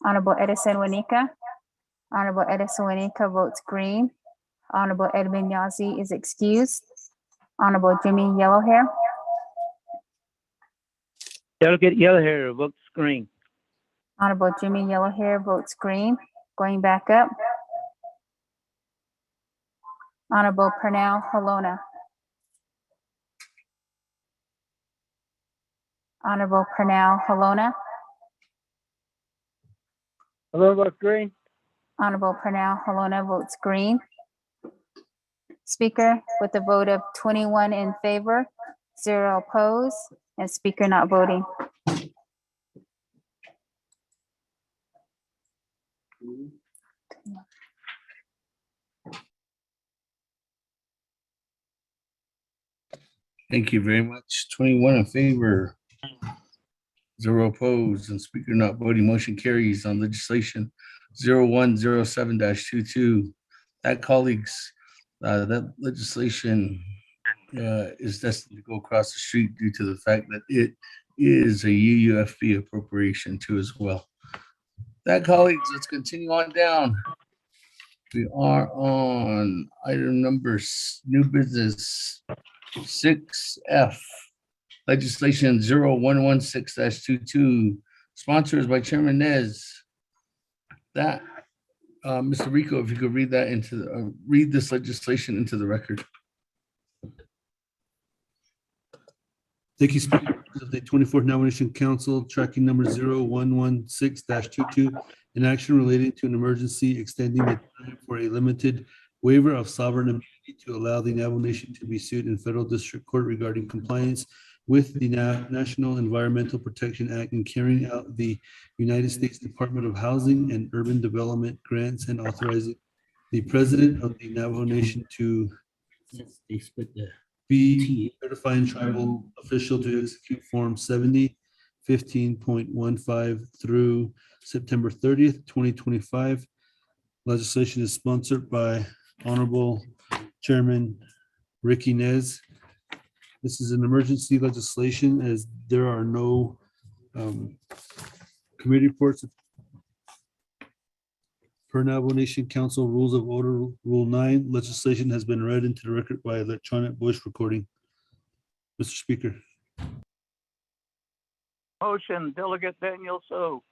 Honorable Edison Wanika. Honorable Edison Wanika votes green. Honorable Edmund Yazzie is excused. Honorable Jimmy Yellowhair. Delegate Yellowhair votes green. Honorable Jimmy Yellowhair votes green. Going back up. Honorable Pernell Halona. Honorable Pernell Halona. Hello, votes green. Honorable Pernell Halona votes green. Speaker, with a vote of 21 in favor, 0 opposed, and speaker not voting. Thank you very much. 21 in favor, 0 opposed, and speaker not voting. Motion carries on legislation 0107-22. That, colleagues, that legislation is destined to go across the street due to the fact that it is a UUFB appropriation too as well. That, colleagues, let's continue on down. We are on item number new business 6F, legislation 0116-22, sponsors by Chairman Nez. That, Mr. Rico, if you could read that into the, read this legislation into the record. Thank you, Speaker of the 24th Nomination Council, tracking number 0116-22, an action relating to an emergency extending the time for a limited waiver of sovereign immunity to allow the Navajo Nation to be sued in federal district court regarding compliance with the National Environmental Protection Act and carrying out the United States Department of Housing and Urban Development grants and authorizing the president of the Navajo Nation to be certifying tribal official to execute Form 70, 15.15 through September 30th, 2025. Legislation is sponsored by Honorable Chairman Ricky Nez. This is an emergency legislation as there are no committee reports. Per Navajo Nation Council Rules of Order, Rule 9, legislation has been read into the record by electronic voice recording. Mr. Speaker. Motion, Delegate Daniel So.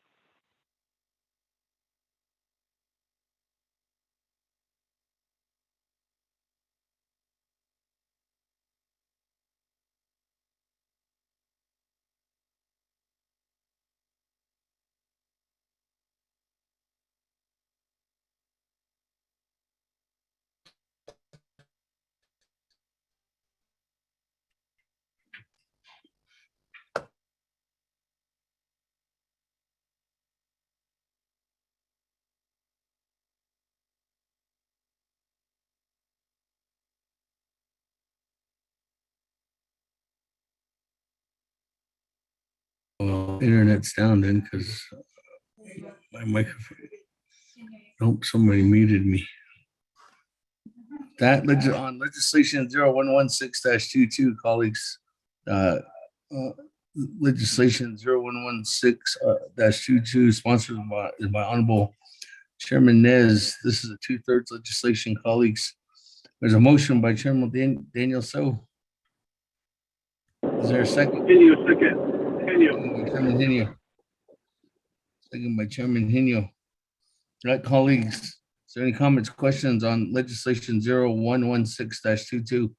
Well, internet's down then because my microphone. Nope, somebody muted me. That on legislation 0116-22, colleagues. Legislation 0116-22, sponsored by Honorable Chairman Nez. This is a 2/3 legislation, colleagues. There's a motion by Chairman Daniel So. Is there a second? Chairman Henio. Second by Chairman Henio. Right, colleagues. Is there any comments, questions on legislation 0116-22?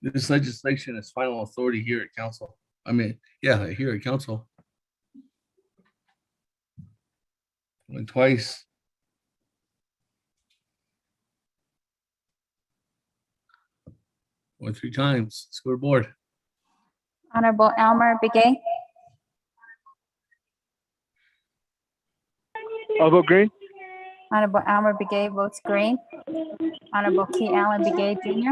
This legislation is final authority here at council. Here at council. Went twice. Went 3 times. Scoreboard. Honorable Elmer Begay. I'll vote green. Honorable Elmer Begay votes green. Honorable Key Allen Begay Jr.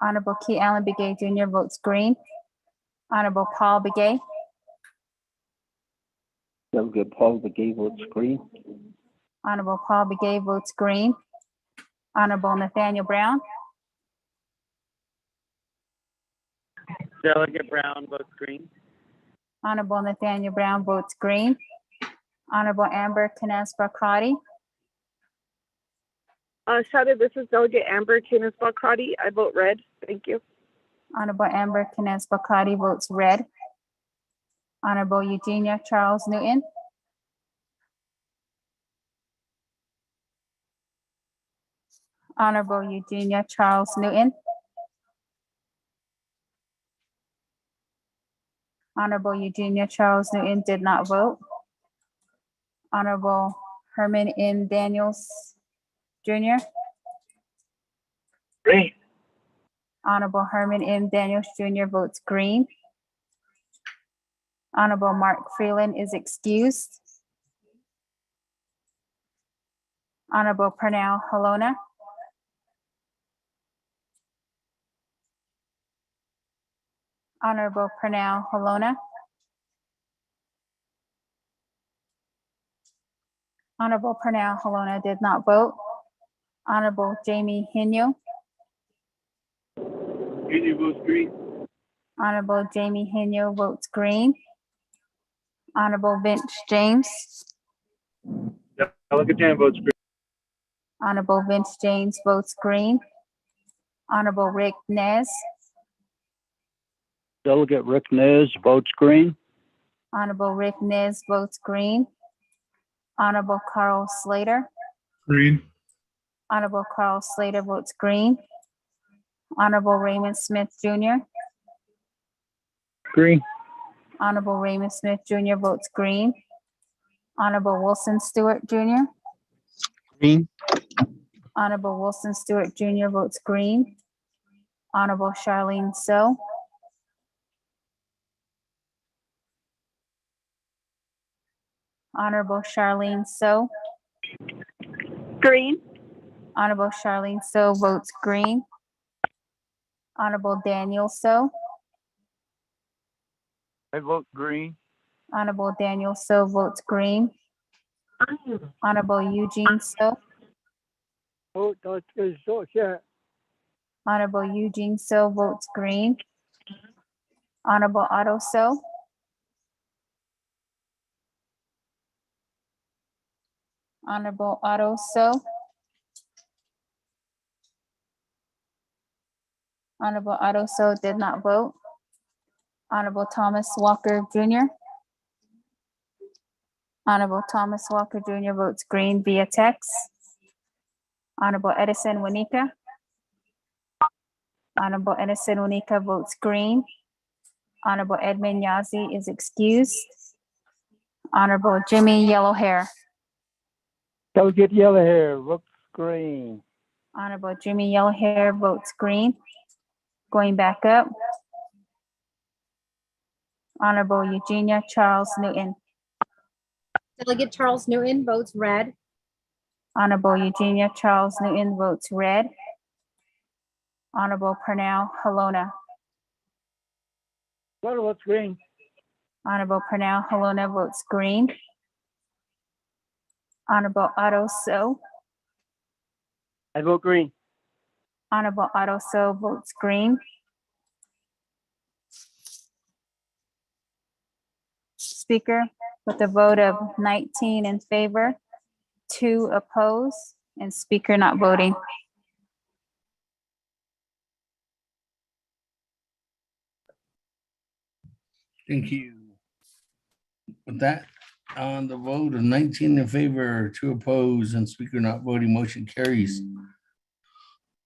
Honorable Key Allen Begay Jr. votes green. Honorable Paul Begay. Delegate Paul Begay votes green. Honorable Paul Begay votes green. Honorable Nathaniel Brown, Delegate Brown votes green. Honorable Nathaniel Brown votes green. Honorable Amber Canes-Barcati, Shada, this is Delegate Amber Canes-Barcati. I vote red. Thank you. Honorable Amber Canes-Barcati votes red. Honorable Eugenia Charles Newton, Honorable Eugenia Charles Newton, Honorable Eugenia Charles Newton did not vote. Honorable Herman M. Daniels Jr., Green. Honorable Herman M. Daniels Jr. votes green. Honorable Mark Freeland is excused. Honorable Pernell Halona, Honorable Pernell Halona, Honorable Pernell Halona did not vote. Honorable Jamie Henyo, Henry votes green. Honorable Jamie Henyo votes green. Honorable Vince James, Delegate Dan votes green. Honorable Vince James votes green. Honorable Rick Nez, Delegate Rick Nez votes green. Honorable Rick Nez votes green. Honorable Carl Slater, Green. Honorable Carl Slater votes green. Honorable Raymond Smith Jr., Green. Honorable Raymond Smith Jr. votes green. Honorable Wilson Stewart Jr., Green. Honorable Wilson Stewart Jr. votes green. Honorable Charlene So, Honorable Charlene So, Green. Honorable Charlene So votes green. Honorable Daniel So, I vote green. Honorable Daniel So votes green. Honorable Eugene So, Oh, that is so, yeah. Honorable Eugene So votes green. Honorable Otto So, Honorable Otto So, Honorable Otto So did not vote. Honorable Thomas Walker Jr., Honorable Thomas Walker Jr. votes green via text. Honorable Edison Wanika, Honorable Edison Wanika votes green. Honorable Edmund Yazi is excused. Honorable Jimmy Yellowhair, Delegate Yellowhair votes green. Honorable Jimmy Yellowhair votes green. Going back up. Honorable Eugenia Charles Newton, Delegate Charles Newton votes red. Honorable Eugenia Charles Newton votes red. Honorable Pernell Halona, What votes green? Honorable Pernell Halona votes green. Honorable Otto So, I vote green. Honorable Otto So votes green. Speaker, with a vote of 19 in favor, 2 opposed, and Speaker not voting. Thank you. With that, on the vote of 19 in favor, 2 opposed, and Speaker not voting, motion carries.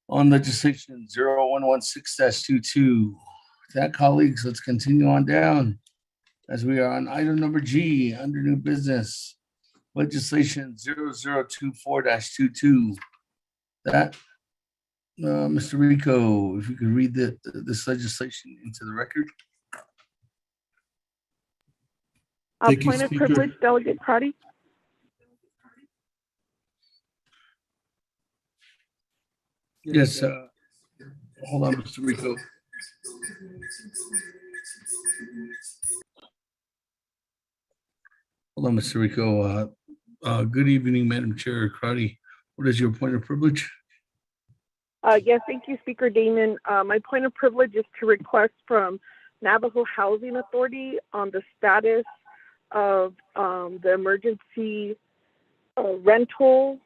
On legislation 0116-22. With that, colleagues, let's continue on down as we are on item number G under new business. Legislation 0024-22. That, Mr. Rico, if you could read this legislation into the record. Thank you, Point of Speaker. privilege, Delegate Crotty. Yes, hold on, Mr. Rico. Hold on, Mr. Rico. Good evening, Madam Chair Crotty. What is your point of privilege? Yes, thank you, Speaker Damon. My point of privilege is to request from Navajo Housing Authority on the status of the emergency rental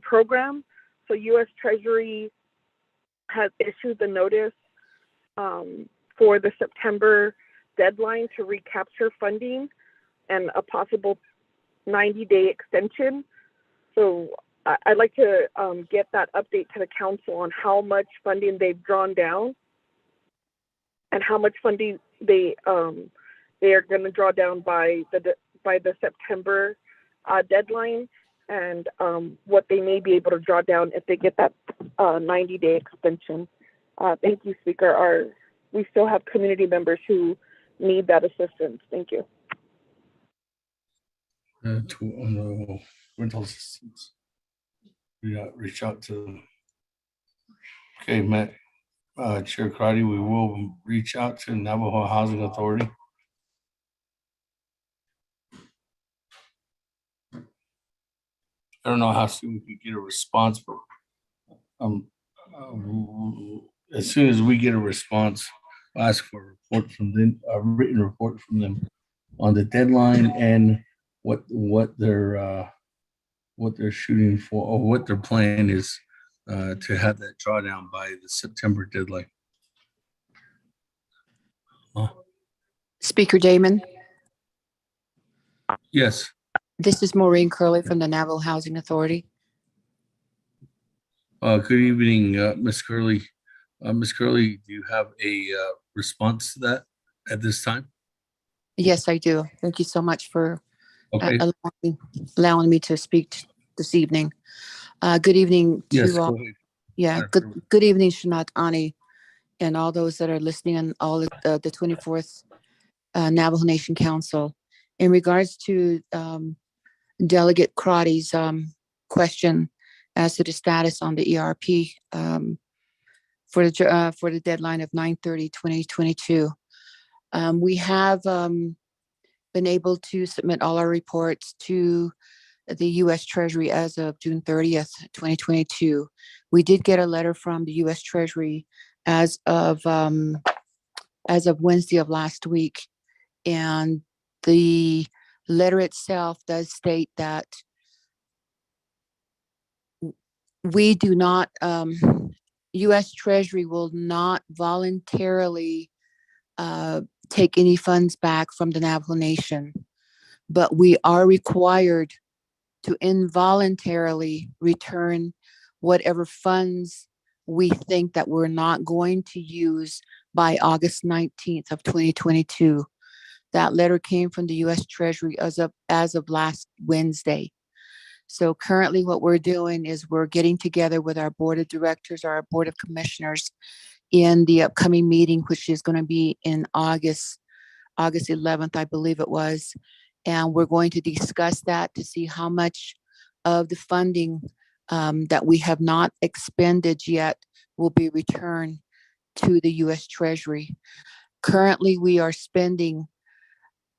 program. So U.S. Treasury has issued the notice for the September deadline to recapture funding and a possible 90-day extension. So I'd like to get that update to the council on how much funding they've drawn down and how much funding they are going to draw down by the September deadline, and what they may be able to draw down if they get that 90-day extension. Thank you, Speaker. We still have community members who need that assistance. Thank you. To rental assistance. Reach out to them. Okay, Matt, Chair Crotty, we will reach out to Navajo Housing Authority. I don't know how soon we can get a response, but as soon as we get a response, I'll ask for a report from them, a written report from them on the deadline and what they're shooting for, or what their plan is to have that drawdown by the September deadline. Speaker Damon. Yes. This is Maureen Curley from the Navajo Housing Authority. Good evening, Ms. Curley. Ms. Curley, do you have a response to that at this time? Yes, I do. Thank you so much for Okay. allowing me to speak this evening. Good evening to Yes, all. go ahead. Yeah, good evening, Shanat Ani, and all those that are listening, and all of the 24th Navajo Nation Council. In regards to Delegate Crotty's question as to the status on the ERP for the deadline of 9/30/2022, we have been able to submit all our reports to the U.S. Treasury as of June 30th, 2022. We did get a letter from the U.S. Treasury as of Wednesday of last week, and the letter itself does state that we do not, U.S. Treasury will not voluntarily take any funds back from the Navajo Nation, but we are required to involuntarily return whatever funds we think that we're not going to use by August 19th of 2022. That letter came from the U.S. Treasury as of last Wednesday. So currently what we're doing is we're getting together with our board of directors, our board of commissioners in the upcoming meeting, which is going to be in August 11th, I believe it was. And we're going to discuss that to see how much of the funding that we have not expended yet will be returned to the U.S. Treasury. Currently, we are spending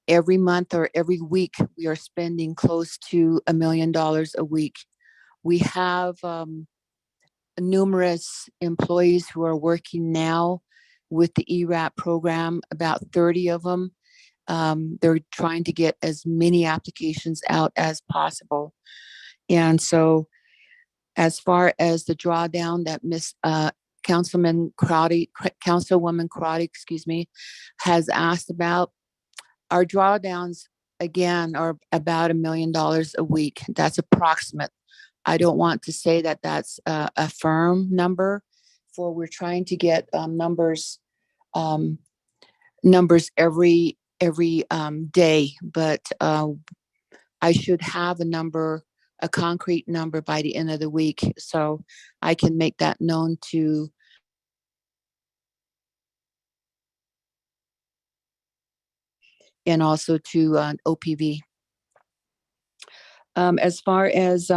every month or every week, we are spending close to $1 million a week. We have numerous employees who are working now with the ERAP program, about 30 of them. They're trying to get as many applications out as possible. And so as far as the drawdown that Councilwoman Crotty, has asked about, our drawdowns, again, are about $1 million a week. That's approximate. I don't want to say that that's a firm number, for we're trying to get numbers every day, but I should have a concrete number by the end of the week, so I can make that known to and also to OPV. As far as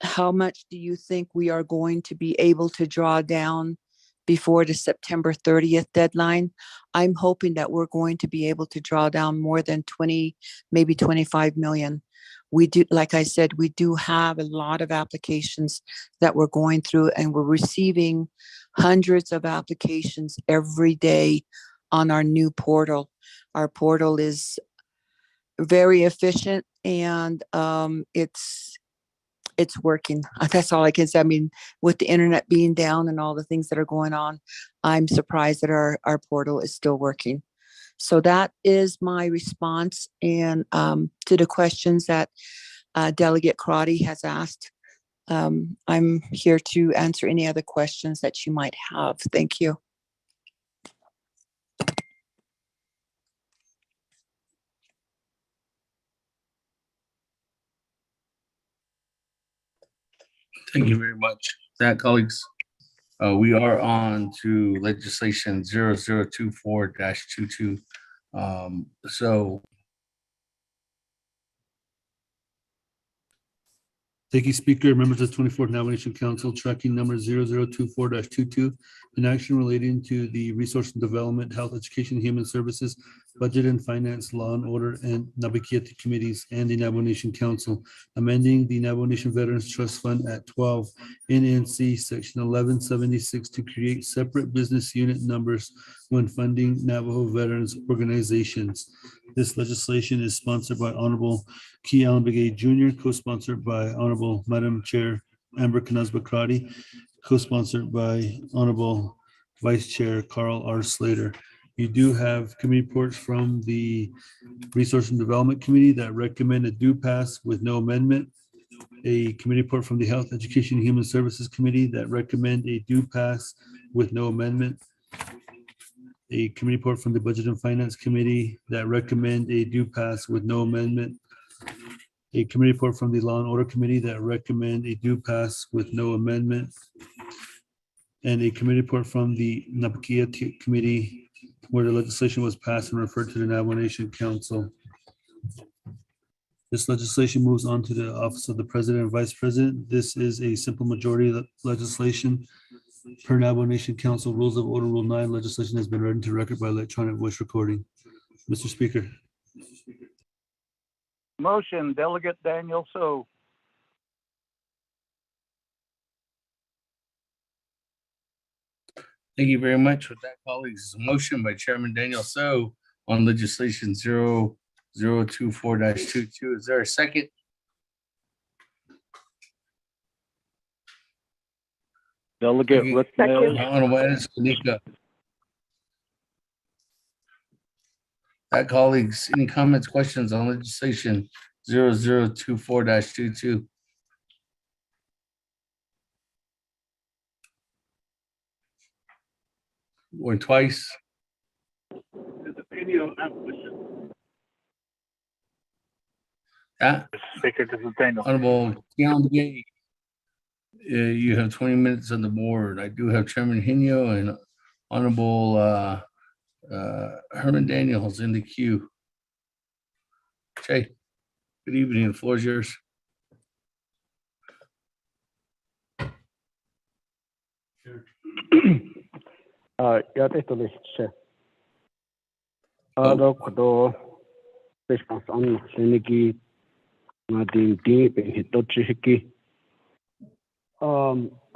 how much do you think we are going to be able to draw down before the September 30th deadline? I'm hoping that we're going to be able to draw down more than 20, maybe 25 million. we do, like I said, we do have a lot of applications that we're going through, and we're receiving hundreds of applications every day on our new portal. Our portal is very efficient, and it's working. That's all I can say. I mean, with the internet being down and all the things that are going on, I'm surprised that our portal is still working. So that is my response, and to the questions that Delegate Crotty has asked. I'm here to answer any other questions that you might have. Thank you. Thank you very much. That, colleagues, we are on to legislation 0024-22. So Thank you, Speaker. Members of the 24th Nomination Council, tracking number 0024-22, an action relating to the Resource and Development, Health, Education, Human Services, Budget and Finance, Law and Order, and Nabakiati Committees, and the Navajo Nation Council, amending the Navajo Nation Veterans Trust Fund at 12 NNC Section 1176 to create separate business unit numbers when funding Navajo veterans organizations. This legislation is sponsored by Honorable Key Allen Begay Jr., co-sponsored by Honorable Madam Chair Amber Knazba-Crotty, co-sponsored by Honorable Vice Chair Carl R. Slater. You do have committee reports from the Resource and Development Committee that recommend a do pass with no amendment. A committee report from the Health, Education, and Human Services Committee that recommend a do pass with no amendment. A committee report from the Budget and Finance Committee that recommend a do pass with no amendment. A committee report from the Law and Order Committee that recommend a do pass with no amendment. And a committee report from the Nabakiati Committee where the legislation was passed and referred to the Navajo Nation Council. This legislation moves on to the Office of the President and Vice President. This is a simple majority legislation. Per Navajo Nation Council Rules of Order Rule 9, legislation has been read into record by electronic voice recording. Mr. Speaker. Motion, Delegate Daniel So. thank you very much. With that, colleagues, a motion by Chairman Daniel So on legislation 0024-22. Is there a second? Delegate Rick Mills. Honorable Ennis Kanika. That, colleagues, any comments, questions on legislation 0024-22? Or twice? Speaker, this is Daniel. Honorable Keon Gay, you have 20 minutes on the board. I do have Chairman Hino and Honorable Herman Daniels in the queue. Okay. Good evening. The floor is yours. I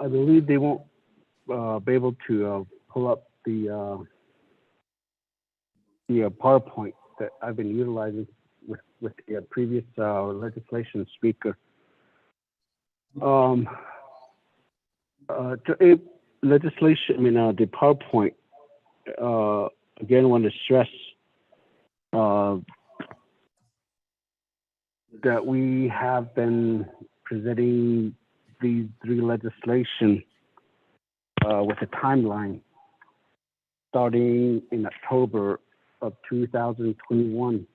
believe they won't be able to pull up the PowerPoint that I've been utilizing with the previous legislation speaker. Legislation, the PowerPoint, again, want to stress that we have been presenting these three legislation with a timeline starting in October of 2021.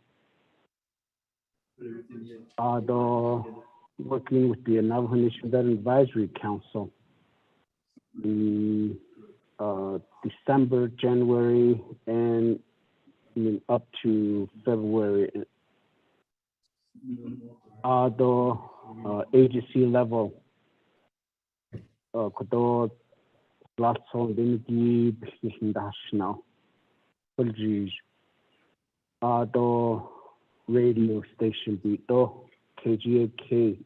Although working with the Navajo Nation Veteran Advisory Council in December, January, and up to February. Although agency level, although radio station bito KGAK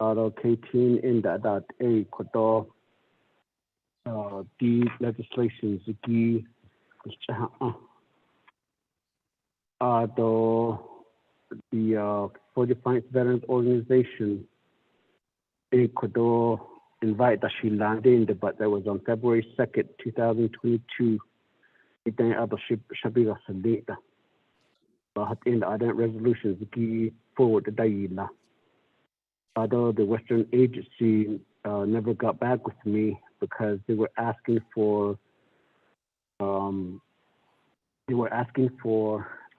K10 in that A kodo the legislation ziki the 45th Veterans Organization A kodo invite that she landed, but that was on February 2nd, 2022. It then other Shabiga Salita. But in the other resolutions, the forward the Daila. Although the Western agency never got back with me because they were asking for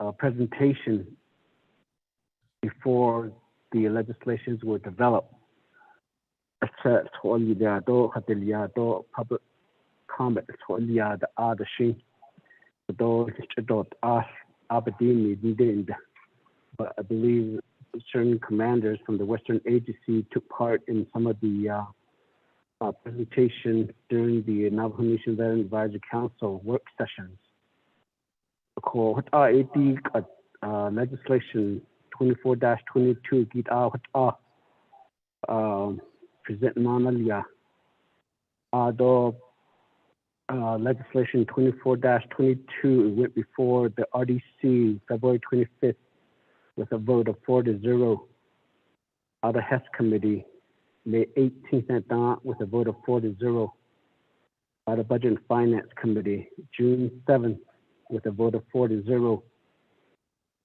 a presentation before the legislations were developed. Public comment the other she those but I believe certain commanders from the Western Agency took part in some of the presentations during the Navajo Nation Veteran Advisory Council work sessions. Legislation 24-22 present Nanalia. Legislation 24-22 went before the RDC February 25th with a vote of 4-0. The HES Committee May 18th with a vote of 4-0. The Budget and Finance Committee June 7th with a vote of 4-0.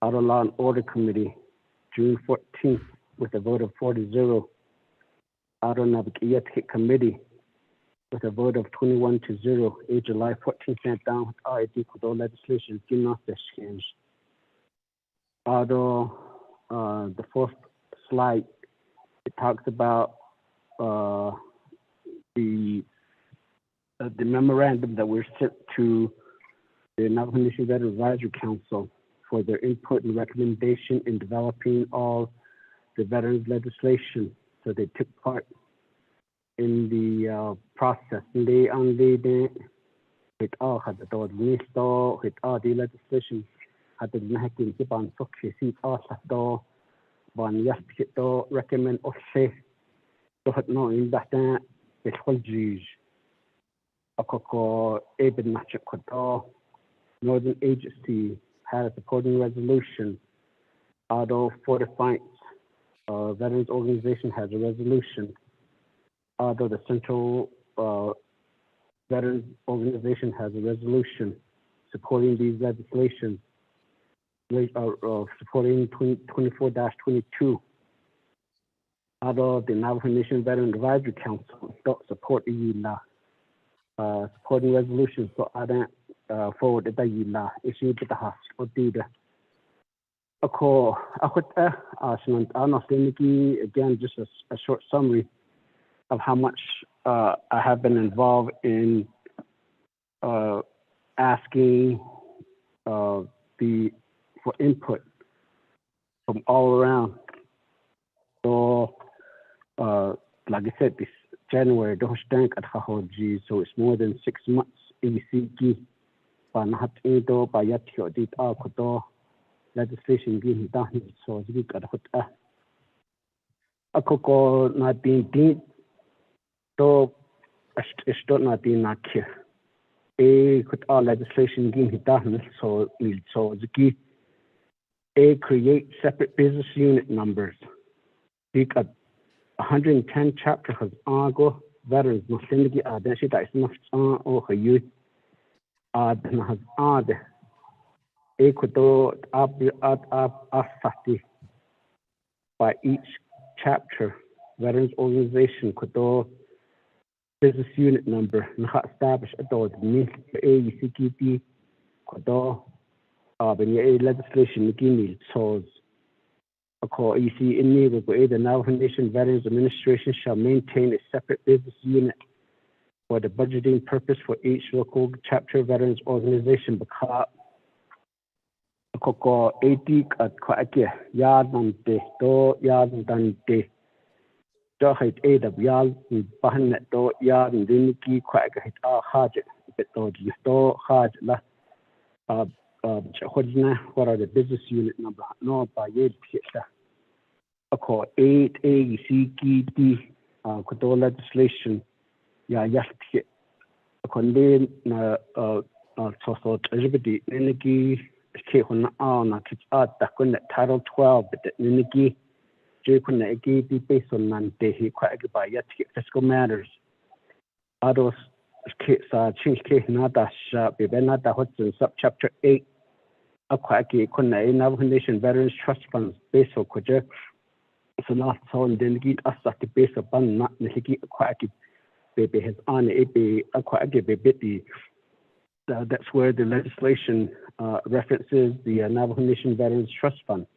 The Law and Order Committee June 14th with a vote of 4-0. The Navigate Committee with a vote of 21-0. July 14th down with RID Kodo legislation did not change. Although the fourth slide, it talks about the memorandum that were sent to the Navajo Nation Veteran Advisory Council for their input and recommendation in developing all the veterans legislation. So they took part in the process. They it all had the legislation had the Nahakin Kiban Foxy all ban yes recommend or say so had no in that it will juge a coco Abed Matchup Kodo Northern Agency had a supporting resolution. Although Fortified Veterans Organization has a resolution. Although the Central Veterans Organization has a resolution supporting these legislations, supporting 24-22. Although the Navajo Nation Veteran Advisory Council don't support the supporting resolutions, so I don't forward the issue to the house or do the again, just a short summary of how much I have been involved in asking for input from all around. So, like I said, this January, so it's more than 6 months. Legislation being done, so we got a cocoa not being deep, though it's not being not here. Could all legislation being done, so the create separate business unit numbers. We got 110 chapter has Argo veterans, Muslim identity that is not or her youth. Has by each chapter, veterans organization could business unit number establish a AECTP could legislation so the Navajo Nation Veterans Administration shall maintain a separate business unit for the budgeting purpose for each local chapter veterans organization because Koko 80 at Kwake, Yadante, Do Yadante, Dohit Ada Yal, Bahanet, Do Yad, and Diniki, Kwake, Hajet, Beto, Do Haj, La Hodna, what are the business unit number? No, by Yed Pita. ako 8 A C G D kudo legislation ya yasti ako din na so tribute niki ke hona na kitata kun title 12 but niki je kun egi be based on nante hi kwa egi ba yati fiscal matters ados ke sa change ke nada sha be nada hot sub chapter 8 akwa egi kun Navajo Nation Veterans Trust Funds based on kuja so last on delegate asat based upon not niki akwa egi be has on a be akwa egi be biti. That's where the legislation references the Navajo Nation Veterans Trust Fund.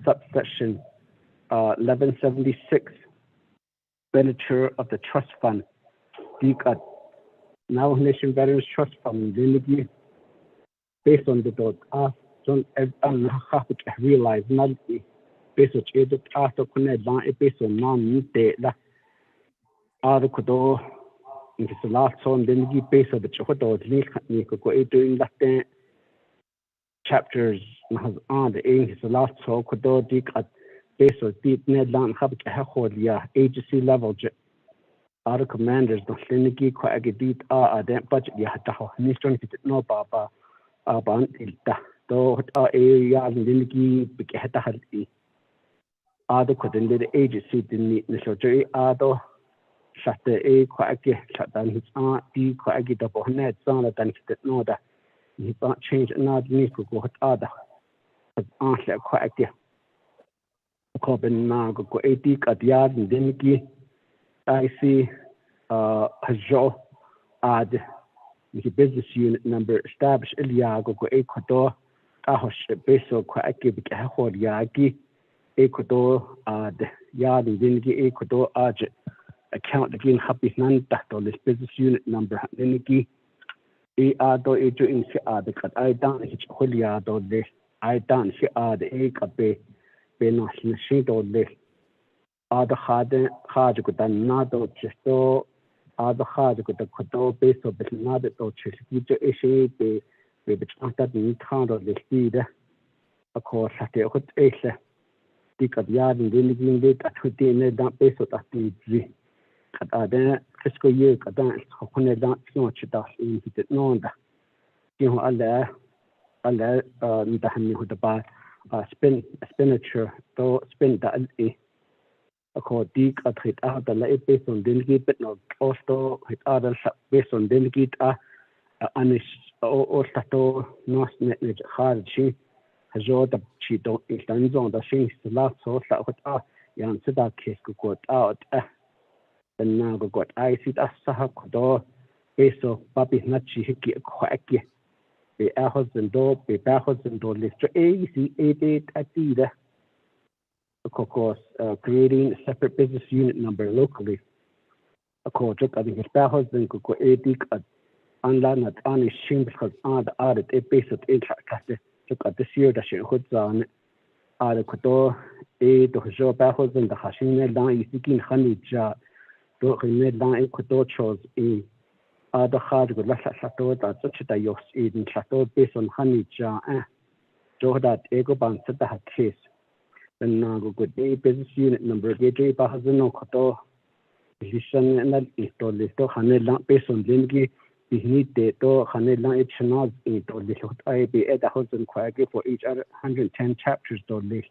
Subsection 1176, expenditure of the trust fund. The Navajo Nation Veterans Trust Fund, based on the dot, don't realize not based on it, after connect based on non-data. In his last song, then he based on the Choto, doing that chapters on the in his last song, could dig at base of deep net land habit agency level. Other commanders, the Sliniki, quite a deep that budget, you had to have Niston, no Baba, though area and Liniki, Bikata, other couldn't the agency didn't need the surgery, other. Shut a quite shut down his aunt, D quite double net, son of than no that he can't change another need to go other. But aunt quite a Corbin now go 80 at yard and Dimiki. I see Hajo add the business unit number established Eliago go Ecuador, Ahosh Beso quite a hord Yagi, Ecuador add yard and Dimiki Ecuador Arjet. Account again happy none that on this business unit number Niki do a doing the cut I down hitch Holia do this I done she the A be not she do this the hard good and not just the hard good the could base of the not to just issue be with that in town of the speed of course at the hot ace the cut yard and then it at 15 that base of the then fiscal year kadan hokone dan no chita in hit no da you alla ndahan hu da ba expenditure to spend da e akodi ka thit da la based on delegate but no also hit other based on delegate anish or stato no net kharji hajo da chi do in zone da shin la so sa hot yan sida case ko out and now got I see that Sahakodo, Beso, Babi Nachi Hiki, Quacky, be a husband door, be back husband door, lift to AC88 at the of course, creating a separate business unit number locally. Of course, I think his back husband could go at online at Anish Shin because on the audit a base of intercast. Look at this year that she hoods on the Kodo, a to his back husband, the Hashina down, is seeking honey jar. Do made down Ecuador chose a other hard with less chateau that such a yos in chateau based on honey jar. So that ego band set that case. Then now go good day business unit number gate Bahazano Koto. Decision and that is to little honey lamp based on Lingi. We need the door honey lamp each not in to little I be at 1,000 for each other 110 chapters to list.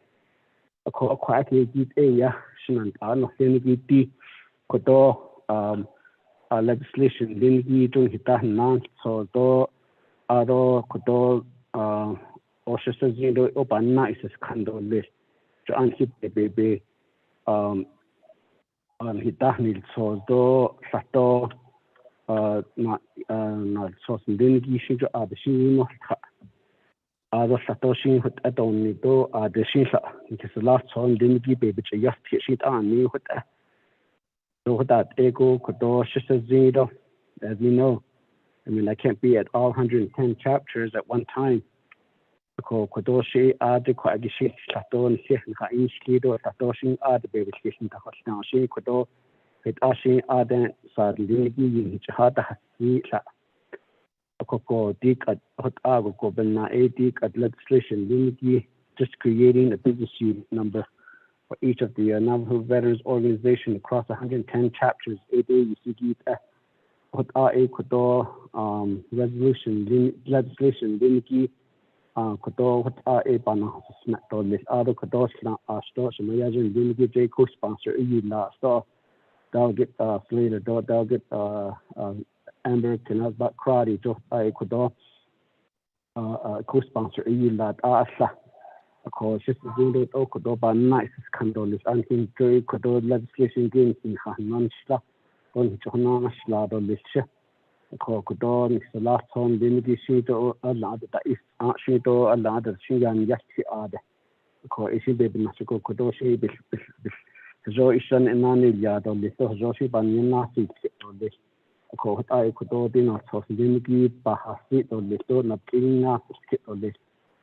A call quietly deep area, Shannon, no Lingi. Kodo legislation lingi dung hita nan so do aro kodo osha zindo open na is kando list to an hit baby hita nil so do sato na so lingi shi jo ad shi no aro sato shi hut adon ni do ad shi sa it is last one lingi baby just shi ta ni hut so that ego kodo zero, as we know. I mean, I can't be at all 110 chapters at one time. Kodo she the quagishi saton she ha in skido satoshin the baby station the hostan she kodo it ashi den sadly in hada hasi la koko dik at hot ago ko benna dik at legislation lingi just creating a business unit number for each of the Navajo Veterans Organization across 110 chapters. Legislation limiki kodo what bana smack to list other kodos na sto so my agent limiki j co-sponsor la sto they'll get Slater they'll get Amber Canals back karate to kodo co-sponsor la asa of course just doing it kodo ba nice scandalous and in kodo legislation gains in hanan shla on chona shla do list ko kodo the last time limiki shito a lot that is shito a lot of shingan yasti ade ko isi be nasiko kodo shi bil zo isan enani ya do list zo shi ban na si do list ko hata kodo dina so limiki bahasi do list na kinga do list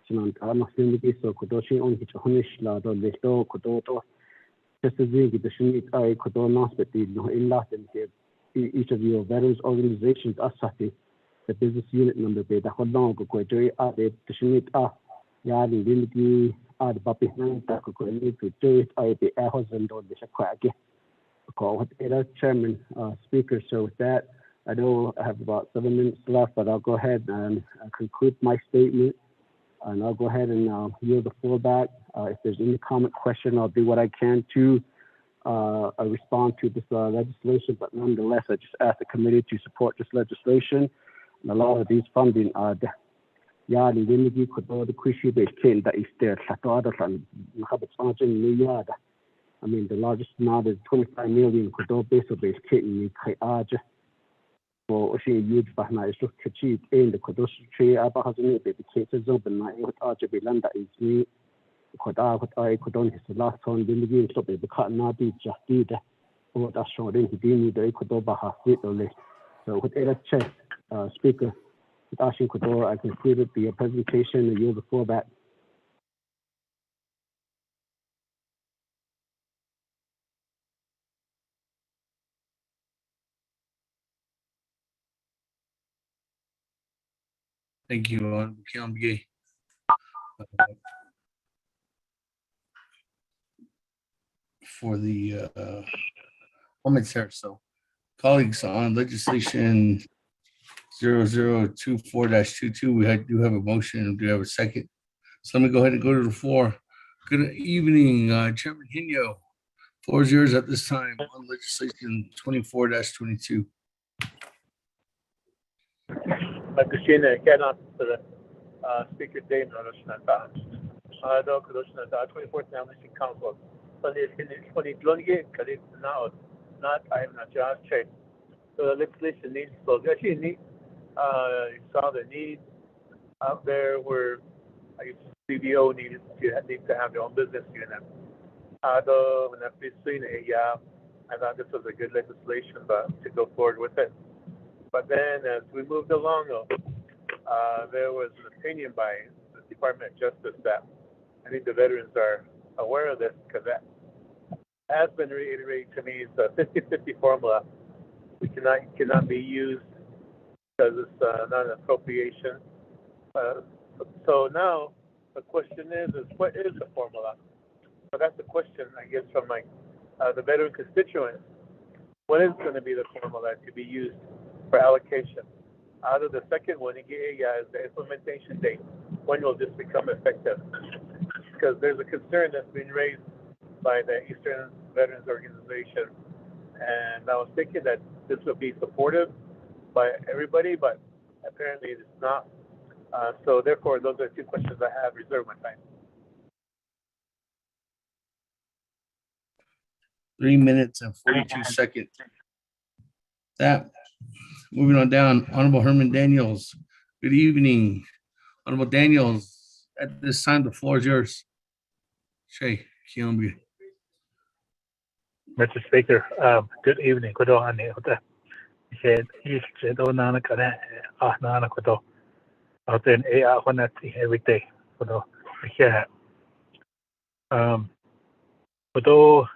sinan ta na limiki so kodo shi on hi chonish la do list kodo to just as we get the shit kodo na speti no illa den each of your veterans organizations asati the business unit number be da hodong ko kwetoi ade tshimit ya di limiti ad papi nan ta ko ni to ai be a husband or the shakwa ko what era chairman speaker. So with that, I know I have about 7 minutes left, but I'll go ahead and conclude my statement, and I'll go ahead and yield the floor back. If there's any comment, question, I'll do what I can to respond to this legislation, but nonetheless, I just ask the committee to support this legislation. And a lot of these funding are the limiti kodo the krishi based chain that is there. I mean, the largest amount is 25 million kodo based chain in for a huge bahna is to achieve in the kodo tree abahazuni baby cases open night with Archibelanda is me. Koda I could on his last time in the game stop it cut not be just did what I showed in he didn't need the Kodoba half only. So with a check speaker with Ashin Kodor, I concluded the presentation and yield the floor back. Thank you, Kiambi. For the comments here. So colleagues on legislation 0024-22, we do have a motion. Do you have a second? So let me go ahead and go to the floor. Good evening, Chairman Hino. Floor is yours at this time on legislation 24-22. Christina cannot Speaker Dave Noroshnata. No Kudoshna 24th Nomination Council. Sunday 20 Khalid now not I am not just check. So the legislation needs so actually need you saw the need out there where CBO needs to have their own business unit. Although when I've seen it, yeah, I thought this was a good legislation, but to go forward with it. But then as we moved along, there was an opinion by the Department of Justice that I think the veterans are aware of this because that has been reiterated to me. It's a 50-50 formula. We cannot be used because it's not an appropriation. So now the question is what is the formula? So that's the question, I guess, from the veteran constituents. What is going to be the formula to be used for allocation? Out of the second one, is the implementation date. When will this become effective? Because there's a concern that's been raised by the Eastern Veterans Organization, and I was thinking that this would be supported by everybody, but apparently it's not. So therefore, those are two questions I have. Reserve my time. 3 minutes and 42 seconds. That. Moving on down, Honorable Herman Daniels. Good evening, Honorable Daniels. At this time, the floor is yours. Shay Kiambi. Mr. Speaker, good evening. Kodo ani hoda. Said east do nana kana nana kodo. Out in honati every day. Kodo. Yeah. Kodo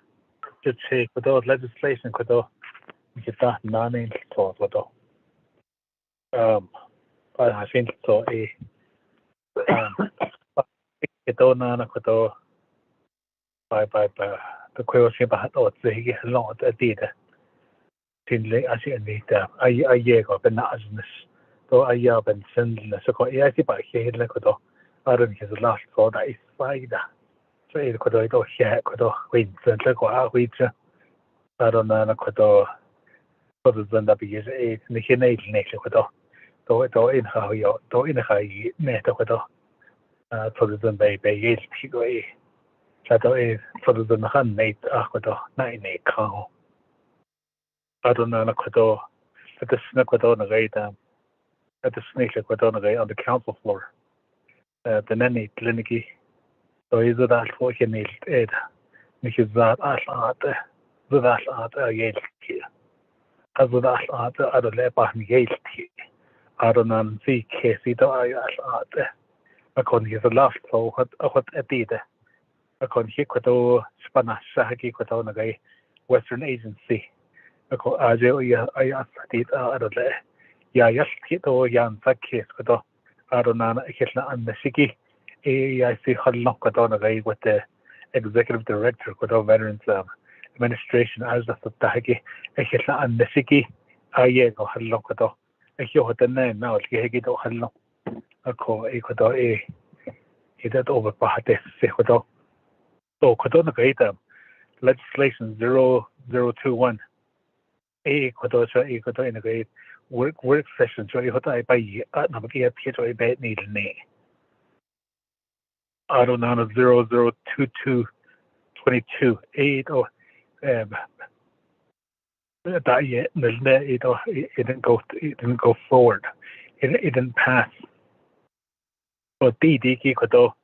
to say kodo legislation kodo. Kita nani to kodo. I think so. to na na ko to by the quail ship hat or the he lot at the tin le as in the I ye go ben asnes to I ya ben send so ko ya si ba he le ko to aron his last ko da is faida so it ko to he ko to win sen le ko a wi cha aron na ko to so the zenda bi is a ni he nei ne ko to in how yo to in ha yi ne to ko to so the zenda be ye ti go e cha to e so the zenda han nei a ko to nai nei ka aron na ko to at the snack ko to na ga at the snake ko to na ga on the council floor the nanny clinicy so is that for him it which is that yel ki as that at le pa ni yel ki aronan fi kesi to akon his last so what atide akon hi ko to spana sahaki ko to na ga western agency ako ajo ya atit adole ya yasti to yan sakhe ko to aronan hitla an siki I see Hallok Kodonagay with the executive director of Veterans Administration as the Sutahiki, Ehitla and Nesiki, Ayego Hallokodo, Ehiotan now, Gehito Hallo, Ako Ecodo E. He did over Pahate Sekodo. So Kodonagay legislation 0021. A Kodosha Ecodo integrate work session, so you hotai by Navagia Pietro Bad Needle Nay. I don't know 002222 8 or that yet it didn't go forward. It didn't pass. But DD kodo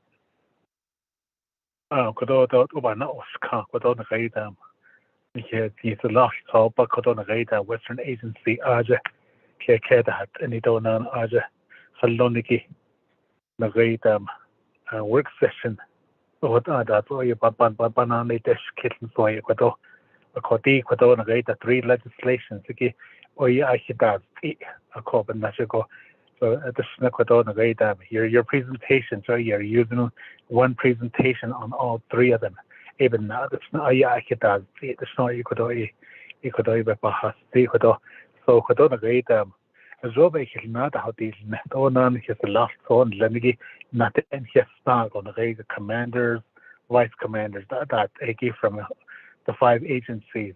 kodo ubana oska kodo na gaita. He's a lot so but kodo na gaita Western Agency aja ke that and it on aja saloniki na gaita work session. What are that? Or you banana dish kitten for you, Quato, a Coti, Quato, and a 3 legislations, or you actually does a cop and Nachico. So at the Snaquato and a great your presentation, so you're using one presentation on all 3 of them. Even now, it's not a Yakitas, it's not you could even Bahas, so Quato, a great Zobe is not how these Metonan, his last son, Lenigi, not in his stag on the commanders, vice commanders, that Eki from the 5 agencies.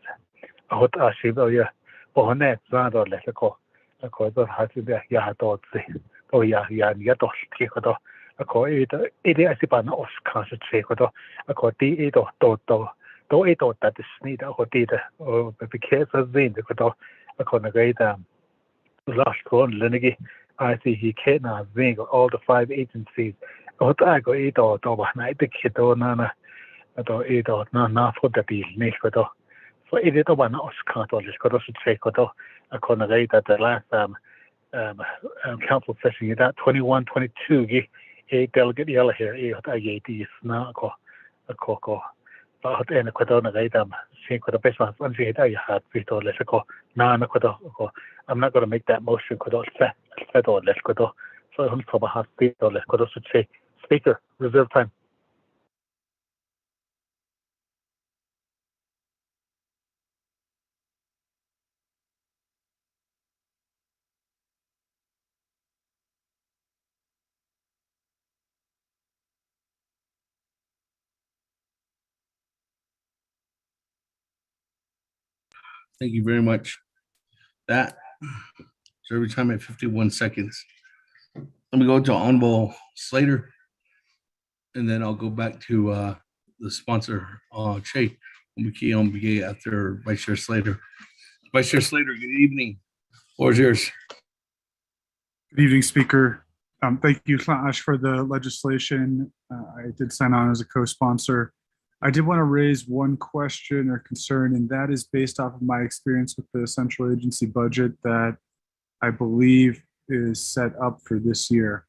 What Ashiboya, Bonet, Zado, Lesico, a quarter has to be Yahadot, oh Yatos, Kikodo, a quarter, Idiasipan of Concert Chekodo, a quarter, Toto, though it that is need a hotel, or the case of Zin, the Kodo, a conagate. Last one, Lenigi, I see he can't bring all the 5 agencies. What I go eat or night the kid or nana, or eat or nana for the deal, Nishkodo. For it is one Oscar, or Liskodo should say Kodo, a conagate at the last council session, that 21-22, a delegate yellow here, a snarko, a coco. But in a Kodona Gaidam, she could have best one, and she had Vito Lesico, Nana Kodo. I'm not going to make that motion, Kodo, set or Leskodo. So I'm from a hospital, Leskodo should say, Speaker, reserve time. Thank you very much. That is every time at 51 seconds. Let me go to Honorable Slater, and then I'll go back to the sponsor, Che, after Vice Chair Slater. Vice Chair Slater, good evening. Floor is yours. Good evening, Speaker. Thank you, Ash, for the legislation. I did sign on as a co-sponsor. I did want to raise one question or concern, and that is based off of my experience with the central agency budget that I believe is set up for this year,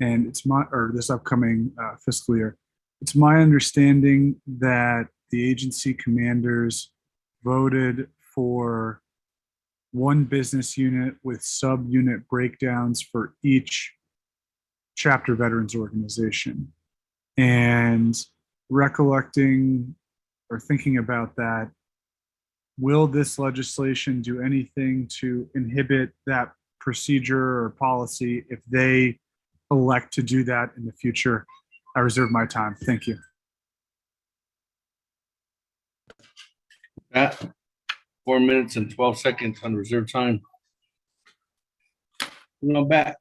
and this upcoming fiscal year. It's my understanding that the agency commanders voted for one business unit with sub-unit breakdowns for each chapter veterans organization. And recollecting or thinking about that, will this legislation do anything to inhibit that procedure or policy if they elect to do that in the future? I reserve my time. Thank you. Pat, 4 minutes and 12 seconds on reserve time. Back.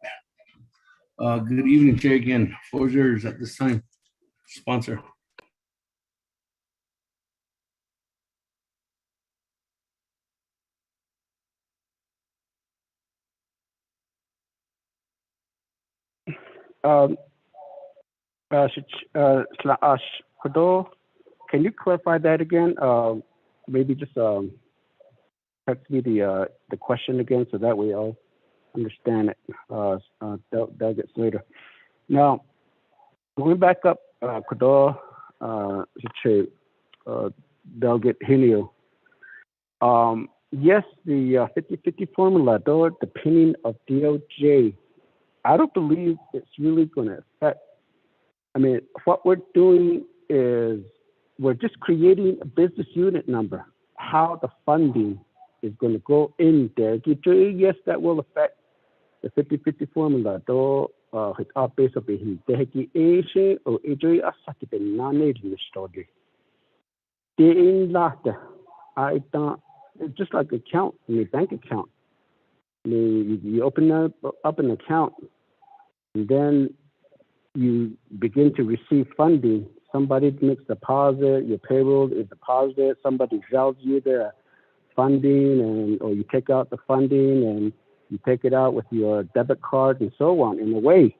Good evening, Chair again. Floor is yours at this time. Sponsor. Can you clarify that again? Maybe just text me the question again so that way I'll understand it. That gets later. Now, going back up, Kodo, Delegate Helio. Yes, the 50-50 formula, though, the opinion of DOJ, I don't believe it's really going to affect. I mean, what we're doing is we're just creating a business unit number. How the funding is going to go in there. Yes, that will affect the 50-50 formula, though. It's all based on the Asian or AJ Asaki, the non-native story. In later, I don't, just like account, in a bank account. You open up an account, and then you begin to receive funding. Somebody makes a deposit, your payroll is deposited, somebody sells you their funding, or you take out the funding and you take it out with your debit card and so on. In a way,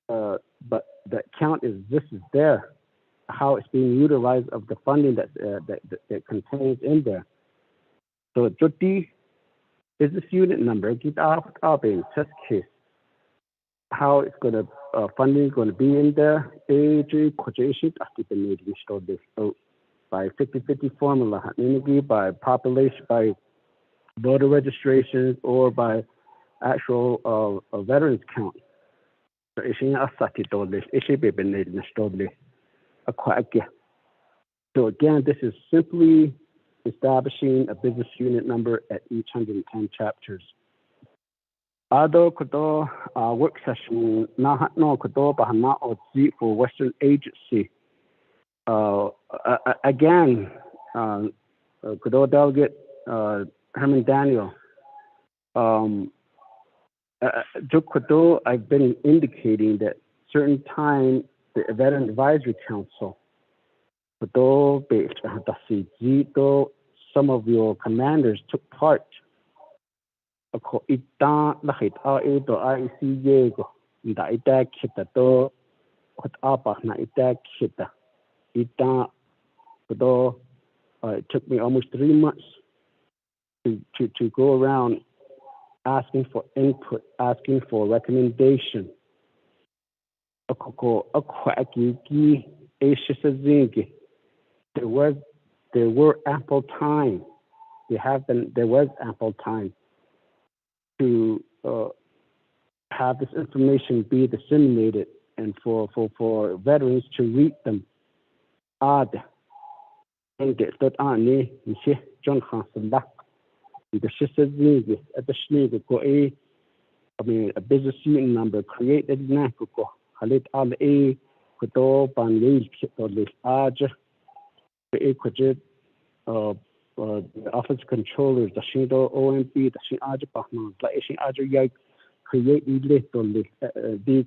but the account is there, how it's being utilized of the funding that contains in there. So the business unit number, get out in test case, how it's going to funding is going to be in there. So by 50-50 formula, by population, by voter registrations, or by actual veterans count. So again, this is simply establishing a business unit number at each 110 chapters. Ado kodo work session na no kodo bahana ozi for Western Agency. Again, kodo Delegate Herman Daniel. I've been indicating that certain time the Veteran Advisory Council, some of your commanders took part. It took me almost 3 months to go around asking for input, asking for recommendation. There were ample time. There was ample time to have this information be disseminated and for veterans to read them. I mean, a business unit number created now. The office controllers, the Shindo OMB, the Shin Bahman, the Asian Aja create big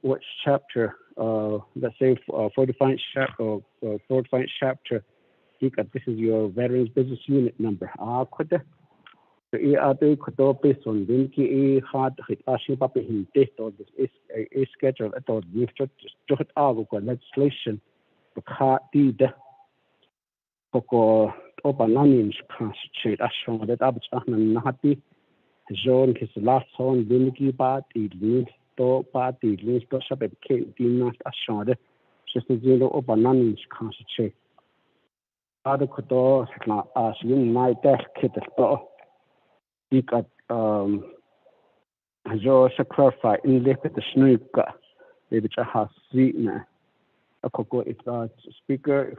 what chapter? Let's say 45 chapter. 45 chapter. This is your veterans business unit number. Based on the hard schedule at all legislation. Concentrate that Nahati zone his last song Viniki Bat to party list to Sabbath Kate Dinas Ashore, just a zero Obanani's concentrate. Other Kodo as you night death kit he got Jo should clarify in the snuka. Maybe a house seat na. If speaker,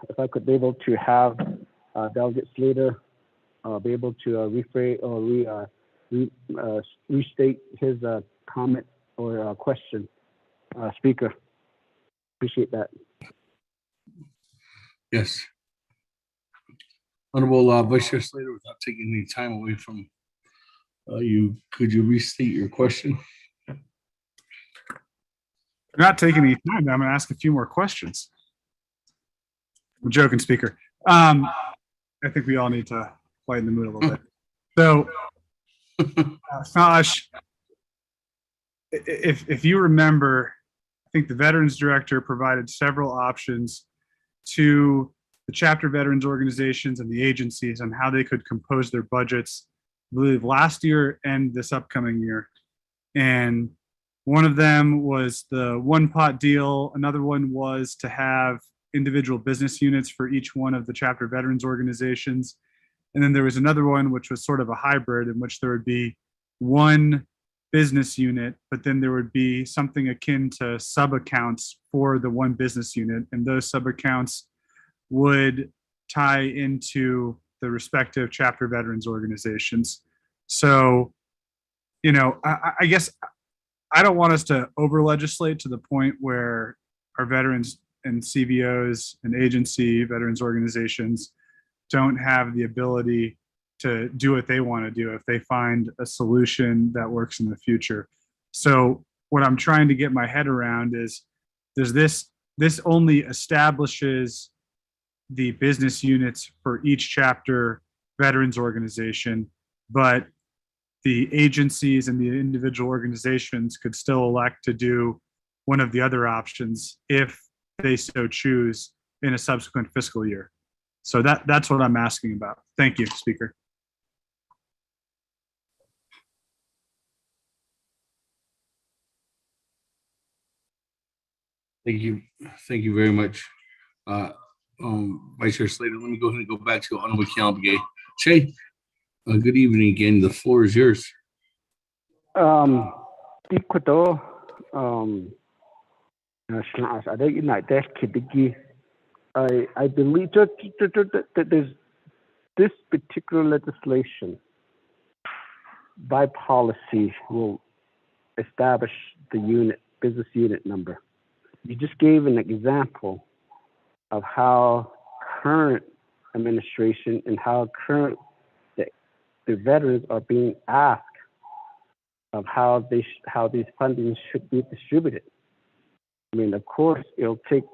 if I could be able to have delegates later be able to rephrase or restate his comment or question. Speaker, appreciate that. Yes. Honorable Vice Chair Slater, without taking any time away from you, could you restate your question? Not taking any time. I'm going to ask a few more questions. I'm joking, Speaker. I think we all need to lighten the mood a little bit. So, Sash, if you remember, I think the Veterans Director provided several options to the chapter veterans organizations and the agencies on how they could compose their budgets, I believe last year and this upcoming year. And one of them was the one pot deal. Another one was to have individual business units for each one of the chapter veterans organizations. And then there was another one, which was sort of a hybrid in which there would be one business unit, but then there would be something akin to sub-accounts for the one business unit. And those sub-accounts would tie into the respective chapter veterans organizations. So, you know, I guess I don't want us to over legislate to the point where our veterans and CVOs and agency veterans organizations don't have the ability to do what they want to do if they find a solution that works in the future. So what I'm trying to get my head around is, does this only establishes the business units for each chapter veterans organization, but the agencies and the individual organizations could still elect to do one of the other options if they so choose in a subsequent fiscal year. So that's what I'm asking about. Thank you, Speaker. Thank you very much, Vice Chair Slater. Let me go ahead and go back to Honorable Calabigay. Che, good evening again. The floor is yours. I believe that there's this particular legislation by policy will establish the business unit number. You just gave an example of how current administration and how current the veterans are being asked of how these fundings should be distributed. I mean, of course, it'll take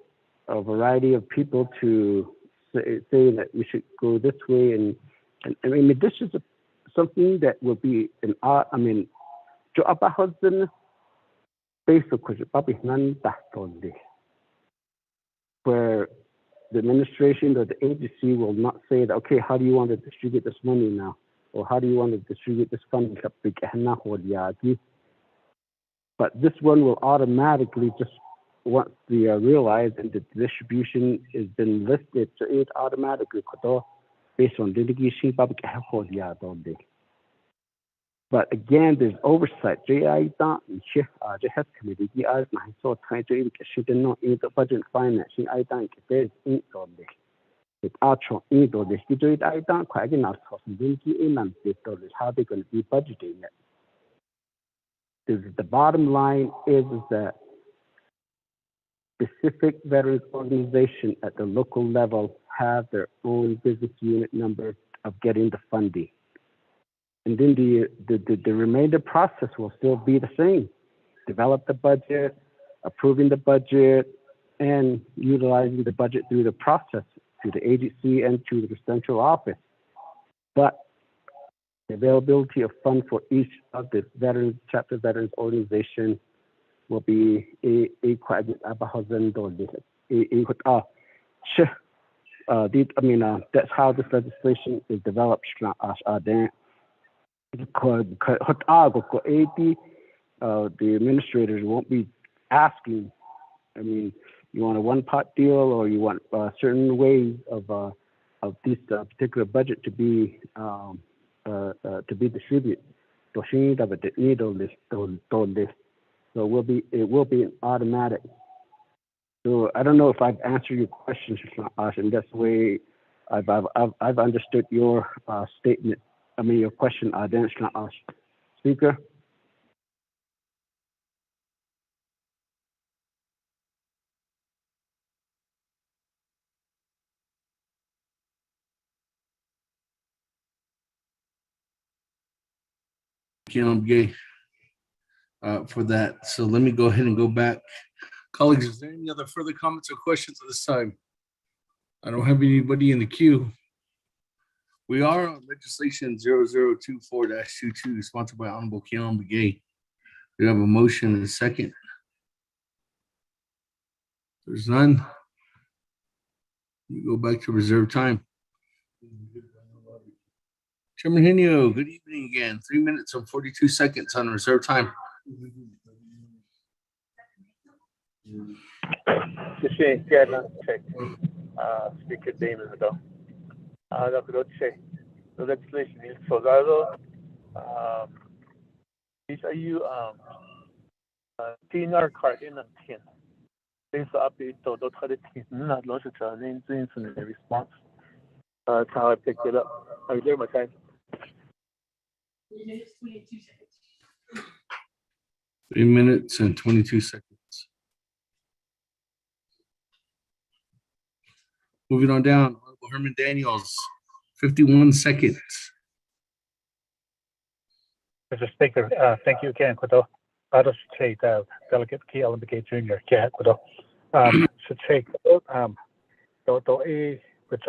a variety of people to say that we should go this way, and I mean, this is something that will be an art. I mean, where the administration or the agency will not say that, okay, how do you want to distribute this money now? Or how do you want to distribute this funding? But this one will automatically just, once they realize and the distribution has been listed, so it automatically based on litigation. But again, there's oversight. Budget financing. How they're going to be budgeting it. The bottom line is that specific veterans organization at the local level have their own business unit number of getting the funding. And then the remainder process will still be the same. Develop the budget, approving the budget, and utilizing the budget through the process, to the agency and to the central office. But the availability of funds for each of the veterans, chapter veterans organization will be that's how this legislation is developed. The administrators won't be asking, I mean, you want a one-pot deal, or you want certain ways of this particular budget to be distributed. Toshinda, but the needle list, list. So it will be automatic. So I don't know if I've answered your questions, and that's the way I've understood your statement. I mean your question, Speaker. I'm gay for that. So let me go ahead and go back. Colleagues, is there any other further comments or questions at this time? I don't have anybody in the queue. We are on legislation 0024-22, sponsored by Honorable Keon Begay. We have a motion and a second. There's none. We go back to reserve time. Chairman Henio, good evening again. 3 minutes and 42 seconds on reserve time. Speaker Damon ago. The legislation is soldado. These are you TNR card in a tin. Things update to don't try to not launch a name in the response. That's how I picked it up. I was there my time. 3 minutes and 22 seconds. Moving on down, Honorable Herman Daniels, 51 seconds. Mr. Speaker, thank you again. I just say Delegate Csn Jr. Should take which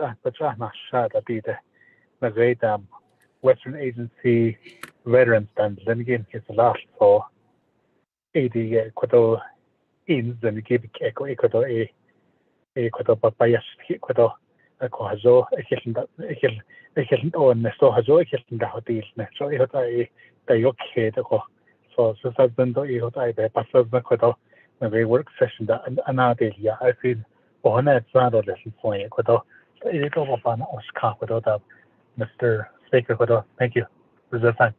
Western Agency Veterans Band. Then again, it's the last for 80 in the give papayas Quazo, on so Hazo, the hotel, so so husband I passes the maybe work session that another year I feel on that rather lesson for it. It over fun or scarf without Mr. Speaker. Thank you. Reserve time.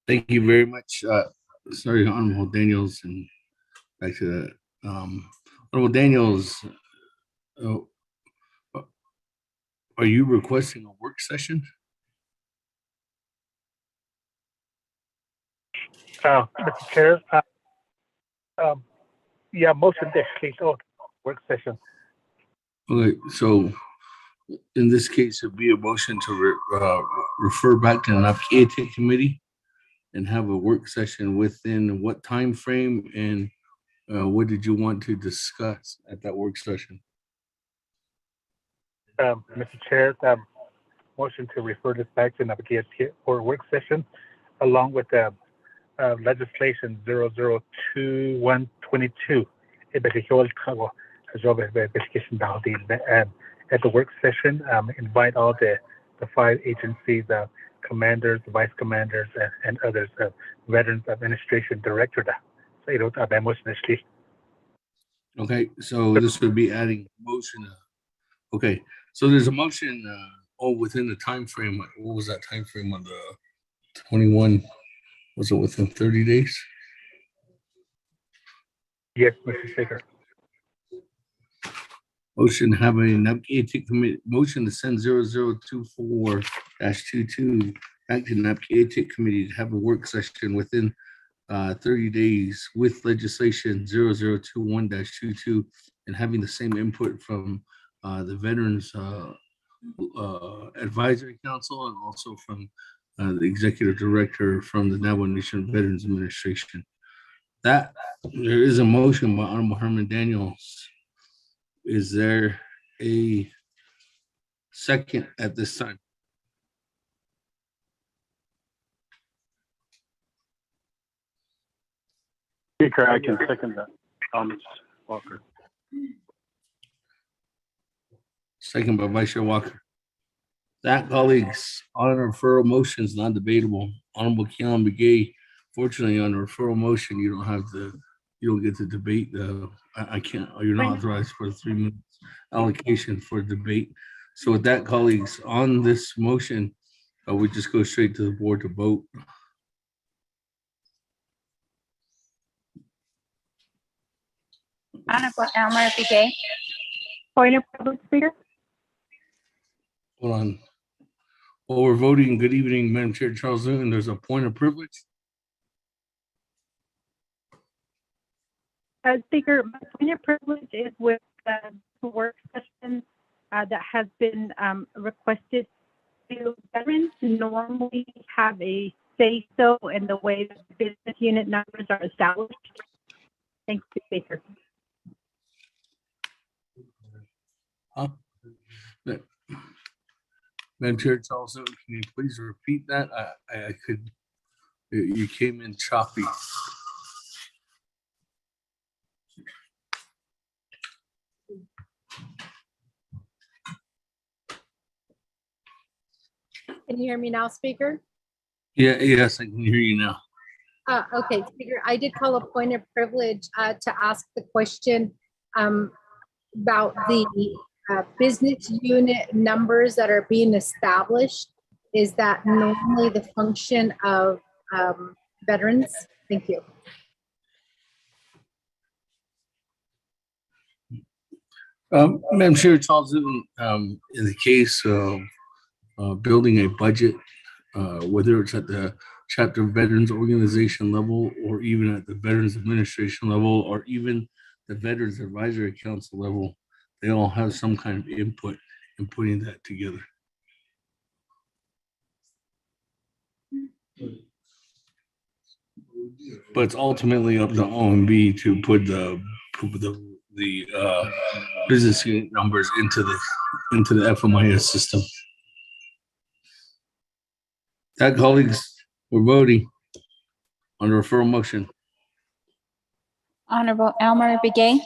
Thank you very much. Sorry, Honorable Daniels, and back to that. Honorable Daniels, are you requesting a work session? Mr. Chair, yeah, motion this please. Work session. Okay, so in this case, it'd be a motion to refer back to an Application Committee and have a work session within what time frame, and what did you want to discuss at that work session? Mr. Chair, motion to refer this back to an application for a work session along with legislation 002122. At the work session, invite all the 5 agencies, commanders, vice commanders, and others, Veterans Administration Director. Okay, so this would be adding motion. Okay, so there's a motion within the time frame. What was that time frame on the 21? Was it within 30 days? Yes, Mr. Speaker. Motion having NAPK committee, motion to send 0024-22 back to NAPK committee to have a work session within 30 days with legislation 0021-22 and having the same input from the Veterans Advisory Council and also from the Executive Director from the Navajo Nation Veterans Administration. That there is a motion by Honorable Herman Daniels. Is there a second at this time? Speaker, I can second that. Thomas Walker. Second by Vice Chair Walker. That, colleagues, on a referral motion is non-debatable. Honorable Keon Begay, fortunately, on a referral motion, you don't get to debate. I can't. You're not authorized for 3 minutes allocation for debate. So with that, colleagues, on this motion, we just go straight to the board to vote. Honorable Elmer Begay. Point of privilege, Speaker. Hold on. While we're voting, good evening, Madam Chair Charles Newton. There's a point of privilege. Speaker, my point of privilege is with the work session that has been requested. Veterans normally have a say-so in the way that business unit numbers are established. Thank you, Speaker. Madam Chair Charles Newton, can you please repeat that? I could, you came in choppy. Can you hear me now, Speaker? Yes, I can hear you now. Okay, Speaker, I did call a point of privilege to ask the question about the business unit numbers that are being established. Is that normally the function of veterans? Thank you. Madam Chair Charles Newton, in the case of building a budget, whether it's at the chapter veterans organization level or even at the Veterans Administration level or even the Veterans Advisory Council level, they all have some kind of input in putting that together. But it's ultimately up to OMB to put the business unit numbers into the FMIS system. That, colleagues, we're voting on the referral motion. Honorable Elmer Begay.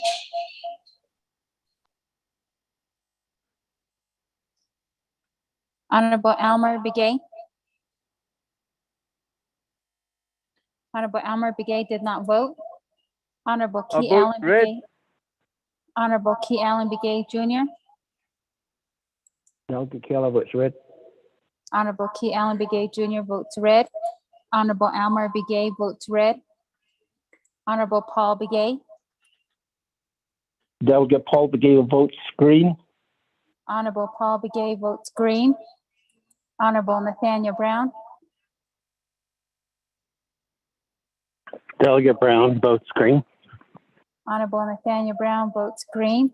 Honorable Elmer Begay. Honorable Elmer Begay did not vote. Honorable Key Allen Begay. Honorable Key Allen Begay Jr. No, Kayla votes red. Honorable Key Allen Begay Jr. votes red. Honorable Elmer Begay votes red. Honorable Paul Begay. Delegate Paul Begay votes green. Honorable Paul Begay votes green. Honorable Nathaniel Brown. Delegate Brown votes green. Honorable Nathaniel Brown votes green.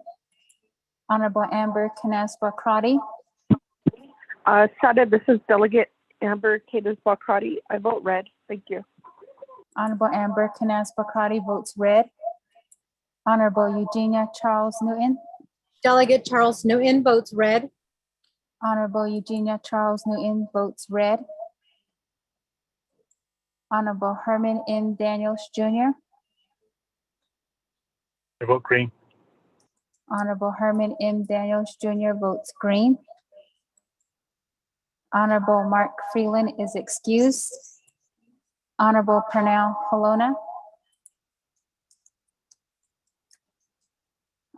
Honorable Amber Canes-Bakrati. Sada, this is Delegate Amber Canes-Bakrati. I vote red. Thank you. Honorable Amber Canes-Bakrati votes red. Honorable Eugenia Charles Newton. Delegate Charles Newton votes red. Honorable Eugenia Charles Newton votes red. Honorable Herman M. Daniels Jr. I vote green. Honorable Herman M. Daniels Jr. votes green. Honorable Mark Freeland is excused. Honorable Pernell Halona.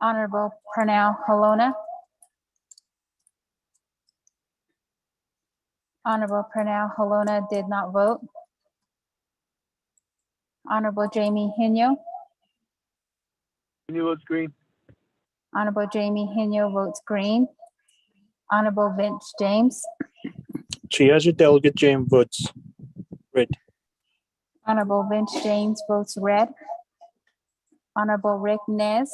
Honorable Pernell Halona. Honorable Pernell Halona did not vote. Honorable Jamie Hino. Henio votes green. Honorable Jamie Henio votes green. Honorable Vince James. Chiaja Delegate James votes red. Honorable Vince James votes red. Honorable Rick Nez.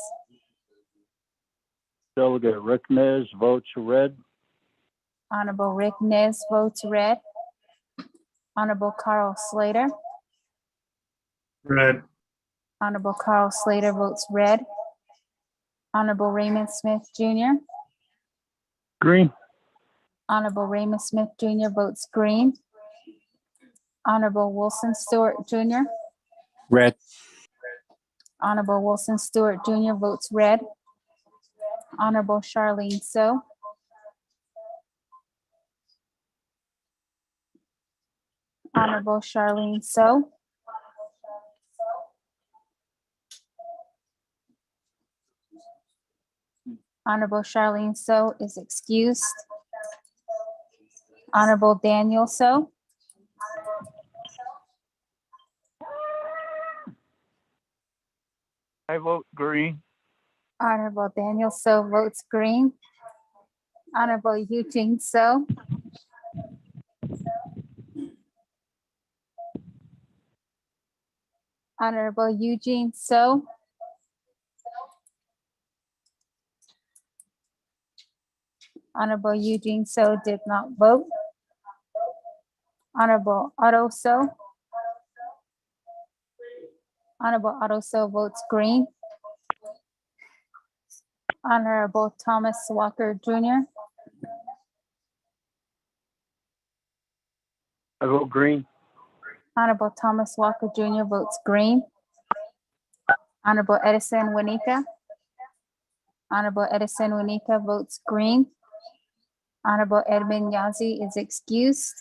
Delegate Rick Nez votes red. Honorable Rick Nez votes red. Honorable Carl Slater. Red. Honorable Carl Slater votes red. Honorable Raymond Smith Jr. Green. Honorable Raymond Smith Jr. votes green. Honorable Wilson Stewart Jr. Red. Honorable Wilson Stewart Jr. votes red. Honorable Charlene So. Honorable Charlene So. Honorable Charlene So is excused. Honorable Daniel So. I vote green. Honorable Daniel So votes green. Honorable Eugene So. Honorable Eugene So. Honorable Eugene So did not vote. Honorable Otto So. Honorable Otto So votes green. Honorable Thomas Walker Jr. I vote green. Honorable Thomas Walker Jr. votes green. Honorable Edison Winika. Honorable Edison Winika votes green. Honorable Edmund Yazi is excused.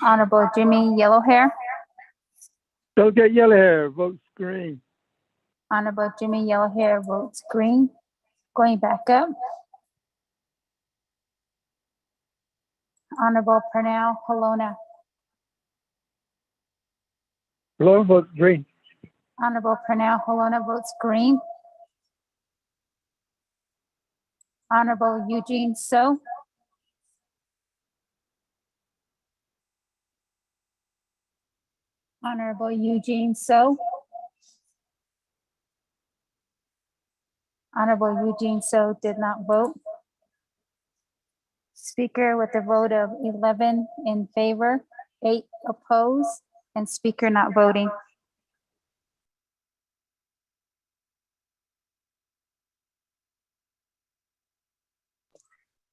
Honorable Jimmy Yellowhair. Delegate Yellowhair votes green. Honorable Jimmy Yellowhair votes green. Going back up. Honorable Pernell Halona. Malone votes green. Honorable Pernell Halona votes green. Honorable Eugene So. Honorable Eugene So. Honorable Eugene So did not vote. Speaker with a vote of 11 in favor, 8 opposed, and speaker not voting.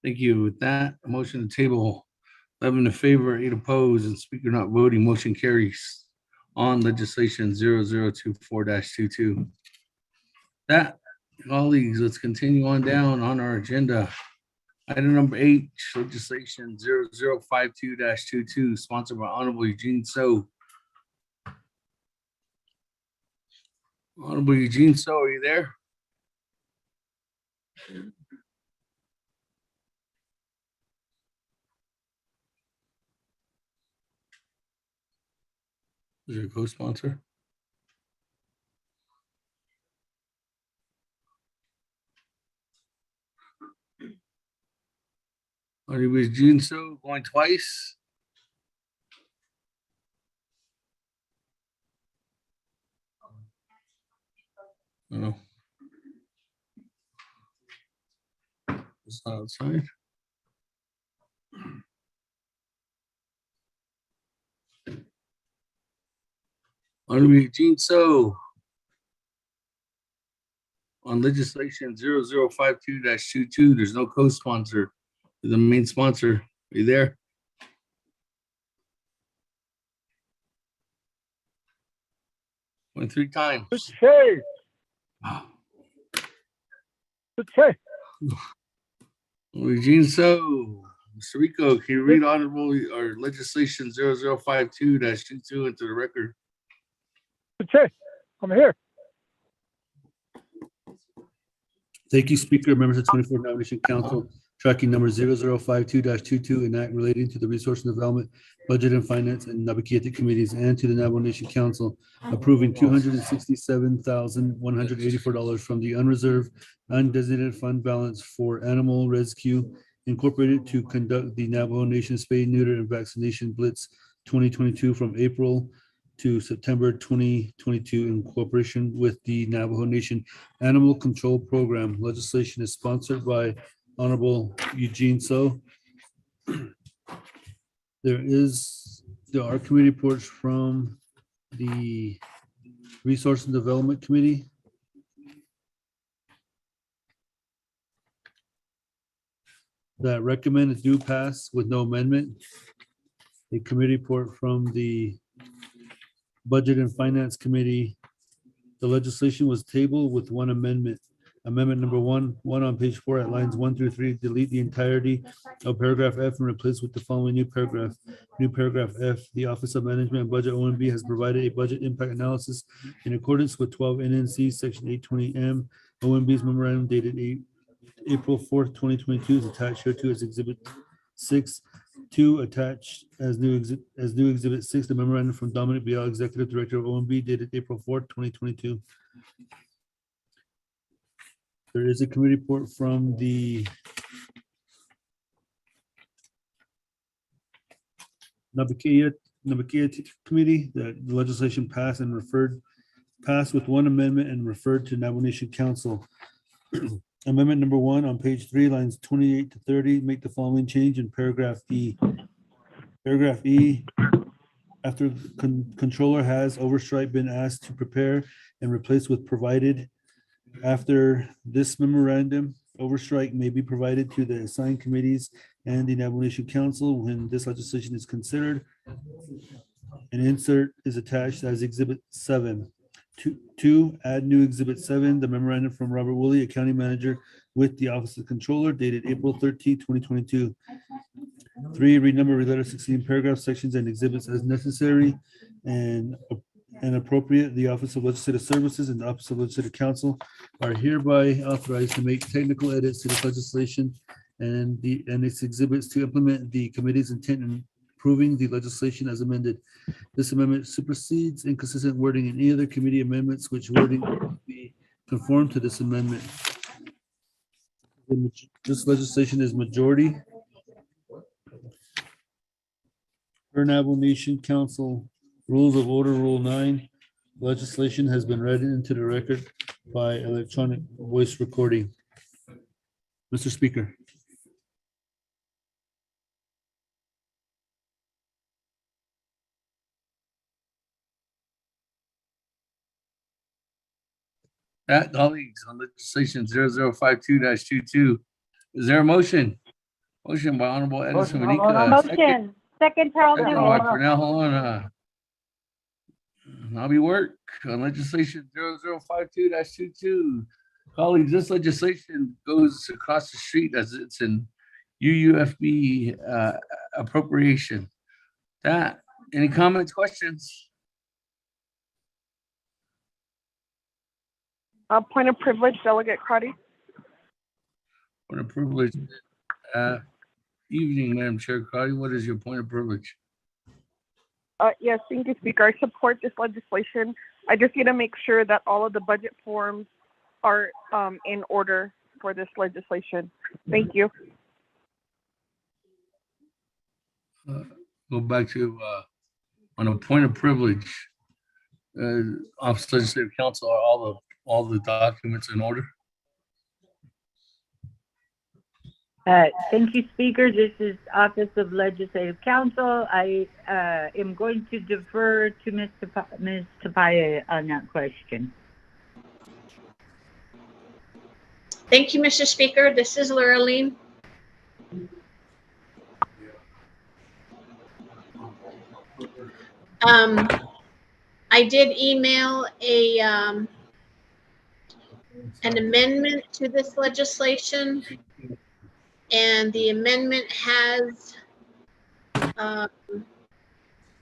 Thank you. With that, a motion to table 11 in favor, 8 opposed, and speaker not voting. Motion carries on legislation 0024-22. That, colleagues, let's continue on down on our agenda. Item number 8, legislation 0052-22, sponsored by Honorable Eugene So. Honorable Eugene So, are you there? Is your co-sponsor? Honorable Eugene So going twice. No. It's not outside. Honorable Eugene So on legislation 0052-22. There's no co-sponsor. The main sponsor. Are you there? Went 3 times. Hey. Hey. Eugene So, Mr. Rico, can you read honorable or legislation 0052-22 into the record? Hey, I'm here. Thank you, Speaker, members of 24th Nomination Council. tracking number 0052-22, an act relating to the Resource and Development, Budget and Finance, and Nabakeetic Committees, and to the Navajo Nation Council, approving $267,184 from the unreserved, undesignated fund balance for Animal Rescue Incorporated to conduct the Navajo Nation Spay, Neuter, and Vaccination Blitz 2022 from April to September 2022 in cooperation with the Navajo Nation Animal Control Program. Legislation is sponsored by Honorable Eugene So. There are committee reports from the Resource and Development Committee. That recommend it do pass with no amendment. A committee report from the Budget and Finance Committee. The legislation was tabled with one amendment. Amendment number one on page 4 at lines 1 through 3, delete the entirety of paragraph F and replace with the following new paragraph. New paragraph F, the Office of Management and Budget OMB has provided a budget impact analysis in accordance with 12 NNC section 820M. OMB's memorandum dated April 4th, 2022 is attached here to as exhibit 6. 2, attached as new exhibit 6, the memorandum from Dominic Bial, Executive Director of OMB dated April 4th, 2022. There is a committee report from the Nabakeetic Committee that the legislation passed with one amendment and referred to Navajo Nation Council. Amendment number 1 on page 3, lines 28 to 30, make the following change in paragraph E. Paragraph E, after the controller has overstrike been asked to prepare and replace with provided. After this memorandum, overstrike may be provided to the assigned committees and the Navajo Nation Council when this legislation is considered. An insert is attached as exhibit 7. 2, add new exhibit 7, the memorandum from Robert Woolley, a county manager with the Office of Controller dated April 13, 2022. 3, renumber related succeeding paragraph sections and exhibits as necessary and appropriate. The Office of Legislative Services and the Office of Legislative Counsel are hereby authorized to make technical edits to this legislation and its exhibits to implement the committee's intent in approving the legislation as amended. This amendment supersedes inconsistent wording in any other committee amendments which wording will be conformed to this amendment. This legislation is majority. Per Navajo Nation Council Rules of Order, Rule 9, legislation has been read into the record by electronic voice recording. Mr. Speaker. That, colleagues, on legislation 0052-22. Is there a motion? Motion by Honorable Edison Manika. Motion. Second, Charles Second by Cornell Holona. Nobby work on legislation 0052-22. Colleagues, this legislation goes across the street as it's an UUFB appropriation. That, any comments, questions? Point of privilege, Delegate Crotty. Point of privilege. Evening, Madam Chair Crotty. What is your point of privilege? Yes, thank you, Speaker. I support this legislation. I just need to make sure that all of the budget forms are in order for this legislation. Thank you. Go back to on a point of privilege. Office of Legislative Council, are all the documents in order? Thank you, Speaker. This is Office of Legislative Counsel. I am going to defer to Ms. Tapia on that question. Thank you, Mr. Speaker. This is Lurleen. I did email an amendment to this legislation, and the amendment has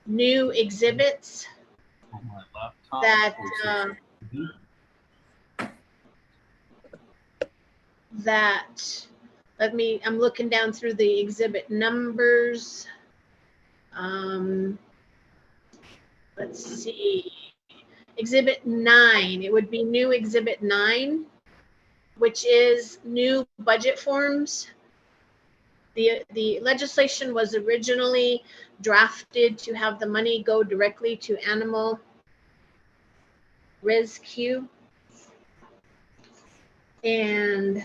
new exhibits that I'm looking down through the exhibit numbers. Let's see. Exhibit 9, it would be new exhibit 9, which is new budget forms. The legislation was originally drafted to have the money go directly to animal rescue. And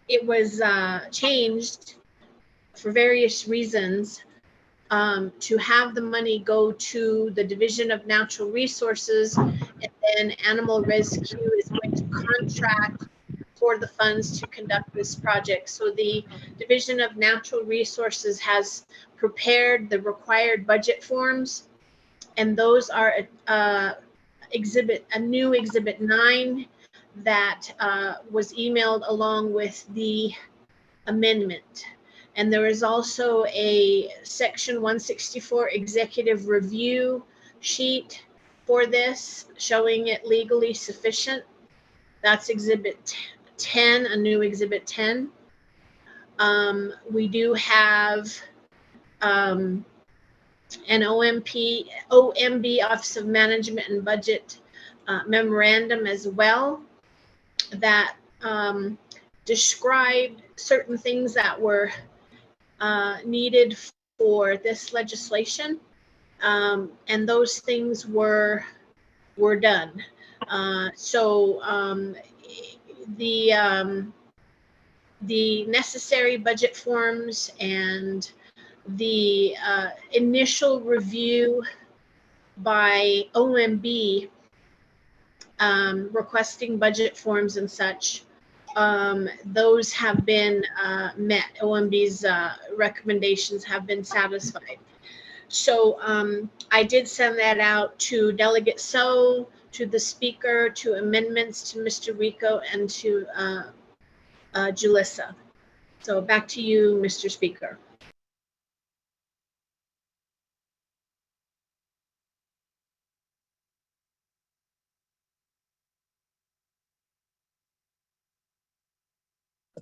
it was changed for various reasons to have the money go to the Division of Natural Resources, and then Animal Rescue is going to contract for the funds to conduct this project. So the Division of Natural Resources has prepared the required budget forms, and those are a new exhibit 9 that was emailed along with the amendment. And there is also a section 164 executive review sheet for this, showing it legally sufficient. That's exhibit 10, a new exhibit 10. We do have an OMB, Office of Management and Budget memorandum as well that described certain things that were needed for this legislation, and those things were done. So the necessary budget forms and the initial review by OMB requesting budget forms and such, those have been met. OMB's recommendations have been satisfied. So I did send that out to Delegate So, to the Speaker, to amendments to Mr. Rico, and to Julissa. So back to you, Mr. Speaker.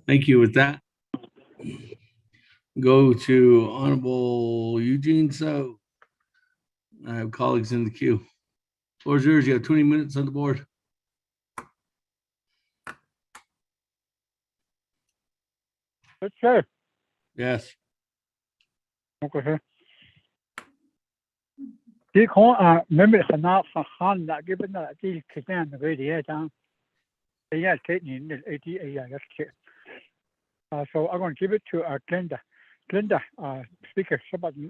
Thank you. With that, go to Honorable Eugene So. I have colleagues in the queue. Floor is yours. You have 20 minutes on the board. Let's go. Yes. Okay. Đi khó member khana khan la given that the kisan the very down. Yeah, taking the 80 so I'm going to give it to Glenda. Glenda, Speaker, somebody.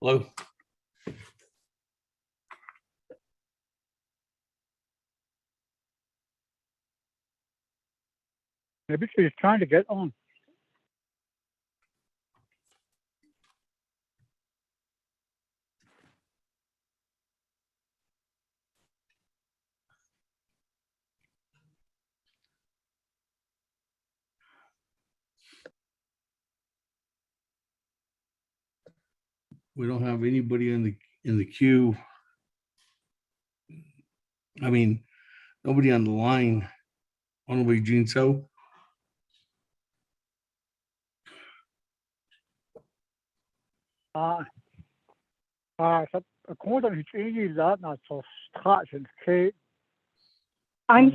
Hello. Maybe she's trying to get on. We don't have anybody in the queue. I mean, nobody on the line. Honorable Eugene So. I'm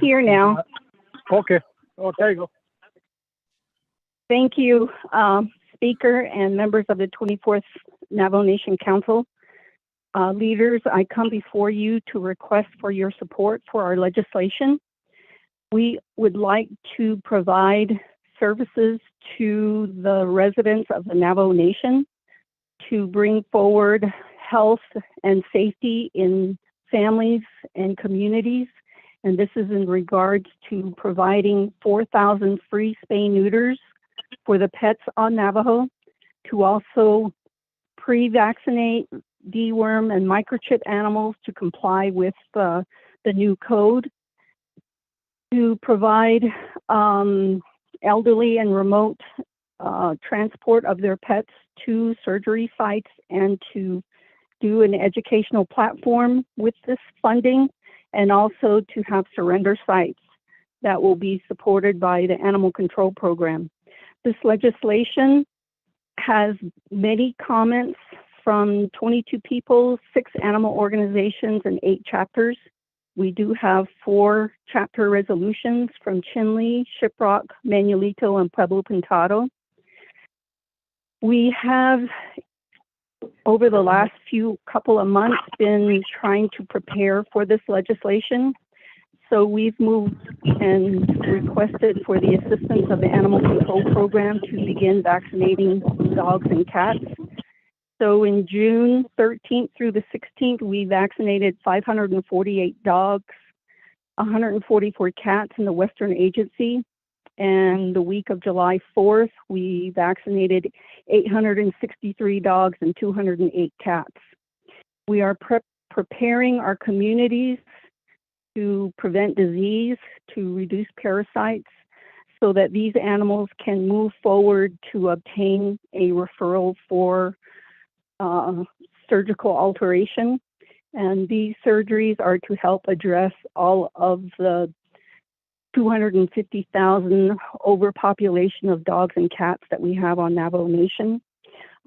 here now. Okay. Oh, there you go. Thank you, Speaker and members of the 24th Navajo Nation Council. Leaders, I come before you to request for your support for our legislation. We would like to provide services to the residents of the Navajo Nation to bring forward health and safety in families and communities. And this is in regards to providing 4,000 free spay-neuters for the pets on Navajo, to also pre-vaccinate deworm, and microchip animals to comply with the new code, to provide elderly and remote transport of their pets to surgery sites, and to do an educational platform with this funding, and also to have surrender sites that will be supported by the Animal Control Program. This legislation has many comments from 22 people, 6 animal organizations, and 8 chapters. We do have 4 chapter resolutions from Chinle, Shiprock, Manuelito, and Pueblo Pintado. We have, over the last couple of months, been trying to prepare for this legislation. So we've moved and requested for the assistance of the Animal Control Program to begin vaccinating dogs and cats. So in June 13th through the 16th, we vaccinated 548 dogs, 144 cats in the Western Agency. And the week of July 4th, we vaccinated 863 dogs and 208 cats. We are preparing our communities to prevent disease, to reduce parasites, so that these animals can move forward to obtain a referral for surgical alteration. And these surgeries are to help address all of the 250,000 overpopulation of dogs and cats that we have on Navajo Nation.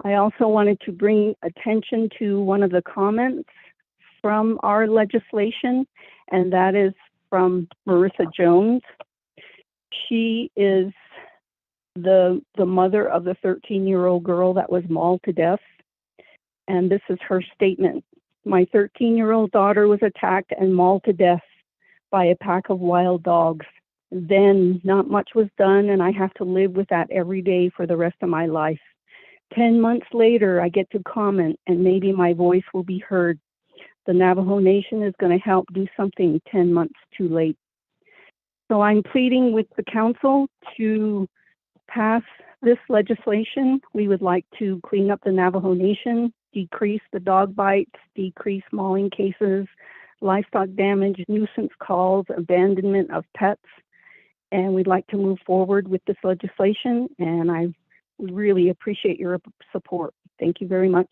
I also wanted to bring attention to one of the comments from our legislation, and that is from Marissa Jones. She is the mother of the 13-year-old girl that was mauled to death. And this is her statement. My 13-year-old daughter was attacked and mauled to death by a pack of wild dogs. Then not much was done, and I have to live with that every day for the rest of my life. 10 months later, I get to comment, and maybe my voice will be heard. The Navajo Nation is going to help do something 10 months too late. So I'm pleading with the council to pass this legislation. We would like to clean up the Navajo Nation, decrease the dog bites, decrease mauling cases, livestock damage, nuisance calls, abandonment of pets. And we'd like to move forward with this legislation, and I really appreciate your support. Thank you very much.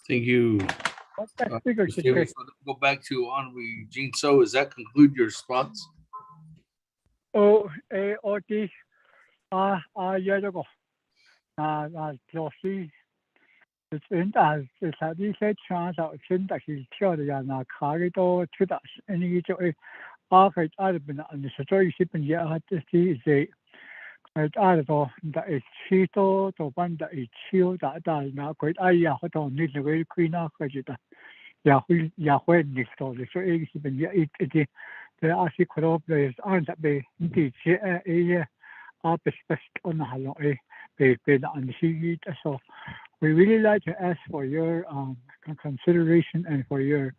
Thank you. Go back to Honorable Eugene. So does that conclude your spots? Josie, it's in as it's a decent chance out in that he's killed the Carito to us. And you to offer out of the situation yet had to see is out of that is Chito, the one that is chill that does not quite. I don't need the very queen of Vegeta. Yahweh next door. So it's been it. The actually could have players aren't that they indeed a best on the hello so we really like to ask for your consideration and for your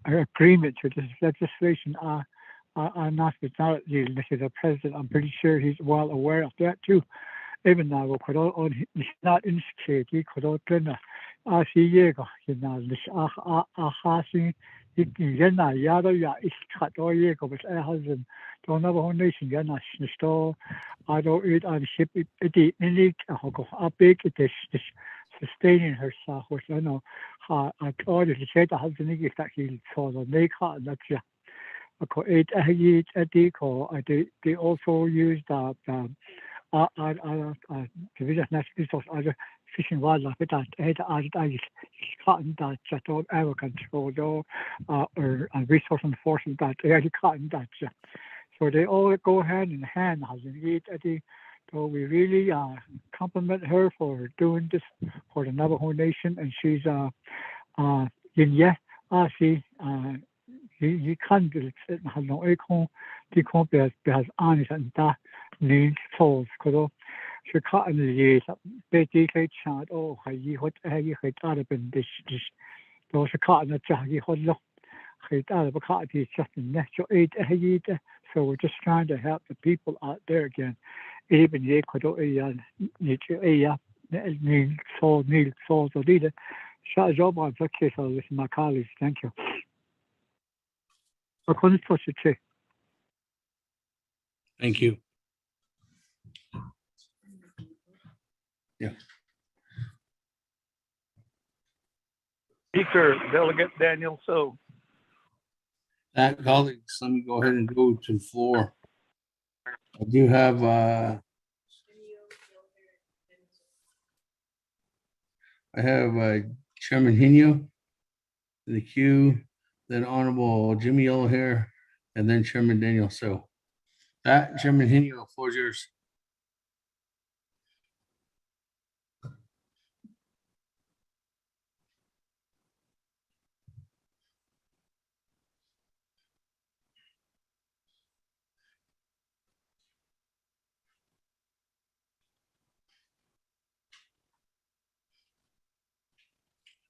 agreement to this legislation. Not without the president. I'm pretty sure he's well aware of that too. Even now, we could all he's not insecure. He could all turn a Diego, Yana Yado Ya is cut or Yego with a husband. Don't have a whole nation, Yana store. I don't eat on ship it in it, a big it is sustaining herself, which I know. I told you to say the husband is that he saw the make her, that's ya. They also use the division of natural resources as a fishing wildlife that cotton that just ever control or resource enforcement that cotton that so they all go hand in hand. So we really compliment her for doing this for the Navajo Nation, and she's he can't do it. Has no econ. He can't be as honest and that needs souls. Because she can't use basically chat. Oh, he got out of this. Those can't not just he hold look. So we're just trying to help the people out there again. Even they could so leader. Shut job on with my colleagues. Thank you. Thank you. Yeah. Speaker, Delegate Daniel So. That, colleagues, let me go ahead and go to the floor. I do have Chairman Hino in the queue, then Honorable Jimmy Yellowhair, and then Chairman Daniel So. That, Chairman Hino, the floor is yours.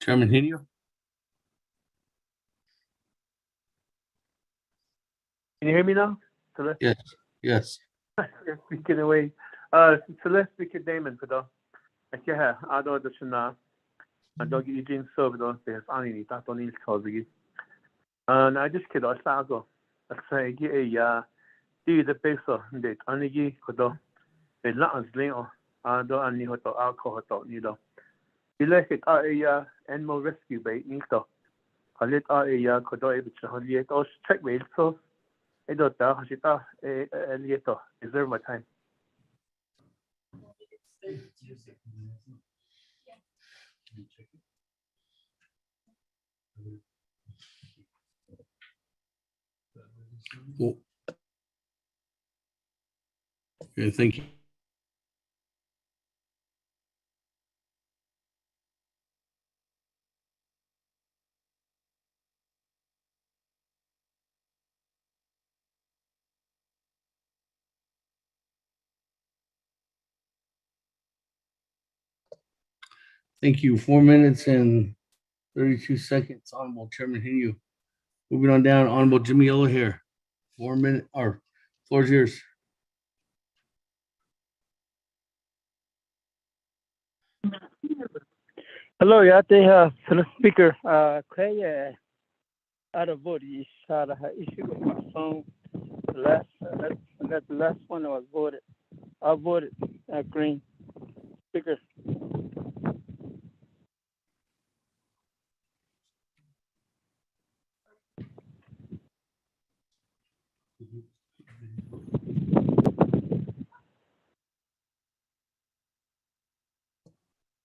Chairman Hino? Can you hear me now? Celeste? Yes, yes. You're speaking away. Celeste Speaker Damon for the. Okay, I don't know I don't get Eugene served on this. I need that on his cause again. And I just kid, I go. I say, get a do the peso, that only you could do. It's not as little. I don't need to alcohol, you know. You like it, animal rescue bait, you know. I let could do it, but you check me, so. I don't know, is there my time? Cool. Okay, thank you. Thank you. 4 minutes and 32 seconds, Honorable Chairman Hino. Moving on down, Honorable Jimmy Yellowhair. 4 minutes, or floor is yours. Hello, they have the speaker. Out of vote, you shot a issue with my phone. The last one was voted. I voted green. Speaker.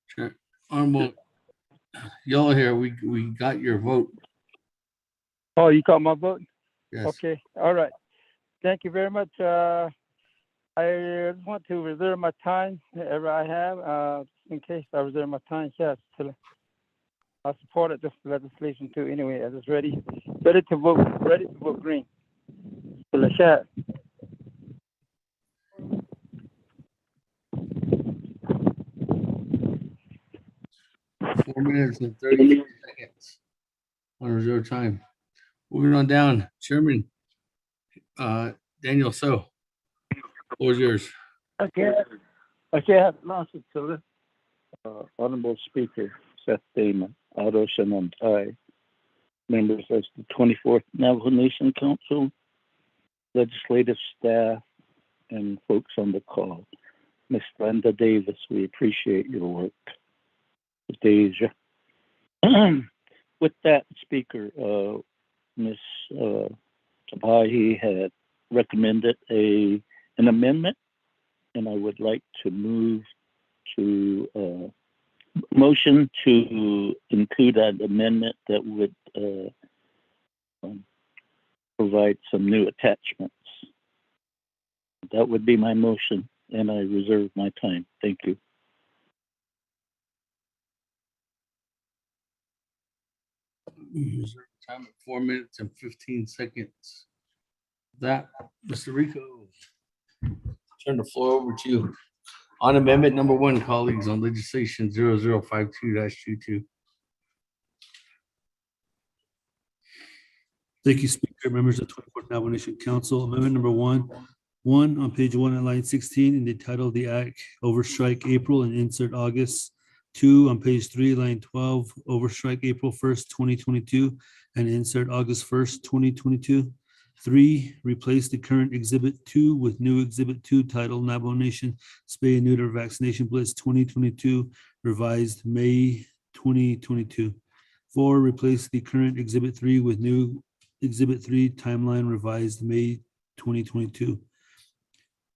Sure. Honorable Yellowhair, we got your vote. Oh, you got my vote? Yes. Okay, all right. Thank you very much. I just want to reserve my time, whatever I have, in case I reserve my time. Yes, I supported this legislation too. Anyway, I was ready to vote green. So let's chat. Four minutes and 33 seconds on reserve time. Moving on down, Chairman Daniel So. Floor is yours. Okay, Master Tiller, Honorable Speaker Seth Damon, Ocean and I, members of the 24th Navajo Nation Council, legislative staff, and folks on the call. Miss Brenda Davis, we appreciate your work. Deja. With that, Speaker, Ms. Tabahi had recommended an amendment, and I would like to move to motion to include an amendment that would provide some new attachments. That would be my motion, and I reserve my time. Thank you. Reserve time at 4 minutes and 15 seconds. That, Mr. Rico, turn the floor over to you. On amendment number 1, colleagues, on legislation 0052-22. Thank you, Speaker. Members of the 24th Navajo Nation Council. Amendment number one on page 1 at line 16 in the title of the act, overstrike April and insert August. 2 on page 3, line 12, overstrike April 1st, 2022 and insert August 1st, 2022. 3, replace the current Exhibit 2 with new Exhibit 2 titled Navajo Nation Spay and Neuter Vaccination Blitz 2022, revised May 2022. 4, replace the current Exhibit 3 with new Exhibit 3 timeline revised May 2022.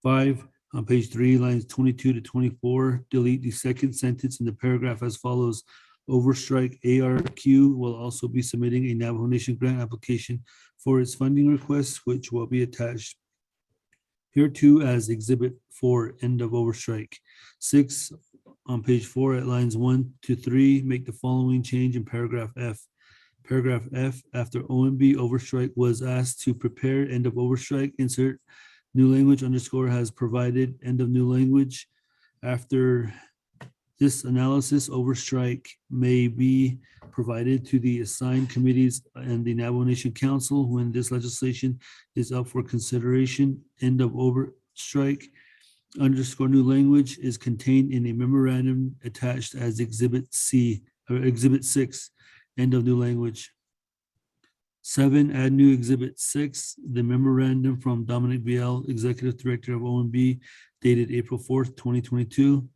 5, on page 3, lines 22 to 24, delete the second sentence in the paragraph as follows. Overstrike ARQ will also be submitting a Navajo Nation grant application for its funding request, which will be attached here too as Exhibit 4, end of overstrike. 6, on page 4 at lines 1 to 3, make the following change in paragraph F. Paragraph F, after OMB overstrike was asked to prepare end of overstrike, insert new language underscore has provided end of new language. After this analysis, overstrike may be provided to the assigned committees and the Navajo Nation Council when this legislation is up for consideration. End of overstrike underscore new language is contained in a memorandum attached as Exhibit C or Exhibit 6. End of new language. 7, add new Exhibit 6, the memorandum from Dominic BL, Executive Director of OMB, dated April 4th, 2022.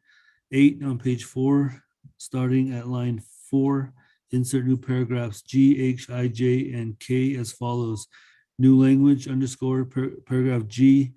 8, on page 4, starting at line 4, insert new paragraphs G, H, I, J, and K as follows. New language underscore paragraph G.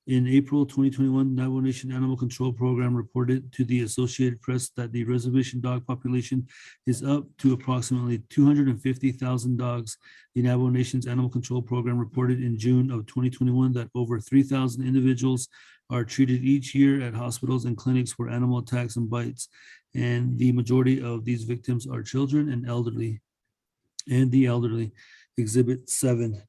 In April 2021, Navajo Nation Animal Control Program reported to the Associated Press that the reservation dog population is up to approximately 250,000 dogs. The Navajo Nation's Animal Control Program reported in June of 2021 that over 3,000 individuals are treated each year at hospitals and clinics for animal attacks and bites, and the majority of these victims are children and elderly. Exhibit 7,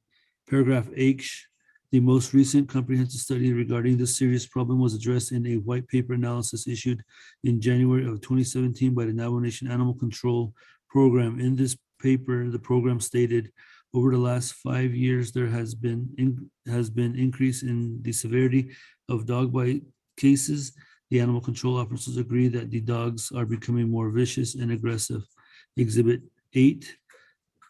paragraph H. The most recent comprehensive study regarding this serious problem was addressed in a white paper analysis issued in January of 2017 by the Navajo Nation Animal Control Program. In this paper, the program stated, over the last 5 years, there has been increase in the severity of dog bite cases. The animal control officers agree that the dogs are becoming more vicious and aggressive. Exhibit 8,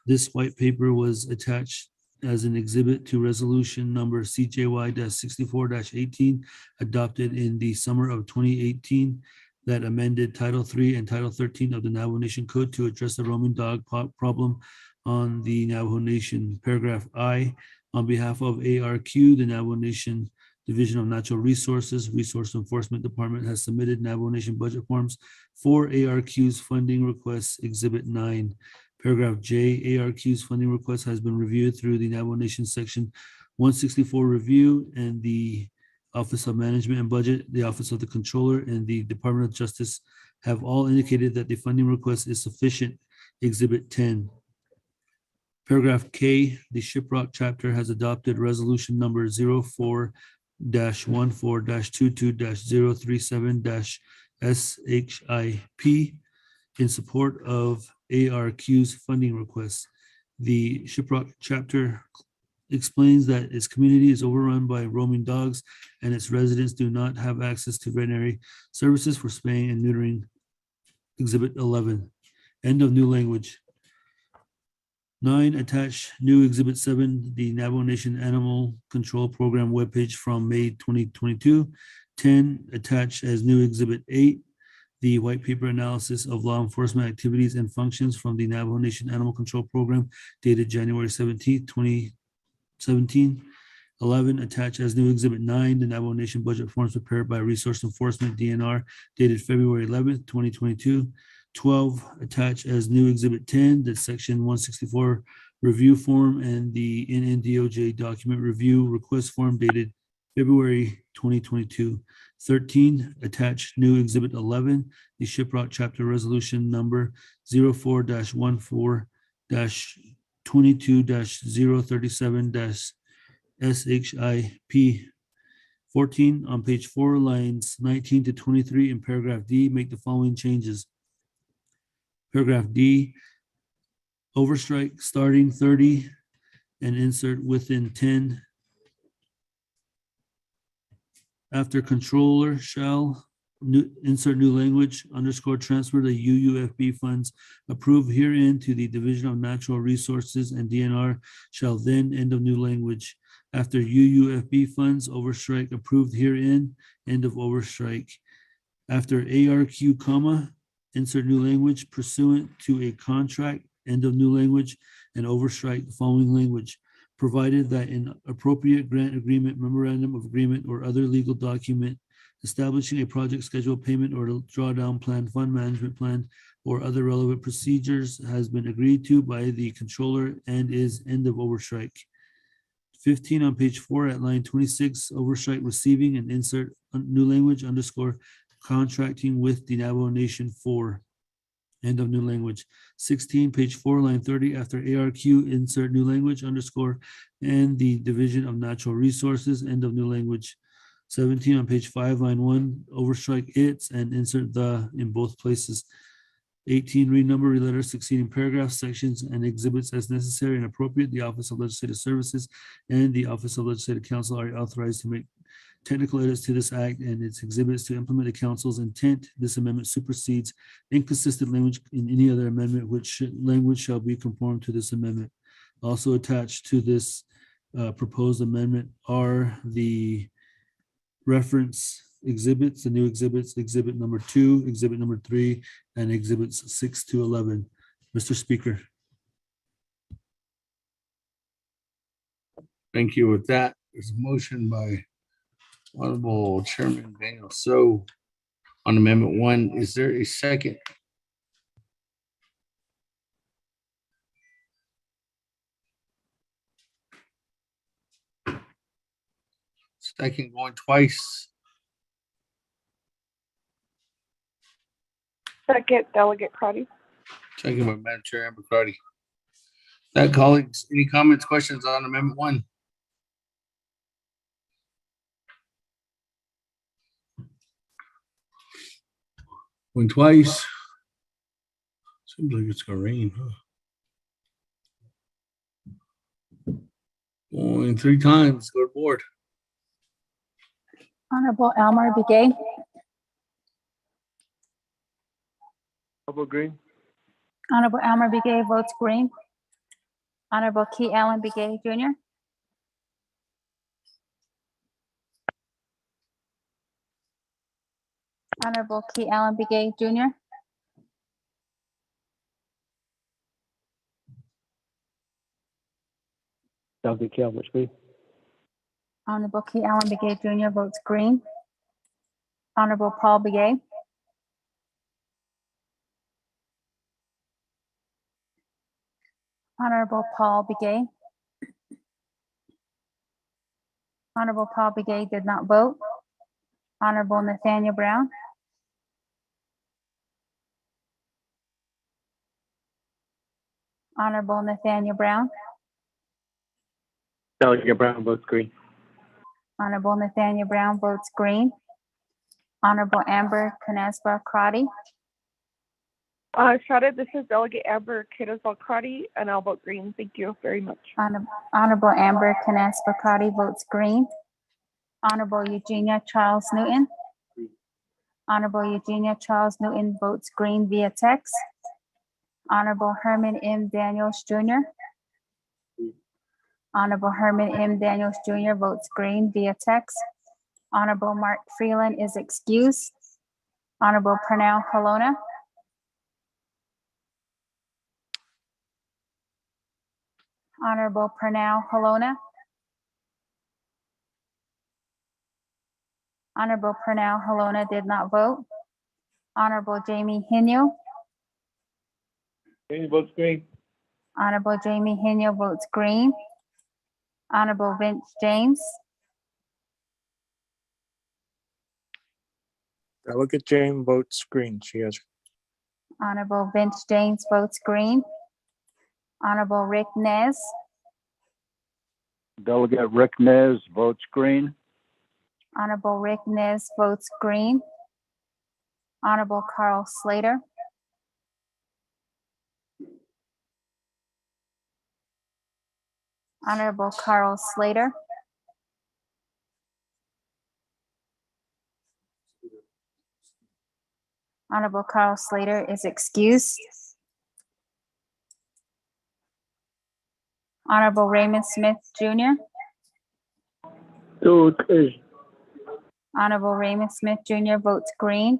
this white paper was attached as an exhibit to resolution number CJY-64-18 adopted in the summer of 2018 that amended Title III and Title 13 of the Navajo Nation Code to address the roaming dog problem on the Navajo Nation. Paragraph I, on behalf of ARQ, the Navajo Nation Division of Natural Resources, Resource Enforcement Department has submitted Navajo Nation budget forms for ARQ's funding requests, Exhibit 9. Paragraph J, ARQ's funding request has been reviewed through the Navajo Nation Section 164 review, and the Office of Management and Budget, the Office of the Controller, and the Department of Justice have all indicated that the funding request is sufficient. Exhibit 10. Paragraph K, the Shiprock chapter has adopted resolution number 04-14-22-037-SHIP in support of ARQ's funding requests. The Shiprock chapter explains that its community is overrun by roaming dogs and its residents do not have access to veterinary services for spaying and neutering. Exhibit 11, end of new language. 9, attach new Exhibit 7, the Navajo Nation Animal Control Program webpage from May 2022. 10, attach as new Exhibit 8, the white paper analysis of law enforcement activities and functions from the Navajo Nation Animal Control Program dated January 17, 2017. 11, attach as new Exhibit 9, the Navajo Nation budget forms prepared by Resource Enforcement DNR dated February 11, 2022. 12, attach as new Exhibit 10, the Section 164 review form and the NNDOJ document review request form dated February 2022. 13, attach new Exhibit 11, the Shiprock chapter resolution number 04-14-22-037-SHIP. 14, on page 4, lines 19 to 23 in paragraph D, make the following changes. Paragraph D, overstrike starting 30 and insert within 10. After controller shall insert new language underscore transfer the UUFB funds approved herein to the Division of Natural Resources and DNR shall then end of new language. After UUFB funds overstrike approved herein, end of overstrike. After ARQ comma, insert new language pursuant to a contract, end of new language, and overstrike the following language. Provided that an appropriate grant agreement, memorandum of agreement, or other legal document establishing a project schedule, payment, or drawdown plan, fund management plan, or other relevant procedures has been agreed to by the controller and is end of overstrike. 15 on page 4 at line 26, overstrike receiving and insert new language underscore contracting with the Navajo Nation for end of new language. 16, page 4, line 30, after ARQ, insert new language underscore and the Division of Natural Resources, end of new language. 17 on page 5, line 1, overstrike its and insert the in both places. 18, renumber letters succeeding paragraphs, sections, and exhibits as necessary and appropriate. The Office of Legislative Services and the Office of Legislative Counsel are authorized to make technical edits to this act and its exhibits to implement the council's intent. This amendment supersedes inconsistent language in any other amendment, which language shall be conformed to this amendment. Also attached to this proposed amendment are the reference exhibits, the new exhibits, exhibit number 2, exhibit number 3, and exhibits 6 to 11. Mr. Speaker. Thank you. With that, there's a motion by Honorable Chairman Daniel So on Amendment 1. Is there a second? Second going twice. Second, Delegate Crotty. Second by Madam Chair Amber Cardy. That, colleagues, any comments, questions on Amendment 1? Going twice. Seems like it's gonna rain, huh? Going 3 times. Go to board. Honorable Elmer Begay, Honorable Green. Honorable Elmer Begay votes green. Honorable Key Allen Begay Jr. Honorable Key Allen Begay Jr. Delegate Kell, which way? Honorable Key Allen Begay Jr. votes green. Honorable Paul Begay. Honorable Paul Begay. Honorable Paul Begay did not vote. Honorable Nathaniel Brown. Honorable Nathaniel Brown. Delegate Brown votes green. Honorable Nathaniel Brown votes green. Honorable Amber Canespa Crotty. Shada, this is Delegate Amber Canespa Crotty, and I'll vote green. Thank you very much. Honorable Amber Canespa Crotty votes green. Honorable Eugenia Charles Newton. Honorable Eugenia Charles Newton votes green via text. Honorable Herman M. Daniels Jr. Honorable Herman M. Daniels Jr. votes green via text. Honorable Mark Freeland is excused. Honorable Pernell Halona. Honorable Pernell Halona. Honorable Pernell Halona did not vote. Honorable Jamie Hino. Jamie votes green. Honorable Jamie Hino votes green. Honorable Vince James. Delegate James votes green. She has. Honorable Vince James votes green. Honorable Rick Nez. Delegate Rick Nez votes green. Honorable Rick Nez votes green. Honorable Carl Slater. Honorable Carl Slater. Honorable Carl Slater is excused. Honorable Raymond Smith Jr. Honorable Raymond Smith Jr. votes green.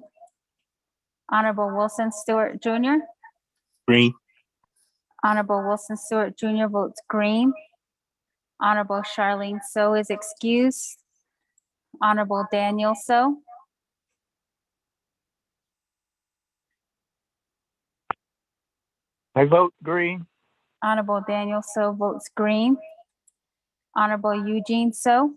Honorable Wilson Stewart Jr. Green. Honorable Wilson Stewart Jr. votes green. Honorable Charlene So is excused. Honorable Daniel So. I vote green. Honorable Daniel So votes green. Honorable Eugene So.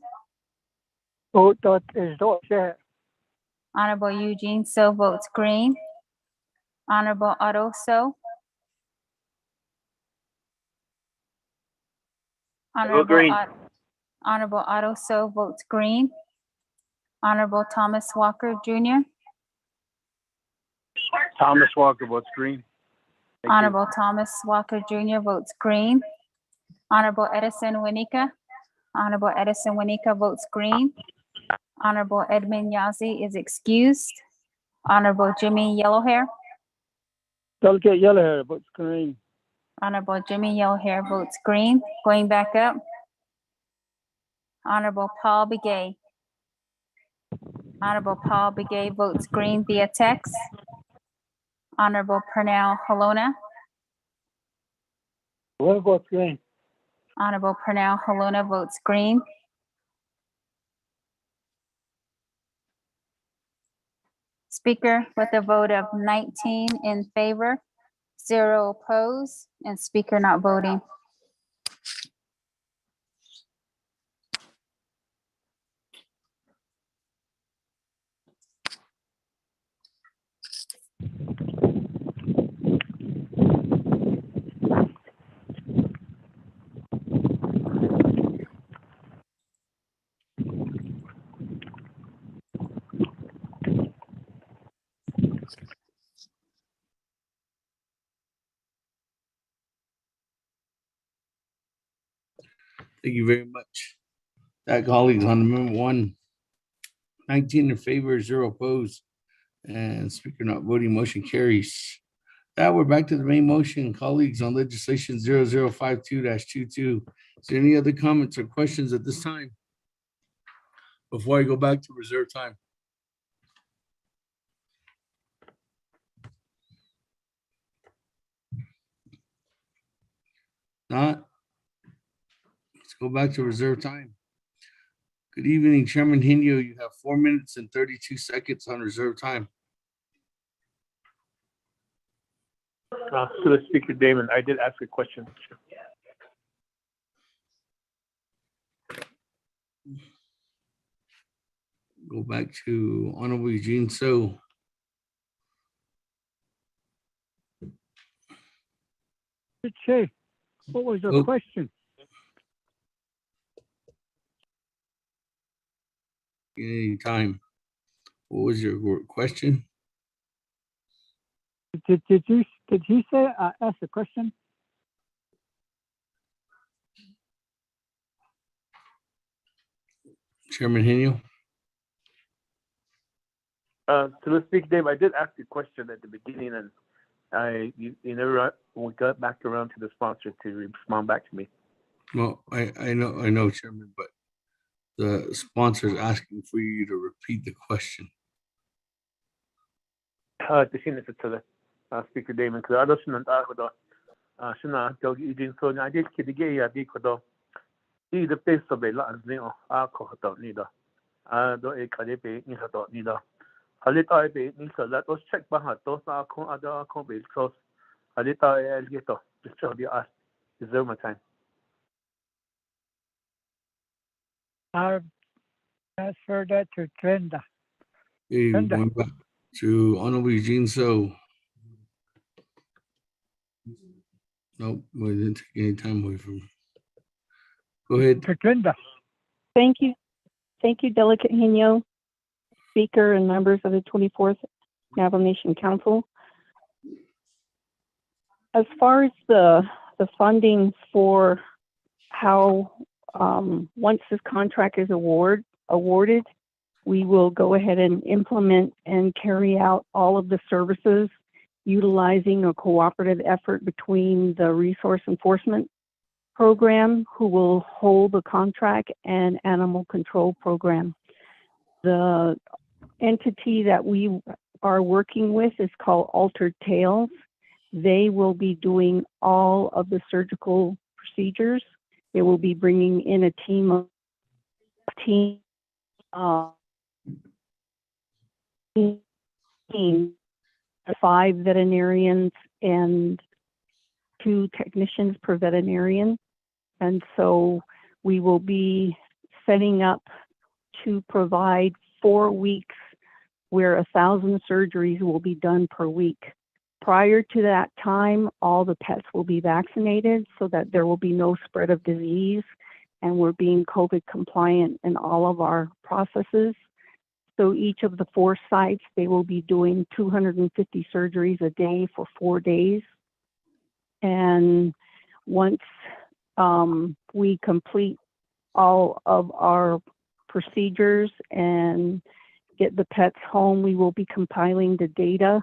Honorable Eugene So votes green. Honorable Otto So. green. Honorable Otto So votes green. Honorable Thomas Walker Jr. Thomas Walker votes green. Thank you. Honorable Thomas Walker Jr. votes green. Honorable Edison Winika. Honorable Edison Winika votes green. Honorable Edmund Yazzie is excused. Honorable Jimmy Yellowhair. Delegate Yellowhair votes green. Honorable Jimmy Yellowhair votes green. Going back up. Honorable Paul Begay. Honorable Paul Begay votes green via text. Honorable Pernell Halona. Halona votes green. Honorable Pernell Halona votes green. Speaker, with a vote of 19 in favor, 0 opposed, and Speaker not voting. Thank you very much. That, colleagues, on Amendment 1, 19 in favor, 0 opposed, and Speaker not voting, motion carries. Now we're back to the main motion, colleagues, on legislation 0052-22. Is there any other comments or questions at this time before I go back to reserve time? Not. Let's go back to reserve time. Good evening, Chairman Hinyo. You have 4 minutes and 32 seconds on reserve time. To the Speaker Damon, I did ask a question. Go back to Honorable Eugene So. Chair, what was your question? Any time. What was your question? Did he say I asked a question? Chairman Hinyo? To the Speaker Dave, I did ask a question at the beginning, and you never got back around to the sponsor to respond back to me. Well, I know, Chairman, but the sponsor is asking for you to repeat the question. To the Speaker Damon, because I don't know the Shana Dog Eugene so I did kid again. I did could the place of a lot of Neo Alcohol neither. Do a Cadipe Nihado neither. Halita be Nisa let us check behind those are other combs close. Halita Alligator, just show the ask. Is there my time? I transferred that to Trenda. Okay, going back to Honorable Eugene So. Nope, we didn't take any time away from him. Go ahead. Trenda. Thank you. Thank you, Delegate Hinyo, Speaker, and members of the 24th Navajo Nation Council. As far as the funding for how, once this contract is awarded, we will go ahead and implement and carry out all of the services utilizing a cooperative effort between the Resource Enforcement Program, who will hold the contract, and Animal Control Program. The entity that we are working with is called Altered Tales. They will be doing all of the surgical procedures. They will be bringing in a team 5 veterinarians and 2 technicians per veterinarian. And so we will be setting up to provide 4 weeks where 1,000 surgeries will be done per week. Prior to that time, all the pets will be vaccinated so that there will be no spread of disease, and we're being COVID compliant in all of our processes. So each of the 4 sites, they will be doing 250 surgeries a day for 4 days. And once we complete all of our procedures and get the pets home, we will be compiling the data.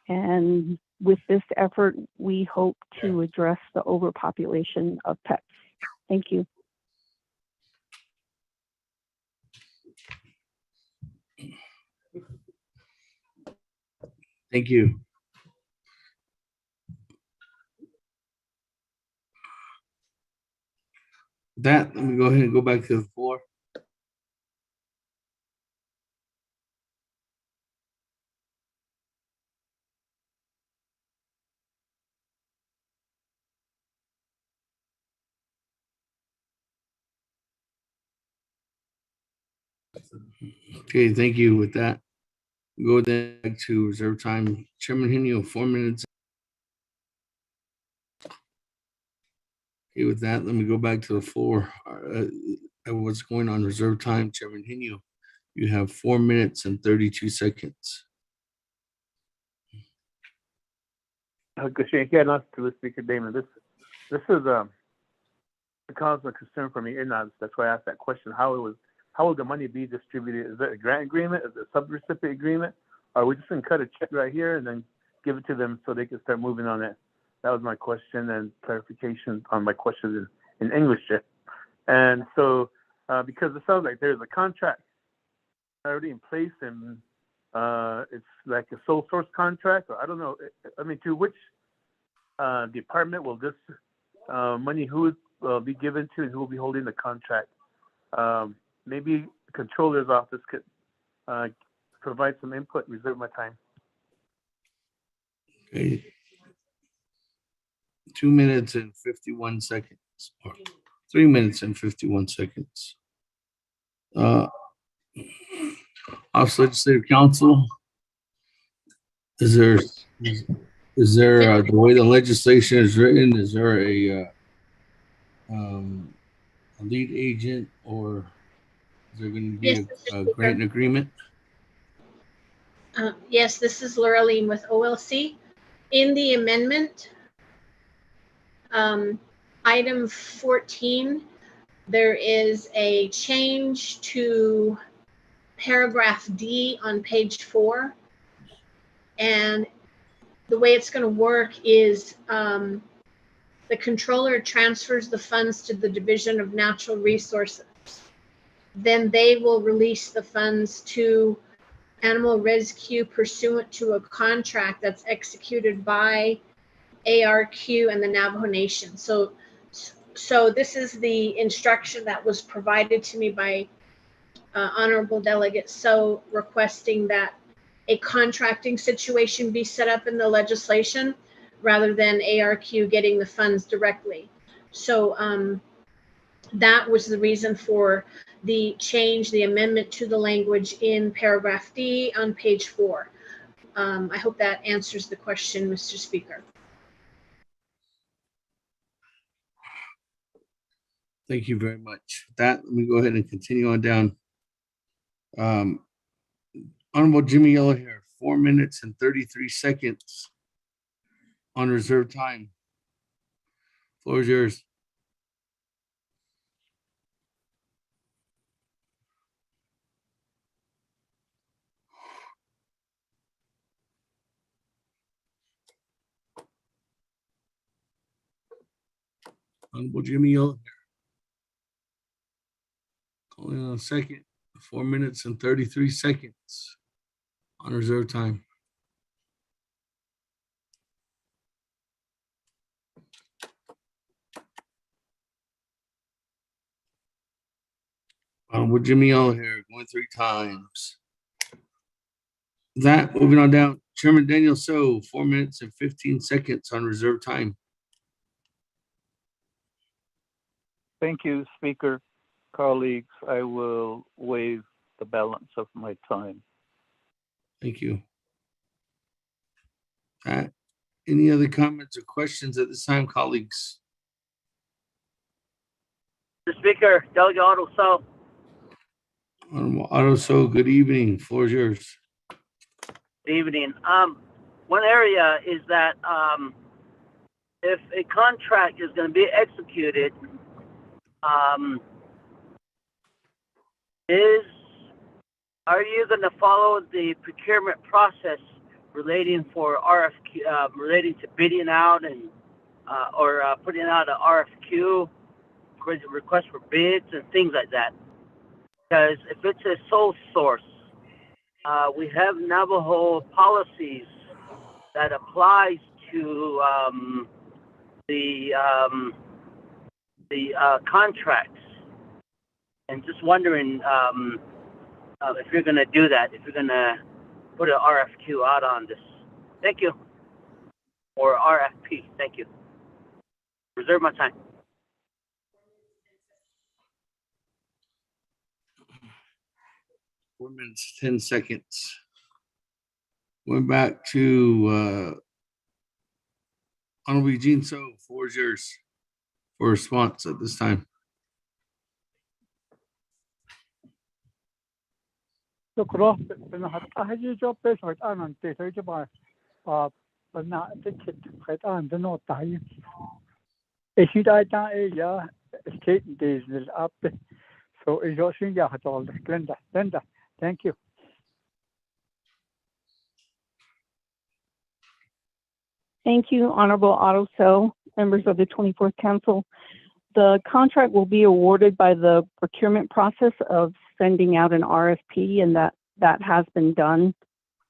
And with this effort, we hope to address the overpopulation of pets. Thank you. Thank you. That, let me go ahead and go back to the floor. Okay, thank you. With that, go then back to reserve time. Chairman Henio, 4 minutes. Okay, with that, let me go back to the floor. What's going on reserve time? Chairman Henio, you have 4 minutes and 32 seconds. Again, not to the Speaker Damon. This is a cause of concern for me. And that's why I asked that question. How will the money be distributed? Is it a grant agreement? Is it a subrecipient agreement? Or are we just going to cut a check right here and then give it to them so they can start moving on it? That was my question, and clarification on my question in English. And so, because it sounds like there's a contract already in place, and it's like a sole source contract, or I don't know. I mean, to which department will this money who will be given to, and who will be holding the contract? Maybe the controller's office could provide some input. Reserve my time. Okay. 2 minutes and 51 seconds, or 3 minutes and 51 seconds. Office Legislative Council, is there the way the legislation is written, is there a lead agent, or is there going to be a grant agreement? Yes, this is Laureline with OLC. In the amendment, item 14, there is a change to paragraph D on page 4. And the way it's going to work is the controller transfers the funds to the Division of Natural Resources. Then they will release the funds to Animal Rescue pursuant to a contract that's executed by ARQ and the Navajo Nation. So this is the instruction that was provided to me by Honorable Delegate So, requesting that a contracting situation be set up in the legislation rather than ARQ getting the funds directly. So that was the reason for the change, the amendment to the language in paragraph D on page 4. I hope that answers the question, Mr. Speaker. Thank you very much. With that, let me go ahead and continue on down. Honorable Jimmy Yellow here, 4 minutes and 33 seconds on reserve time. Floor is yours. Honorable Jimmy Yell. Calling on a second, 4 minutes and 33 seconds on reserve time. With Jimmy Yell here, going 3 times. That moving on down, Chairman Daniel So, 4 minutes and 15 seconds on reserve time. Thank you, Speaker. Colleagues, I will waive the balance of my time. Thank you. Any other comments or questions at this time, colleagues? Mr. Speaker, Delegate Otto So. Honorable Otto So, good evening. Floor is yours. Good evening. One area is that if a contract is going to be executed, are you going to follow the procurement process relating for RFQ, relating to bidding out and or putting out an RFQ, request for bids and things like that? Because if it's a sole source, we have Navajo policies that applies to the contracts, and just wondering if you're going to do that, if you're going to put an RFQ out on this. Thank you. Or RFP. Thank you. Reserve my time. Four minutes, 10 seconds. Going back to Honorable Eugene So, floor is yours for response at this time. شكرا بنحط أهجي جوب بيش خيط أنا أنتي تيجي باي بنا تكت خيط أنا دنو تاي إيشي داي تا إيجا ستيت ديز للأب so إيجو شين جا هتول Linda thank you. Thank you, Honorable Otto So, members of the 24th Council. The contract will be awarded by the procurement process of sending out an RFP, and that has been done.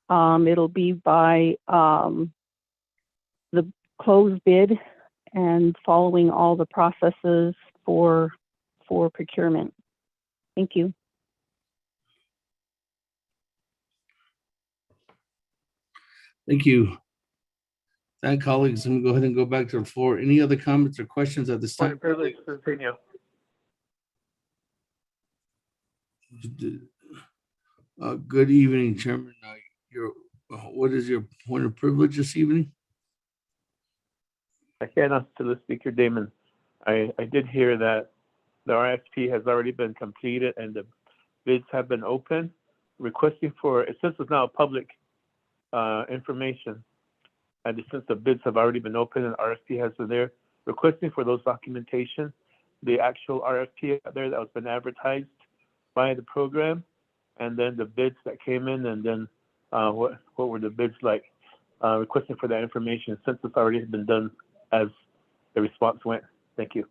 It'll be by the closed bid and following all the processes for procurement. Thank you. Thank you. Thank colleagues. I'm going to go ahead and go back to the floor. Any other comments or questions at this time? Privilege to continue. Good evening, Chairman. What is your point of privilege this evening? I can't ask to the Speaker Damon. I did hear that the RFP has already been completed and the bids have been open. Requesting for, since it's now public information, and since the bids have already been open and RFP has been there, requesting for those documentation, the actual RFP out there that was been advertised by the program, and then the bids that came in, and then what were the bids like, requesting for that information since it's already been done as the response went. Thank you.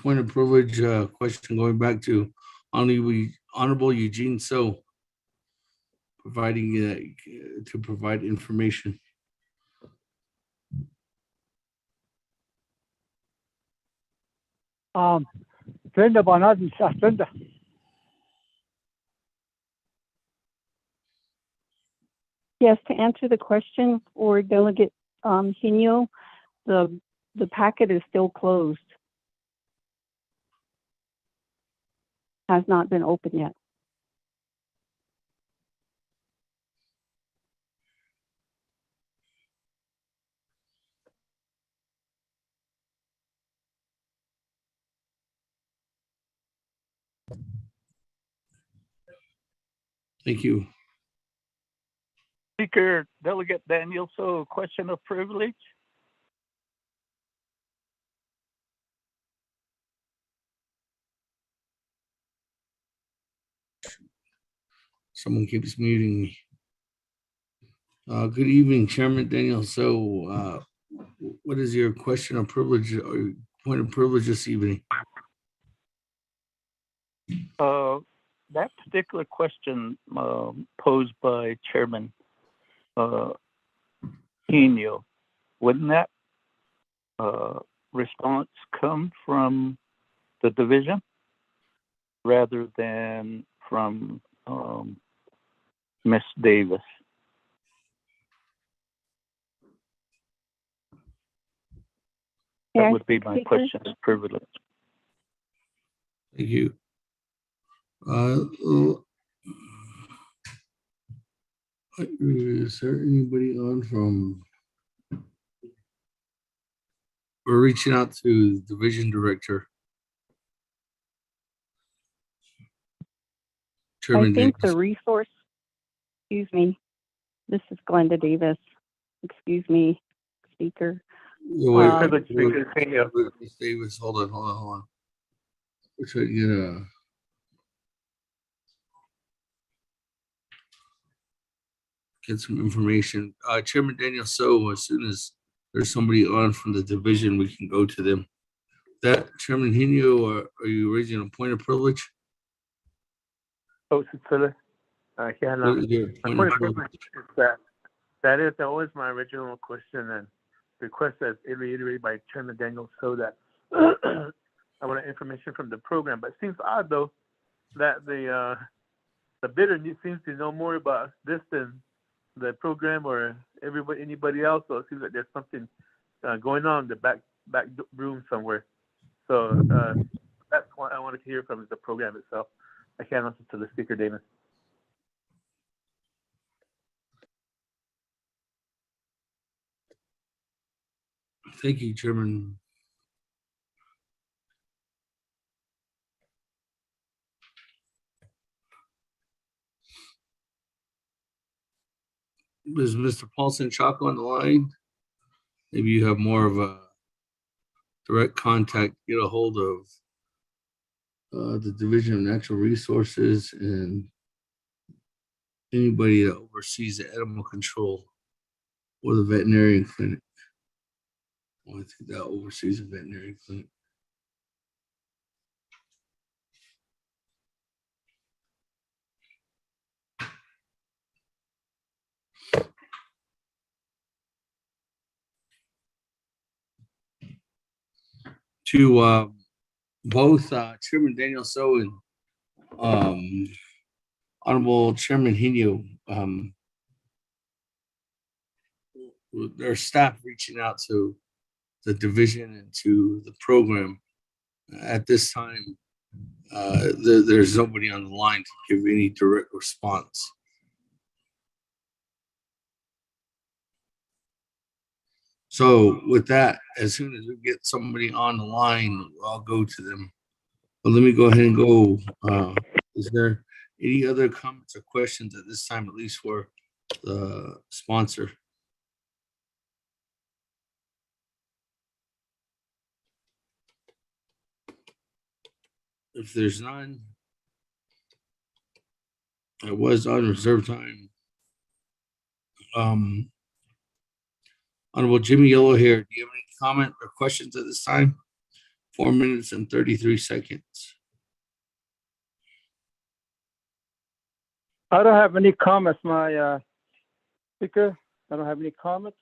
Point of privilege question going back to Honorable Eugene So, providing to provide information. Linda Bonadin, Linda. Yes, to answer the question for Delegate Hino, the packet is still closed. Has not been open yet. Thank you. Speaker, Delegate Daniel So, question of privilege. Someone keeps muting me. Good evening, Chairman Daniel. So, what is your question of privilege or point of privilege this evening? That particular question posed by Chairman Hino, wouldn't that response come from the division rather than from Miss Davis? That would be my question of privilege. Thank you. Is there anybody on from? We're reaching out to the division director. I think the resource, excuse me, this is Glenda Davis. Excuse me, Speaker. Miss Davis, hold on. We're trying to get some information. Chairman Daniel, so as soon as there's somebody on from the division, we can go to them. That Chairman Hino, are you raising a point of privilege? Oh, Cecilia. What is your My point of privilege is that is always my original question and request as reiterated by Chairman Daniel, so that I want information from the program. But it seems odd though that the bidder seems to know more about this than the program or anybody else. So it seems like there's something going on in the back room somewhere. So that's what I wanted to hear from the program itself. I can't answer to the Speaker, Davis. Thank you, Chairman. Is Mr. Paulson Chaco on the line? Maybe you have more of a direct contact, get a hold of the Division of Natural Resources and anybody that oversees the animal control or the veterinarian clinic. Well, I think that oversees the veterinarian clinic. To both Chairman Daniel So and Honorable Chairman Hino, their staff reaching out to the division and to the program. At this time, there's nobody on the line to give any direct response. So with that, as soon as we get somebody on the line, I'll go to them. But let me go ahead and go. Is there any other comments or questions at this time, at least for the sponsor? If there's none, I was on reserve time. Honorable Jimmy Yellow Hair, do you have any comment or questions at this time? 4 minutes and 33 seconds. I don't have any comments, my Speaker. I don't have any comments.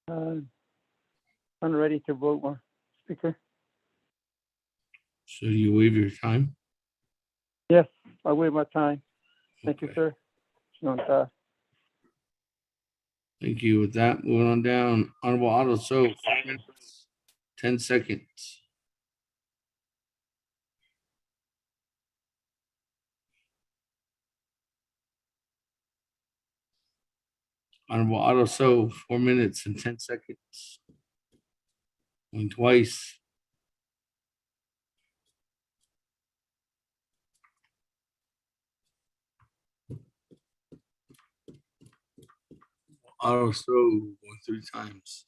I'm ready to vote, my Speaker. So you waive your time? Yes, I waive my time. Thank you, sir. Thank you. With that, moving on down. Honorable Otto So, 4 minutes, 10 seconds. Honorable Otto So, 4 minutes and 10 seconds. Going twice. Otto So, going 3 times.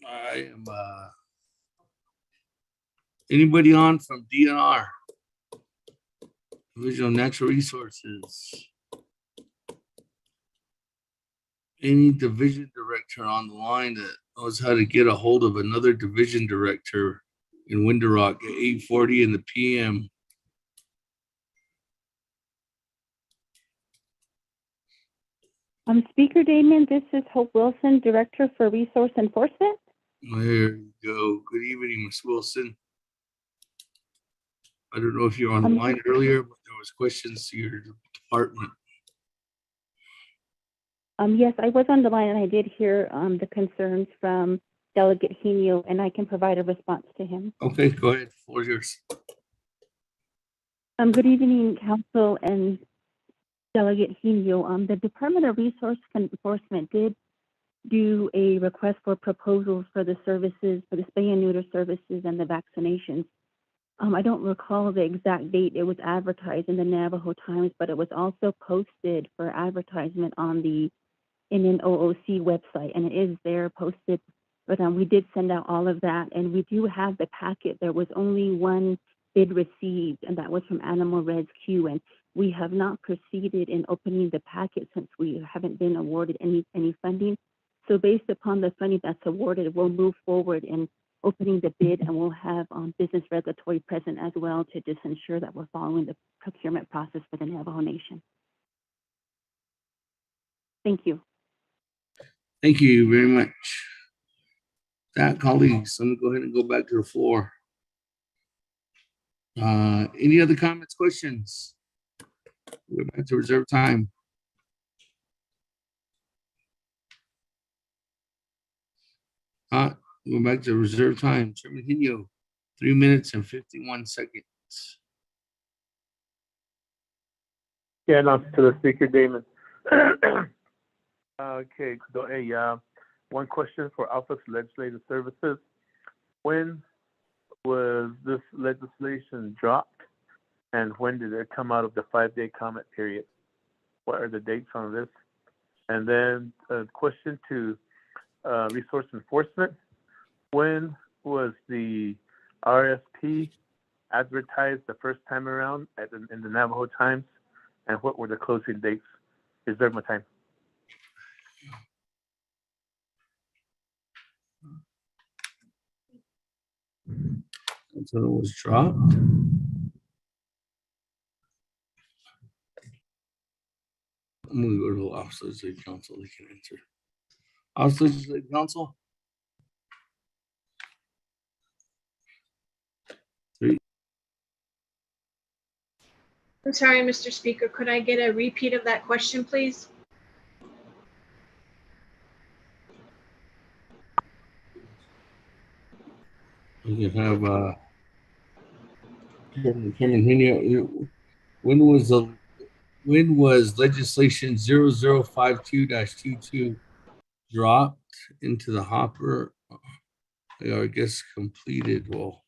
I am, anybody on from DNR? Division of Natural Resources. Any division director on the line that knows how to get a hold of another division director in Window Rock at 8:40 in the PM. Speaker Damon, this is Hope Wilson, Director for Resource Enforcement. There you go. Good evening, Ms. Wilson. I don't know if you were on the line earlier, but there was questions to your department. Yes, I was on the line and I did hear the concerns from Delegate Henio, and I can provide a response to him. Okay, go ahead. The floor is yours. Good evening, Council and Delegate Henio. The Department of Resource Enforcement did do a request for proposals for the services, for the spay and neuter services and the vaccinations. I don't recall the exact date it was advertised in the Navajo Times, but it was also posted for advertisement on the NNOOC website, and it is there posted. But we did send out all of that, and we do have the packet. There was only one bid received, and that was from Animal Rescue, and we have not proceeded in opening the packet since we haven't been awarded any funding. So based upon the funding that's awarded, we'll move forward in opening the bid, and we'll have business regulatory present as well to just ensure that we're following the procurement process for the Navajo Nation. Thank you. Thank you very much. That, colleagues, let me go ahead and go back to the floor. Any other comments, questions? We're back to reserve time. We're back to reserve time. Chairman Henio, 3 minutes and 51 seconds. Yeah, now to the Speaker, Damon. Okay, so one question for Office of Legislative Services. When was this legislation dropped, and when did it come out of the 5-day comment period? What are the dates on this? And then a question to Resource Enforcement. When was the RFP advertised the first time around in the Navajo Times, and what were the closing dates? Reserve my time. Until it was dropped. I'm going to go to the Office of Legislative Counsel. They can answer. Office of Legislative Counsel. I'm sorry, Mr. Speaker, could I get a repeat of that question, please? You have Chairman Henio, when was legislation 0052-22 dropped into the hopper? I guess completed. Well,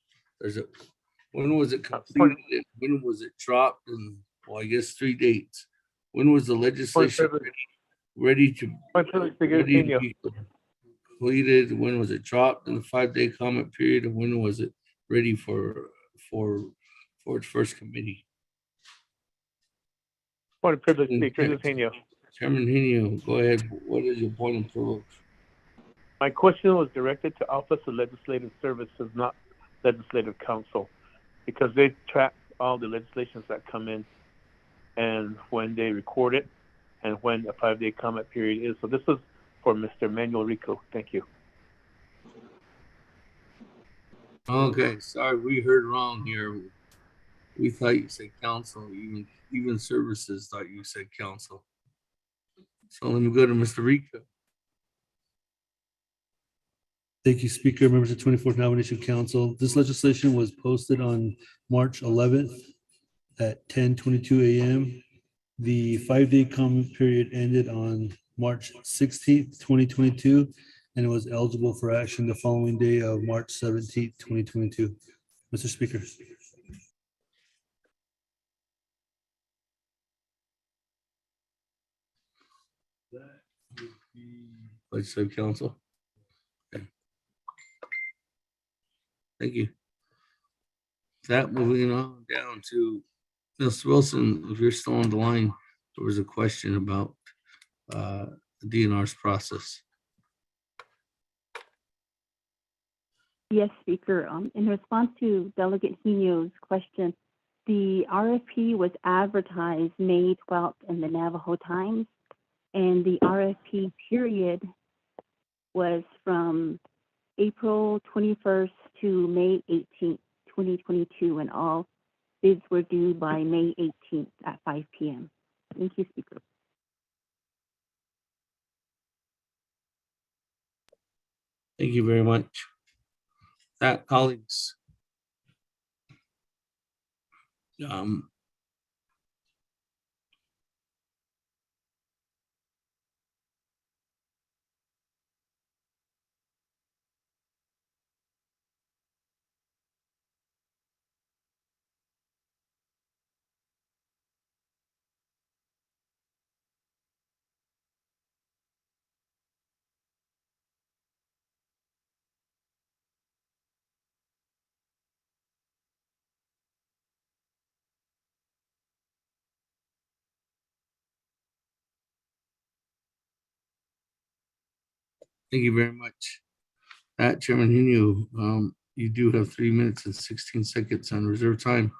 when was it completed? When was it dropped? And well, I guess 3 dates. When was the legislation ready to be completed? When was it dropped in the 5-day comment period? And when was it ready for its first committee? Point of privilege, Speaker. This is Henio. Chairman Henio, go ahead. What is your point of privilege? My question was directed to Office of Legislative Services, not Legislative Council, because they track all the legislations that come in and when they record it and when a 5-day comment period is. So this is for Mr. Manuel Rico. Thank you. Okay, sorry, we heard wrong here. We thought you said council. Even services thought you said council. So let me go to Mr. Rico. Thank you, Speaker, members of 24th Navajo Council. This legislation was posted on March 11th at 10:22 a.m. The 5-day comment period ended on March 16th, 2022, and it was eligible for action the following day of March 17th, 2022. Mr. Speaker. Legislative Council. Okay. Thank you. That moving on down to Ms. Wilson, if you're still on the line, there was a question about the DNR's process. Yes, Speaker. In response to Delegate Hino's question, the RFP was advertised May 12th in the Navajo Times, and the RFP period was from April 21st to May 18th, 2022, and all bids were due by May 18th at 5 p.m. Thank you, Speaker. Thank you very much. That, colleagues, thank you very much. That, Chairman Hino, you do have 3 minutes and 16 seconds on reserve time.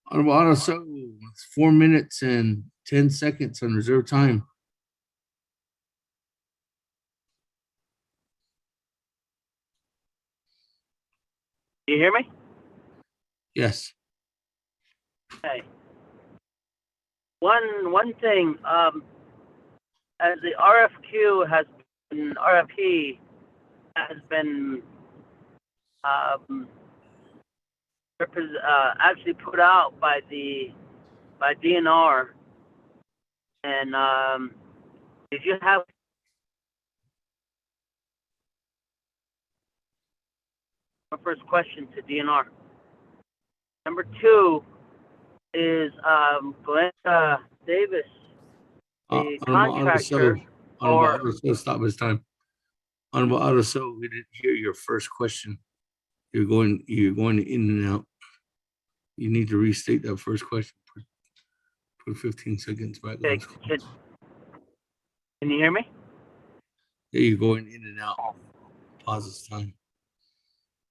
Honorable Otto, so 4 minutes and 10 seconds on reserve time. Do you hear me? Yes. Okay. One thing, as the RFP has been actually put out by DNR, and did you have my first question to DNR? Number two is Glenda Davis, the contractor. Honorable Otto, stop his time. Honorable Otto, so we didn't hear your first question. You're going in and out. You need to restate that first question. Put 15 seconds back. Okay, can you hear me? Yeah, you're going in and out. Pause this time.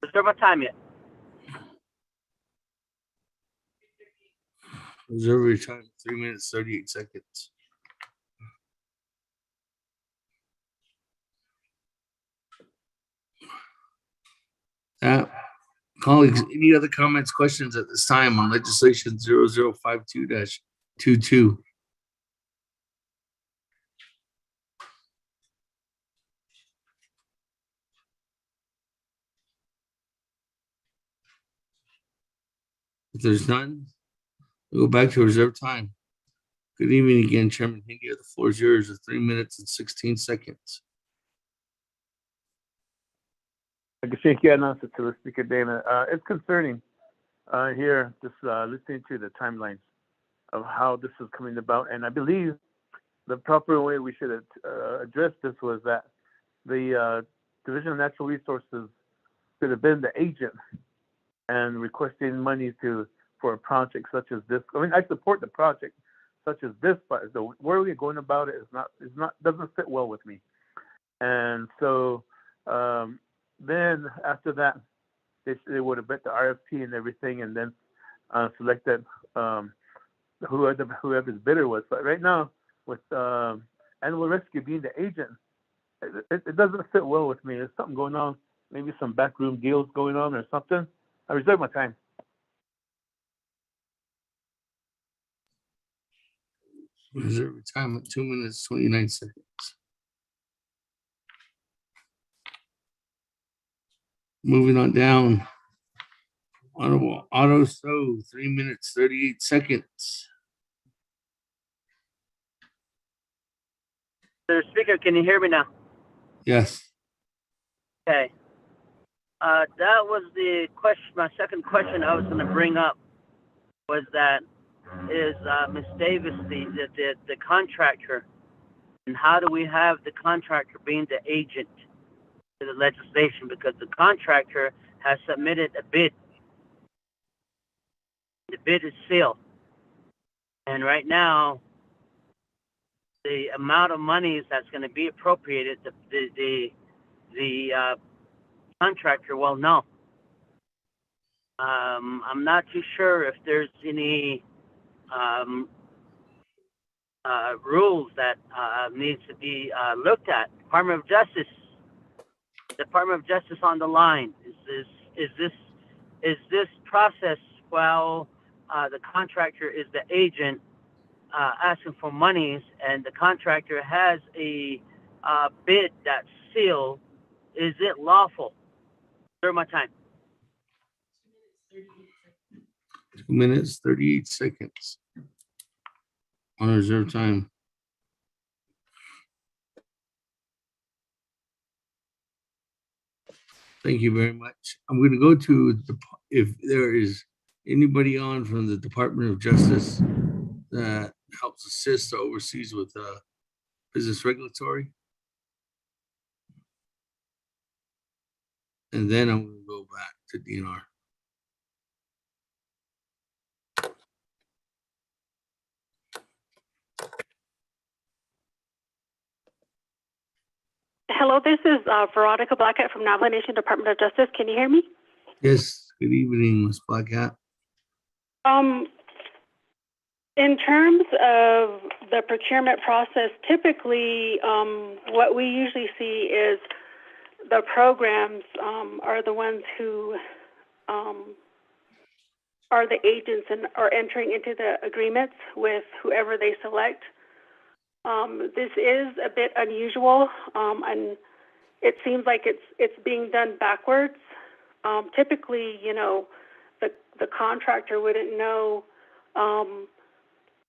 Reserve my time yet. Reserve your time, 3 minutes, 38 seconds. Colleagues, any other comments, questions at this time on legislation 0052-22? If there's none, we'll go back to reserve time. Good evening again, Chairman Hingy. The floor is yours with 3 minutes and 16 seconds. Thank you, Announcer, to the Speaker Dana. It's concerning here, just listening to the timelines of how this is coming about. And I believe the proper way we should address this was that the Division of Natural Resources should have been the agent and requesting money for a project such as this. I mean, I support the project such as this, but the where we're going about it doesn't fit well with me. And so then after that, they would have bet the RFP and everything, and then selected whoever's bidder was. But right now, with Animal Rescue being the agent, it doesn't fit well with me. There's something going on, maybe some backroom deals going on or something. I reserve my time. Reserve time at 2 minutes, 29 seconds. Moving on down. Honorable Otto So, 3 minutes, 38 seconds. Mr. Speaker, can you hear me now? Yes. Okay. That was the question. My second question I was going to bring up was that is Ms. Davis the contractor, and how do we have the contractor being the agent to the legislation? Because the contractor has submitted a bid. The bid is sealed. And right now, the amount of monies that's going to be appropriated, the contractor will know. I'm not too sure if there's any rules that needs to be looked at. Department of Justice on the line. Is this process while the contractor is the agent asking for monies and the contractor has a bid that's sealed? Is it lawful? During my time. 2 minutes, 38 seconds. On reserve time. Thank you very much. I'm going to go to if there is anybody on from the Department of Justice that helps assist or oversees with business regulatory. And then I'm going to go back to DNR. Hello, this is Veronica Blackett from Navajo Nation Department of Justice. Can you hear me? Yes. Good evening, Ms. Blackhat. In terms of the procurement process, typically what we usually see is the programs are the ones who are the agents and are entering into the agreements with whoever they select. This is a bit unusual, and it seems like it's being done backwards. Typically, you know, the contractor wouldn't know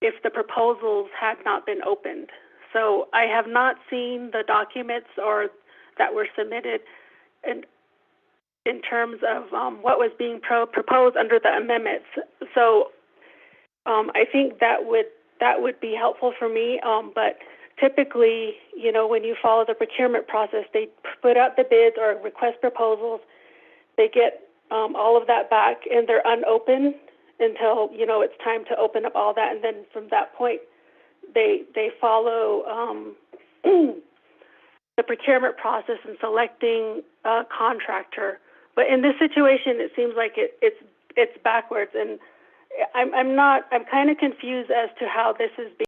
if the proposals had not been opened. So I have not seen the documents or that were submitted in terms of what was being proposed under the amendments. So I think that would be helpful for me. But typically, you know, when you follow the procurement process, they put out the bids or request proposals. They get all of that back, and they're unopened until, you know, it's time to open up all that. And then from that point, they follow the procurement process in selecting a contractor. But in this situation, it seems like it's backwards, and I'm kind of confused as to how this is being